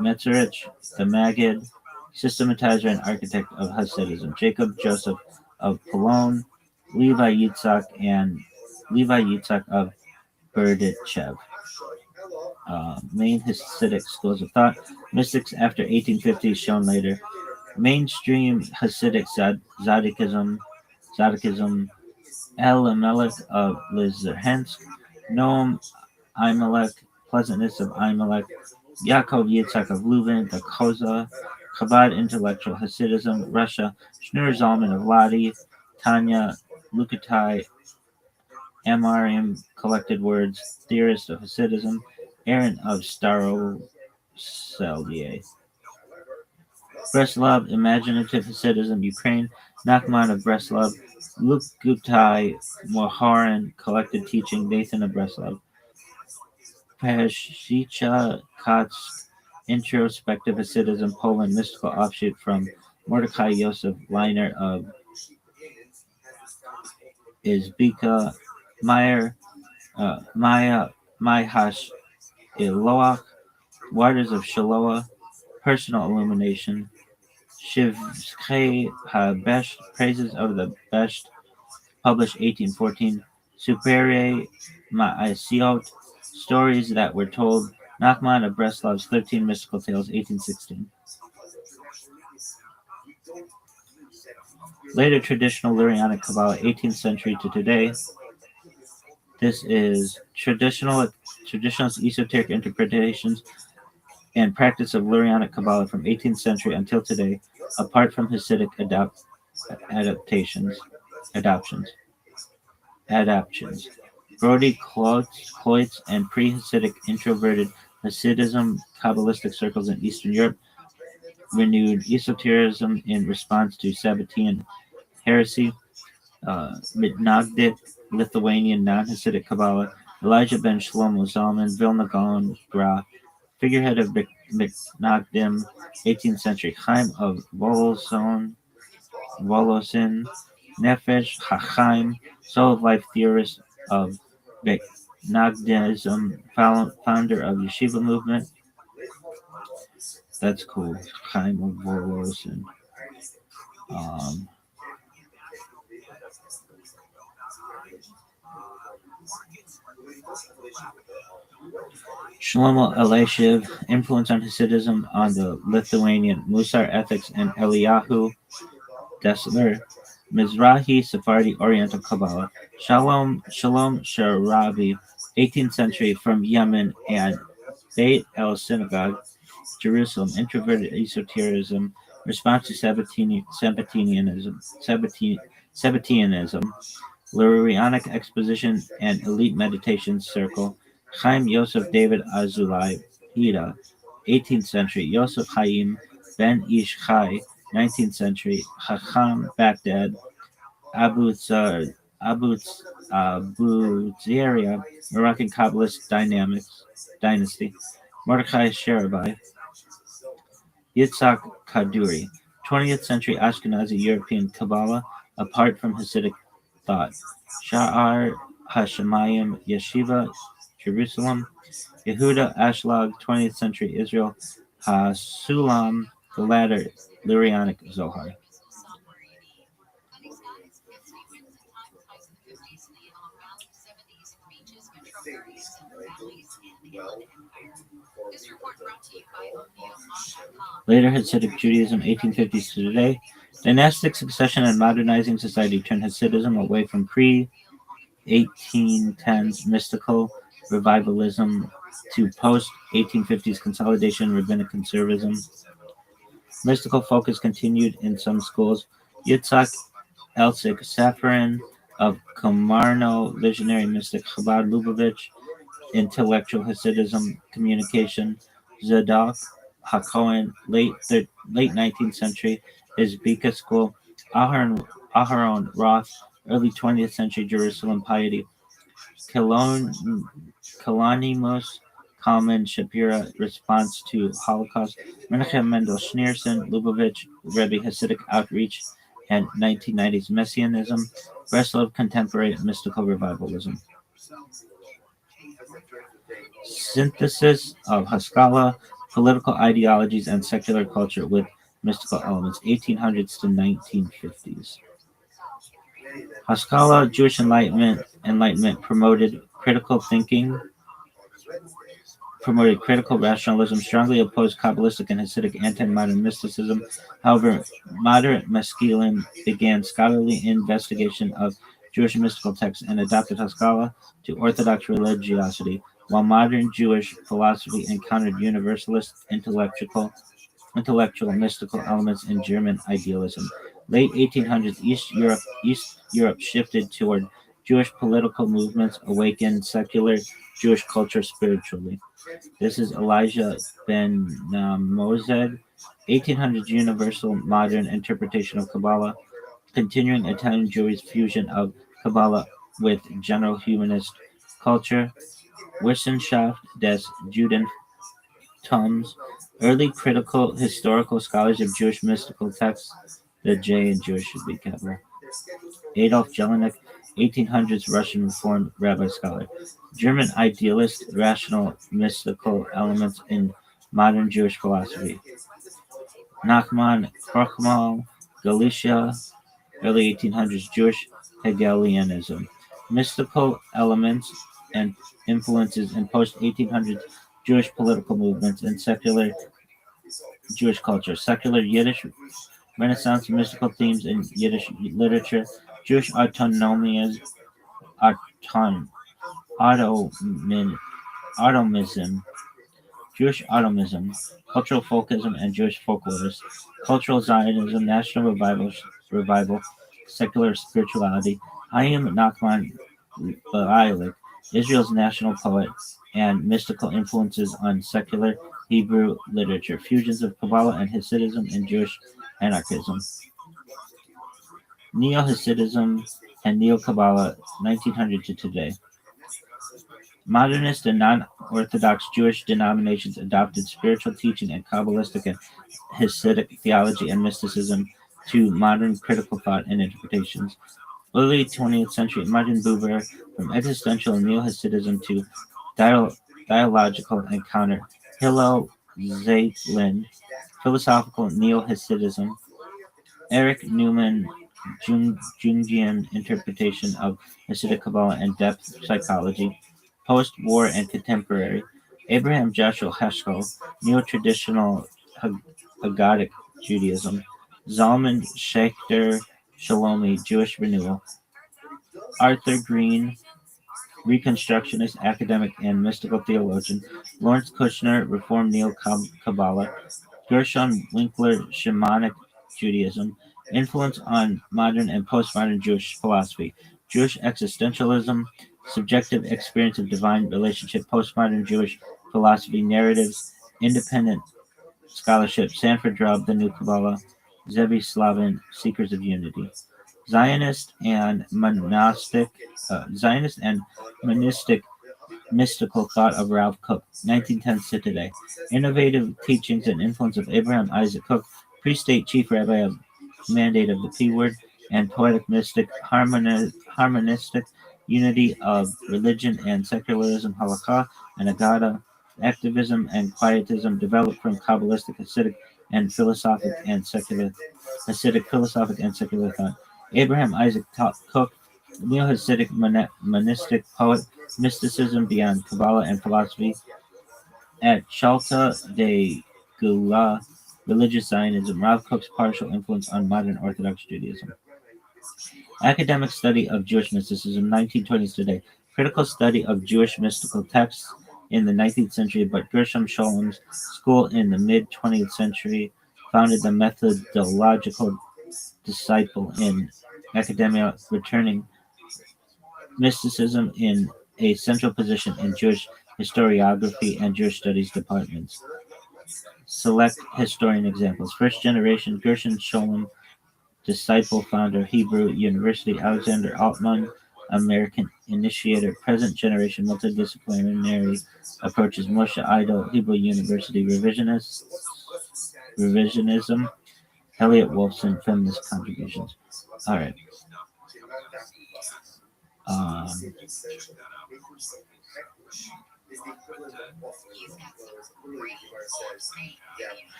Speaker 8: Metzerich, the Maggid, systematizer and architect of Hasidism. Jacob Joseph of Polon, Levi Yitzhak of Berdichev. Main Hasidic schools of thought. Mystics after 1850 shown later. Mainstream Hasidic Zadikism, Elimelech of Lizerhensk, Noam Imelech, Pleasantness of Imelech, Yaakov Yitzhak of Leuven, the Koza, Chabad Intellectual Hasidism, Russia, Shneur Zalman of Ladi, Tanya Lukatai, Amarim, Collected Words, Theorist of Hasidism, Aaron of Staroselye. Breslov, Imaginative Hasidism, Ukraine, Nachman of Breslov, Lukutai Moharan, Collected Teaching, Nathan of Breslov. Peshicha Kotsk, Introspective Hasidism, Poland, mystical offshoot from Mordecai Yosef Leiner of Izbika, Maya Maihash Iloach, Waters of Shiloah, Personal Illumination, Shivchei HaBesh, Praises of the Best, published 1814, Superior Ma'asiot, Stories that were told, Nachman of Breslov's 13 Mystical Tales, 1816. Later traditional Lurianic Kabbalah, 18th century to today. This is traditionalist esoteric interpretations and practice of Lurianic Kabbalah from 18th century until today, apart from Hasidic adaptions. Brody Kloitz and pre-Hasidic introverted Hasidism, Kabbalistic circles in Eastern Europe renewed esotericism in response to Sabbatean heresy. Mitnagdic, Lithuanian non-Hasidic Kabbalah, Elijah ben Shlomo Zalman, Vilna Gaon Gra, figurehead of Mitnagdim, 18th century, Chaim of Volosin, Nefesh HaChaim, Soul of Life theorist of Mitnagdism, founder of Yeshiva movement. That's cool. Chaim of Volosin. Shlomo Elishiv, influence on Hasidism on the Lithuanian Musar ethics and Eliyahu Dessler, Mizrahi Sephardi Oriental Kabbalah, Shalom Sharabi, 18th century from Yemen and Beit El Synagogue, Jerusalem, introverted esotericism, response to Sabbateanism, Lurianic exposition and elite meditation circle, Chaim Yosef David Azulai Hida, 18th century. Yosef Chaim Ben Ish Chai, 19th century. Chacham Baghdad, Abu Zaria, Moroccan Kabbalist dynasty. Mordechai Sherabai, Yitzhak Kaduri, 20th century Ashkenazi European Kabbalah, apart from Hasidic thought. Sha'ar Hashemayim Yeshiva, Jerusalem. Yehuda Ashlag, 20th century Israel. Hasulam, the latter Lurianic Zohar. Later Hasidic Judaism, 1850s to today. Dynastic succession and modernizing society turned Hasidism away from pre-1810s mystical revivalism to post-1850s consolidation rabbinic conservatism. Mystical focus continued in some schools. Yitzhak Elsik Safarin of Komarno, visionary mystic Chabad Lubavitch, intellectual Hasidism, communication, Zadok HaKohen, late 19th century, Izbika school, Aharon Roth, early 20th century Jerusalem piety, Kalanimus, Kalman Shapira, response to Holocaust, Menachem Mendel Schneerson, Lubavitch, Rebbe Hasidic outreach, and 1990s Messianism, Breslov contemporary mystical revivalism. Synthesis of Haskalah, political ideologies, and secular culture with mystical elements, 1800s to 1950s. Haskalah, Jewish Enlightenment promoted critical thinking, promoted critical rationalism, strongly opposed Kabbalistic and Hasidic anti-modern mysticism. However, moderate Maskilim began scholarly investigation of Jewish mystical texts and adopted Haskalah to Orthodox religiosity, while modern Jewish philosophy encountered universalist intellectual mystical elements in German idealism. Late 1800s, East Europe shifted toward Jewish political movements, awakened secular Jewish culture spiritually. This is Elijah ben Mosed, 1800s universal modern interpretation of Kabbalah, continuing Italian Jewish fusion of Kabbalah with general humanist culture. Wissenschaft des Judentums, early critical historical scholars of Jewish mystical texts. The J in Jewish should be capital. Adolf Jelinek, 1800s Russian Reformed rabbi scholar. German idealist, rational, mystical elements in modern Jewish philosophy. Nachman Krochmal, Galicia, early 1800s Jewish Hegelianism. Mystical elements and influences in post-1800s Jewish political movements and secular Jewish culture. Secular Yiddish Renaissance mystical themes in Yiddish literature. Jewish autonomism, Jewish automism, cultural folkism, and Jewish folklorists, cultural Zionism, national revival, secular spirituality, Hayim Nachman Ba'alik, Israel's national poet, and mystical influences on secular Hebrew literature, fusions of Kabbalah and Hasidism and Jewish anarchism. Neo-Hasidism and Neo-Kabbalah, 1900 to today. Modernist and non-Orthodox Jewish denominations adopted spiritual teaching and Kabbalistic and Hasidic theology and mysticism to modern critical thought and interpretations. Early 20th century Martin Buber, from existential neo-Hasidism to dialogical encounter. Hillel Zeitlin, philosophical neo-Hasidism. Eric Newman, Jungian interpretation of Hasidic Kabbalah and depth psychology. Post-war and contemporary. Abraham Joshua Heschel, neo-traditional Haggadah Judaism. Zalman Schachter Shalomi, Jewish renewal. Arthur Green, Reconstructionist academic and mystical theologian. Lawrence Kushner, Reformed Neo-Kabbalah. Gershon Winkler, Shamanic Judaism. Influence on modern and postmodern Jewish philosophy. Jewish existentialism, subjective experience of divine relationship, postmodern Jewish philosophy, narratives, independent scholarship, Sanford Drub, The New Kabbalah, Zevi Slavin, Seekers of Unity. Zionist and monastic, Zionist and monistic mystical thought of Ralph Cook, 1910s to today. Innovative teachings and influence of Abraham Isaac Cook, pre-state chief rabbi of Mandate of the P Word, and poetic mystic, harmonistic unity of religion and secularism, halakha and agada, activism and quietism developed from Kabbalistic, Hasidic, and philosophic and secular Hasidic philosophic and secular thought. Abraham Isaac Cook, neo-Hasidic monistic poet, mysticism beyond Kabbalah and philosophy. At Shalta de Gula, religious Zionism, Ralph Cook's partial influence on modern Orthodox Judaism. Academic study of Jewish mysticism, 1920s today. Critical study of Jewish mystical texts in the 19th century, but Gershom Sholom's school in the mid-20th century founded the methodological disciple in academia, returning mysticism in a central position in Jewish historiography and Jewish studies departments. Select historian examples. First generation Gershom Scholem, disciple founder, Hebrew University, Alexander Altman, American initiator. Present generation multidisciplinary approaches, Moshe Idol, Hebrew University, revisionism, Elliot Wolfson, feminist contributions. All right.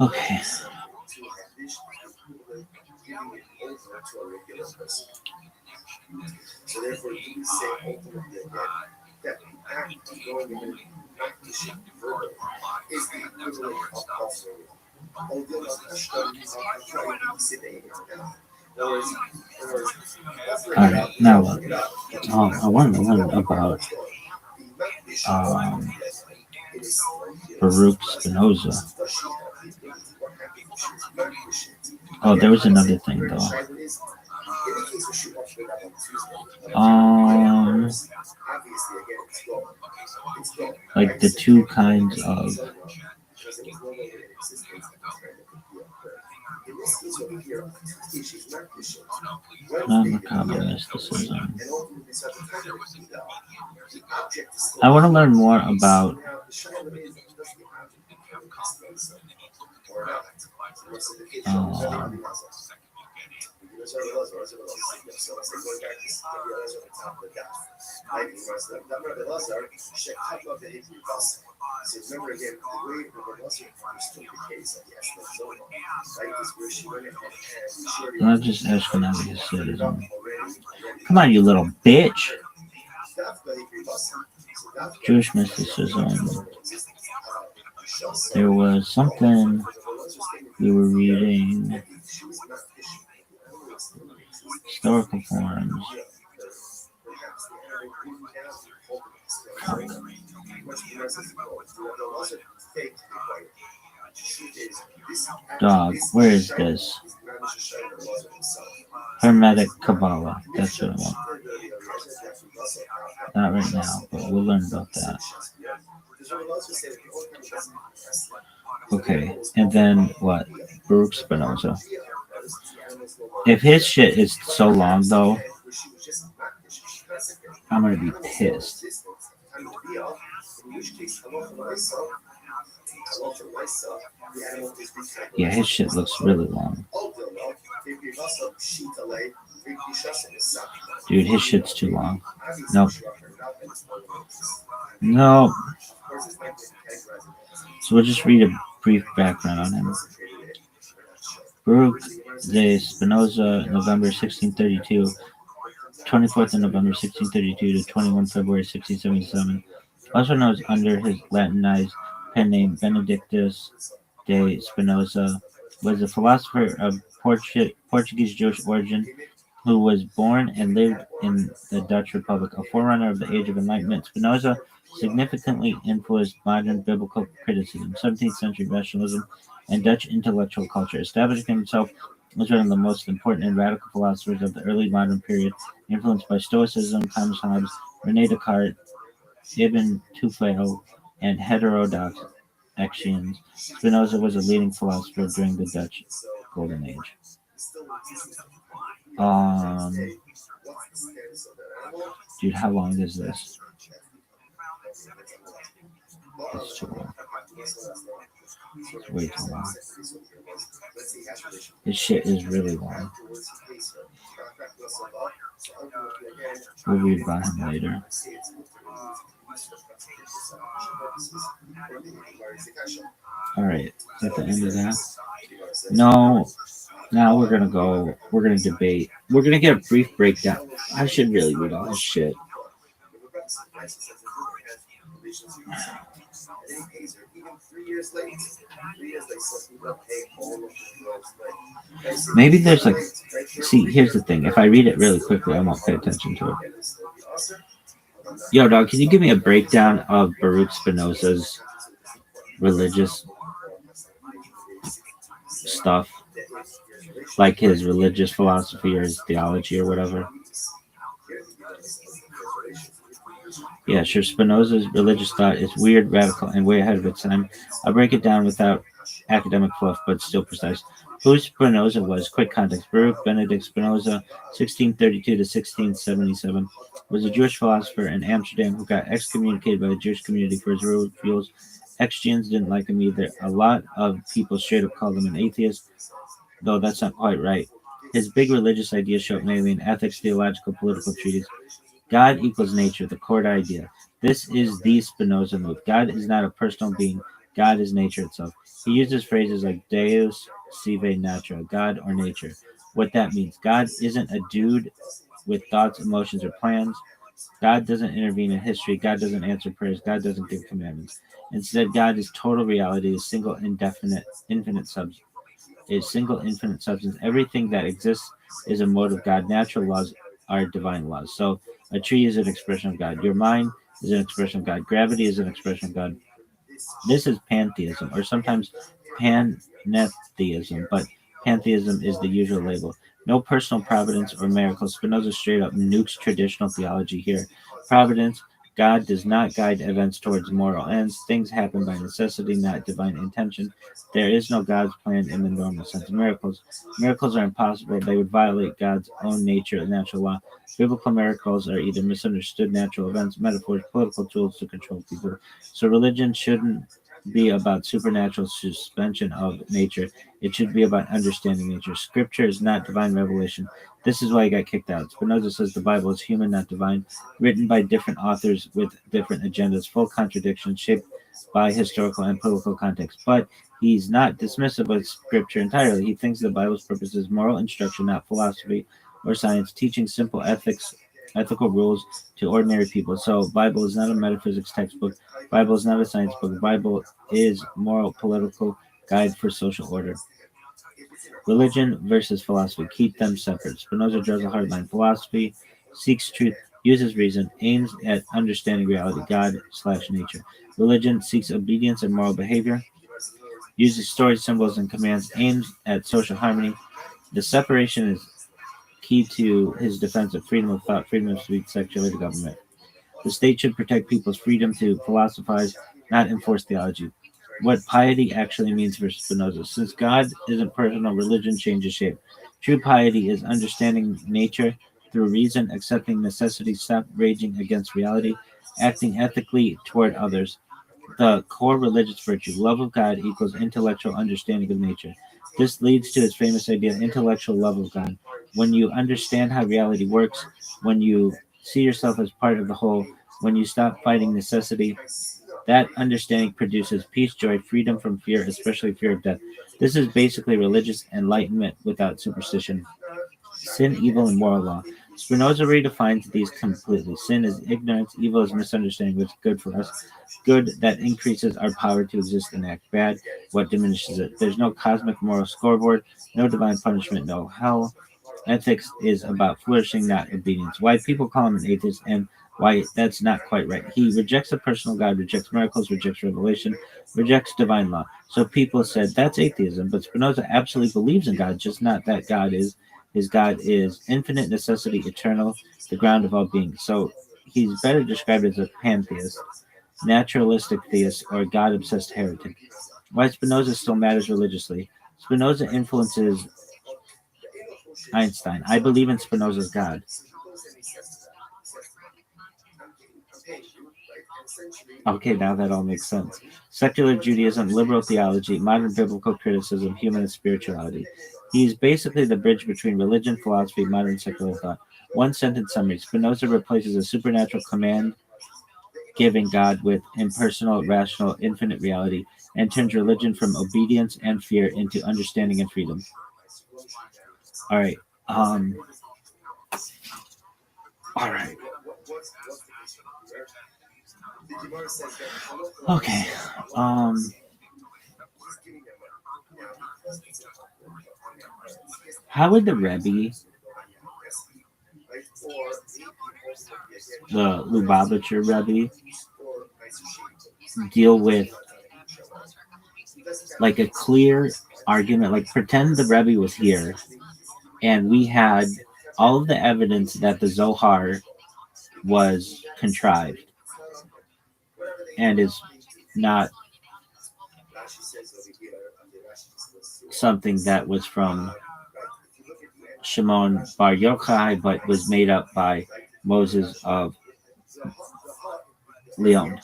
Speaker 8: Okay.
Speaker 2: So therefore, you can say ultimately again that the act of going in and practicing verbal is the equivalent of offering.
Speaker 8: All right, now what? I want to learn about Baruch Spinoza. Oh, there was another thing though. Like the two kinds of non-macabre mysticism. I want to learn more about
Speaker 2: remember again, the way Rabbi Rothschild understood the case at the Ashland Zone, right, is where she went ahead and
Speaker 8: not just Ashkenazi Hasidism. Come on, you little bitch. Jewish mysticism. There was something we were reading. Historical forms. Dog, where is this? Hermetic Kabbalah. That's what I want. Not right now, but we'll learn about that. Okay, and then what? Baruch Spinoza. If his shit is so long, though, I'm gonna be pissed. Yeah, his shit looks really long. Dude, his shit's too long. Nope. No. So we'll just read a brief background on him. Baruch de Spinoza, November 1632, 24th of November 1632 to 21 February 1677, also known as under his Latinized pen name Benedictus de Spinoza, was a philosopher of Portuguese Jewish origin who was born and lived in the Dutch Republic, a forerunner of the Age of Enlightenment. Spinoza significantly influenced modern biblical criticism, 17th century rationalism, and Dutch intellectual culture, establishing himself was one of the most important and radical philosophers of the early modern period, influenced by Stoicism, Thomas Hobbes, René Descartes, Ibn Tufayl, and heterodox Axions. Spinoza was a leading philosopher during the Dutch Golden Age. Dude, how long is this? It's too long. It's way too long. This shit is really long. We'll read about him later. Alright, is that the end of that? No. Now we're gonna debate. We're gonna get a brief breakdown. I should really read all this shit. Maybe there's like, see, here's the thing. If I read it really quickly, I won't pay attention to it. Yo, dog, can you give me a breakdown of Baruch Spinoza's religious stuff? Like his religious philosophy or his theology or whatever? Yeah, sure. Spinoza's religious thought is weird, radical, and way ahead of its time. I'll break it down without academic fluff, but still precise. Who Spinoza was? Quick context. Baruch Benedict Spinoza, 1632 to 1677, was a Jewish philosopher in Amsterdam who got excommunicated by the Jewish community for his views. Ex-Jews didn't like him either. A lot of people straight up called him an atheist, though that's not quite right. His big religious ideas show up mainly in ethics, theological, political treatises. God equals nature, the core idea. This is the Spinoza move. God is not a personal being. God is nature itself. He uses phrases like Deus sive natura, God or nature. What that means. God isn't a dude with thoughts, emotions, or plans. God doesn't intervene in history. God doesn't answer prayers. God doesn't give commandments. Instead, God is total reality, is single, infinite substance. Everything that exists is a mode of God. Natural laws are divine laws. So a tree is an expression of God. Your mind is an expression of God. Gravity is an expression of God. This is pantheism, or sometimes pantheism, but pantheism is the usual label. No personal providence or miracles. Spinoza straight up nukes traditional theology here. Providence, God does not guide events towards moral ends. Things happen by necessity, not divine intention. There is no God's plan in the normal sense. Miracles are impossible. They would violate God's own nature and natural law. Biblical miracles are either misunderstood natural events, metaphors, political tools to control people. So religion shouldn't be about supernatural suspension of nature. It should be about understanding nature. Scripture is not divine revelation. This is why he got kicked out. Spinoza says the Bible is human, not divine, written by different authors with different agendas, full contradictions, shaped by historical and political context. But he's not dismissive of Scripture entirely. He thinks the Bible's purpose is moral instruction, not philosophy or science, teaching simple ethical rules to ordinary people. So Bible is not a metaphysics textbook. Bible is not a science book. Bible is moral, political guide for social order. Religion versus philosophy. Keep them separate. Spinoza draws a hard line. Philosophy seeks truth, uses reason, aims at understanding reality, God/nature. Religion seeks obedience and moral behavior, uses stories, symbols, and commands, aims at social harmony. The separation is key to his defense of freedom of thought, freedom of speech, sexuality, government. The state should protect people's freedom to philosophize, not enforce theology. What piety actually means for Spinoza. Since God isn't personal, religion changes shape. True piety is understanding nature through reason, accepting necessity, stop raging against reality, acting ethically toward others. The core religious virtue, love of God, equals intellectual understanding of nature. This leads to his famous idea, intellectual love of God. When you understand how reality works, when you see yourself as part of the whole, when you stop fighting necessity, that understanding produces peace, joy, freedom from fear, especially fear of death. This is basically religious enlightenment without superstition. Sin, evil, and moral law. Spinoza redefines these completely. Sin is ignorance, evil is misunderstanding what's good for us, good that increases our power to exist and act, bad what diminishes it. There's no cosmic moral scoreboard, no divine punishment, no hell. Ethics is about flourishing, not obedience. Why people call him an atheist and Why that's not quite right. He rejects a personal God, rejects miracles, rejects revelation, rejects divine law. So people said that's atheism, but Spinoza absolutely believes in God, just not that God is his God is infinite necessity, eternal, the ground of all being. So he's better described as a pantheist, naturalistic theist, or God obsessed heretic. Why Spinoza still matters religiously. Spinoza influences Einstein. I believe in Spinoza's God. Okay, now that all makes sense. Secular Judaism, liberal theology, modern biblical criticism, humanist spirituality. He's basically the bridge between religion, philosophy, modern secular thought. One sentence summary Spinoza replaces a supernatural command giving God with impersonal, rational, infinite reality and turns religion from obedience and fear into understanding and freedom. All right. All right. Okay. How would the Rebbe, the Lubavitcher Rebbe, deal with like a clear argument? Like pretend the Rebbe was here, and we had all of the evidence that the Zohar was contrived and is not something that was from Shimon Bar Yochai, but was made up by Moses of Leon.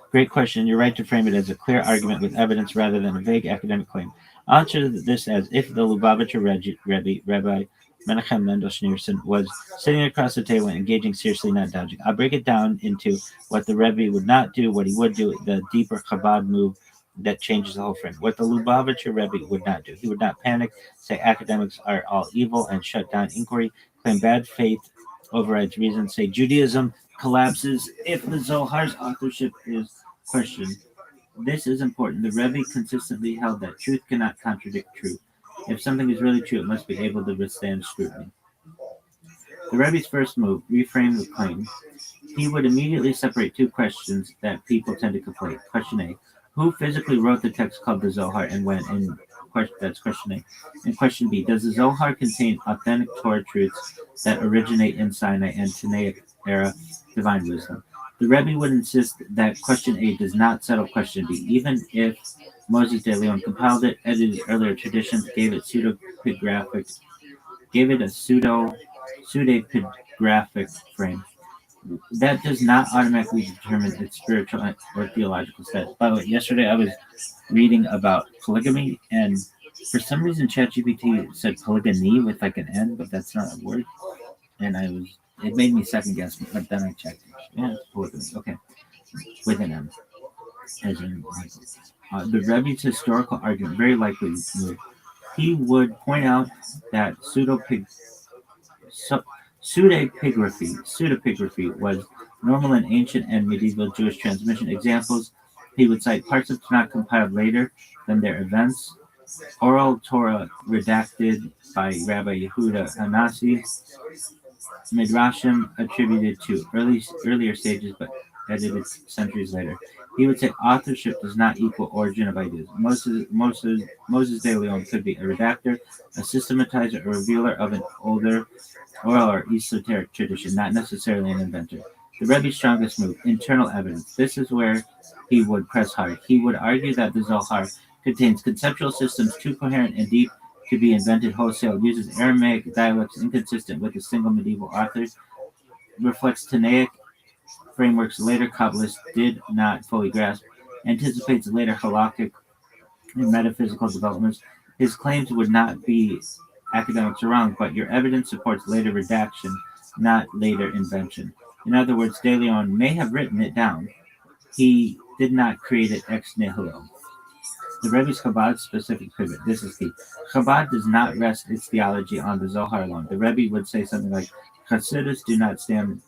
Speaker 8: Great question. You're right to frame it as a clear argument with evidence rather than a vague academic claim. I'll answer this as if the Lubavitcher Rebbe, Rabbi Menachem Mendel Schneerson, was sitting across the table and engaging seriously, not dodging. I'll break it down into what the Rebbe would not do, what he would do, the deeper Chabad move that changes the whole frame. What the Lubavitcher Rebbe would not do. He would not panic, say academics are all evil, and shut down inquiry, claim bad faith overrides reason, say Judaism collapses if the Zohar's authorship is questioned. This is important. The Rebbe consistently held that truth cannot contradict truth. If something is really true, it must be able to withstand scrutiny. The Rebbe's first move, reframe the claim. He would immediately separate two questions that people tend to conflate. Question A, who physically wrote the text called the Zohar and when? And that's question A. And question B, does the Zohar contain authentic Torah truths that originate in Sinai and Tanaic era divine wisdom? The Rebbe would insist that question A does not settle question B, even if Moses de Leon compiled it, edited earlier traditions, gave it a pseudepigraphic frame. That does not automatically determine its spiritual or theological status. By the way, yesterday I was reading about polygamy, and for some reason ChatGPT said polygamy with like an N, but that's not a word. And it made me second guess, but then I checked. Yeah, it's polygamy. Okay, with an M, as in Michael. The Rebbe's historical argument very likely moved. He would point out that pseudepigraphy was normal in ancient and medieval Jewish transmission. Examples, he would cite parts of Tanakh compiled later than their events, oral Torah redacted by Rabbi Yehuda Hanassi, Midrashim attributed to earlier stages but edited centuries later. He would say authorship does not equal origin of ideas. Moses de Leon could be a redactor, a systematizer, or revealer of an older oral or esoteric tradition, not necessarily an inventor. The Rebbe's strongest move, internal evidence. This is where he would press hard. He would argue that the Zohar contains conceptual systems too coherent and deep to be invented wholesale, uses Aramaic dialects inconsistent with the single medieval authors, reflects Tanaic frameworks later Kabbalists did not fully grasp, anticipates later halakhic and metaphysical developments. His claims would not be academics are wrong, but your evidence supports later redaction, not later invention. In other words, De Leon may have written it down. He did not create it ex nihilo. The Rebbe's Chabad specific pivot. This is key. Chabad does not rest its theology on the Zohar alone. The Rebbe would say something like, Chassidus do not stand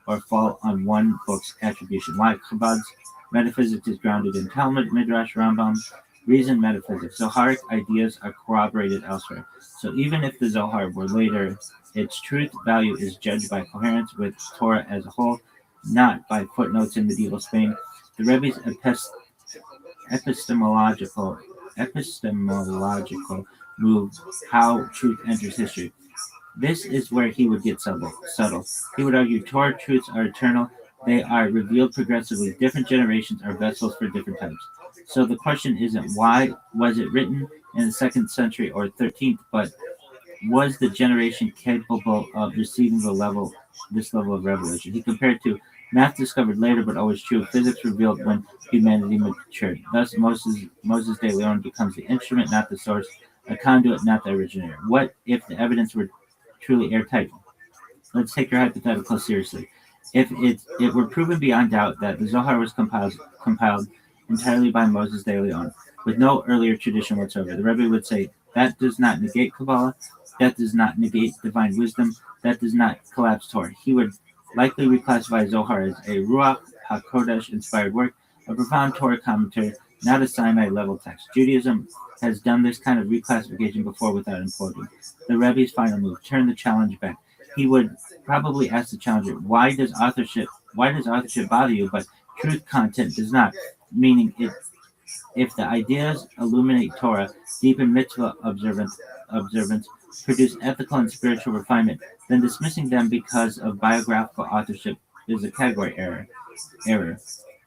Speaker 8: or fall on one book's attribution. Why? Chabad's metaphysics is grounded in Talmud, Midrash, Rambam, reason, metaphysics. Zoharic ideas are corroborated elsewhere. So even if the Zohar were later, its truth value is judged by coherence with Torah as a whole, not by footnotes in medieval Spain. The Rebbe's epistemological move, how truth enters history. This is where he would get subtle. He would argue Torah truths are eternal. They are revealed progressively. Different generations are vessels for different types. So the question isn't why was it written in the 2nd century or 13th, but was the generation capable of receiving this level of revelation? He compared to math discovered later but always true, physics revealed when humanity matured. Thus, Moses de Leon becomes the instrument, not the source, a conduit, not the originator. What if the evidence were truly airtight? Let's take your hypothetical seriously. If it were proven beyond doubt that the Zohar was compiled entirely by Moses de Leon, with no earlier tradition whatsoever, the Rebbe would say that does not negate Kabbalah, that does not negate divine wisdom, that does not collapse Torah. He would likely reclassify Zohar as a Ruach HaKodesh inspired work, a profound Torah commentary, not a Sinai level text. Judaism has done this kind of reclassification before without imploding. The Rebbe's final move, turn the challenge back. He would probably ask the challenger, why does authorship bother you, but truth content does not? Meaning, if the ideas illuminate Torah, deepen mitzvah observance, produce ethical and spiritual refinement, then dismissing them because of biographical authorship is a category error.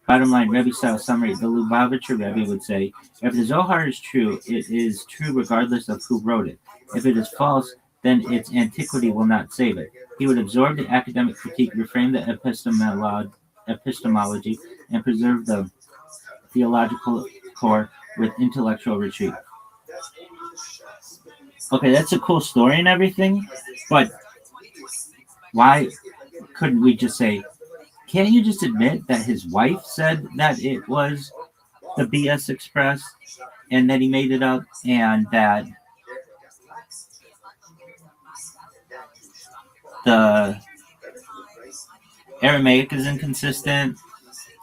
Speaker 8: Bottom line, Rebbe style summary, the Lubavitcher Rebbe would say, if the Zohar is true, it is true regardless of who wrote it. If it is false, then its antiquity will not save it. He would absorb the academic critique, reframe the epistemology, and preserve the theological core with intellectual retreat. Okay, that's a cool story and everything, but why couldn't we just say, can't you just admit that his wife said that it was the BS Express and that he made it up and that the Aramaic is inconsistent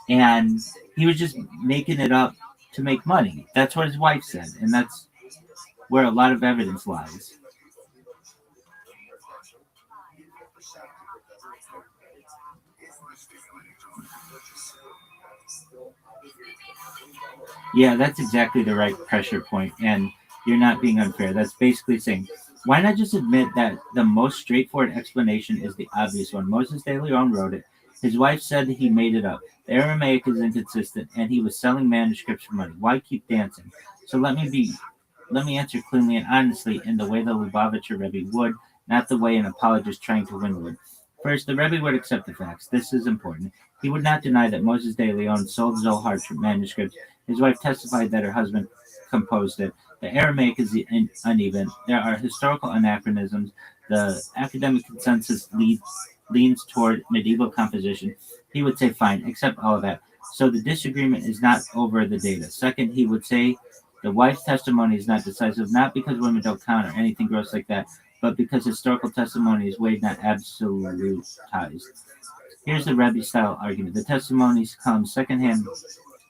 Speaker 8: and he was just making it up to make money? That's what his wife said, and that's where a lot of evidence lies. Yeah, that's exactly the right pressure point, and you're not being unfair. That's basically saying, why not just admit that the most straightforward explanation is the obvious one? Moses de Leon wrote it. His wife said he made it up. The Aramaic is inconsistent, and he was selling manuscripts for money. Why keep dancing? So let me answer cleanly and honestly in the way the Lubavitcher Rebbe would, not the way an apologist trying to win would. First, the Rebbe would accept the facts. This is important. He would not deny that Moses de Leon sold Zohar manuscripts. His wife testified that her husband composed it. The Aramaic is uneven. There are historical anachronisms. The academic consensus leans toward medieval composition. He would say, fine, accept all of that. So the disagreement is not over the data. Second, he would say the wife's testimony is not decisive, not because women don't count or anything gross like that, but because historical testimony is weighed, not absolutized. Here's the Rebbe-style argument. The testimonies come secondhand,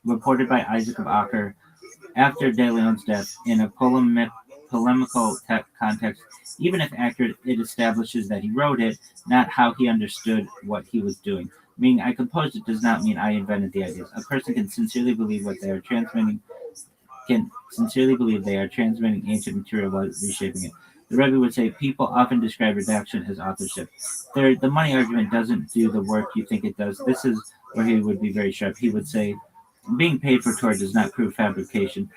Speaker 8: reported by Isaac of Acre after De Leon's death in a polemical context. Even if accurate, it establishes that he wrote it, not how he understood what he was doing. Meaning, I composed it does not mean I invented the ideas. A person can sincerely believe what they are transmitting, ancient material while reshaping it. The Rebbe would say people often describe redaction as authorship. Third, the money argument doesn't do the work you think it does. This is where he would be very sharp. He would say, being paid for Torah does not prove fabrication.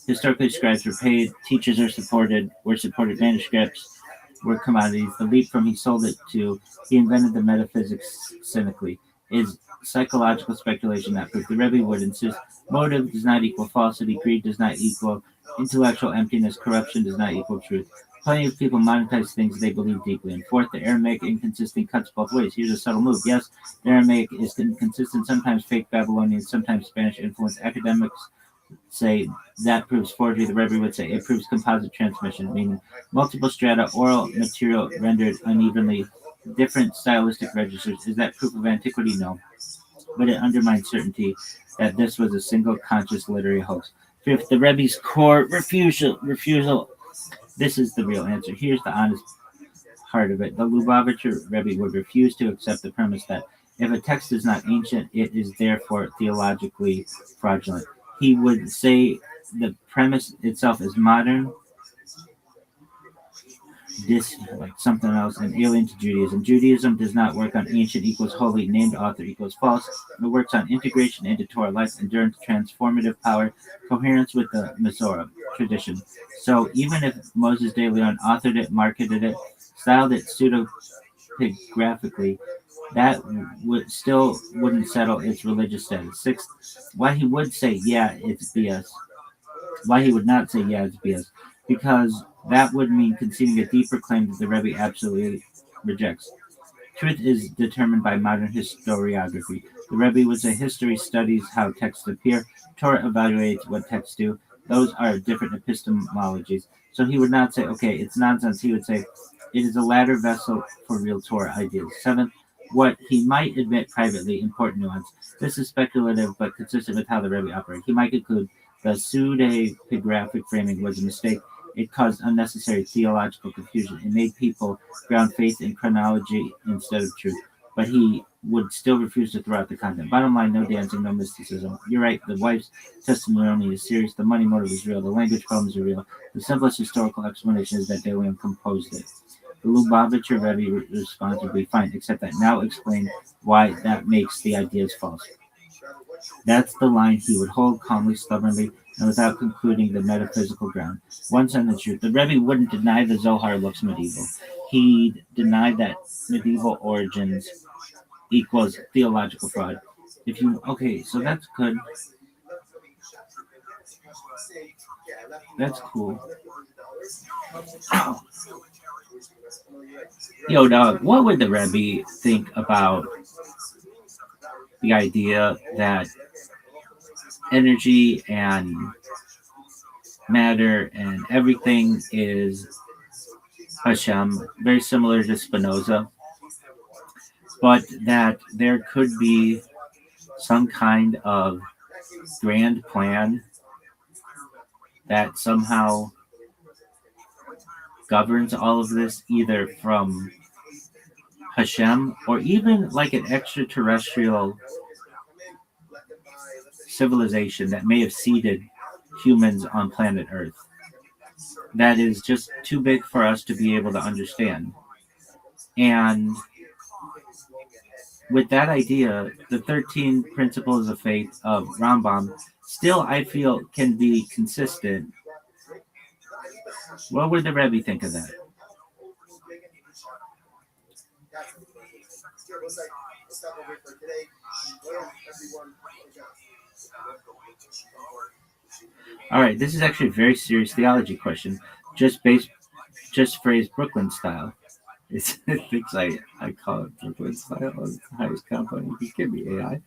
Speaker 8: Historically, scribes were paid, teachers were supported, manuscripts were commodities. The leap from he sold it to he invented the metaphysics cynically is psychological speculation, not proof. The Rebbe would insist motive does not equal falsity, greed does not equal intellectual emptiness, corruption does not equal truth. Plenty of people monetize things they believe deeply. And fourth, the Aramaic inconsistent cuts both ways. Here's a subtle move. Yes, the Aramaic is inconsistent, sometimes fake Babylonian, sometimes Spanish influence. Academics say that proves forgery. The Rebbe would say it proves composite transmission, meaning multiple strata, oral material rendered unevenly, different stylistic registers. Is that proof of antiquity? No. But it undermines certainty that this was a single conscious literary hoax. Truth, the Rebbe's core refusal. This is the real answer. Here's the honest part of it. The Lubavitcher Rebbe would refuse to accept the premise that if a text is not ancient, it is therefore theologically fraudulent. He would say the premise itself is modern, like something else, and alien to Judaism. Judaism does not work on ancient equals holy, named author equals false. It works on integration into Torah life, endurance, transformative power, coherence with the Masorah tradition. So even if Moses de Leon authored it, marketed it, styled it pseudepigraphically, that wouldn't settle its religious status. Sixth, why he would say yeah, it's BS. Why he would not say yeah, it's BS, because that would mean conceding a deeper claim that the Rebbe absolutely rejects. Truth is determined by modern historiography. The Rebbe would say history studies how texts appear, Torah evaluates what texts do. Those are different epistemologies. So he would not say, okay, it's nonsense. He would say, it is a ladder vessel for real Torah ideas. Seventh, what he might admit privately, important nuance. This is speculative but consistent with how the Rebbe operated. He might conclude the pseudepigraphic framing was a mistake. It caused unnecessary theological confusion. It made people ground faith in chronology instead of truth. But he would still refuse to throw out the content. Bottom line, no dancing, no mysticism. You're right, the wife's testimony is serious. The money motive is real. The language problems are real. The simplest historical explanation is that De Leon composed it. The Lubavitcher Rebbe response would be fine, except that now explain why that makes the ideas false. That's the line he would hold calmly, stubbornly, and without concluding the metaphysical ground. One sentence truth. The Rebbe wouldn't deny the Zohar looks medieval. He'd deny that medieval origins equals theological fraud. So that's good. That's cool. Yo, dog, what would the Rebbe think about the idea that energy and matter and everything is Hashem, very similar to Spinoza, but that there could be some kind of grand plan that somehow governs all of this, either from Hashem or even like an extraterrestrial civilization that may have seeded humans on planet Earth. That is just too big for us to be able to understand. And with that idea, the 13 principles of faith of Rambam still, I feel, can be consistent. What would the Rebbe think of that? All right, this is actually a very serious theology question, just phrased Brooklyn style. It thinks I call it Brooklyn style. It's the highest compliment you can give me, AI.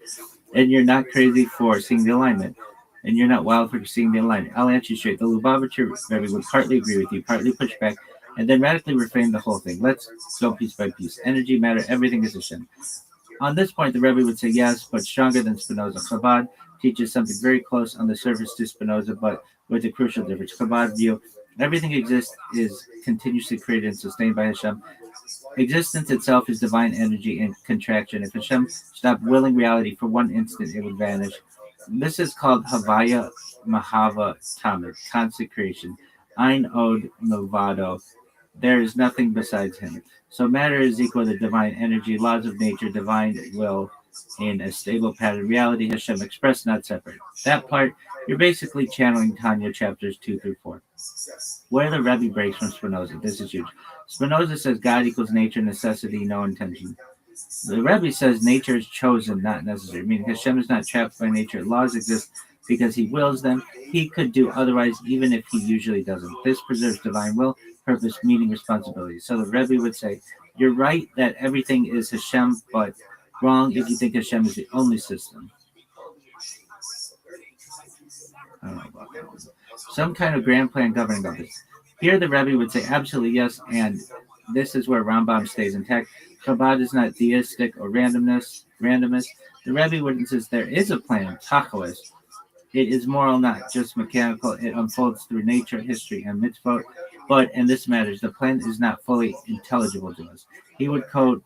Speaker 8: And you're not crazy for seeing the alignment. And you're not wild for seeing the alignment. I'll answer you straight. The Lubavitcher Rebbe would partly agree with you, partly push back, and then radically reframe the whole thing. Let's go piece by piece. Energy, matter, everything is Hashem. On this point, the Rebbe would say yes, but stronger than Spinoza. Chabad teaches something very close on the surface to Spinoza, but with a crucial difference. Chabad view, everything exists is continuously created and sustained by Hashem. Existence itself is divine energy and contraction. If Hashem stopped willing reality for one instant, it would vanish. This is called Havaya Mahava Tamid, consecration. Ein Od Milvado. There is nothing besides him. So matter is equal to divine energy, laws of nature, divine will, in a stable pattern. Reality, Hashem expressed, not separate. That part, you're basically channeling Tanya chapters 2 through 4. Where the Rebbe breaks from Spinoza. This is huge. Spinoza says God equals nature, necessity, no intention. The Rebbe says nature is chosen, not necessary. Meaning Hashem is not trapped by nature. Laws exist because he wills them. He could do otherwise, even if he usually doesn't. This preserves divine will, purpose, meaning, responsibility. So the Rebbe would say, you're right that everything is Hashem, but wrong if you think Hashem is the only system. I don't know about that one. Some kind of grand plan governing all this. Here the Rebbe would say absolutely yes, and this is where Rambam stays intact. Chabad is not theistic or randomist. The Rebbe would insist there is a plan, tachlis, It is moral, not just mechanical. It unfolds through nature, history, and mitzvot. But, and this matters, the plan is not fully intelligible to us. He would quote,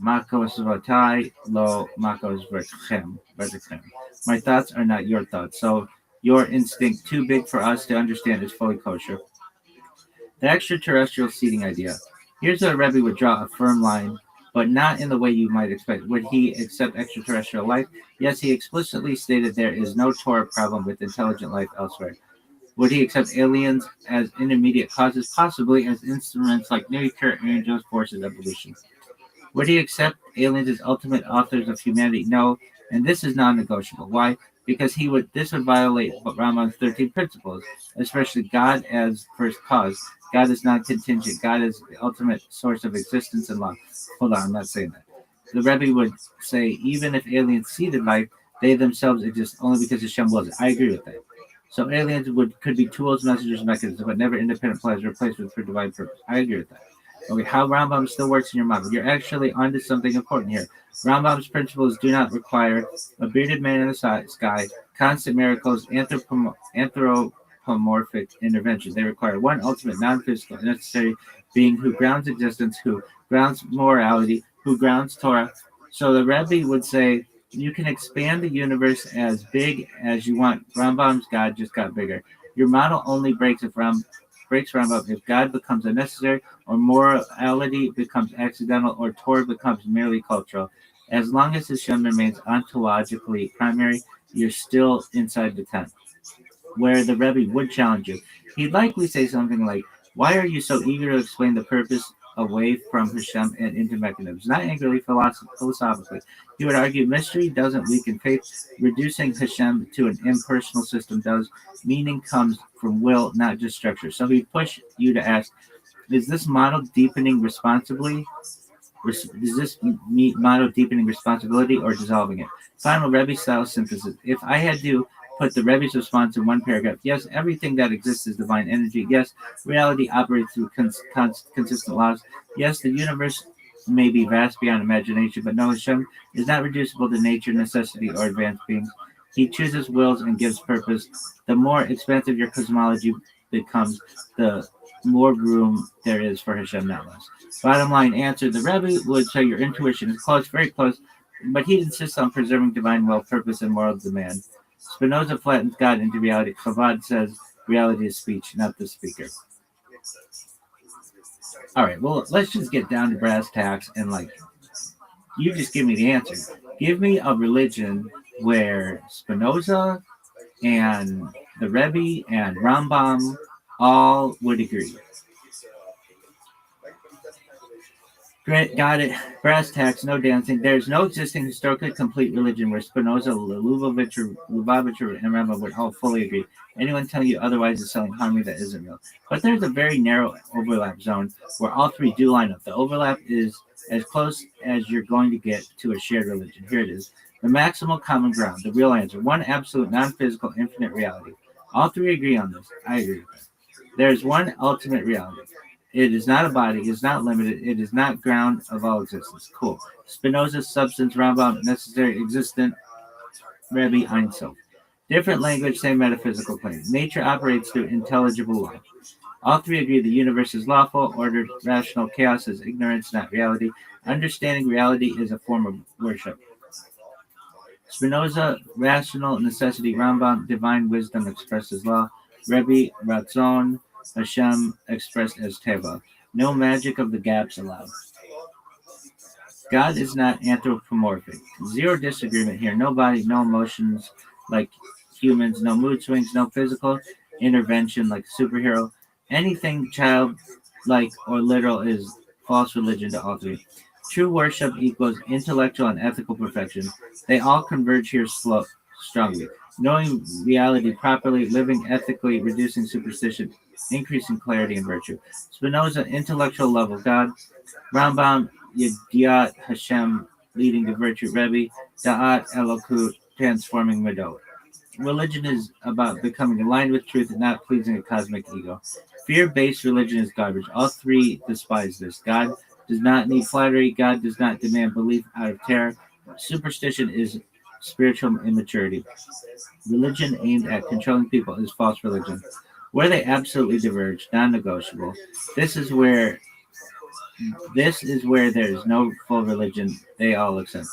Speaker 8: Makos vatai lo makos vertchem. My thoughts are not your thoughts. So your instinct, too big for us to understand, is fully kosher. The extraterrestrial seeding idea. Here's where Rebbe would draw a firm line, but not in the way you might expect. Would he accept extraterrestrial life? Yes, he explicitly stated there is no Torah problem with intelligent life elsewhere. Would he accept aliens as intermediate causes? Possibly, as instruments like nuclear angels, forces, evolution. Would he accept aliens as ultimate authors of humanity? No, and this is non-negotiable. Why? Because this would violate Rambam's 13 principles, especially God as first cause. God is not contingent. God is the ultimate source of existence and love. Hold on, I'm not saying that. The Rebbe would say even if aliens seeded life, they themselves exist only because Hashem wills it. I agree with that. So aliens could be tools, messengers, mechanisms, but never independent players replaced for divine purpose. I agree with that. Okay, how Rambam still works in your mind. You're actually onto something important here. Rambam's principles do not require a bearded man in the sky, constant miracles, anthropomorphic intervention. They require one ultimate non-physical necessary being who grounds existence, who grounds morality, who grounds Torah. So the Rebbe would say you can expand the universe as big as you want. Rambam's God just got bigger. Your model only breaks Rambam if God becomes unnecessary, or morality becomes accidental, or Torah becomes merely cultural. As long as Hashem remains ontologically primary, you're still inside the tent. Where the Rebbe would challenge you, he'd likely say something like, "Why are you so eager to explain the purpose away from Hashem and into mechanisms?" Not angrily, philosophically. He would argue mystery doesn't weaken faith. Reducing Hashem to an impersonal system does. Meaning comes from will, not just structure. So he'd push you to ask, is this model deepening responsibly? Is this model deepening responsibility or dissolving it? Final Rebbe style synthesis. If I had to put the Rebbe's response in one paragraph, yes, everything that exists is divine energy. Yes, reality operates through consistent laws. Yes, the universe may be vast beyond imagination, but no, Hashem is not reducible to nature, necessity, or advanced beings. He chooses wills and gives purpose. The more expansive your cosmology becomes, the more room there is for Hashem, not less. Bottom line answer, the Rebbe would say your intuition is close, very close, but he insists on preserving divine will, purpose, and moral demand. Spinoza flattens God into reality. Chabad says reality is speech, not the speaker. All right, well, let's just get down to brass tacks and, you just give me the answer. Give me a religion where Spinoza and the Rebbe and Rambam all would agree. Great, got it. Brass tacks, no dancing. There's no existing historically complete religion where Spinoza, Lubavitch, and Rambam would all fully agree. Anyone telling you otherwise is selling harmony that isn't real. But there's a very narrow overlap zone where all three do line up. The overlap is as close as you're going to get to a shared religion. Here it is. The maximal common ground, the real answer. One absolute, non-physical, infinite reality. All three agree on this. I agree with that. There's one ultimate reality. It is not a body, it is not limited, it is not ground of all existence. Cool. Spinoza's substance, Rambam, necessary, existent, Rebbe, Ein Sof. Different language, same metaphysical claim. Nature operates through intelligible law. All three agree the universe is lawful, ordered, rational. Chaos is ignorance, not reality. Understanding reality is a form of worship. Spinoza, rational necessity. Rambam, divine wisdom expressed as law. Rebbe, Ratzon, Hashem expressed as Teva. No magic of the gaps allowed. God is not anthropomorphic. Zero disagreement here. No body, no emotions like humans, no mood swings, no physical intervention like a superhero. Anything childlike or literal is false religion to all three. True worship equals intellectual and ethical perfection. They all converge here strongly. Knowing reality properly, living ethically, reducing superstition, increasing clarity and virtue. Spinoza, intellectual love of God. Rambam, Yediat Hashem, leading to virtue. Rebbe, Da'at Elokut, transforming Midot. Religion is about becoming aligned with truth and not pleasing a cosmic ego. Fear-based religion is garbage. All three despise this. God does not need flattery. God does not demand belief out of terror. Superstition is spiritual immaturity. Religion aimed at controlling people is false religion. Where they absolutely diverge, non-negotiable. This is where there is no full religion they all accept.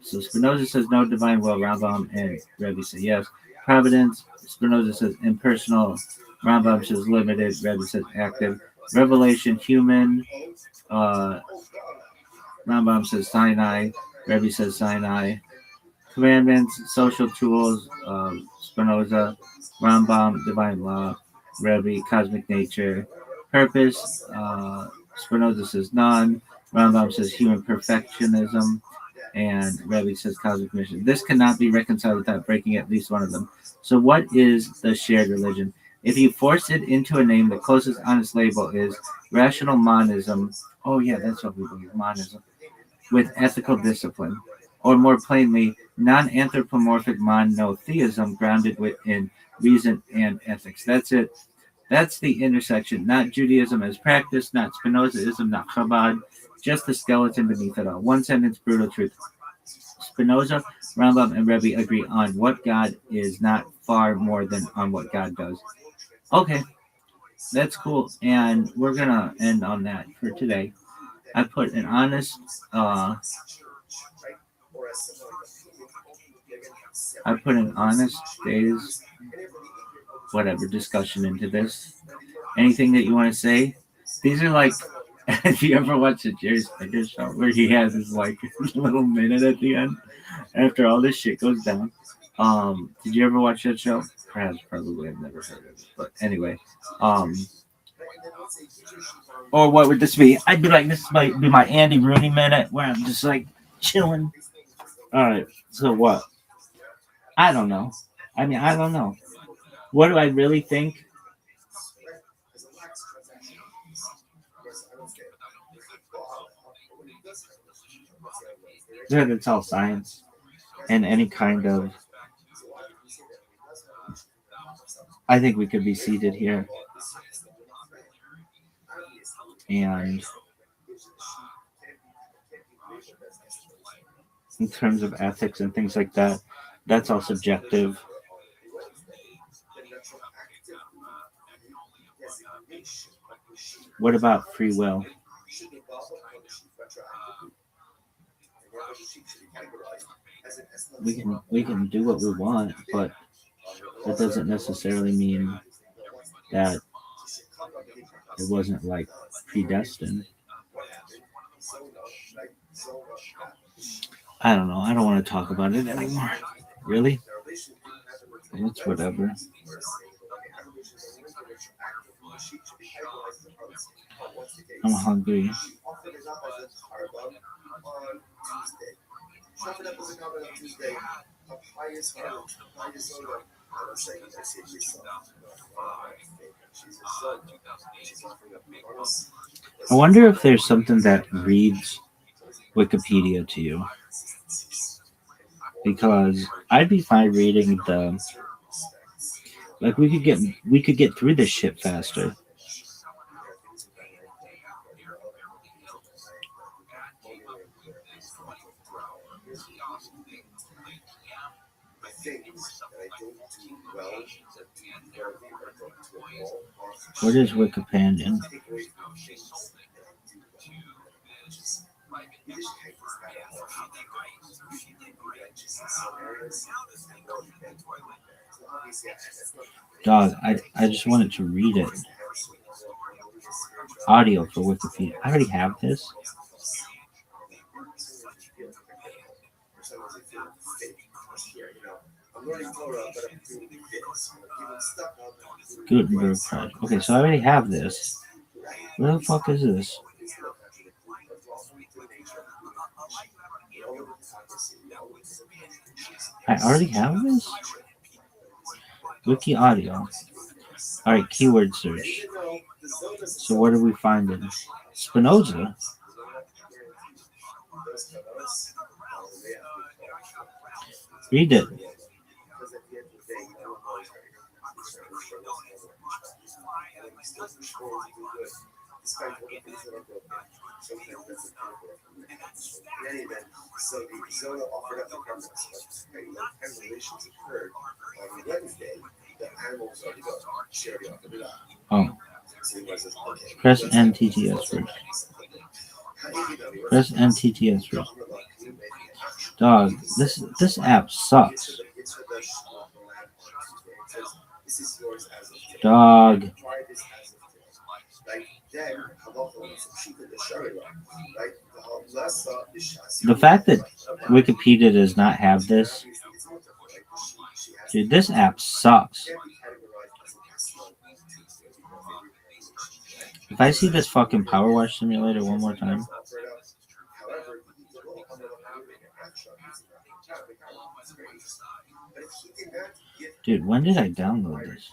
Speaker 8: So Spinoza says no divine will, Rambam and Rebbe say yes. Providence, Spinoza says impersonal, Rambam says limited, Rebbe says active. Revelation, human, uh, Rambam says Sinai, Rebbe says Sinai. Commandments, social tools, Spinoza, Rambam, divine law, Rebbe, cosmic nature. Purpose, Spinoza says none, Rambam says human perfectionism, and Rebbe says cosmic mission. This cannot be reconciled without breaking at least one of them. So, what is the shared religion? If you force it into a name, the closest honest label is rational monism. Oh, yeah, that's what we believe, monism, with ethical discipline. Or more plainly, non anthropomorphic monotheism grounded within reason and ethics. That's it. That's the intersection, not Judaism as practice, not Spinozaism, not Chabad, just the skeleton beneath it all. One sentence, brutal truth. Spinoza, Rambam, and Rebbe agree on what God is, not far more than on what God does. Okay, that's cool. And we're going to end on that for today. I put an honest, days, whatever, discussion into this. Anything that you want to say? These are like, if you ever watch the Jerry Springer show where he has his like little minute at the end after all this shit goes down. Did you ever watch that show? Perhaps, probably, I've never heard of it. But anyway, or what would this be? I'd be like, this might be my Andy Rooney minute where I'm just like chilling. All right, so what? I don't know. I mean, I don't know. What do I really think? Yeah, that's all science and any kind of. I think we could be seated here, and in terms of ethics and things like that, that's all subjective. What about free will? We can do what we want, but that doesn't necessarily mean that it wasn't like predestined. I don't know. I don't want to talk about it anymore. Really? It's whatever. I'm hungry. I wonder if there's something that reads Wikipedia to you. Because I'd be fine reading the like we could get through this shit faster. What is Wikipedia? Dog, I just wanted to read it. Audio for Wikipedia. I already have this. Gutenberg Project. Okay, so I already have this. Where the fuck is this? I already have this? Wiki audio. Alright, keyword search. So what are we finding? Spinoza? Read it.
Speaker 2: despite all the things that are broken, sometimes that's a powerful recommendation. In any event, so the Zola offered up the premise of when relations occurred on Wednesday, the animals are to go. Sherry offered it up.
Speaker 8: Oh.
Speaker 2: So he was okay.
Speaker 8: Press NTTS first. Press NTTS first. Dog, this app sucks. Dog. The fact that Wikipedia does not have this, dude, this app sucks. If I see this fucking Power Wash Simulator one more time. Dude, when did I download this?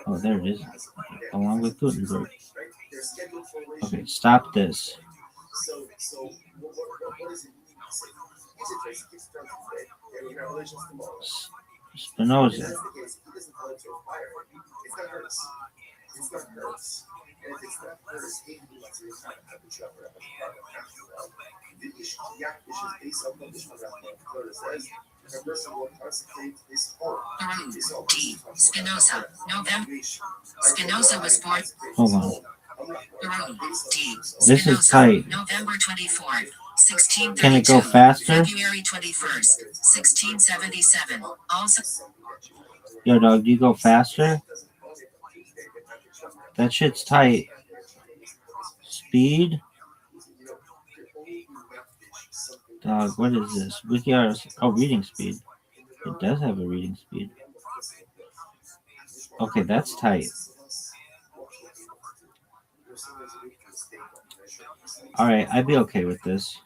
Speaker 8: Oh, there it is. Along with Gutenberg. Okay, stop this. Spinoza.
Speaker 16: D. Spinoza, November. Spinoza was born.
Speaker 8: Hold on.
Speaker 16: D.
Speaker 8: This is tight.
Speaker 16: November 24th, 1632.
Speaker 8: Can it go faster?
Speaker 16: February 21st, 1677. Also.
Speaker 8: Yo, dog, do you go faster? That shit's tight. Speed? Dog, what is this? WikiArtist. Oh, reading speed. It does have a reading speed. Okay, that's tight. Alright, I'd be okay with this.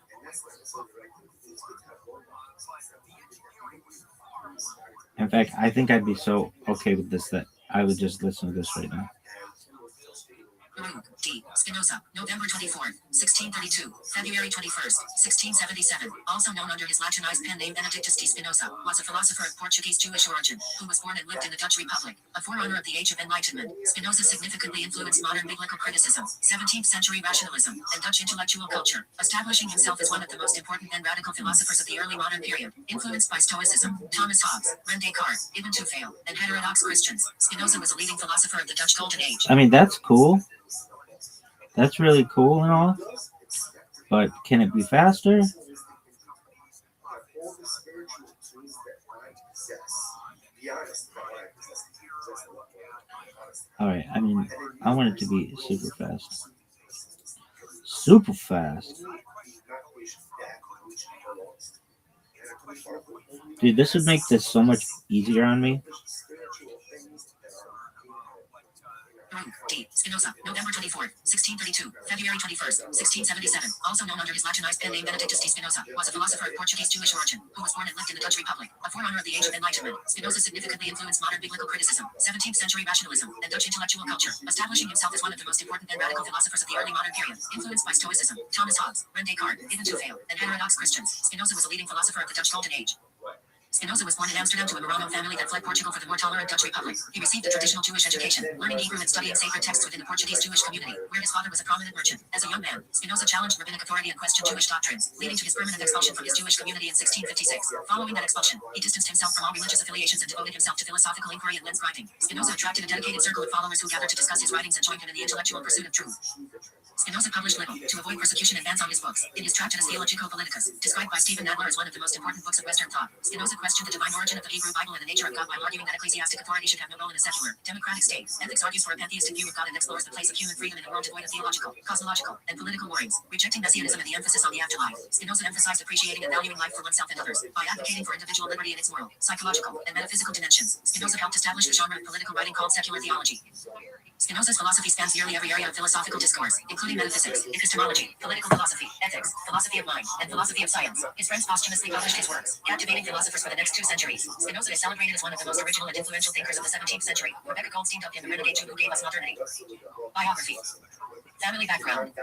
Speaker 8: In fact, I think I'd be so okay with this that I would just listen to this right now.
Speaker 16: D. Spinoza, November 24th, 1632, February 21st, 1677, also known under his Latinized pen name Benedictus de Spinoza, was a philosopher of Portuguese Jewish origin, who was born and lived in the Dutch Republic, a forerunner of the Age of Enlightenment. Spinoza significantly influenced modern biblical criticism, 17th century rationalism, and Dutch intellectual culture, establishing himself as one of the most important and radical philosophers of the early modern period. Influenced by Stoicism, Thomas Hobbes, René Descartes, Ibn Tufayl, and heterodox Christians, Spinoza was a leading philosopher of the Dutch Golden Age.
Speaker 8: I mean, that's cool. That's really cool and all, but can it be faster? Alright, I mean, I want it to be super fast. Super fast. Dude, this would make this so much easier on me.
Speaker 16: D. Spinoza, November 24th, 1632, February 21st, 1677, also known under his Latinized pen name Benedictus de Spinoza, was a philosopher of Portuguese Jewish origin, who was born and lived in the Dutch Republic, a forerunner of the Age of Enlightenment. Spinoza significantly influenced modern biblical criticism, 17th century rationalism, and Dutch intellectual culture, establishing himself as one of the most important and radical philosophers of the early modern period. Influenced by Stoicism, Thomas Hobbes, René Descartes, Ibn Tufayl, and heterodox Christians, Spinoza was a leading philosopher of the Dutch Golden Age. Spinoza was born in Amsterdam to a Marano family that fled Portugal for the more tolerant Dutch Republic. He received a traditional Jewish education, learning Hebrew and studying sacred texts within the Portuguese Jewish community, where his father was a prominent merchant. As a young man, Spinoza challenged rabbinic authority and questioned Jewish doctrines, leading to his permanent expulsion from his Jewish community in 1656. Following that expulsion, he distanced himself from all religious affiliations and devoted himself to philosophical inquiry and lens grinding. Spinoza attracted a dedicated circle of followers who gathered to discuss his writings and joined him in the intellectual pursuit of truth. Spinoza published little, to avoid persecution and bans on his books. In his Tractatus Theologico-Politicus, described by Stephen Nadler as one of the most important books of Western thought, Spinoza questioned the divine origin of the Hebrew Bible and the nature of God by arguing that ecclesiastic authority should have no role in a secular, democratic state. Ethics argues for a pantheistic view of God and explores the place of human freedom in a world devoid of theological, cosmological, and political worries, rejecting messianism and the emphasis on the afterlife. Spinoza emphasized appreciating and valuing life for oneself and others, by advocating for individual liberty in its moral, psychological, and metaphysical dimensions. Spinoza helped establish the genre of political writing called secular theology. Spinoza's philosophy spans nearly every area of philosophical discourse, including metaphysics, epistemology, political philosophy, ethics, philosophy of mind, and philosophy of science. His friends posthumously published his works, captivating philosophers for the next 2 centuries. Spinoza is celebrated as one of the most original and influential thinkers of the 17th century. Rebecca Goldstein dubbed him the renegade Jew who gave us modernity. Biography. Family background.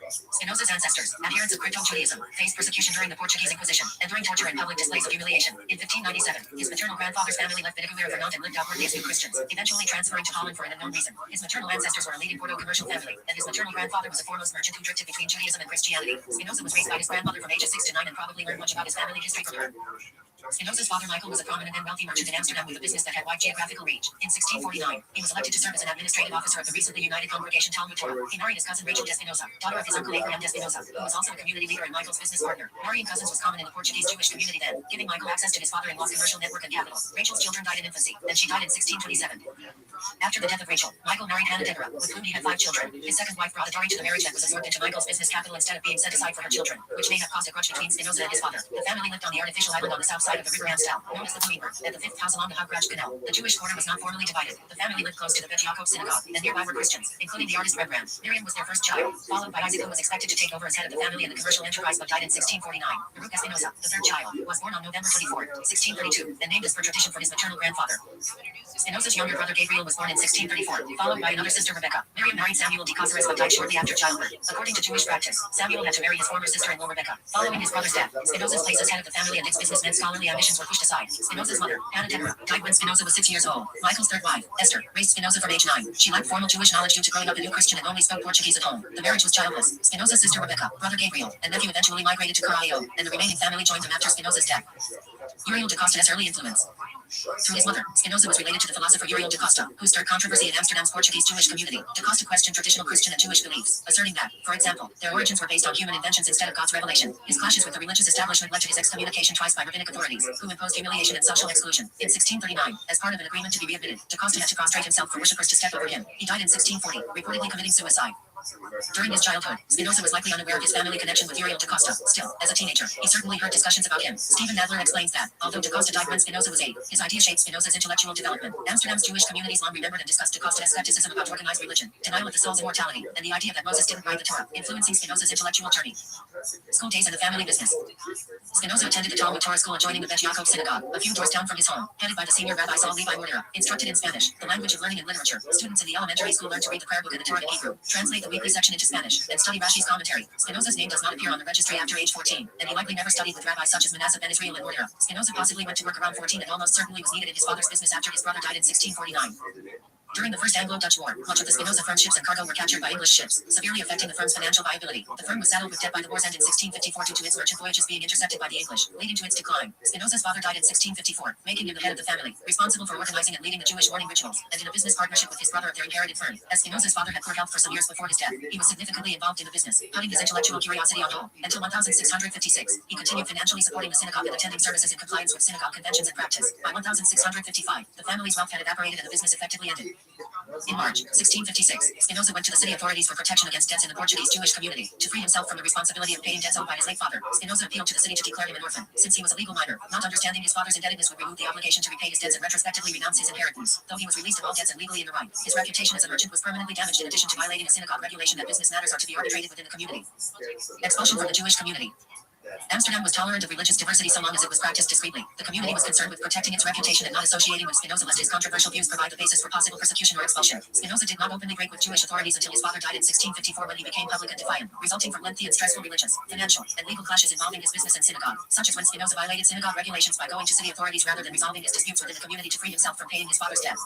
Speaker 16: Spinoza's ancestors, adherents of crypto-Judaism, faced persecution during the Portuguese Inquisition, enduring torture and public displays of humiliation. In 1597, his maternal grandfather's family left Vitigudera Vermont and lived outwardly as new Christians, eventually transferring to Holland for an unknown reason. His maternal ancestors were a leading Bordeaux commercial family, and his maternal grandfather was a foremost merchant who drifted between Judaism and Christianity. Spinoza was raised by his grandmother from ages 6 to 9 and probably learned much about his family history from her. Spinoza's father Michael was a prominent and wealthy merchant in Amsterdam with a business that had wide geographical reach. In 1649, he was elected to serve as an administrative officer of the recently united congregation Talmud Torah. He married his cousin Rachel de Spinoza, daughter of his uncle Abraham de Spinoza, who was also a community leader and Michael's business partner. Marrying cousins was common in the Portuguese Jewish community then, giving Michael access to his father-in-law's commercial network and capital. Rachel's children died in infancy, then she died in 1627. After the death of Rachel, Michael married Hannah Deborah, with whom he had 5 children. His second wife brought a dowry to the marriage that was absorbed into Michael's business capital instead of being set aside for her children, which may have caused a grudge between Spinoza and his father. The family lived on the artificial island on the south side of the river Amstel, known as the Weaver, at the 5th house along the Hagraj Canal. The Jewish quarter was not formally divided. The family lived close to the Bet Yaakov synagogue, and nearby were Christians, including the artist Rembrandt. Miriam was their first child, followed by Isaac, who was expected to take over as head of the family and the commercial enterprise but died in 1649. Baruch Spinoza, the third child, was born on November 24, 1632, and named as per tradition for his maternal grandfather. Spinoza's younger brother Gabriel was born in 1634, followed by another sister Rebecca. Miriam married Samuel de Caceres but died shortly after childbirth. According to Jewish practice, Samuel had to marry his former sister-in-law Rebecca. Following his brother's death, Spinoza's place as head of the family and its business meant scholarly ambitions were pushed aside. Spinoza's mother, Hannah Deborah, died when Spinoza was 6 years old. Michael's third wife, Esther, raised Spinoza from age 9. She lacked formal Jewish knowledge due to growing up a new Christian and only spoke Portuguese at home. The marriage was childless. Spinoza's sister Rebecca, brother Gabriel, and nephew eventually migrated to Carvalho, and the remaining family joined them after Spinoza's death. Uriel de Costa has early influence. Through his mother, Spinoza was related to the philosopher Uriel de Costa, who stirred controversy in Amsterdam's Portuguese Jewish community. De Costa questioned traditional Christian and Jewish beliefs, asserting that, for example, their origins were based on human inventions instead of God's revelation. His clashes with the religious establishment led to his excommunication twice by rabbinic authorities, who imposed humiliation and social exclusion. In 1639, as part of an agreement to be readmitted, de Costa had to prostrate himself for worshippers to step over him. He died in 1640, reportedly committing suicide. During his childhood, Spinoza was likely unaware of his family connection with Uriel de Costa. Still, as a teenager, he certainly heard discussions about him. Stephen Nadler explains that, although de Costa died when Spinoza was 8, his idea shaped Spinoza's intellectual development. Amsterdam's Jewish communities long remembered and discussed de Costa's skepticism about organized religion, denial of the soul's immortality, and the idea that Moses didn't write the Torah, influencing Spinoza's intellectual journey. School days and the family business. Spinoza attended the Talmud Torah school adjoining the Bet Yaakov synagogue, a few doors down from his home, headed by the senior Rabbi Saul Levi Mordera. Instructed in Spanish, the language of learning and literature, students in the elementary school learned to read the prayer book and the Torah in Hebrew, translate the weekly section into Spanish, and study Rashi's commentary. Spinoza's name does not appear on the registry after age 14, and he likely never studied with rabbis such as Manasseh ben Israel and Mordera. Spinoza possibly went to work around 14 and almost certainly was needed in his father's business after his brother died in 1649. During the First Anglo-Dutch War, much of the Spinoza firm's ships and cargo were captured by English ships, severely affecting the firm's financial viability. The firm was saddled with debt by the war's end in 1654 due to its merchant voyages being intercepted by the English, leading to its decline. Spinoza's father died in 1654, making him the head of the family, responsible for organizing and leading the Jewish mourning rituals, and in a business partnership with his brother of their inherited firm. As Spinoza's father had poor health for some years before his death, he was significantly involved in the business, putting his intellectual curiosity on hold. Until 1656, he continued financially supporting the synagogue and attending services in compliance with synagogue conventions and practice. By 1655, the family's wealth had evaporated and the business effectively ended. In March 1656, Spinoza went to the city authorities for protection against debts in the Portuguese Jewish community. To free himself from the responsibility of paying debts owed by his late father, Spinoza appealed to the city to declare him an orphan. Since he was a legal minor, not understanding his father's indebtedness would remove the obligation to repay his debts and retrospectively renounce his inheritance. Though he was released of all debts and legally in the right, his reputation as a merchant was permanently damaged in addition to violating a synagogue regulation that business matters are to be arbitrated within the community. Expulsion from the Jewish community. Amsterdam was tolerant of religious diversity so long as it was practiced discreetly. The community was concerned with protecting its reputation and not associating with Spinoza lest his controversial views provide the basis for possible persecution or expulsion. Spinoza did not openly break with Jewish authorities until his father died in 1654 when he became public and defiant, resulting from lengthy and stressful religious, financial, and legal clashes involving his business and synagogue, such as when Spinoza violated synagogue regulations by going to city authorities rather than resolving his disputes within the community to free himself from paying his father's debt.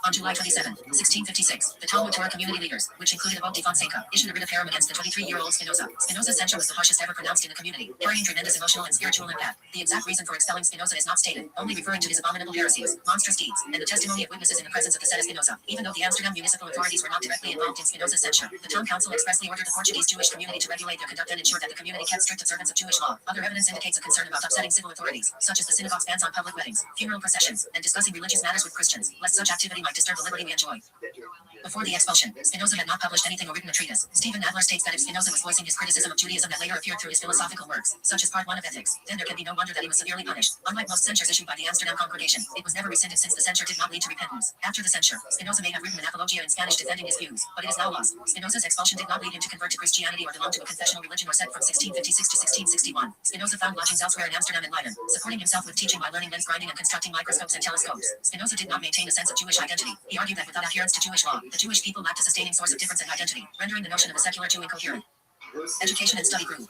Speaker 16: On July 27, 1656, the Talmud Torah community leaders, which included Abod de Fonseca, issued a writ of harem against the 23-year-old Spinoza. Spinoza's censure was the harshest ever pronounced in the community, carrying tremendous emotional and spiritual impact. The exact reason for expelling Spinoza is not stated, only referring to his abominable heresies, monstrous deeds, and the testimony of witnesses in the presence of the said Spinoza. Even though the Amsterdam municipal authorities were not directly involved in Spinoza's censure, the town council expressly ordered the Portuguese Jewish community to regulate their conduct and ensure that the community kept strict observance of Jewish law. Other evidence indicates a concern about upsetting civil authorities, such as the synagogue's bans on public weddings, funeral processions, and discussing religious matters with Christians, lest such activity might disturb the liberty we enjoy. Before the expulsion, Spinoza had not published anything or written a treatise. Stephen Nadler states that if Spinoza was voicing his criticism of Judaism that later appeared through his philosophical works, such as Part 1 of Ethics, then there can be no wonder that he was severely punished. Unlike most censures issued by the Amsterdam congregation, it was never rescinded since the censure did not lead to repentance. After the censure, Spinoza may have written an apologia in Spanish defending his views, but it is now lost. Spinoza's expulsion did not lead him to convert to Christianity or belong to a confessional religion or sect from 1656 to 1661. Spinoza found lodgings elsewhere in Amsterdam and Leiden, supporting himself with teaching by learning lens grinding and constructing microscopes and telescopes. Spinoza did not maintain a sense of Jewish identity. He argued that without adherence to Jewish law, the Jewish people lacked a sustaining source of difference and identity, rendering the notion of a secular Jew incoherent. Education and study grew.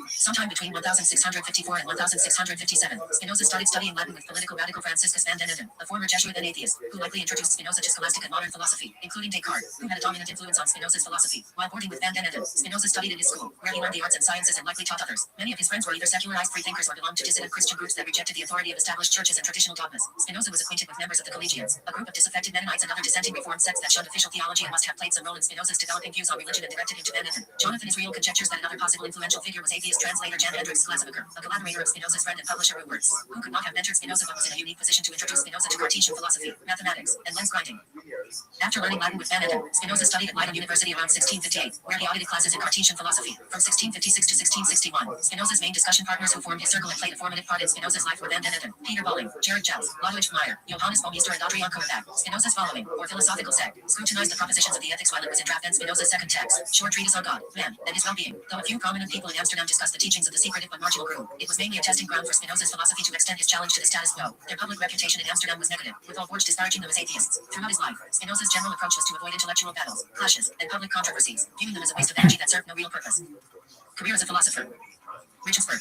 Speaker 16: Sometime between 1654 and 1657, Spinoza started studying Latin with political radical Franciscus van Denenden, a former Jesuit and atheist, who likely introduced Spinoza to scholastic and modern philosophy, including Descartes, who had a dominant influence on Spinoza's philosophy. While boarding with van Denenden, Spinoza studied in his school, where he learned the arts and sciences and likely taught others. Many of his friends were either secularized freethinkers or belonged to dissident Christian groups that rejected the authority of established churches and traditional dogmas. Spinoza was acquainted with members of the Collegians, a group of disaffected Mennonites and other dissenting Reformed sects that shunned official theology and must have played some role in Spinoza's developing views on religion and directed him to van Denenden. Jonathan Israel conjectures that another possible influential figure was atheist translator Jan Hendricks Glasebacher, a collaborator of Spinoza's friend and publisher Rootworks, who could not have mentored Spinoza but was in a unique position to introduce Spinoza to Cartesian philosophy, mathematics, and lens grinding. After learning Latin with Van Eden, Spinoza studied at Leiden University around 1658, where he audited classes in Cartesian philosophy. From 1656 to 1661, Spinoza's main discussion partners who formed his circle and played a formative part in Spinoza's life were Van Eden, Peter Bolling, Jared Jels, Ludwig Meyer, Johannes Baumeister, and Adrian Korbach. Spinoza's following, or philosophical sect, scrutinized the propositions of the ethics while it was in draft and Spinoza's second text, Short Treatise on God, Man, and His Well-Being. Though a few prominent people in Amsterdam discussed the teachings of the secretive but marginal group, it was mainly a testing ground for Spinoza's philosophy to extend his challenge to the status quo. Their public reputation in Amsterdam was negative, with all Borch disparaging them as atheists. Throughout his life, Spinoza's general approach was to avoid intellectual battles, clashes, and public controversies, viewing them as a waste of energy that served no real purpose. Career as a philosopher. Richardsburg.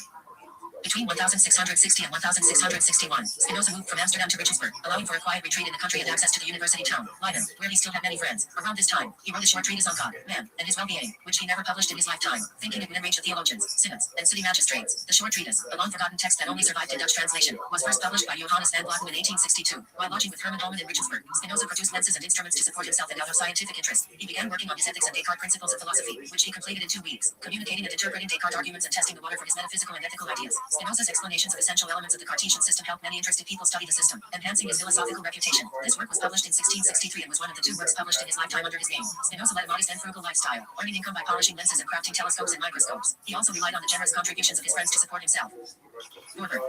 Speaker 16: Between 1660 and 1661, Spinoza moved from Amsterdam to Richardsburg, allowing for a quiet retreat in the country and access to the university town, Leiden, where he still had many friends. Around this time, he wrote a short treatise on God, Man, and His Well-Being, which he never published in his lifetime, thinking it would enrage the theologians, synods, and city magistrates. The short treatise, a long-forgotten text that only survived in Dutch translation, was first published by Johannes van Blatten in 1862. While lodging with Herman Holman in Richardsburg, Spinoza produced lenses and instruments to support himself and out of scientific interest. He began working on his ethics and Descartes principles of philosophy, which he completed in 2 weeks, communicating and interpreting Descartes arguments and testing the water for his metaphysical and ethical ideas. Spinoza's explanations of essential elements of the Cartesian system helped many interested people study the system, enhancing his philosophical reputation. This work was published in 1663 and was one of the 2 works published in his lifetime under his name. Spinoza led a modest and frugal lifestyle, earning income by polishing lenses and crafting telescopes and microscopes. He also relied on the generous contributions of his friends to support himself. Nuremberg.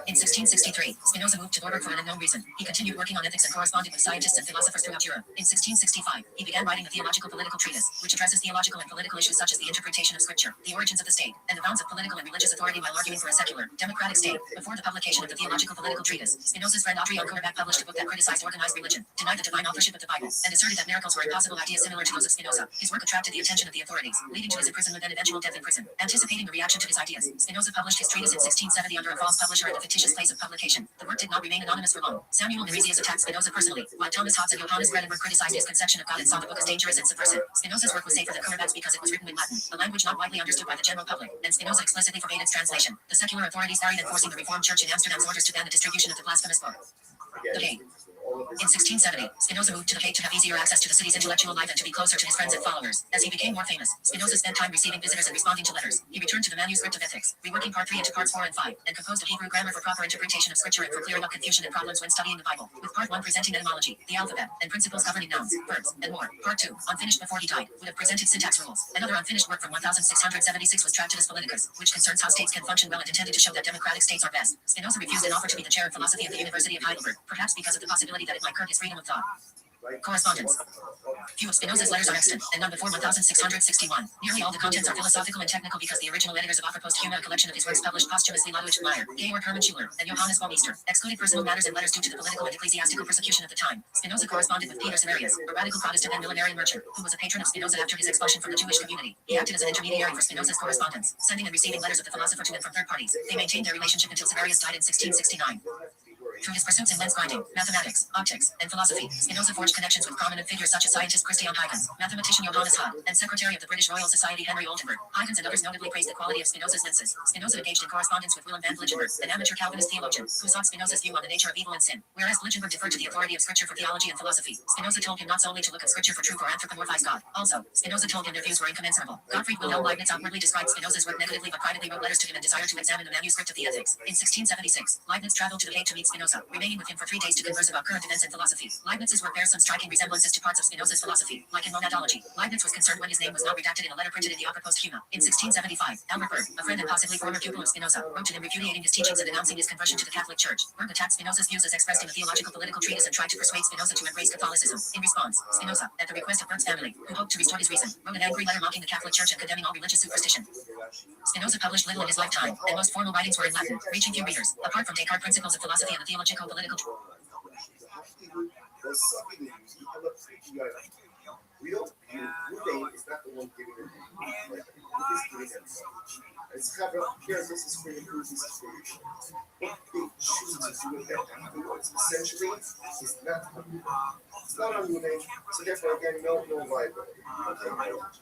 Speaker 16: In 1663, Spinoza moved to Nuremberg for an unknown reason. He continued working on ethics and corresponded with scientists and philosophers throughout Europe. In 1665, he began writing the theological political treatise, which addresses theological and political issues such as the interpretation of scripture, the origins of the state, and the bounds of political and religious authority while arguing for a secular, democratic state. Before the publication of the theological political treatise, Spinoza's friend Adrian Korbach published a book that criticized organized religion, denied the divine authorship of the Bible, and asserted that miracles were impossible ideas similar to those of Spinoza. His work attracted the attention of the authorities, leading to his imprisonment and eventual death in prison. Anticipating the reaction to his ideas, Spinoza published his treatise in 1670 under a false publisher at a fictitious place of publication. The work did not remain anonymous for long. Samuel Neresius attacked Spinoza personally, while Thomas Hobbes and Johannes Bredenberg criticized his conception of God and saw the book as dangerous and subversive. Spinoza's work was safer than Korbach's because it was written in Latin, a language not widely understood by the general public, and Spinoza explicitly forbade its translation. The secular authorities varied enforcing the Reformed Church in Amsterdam's orders to ban the distribution of the blasphemous book. The Hague. In 1670, Spinoza moved to The Hague to have easier access to the city's intellectual life and to be closer to his friends and followers. As he became more famous, Spinoza spent time receiving visitors and responding to letters. He returned to the manuscript of Ethics, reworking part 3 into parts 4 and 5, and composed a Hebrew grammar for proper interpretation of scripture and for clearing up confusion and problems when studying the Bible, with part 1 presenting etymology, the alphabet, and principles governing nouns, verbs, and more. Part 2, unfinished before he died, would have presented syntax rules. Another unfinished work from 1676 was Tractatus Politicus, which concerns how states can function well and intended to show that democratic states are best. Spinoza refused an offer to be the chair of philosophy at the University of Heidelberg, perhaps because of the possibility that it might curb his freedom of thought. Correspondence. Few of Spinoza's letters are extant, and none before 1661. Nearly all the contents are philosophical and technical because the original editors of Offer Posthuma, a collection of his works published posthumously, Ludwig Meyer, Georg Hermann Schuler, and Johannes Baumeister, excluded personal matters and letters due to the political and ecclesiastical persecution of the time. Spinoza corresponded with Peter Samarius, a radical Protestant and millenarian merchant, who was a patron of Spinoza after his expulsion from the Jewish community. He acted as an intermediary for Spinoza's correspondence, sending and receiving letters of the philosopher to and from third parties. They maintained their relationship until Samarius died in 1669. Through his pursuits in lens grinding, mathematics, optics, and philosophy, Spinoza forged connections with prominent figures such as scientist Christian Huygens, mathematician Johannes Hahn, and Secretary of the British Royal Society Henry Oldenburg. Huygens and others notably praised the quality of Spinoza's lenses. Spinoza engaged in correspondence with Willem van Bliggenberg, an amateur Calvinist theologian, who sought Spinoza's view on the nature of evil and sin, whereas Bliggenberg deferred to the authority of Scripture for theology and philosophy. Spinoza told him not solely to look at Scripture for truth or anthropomorphize God. Also, Spinoza told him their views were incommensurable. Gottfried Wilhelm Leibniz outwardly described Spinoza's work negatively but privately wrote letters to him and desired to examine the manuscript of the Ethics. In 1676, Leibniz traveled to The Hague to meet Spinoza, remaining with him for 3 days to converse about current events in philosophy. Leibniz's work bears some striking resemblances to parts of Spinoza's philosophy, like in monadology. Leibniz was concerned when his name was not redacted in a letter printed in the Opera Posthuma. In 1675, Albert Berg, a friend and possibly former pupil of Spinoza, wrote to him repudiating his teachings and announcing his conversion to the Catholic Church. Berg attacked Spinoza's views as expressed in a theological political treatise and tried to persuade Spinoza to embrace Catholicism. In response, Spinoza, at the request of Berg's family, who hoped to restore his reason, wrote an angry letter mocking the Catholic Church and condemning all religious superstition. Spinoza published little in his lifetime, and most formal writings were in Latin, reaching few readers, apart from Descartes' Principles of Philosophy and the Theologico-Political
Speaker 2: There's something in you. You have a you are real. Ruben is not the one giving it. Like it is giving it. It's kind of here. This is for you. This is for you. But they choose to do it that afterwards. Essentially, it's not on you. It's not on you, man. So therefore, again, no vibe.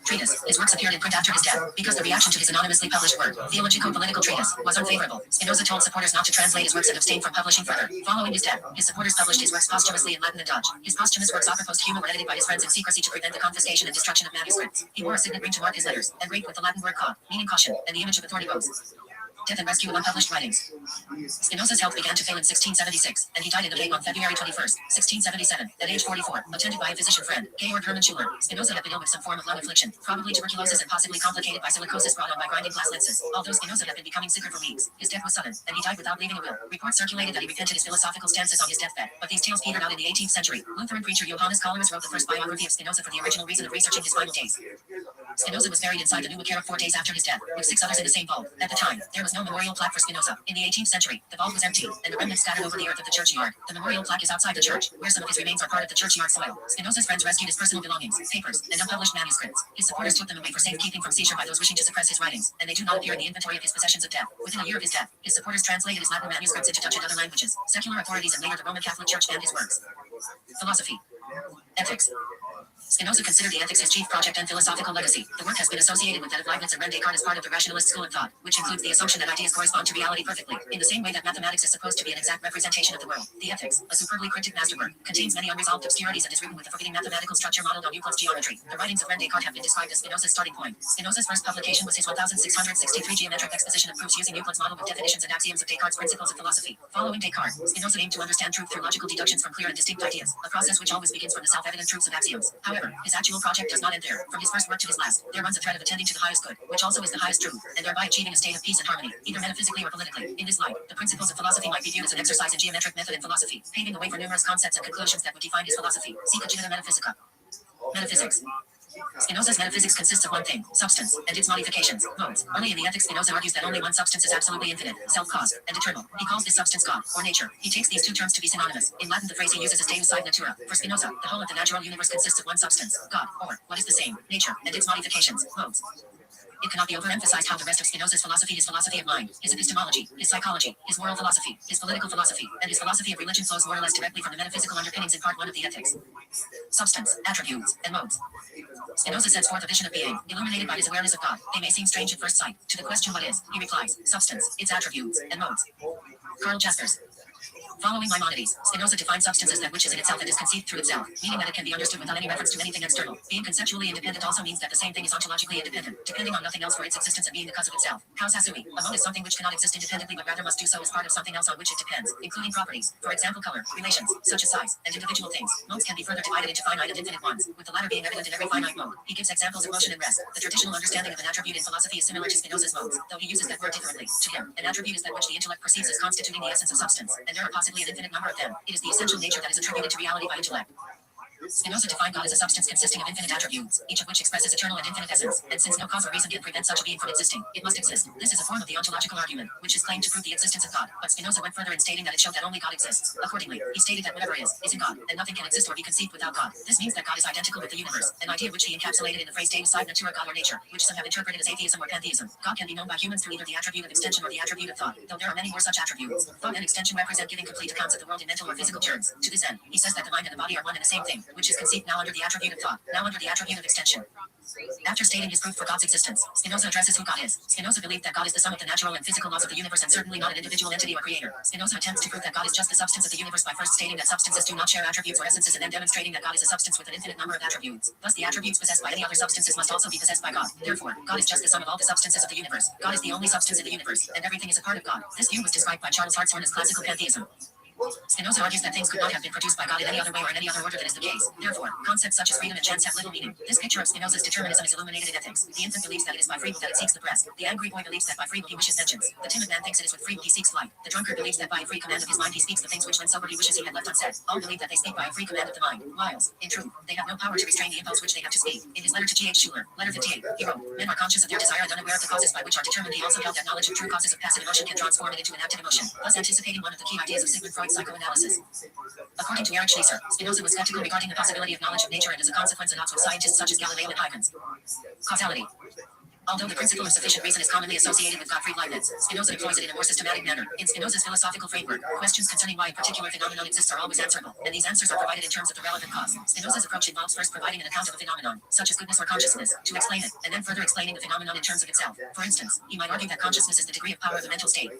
Speaker 16: Treatise. His works appeared in print after his death, because the reaction to his anonymously published work, Theologico-Political Treatise, was unfavorable. Spinoza told supporters not to translate his works and abstain from publishing further. Following his death, his supporters published his works posthumously in Latin and Dutch. His posthumous works offer posthumo were edited by his friends in secrecy to prevent the confiscation and destruction of manuscripts. He wore a signet ring to mark his letters, engraved with the Latin word "caught," meaning caution, and the image of a thorny rose. Death and rescue of unpublished writings. Spinoza's health began to fail in 1676, and he died in the Hague on February 21st, 1677, at age 44, attended by a physician friend, Georg Hermann Schuler. Spinoza had been ill with some form of lung affliction, probably tuberculosis and possibly complicated by silicosis brought on by grinding glass lenses. Although Spinoza had been becoming sicker for weeks, his death was sudden, and he died without leaving a will. Reports circulated that he repented his philosophical stances on his deathbed, but these tales petered out in the 18th century. Lutheran preacher Johannes Callerus wrote the first biography of Spinoza for the original reason of researching his final days. Spinoza was buried inside the New Kerk 4 days after his death, with 6 others in the same vault. At the time, there was no memorial plaque for Spinoza. In the 18th century, the vault was empty, and the remnants scattered over the earth of the churchyard. The memorial plaque is outside the church, where some of his remains are part of the churchyard soil. Spinoza's friends rescued his personal belongings, papers, and unpublished manuscripts. His supporters took them away for safekeeping from seizure by those wishing to suppress his writings, and they do not appear in the inventory of his possessions of death. Within a year of his death, his supporters translated his Latin manuscripts into Dutch and other languages. Secular authorities and later the Roman Catholic Church banned his works. Philosophy. Ethics. Spinoza considered the ethics his chief project and philosophical legacy. The work has been associated with that of Leibniz and René Descartes as part of the rationalist school of thought, which includes the assumption that ideas correspond to reality perfectly, in the same way that mathematics is supposed to be an exact representation of the world. The Ethics, a superbly cryptic masterwork, contains many unresolved obscurities and is written with a forbidding mathematical structure modeled on Euclid's geometry. The writings of René Descartes have been described as Spinoza's starting point. Spinoza's first publication was his 1663 geometric exposition of proofs using Euclid's model with definitions and axioms of Descartes' principles of philosophy. Following Descartes, Spinoza aimed to understand truth through logical deductions from clear and distinct ideas, a process which always begins from the self-evident truths of axioms. However, his actual project does not end there. From his first work to his last, there runs a thread of attending to the highest good, which also is the highest truth, and thereby achieving a state of peace and harmony, either metaphysically or politically. In this light, the principles of philosophy might be viewed as an exercise in geometric method and philosophy, paving the way for numerous concepts and conclusions that would define his philosophy. See Cogita Metaphysica. Metaphysics. Spinoza's metaphysics consists of one thing, substance, and its modifications, modes. Early in the Ethics, Spinoza argues that only one substance is absolutely infinite, self-caused, and eternal. He calls this substance God, or nature. He takes these two terms to be synonymous. In Latin, the phrase he uses is Deus sive natura. For Spinoza, the whole of the natural universe consists of one substance, God, or, what is the same, nature, and its modifications, modes. It cannot be overemphasized how the rest of Spinoza's philosophy, his philosophy of mind, his epistemology, his psychology, his moral philosophy, his political philosophy, and his philosophy of religion flows more or less directly from the metaphysical underpinnings in part 1 of the Ethics. Substance, attributes, and modes. Spinoza sets forth a vision of being, illuminated by his awareness of God. They may seem strange at first sight. To the question what is, he replies, substance, its attributes, and modes. Karl Jaspers. Following Maimonides, Spinoza defines substance as that which is in itself and is conceived through itself, meaning that it can be understood without any reference to anything external. Being conceptually independent also means that the same thing is ontologically independent, depending on nothing else for its existence and being the cause of itself. Kaus Hasui, a mode is something which cannot exist independently but rather must do so as part of something else on which it depends, including properties, for example color, relations, such as size, and individual things. Modes can be further divided into finite and infinite ones, with the latter being evident in every finite mode. He gives examples of motion and rest. The traditional understanding of an attribute in philosophy is similar to Spinoza's modes, though he uses that word differently. To him, an attribute is that which the intellect perceives as constituting the essence of substance, and there are possibly an infinite number of them. It is the essential nature that is attributed to reality by intellect. Spinoza defined God as a substance consisting of infinite attributes, each of which expresses eternal and infinite essence, and since no cause or reason can prevent such a being from existing, it must exist. This is a form of the ontological argument, which is claimed to prove the existence of God, but Spinoza went further in stating that it showed that only God exists. Accordingly, he stated that whatever is in God, and nothing can exist or be conceived without God. This means that God is identical with the universe, an idea which he encapsulated in the phrase Deus sive natura, God or nature, which some have interpreted as atheism or pantheism. God can be known by humans through either the attribute of extension or the attribute of thought, though there are many more such attributes. Thought and extension represent giving complete accounts of the world in mental or physical terms. To this end, he says that the mind and the body are one and the same thing, which is conceived now under the attribute of thought, now under the attribute of extension. After stating his proof for God's existence, Spinoza addresses who God is. Spinoza believed that God is the sum of the natural and physical laws of the universe and certainly not an individual entity or creator. Spinoza attempts to prove that God is just the substance of the universe by first stating that substances do not share attributes or essences and then demonstrating that God is a substance with an infinite number of attributes. Thus the attributes possessed by any other substances must also be possessed by God. Therefore, God is just the sum of all the substances of the universe. God is the only substance in the universe, and everything is a part of God. This view was described by Charles Hartshorne as classical pantheism. Spinoza argues that things could not have been produced by God in any other way or in any other order than is the case. Therefore, concepts such as freedom and chance have little meaning. This picture of Spinoza's determinism is illuminated in Ethics. The infant believes that it is by free will that it seeks the breast. The angry boy believes that by free will he wishes vengeance. The timid man thinks it is with free will he seeks flight. The drunkard believes that by a free command of his mind he speaks the things which when sober he wishes he had left unsaid. All believe that they speak by a free command of the mind. Whilst, in truth, they have no power to restrain the impulse which they have to speak. In his letter to G.H. Schuler, letter 58, he wrote, men are conscious of their desire and unaware of the causes by which are determined. He also held that knowledge of true causes of passive emotion can transform it into an active emotion, thus anticipating one of the key ideas of Sigmund Freud Freud's psychoanalysis. According to Erich Schließer, Spinoza was skeptical regarding the possibility of knowledge of nature and as a consequence not with scientists such as Galileo and Huygens. Causality. Although the principle of sufficient reason is commonly associated with Gottfried Leibniz, Spinoza employs it in a more systematic manner. In Spinoza's philosophical framework, questions concerning why a particular phenomenon exists are always answerable, and these answers are provided in terms of the relevant cause. Spinoza's approach involves first providing an account of a phenomenon, such as goodness or consciousness, to explain it, and then further explaining the phenomenon in terms of itself. For instance, he might argue that consciousness is the degree of power of the mental state.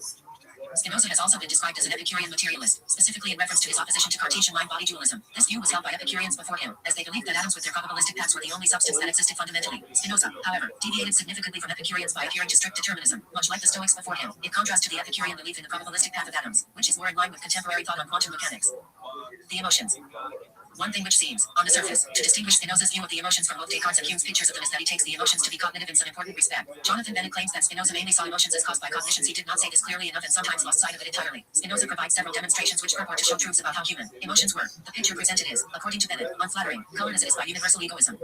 Speaker 16: Spinoza has also been described as an Epicurean materialist, specifically in reference to his opposition to Cartesian mind-body dualism. This view was held by Epicureans before him, as they believed that atoms with their probabilistic packs were the only substance that existed fundamentally. Spinoza, however, deviated significantly from Epicureans by adhering to strict determinism, much like the Stoics before him, in contrast to the Epicurean belief in the probabilistic path of atoms, which is more in line with contemporary thought on quantum mechanics. The emotions. One thing which seems, on the surface, to distinguish Spinoza's view of the emotions from both Descartes and Hume's pictures of them is that he takes the emotions to be cognitive in some important respect. Jonathan Bennett claims that Spinoza mainly saw emotions as caused by cognitions. He did not say this clearly enough and sometimes lost sight of it entirely. Spinoza provides several demonstrations which purport to show truths about how human emotions were. The picture presented is, according to Bennett, unflattering, colored as it is by universal egoism.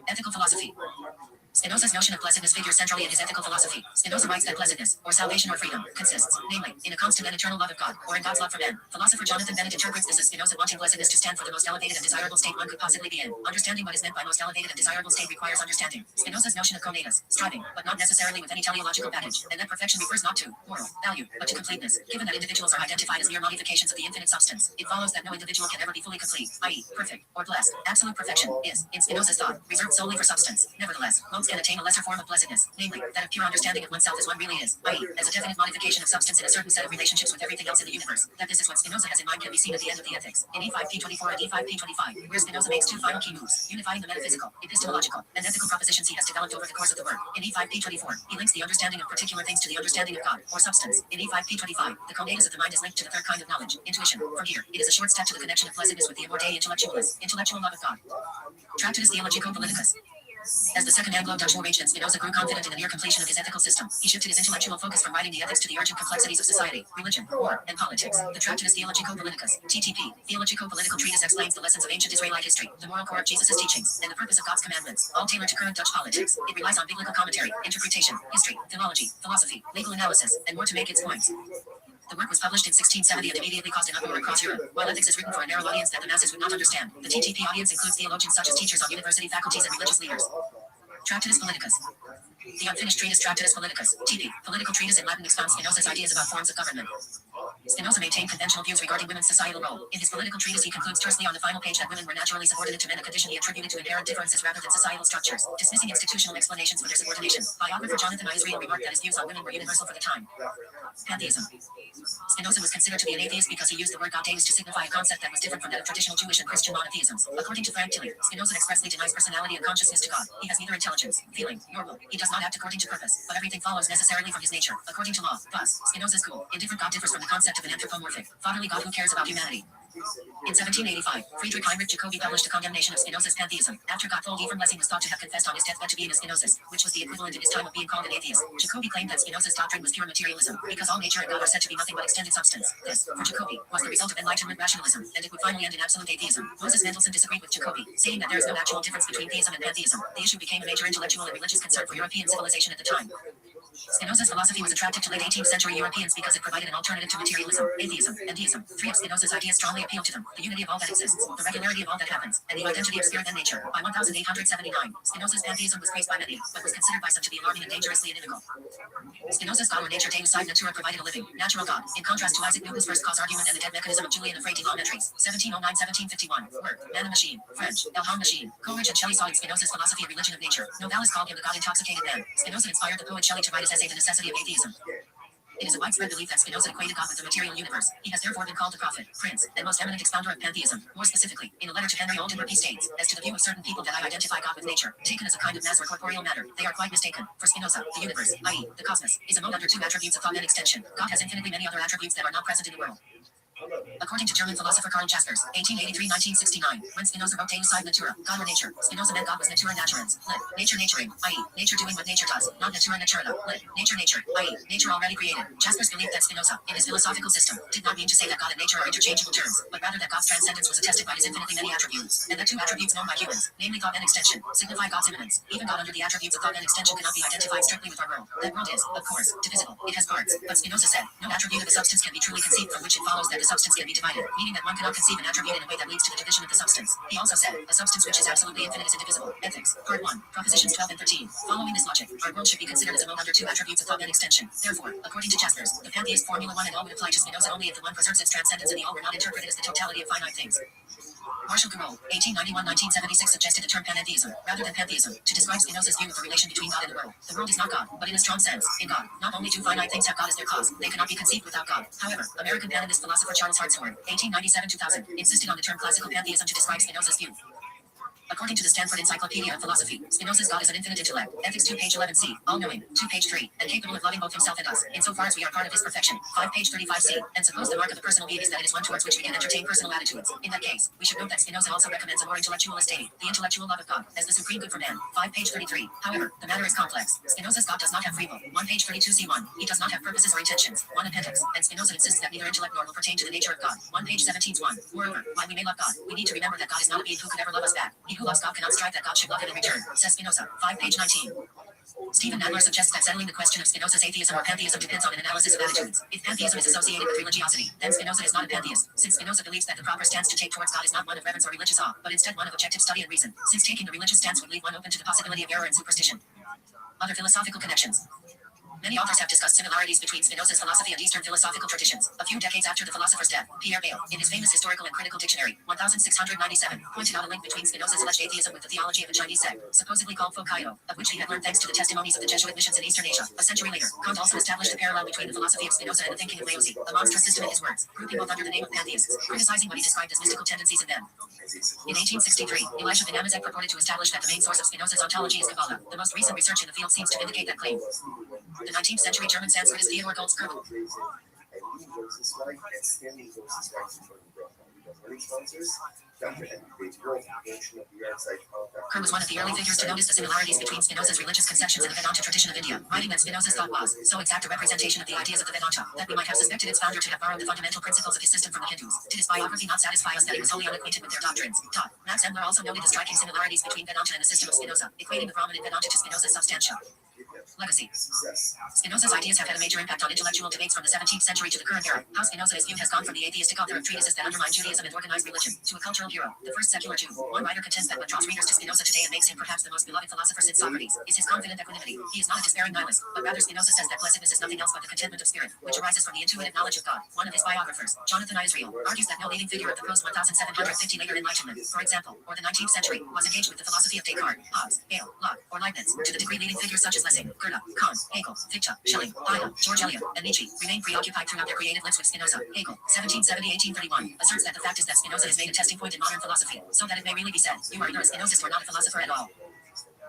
Speaker 16: Ethical philosophy. Spinoza's notion of blessedness figures centrally in his ethical philosophy. Spinoza writes that blessedness, or salvation or freedom, consists, namely, in a constant and eternal love of God, or in God's love for man. Philosopher Jonathan Bennett interprets this as Spinoza wanting blessedness to stand for the most elevated and desirable state one could possibly be in. Understanding what is meant by most elevated and desirable state requires understanding Spinoza's notion of conatus, striving, but not necessarily with any teleological baggage, and that perfection refers not to moral value, but to completeness. Given that individuals are identified as mere modifications of the infinite substance, it follows that no individual can ever be fully complete, i.e., perfect, or blessed. Absolute perfection is, in Spinoza's thought, reserved solely for substance. Nevertheless, modes can attain a lesser form of blessedness, namely, that of pure understanding of oneself as one really is, i.e., as a definite modification of substance in a certain set of relationships with everything else in the universe. That this is what Spinoza has in mind can be seen at the end of the Ethics, in E5P24 and E5P25, where Spinoza makes two final key moves, unifying the metaphysical, epistemological, and ethical propositions he has developed over the course of the work. In E5P24, he links the understanding of particular things to the understanding of God, or substance. In E5P25, the conatus of the mind is linked to the third kind of knowledge, intuition. From here, it is a short step to the connection of blessedness with the amor Dei intellectualis, intellectual love of God. Tractatus Theologico-Politicus. As the Second Anglo-Dutch War raged and Spinoza grew confident in the near completion of his ethical system, he shifted his intellectual focus from writing the ethics to the urgent complexities of society, religion, war, and politics. The Tractatus Theologico-Politicus, TTP, theologico-political treatise explains the lessons of ancient Israelite history, the moral core of Jesus' teachings, and the purpose of God's commandments, all tailored to current Dutch politics. It relies on biblical commentary, interpretation, history, philology, philosophy, legal analysis, and more to make its points. The work was published in 1670 and immediately caused an uproar across Europe. While ethics is written for a narrow audience that the masses would not understand, the TTP audience includes theologians such as teachers on university faculties and religious leaders. Tractatus Politicus. The unfinished treatise Tractatus Politicus, TP, political treatise in Latin expounds Spinoza's ideas about forms of government. Spinoza maintained conventional views regarding women's societal role. In his political treatise, he concludes tersely on the final page that women were naturally subordinate to men, a condition he attributed to inherent differences rather than societal structures, dismissing institutional explanations for their subordination. Biographer Jonathan Israel remarked that his views on women were universal for the time. Pantheism. Spinoza was considered to be an atheist because he used the word God Deus to signify a concept that was different from that of traditional Jewish and Christian monotheisms. According to Frank Tilly, Spinoza expressly denies personality and consciousness to God. He has neither intelligence, feeling, nor will. He does not act according to purpose, but everything follows necessarily from his nature, according to law. Thus, Spinoza's school, indifferent God differs from the concept of an anthropomorphic, fatherly God who cares about humanity. In 1785, Friedrich Heinrich Jacobi published a condemnation of Spinoza's pantheism. After Gotthold Ephraim Lessing was thought to have confessed on his deathbed to be an Spinozist, which was the equivalent in his time of being called an atheist, Jacobi claimed that Spinoza's doctrine was pure materialism, because all nature and God are said to be nothing but extended substance. This, for Jacobi, was the result of Enlightenment rationalism, and it would finally end in absolute atheism. Moses Mendelssohn disagreed with Jacobi, saying that there is no actual difference between theism and pantheism. The issue became a major intellectual and religious concern for European civilization at the time. Spinoza's philosophy was attractive to late 18th century Europeans because it provided an alternative to materialism, atheism, and deism. Three of Spinoza's ideas strongly appealed to them: the unity of all that exists, the regularity of all that happens, and the identity of spirit and nature. By 1879, Spinoza's pantheism was praised by many, but was considered by some to be alarming and dangerously inimical. Spinoza's God or nature Deus sine natura provided a living, natural God, in contrast to Isaac Newton's first cause argument and the dead mechanism of Julian Frey de Lametries, 1709-1751. Work, Man and Machine, French, Elham Machine. Coleridge and Shelley saw in Spinoza's philosophy a religion of nature. Novalis called him the God-intoxicated man. Spinoza inspired the poet Shelley to write his essay The Necessity of Atheism. It is a widespread belief that Spinoza equated God with the material universe. He has therefore been called the prophet, prince, and most eminent expounder of pantheism. More specifically, in a letter to Henry Oldenburg he states, as to the view of certain people that I identify God with nature, taken as a kind of mass or corporeal matter, they are quite mistaken. For Spinoza, the universe, i.e., the cosmos, is a mode under two attributes of thought and extension. God has infinitely many other attributes that are not present in the world. According to German philosopher Karl Jaspers, 1883-1969, when Spinoza wrote Deus sine natura, God or nature, Spinoza meant God was natura naturans, lit. Nature naturing, i.e., nature doing what nature does, not natura naturata, lit. Nature nature, i.e., nature already created. Jaspers believed that Spinoza, in his philosophical system, did not mean to say that God and nature are interchangeable terms, but rather that God's transcendence was attested by his infinitely many attributes, and that two attributes known by humans, namely thought and extension, signify God's immanence. Even God under the attributes of thought and extension cannot be identified strictly with our world. That world is, of course, divisible. It has parts, but Spinoza said, no attribute of a substance can be truly conceived from which it follows that the substance can be divided, meaning that one cannot conceive an attribute in a way that leads to the division of the substance. He also said, a substance which is absolutely infinite is indivisible. Ethics, Part 1, Propositions 12 and 13. Following this logic, our world should be considered as a mode under two attributes of thought and extension. Therefore, according to Jaspers, the pantheist formula 1 and all would apply to Spinoza only if the one preserves its transcendence and the all were not interpreted as the totality of finite things. Marshall Carroll, 1891-1976, suggested the term panentheism, rather than pantheism, to describe Spinoza's view of the relation between God and the world. The world is not God, but in a strong sense, in God. Not only do finite things have God as their cause, they cannot be conceived without God. However, American panentheist philosopher Charles Hartshorne, 1897-2000, insisted on the term classical pantheism to describe Spinoza's view. According to the Stanford Encyclopedia of Philosophy, Spinoza's God is an infinite intellect. Ethics 2 page 11c, all-knowing, 2 page 3, and capable of loving both himself and us, insofar as we are part of his perfection, 5 page 35c, and suppose the mark of the personal being is that it is one towards which we can entertain personal attitudes. In that case, we should note that Spinoza also recommends a more intellectual state, the intellectual love of God, as the supreme good for man, 5 page 33. However, the matter is complex. Spinoza's God does not have free will, 1 page 32c1. He does not have purposes or intentions, 1 appendix, and Spinoza insists that neither intellect nor will pertain to the nature of God, 1 page 17c1. Moreover, while we may love God, we need to remember that God is not a being who could ever love us back. He who loves God cannot strive that God should love him in return, says Spinoza, 5 page 19. Stephen Nadler suggests that settling the question of Spinoza's atheism or pantheism depends on an analysis of attitudes. If pantheism is associated with religiosity, then Spinoza is not a pantheist, since Spinoza believes that the proper stance to take towards God is not one of reverence or religious awe, but instead one of objective study and reason, since taking the religious stance would leave one open to the possibility of error and superstition. Other philosophical connections. Many authors have discussed similarities between Spinoza's philosophy and Eastern philosophical traditions. A few decades after the philosopher's death, Pierre Bayle, in his famous Historical and Critical Dictionary, 1697, pointed out a link between Spinoza's alleged atheism with the theology of a Chinese sect, supposedly called Fokaido, of which he had learned thanks to the testimonies of the Jesuit missions in Eastern Asia. A century later, Kant also established a parallel between the philosophy of Spinoza and the thinking of Laozi, a monstrous system in his words, grouping both under the name of pantheists, criticizing what he described as mystical tendencies in them. In 1863, Elisha ben Amazek purported to establish that the main source of Spinoza's ontology is Kabbalah. The most recent research in the field seems to vindicate that claim. The 19th century German Sanskritist Theodor Goltz Kerr was one of the early figures to notice the similarities between Spinoza's religious conceptions and the Vedanta tradition of India, writing that Spinoza's thought was so exact a representation of the ideas of the Vedanta that we might have suspected its founder to have borrowed the fundamental principles of his system from the Hindus. Did his biography not satisfy us that he was wholly unacquainted with their doctrines? Max Endler also noted the striking similarities between Vedanta and the system of Spinoza, equating the Brahman in Vedanta to Spinoza's substantia. Legacy. Spinoza's ideas have had a major impact on intellectual debates from the 17th century to the current era. How Spinoza is viewed has gone from the atheistic author of treatises that undermine Judaism and organized religion to a cultural hero, the first secular Jew. One writer contends that what draws readers to Spinoza today and makes him perhaps the most beloved philosopher since Socrates is his confident equanimity. He is not a despairing nihilist, but rather Spinoza says that blessedness is nothing else but the contentment of spirit, which arises from the intuitive knowledge of God. One of his biographers, Jonathan Israel, argues that no leading figure of the post-1750 later Enlightenment, for example, or the 19th century, was engaged with the philosophy of Descartes, Hobbes, Hegel, Locke, or Leibniz, to the degree leading figures such as Lessing, Goethe, Kant, Hegel, Fichte, Schelling, Heine, George Eliot, and Nietzsche remain preoccupied throughout their creative lives with Spinoza. Hegel, 1770-1831, asserts that the fact is that Spinoza has made a testing point in modern philosophy, so that it may really be said, you are either a Spinozist or not a philosopher at all.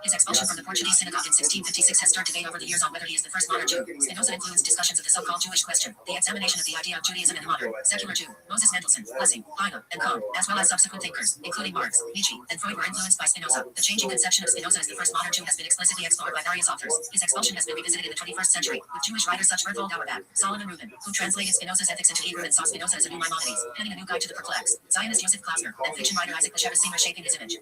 Speaker 16: His expulsion from the Portuguese synagogue in 1656 has stirred debate over the years on whether he is the first modern Jew. Spinoza influenced discussions of the so-called Jewish question, the examination of the idea of Judaism in the modern, secular Jew. Moses Mendelssohn, Lessing, Heine, and Kant, as well as subsequent thinkers, including Marx, Nietzsche, and Freud were influenced by Spinoza. The changing conception of Spinoza as the first modern Jew has been explicitly explored by various authors. His expulsion has been revisited in the 21st century, with Jewish writers such Berthold Auerbach, Solomon Rubin, who translated Spinoza's ethics into Hebrew and saw Spinoza as a new Maimonides, penning a new guide to the perplexed, Zionist Joseph Klausner, and fiction writer Isaac Bashevis Singer shaping his image.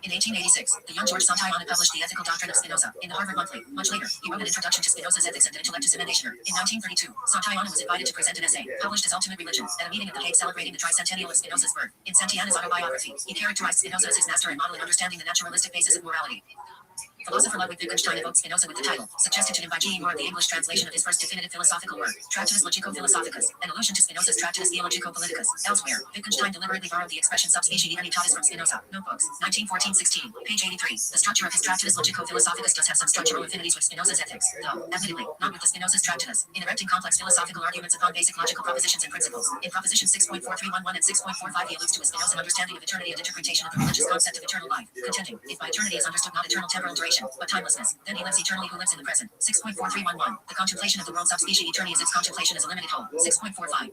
Speaker 16: In 1886, the young George Santayana published The Ethical Doctrine of Spinoza in the Harvard Monthly. Much later, he wrote an introduction to Spinoza's ethics and an intellect disseminationer. In 1932, Santayana was invited to present an essay, published as Ultimate Religion, at a meeting at the Hague celebrating the tricentennial of Spinoza's birth. In Santayana's autobiography, he characterized Spinoza as his master and model in understanding the naturalistic basis of morality. Philosopher Ludwig Wittgenstein evoked Spinoza with the title, suggested to him by G. E. Moore of the English translation of his first definitive philosophical work, Tractatus Logico-Philosophicus, an allusion to Spinoza's Tractatus Theologico-Politicus. Elsewhere, Wittgenstein deliberately borrowed the expression sub specie divinitatis from Spinoza. Notebooks, 1914-16, page 83. The structure of his Tractatus Logico-Philosophicus does have some structural affinities with Spinoza's ethics, though, admittedly, not with the Spinoza's Tractatus, in erecting complex philosophical arguments upon basic logical propositions and principles. In propositions 6.4311 and 6.45 he alludes to a Spinozan understanding of eternity and interpretation of the religious concept of eternal life, contending, if by eternity is understood not eternal temporal duration, but timelessness, then he lives eternally who lives in the present. 6.4311. The contemplation of the world sub specie eterni is its contemplation as a limited whole. 6.45.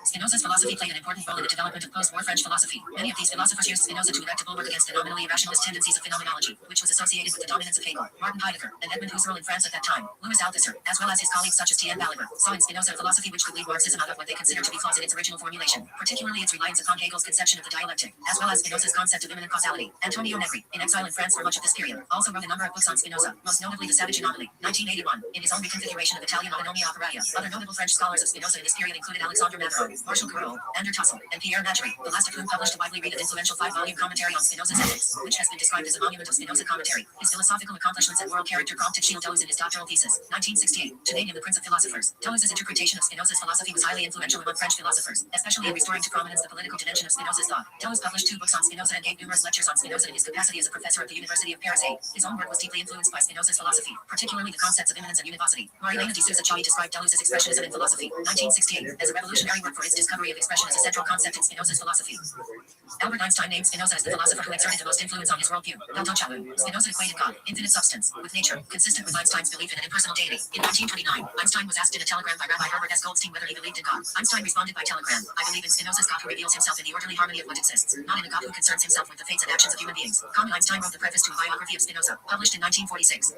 Speaker 16: Spinoza's philosophy played an important role in the development of post-war French philosophy. Many of these philosophers used Spinoza to erect a bulwark against the nominally irrationalist tendencies of phenomenology, which was associated with the dominance of Hegel, Martin Heidegger, and Edmund Husserl in France at that time. Louis Althusser, as well as his colleagues such as T. N. Balibar, saw in Spinoza a philosophy which could lead Marxism out of what they considered to be flaws in its original formulation, particularly its reliance upon Hegel's conception of the dialectic, as well as Spinoza's concept of immanent causality. Antonio Negri, in exile in France for much of this period, also also wrote a number of books on Spinoza, most notably The Savage Anomaly, 1981, in his own reconfiguration of Italian autonomia operaia. Other notable French scholars of Spinoza in this period included Alexandre Matheron, Marshall Carreau, Andrew Tussell, and Pierre Maggiore, the last of whom published a widely read and influential 5-volume commentary on Spinoza's ethics, which has been described as a monument of Spinoza commentary. His philosophical accomplishments and moral character prompted Gilles Deleuze in his doctoral thesis, 1968, to name him the Prince of Philosophers. Deleuze's interpretation of Spinoza's philosophy was highly influential among French philosophers, especially in restoring to prominence the political dimension of Spinoza's thought. Deleuze published 2 books on Spinoza and gave numerous lectures on Spinoza in his capacity as a professor at the University of Paris 8. His own work was deeply influenced by Spinoza's philosophy, particularly the concepts of immanence and univocity. Marilena de Sousa Choi described Deleuze's expressionism in philosophy, 1968, as a revolutionary work for its discovery of expression as a central concept in Spinoza's philosophy. Albert Einstein named Spinoza as the philosopher who exerted the most influence on his worldview. Spinoza equated God, infinite substance, with nature, consistent with Einstein's belief in an impersonal deity. In 1929, Einstein was asked in a telegram by Rabbi Herbert S. Goldstein whether he believed in God. Einstein responded by telegram, I believe in Spinoza's God who reveals himself in the orderly harmony of what exists, not in a God who concerns himself with the fates and actions of human beings. Einstein wrote the preface to a biography of Spinoza, published in 1946.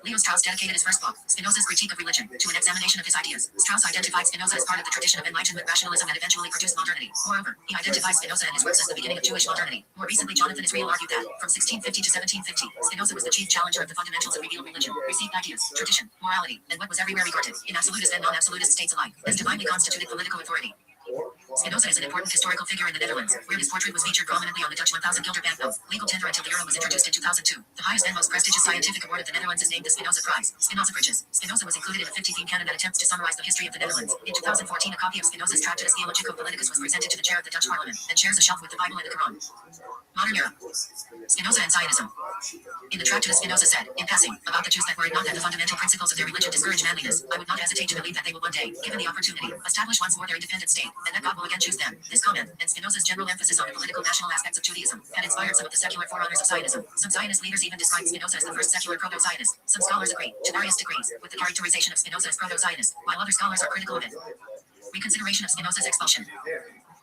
Speaker 16: Leo Strauss dedicated his first book, Spinoza's Critique of Religion, to an examination of his ideas. Strauss identified Spinoza as part of the tradition of Enlightenment rationalism and eventually produced modernity. Moreover, he identifies Spinoza and his works as the beginning of Jewish modernity. More recently, Jonathan Israel argued that, from 1650 to 1750, Spinoza was the chief challenger of the fundamentals of revealed religion, received ideas, tradition, morality, and what was everywhere regarded, in absolutist and non-absolutist states alike, as divinely constituted political authority. Spinoza is an important historical figure in the Netherlands, where his portrait was featured prominently on the Dutch 1,000 guilder banknote, legal tender until the euro was introduced in 2002. The highest and most prestigious scientific award of the Netherlands is named the Spinoza Prize. Spinoza Bridges. Spinoza was included in a 50-theme canon that attempts to summarize the history of the Netherlands. In 2014, a copy of Spinoza's Tractatus Theologico-Politicus was presented to the chair of the Dutch parliament, and shares a shelf with the Bible and the Quran. Modern era. Spinoza and Zionism. In the Tractatus, Spinoza said, in passing, about the Jews that were it not that the fundamental principles of their religion discourage manliness, I would not hesitate to believe that they will one day, given the opportunity, establish once more their independent state, and that God will again choose them. This comment, and Spinoza's general emphasis on the political national aspects of Judaism, had inspired some of the secular forerunners of Zionism. Some Zionist leaders even described Spinoza as the first secular proto-Zionist. Some scholars agree, to various degrees, with the characterization of Spinoza as proto-Zionist, while other scholars are critical of it. Reconsideration of Spinoza's expulsion.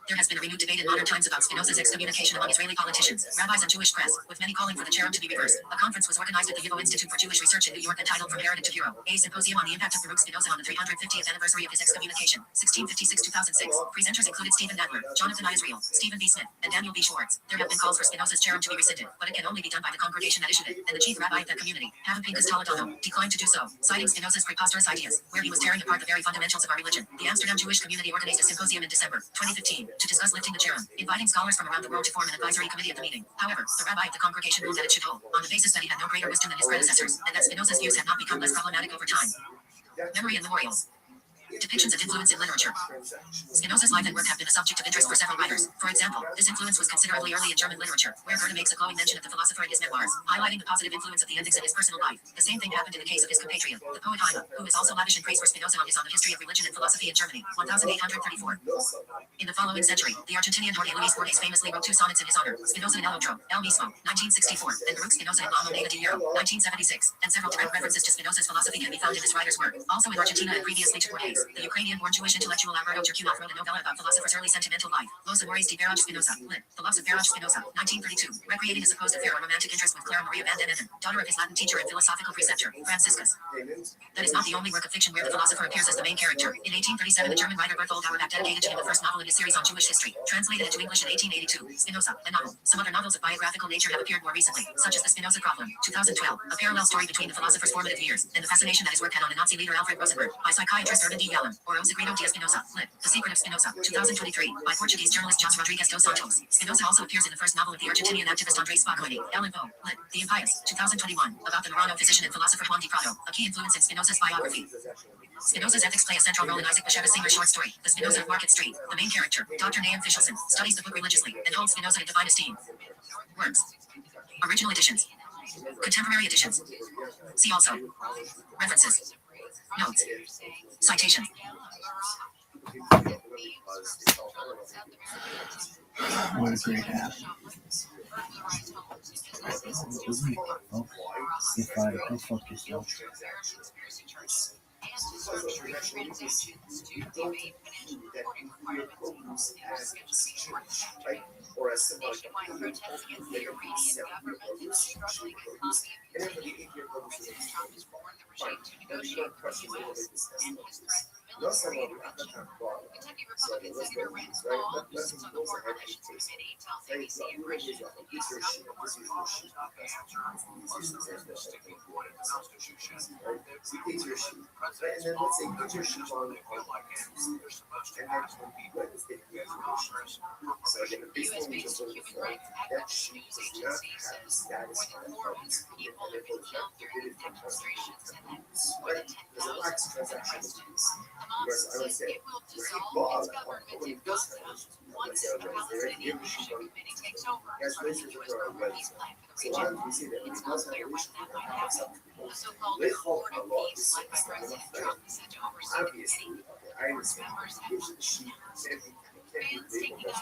Speaker 16: There has been a renewed debate in modern times about Spinoza's excommunication among Israeli politicians, rabbis, and Jewish press, with many calling for the cherem to be reversed. A conference was organized at the YIVO Institute for Jewish Research in New York entitled From Heretic to Hero, a symposium on the impact of Baruch Spinoza on the 350th anniversary of his excommunication, 1656-2006. Presenters included Stephen Nadler, Jonathan I. Israel, Stephen B. Smith, and Daniel B. Schwartz. There have been calls for Spinoza's cherem to be rescinded, but it can only be done by the congregation that issued it, and the chief rabbi of that community, Havim Pinkas Toledano, declined to do so, citing Spinoza's preposterous ideas, where he was tearing apart the very fundamentals of our religion. The Amsterdam Jewish community organized a symposium in December 2015 to discuss lifting the cherem, inviting scholars from around the world to form an advisory committee at the meeting. However, the rabbi of the congregation ruled that it should hold, on the basis that he had no greater wisdom than his predecessors, and that Spinoza's views had not become less problematic over time. Memory and memorials. Depictions of influence in literature. Spinoza's life and work have been a subject of interest for several writers. For example, this influence was considerably early in German literature, where Goethe makes a glowing mention of the philosopher in his memoirs, highlighting the positive influence of the ethics in his personal life. The same thing happened in the case of his compatriot, the poet Heine, who is also lavish in praise for Spinoza on his On the History of Religion and Philosophy in Germany, 1834. In the following century, the Argentinian Jorge Luis Borges famously wrote 2 sonnets in his honor, Spinoza in El Otro, El Mismo, 1964, and Baruch Spinoza in La Moneda de Oro, 1976, and several direct references to Spinoza's philosophy can be found in this writer's work. Also in Argentina and previously to Borges, the Ukrainian-born Jewish intellectual Alberto Turkunov wrote a novella about philosopher's early sentimental life, Los Amores de Baruch Spinoza, lit. The Loves of Baruch Spinoza, 1932, recreating a supposed affair or romantic interest with Clara Maria van den Enden, daughter of his Latin teacher and philosophical preceptor, Franciscus. That is not the only work of fiction where the philosopher appears as the main character. In 1837, the German writer Berthold Auerbach dedicated to him the first novel in his series on Jewish history, translated into English in 1882, Spinoza, a novel. Some other novels of biographical nature have appeared more recently, such as The Spinoza Problem, 2012, a parallel story between the philosopher's formative years and the fascination that his work had on the Nazi leader Alfred Rosenberg, by psychiatrist Urban D. Yalom, or O Segredo de Spinoza, lit. The Secret of Spinoza, 2023, by Portuguese journalist Jos Rodrigues dos Santos. Spinoza also appears in the first novel of the Argentinian activist Andrés Spacoini, El Impo, lit. The Impious, 2021, about the Marano physician and philosopher Juan de Prado, a key influence in Spinoza's biography. Spinoza's ethics play a central role in Isaac Bashevis Singer's short story, The Spinoza of Market Street. The main character, Dr. Nahum Fischelson, studies the book religiously and holds Spinoza in divine esteem. Works. Original editions. Contemporary editions. See also. References. Notes. Citation.
Speaker 8: What a great app. Go fuck yourself.
Speaker 16: Or as simple as protesting against the Iranian government that is struggling economy of the regime to negotiate and his threat Kentucky Republican Senator Rand Paul, who sits on the Foreign Relations Committee, tells ABC in Russian that the U.S. government wants to U.S.-based human rights activist news agency says more than 400 people have been killed during demonstrations and that more than 10,000 have been arrested. The mosque says it will dissolve its government in Gaza once the Palestinian Leadership Committee takes over, part of the U.S. program peace plan for the region. It's not clear when that might happen. A so-called Board of Peace, led by President Trump, is set to oversee the committee. Its members have fans taking on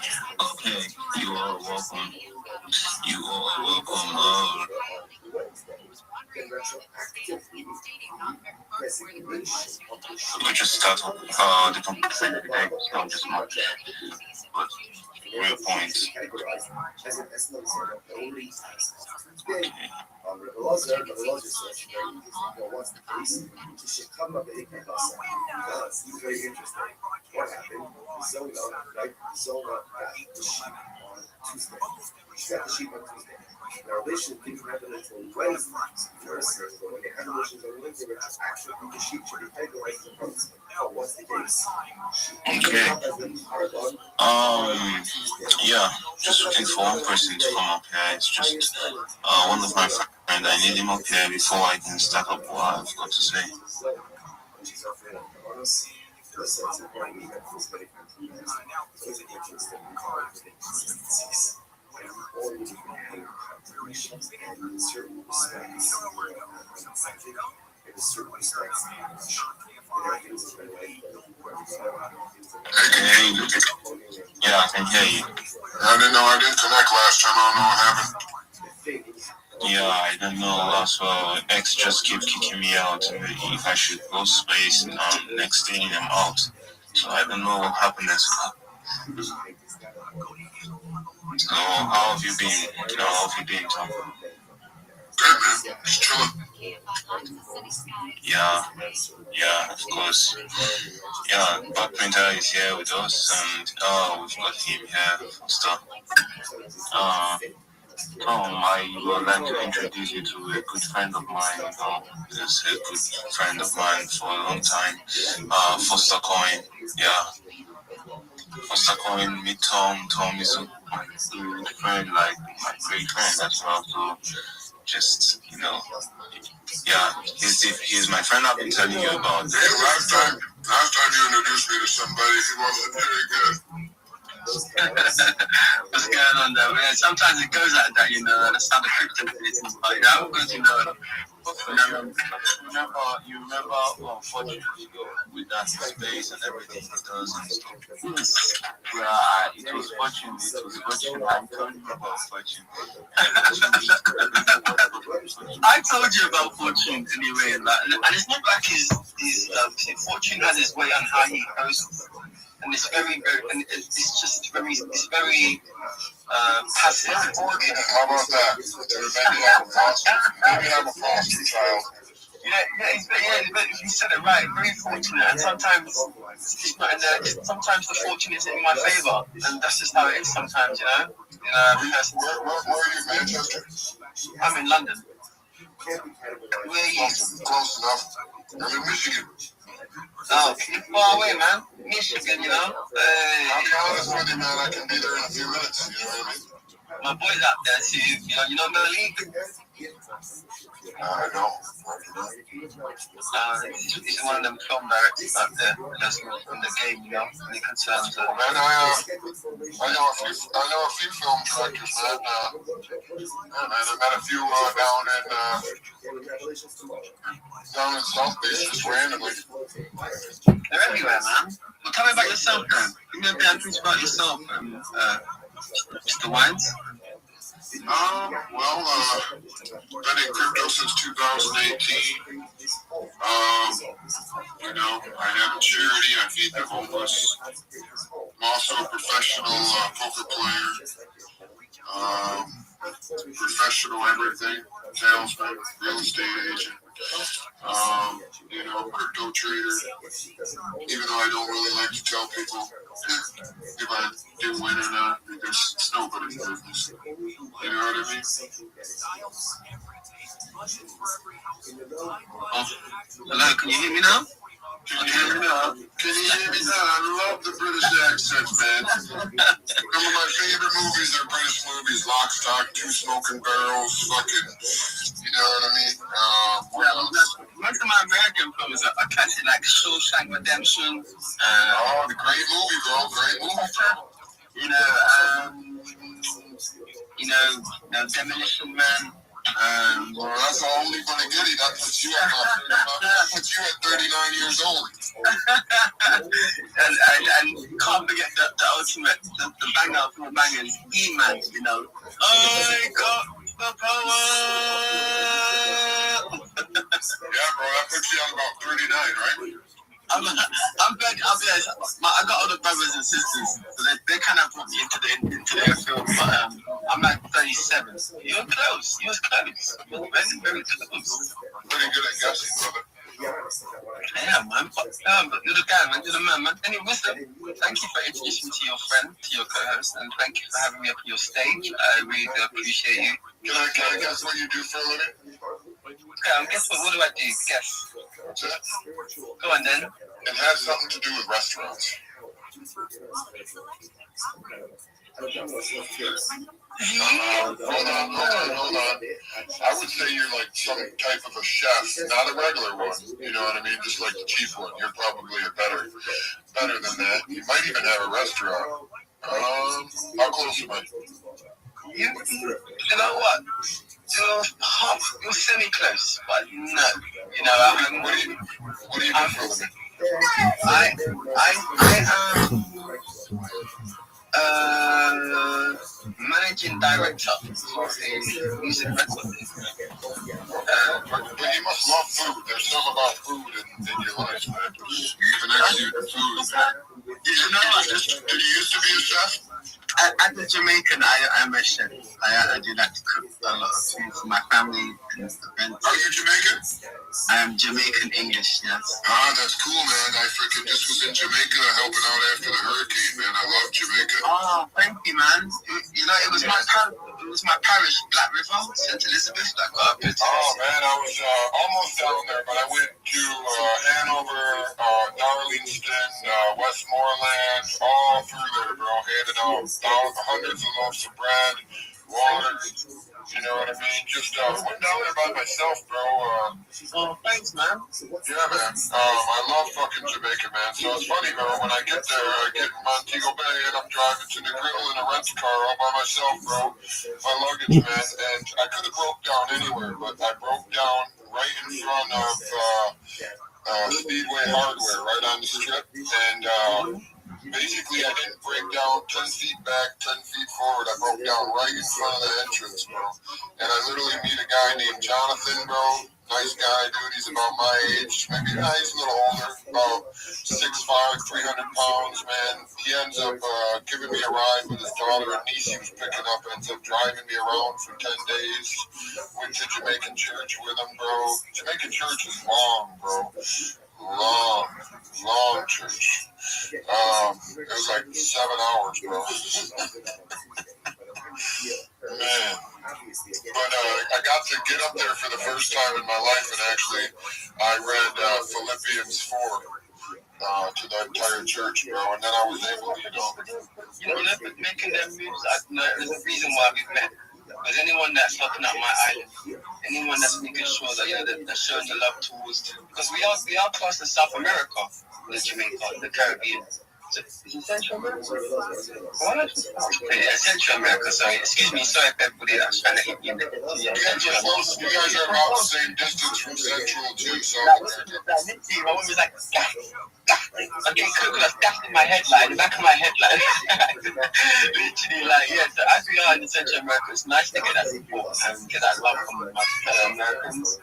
Speaker 4: Okay, you are welcome. You are welcome. We just start the conversation today, so just much. But real points. Okay. Okay. Yeah, just looking for one person to come up here. It's just one of my friends. I need him up here before I can start up what I've got to say. Yeah, I can hear you.
Speaker 12: I didn't connect last time. I don't know what happened.
Speaker 4: Yeah, I don't know. Also, X just keeps kicking me out. If I should go space, next thing I'm out. So I don't know what happened. So how have you been? How have you been, Tom?
Speaker 12: Good, man. Just chilling.
Speaker 4: Yeah, of course. Yeah, Buck Printer is here with us, and we've got him here for stuff. Tom, I would like to introduce you to a good friend of mine. He's a good friend of mine for a long time. Foster Coin. Yeah. Foster Coin, meet Tom. Tom is a good friend, like my great friend as well. So just, yeah, he's my friend I've been telling you about.
Speaker 12: Hey, last time you introduced me to somebody, he wasn't very good.
Speaker 4: What's going on there, man? Sometimes it goes like that, that's how the crypto business is. But yeah, because you remember Fortune with that space and everything it does and stuff. Yeah, it was Fortune. I'm telling you about Fortune. I told you about Fortune anyway, and it's not like his Fortune has his way on how he posts. And it's very, and it's very passive.
Speaker 12: How about that? Maybe I'm a foster child.
Speaker 4: Yeah, you said it right. Very fortunate, and sometimes it's not in there. Sometimes the fortune isn't in my favor, and that's just how it is. Sometimes,
Speaker 12: Where are you, Manchester?
Speaker 4: I'm in London.
Speaker 12: Where are you? Close enough. I'm in Michigan.
Speaker 4: Oh, you're far away, man. Michigan,
Speaker 12: I'm honest with you, man. I can be there in a few minutes. You know what I mean?
Speaker 4: My boy's out there too. You know Malik?
Speaker 12: I don't.
Speaker 4: He's one of them film directors out there that's in the game, when it concerns
Speaker 12: Man, I know a few film directors, man. I met a few down in South Beach just randomly.
Speaker 4: They're everywhere, man. Well, tell me about yourself, then. Give me a bit of things about yourself, Mr. Wines.
Speaker 12: Well, been in crypto since 2018. I have a charity. I feed the homeless. I'm also a professional poker player. Professional everything. Salesman, real estate agent. Crypto trader. Even though I don't really like to tell people if I do win or not, because it's nobody's business. You know what I mean?
Speaker 21: Hello, can you hear me now?
Speaker 12: Can you hear me now? I love the British accent, man. Some of my favorite movies are British movies. Lock, Stock, Two Smoking Barrels, fucking, you know what I mean? What else?
Speaker 21: Most of my American films are classic, like Shawshank Redemption.
Speaker 12: The great movie, bro. Great movie.
Speaker 21: Demolition Man.
Speaker 12: Well, that's the only funny goodie. That puts you at 39 years old.
Speaker 21: and can't forget the ultimate, the banger of all bangers, E-Man, I got the power.
Speaker 12: Yeah, bro, that puts you at about 39, right?
Speaker 21: I'll be honest, I got older brothers and sisters, so they kind of brought me into their film, but I'm like 37. You're close. You was close. You're very, very close.
Speaker 12: Pretty good at guessing, brother.
Speaker 21: Yeah, man. But you're the guy, man. You're the man, man. Anyway, listen, thank you for introducing me to your friend, to your co-host, and thank you for having me up on your stage. I really do appreciate you.
Speaker 12: Can I guess what you do for a living?
Speaker 21: Okay, guess what do I do? Guess.
Speaker 12: What's that?
Speaker 21: Go on, then.
Speaker 12: It has something to do with restaurants. Hold on. I would say you're like some type of a chef, not a regular one. You know what I mean? Just like the cheap one. You're probably better than that. You might even have a restaurant. How close am I?
Speaker 21: You know what? You're semi-close, but no.
Speaker 12: What do you do for a living?
Speaker 21: I managing director for a music record label.
Speaker 12: But you must love food. There's something about food in your life, man. You connect you to food. Did you used to be a chef?
Speaker 21: As a Jamaican, I am a chef. I do like to cook a lot of food for my family and events.
Speaker 12: Are you Jamaican?
Speaker 21: I am Jamaican English, yes.
Speaker 12: That's cool, man. I freaking just was in Jamaica helping out after the hurricane, man. I love Jamaica.
Speaker 21: Oh, thank you, man. It was my parish, Black River, St. Elizabeth, that got up here.
Speaker 12: Oh, man, I was almost down there, but I went to Hanover, Darlingston, Westmoreland, all through there, bro. Handing out hundreds of loaves of bread, water, you know what I mean? Just went down there by myself, bro.
Speaker 21: Oh, thanks, man.
Speaker 12: Yeah, man. I love fucking Jamaica, man. So it's funny, bro. When I get there, I get in Montego Bay and I'm driving to Negril in a rent car all by myself, bro. My luggage, man. And I could have broke down anywhere, but I broke down right in front of Speedway Hardware, right on the strip. And basically, I didn't break down 10 feet back, 10 feet forward. I broke down right in front of the entrance, bro. And I literally meet a guy named Jonathan, bro. Nice guy, dude. He's about my age. Maybe he's a little older, about 6'5", 300 pounds, man. He ends up giving me a ride with his daughter and niece he was picking up. Ends up driving me around for 10 days. Went to Jamaican church with him, bro. Jamaican church is long, bro. Long church. It was like 7 hours, bro. Man. But I got to get up there for the first time in my life, and actually I read Philippians 4 to the entire church, bro, and then I was able to,
Speaker 21: making them moves, there's a reason why we've met. Because anyone that's helping out my island, anyone that's making sure that they're showing the love towards, because we are close to South America, the Jamaica, the Caribbean. So, is it Central America? What? Yeah, Central America, sorry. Excuse me, sorry for everybody that's trying to hit me in the head.
Speaker 12: You guys are about the same distance from Central to South America.
Speaker 21: Literally, my woman was like, I'm getting coconut gas in my headlight, the back of my headlight. Literally, so as we are in the Central America, it's nice to get that support and get that love from my fellow Americans.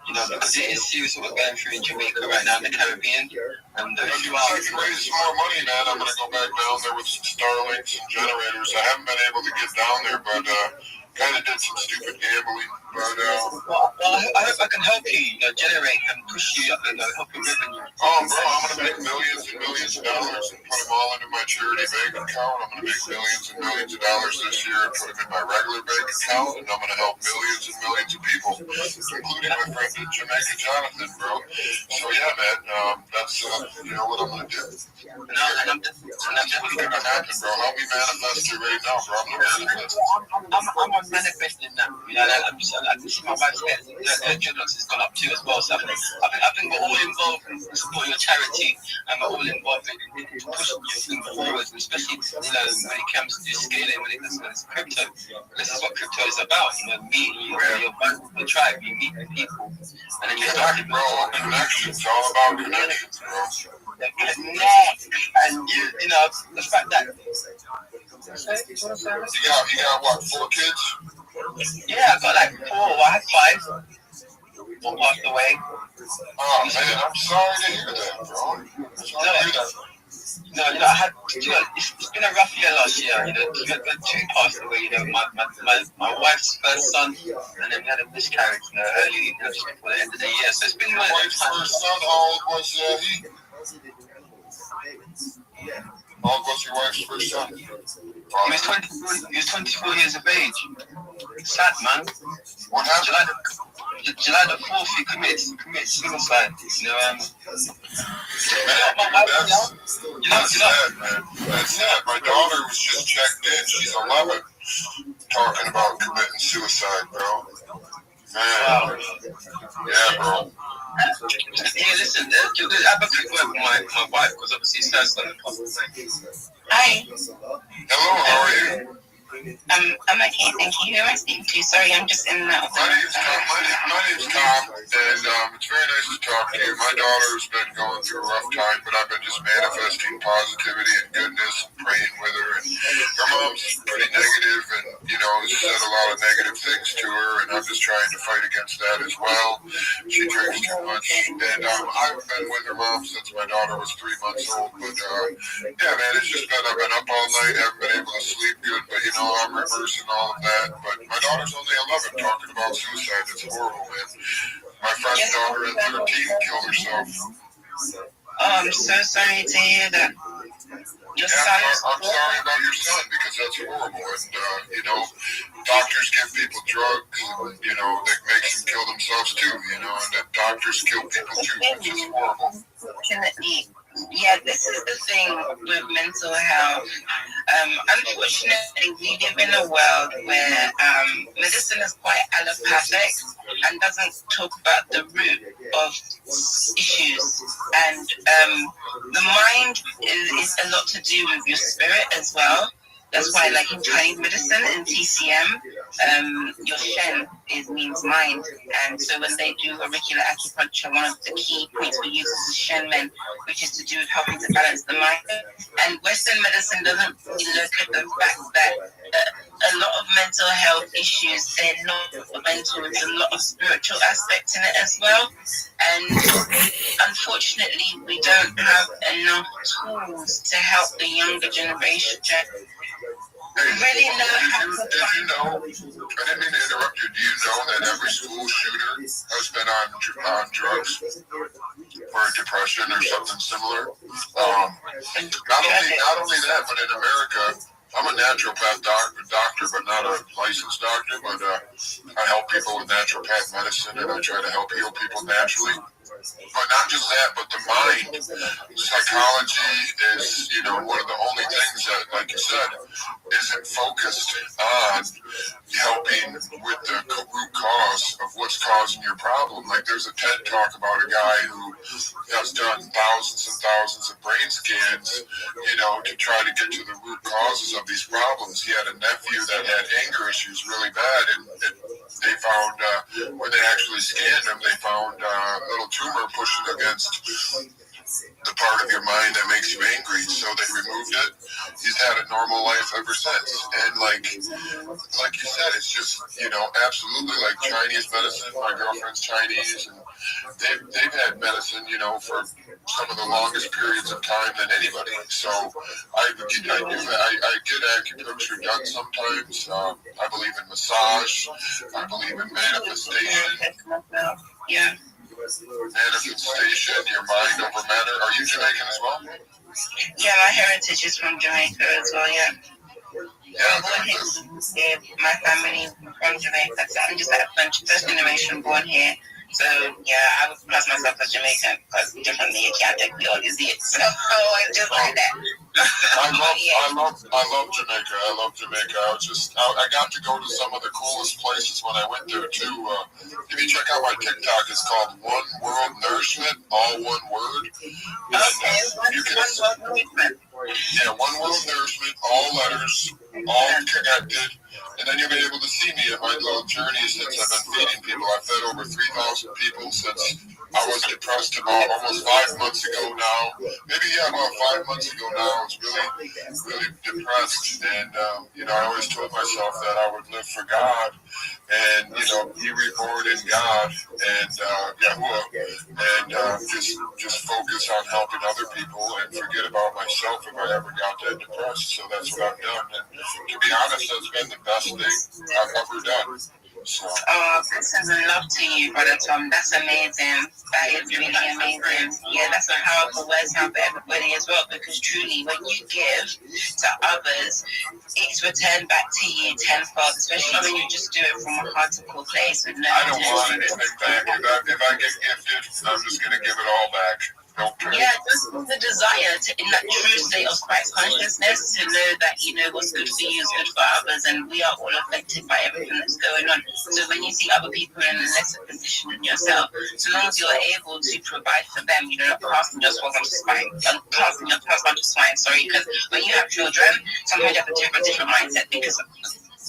Speaker 21: Because it is serious what we're going through in Jamaica right now in the Caribbean. And
Speaker 12: if you can raise some more money, man, I'm going to go back down there with some Starlinks and generators. I haven't been able to get down there, but kind of of did some stupid gambling, but
Speaker 19: I hope I can help you, generate and push you up and help your revenue.
Speaker 12: Oh, bro, I'm gonna make millions and millions of dollars and put them all into my charity bank account. I'm gonna make millions and millions of dollars this year and put them in my regular bank account, and I'm gonna help millions and millions of people, including my friend in Jamaica, Jonathan, bro. So yeah, man, that's what I'm gonna do. And I'm definitely gonna happen, bro. Help me manifest it right now, bro.
Speaker 19: I'm manifesting that. I can see my wife's head. Her dreadlocks has gone up too as well. So I think we're all involved in supporting your charity, and we're all involved in pushing your thing forward, especially when it comes to scaling, when it comes to crypto. This is what crypto is about. Meeting your tribe, you meet the people, and then you start to
Speaker 12: bro. Connections, all about connections, bro.
Speaker 19: And the fact that
Speaker 12: you got what, 4 kids?
Speaker 19: Yeah, I got like 4. I had 5. 4 passed away.
Speaker 12: Oh man, I'm sorry to hear that, bro.
Speaker 19: No, I had. It's been a rough year last year. We had 2 passed away. My wife's first son, and then we had a miscarriage. Early, just before the end of the year. So it's been one of those times.
Speaker 12: Your first son, how old was he? How old was your wife's first son?
Speaker 19: He was 24 years of age. It's sad, man.
Speaker 12: What happened?
Speaker 19: July the 4th, he committed suicide.
Speaker 12: That's sad, man. That's sad. My daughter was just checked in. She's 11, talking about committing suicide, bro. Man. Yeah, bro.
Speaker 19: Yeah, listen, I have a quick word with my wife, because obviously it's her son.
Speaker 17: Hi.
Speaker 12: Hello, how are you?
Speaker 17: I'm okay, thank you. Who am I speaking to? Sorry, I'm just in and out.
Speaker 12: My name's Tom, and it's very nice to talk to you. My daughter's been going through a rough time, but I've been just manifesting positivity and goodness and praying with her. And her mom's pretty negative and, said a lot of negative things to her, and I'm just trying to fight against that as well. She drinks too much, and I've been with her mom since my daughter was 3 months old, but yeah, man, it's just been, I've been up all night, haven't been able to sleep good, but I'm reversing all of that. But my daughter's only 11, talking about suicide. It's horrible, man. My friend's daughter at 13 killed herself.
Speaker 17: I'm so sorry to hear that.
Speaker 12: I'm sorry about your son, because that's horrible. And doctors give people drugs, and that makes them kill themselves too. And that doctors kill people too, which is horrible.
Speaker 17: Unfortunately, yeah, this is the thing with mental health. Unfortunately, we live in a world where medicine is quite allopathic and doesn't talk about the root of issues. And the mind is a lot to do with your spirit as well. That's why, like in Chinese medicine, in TCM, your Shen means mind. And so when they do auricular acupuncture, one of the key points we use is the Shen Men, which is to do with helping to balance the mind. And Western medicine doesn't really look at the fact that a lot of mental health issues, they're not mental, there's a lot of spiritual aspects in it as well. And unfortunately, we don't have enough tools to help the younger generation really know how to find.
Speaker 12: I didn't mean to interrupt you. Do you know that every school shooter has been on drugs for depression or something similar? Not only that, but in America, I'm a naturopath doctor, but not a licensed doctor. But I help people with naturopath medicine, and I try to help heal people naturally. But not just that, but the mind, psychology is, one of the only things that, like you said, isn't focused on helping with the root cause of what's causing your problem. Like there's a TED talk about a guy who has done thousands and thousands of brain scans, to try to get to the root causes of these problems. He had a nephew that had anger issues really bad, and they found, when they actually scanned him, they found a little tumor pushing against the part of your mind that makes you angry. So they removed it. He's had a normal life ever since. And like you said, it's just, absolutely like Chinese medicine. My girlfriend's Chinese, and they've had medicine, for some of the longest periods of time than anybody. So I get acupuncture done sometimes. I believe in massage. I believe in manifestation.
Speaker 17: Yeah.
Speaker 12: Manifestation, your mind over matter. Are you Jamaican as well?
Speaker 17: Yeah, my heritage is from Jamaica as well, yeah.
Speaker 12: Yeah,
Speaker 17: my family from Jamaica, so I'm just like first generation born here. So yeah, I would class myself as Jamaican because differently you can't take me all disease. So it's just like that.
Speaker 12: I love Jamaica. I love Jamaica. I got to go to some of the coolest places when I went there too. If you check out my TikTok, it's called One World Nourishment, all one word.
Speaker 17: Okay, One World Nourishment.
Speaker 12: Yeah, One World Nourishment, all letters, all connected. And then you'll be able to see me in my little journey since I've been feeding people. I've fed over 3,000 people since I was depressed about almost 5 months ago now. About 5 months ago now. I was really depressed. And, I always told myself that I would live for God and, be reborn in God and Yahuwah and just focus on helping other people and forget about myself if I ever got that depressed. So that's what I've done. And to be honest, that's been the best thing I've ever done. So.
Speaker 17: Blessings and love to you, Brother Tom. That's amazing. That is really amazing. Yeah, that's a powerful word sound for everybody as well, because truly, when you give to others, it's returned back to you tenfold, especially when you just do it from a heartful place with no
Speaker 12: I don't want anything back. If I get gifted, I'm just going to give it all back.
Speaker 17: Yeah, just the desire to, in that true state of Christ consciousness, to know that what's good for you is good for others, and we are all affected by everything that's going on. So when you see other people in a lesser position than yourself, so long as you're able to provide for them, not passing just what I'm just fine, passing your person just fine. Sorry, because when you have children, sometimes you have to have a different mindset because.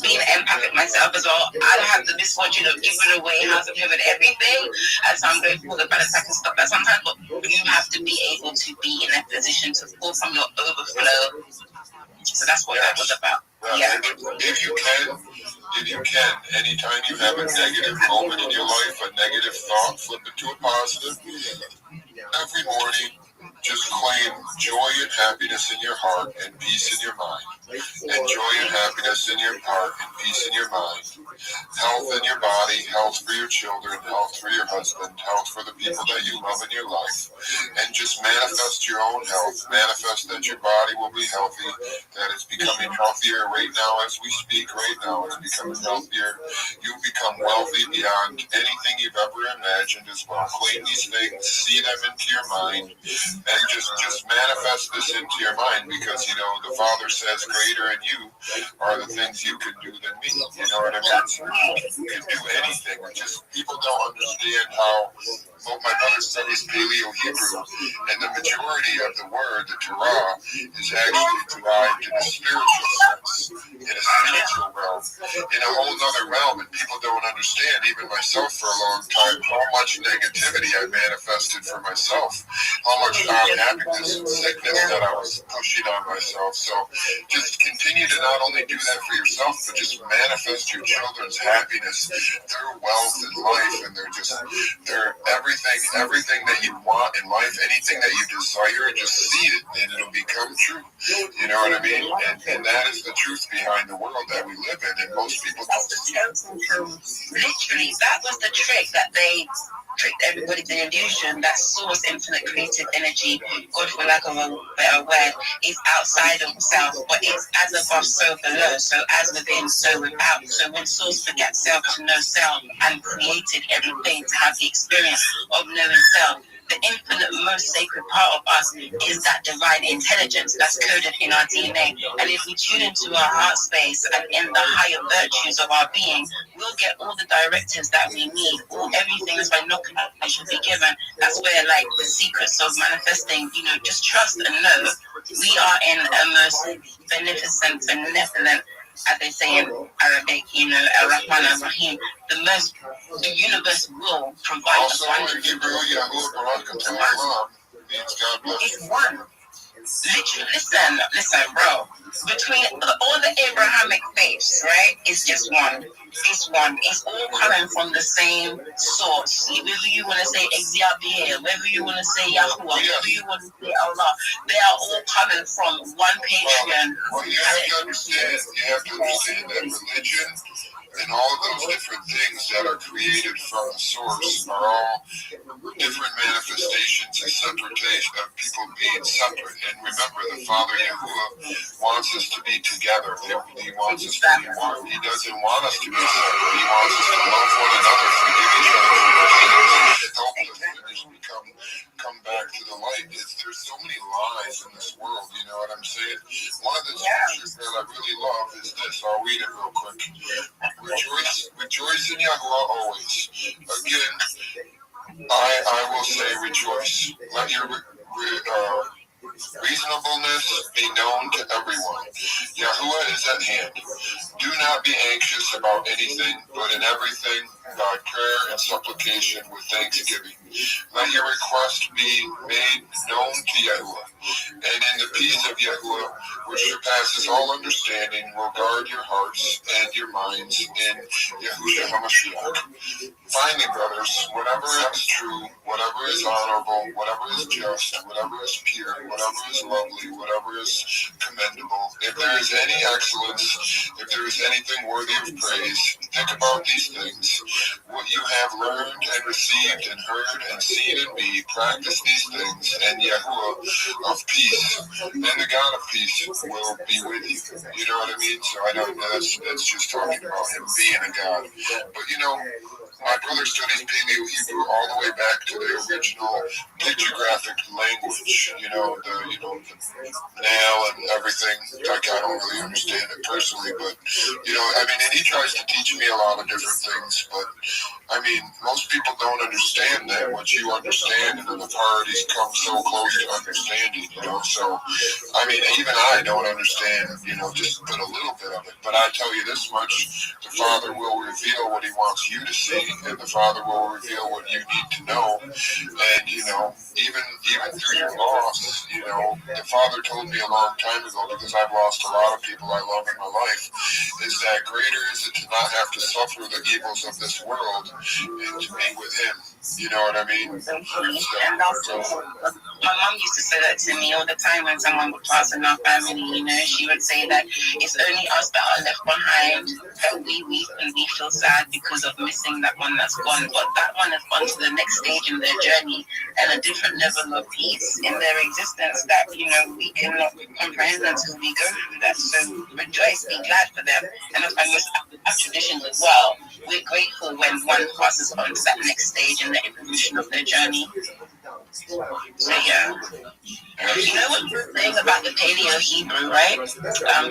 Speaker 17: Being empathic myself as well, I have the misfortune of giving away house of heaven everything, and so I'm going through the bad attack and stuff that sometimes, but you have to be able to be in a position to pull from your overflow. So that's what that was about. Yeah.
Speaker 12: If you can, anytime you have a negative moment in your life, a negative thought, flip it to a positive. Every morning, just claim joy and happiness in your heart and peace in your mind. And joy and happiness in your heart and peace in your mind. Health in your body, health for your children, health for your husband, health for the people that you love in your life. And just manifest your own health. Manifest that your body will be healthy, that it's becoming healthier right now as we speak. Right now it's becoming healthier. You become wealthy beyond anything you've ever imagined as well. Claim these things, see them into your mind, and just manifest this into your mind, because the Father says greater in you are the things you can do than me. You know what I mean? You can do anything. Just people don't understand how. Well, my brother studies Paleo-Hebrew, and the majority of the word, the Torah, is actually derived in a spiritual sense, in a spiritual realm, in a whole other realm, and people don't understand, even myself for a long time, how much negativity I manifested for myself, how much unhappiness and sickness that I was pushing on myself. So just continue to not only do that for yourself, but just manifest your children's happiness, their wealth in life, and their everything that you want in life, anything that you desire, just see it and it'll become true. You know what I mean? And that is the truth behind the world that we live in, and most people don't see it.
Speaker 17: Literally, that was the trick that they tricked everybody, the illusion that source, infinite creative energy, God, for lack of a better word, is outside of self, but it's as above, so below, so as within, so without. So when source forgets self to know self and created everything to have the experience of knowing self, the infinite, most sacred part of us is that divine intelligence that's coded in our DNA. And if we tune into our heart space and in the higher virtues of our being, we'll get all the directives that we need. Everything is by knocking that should be given. That's where, the secrets of manifesting, just trust and know we are in a most beneficent, benevolent, as they say in Arabic, Ar-Rahman Ar-Rahim, the universe will provide
Speaker 12: also in Hebrew, Yahuwah Barak Atah.
Speaker 21: means God bless you.
Speaker 17: It's one. Literally, listen, bro. Between all the Abrahamic faiths, right? It's just one. It's one. It's all coming from the same source. Whether you want to say Exyabir, whether you want to say Yahuwah, whether you want to say Allah, they are all coming from one Patreon.
Speaker 21: Well, you have to understand that religion and all of those different things that are created from the source are all different manifestations and separation of people being separate. And remember, the Father Yahuwah wants us to be together. He wants us to be one. He doesn't want us to be separate. He wants us to love one another, forgive each other for our sins, help us come back to the light. There's so many lies in this world, you know what I'm saying? One of the scriptures that I really love is this. I'll read it real quick. Rejoice in Yahuwah always. Again, I will say rejoice. Let your reasonableness be known to everyone. Yahuwah is at hand. Do not be anxious about anything, but in everything, by prayer and supplication with thanksgiving. Let your request be made known to Yahuwah. And in the peace of Yahuwah, which surpasses all understanding, will guard your hearts and your minds in Yahushua HaMashiach. Finally, brothers, whatever is true, whatever is honorable, whatever is just, whatever is pure, whatever is lovely, whatever is commendable, if there is any excellence, if there is anything worthy of praise, think about these things. What you have learned and received and heard and seen in me, practice these things, and Yahuwah of peace, and the God of peace will be with you. You know what I mean? So I don't know, that's just talking about him being a God. But you know, my brother studies Paleo Hebrew all the way back to the original pictographic language. You know, the nail and everything. Like, I don't really understand it personally, but you know, I mean, and he tries to teach me a lot of different things, but I mean, most people don't understand that what you understand, and then the parties come so close to understanding, you know. So, I mean, even I don't understand, you know, just but a little bit of it. But I tell you this much: the Father will reveal what He wants you to see, and the Father will reveal what you need to know. And you know, even through your loss, you know, the Father told me a long time ago, because I've lost a lot of people I love in my life, is that greater is it to not have to suffer the evils of this world and to be with Him. You know what I mean?
Speaker 17: And also, my mom used to say that to me all the time when someone would pass in our family. You know, she would say that it's only us that are left behind, that we weep and we feel sad because of missing that one that's gone. But that one has gone to the next stage in their journey and a different level of peace in their existence that, you know, we cannot comprehend until we go through that. So rejoice, be glad for them. And as our traditions as well, we're grateful when one passes on to that next stage in the evolution of their journey. So yeah. You know what you're saying about the Paleo Hebrew, right?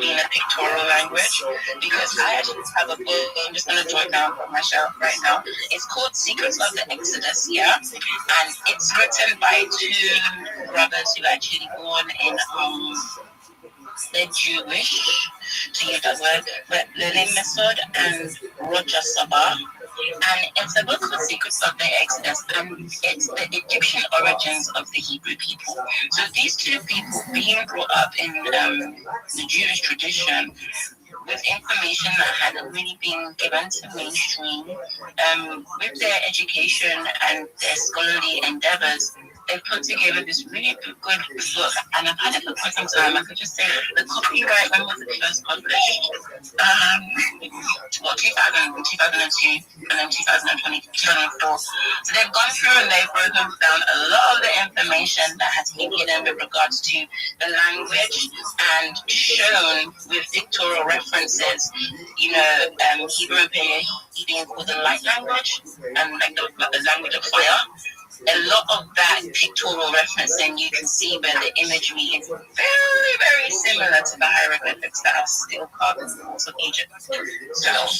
Speaker 17: Being a pictorial language? Because I actually have a book, I'm just going to draw it down for myself right now. It's called Secrets of the Exodus, yeah? And it's written by two brothers who are actually born in, they're Jewish, to use that word, but Lily Mesod and Roger Sabah. And it's a book called Secrets of the Exodus, and it's the Egyptian origins of the Hebrew people. So these two people being brought up in the Jewish tradition with information that hadn't really been given to mainstream, with their education and their scholarly endeavors, they put together this really good book, and I've had it for quite some time. I could just say the copyright, when was it first published? 2002, and then 2020, 2004. So they've gone through and they've broken down a lot of the information that has been given with regards to the language and shown with pictorial references, you know, Hebrew and Paleo being called the light language, and like the language of fire. A lot of that pictorial referencing, you can see where the imagery is very, very similar to the hieroglyphics that are still carved in the walls of Egypt. So,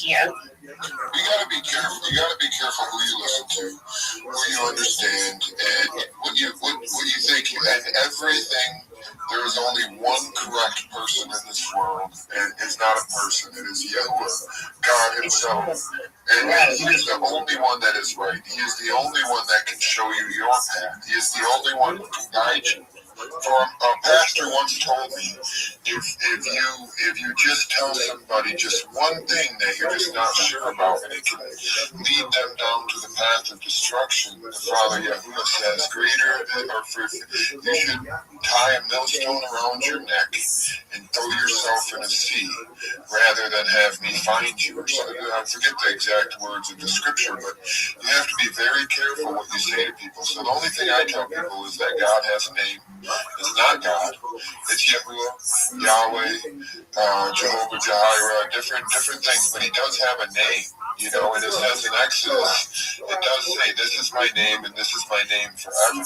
Speaker 17: yeah.
Speaker 21: You gotta be careful. You gotta be careful who you listen to, who you understand, and what you think. And everything
Speaker 12: There is only one correct person in this world, and it's not a person, it is Yahuwah, God Himself. And He is the only one that is right. He is the only one that can show you your path. He is the only one who can guide you. For a pastor once told me, if you just tell somebody just one thing that you're just not sure about, and it can lead them down to the path of destruction, the Father Yahuwah says, you should tie a millstone around your neck and throw yourself in a sea, rather than have me find you. Or something. I forget the exact words of the scripture, but you have to be very careful what you say to people. So the only thing I tell people is that God has a name. It's not God. It's Yahuwah, Yahweh, Jehovah Jireh, different things. But He does have a name, and it says in Exodus, it does say, "This is my name, and this is my name forever."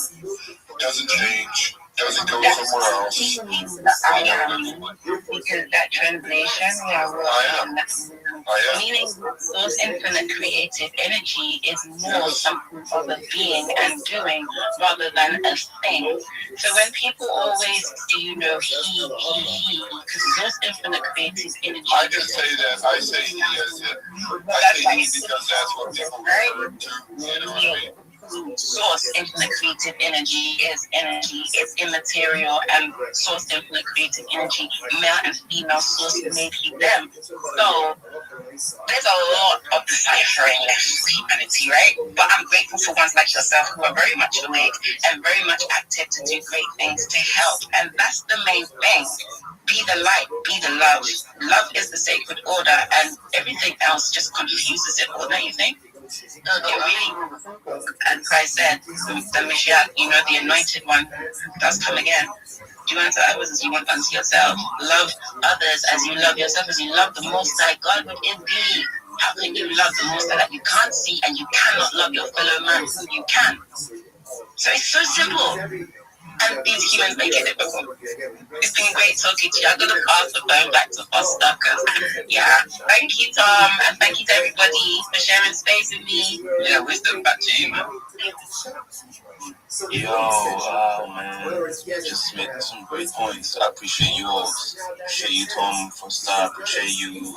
Speaker 12: It doesn't change. Doesn't go somewhere else.
Speaker 17: He needs the I am, because that translation, meaning those infinite creative energy is more something of a being and doing rather than a thing. So when people always say, he, because those infinite creative energy.
Speaker 12: I just say that. I say he is it. I say he because that's what people refer to. You know what I mean?
Speaker 17: Source infinite creative energy, it's immaterial, and source infinite creative energy, male and female source made he them. So there's a lot of deciphering left for humanity, right? But I'm grateful for ones like yourself who are very much awake and very much active to do great things to help, and that's the main thing. Be the light, be the love. Love is the sacred order, and everything else just confuses it all, don't you think? It really, and Christ said, the Mashiach, the anointed one, does come again. Do unto others as you want unto yourself. Love others as you love yourself, as you love the Most High. God would indeed. How can you love the Most High that you can't see, and you cannot love your fellow man who you can? So it's so simple. And these humans make it difficult. It's been great talking to you. I'm going to pass the phone back to Foster because, thank you, Tom, and thank you to everybody for sharing space with me.
Speaker 11: Yeah, wisdom back to you, man. Yo, man, just made some great points. I appreciate you all. Appreciate you, Tom, for start. Appreciate you,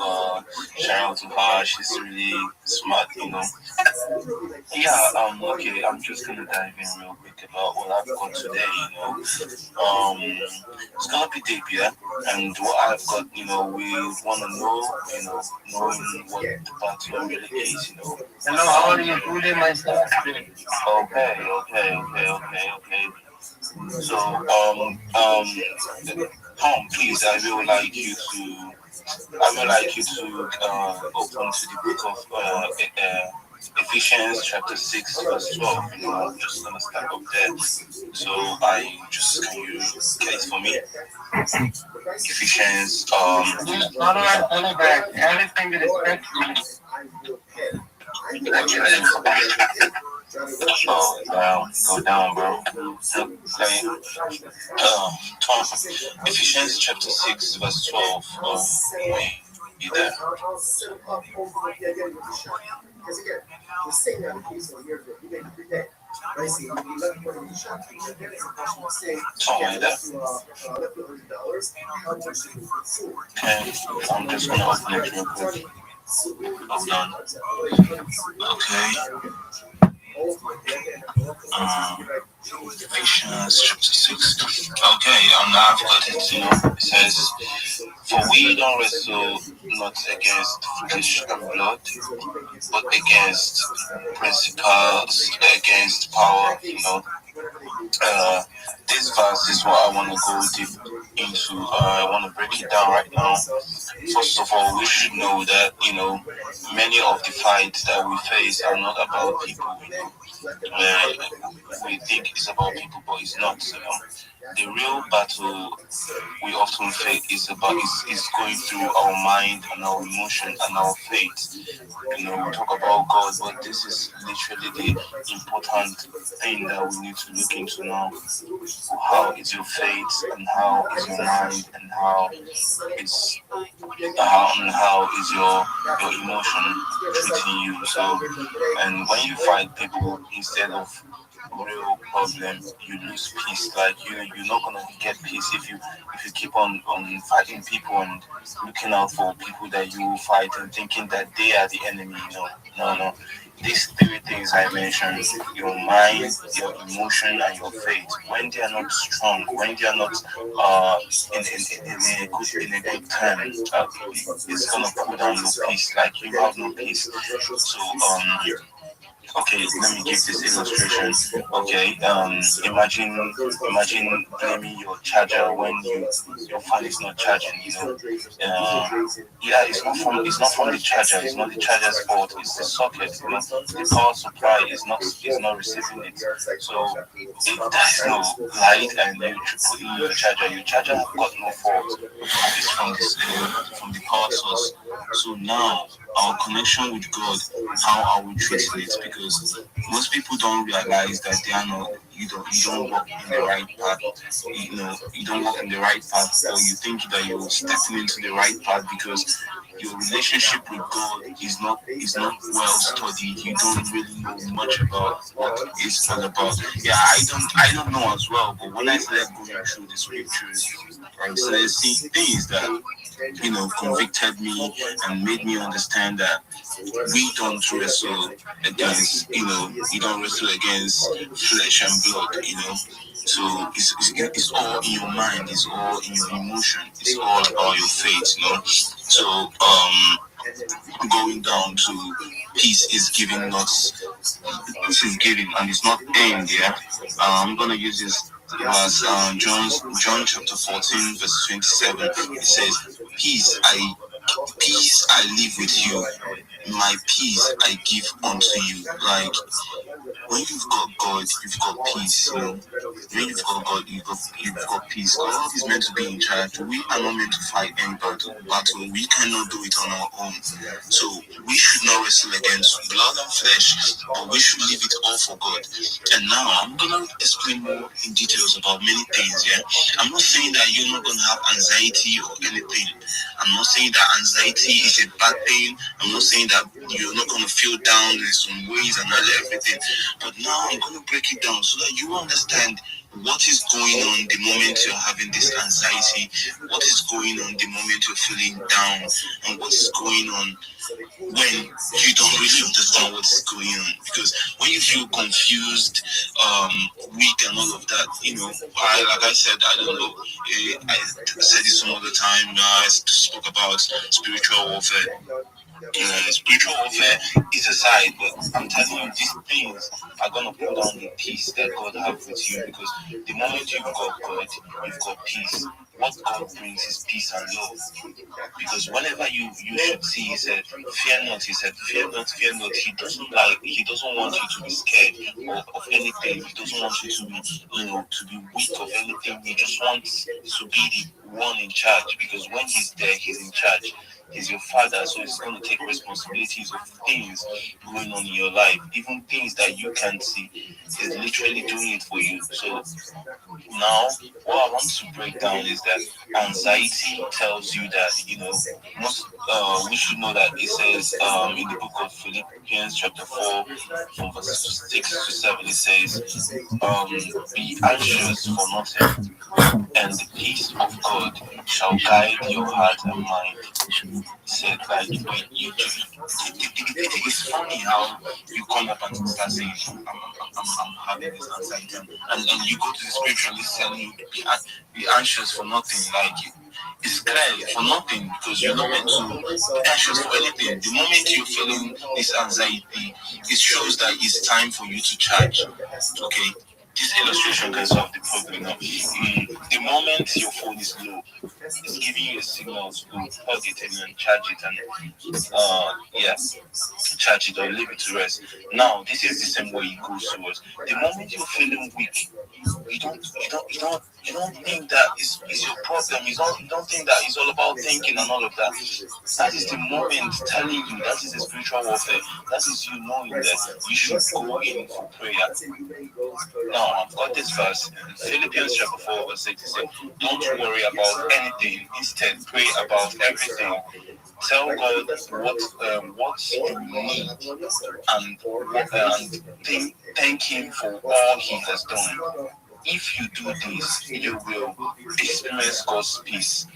Speaker 11: shout out to her. She's really smart, Yeah, okay, I'm just gonna dive in real quick about what I've got today, It's gonna be deep, yeah? And what I've got, we wanna know, knowing what the battle really is,
Speaker 17: Hello, how are you doing, myself?
Speaker 11: Okay. So, Tom, please, I would like you to open to the book of Ephesians chapter 6 verse 12. I'm just gonna start up there. So can you get it for me? Ephesians
Speaker 17: Everything that is meant
Speaker 11: go down, bro. Okay. Tom, Ephesians chapter 6 verse 12. You there? Tom, are you there? Okay, I'm just gonna open it real quick. Hold on. Okay. Ephesians chapter 6. Okay, I've got it. It says, "For we don't wrestle not against flesh and blood, but against principles, against power." This verse is what I want to go deep into. I want to break it down right now. First of all, we should know that many of the fights that we face are not about people. We think it's about people, but it's not. The real battle we often face is going through our mind and our emotion and our faith. We talk about God, but this is literally the important thing that we need to look into now. How is your faith, and how is your mind, and how is your emotion treating you? So, and when you fight people, instead of real problem, you lose peace. Like you're not gonna get peace if you keep on fighting people and looking out for people that you will fight and thinking that they are the enemy. No. These three things I mentioned: your mind, your emotion, and your faith. When they are not strong, when they are not in a good time, it's gonna pull down your peace. Like you have no peace. So okay, let me give this illustration. Okay, imagine blaming your charger when your phone is not charging. Yeah, it's not from the charger. It's not the charger's fault. It's the socket. The power supply is not receiving it. So if there's no light and you put in your charger have got no fault. It's from the power source. So now our connection with God, how are we treating it? Because most people don't realize that they are not. You don't walk in the right path. You don't walk in the right path, or you think that you're stepping into the right path because your relationship with God is not well studied. You don't really know much about what it's all about. Yeah, I don't know as well. But when I started going through the scriptures, I started seeing things that convicted me and made me understand that we don't wrestle against, we don't wrestle against flesh and blood. So it's all in your mind, it's all in your emotion, it's all about your faith. So going down to peace is giving us, this is giving, and it's not aimed. Yeah, I'm gonna use this verse, John chapter 14 verse 27. It says, peace I leave with you, my peace I give unto you. Like, when you've got God, you've got peace. When you've got God, you've got peace. God is meant to be in charge. We are not meant to fight any battle. We cannot do it on our own. So we should not wrestle against blood and flesh, but we should leave it all for God. And now I'm gonna explain more in details about many things. Yeah, I'm not saying that you're not gonna have anxiety or anything. I'm not saying that anxiety is a bad thing. I'm not saying that you're not gonna feel down in some ways and everything. But now I'm gonna break it down so that you understand what is going on the moment you're having this anxiety, what is going on the moment you're feeling down, and what is going on when you don't really understand what's going on. Because when you feel confused, weak, and all of that, like I said, I don't know. I said this some other time. I spoke about spiritual warfare. Spiritual warfare is a side, but I'm telling you, these things are gonna pull down the peace that God have with you. Because the moment you've got God, you've got peace. What God brings is peace and love. Because whenever you should see, he said, fear not. He said, fear not, fear not. He doesn't want you to be scared of anything. He doesn't want you to be, to be weak of anything. He just wants to be the one in charge. Because when he's there, he's in charge. He's your father, so he's going to take responsibilities of things going on in your life, even things that you can't see. He's literally doing it for you. So now, what I want to break down is that anxiety tells you that, we should know that it says in the book of Philippians chapter 4 from verse 6 to 7, it says, be anxious for nothing, and the peace of God shall guide your heart and mind. Said, like, it's funny how you come up and start saying, I'm having this anxiety, and you go to the spiritualist telling you, be anxious for nothing. Like, it's clear for nothing, because you're not meant to be anxious for anything. The moment you're feeling this anxiety, it shows that it's time for you to charge. Okay, this illustration can solve the problem now. The moment your phone is low, it's giving you a signal to plug it in and charge it, and charge it or leave it to rest. Now, this is the same way it goes towards. The moment you're feeling weak,
Speaker 6: You don't think that is your problem. You don't think that it's all about thinking and all of that. That is the moment telling you that is the spiritual warfare. That is you knowing that you should go in for prayer. Now I've got this verse in Philippians chapter 4 verse 8 to say, don't worry about anything, instead pray about everything. Tell God what you need and thank Him for all He has done. If you do this, you will experience God's peace,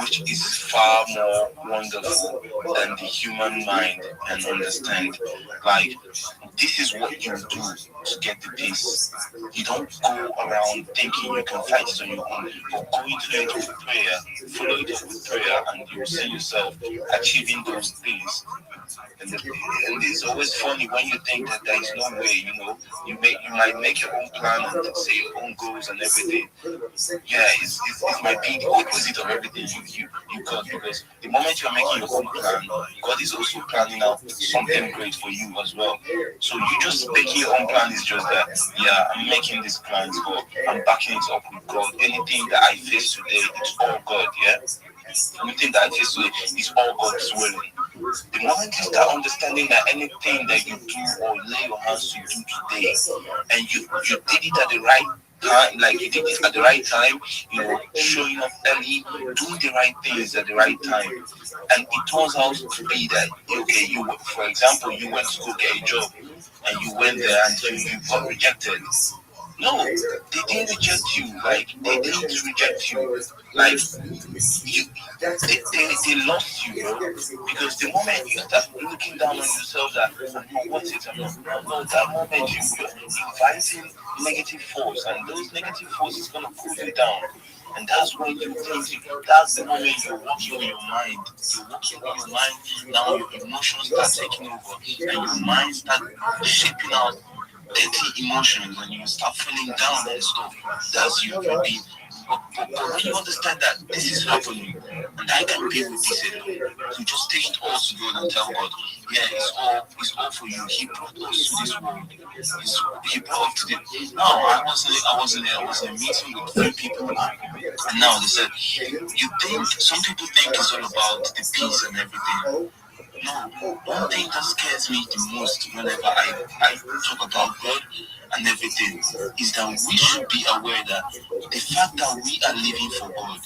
Speaker 6: which is far more wonderful than the human mind can understand. Like, this is what you do to get the peace. You don't go around thinking you can fight it on your own, but go into it with prayer, follow it up with prayer, and you'll see yourself achieving those things. And it's always funny when you think that there is no way, you might make your own plan and say your own goals and everything. Yeah, it might be the opposite of everything you got, because the moment you're making your own plan, God is also planning out something great for you as well. So you just making your own plan is just that, yeah, I'm making these plans, but I'm backing it up with God. Anything that I face today, it's all God, yeah? Anything that I face today is all God's will. The moment you start understanding that anything that you do or lay your hands to do today, and you did it at the right time, like you did it at the right time, showing up early, doing the right things at the right time, and it turns out to be that, okay, for example, you went to go get a job, and you went there and you got rejected. No, they didn't reject you. Like, they didn't reject you. Like, they lost you, bro. Because the moment you start looking down on yourself that I'm not worth it, no, that moment you're inviting negative force, and those negative forces gonna pull you down. And that's when you think, that's the moment you're working on your mind. You're working on your mind, now your emotions start taking over, and your mind start shaping out dirty emotions, and you start feeling down and stuff. That's you being. But when you understand that this is happening, and I can be with this alone, you just take it all to God and tell God, yeah, it's all for you. He brought us to this world. He brought us to the. No, I was in a meeting with three people, and now they said, some people think it's all about the peace and everything. No, one thing that scares me the most whenever I talk about God and everything is that we should be aware that the fact that we are living for God.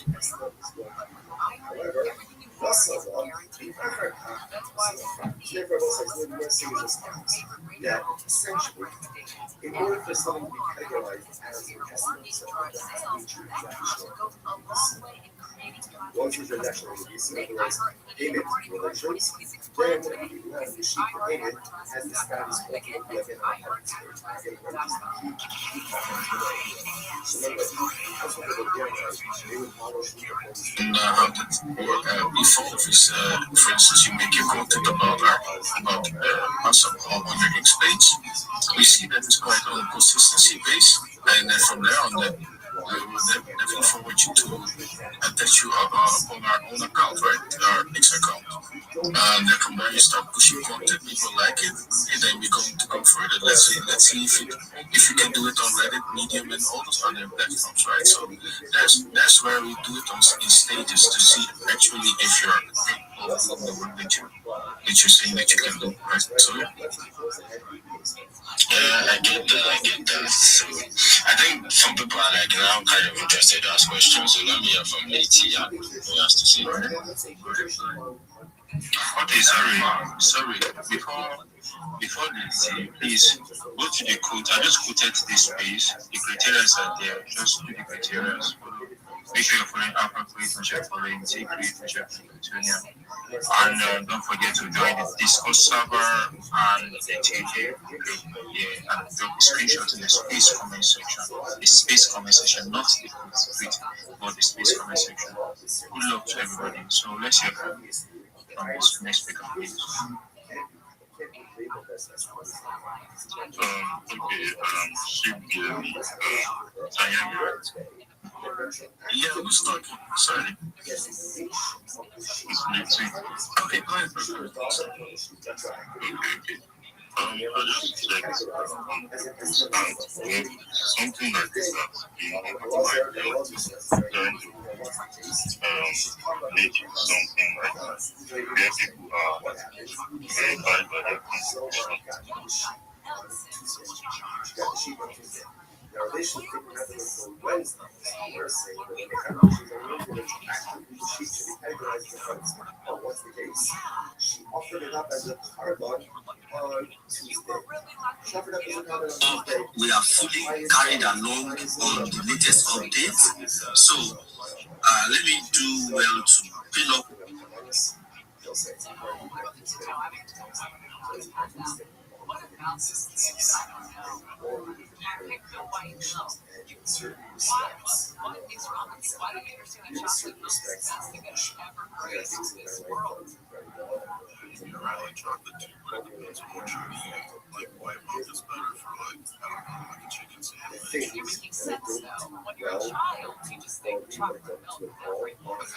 Speaker 2: That essentially, in order for something to be categorized as an essence of a transactional piece, once you're transactional, you categorize payment relations, then whenever you have the sheet for payment, has this status of what we identify as so that's what they would generalize. They would follow
Speaker 13: And how before this, for instance, you make your content about muscle on your X page, we see that it's quite on consistency base, and then from there on, we will definitely forward you to attach you on our own account, right? Our X account. And then from there you start pushing content, people like it, and then we're going to go further. Let's see if you can do it on Reddit, Medium, and all those other platforms, right? So that's where we do it in stages to see actually if you're capable of doing the work that you're saying that you can do, right? So
Speaker 6: yeah, I get that. So I think some people are like, I'm kind of interested to ask questions, so let me hear from Leti who has to say.
Speaker 13: okay, sorry. Before this, please go to the quote. I just quoted this space. The criteria are there. Just do the criteria. Make sure you're following Alpha Creation Check following T Creation Check Plutonium. And don't forget to join the Discord server and the TJ group. Yeah, and drop the screenshot in the space comment section. The space comment section, not the tweet, but the space comment section. Good luck to everybody. So let's hear from this next speaker, please.
Speaker 6: Should be I am right.
Speaker 13: Yeah, who's talking? Sorry.
Speaker 6: It's next week.
Speaker 13: Okay, go ahead.
Speaker 6: Okay.
Speaker 12: I just checked something like this being over to my relatives trying to make you something like that. Where people are verified by their constitution.
Speaker 2: Now, they should think that until Wednesday. We're saying that when they have issues, they're going to actually she should be categorized as funds. But what's the case? She offered it up as a carbon on Tuesday. She offered up as a carbon on Tuesday.
Speaker 6: We are fully carried along on the latest updates. So let me do well to pin up.
Speaker 2: What about this? In certain respects, what is wrong with you? Why don't you understand that chocolate milk is the best thing that ever created in this world?
Speaker 12: Like chocolate too, but it's more true. Like white milk is better for like, I don't know, like a chicken sandwich.
Speaker 2: You're making sense though. When you're a child, you just think chocolate milk every morning.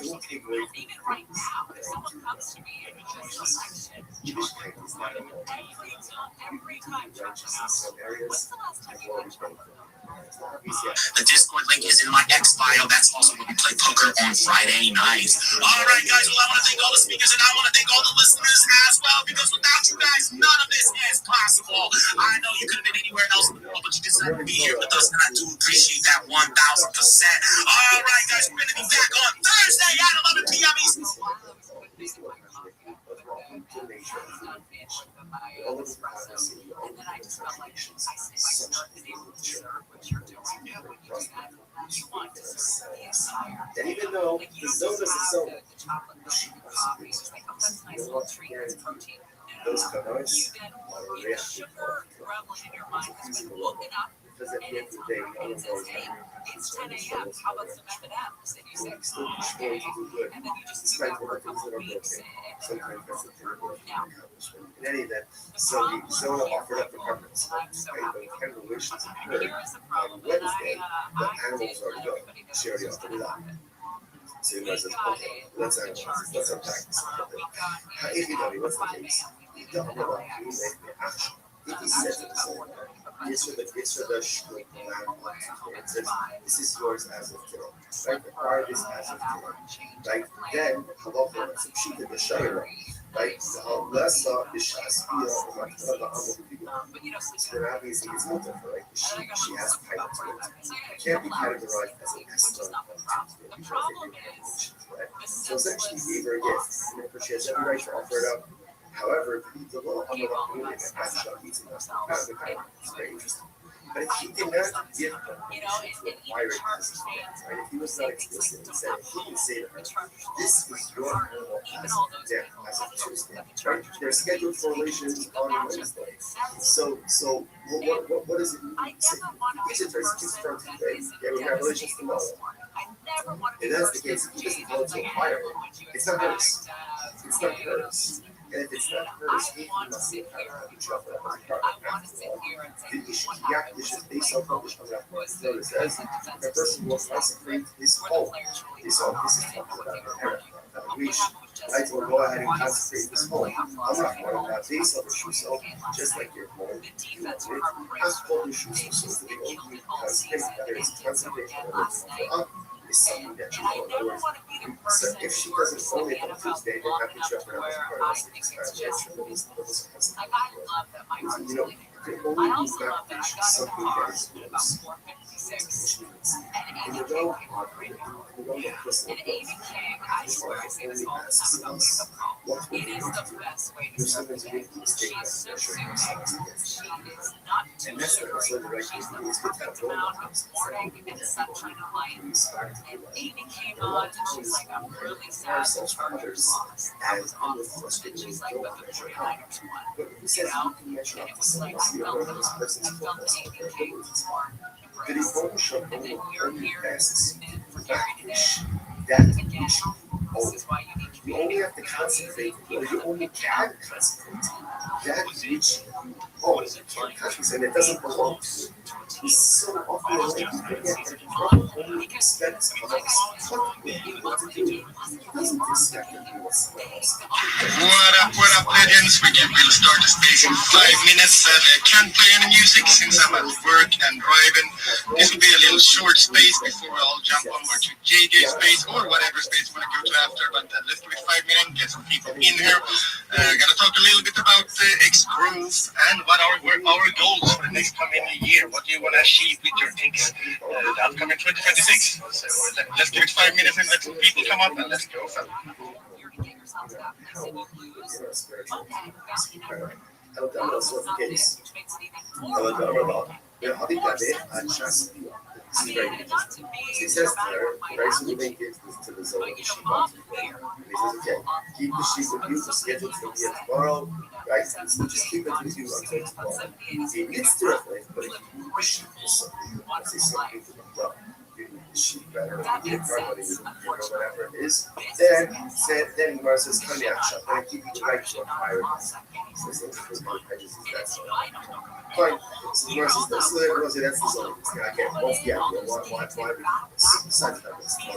Speaker 2: Don't take away even right now. If someone comes to me and says, chocolate is not every time chocolate out. When's the last time you had chocolate?
Speaker 6: The Discord link is in my X bio. That's also where we play poker on Friday nights. All right, guys. Well, I want to thank all the speakers and I want to thank all the listeners as well, because without you guys, none of this is possible. I know you could have been anywhere else in the world, but you decided to be here with us, and I do appreciate that 1,000%. All right, guys. We're going to be back on Thursday at 11 p.m. Eastern.
Speaker 2: And then I just felt like I started able to deserve what you're doing. When you do that, you want to serve the entire. And even though the zone is so, the chocolate milk and the coffee, it's like, oh, that's nice little treat, that's protein. Those calories, the sugar prevalent in your mind has been woken up. Because at the end of the day, it says, hey, it's 10 a.m. How about some M&M's? And you say, okay. And then you just do that for a couple of weeks.
Speaker 7: Sometimes that's a terrible accomplishment. In any event, so the Zona offered up the carpets. Right? The congregations occurred on Wednesday. The animals already go. She already offered it up. So you guys said, okay, let's analyze this. Let's unpack this. If you know me, what's the case? You don't know what you make the action. If he says it the same way, it's for the shkuk land. It says, this is yours as of today. Right? Acquire this as of today. Right? Then, halacha, it's a pshita, the shayra. Right? Lessa, the shaspia, the amor. So then obviously it's not different, right? She has title to it. It can't be categorized as an escrow. So essentially, he gave her a gift. And therefore, she has every right to offer it up. However, the law on the community and Aisha eats enough. It's very interesting. But if he did not give her to acquire it as his right? If he was not explicit and said, he can say to her, this is your animal as of Tuesday, right? They're scheduled for relations on Wednesday. So what does it mean? Is it for today? Yeah, we have relations tomorrow. If that's the case, he doesn't go to acquire it. It's not hers. It's not hers. And if it's not hers, he must be drop it up as a carbon. The Ishtiyak, which is based on published on that it says, the person will consecrate his home. This is talking about which I will go ahead and consecrate this home. I'm not going to have base of the shoe, just like your home. Consecrate the shoe, so to be open, consecrate, whether it's consecrate or is something that you know. In other words, so if she doesn't own it on Tuesday, then have to check her out as a part of you know, you can only be back something that is yours. And you don't know Crystal only asks us what we want to do. There's sometimes we make a mistake that pressure ourselves against it. And that's not also the right thing to do. It's good to have role models. And Amy came on and she's like, I'm really sad that Chargers lost. As I'm frustrated with no pressure. But who says you can measure up to someone else? You don't know this person's focus on their abilities. The devotion only asks that which you only have to concentrate, or you only can concentrate that which you can't concentrate, and it doesn't belong to you. It's so often like you forget that God only expects of us what we want to do. He doesn't expect that we will.
Speaker 12: What up, legends? We get real stuff.
Speaker 11: start the space in 5 minutes. I can't play any music since I'm at work and driving. This will be a little short space before I'll jump over to JJ's space or whatever space we want to go to after. But let's give it 5 minutes, get some people in here. Gonna talk a little bit about X growth and what are our goals for the next coming year. What do you want to achieve with your X the upcoming 2026? So let's give it 5 minutes and let some people come up and let's go.
Speaker 7: He says to her, Bryce will make it to the zone that she wants to be. And he says, okay, keep the sheep with you, the schedule's going to be at tomorrow, right? So just keep it with you until tomorrow. He gets to it, but if you need the sheep for something, let's say something to the job, you need the sheep better, you need car money, or whatever it is, then Gemara says, come the action, then I keep you the right to hire us. So this is my prejudice, that's all. Fine. So Gemara says, that's the everyone say that's the zone. I can't both get why besides that, it's not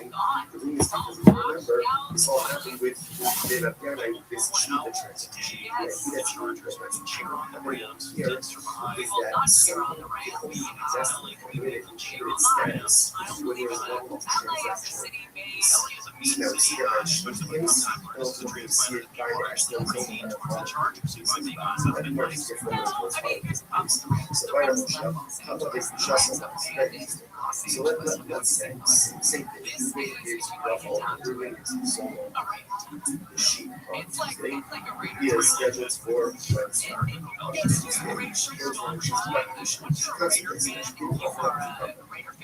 Speaker 7: interesting. The thing is, remember, this all happened with David Piana, this cheetah transaction. Yeah, he had cheetah transaction. And what here is that someone can only possess the inherent status when there is one transaction. Now, we see that by cheetahs, and also we see it by the actual zone of the and much different than what's so by Rothschild, how about this just so let's say same thing. You gives all the relays so the sheep on Tuesday. He is scheduled for Wednesday.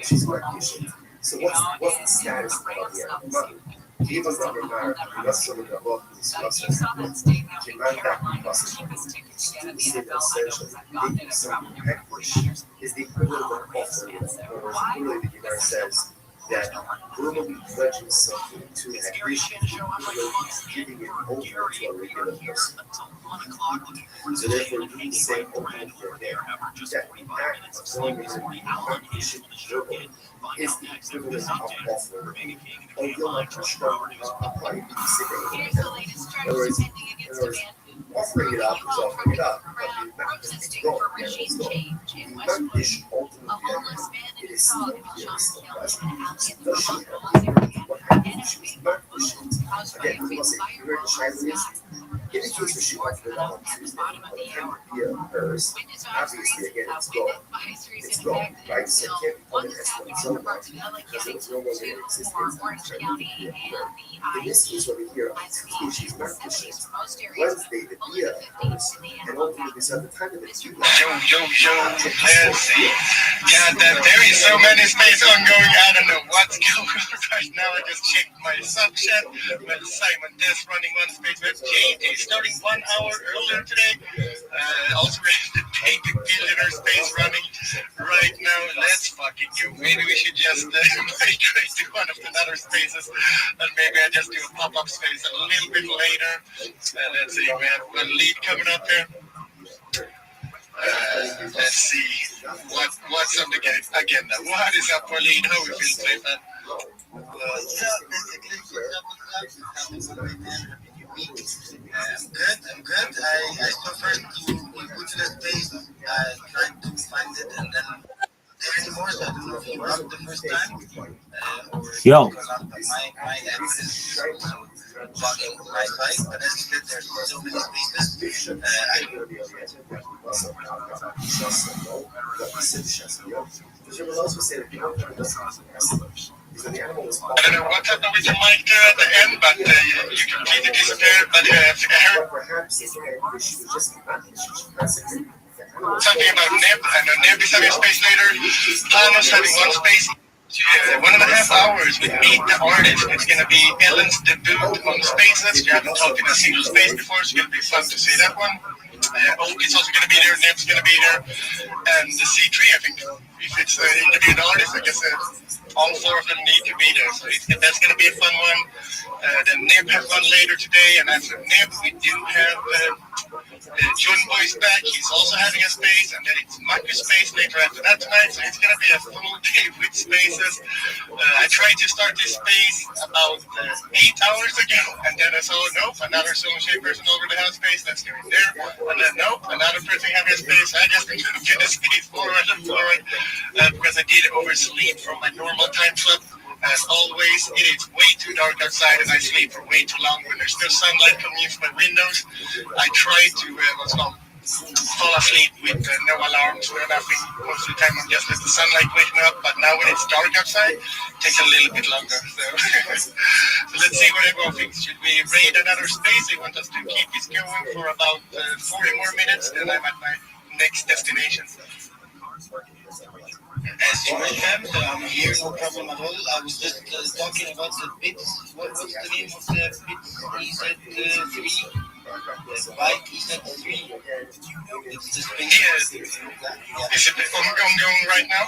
Speaker 7: She's vacation. So what's the status of the money? Even though we're not sure about this process, the man that process essentially making something accomplish is the equivalent of offering. Or really the Gemara says that we're going to be pledging something to an accomplish, giving it over to a regular person. So therefore, we say open for there. That the act of going into the accomplishing is the equivalent of offering. Or you'll not strong apply in other words, offering it up is offering it up, but it's wrong. The condition ultimately it is still here, still pleasure. Does she have what happens if she's not pushing? Again, we must say, where the child is. In the case where she offered it up on Tuesday, but via hers, obviously, again, it's gone. It's gone, right? So it can't become an excellent zone because it was no longer in existence. In this case over here, on Tuesday, she's not pushing. Wednesday, the via hers, and ultimately, so at the time of the
Speaker 11: Yo, let's see. God damn, there is so many space ongoing. I don't know what's going on right now. I just checked my sub chat. Well, Simon Des running one space with JJ starting 1 hour earlier today. Also, we have the David Billionaire space running right now. Let's fucking go. Maybe we should just migrate to one of the other spaces, and maybe I just do a pop-up space a little bit later. Let's see, we have one lead coming up here. Let's see what's on the agenda. What is up for lead? How we feel, Stefan?
Speaker 5: I'm good. I suffered to go to the space. I tried to find it and then there anymore, so I don't know if you were up the first time.
Speaker 8: Yo.
Speaker 5: My address is blocking my site, but as you said, there's so many spaces.
Speaker 7: There was also said that the outcome the animal was
Speaker 11: I don't know what happened with your mic there at the end, but you completely disappeared. But I heard
Speaker 7: perhaps
Speaker 11: something about Neb. I know Neb is having space later. Panos having one space. 1.5 hours with Meet the Artist. It's going to be Ellen's debut on Spaces. You haven't talked in a single space before. It's going to be fun to see that one. Oldie's also going to be there. Neb's going to be there. And the C3, I think, if it's the interview the artist, I guess all 4 of them need to be there. So that's going to be a fun one. Then Neb has one later today. And after Neb, we do have
Speaker 6: John Boy's back. He's also having a space, and then it's Marcus' space later after that tonight. So it's gonna be a full day with spaces. I tried to start this space about 8 hours ago, and then I saw nope, another solo shape person already has space. Let's go in there, and then nope, another person having a space. I just moved the space forward and forward because I did oversleep from my normal time slot. As always, it is way too dark outside, and I sleep for way too long when there's no sunlight coming in from my windows. I try to fall asleep with no alarms, no nothing. Most of the time, I'm just let the sunlight wake me up. But now when it's dark outside, it takes a little bit longer. So, so let's see what everyone thinks. Should we raid another space? They want us to keep this going for about 40 more minutes, then I'm at my next destination.
Speaker 1: As you mentioned, I'm here, no problem at all. I was just talking about the bits. What's the name of the bits? EZ3? The bike EZ3. It's the space.
Speaker 6: Yeah. Is it ongoing right now?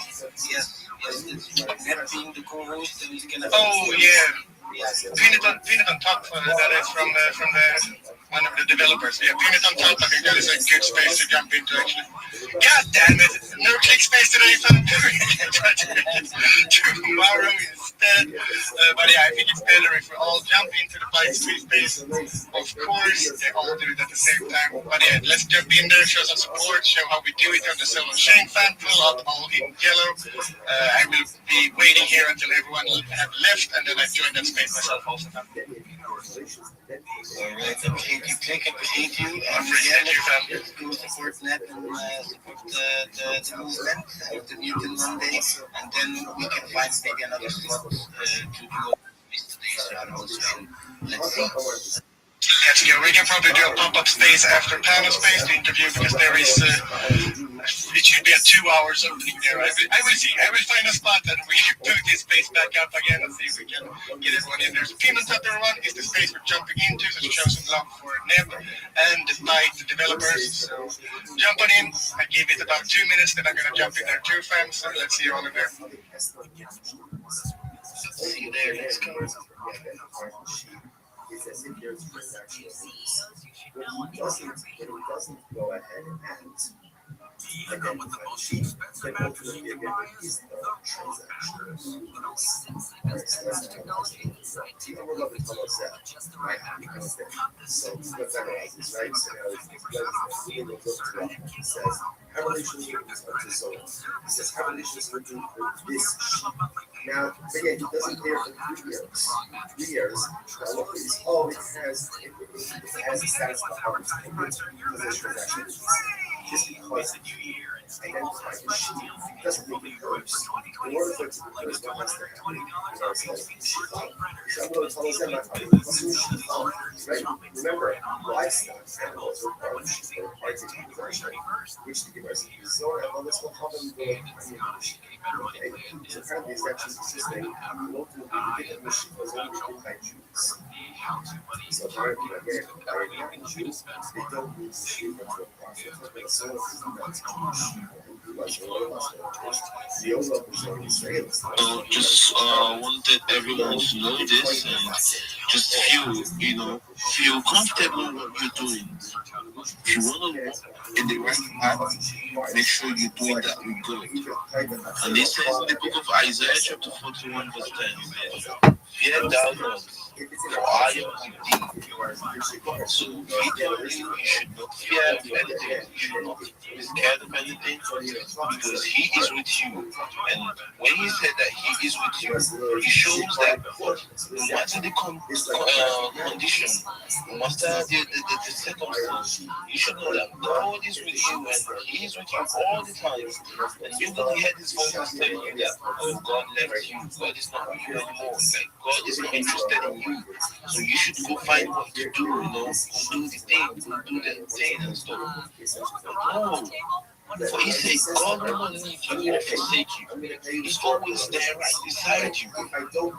Speaker 1: Yes. It's Net being the co-host, and he's gonna.
Speaker 6: Oh yeah. Pin it on top. That is from the one of the developers. Yeah, pin it on top. I think that is a good space to jump into actually. God damn it! No click space today, so I'm doing it tomorrow instead. But yeah, I think it's better if we all jump into the bike space. Of course, they all do it at the same time. But yeah, let's jump in there, show some support, show how we do it on the Solo Shane fan pool, all in yellow. I will be waiting here until everyone have left, and then I join that space myself also.
Speaker 1: Alright, appreciate you. Appreciate you, fam. Let's go support Net and support the movement of the Mutant Monday, and then we can find maybe another slot to do this today. So I'm also let's see.
Speaker 6: Let's go. We can probably do a pop-up space after panel space to interview because there is, it should be a 2 hours opening there. I will see. I will find a spot and we can put this space back up again and see if we can get everyone in there. So Pin on top everyone is the space we're jumping into, so to show some love for Neb and the developers. So jump on in. I give it about 2 minutes, then I'm going to jump in there too, fam. So let's see you all in there.
Speaker 1: See you there. Let's go.
Speaker 7: It's as if there's transactional rules. When he doesn't go ahead and identify the sheet, then ultimately again is the transactional rules. Even we're looking for those right because then so what that is, right? So now it says evolution is up to zone. It says evolution is looking for this sheet. Now, again, it doesn't there for 3 years. 3 years. Now, look at this. Oh, it has a status of how it's position actually. Just because identify the sheet doesn't make it worse. In order for it to be worse, what has to happen? So I'm going to tell us that right? Remember, livestock animals are part of the which to give us the zone, and this will help them go okay. So apparently it's actually consistent. Ultimately, we get the machine was only written by Jews. So apparently, again, by Jews, they don't need to shoot them to a profit. But so is not Jewish.
Speaker 10: Just wanted everyone to know this and just feel comfortable in what you're doing. If you want to walk in the right path, make sure you're doing that with God. And this says in the book of Isaiah chapter 41 verse 10, fear thou not, for I am with thee. So literally you should not fear of anything, you should not be scared of anything, because he is with you. And when he said that he is with you, he shows that no matter the condition, no matter the circumstance, you should know that God is with you and he is with you all the time. And you're going to hear this voice telling you that, oh, God left you, God is not with you anymore, like God is not interested in you. So you should go find what to do, go do the thing, go do the thing and stuff. No. For he said, God will not leave you or forsake you. He's always there right beside you.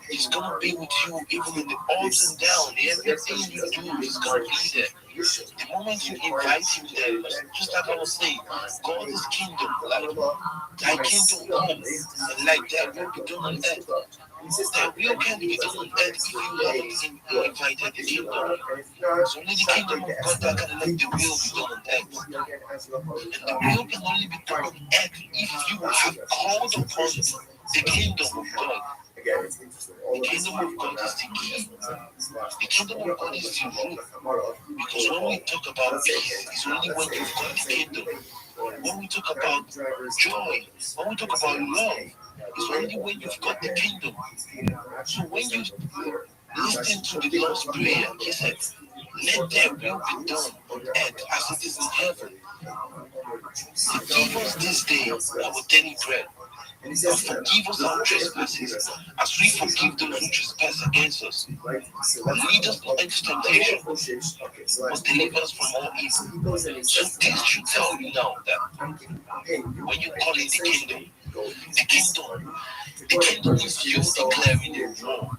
Speaker 10: He's going to be with you even in the ups and downs. Everything you do, he's going to be there. The moment you invite him there, just like I was saying, God is kingdom, like thy kingdom come, and like thy will be done on earth. Thy will can be done on earth if you haven't invited the kingdom. It's only the kingdom of God that can let the will be done on earth. And the will can only be done on earth if you have called upon the kingdom of God. The kingdom of God is the key. The kingdom of God is the root. Because when we talk about peace, it's only when you've got the kingdom. When we talk about joy, when we talk about love, it's only when you've got the kingdom. So when you listen to the Lord's Prayer, he said, let their will be done on earth as it is in heaven. Give us this day our daily bread. And forgive us our trespasses, as we forgive those who trespass against us. And lead us not into temptation, but deliver us from all evil. So this should tell you now that when you call it the kingdom is you declaring a war.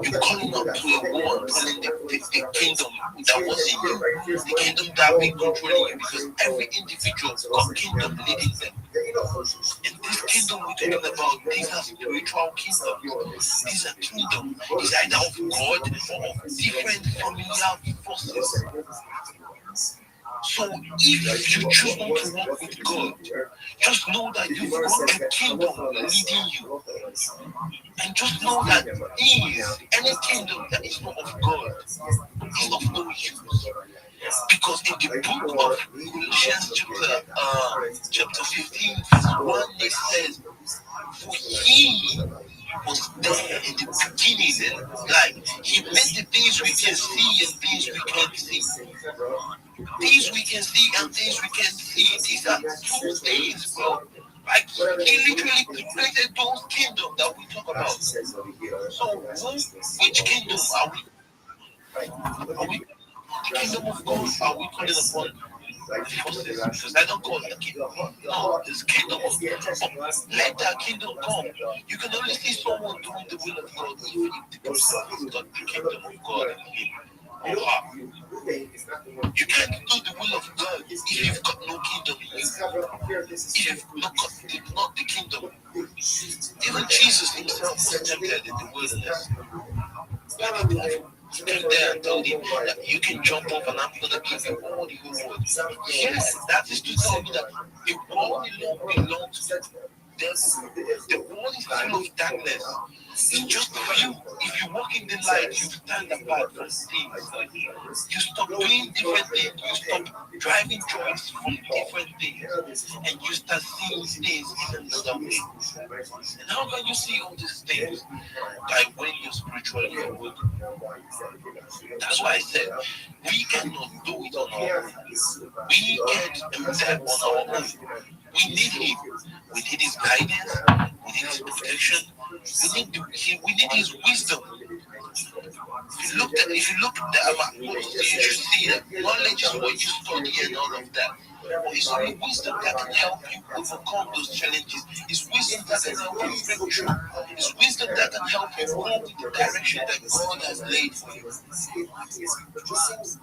Speaker 10: You're calling up to a war, telling the kingdom that was in you, the kingdom that will control you, because every individual got kingdom leading them. In this kingdom we're talking about, these are spiritual kingdoms. These are kingdoms. It's either of God or of different familiar forces. So if you choose not to walk with God, just know that you've got a kingdom leading you. And just know that any kingdom that is not of God is of no use. Because in the book of Colossians chapter 15, verse 1, it says, for he was there in the beginning, and like he made the things we can see and things we can't see. Things we can see and things we can't see. These are two things, bro. Like he literally created those kingdoms that we talk about. So which kingdom are we? Are we the kingdom of God? Are we calling upon the forces? Because I don't call it the kingdom. No, it's kingdom of God. Let that kingdom come. You can only see someone doing the will of God even if the person has got the kingdom of God in him or her. You can't do the will of God if you've got no kingdom in you. If you've not the kingdom. Even Jesus himself was tempted in the wilderness. He came there and told him that you can jump off and I'm going to give you all the whole world. Yes, that is to tell you that the world alone belongs to the world is full of darkness. It's just for you. If you walk in the light, you stand apart from things. You stop doing different things. You stop driving drugs from different things. And you start seeing things in another way. And how can you see all these things? By when you're spiritually awake. That's why I said we cannot do it on our own. We can't do that on our own. We need him. We need his guidance. We need his protection. We need his wisdom. If you look at the Bible, you should see that knowledge is what you study and all of that. But it's only wisdom that can help you overcome those challenges. It's wisdom that can help you break through. It's wisdom that can help you go in the direction that God has laid for you. So it's just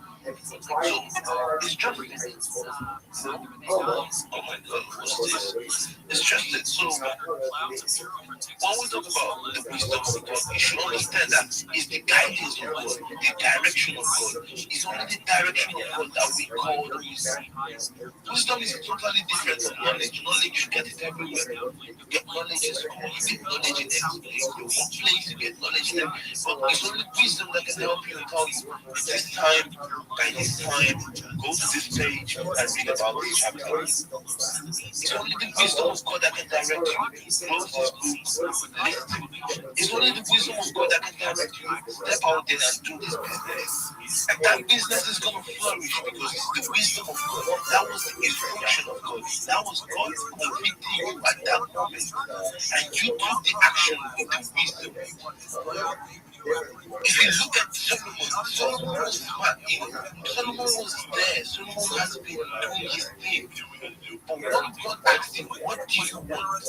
Speaker 10: oh my God, what's this? It's just it. So when we talk about the wisdom of God, you should understand that it's the guidance of God, the direction of God. It's only the direction of God that we call wisdom. Wisdom is totally different from knowledge. Knowledge, you get it everywhere. You get knowledge in school, you get knowledge in your workplace, you get knowledge in everything. But it's only wisdom that can help you and tell you, this time, by this time, go to this page and read about this chapter. It's only the wisdom of God that can direct you. Close this book, listen. It's only the wisdom of God that can direct you. Step out there and do this business. And that business is going to flourish because it's the wisdom of God. That was the instruction of God. That was God convicting you at that moment. And you took the action with the wisdom. If you look at Solomon was smart. Solomon was there. Solomon has been doing his thing. But when God asked him, what do you want?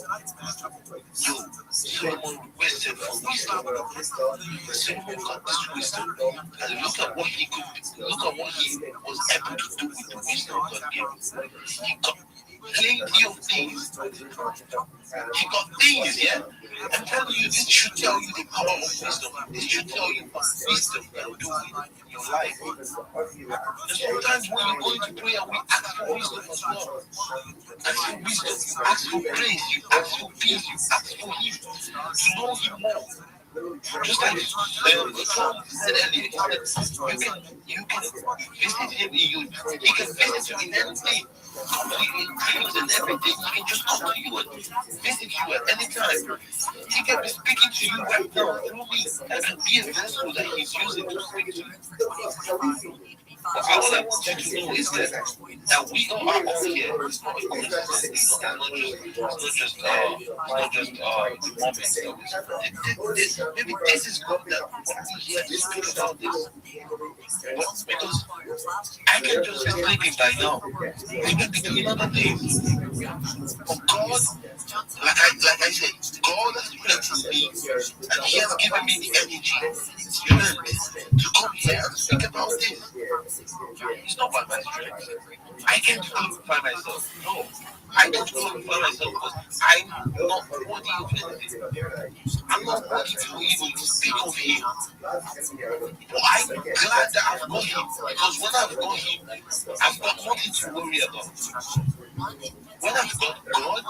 Speaker 10: Solomon requested for wisdom. Solomon got this wisdom. And look at what he was able to do with the wisdom God gave him. He got plenty of things. He got things, yeah? I'm telling you, this should tell you the power of wisdom. This should tell you what wisdom can do in your life. And sometimes when you go into prayer, we ask for wisdom as well. Ask for wisdom, you ask for grace, you ask for peace, you ask for Him, to know Him more. Just like the song said earlier, you can visit Him in you. He can visit you in anything. In dreams and everything. He can just come to you and visit you at any time. He can be speaking to you right now through me. I can be a vessel that He's using to speak to you. But all I want you to know is that we are all here. It's not a coincidence. It's not just the moment. Maybe this is good that we're here to speak about this. Because I can just be sleeping by now. You can be doing other things. But God, like I said, God has blessed me, and He has given me the energy, strength to come here and speak about this. It's not by my strength. I can't glorify myself. No, I don't glorify myself because I'm not worthy of anything. I'm not worthy to even speak of Him. But I'm glad that I've got Him, because when I've got Him, I've got nothing to worry about. When I've got God,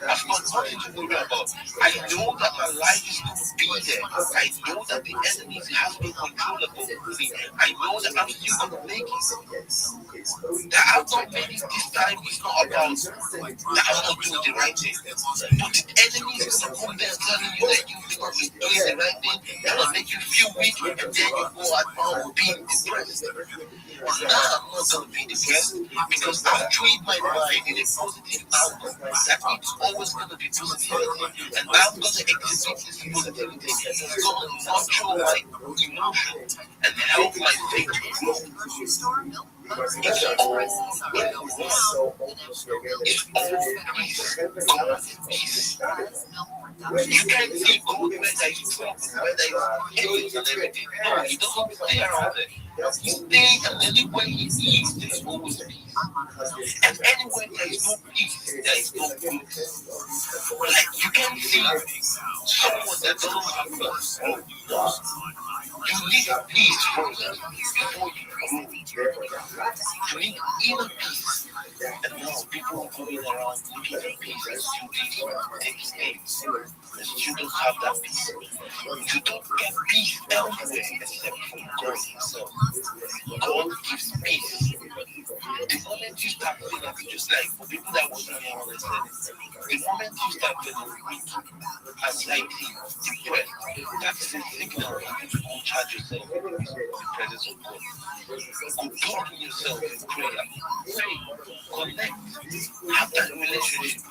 Speaker 10: I've got nothing to worry about. I know that my life is going to be there. I know that the enemies have no control over me. I know that I'm still going to make it. That I've not made it this time is not about that I'm not doing the right thing. But the enemy is going to come there telling you that you're not doing the right thing. They're going to make you feel weak, and then you go out now being depressed. Well, now I'm not going to be depressed because I've trained my mind in a positive outlook. That it's always going to be positivity, and I'm going to exhibit this positivity. It's going to nurture my emotion and help my faith to grow. It's all in peace. You can't see God where there is trouble, where there is chaos and everything. No, He doesn't stay around there. He stays, and anywhere He is, there's always peace. And anywhere there is no peace, there is no growth. Like you can see someone that doesn't have peace. You need peace first before you grow. You need inner peace. And now people are going around looking for peace and still takes things. And you don't have that peace. You don't get peace elsewhere except from God Himself. God gives peace. The moment you start feeling, just like for people that was on your own, I said, the moment you start feeling weak, anxiety, depressed, that's a signal for you to go charge yourself in the presence of God. Go talk to yourself in prayer. Pray, connect, have that relationship.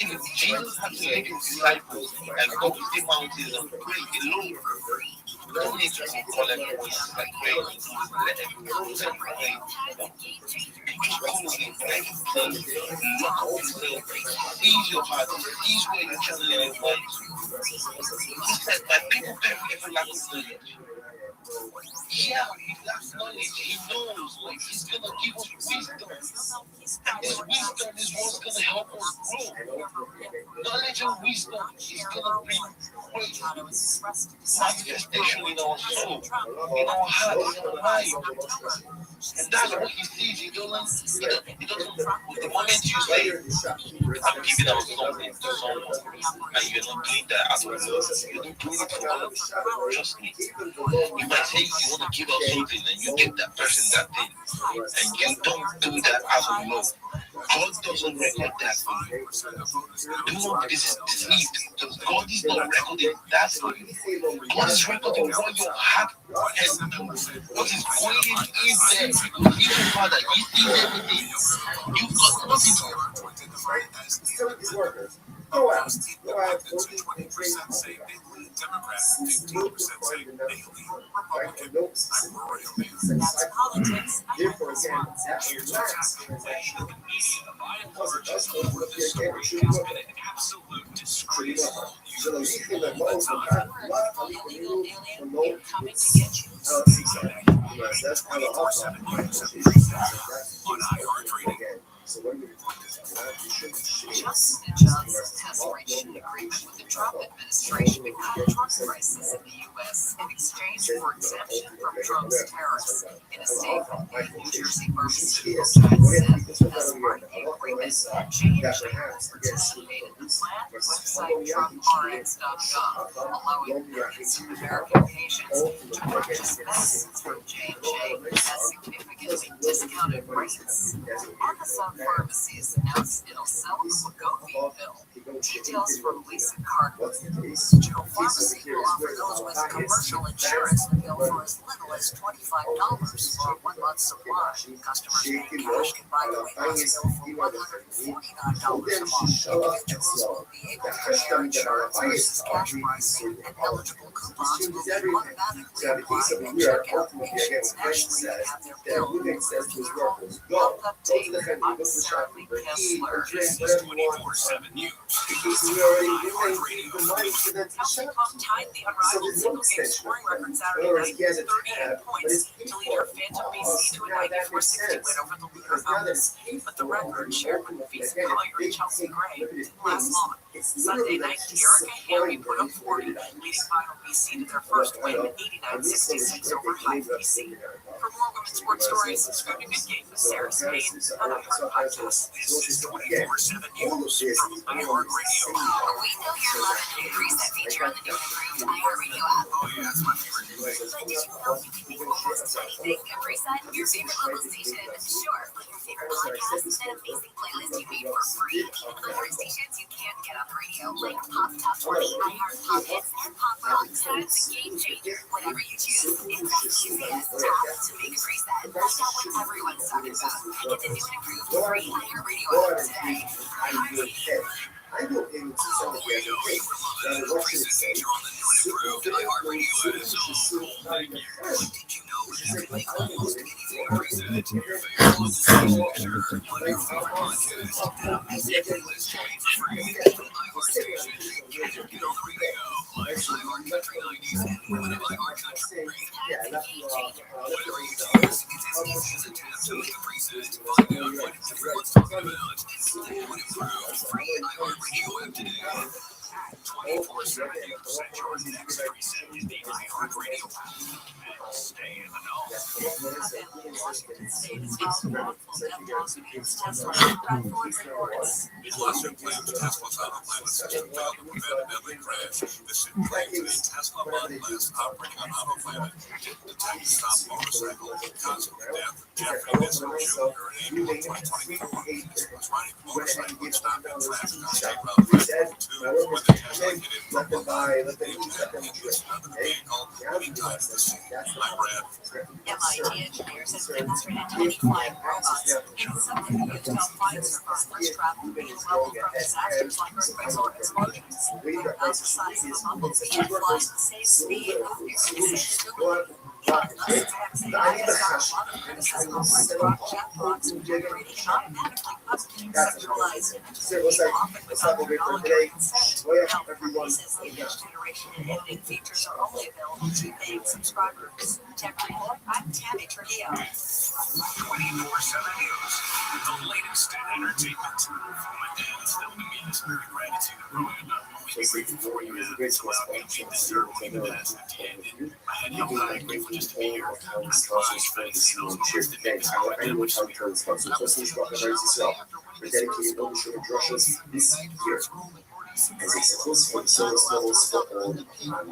Speaker 10: Even Jesus had to take His disciples and go to the mountains and pray alone. You don't need to call everyone else and pray. Let everyone else and pray. You just go to Him, let Him pray. Lock up yourself. Ease your heart. Ease where you're channeling your mind. He said that people perish for lack of knowledge. Yeah, He lacks knowledge. He knows, but He's going to give us wisdom. And this wisdom is what's going to help us grow. Knowledge and wisdom is going to bring great manifestation in our soul, in our heart, in our mind. And that's what He sees. He doesn't, the moment you say, I'm giving out something to someone, and you're not doing that out of love, you're not doing it for love, trust me. You might say you want to give out something and you give that person that thing, and you don't do that out of love. God doesn't record that for you. Do not be deceived, because God is not recording that for you. God is recording what your heart can do, what is going in there, because He's your Father. He sees everything. You've got nothing to do.
Speaker 7: Go out. Go out. Since no defined enough right and no specific
Speaker 16: That's politics.
Speaker 7: therefore again that lacks transaction because it does open up the again it should work. So lo dije en el modo tocar la conmigo no that's how the opera again. So when we
Speaker 16: Johnson & Johnson has reached an agreement with the Trump administration to cut drug prices in the U.S. in exchange for exemption from Trump's tariffs. In a statement, a New Jersey pharmaceutical giant said, as part of the agreement, J&J has participated in the plan. Website TrumpRx.gov, allowing millions of American patients to purchase medicines from J&J at significantly discounted rates. Amazon Pharmacies announced it'll sell the Wegovy pill. Details from Lisa Carter. Digital Pharmacy will offer those with commercial insurance the pill for as little as $25 for a 1-month supply. Customers paying cash can buy the weight loss pill for $149 a month. Individuals will be able to compare insurance versus cash pricing, and eligible coupons will be automatically applied and checkout. Patients nationally can have their pill delivered to their home. Health update. I'm Sarah Lee Kessler.
Speaker 7: This is 24/7 News.
Speaker 16: Kelsey Plum tied the unrivaled single-game scoring record Saturday night with 38 points to lead her Phantom BC to a 94-60 win over the leader Mountains. But the record, shared with Visa Collier and Chelsea Gray, didn't last long. Sunday night, Erica Henry put up 40, leading Final BC to their first win, 89-66 over High BC. For more women's sports stories, subscribe to Good Game with Sarah Spain on our podcast.
Speaker 11: This is 24/7 News from iHeartRadio.
Speaker 16: We know you're loving the new preset feature on the new improved iHeartRadio app.
Speaker 11: Oh yeah, that's my favorite.
Speaker 16: But did you know you can make almost anything a preset? Your favorite local station? Sure, put your favorite podcast and amazing playlist you made for free. Other stations you can't get on the radio, like Pop Top 20, iHeart Pop Hits, and Pop Rock. That's a game changer. Whatever you choose, it's the easiest tap to make a preset. That's not what everyone's talking about. Get the new and improved free iHeartRadio app today.
Speaker 7: I know him to some of the other things. That is what she said.
Speaker 11: Improved iHeartRadio app is so cool. Thank you. But did you know you can make almost anything a preset? Your favorite local station, sure, plug your favorite podcast and amazing playlist change for free. iHeart station. Get on the radio. Like iHeart Country 90s and one of iHeart Country. Whatever you choose, it's as easy as a tap to make a preset. Find out what everyone's talking about. New and improved free iHeartRadio app today. 24/7 News. Your next preset is the iHeartRadio app. Stay in the know.
Speaker 16: Washington State is filing a wrongful death lawsuit against Tesla. Ford reports.
Speaker 11: His lawsuit claims Tesla's autopilot system failed to prevent a deadly crash. The suit claims a Tesla Model S operating on autopilot didn't detect the stop motorcycle causing the death. Jeffrey Nissan Jr. in April 2024 was riding a motorcycle and stopped in traffic on State Route 542 when the Tesla hit him from behind. The impact hit another vehicle when he died at the scene. I read.
Speaker 16: MIT engineers have demonstrated tiny flying robots. It's something used to help flight survivors travel being leveled from disasters like earthquakes or explosions. They're about the size of a bumblebee and fly at the same speed of near editing features are only available to paying subscribers. Tech Report, I'm Tammy Trujillo.
Speaker 11: 24/7 News, the latest in entertainment. My dad instilled in me the spirit of gratitude growing up. Always be grateful for you, man. It's allowed me to be the movie the past 50 ended. I had no time grateful just to be here. I'm surprised for the skills most of the how I did what you did.
Speaker 7: dedicated ownership of Russia's this year. As a close for the service levels for all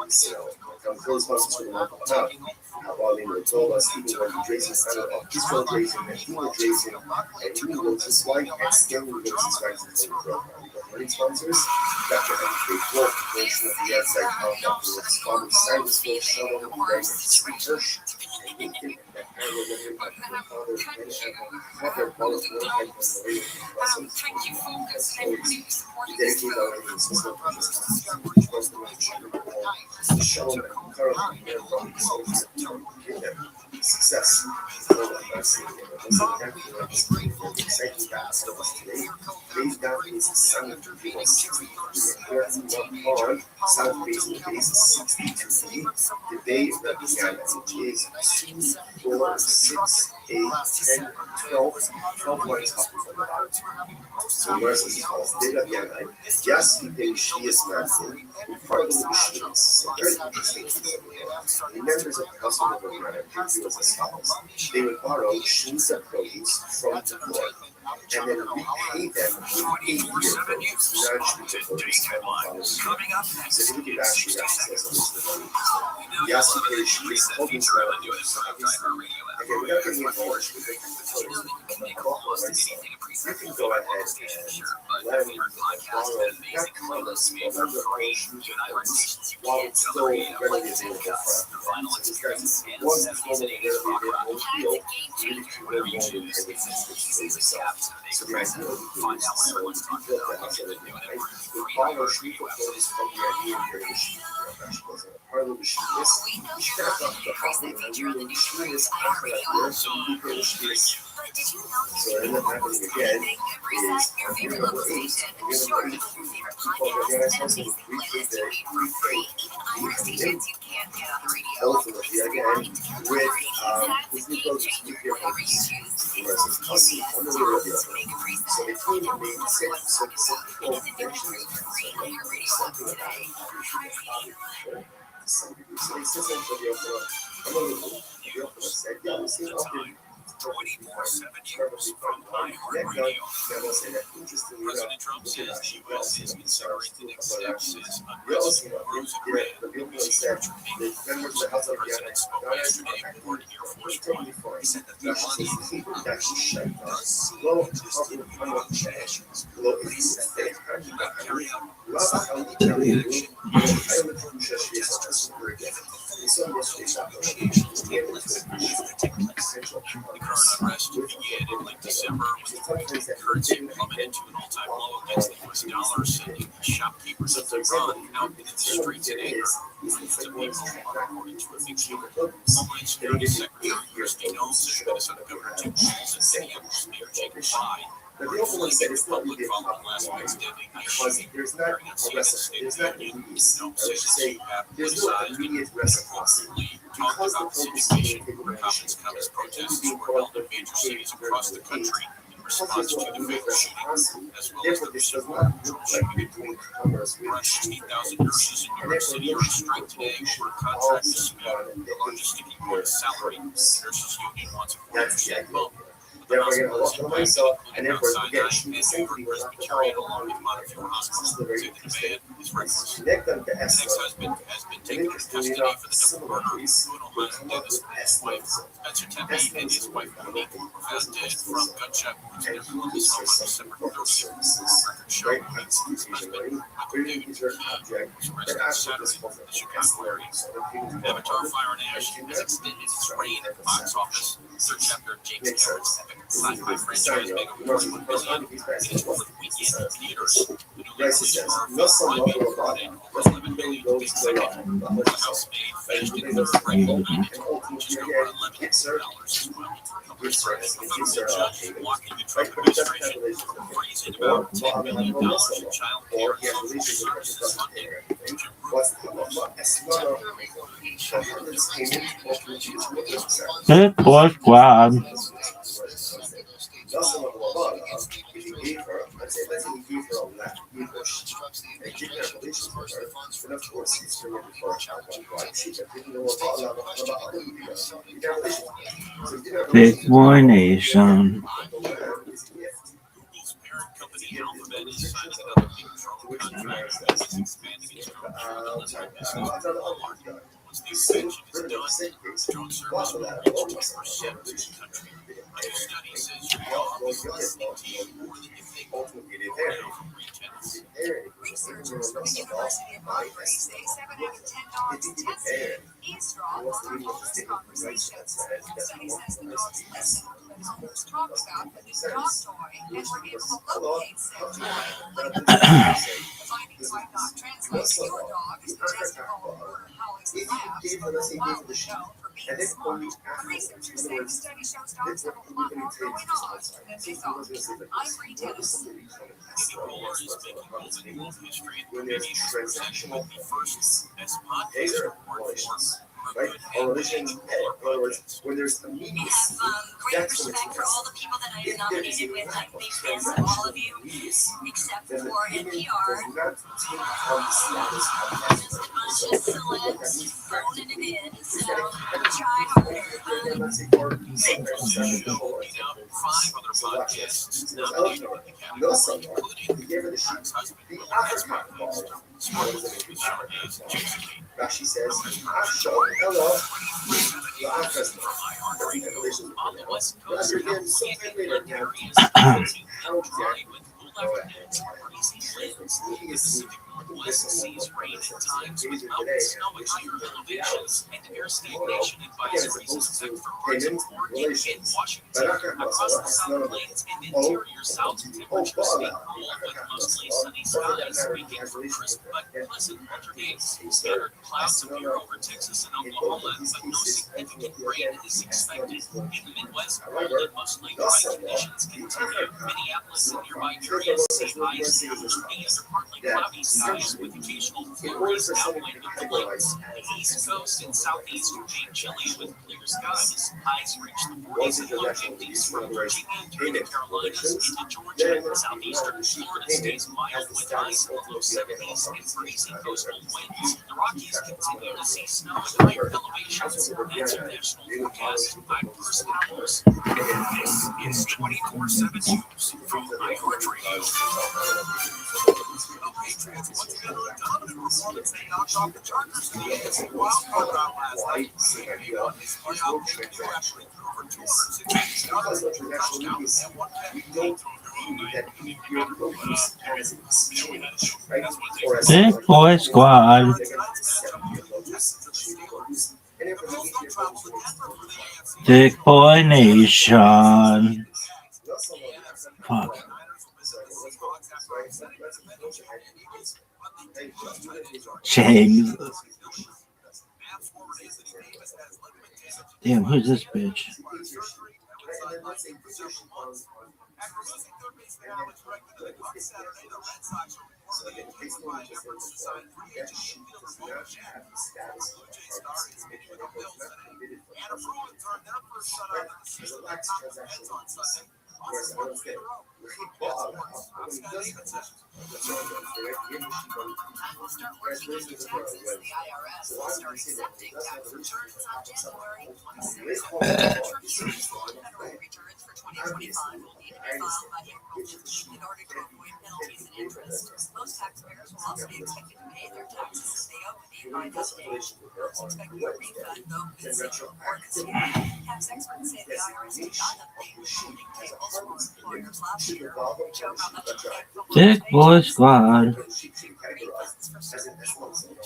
Speaker 7: on sale. Come close months to the month of top. While they were told us even when the Drayson started off his fundraising and he was Drayson and he was his wife and still was his wife for the program. Money sponsors, Dr. Henry Wolf, version of the outside contact with sponsors, Cyrus Wolf, Shalom, and Church, and LinkedIn. that parallel living like your father and have their ball of work like on the way lessons. That's always dedicate our system to just the show and currently their body soldiers give them success. Exciting facts of us today. Today's down is 7 people 60. We are on south facing base 62D. The bay represent is 2, 4, 6, 8, 10, 12, 12 lines up from the bottom. So versus data again, yes, they she is massive. Part of the machine is very interesting. The members of the customer program do as follows. They would borrow sheets of produce from the floor and then repay them with 8 year produce, large sheets of produce from the following. So if you look at actually access on this device, yes, she is hoping to again, without getting involved with it, you can go ahead and let them borrow not colors, but other orange while it's still readily available for us. Once it's readily available, you really can really want to take for yourself. So the idea of doing is so you build that house every day, right? The borrow sheet of clothes from the idea of your machine. Part of the machinist, you should have talked about how they are the machinist after that year, so you can machinist. So what ended up happening again is on year number 8, ultimately again with this new produce, nuclear produce, on the way of the other. So between the main 6 mentions something about so they said for the other, I'm a little, the other said, yeah, we see often 24/7 from iHeartRadio. President Trump says the U.S. is considering the next steps as unrest grows in Iran. The president spoke yesterday aboard Air Force One. He said that the Iranian government does see existing Iranian nationals, but he said they will not carry out military action to protest support given the full those negotiations take place. The current unrest began in late December when the currency plummeted to an all-time low against the US dollar, sending shopkeepers of Tehran out into the streets in anger. Millions of people are according to a big story. Homeland Security Secretary Restream said Minnesota Governor Tim Walz and Minneapolis Mayor Jacob Fry were inflaming the public following last night's deadly night shooting. During that CNN's State of the Union, Trump said that you have criticized and appropriately talked about the situation where confidence comes protests were held in major cities across the country in response to the fatal shooting, as well as the recent Trump shooting. Around 16,000 nurses in New York City are on strike today over a contract dispute, the largest sticking point is salary. The nurses union wants a 4% bump. The hospitals impact, including Mount Sinai and New York Presbyterian, along with Montefiore Hospital, say the demand is reckless. The ex-husband has been taken into custody for the double murder of an Ohio dentist and his wife. Spencer Tempe and his wife Monique were found dead from gunshot wounds in their Columbus home on December 30th. Records show his husband, Michael David McKee, was arrested Saturday in the Chicago area. Avatar Fire and Ash has extended its reign at the box office. Third chapter of James Cameron's epic sci-fi franchise made over $21 billion in its fourth weekend in theaters. The newly released horror film Blood Made brought in over $11 million to be second. The housemaid finished in third, ranking ninth, just over $11 million as well. A federal judge blocking the Trump administration from raising about $10 million in child care and social services funding to
Speaker 8: Good boy, squad. Big Boy Nation.
Speaker 6: Google's parent company Alphabet is signing another big drone contract as it's expanding its drone sharing business with Walmart. Once the expansion is done, the drone service will reach 10% of the country. A new study says you will be less ET more than you think. Now from Green Tennis.
Speaker 16: Researchers from the University of Monterey say 7 out of 10 dogs tested eavesdrop on our owners' conversations. The study says the dogs listen when owners talk about the new dog toy and were able to locate said toy when the findings might not translate to your dog, as the test involved border collies and labs, but were well known for being smart. But researchers say the study shows dogs have a lot more going on than they thought. I'm Bree Tennis.
Speaker 7: When there's transactional fees, they are relations, right? Or relation, in other words, when there's immediacy, that's when it's
Speaker 16: for all the people that I've nominated with, like big fans of all of you, except for NPR. Just select, phoning it in, so try harder.
Speaker 7: No someone who gave her the sheep, the African ball. Rashi says, Asho, hello, the African. Rather than something later now, how exactly?
Speaker 14: Seas rain at times with mountain snow at higher elevations and air stagnation advisories affect for parts of Oregon and Washington. Across the South Plains and interior South, temperatures stay cool with mostly sunny skies, making for crisp but pleasant winter days. Scattered clouds appear over Texas and Oklahoma, but no significant rain is expected. In the Midwest, cold and mostly dry conditions continue. Minneapolis and nearby areas see highs in the 30s or partly cloudy skies with occasional flurries downwind of the lakes. The East Coast and Southeast remain chilly with clear skies. Highs reach the 40s and low 50s from Virginia through the Carolinas into Georgia. Southeastern Florida stays mild with highs in the low 70s and breezy coastal winds. The Rockies continue to see snow at higher elevations. That's your national forecast. I'm Bruce Powers. This is 24/7 News from iHeartRadio. The Patriots once again on a dominant performance. They knocked off the Chargers in the AFC wildcard round last night. He won his playoff debut after he threw for 260 yards, a touchdown, and one catch.
Speaker 8: Big Boy Squad. Big Boy Nation. Fuck. James. Damn, who's this bitch?
Speaker 16: Will start working on your taxes. The IRS will start accepting tax returns on January 26th. Federal returns for 2025 will need to be filed by April 15th in order to avoid penalties and interest. Most taxpayers will also be expected to pay their taxes if they overpaid by that date. Those expecting a refund, though, could see a report this year. Tax experts say the IRS did not update reporting tables for employers last year. Show how much you get from
Speaker 8: Big Boy Squad.
Speaker 16: Johnson &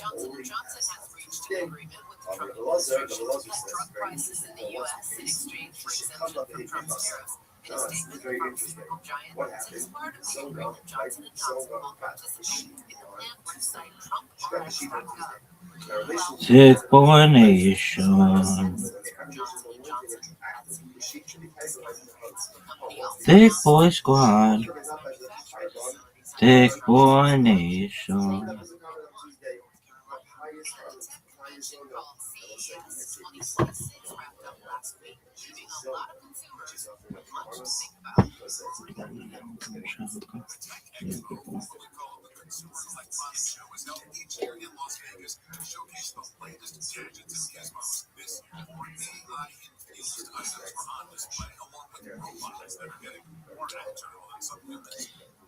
Speaker 16: Johnson has reached an agreement with the Trump administration to cut drug prices in the U.S. in exchange for exemption from Trump's tariffs. In a statement, the pharmaceutical giant says part of the agreement Johnson & Johnson will participate in the planned website TrumpRx.gov.
Speaker 8: Big Boy Nation. Big Boy Squad. Big Boy Nation.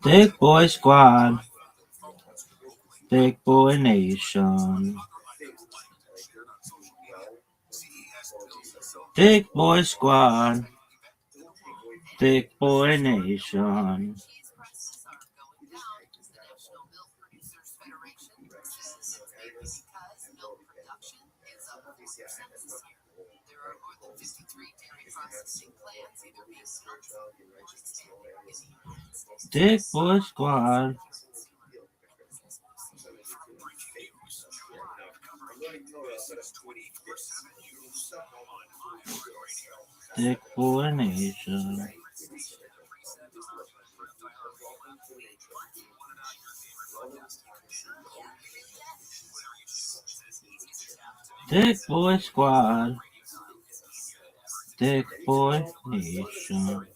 Speaker 8: Big Boy Squad. Big Boy Nation. Big Boy Squad. Big Boy Nation. Dick Boy Squad. Dick Boy Nation. Dick Boy Squad. Dick Boy Nation.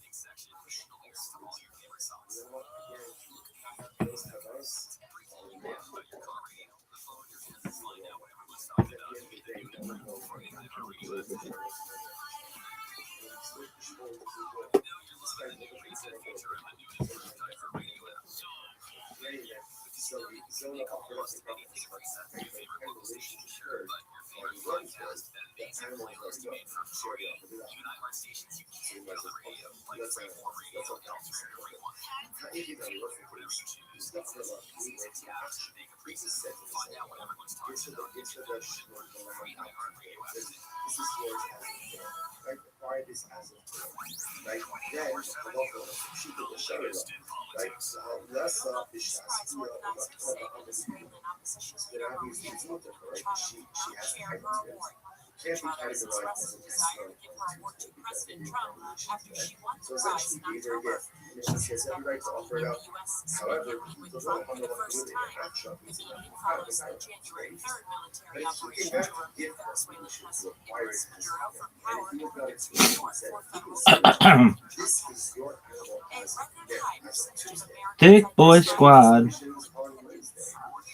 Speaker 8: Dick Boy Squad.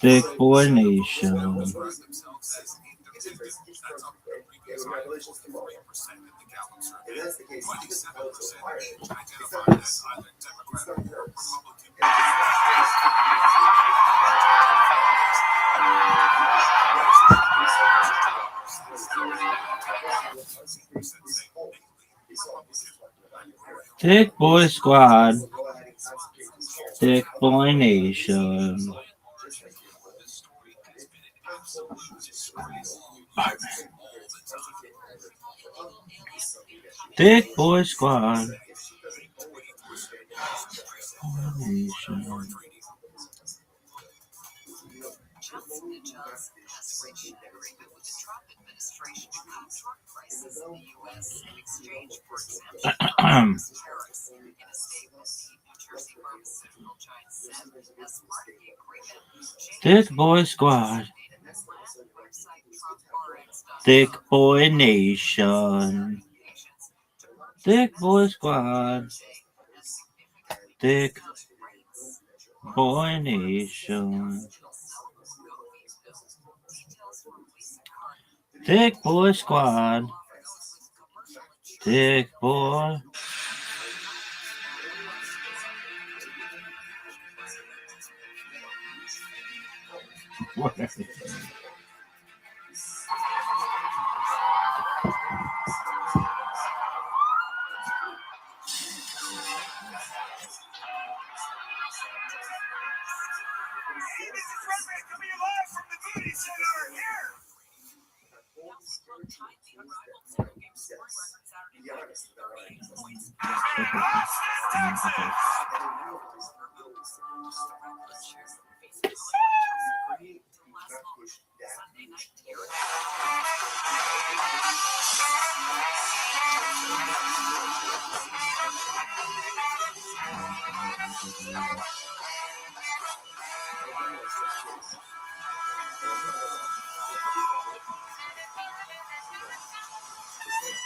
Speaker 8: Dick Boy Nation. Dick Boy Squad. Dick Boy Nation. Dick Boy Squad. Nation. Dick Boy Squad. Dick Boy Nation. Dick Boy Squad. Dick Boy Nation. Dick Boy Squad. Dick Boy.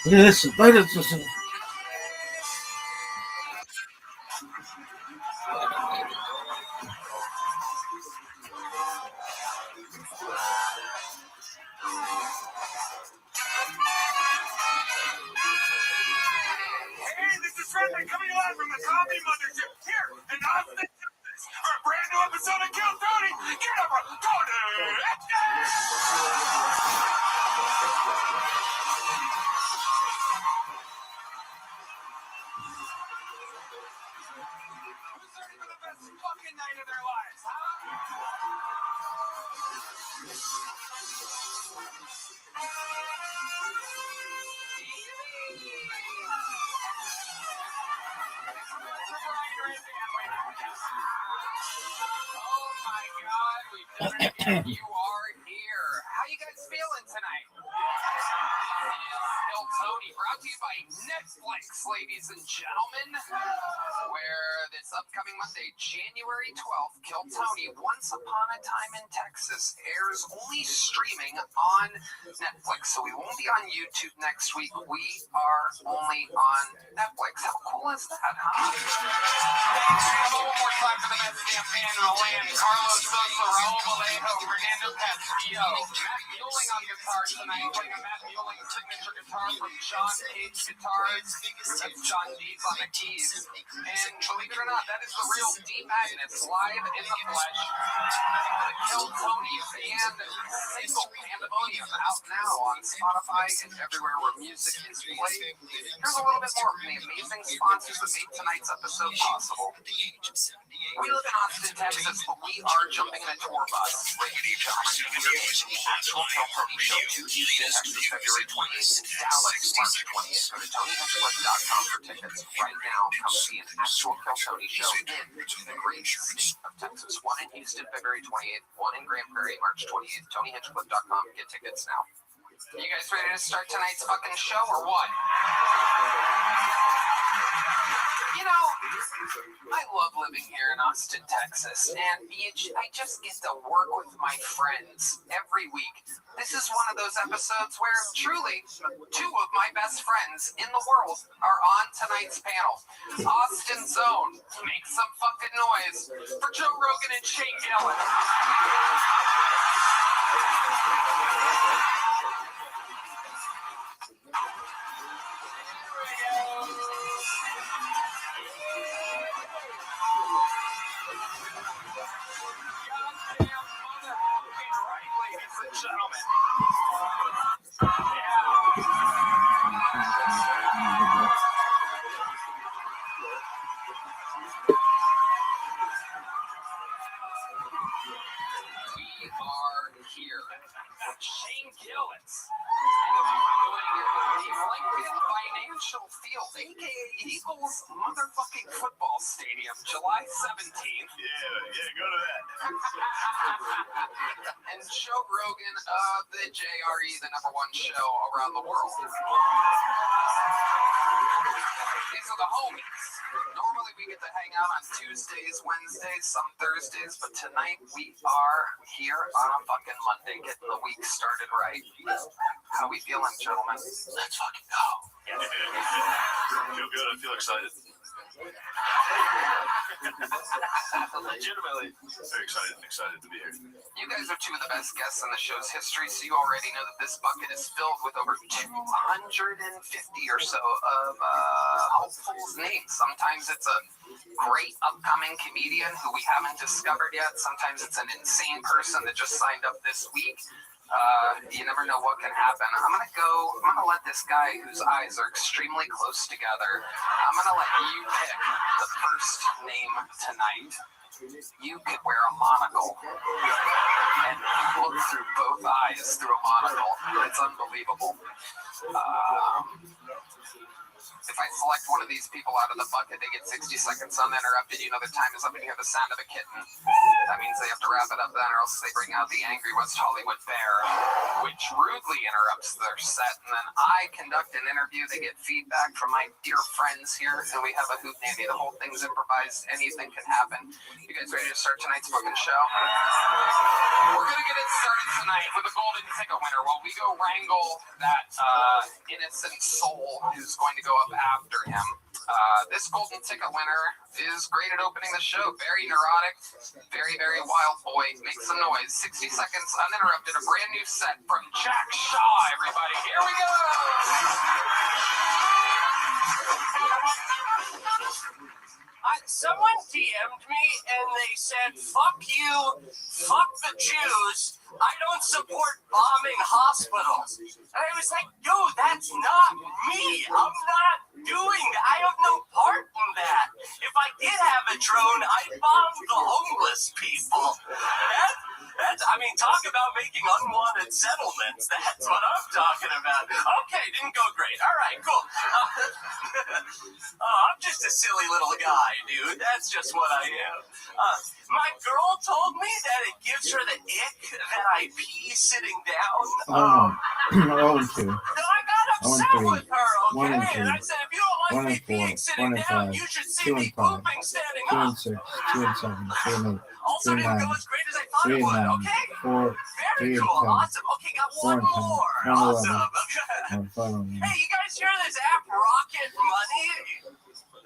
Speaker 8: Yes, but it's just.
Speaker 18: Coming live from the Coffee Mothership here in Austin, Texas, for a brand new episode of Kill Tony. Get up, go fucking night of their lives, huh?
Speaker 3: You are here. How you guys feeling tonight? Kill Tony, brought to you by Netflix, ladies and gentlemen, where this upcoming Monday, January 12th, Kill Tony, Once Upon a Time in Texas, airs only streaming on Netflix. So we won't be on YouTube next week. We are only on Netflix. How cool is that, huh? One more time for the best damn band in the land. Carlos Sosa, Raul Vallejo, Fernando Castillo, Matt Mueling on guitar tonight, playing a Matt Mueling signature guitar from John Cage Guitars. That's John Dees on the keys. And believe it or not, that is the real D Magnets live in the flesh. The Kill Tony band single Pandemonium out now on Spotify and everywhere where music is played. Here's a little bit more from the amazing sponsors that made tonight's episode possible. We live in Austin, Texas, but we are jumping in a tour bus. Ladies and gentlemen, the actual Kill Tony show to Houston, Texas, February 28th, in Dallas, March 20th. Go to TonyHinchcliffe.com for tickets right now. Come see an actual Kill Tony show in the great state of Texas. One in Houston, February 28th, one in Grand Prairie, March 28th. TonyHinchcliffe.com. Get tickets now. You guys ready to start tonight's fucking show or what? You know, I love living here in Austin, Texas, and I just get to work with my friends every week. This is one of those episodes where, truly, two of my best friends in the world are on tonight's panel. Austin's Own, make some fucking noise for Joe Rogan and Shane Gillen. Shane Gillis doing the Lincoln Financial Field, aka Eagles motherfucking football stadium, July 17th.
Speaker 2: Yeah, go to that.
Speaker 3: And Joe Rogan of the JRE, the #1 show around the world. These are the homies. Normally we get to hang out on Tuesdays, Wednesdays, some Thursdays, but tonight we are here on a fucking Monday, getting the week started right. How we feeling, gentlemen? Let's fucking go.
Speaker 2: I feel good. I feel excited.
Speaker 3: Legitimately.
Speaker 2: Very excited to be here.
Speaker 3: You guys are two of the best guests in the show's history, so you already know that this bucket is filled with over 250 or so of hopefuls' names. Sometimes it's a great upcoming comedian who we haven't discovered yet. Sometimes it's an insane person that just signed up this week. You never know what can happen. I'm gonna let this guy whose eyes are extremely close together, I'm gonna let you pick the first name tonight. You could wear a monocle and look through both eyes through a monocle. It's unbelievable. If I select one of these people out of the bucket, they get 60 seconds uninterrupted. You know the time is up and you hear the sound of a kitten. That means they have to wrap it up then, or else they bring out the angry West Hollywood bear, which rudely interrupts their set. And then I conduct an interview. They get feedback from my dear friends here, and we have a hootenanny. The whole thing's improvised. Anything can happen. You guys ready to start tonight's fucking show? We're going to get it started tonight with a golden ticket winner while we go wrangle that innocent soul who's going to go up after him. This golden ticket winner is great at opening the show. Very neurotic, very, very wild boy. Make some noise. 60 seconds uninterrupted. A brand new set from Jack Shaw, everybody. Here we go!
Speaker 22: Someone DM'd me and they said, fuck you, fuck the Jews, I don't support bombing hospitals. And I was like, dude, that's not me. I'm not doing that. I have no part in that. If I did have a drone, I'd bomb the homeless people. Talk about making unwanted settlements. That's what I'm talking about. Okay, didn't go great. All right, cool. I'm just a silly little guy, dude. That's just what I am. My girl told me that it gives her the ick that I pee sitting down.
Speaker 8: Oh, and 2.
Speaker 22: So I got upset with her,
Speaker 8: One and
Speaker 22: okay?
Speaker 8: two.
Speaker 22: And I said, if you don't
Speaker 8: One
Speaker 22: like
Speaker 8: and
Speaker 22: me
Speaker 8: four.
Speaker 22: peeing sitting
Speaker 8: One and
Speaker 22: down,
Speaker 8: five.
Speaker 22: you should see
Speaker 8: 2
Speaker 22: me
Speaker 8: and 5.
Speaker 22: pooping standing
Speaker 8: 2
Speaker 22: up.
Speaker 8: and 6. 2 and 7. 2 and 8.
Speaker 22: Also
Speaker 8: 2 and
Speaker 22: didn't
Speaker 8: 9.
Speaker 22: go as great as I thought
Speaker 8: 3
Speaker 22: it
Speaker 8: and
Speaker 22: would,
Speaker 8: 9.
Speaker 22: okay?
Speaker 8: 4. 3
Speaker 22: Very
Speaker 8: and
Speaker 22: cool,
Speaker 8: 10.
Speaker 22: awesome. Okay, got
Speaker 8: 4
Speaker 22: one
Speaker 8: and 10.
Speaker 22: more.
Speaker 8: 1 and 11.
Speaker 22: Awesome.
Speaker 8: 5 and 11.
Speaker 22: Hey, you guys hear this app Rocket Money?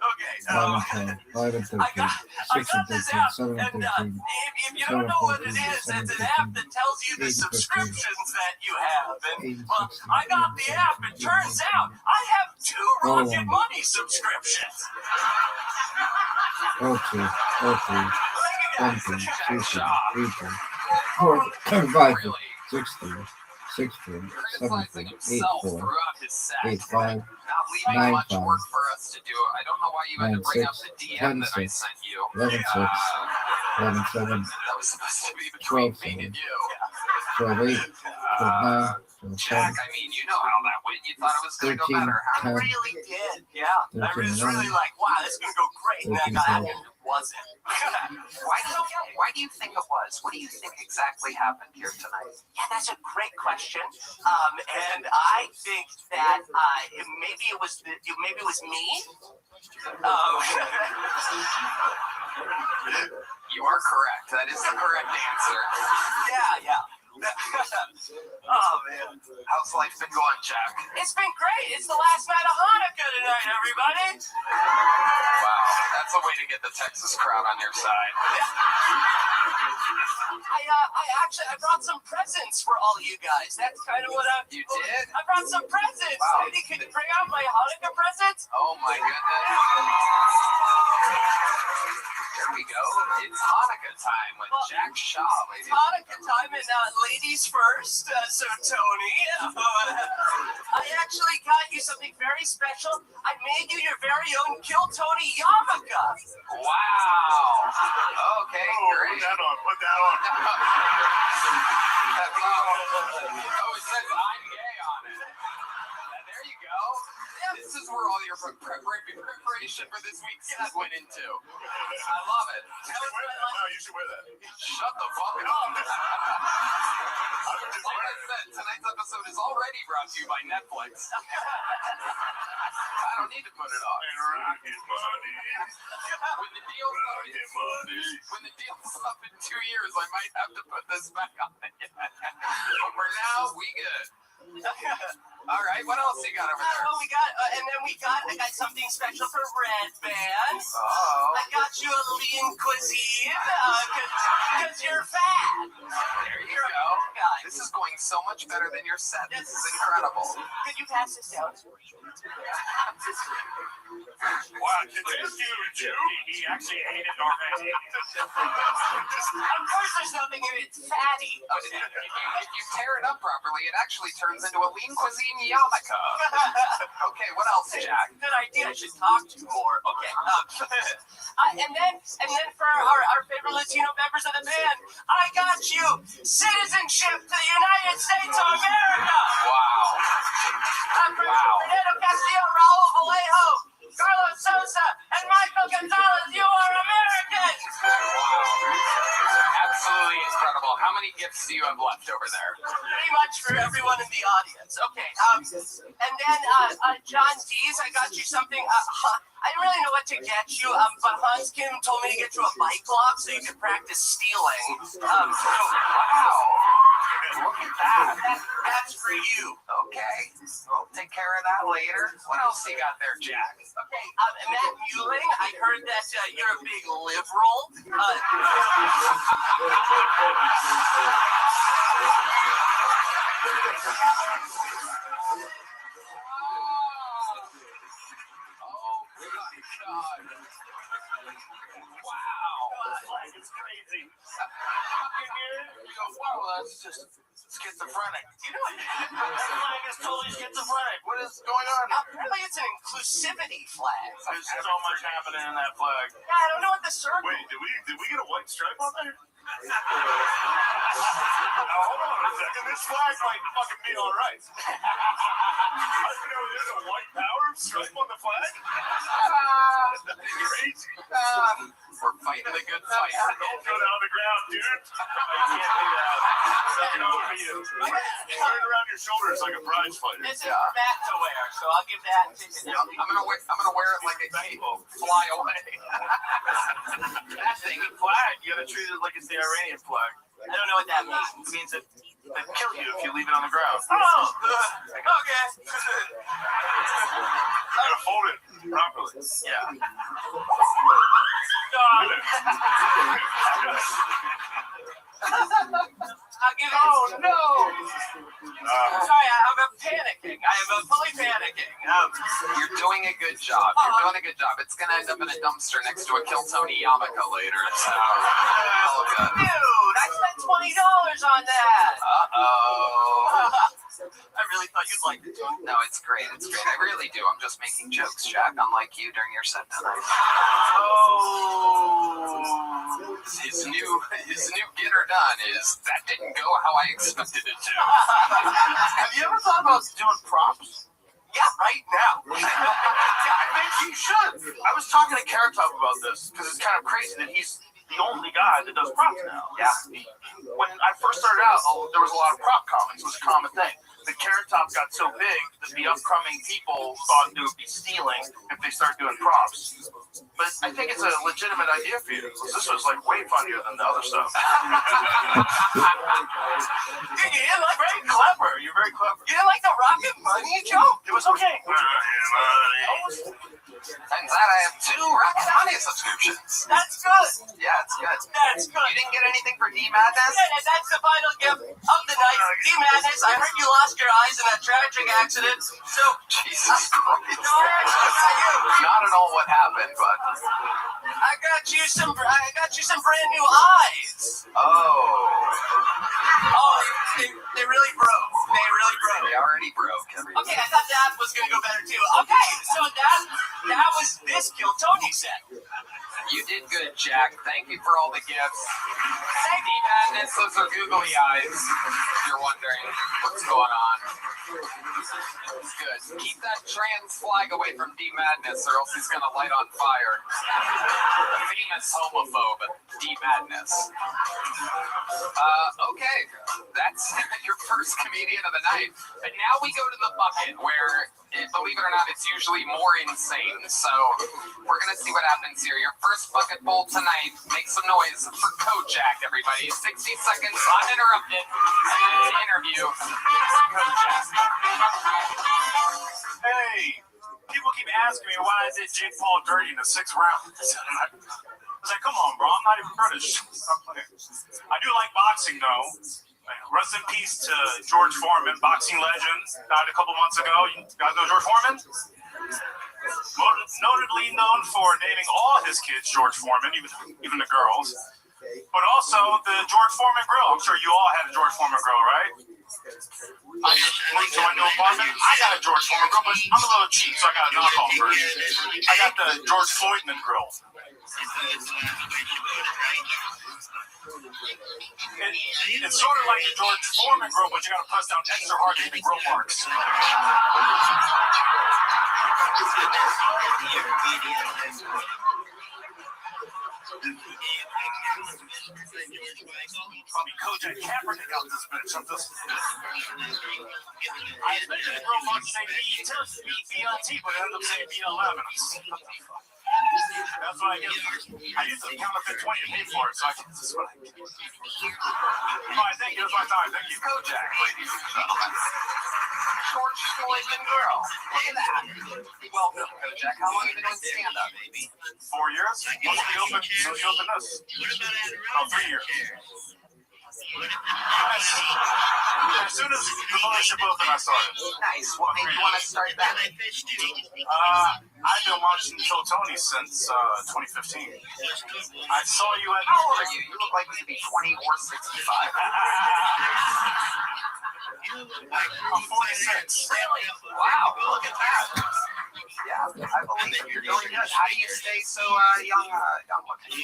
Speaker 22: Okay.
Speaker 8: 5 and 10. 5 and 13. 6 and 13. 7 and 13.
Speaker 22: If you don't know what it is, it's an app that tells you the subscriptions that you have. And, well, I got the app. It turns out I have 2 Rocket Money subscriptions.
Speaker 8: Okay. 1, 2, 3, 4, 5, 6, 3, 6, 4, 7, 4, 8, 4, 8, 5,
Speaker 3: Not leaving
Speaker 8: 9,
Speaker 3: much
Speaker 8: 5,
Speaker 3: work for us to do. I don't know why you had to
Speaker 8: 9,
Speaker 3: bring
Speaker 8: 6,
Speaker 3: up the DM
Speaker 8: 10,
Speaker 3: that I
Speaker 8: 6,
Speaker 3: sent you.
Speaker 8: 11, 6, 11, 7,
Speaker 3: That was supposed to be between
Speaker 8: 12,
Speaker 3: me and
Speaker 8: 7,
Speaker 3: you.
Speaker 8: 12, 8, 12, 9, 12, 10,
Speaker 3: Jack, I mean, you know how that went. You thought it was going to go
Speaker 8: 13,
Speaker 3: better.
Speaker 22: I
Speaker 8: 10,
Speaker 22: really did, yeah. I
Speaker 8: 13,
Speaker 22: was really like, wow, this is going to go great. And then
Speaker 8: 13,
Speaker 22: I got
Speaker 8: 12.
Speaker 22: it. It wasn't.
Speaker 3: Why do you think it was? What do you think exactly happened here tonight?
Speaker 22: Yeah, that's a great question. And I think that maybe it was me.
Speaker 3: You are correct. That is the correct answer.
Speaker 22: Yeah. Oh man,
Speaker 3: how's life been going, Jack?
Speaker 22: It's been great. It's the last night of Hanukkah tonight, everybody.
Speaker 3: Wow, that's a way to get the Texas crowd on your side.
Speaker 22: I brought some presents for all you guys. That's kind of what
Speaker 3: You did?
Speaker 22: I brought some presents.
Speaker 3: Wow.
Speaker 22: Lady, can you bring out my Hanukkah presents?
Speaker 3: Oh my goodness. Here we go. It's Hanukkah time with Jack Shaw, ladies.
Speaker 22: Hanukkah time and ladies first. So Tony, I actually got you something very special. I made you your very own Kill Tony yarmulke.
Speaker 3: Wow. Okay, great.
Speaker 11: Put that on.
Speaker 3: Oh, it says I'm gay on it. There you go. This is where all your preparation for this week's set went into. I love it.
Speaker 11: Wow, you should wear that.
Speaker 3: Shut the fuck up. Like I said, tonight's episode is already brought to you by Netflix. I don't need to put it on. When the deal's up in 2 years, I might have to put this back on it. But for now, we good. All right, what else you got over there?
Speaker 22: I got something special for Red Band.
Speaker 3: Oh.
Speaker 22: I got you a lean cuisine, because you're fat.
Speaker 3: There you go. This is going so much better than your set. This is incredible.
Speaker 22: Could you pass this down?
Speaker 11: Wow, it's huge. He actually ate it already.
Speaker 22: Of course there's nothing in it fatty.
Speaker 3: If you tear it up properly, it actually turns into a lean cuisine yarmulke. Okay, what else, Jack?
Speaker 22: Good idea. I should talk to you more. Okay. And then for our favorite Latino members of the band, I got you citizenship to the United States of America.
Speaker 3: Wow.
Speaker 22: Fernando Castillo, Raul Vallejo, Carlos Sosa, and Michael Gonzalez, you are Americans.
Speaker 3: Wow. Absolutely incredible. How many gifts do you have left over there?
Speaker 22: Pretty much for everyone in the audience. Okay. And then John Dees, I got you something. I didn't really know what to get you, but Hans Kim told me to get you a bike lock so you can practice stealing.
Speaker 3: Wow. Look at that.
Speaker 22: That's for you.
Speaker 3: Okay. We'll take care of that later. What else you got there, Jack?
Speaker 22: Okay, Matt Mueling, I heard that you're a big liberal.
Speaker 3: God. Wow.
Speaker 11: It's crazy.
Speaker 3: You go, wow, that's just schizophrenic.
Speaker 22: You know what? That flag is totally schizophrenic.
Speaker 3: What is going on?
Speaker 22: Apparently it's an inclusivity flag.
Speaker 11: There's so much happening in that flag.
Speaker 22: Yeah, I don't know what the circle.
Speaker 11: Wait, did we get a white stripe on there? Hold on a second. This flag might fucking be all right.
Speaker 18: There's a white power stripe on the flag? Crazy.
Speaker 3: We're fighting a good fight.
Speaker 18: Don't go down the ground, dude. I can't do that. Looking over you. Turn around your shoulders like a prize fighter.
Speaker 22: This is Matt to wear, so I'll give that to you.
Speaker 3: I'm gonna wear it like a cape. Fly away.
Speaker 18: That thing, a flag. You gotta treat it like it's the Iranian flag.
Speaker 22: I don't know what that means.
Speaker 18: It means that they'd kill you if you leave it on the ground.
Speaker 22: Oh, okay.
Speaker 18: Gotta fold it properly.
Speaker 22: Yeah. I'll give it.
Speaker 18: Oh no!
Speaker 22: Sorry, I'm panicking. I am fully panicking.
Speaker 3: You're doing a good job. You're doing a good job. It's gonna end up in a dumpster next to a Kill Tony yarmulke later. So, all good.
Speaker 22: Dude, I spent $20 on that.
Speaker 3: I really thought you'd like it. No, it's great. It's great. I really do. I'm just making jokes, Jack, unlike you during your set tonight.
Speaker 22: Oh.
Speaker 3: His new get her done is that didn't go how I expected it to.
Speaker 18: Have you ever thought about doing props?
Speaker 22: Yeah, right now.
Speaker 18: I think you should. I was talking to Carrot Top about this because it's kind of crazy that he's the only guy that does props now.
Speaker 22: Yeah.
Speaker 18: When I first started out, there was a lot of prop comics. It was a common thing. The Carrot Top got so big that the upcoming people thought they would be stealing if they start doing props. But I think it's a legitimate idea for you. This was like way funnier than the other stuff. You're like very clever. You're very clever.
Speaker 22: You didn't like the Rocket Money joke?
Speaker 18: It was okay.
Speaker 3: Turns out I have 2 Rocket Money subscriptions.
Speaker 22: That's good.
Speaker 3: Yeah, it's good.
Speaker 22: That's good.
Speaker 3: You didn't get anything for D-Madness?
Speaker 22: Yeah, and that's the final gift of the night. D-Madness, I heard you lost your eyes in that tragic accident. So,
Speaker 3: Jesus Christ.
Speaker 22: No, not you.
Speaker 3: Not at all what happened, but
Speaker 22: I got you some brand new eyes. They really broke.
Speaker 3: They already broke.
Speaker 22: Okay, I thought that was gonna go better too. Okay, so that was this Kill Tony set.
Speaker 3: You did good, Jack. Thank you for all the gifts. D-Madness, those are googly eyes. If you're wondering what's going on. It's good. Keep that trans flag away from D-Madness or else he's going to light on fire. Famous homophobe, D-Madness. Okay, that's your first comedian of the night. And now we go to the bucket where, believe it or not, it's usually more insane. So we're going to see what happens here. Your first bucket bowl tonight. Make some noise for Kojak, everybody. 60 seconds uninterrupted interview. Kojak.
Speaker 18: Hey, people keep asking me why I did Jake Paul dirty in the 6th round. I was like, come on, bro, I'm not even British. Stop playing. I do like boxing, though. Rest in peace to George Foreman, boxing legend. Died a couple months ago. You guys know George Foreman? Notably known for naming all his kids George Foreman, even the girls. But also the George Foreman grill. I'm sure you all had a George Foreman grill, right? I moved to my new apartment. I got a George Foreman grill, but I'm a little cheap, so I got a knockoff version. I got the George Floydman grill. It's sort of like the George Foreman grill, but you got to press down extra hard to get the grill marks. Kojak Kaepernick out this bitch. I expected the grill mark to say BLT, but it ended up saying B11. That's what I get. I used to counterfeit 20 to pay for it, so I get this one. Fine, thank you. That's my time. Thank you.
Speaker 3: Kojak, ladies and gentlemen. George Floydman girl. Look at that. Welcome, Kojak. How long have you been doing stand-up?
Speaker 18: 4 years? Mostly open this. Oh, 3 years. As soon as the mothership opened, I started.
Speaker 3: Nice. What made you want to start that?
Speaker 18: I've been watching Kill Tony since 2015. I saw you at...
Speaker 3: How old are you? You look like you could be 20 or 65.
Speaker 18: I'm 46.
Speaker 3: Really? Wow. Look at that. Yeah, I believe you're doing good. How do you stay so young looking?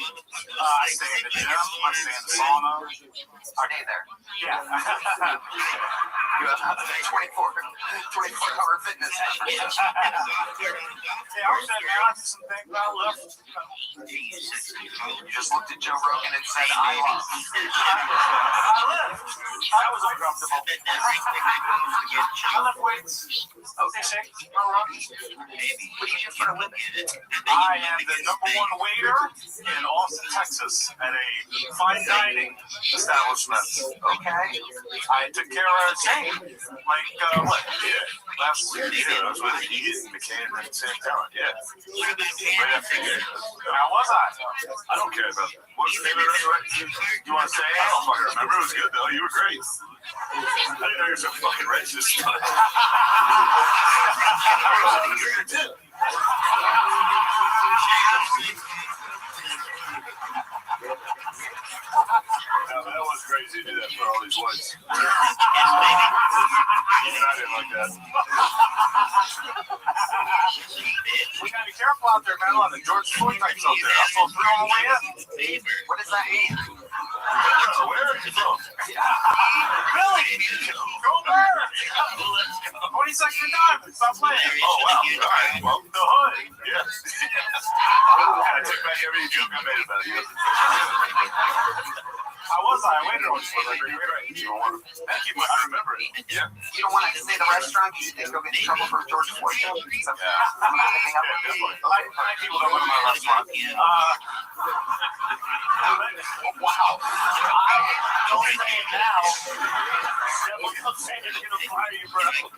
Speaker 18: I stay in the gym. I stay in the sauna.
Speaker 3: Are they there?
Speaker 18: Yeah.
Speaker 3: You have 24-hour fitness membership.
Speaker 18: Yeah, I'm saying, man, I do some things I love.
Speaker 3: You just looked at Joe Rogan and said, I love.
Speaker 18: I live. I was uncomfortable. I lift weights. Okay, shake. All right.
Speaker 3: What do you do for a living?
Speaker 18: I am the #1 waiter in Austin, Texas, at a fine dining establishment.
Speaker 3: Okay.
Speaker 18: I took care of Shane. Like, what? Yeah. Last year, that's what he became in San Talent. Yeah. Right after you. How was I? I don't care about that. What's your favorite restaurant? You want to say? I don't fucking remember. It was good, though. You were great. I didn't know you were so fucking racist. That was crazy to do that for all these whites. Even I didn't like that. We gotta be careful out there, man. A lot of George Floyd types out there. I'm supposed to throw them away in.
Speaker 3: What does that mean?
Speaker 18: Where are you from? Billy! Go there! 22nd time. Stop playing. Oh, wow. All right. Well, the hood. Yeah. I took back every joke I made about you. How was I? I waited on you. Thank you. I remember it. Yeah.
Speaker 3: You don't want to say the restaurant because you think you'll get in trouble for George Floyd?
Speaker 18: Yeah. Definitely. A lot of people don't go to my restaurant.
Speaker 3: Wow.
Speaker 18: I don't say it now. Someone say it's going to fire you, bro.
Speaker 3: For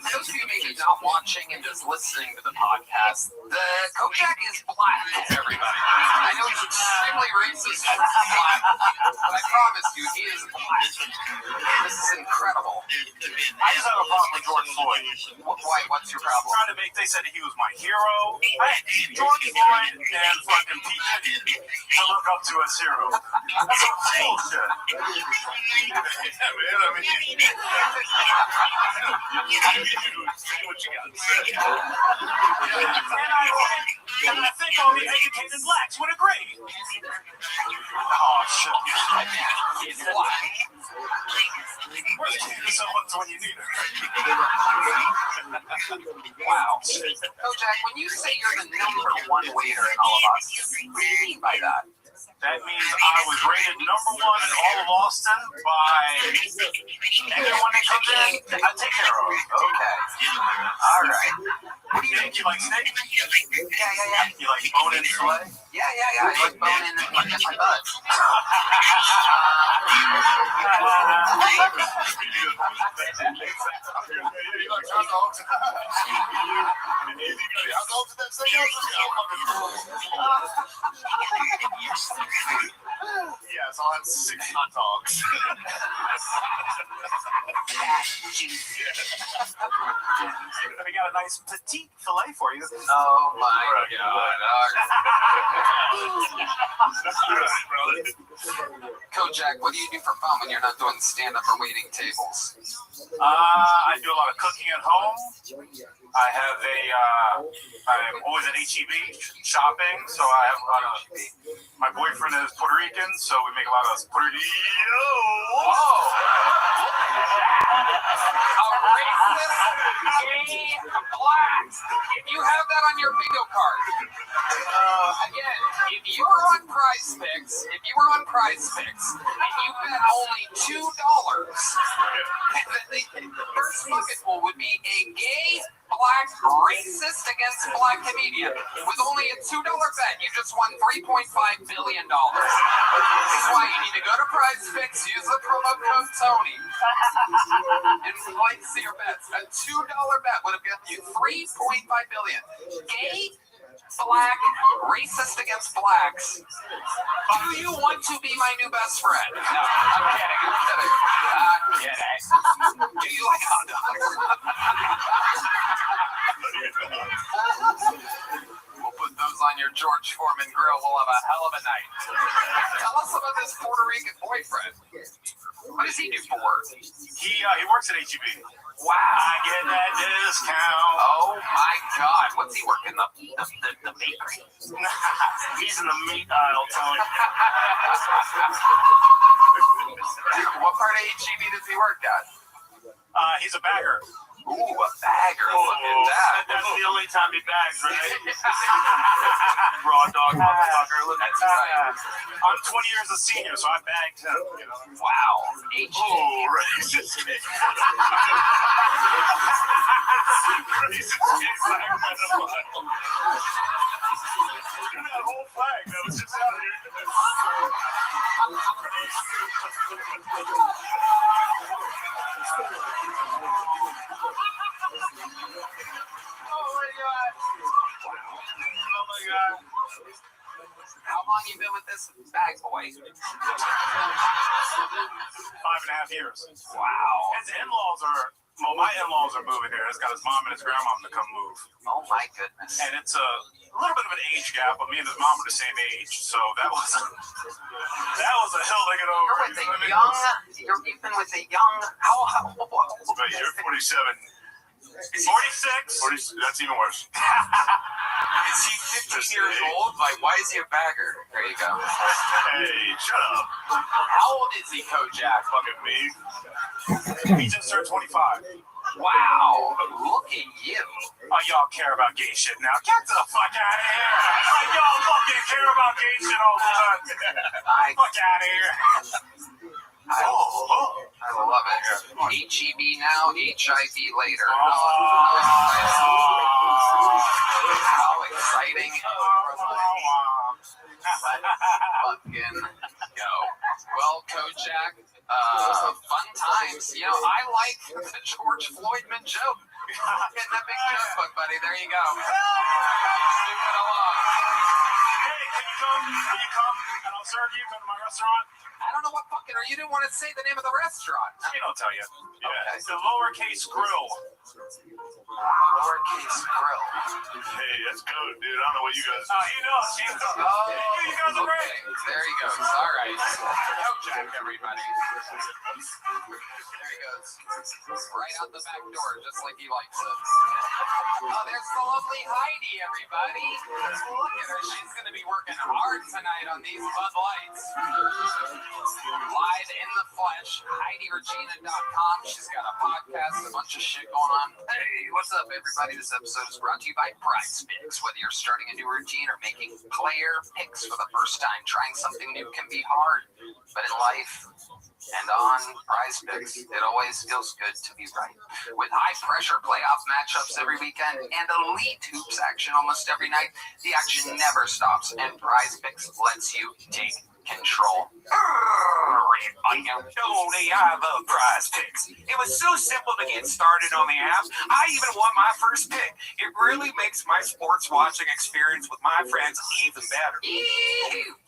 Speaker 3: those of you maybe not watching and just listening to the podcast, the Kojak is black, everybody. I know he's extremely racist and black, but I promise you, he is black. This is incredible.
Speaker 18: I just have a problem with George Floyd.
Speaker 3: Why? What's your problem?
Speaker 18: They said he was my hero. George Floyd and fucking P. Diddy to look up to as hero. That's some bullshit. Yeah, man, I mean, you say what you got to say. And I think all the educated blacks would agree. Oh, shit.
Speaker 3: He's black.
Speaker 18: Where's someone's when you need her?
Speaker 3: Wow. Kojak, when you say you're the #1 waiter in all of us, what do you mean by that?
Speaker 18: That means I was rated #1 in all of Austin by everyone that comes in. I take care of.
Speaker 3: Okay. All right.
Speaker 18: What do you think? You like steak?
Speaker 3: Yeah.
Speaker 18: You like bone and filet?
Speaker 3: Yeah. I like bone in my butt.
Speaker 18: You like hot dogs? Hot dogs in that yeah, so I'll have 6 hot dogs. We got a nice petite fillet for you.
Speaker 3: Oh my God. Kojak, what do you do for fun when you're not doing stand-up or waiting tables?
Speaker 18: I do a lot of cooking at home. I have I'm always at HEB shopping, so I have a lot of, my boyfriend is Puerto Rican, so we make a lot of Puerto Rican.
Speaker 3: Whoa! A racist, gay, black. If you have that on your bingo card, again, if you were on Prize Picks, and you bet only $2, the first bucket pool would be a gay, black, racist against black comedian. With only a $2 bet, you just won $3.5 billion. This is why you need to go to Prize Picks, use the promo code Tony, and place your bets. A $2 bet would have given you $3.5 billion. Gay, black, racist against blacks. Do you want to be my new best friend? No, I'm kidding. Do you like hot dogs? We'll put those on your George Foreman grill. We'll have a hell of a night. Tell us about this Puerto Rican boyfriend. What does he do for work?
Speaker 18: He works at HEB. Wow. I get that discount.
Speaker 3: Oh my God. What's he working? The bakery?
Speaker 18: He's in the meat aisle, Tony.
Speaker 3: What part of HEB does he work at?
Speaker 18: He's a bagger.
Speaker 3: Ooh, a bagger. Look at that.
Speaker 18: That's the only time he bags, right? Raw dog motherfucker. Look at that. I'm 20 years a senior, so I bagged him. You know?
Speaker 3: Wow. HEB.
Speaker 18: Oh, racist. That whole flag that was just out here. Oh my God.
Speaker 3: How long you been with this bag boy?
Speaker 18: 5.5 years.
Speaker 3: Wow.
Speaker 18: His in-laws are, well, my in-laws are moving here. He's got his mom and his grandmom to come move.
Speaker 3: Oh my goodness.
Speaker 18: And it's a little bit of an age gap, but me and his mom are the same age, so that was a hill to get over.
Speaker 3: You've been with a young, how old?
Speaker 18: You're 47. 46. That's even worse.
Speaker 3: Is he 15 years old? Like, why is he a bagger? There you go.
Speaker 18: Hey, shut up.
Speaker 3: How old is he, Kojak?
Speaker 18: Fucking me. He just turned 25.
Speaker 3: Wow. Look at you.
Speaker 18: Oh, y'all care about gay shit now. Get the fuck out of here. Oh, y'all fucking care about gay shit all the time. Fuck out of here.
Speaker 3: I love it. HEB now, HIV later. How exciting. Fucking go. Well, Kojak, fun times. You know, I like the George Floydman joke. Getting that big notebook, buddy. There you go. Moving along.
Speaker 18: Hey, can you come and I'll serve you? Come to my restaurant.
Speaker 3: I don't know what fucking, or you didn't want to say the name of the restaurant.
Speaker 18: Let me not tell you. Yeah,
Speaker 3: okay.
Speaker 18: It's the Lowercase Grill.
Speaker 3: Lowercase Grill.
Speaker 18: Hey, that's good, dude. I don't know what you guys do. He knows. You guys are great.
Speaker 3: There he goes. All right. Kojak, everybody. There he goes. Right out the back door, just like he likes it. Oh, there's the lovely Heidi, everybody. Look at her. She's going to be working hard tonight on these Bud Lights. Live in the flesh, HeidiRegina.com. She's got a podcast, a bunch of shit going on. Hey, what's up, everybody? This episode is brought to you by PrizePicks. Whether you're starting a new routine or making player picks for the first time, trying something new can be hard. But in life and on PrizePicks, it always feels good to be right. With high-pressure playoff matchups every weekend and elite hoops action almost every night, the action never stops, and PrizePicks lets you take control.
Speaker 22: Tony, I love PrizePicks. It was so simple to get started on the app. I even won my first pick. It really makes my sports watching experience with my friends even better.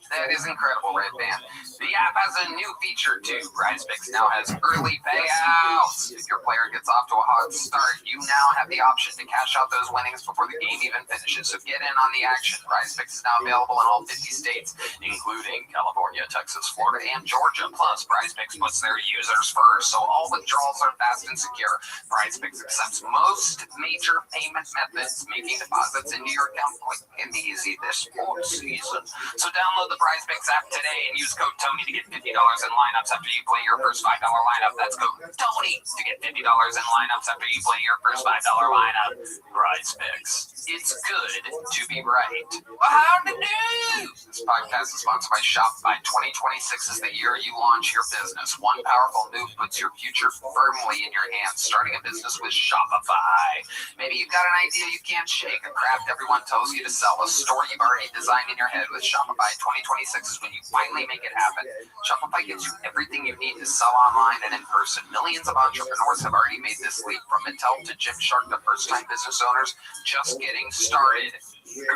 Speaker 3: That is incredible, Red Band. The app has a new feature too. PrizePicks now has early payouts. If your player gets off to a hot start, you now have the option to cash out those winnings before the game even finishes. So get in on the action. PrizePicks is now available in all 50 states, including California, Texas, Florida, and Georgia. Plus, PrizePicks puts their users first, so all withdrawals are fast and secure. PrizePicks accepts most major payment methods, making deposits into your account quick and easy this sports season. So download the PrizePicks app today and use code Tony to get $50 in lineups after you play your first $5 lineup. That's code Tony to get $50 in lineups after you play your first $5 lineup. PrizePicks. It's good to be right. Well, how to do? This podcast is sponsored by Shopify. 2026 is the year you launch your business. One powerful move puts your future firmly in your hands. Starting a business with Shopify. Maybe you've got an idea you can't shake, a craft everyone tells you to sell, a store you've already designed in your head. With Shopify, 2026 is when you finally make it happen. Shopify gives you everything you need to sell online and in person. Millions of entrepreneurs have already made this leap, from Intel to Gymshark to first-time business owners just getting started.
Speaker 22: Tony,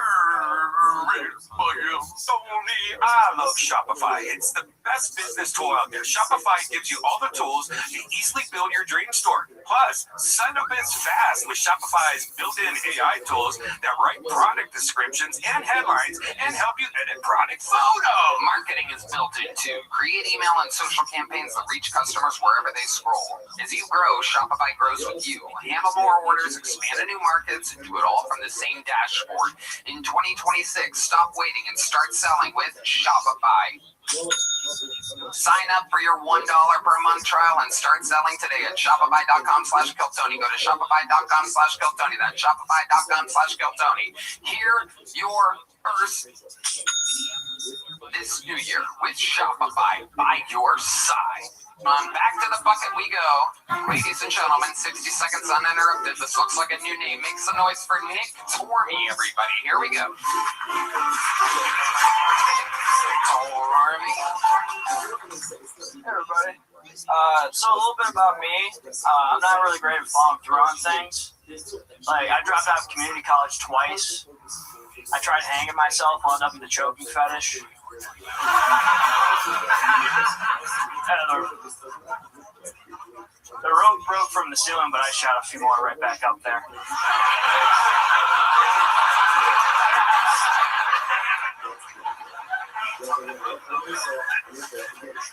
Speaker 22: I love Shopify. It's the
Speaker 9: best business tool out there. Shopify gives you all the tools to easily build your dream store. Plus, sign up is fast with Shopify's built-in AI tools that write product descriptions and headlines and help you edit product photos.
Speaker 3: Marketing is built into. Create email and social campaigns that reach customers wherever they scroll. As you grow, Shopify grows with you. Handle more orders, expand to new markets, and do it all from the same dashboard. In 2026, stop waiting and start selling with Shopify. Sign up for your $1 per month trial and start selling today at shopify.com/Kiltony. Go to shopify.com/Kiltony. That's shopify.com/Kiltony. Hear your first this new year with Shopify by your side. Back to the bucket we go. Ladies and gentlemen, 60 seconds uninterrupted. This looks like a new name. Make some noise for Nick Tormey, everybody. Here we go. Tormey.
Speaker 20: Hey, everybody. So a little bit about me. I'm not really great at following through on things. Like, I dropped out of community college twice. I tried hanging myself, wound up in the choking fetish. The rope broke from the ceiling, but I shot a few more right back up there.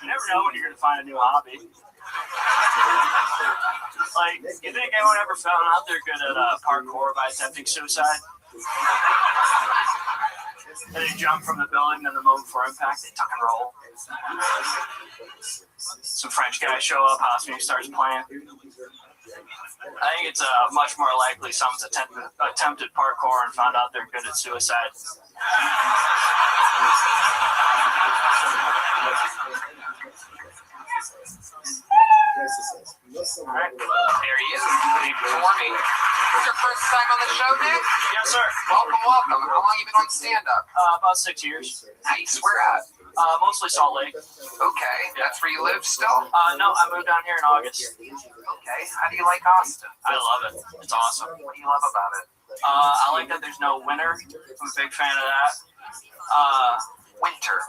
Speaker 20: You never know when you're going to find a new hobby. Like, you think anyone ever found out they're good at parkour by attempting suicide? And they jump from the building, then the moment before impact, they tuck and roll. Some French guys show up, house music starts playing. I think it's much more likely someone's attempted parkour and found out they're good at suicide.
Speaker 3: Alright, there he is. Nick Tormey. This is your first time on the show, Nick?
Speaker 20: Yes, sir.
Speaker 3: Welcome. How long you been on stand-up?
Speaker 20: About 6 years.
Speaker 3: Nice. Where at?
Speaker 20: Mostly Salt Lake.
Speaker 3: Okay, that's where you live still?
Speaker 20: No, I moved down here in August.
Speaker 3: Okay, how do you like Austin?
Speaker 20: I love it. It's awesome.
Speaker 3: What do you love about it?
Speaker 20: I like that there's no winter. I'm a big fan of that.
Speaker 3: Winter.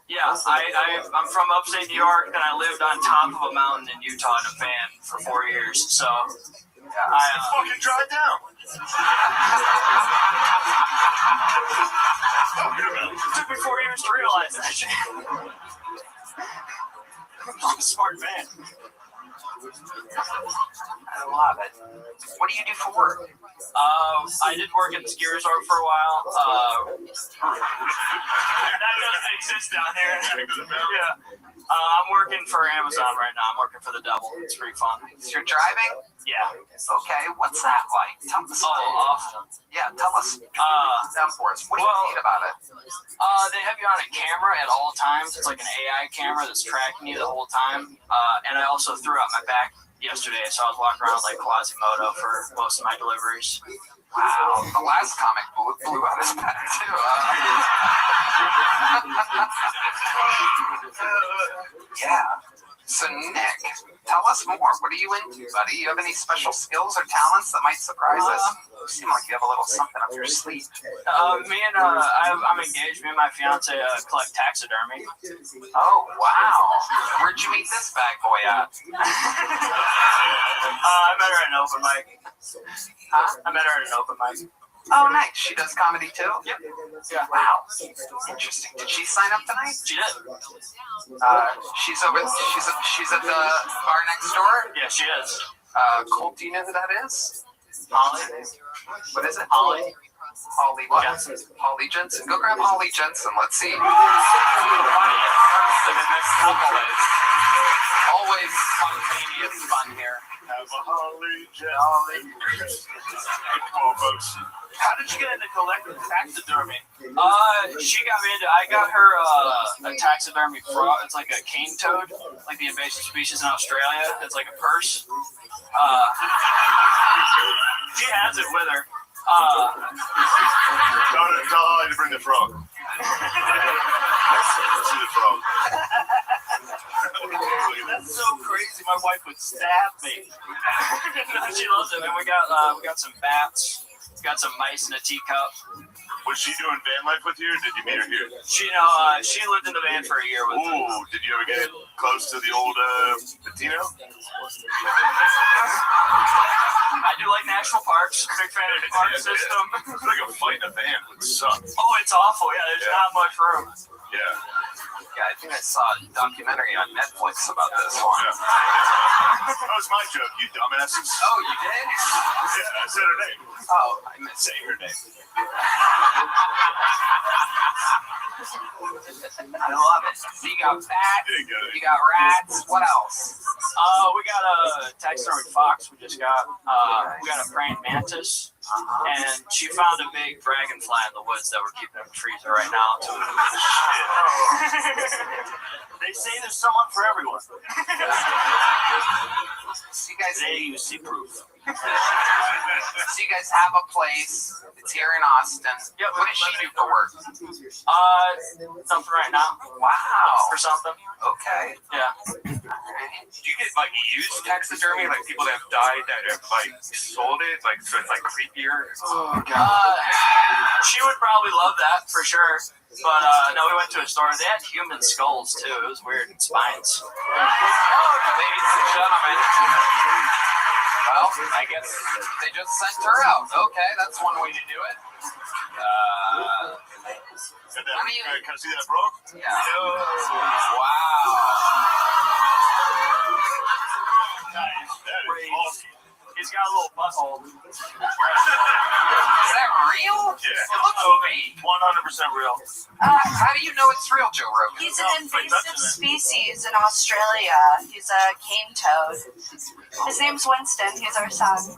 Speaker 20: Yeah, I'm from upstate New York, and I lived on top of a mountain in Utah in a van for 4 years. So I
Speaker 11: fucking drive down.
Speaker 20: It took me 4 years to realize that shit. I'm a smart man.
Speaker 3: I love it. What do you do for work?
Speaker 20: I did work at the ski resort for a while. That doesn't exist down here. Yeah. I'm working for Amazon right now. I'm working for the devil. It's pretty fun.
Speaker 3: So you're driving?
Speaker 20: Yeah.
Speaker 3: Okay, what's that like? Tell us.
Speaker 20: Awful.
Speaker 3: Yeah, tell us. Down for us. What do you hate about it?
Speaker 20: They have you on a camera at all times. It's like an AI camera that's tracking you the whole time. And I also threw out my back yesterday, so I was walking around like Quasimodo for most of my deliveries.
Speaker 3: Wow, the last comic blew out his back too. Yeah. So Nick, tell us more. What are you into, buddy? You have any special skills or talents that might surprise us? You seem like you have a little something up your sleeve.
Speaker 20: I'm engaged. Me and my fiance collect taxidermy.
Speaker 3: Oh wow! Where'd you meet this bad boy at?
Speaker 20: I met her at an open mic.
Speaker 3: Huh?
Speaker 20: I met her at an open mic.
Speaker 3: Oh, nice. She does comedy too?
Speaker 20: Yep. Yeah.
Speaker 3: Wow. Interesting. Did she sign up tonight?
Speaker 20: She did.
Speaker 3: She's over. She's at the bar next door.
Speaker 20: Yeah, she is.
Speaker 3: Colt, do you know who that is?
Speaker 20: Holly.
Speaker 3: What is it?
Speaker 20: Holly.
Speaker 3: Holly what? Jensen. Holly Jensen. Go grab Holly Jensen. Let's see. Always spontaneous fun here.
Speaker 11: Have a Holly Jensen.
Speaker 20: Come on, folks. How did you get into collecting taxidermy? She got me into. I got her a taxidermy frog. It's like a cane toad, like the invasive species in Australia. It's like a purse. She has it with her.
Speaker 11: Tell Holly to bring the frog. See the frog.
Speaker 20: That's so crazy. My wife would stab me. She loves it. And we got some bats. Got some mice in a teacup.
Speaker 18: Was she doing van life with you, or did you meet her here?
Speaker 20: She lived in the van for a year with me.
Speaker 18: Ooh, did you ever get close to the old Patino?
Speaker 20: I do like national parks. Big fan of the park system.
Speaker 18: It's like a fight in a van would suck.
Speaker 20: Oh, it's awful. Yeah, there's not much room.
Speaker 18: Yeah.
Speaker 3: Yeah, I think I saw a documentary on Netflix about this one.
Speaker 18: Yeah. That was my joke, you dumbasses.
Speaker 3: Oh, you did?
Speaker 18: Yeah, I said her name.
Speaker 3: Oh, I meant
Speaker 18: Say her name.
Speaker 3: I love it. So you got bats, you got rats, what else?
Speaker 20: We got a taxidermy fox we just got. We got a praying mantis. And she found a big dragonfly in the woods that we're keeping in the freezer right now.
Speaker 18: They say there's someone for everyone.
Speaker 3: So you guys,
Speaker 20: AUC proof.
Speaker 3: So you guys have a place. It's here in Austin.
Speaker 20: Yep.
Speaker 3: What does she do for work?
Speaker 20: Something right now.
Speaker 3: Wow.
Speaker 20: For something.
Speaker 3: Okay.
Speaker 20: Yeah.
Speaker 18: Do you get like used taxidermy, like people that have died that have like sold it, like so it's like creepier?
Speaker 20: Oh god. She would probably love that for sure. But no, we went to a store. They had human skulls too. It was weird. And spines.
Speaker 3: Ladies and gentlemen. Well, I guess they just sent her out. Okay, that's one way to do it.
Speaker 18: Can I see that, bro?
Speaker 3: Yeah. Wow.
Speaker 18: Nice. That is awesome.
Speaker 20: He's got a little butthole.
Speaker 3: Is that real?
Speaker 18: Yeah.
Speaker 3: It looks fake.
Speaker 18: 100% real.
Speaker 3: How do you know it's real, Joe Rogan?
Speaker 4: He's an invasive species in Australia. He's a cane toad. His name's Winston. He's our son.
Speaker 3: Wow.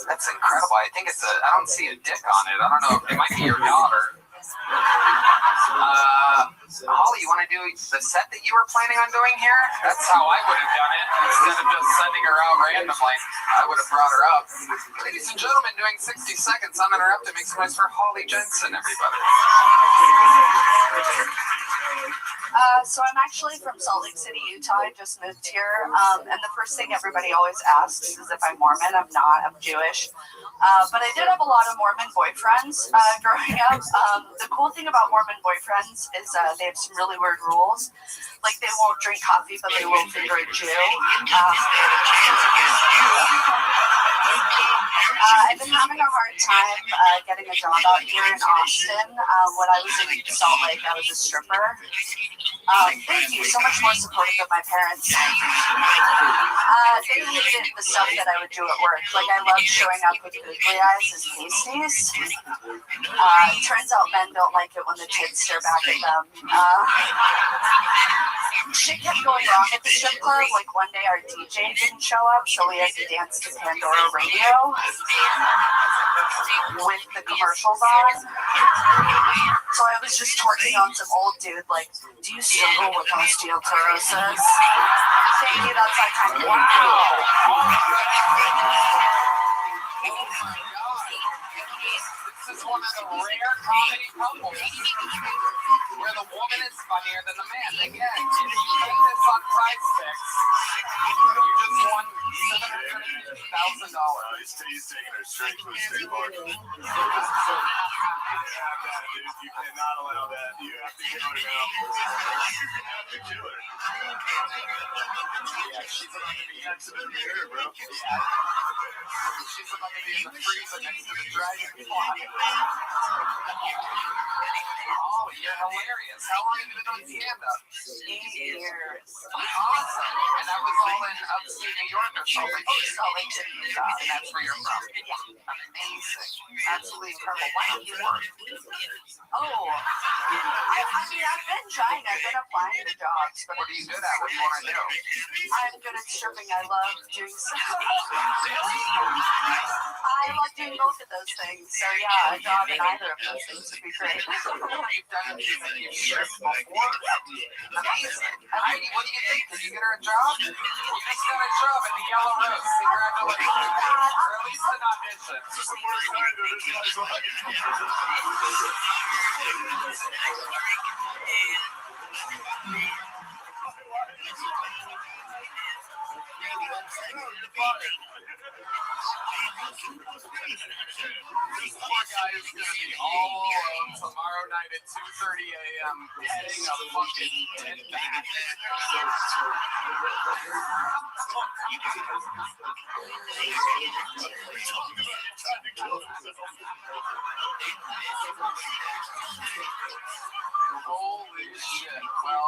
Speaker 3: That's incredible. I think it's I don't see a dick on it. I don't know. It might be your daughter. Holly, you want to do the set that you were planning on doing here? That's how I would have done it. Instead of just sending her out randomly, I would have brought her up. Ladies and gentlemen, doing 60 seconds uninterrupted makes noise for Holly Jensen, everybody.
Speaker 4: So I'm actually from Salt Lake City, Utah. I just moved here. And the first thing everybody always asks is if I'm Mormon. I'm not. I'm Jewish. But I did have a lot of Mormon boyfriends growing up. The cool thing about Mormon boyfriends is they have some really weird rules. Like they won't drink coffee, but they will finger a Jew. I've been having a hard time getting a job out here in Austin. When I was in Salt Lake, I was a stripper. Thank you. So much more supportive of my parents. They hated the stuff that I would do at work. Like I loved showing up with googly eyes as pasties. Turns out men don't like it when the kids stare back at them. Shit kept going wrong at the strip club. Like one day our DJ didn't show up, so we had to dance to Pandora Radio with the commercials on. So I was just twerking on some old dude like, do you struggle with osteoporosis? Thank you, that's my kind of
Speaker 3: This is one of the rare comedy couples where the woman is funnier than the man. Again, if you put this on Prize Picks, you just won $750,000.
Speaker 18: He's taking her straight to a state bar. You cannot allow that. You have to kill her now. You have to kill her.
Speaker 3: Yeah, she's about to be
Speaker 18: That's her, bro.
Speaker 3: She's about to be in the freezer next to the dragonfly. Oh, you're hilarious. How long have you been doing stand-up?
Speaker 4: 8 years.
Speaker 3: Awesome. And that was all in upstate New York or Salt Lake City?
Speaker 4: Salt Lake City, Utah.
Speaker 3: And that's where you're from?
Speaker 4: Yeah.
Speaker 3: Amazing. Absolutely incredible. Why don't you work?
Speaker 4: Oh. I mean, I've been trying. I've been applying to jobs. But
Speaker 3: What are you good at? What do you want to do?
Speaker 4: I'm good at stripping. I love doing stuff.
Speaker 3: Really?
Speaker 4: I love doing both of those things. So yeah, a job in either of those things would be great.
Speaker 3: You've done it stripped before? Amazing. Heidi, what do you think? Did you get her a job? You just got a job in the Yellow Rose. Congratulations. Or at least an audition. This poor guy is going to be all alone tomorrow night at 2:30 a.m. petting a fucking dead bat. Holy shit. Well,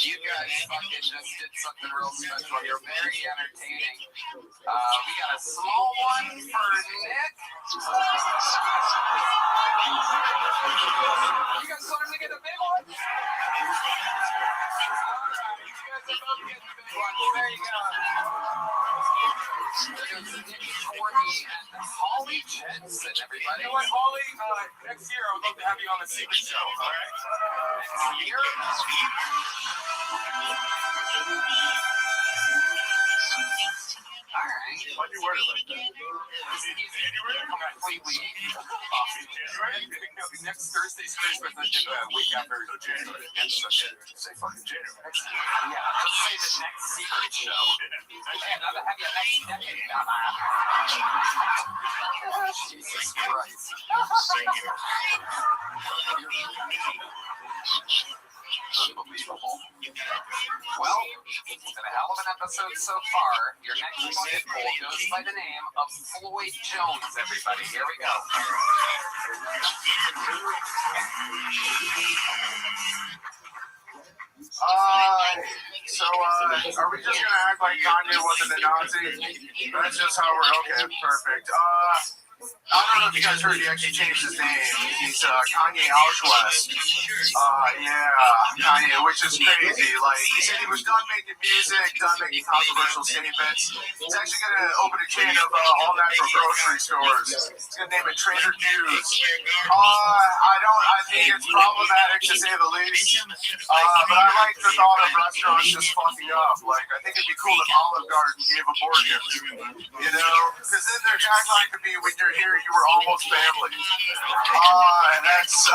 Speaker 3: you guys fucking just did something real special. You're very entertaining. We got a small one for Nick. You guys want him to get a big one? Alright, you guys are both getting big ones. There you go. There's Nick Cordy and Holly Jensen, everybody. You know what, Holly? Next year I would love to have you on the secret show, alright? Next year? Alright. Why'd you wear it like that? Completely off in January. Next Thursday's Christmas, week after January. Say fucking January. Yeah, let's say the next secret show. And I'll have you next decade. Jesus Christ. Unbelievable. Well, it's been a hell of an episode so far. Your next bucket poll goes by the name of Floyd Jones, everybody. Here we go.
Speaker 15: Are we just gonna act like Kanye wasn't a Nazi? That's just how we're okay. Perfect. I don't know if you guys heard he actually changed his name. He's Kanye Auschwitz. Kanye, which is crazy. Like, he said he was done making music, done making controversial statements. He's actually going to open a chain of all-natural grocery stores. He's going to name it Trader Joe's. I think it's problematic to say the least. But I like the thought of restaurants just fucking up. Like, I think it'd be cool if Olive Garden gave abortion. You know? Because then their tagline could be, when you're here, you were almost family. And that's,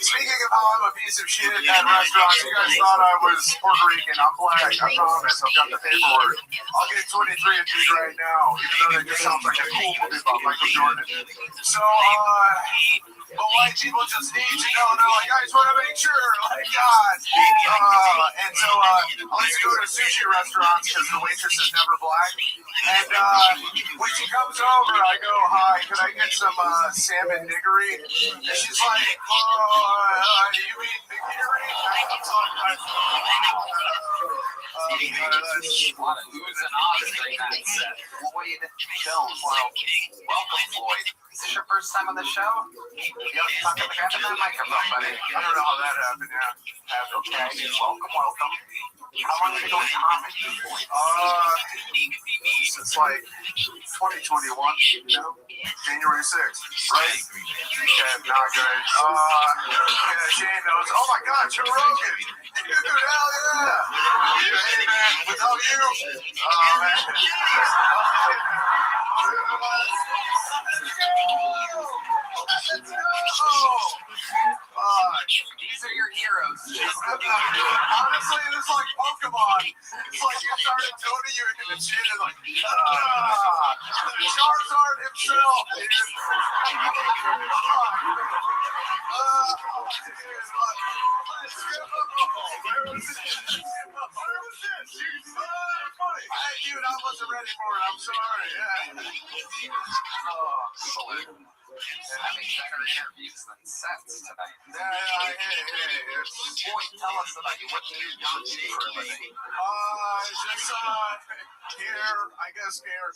Speaker 15: speaking of how I'm a piece of shit at restaurants, you guys thought I was Puerto Rican. I'm black, I promise. I've got the paperwork. I'll get 23 and D right now, even though that just sounds like a cool movie about Michael Jordan. So, but white people just need to know, they're like, I just want to make sure, like, God. And so, I like to go to sushi restaurants because the waitress is never black. And when she comes over, I go, hi, could I get some salmon niggery? And she's like, you mean niggery?
Speaker 3: There's a lot of oohs and ahs during that set. Floyd Jones. Welcome, Floyd. Is this your first time on the show? Yep, talk to that microphone, buddy.
Speaker 15: I don't know how that happened,
Speaker 3: Okay, welcome. How long have you been doing comedy?
Speaker 15: Since like 2021, you know? January 6th, right? Okay, not good. Shane knows. Oh my God, Joe Rogan. Dude, hell yeah. Hey, man, without you. Oh, man.
Speaker 3: These are your heroes.
Speaker 15: Honestly, it's like Pokemon. It's like you started toting you into the chin and like, Charizard himself, dude. Dude, I wasn't ready for it. I'm sorry.
Speaker 3: Having better interviews than sets tonight.
Speaker 15: Boy,
Speaker 3: tell us about you. What do you do for a living?
Speaker 15: Just here, I guess here.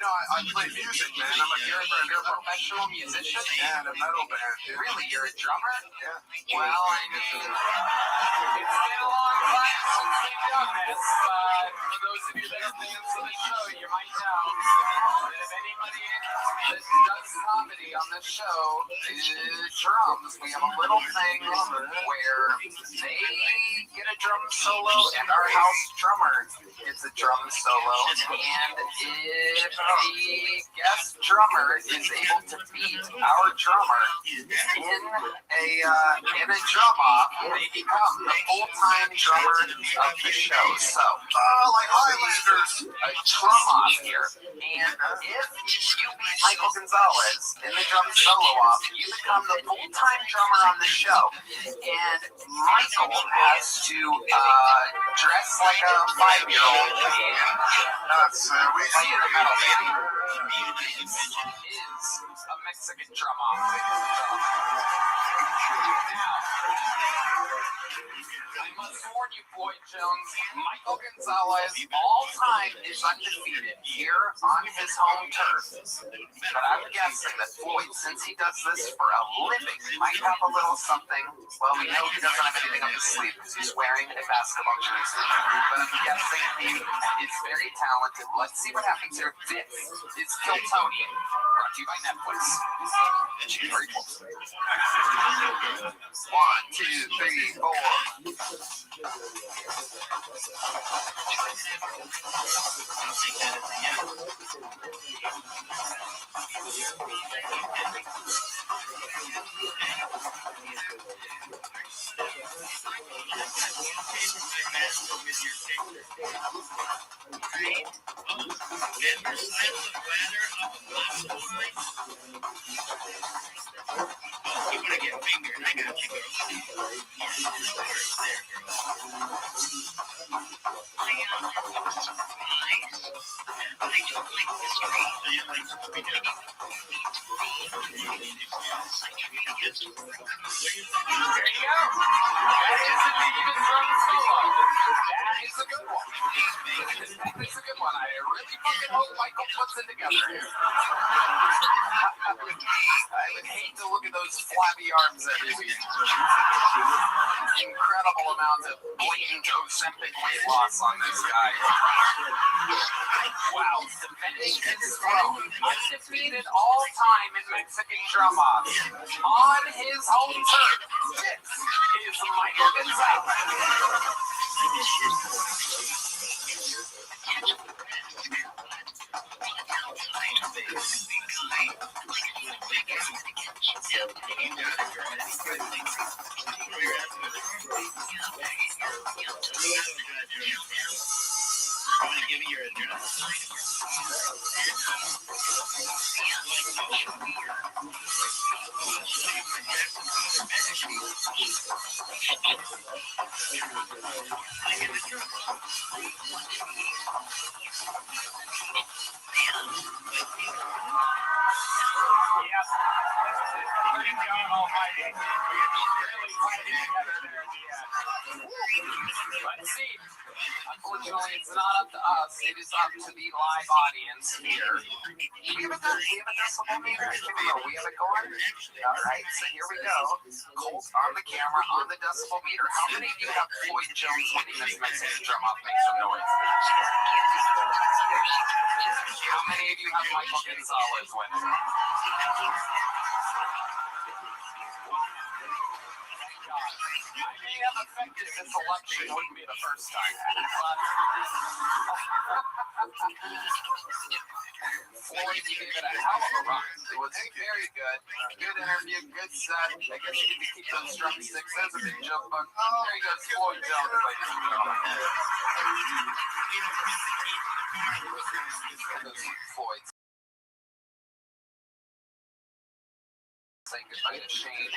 Speaker 15: No, I play music, man. I'm a
Speaker 3: professional musician.
Speaker 15: Yeah, in a metal band. Dude.
Speaker 3: Really, you're a drummer?
Speaker 15: Yeah.
Speaker 3: Well, I mean, it's been a long time since we've done this. For those of you that are fans of the show, you might know that if anybody that does comedy specialty on this show is drums. We have a little thing where they get a drum solo and our house drummer gets a drum solo. And if the guest drummer is able to beat our drummer in a drum off, they become the full-time drummer of the show. So,
Speaker 15: like Highlanders,
Speaker 3: a drum off here. And if you beat Michael Gonzalez in the drum solo off, you become the full-time drummer on the show. And Michael has to dress like a 5-year-old. And
Speaker 15: that's we see
Speaker 3: the metal band. This is a Mexican drum off. Now, I must warn you, Floyd Jones, Michael Gonzalez all time is undefeated here on his home turf. But I'm guessing that Floyd, since he does this for a living, might have a little something. Well, we know he doesn't have anything up his sleeve because he's wearing a basketball jersey. But I'm guessing he is very talented. Let's see what happens here. This is Kill Tony, brought to you by Netflix. Very cool. 1, 2, 3, 4.
Speaker 10: You want to get fingered? I got you, girl.
Speaker 3: It's a good one. I really fucking hope Michael puts it together here. I would hate to look at those flabby arms every week. Incredible amount of blatant Ozempic weight loss on this guy. Wow, defending his throne, undefeated all time in Mexican drum off. On his home turf, this is Michael Gonzalez.
Speaker 10: I'm going to give you your address.
Speaker 3: Let's see. Unfortunately, it's not up to us. It is up to the live audience here. We have a decibel meter. We have it going. All right, so here we go. Colt on the camera, on the decibel meter. How many of you have Floyd Jones winning this Mexican drum off? Make some noise. How many of you have Michael Gonzalez winning? I may have affected this election. Wouldn't be the first time. Floyd gave it a hell of a run. It was very good. Good interview, good set. I guess you get to keep those drumsticks. That's a big jump. But there he goes, Floyd Jones, ladies and gentlemen. Floyd's saying goodbye to Shane.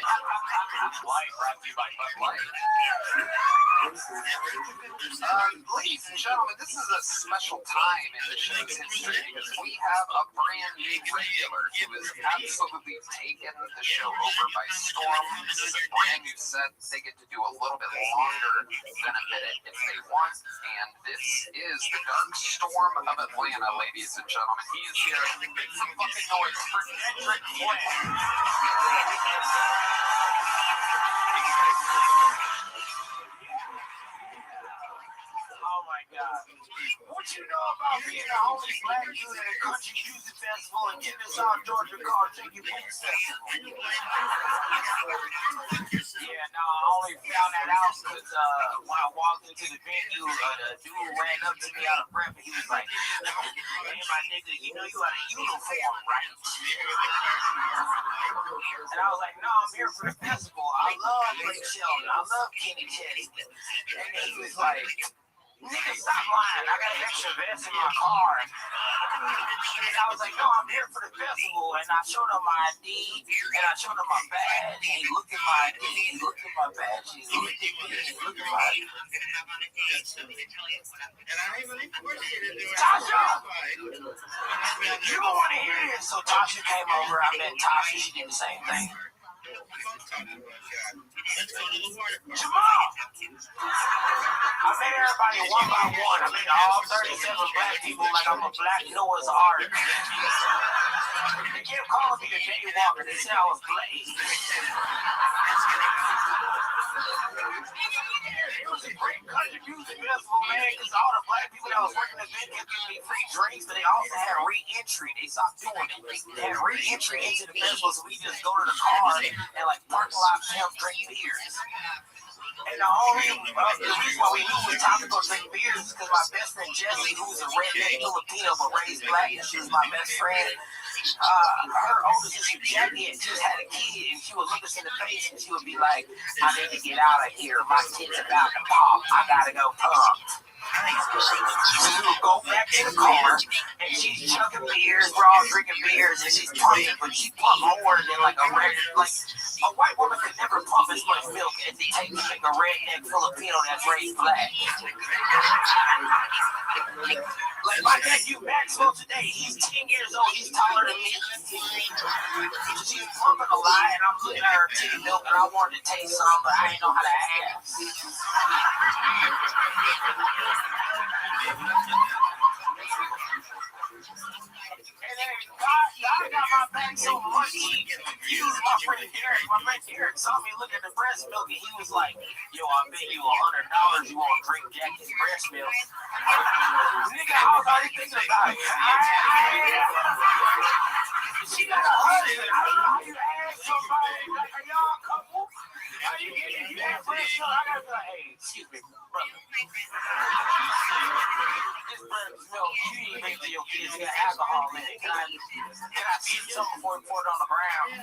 Speaker 3: Light brought to you by Bud Light. Ladies and gentlemen, this is a special time in the show's history because we have a brand new regular who has absolutely taken the show over by storm. This is a brand new set. They get to do a little bit longer than a minute if they want. And this is the Dark Storm of Atlanta, ladies and gentlemen. He is here. Make some fucking noise for Kendrick Flynn. Oh my
Speaker 22: my God. What you know about being the only black dude at a country music festival and getting this out Georgia called Jiggy Boots Festival? Yeah, no, I only found that out because when I walked into the venue, the dude ran up to me out of breath and he was like, hey, my nigga, you know you had a uniform, right? And I was like, no, I'm here for the festival. I love Blake Shelton. I love Kenny Chesney. And then he was like, nigga, stop lying. I got an extra vest in my car. And I was like, no, I'm here for the festival. And I showed him my ID and I showed him my badge. And he looked at my ID, he looked at my badge, he looked at me, he looked at my ID. Tasha! You don't want to hear this. So Tasha came over. I met Tasha. She did the same thing. Jamal! I met everybody one by one. I met all 37 black people like I'm a black Noah's Ark. They kept calling me the Daywalker. They said I was Blade. It was a great country music festival, man, because all the black people that was working the event kept giving me free drinks, but they also had re-entry. They stopped doing it. They had re-entry into the festival, so we just go to the car and like park a lot of them drink beers. And the only reason why we knew it was time to go drink beers is because my best friend Jessie, who's a redneck Filipino but raised black, and she was my best friend. Her older sister Jackie just had a kid, and she would look us in the face and she would be like, I need to get out of here. My kid's about to pop. I gotta go pump. So we would go back to the car, and she's chugging beers. We're all drinking beers, and she's pumping, but she pumped more than like a regular, like a white woman could never pump as much milk as it takes to make a redneck Filipino that's raised black. Like my nephew Maxwell today, he's 10 years old, he's taller than me. She's pumping a lot, and I'm looking at her titty milk, and I wanted to taste some, but I didn't know how to ask. And then God got my back so much, he used my friend Derek. My friend Derek saw me look at the breast milk, and he was like, yo, I bet you $100 you won't drink Jackie's breast milk. Nigga, I was already thinking about it. She got a husband. I don't know how you ask somebody, like, are y'all a couple? How you get it? You have breast milk? I gotta be like, hey, excuse me, brother. This breast milk, you need to make sure your kids got alcohol in it. Can I see something before we pour it on the ground?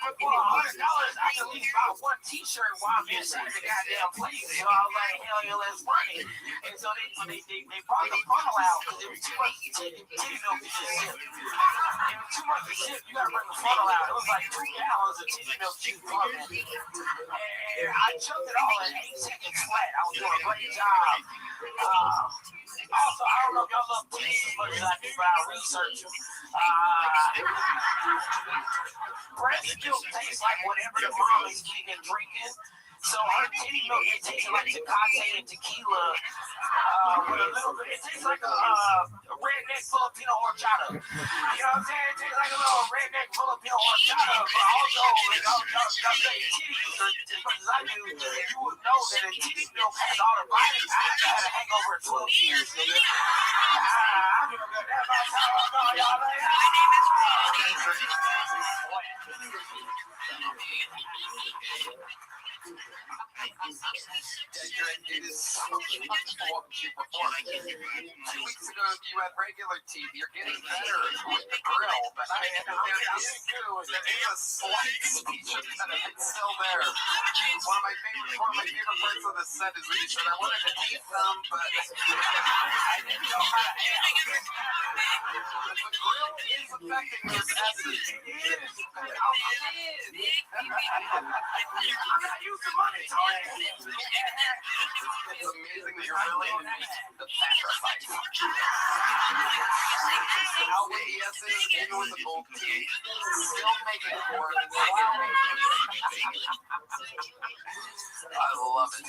Speaker 22: But for $100, I can at least buy one t-shirt while I'm inside the goddamn place. So I was like, hell yeah, let's run it. And so they brought the funnel out because there was too much titty milk to just sip. There was too much to sip. You gotta bring the funnel out. It was like 2 gallons of titty milk she was pumping. And I chugged it all in 8 seconds flat. I was doing a great job. Also, I don't know if y'all love titties as much as I do, but I research them. Breast milk tastes like whatever the mom is eating and drinking. So her titty milk, it tastes like Tecate and tequila with a little bit. It tastes like a redneck Filipino horchata. You know what I'm saying? It tastes like a little redneck Filipino horchata. But also, y'all say titties as much as I do, you would know that a titty milk has all the vitamins. I had a hangover in 12 years, nigga. I give a good damn about how y'all like.
Speaker 3: It is so much more before. 2 weeks ago, you had regular TV. You're getting better with the grill, but I'm getting good. There's a slight feature that it's still there. One of my favorite parts of the set is when you said I wanted to eat some, but I didn't know how to ask. The grill is affecting this essence. It is. I'm not used to money, Tony. It's amazing that you're really the sacrifice. How yes is, even with the gold teeth, still making work. I love it.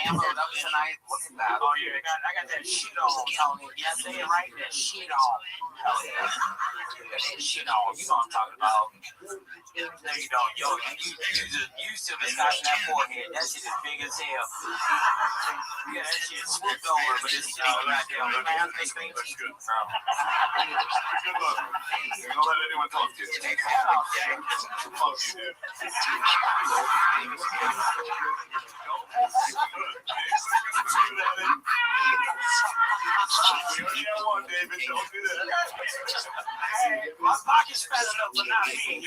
Speaker 3: Ammoed up tonight. Look at that.
Speaker 22: Oh yeah, I got that shit on, Tony. Yeah, say it right. That shit on. Hell yeah. That shit on. You know what I'm talking about? No, you don't. Yo, you still been scratching that forehead. That shit is big as hell. Yeah, that shit swooped over, but it's right there. Man,
Speaker 18: That's good. Good luck. Don't let anyone talk to you.
Speaker 22: Take your hat off, Jack.
Speaker 18: Fuck you, dude. David, don't do that.
Speaker 22: My pocket's fat enough, but not me.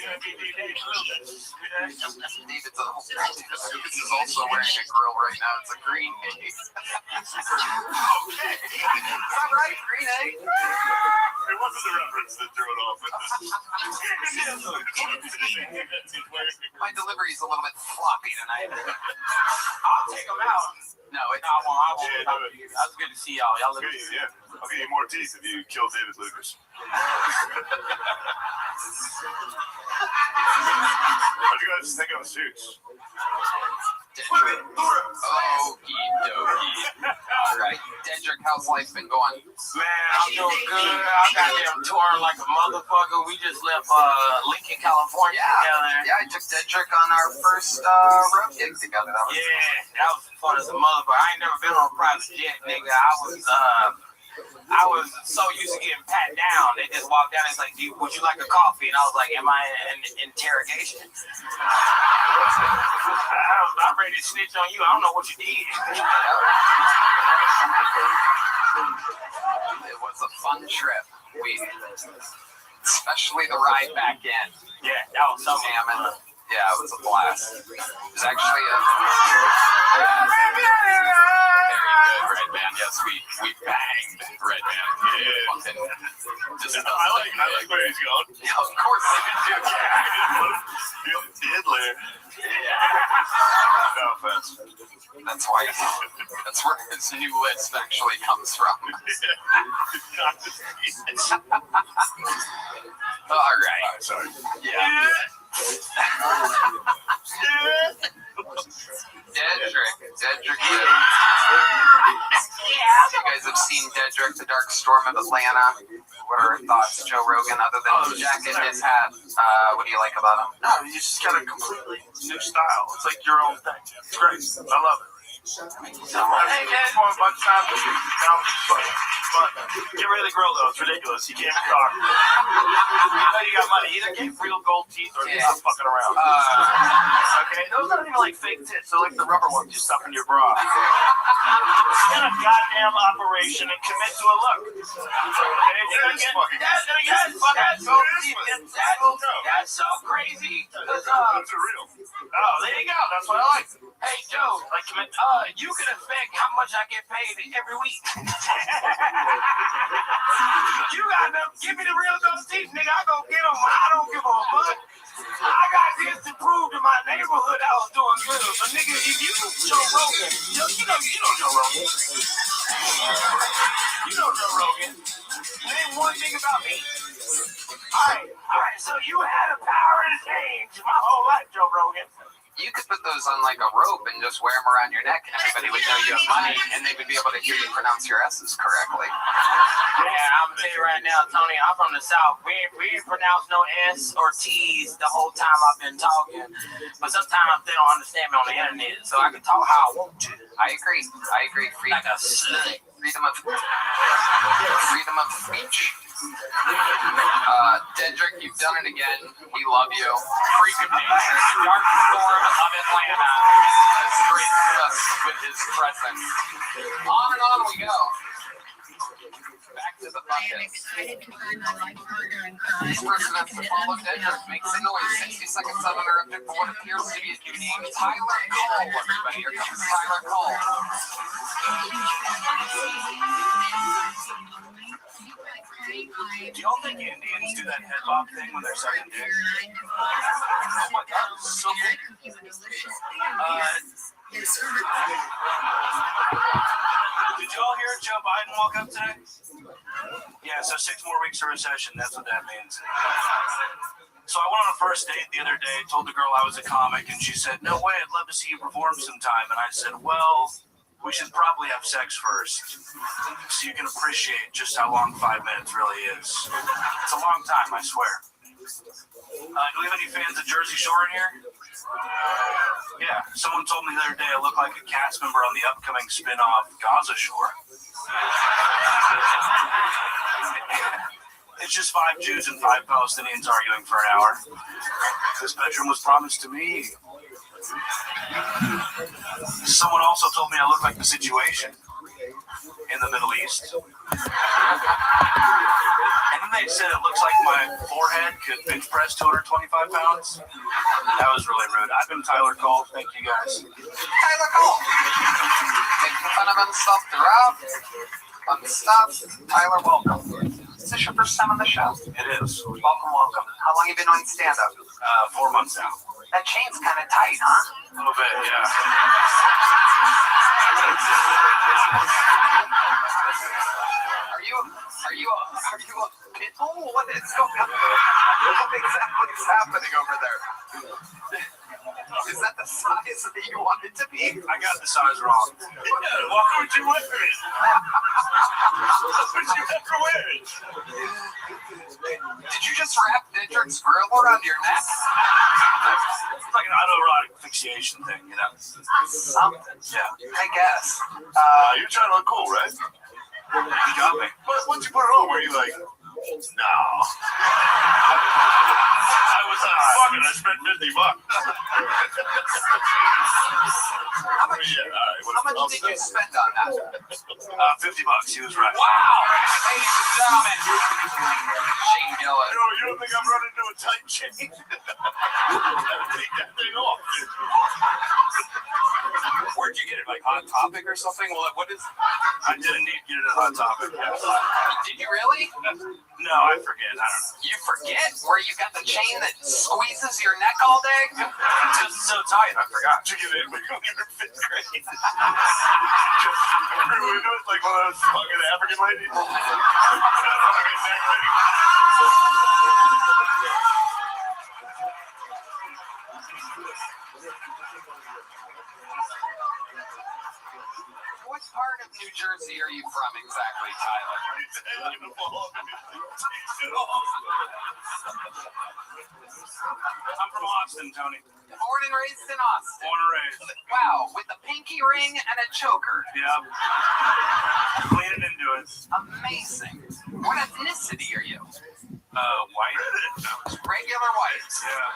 Speaker 3: David's also wearing a grill right now. It's a green egg. Is that right? Green egg?
Speaker 18: It wasn't the reference that threw it off.
Speaker 3: My delivery's a little bit floppy tonight.
Speaker 22: I'll take them out.
Speaker 3: No, it's
Speaker 22: I won't. That's good to see y'all. Y'all look
Speaker 18: good. Yeah. I'll give you more teeth if you kill David Lucas. What'd you guys think of the suits?
Speaker 3: Okie dokie. Alright, Dedrick, how's life been going?
Speaker 22: Man, I'm doing good. I got them touring like a motherfucker. We just left Lincoln, California together.
Speaker 3: Yeah, I took Dedrick on our first road gig together. That
Speaker 22: was fun as a motherfucker. I ain't never been on a private jet, nigga. I was so used to getting pat down. They just walked down and it's like, would you like a coffee? And I was like, am I in interrogation? I'm ready to snitch on you. I don't know what you did.
Speaker 3: It was a fun trip. Especially the ride back in.
Speaker 22: Yeah, that was so
Speaker 3: jamming. Yeah, it was a blast. It was actually a very good Red Band. Yes, we banged Red Band. Yeah.
Speaker 18: I like where he's going.
Speaker 3: Yeah, of course they did.
Speaker 18: Diddler. No offense.
Speaker 3: That's where his new list actually comes from. All right.
Speaker 18: Sorry.
Speaker 3: Yeah. Dedrick. You guys have seen Dedrick, The Dark Storm of Atlanta. What are your thoughts, Joe Rogan, other than his jacket and his hat? What do you like about him?
Speaker 22: No, you just got a completely new style. It's like your own thing. It's great. I love it. Hey, man, for a bunch of times, but get rid of the grill, though. It's ridiculous. You can't be talking. You know you got money. Either get real gold teeth or get some fucking around. Okay? Those aren't even like fake tits. They're like the rubber ones you stuff in your bra. Get a goddamn operation and commit to a look. That's so crazy. That's
Speaker 18: real.
Speaker 22: Oh, there you go. That's what I like. Hey, Joe, like, you can affect how much I get paid every week. You got them. Give me the real gold teeth, nigga. I go get them. I don't give a fuck. I got this to prove to my neighborhood I was doing good. But nigga, if you Joe Rogan, you know Joe Rogan. You know Joe Rogan. Name one thing about me. All right. So you had the power to change my whole life, Joe Rogan.
Speaker 3: You could put those on like a rope and just wear them around your neck, and everybody would know you have money, and they would be able to hear you pronounce your S's correctly.
Speaker 22: Yeah, I'm gonna tell you right now, Tony, I'm from the South. We ain't pronounced no S or T's the whole time I've been talking. But sometimes they don't understand me on the internet, so I can talk how I want to.
Speaker 3: I agree.
Speaker 22: Like a slut.
Speaker 3: Freedom of speech. Dedrick, you've done it again. We love you.
Speaker 22: Freak of nature. Dark Storm of Atlanta
Speaker 3: has graced us with his presence. On and on we go. Back to the bucket. This person has to follow Dedrick. Makes a noise. 60 seconds uninterrupted for what appears to be a new name. Tyler Cole, everybody. Here comes Tyler Cole.
Speaker 22: Do y'all think Indians do that head bop thing when they're sucking dick? Oh my god, it's so good. Did y'all hear Joe Biden walk up today?
Speaker 18: Yeah, so 6 more weeks of recession. That's what that means. So I went on a first date the other day, told the girl I was a comic, and she said, no way, I'd love to see you perform sometime. And I said, well, we should probably have sex first, so you can appreciate just how long 5 minutes really is. It's a long time, I swear. Do we have any fans of Jersey Shore in here? Yeah, someone told me the other day I look like a cast member on the upcoming spin-off Gaza Shore. It's just 5 Jews and 5 Palestinians arguing for an hour. This bedroom was promised to me. Someone also told me I look like the situation in the Middle East. And then they said it looks like my forehead could bench press 225 pounds. That was really rude. I've been Tyler Cole. Thank you guys.
Speaker 3: Tyler Cole. Making fun of himself throughout. Fun stuff. Tyler, welcome. Is this your first time on the show?
Speaker 18: It is.
Speaker 3: Welcome, welcome. How long have you been doing stand-up?
Speaker 18: 4 months now.
Speaker 3: That chain's kind of tight, huh?
Speaker 18: A little bit, yeah.
Speaker 3: Are you a pit bull? What is going on? What exactly is happening over there? Is that the size that you want it to be?
Speaker 18: I got the size wrong. Yeah, why would you wear it? Why would you ever wear it?
Speaker 3: Did you just wrap Didrik's grill around your neck?
Speaker 18: It's like an autoerotic asphyxiation thing, you know?
Speaker 3: Something.
Speaker 18: Yeah.
Speaker 3: I guess.
Speaker 18: You're trying to look cool, right? You got me. But once you put it on, were you like, no. I was fucking, I spent $50.
Speaker 3: How much did you spend on that?
Speaker 18: $50, he was right.
Speaker 3: Wow! Ladies and gentlemen, Shane Gillis.
Speaker 18: You don't think I'm running into a tight chain? Take that thing off.
Speaker 3: Where'd you get it? Like Hot Topic or something? Well, what is?
Speaker 18: I did indeed get it at Hot Topic. Yes.
Speaker 3: Did you really?
Speaker 18: No, I forget. I don't know.
Speaker 3: You forget where you got the chain that squeezes your neck all day?
Speaker 18: It's just so tight, I forgot to get it when we were in 5th grade. We were doing like one of those fucking African ladies.
Speaker 3: What part of New Jersey are you from exactly, Tyler?
Speaker 18: I'm from Austin, Tony.
Speaker 3: Born and raised in Austin.
Speaker 18: Born and raised.
Speaker 3: Wow, with a pinky ring and a choker.
Speaker 18: Yep. Leaning into it.
Speaker 3: Amazing. What ethnicity are you?
Speaker 18: White.
Speaker 3: Regular white.
Speaker 18: Yeah.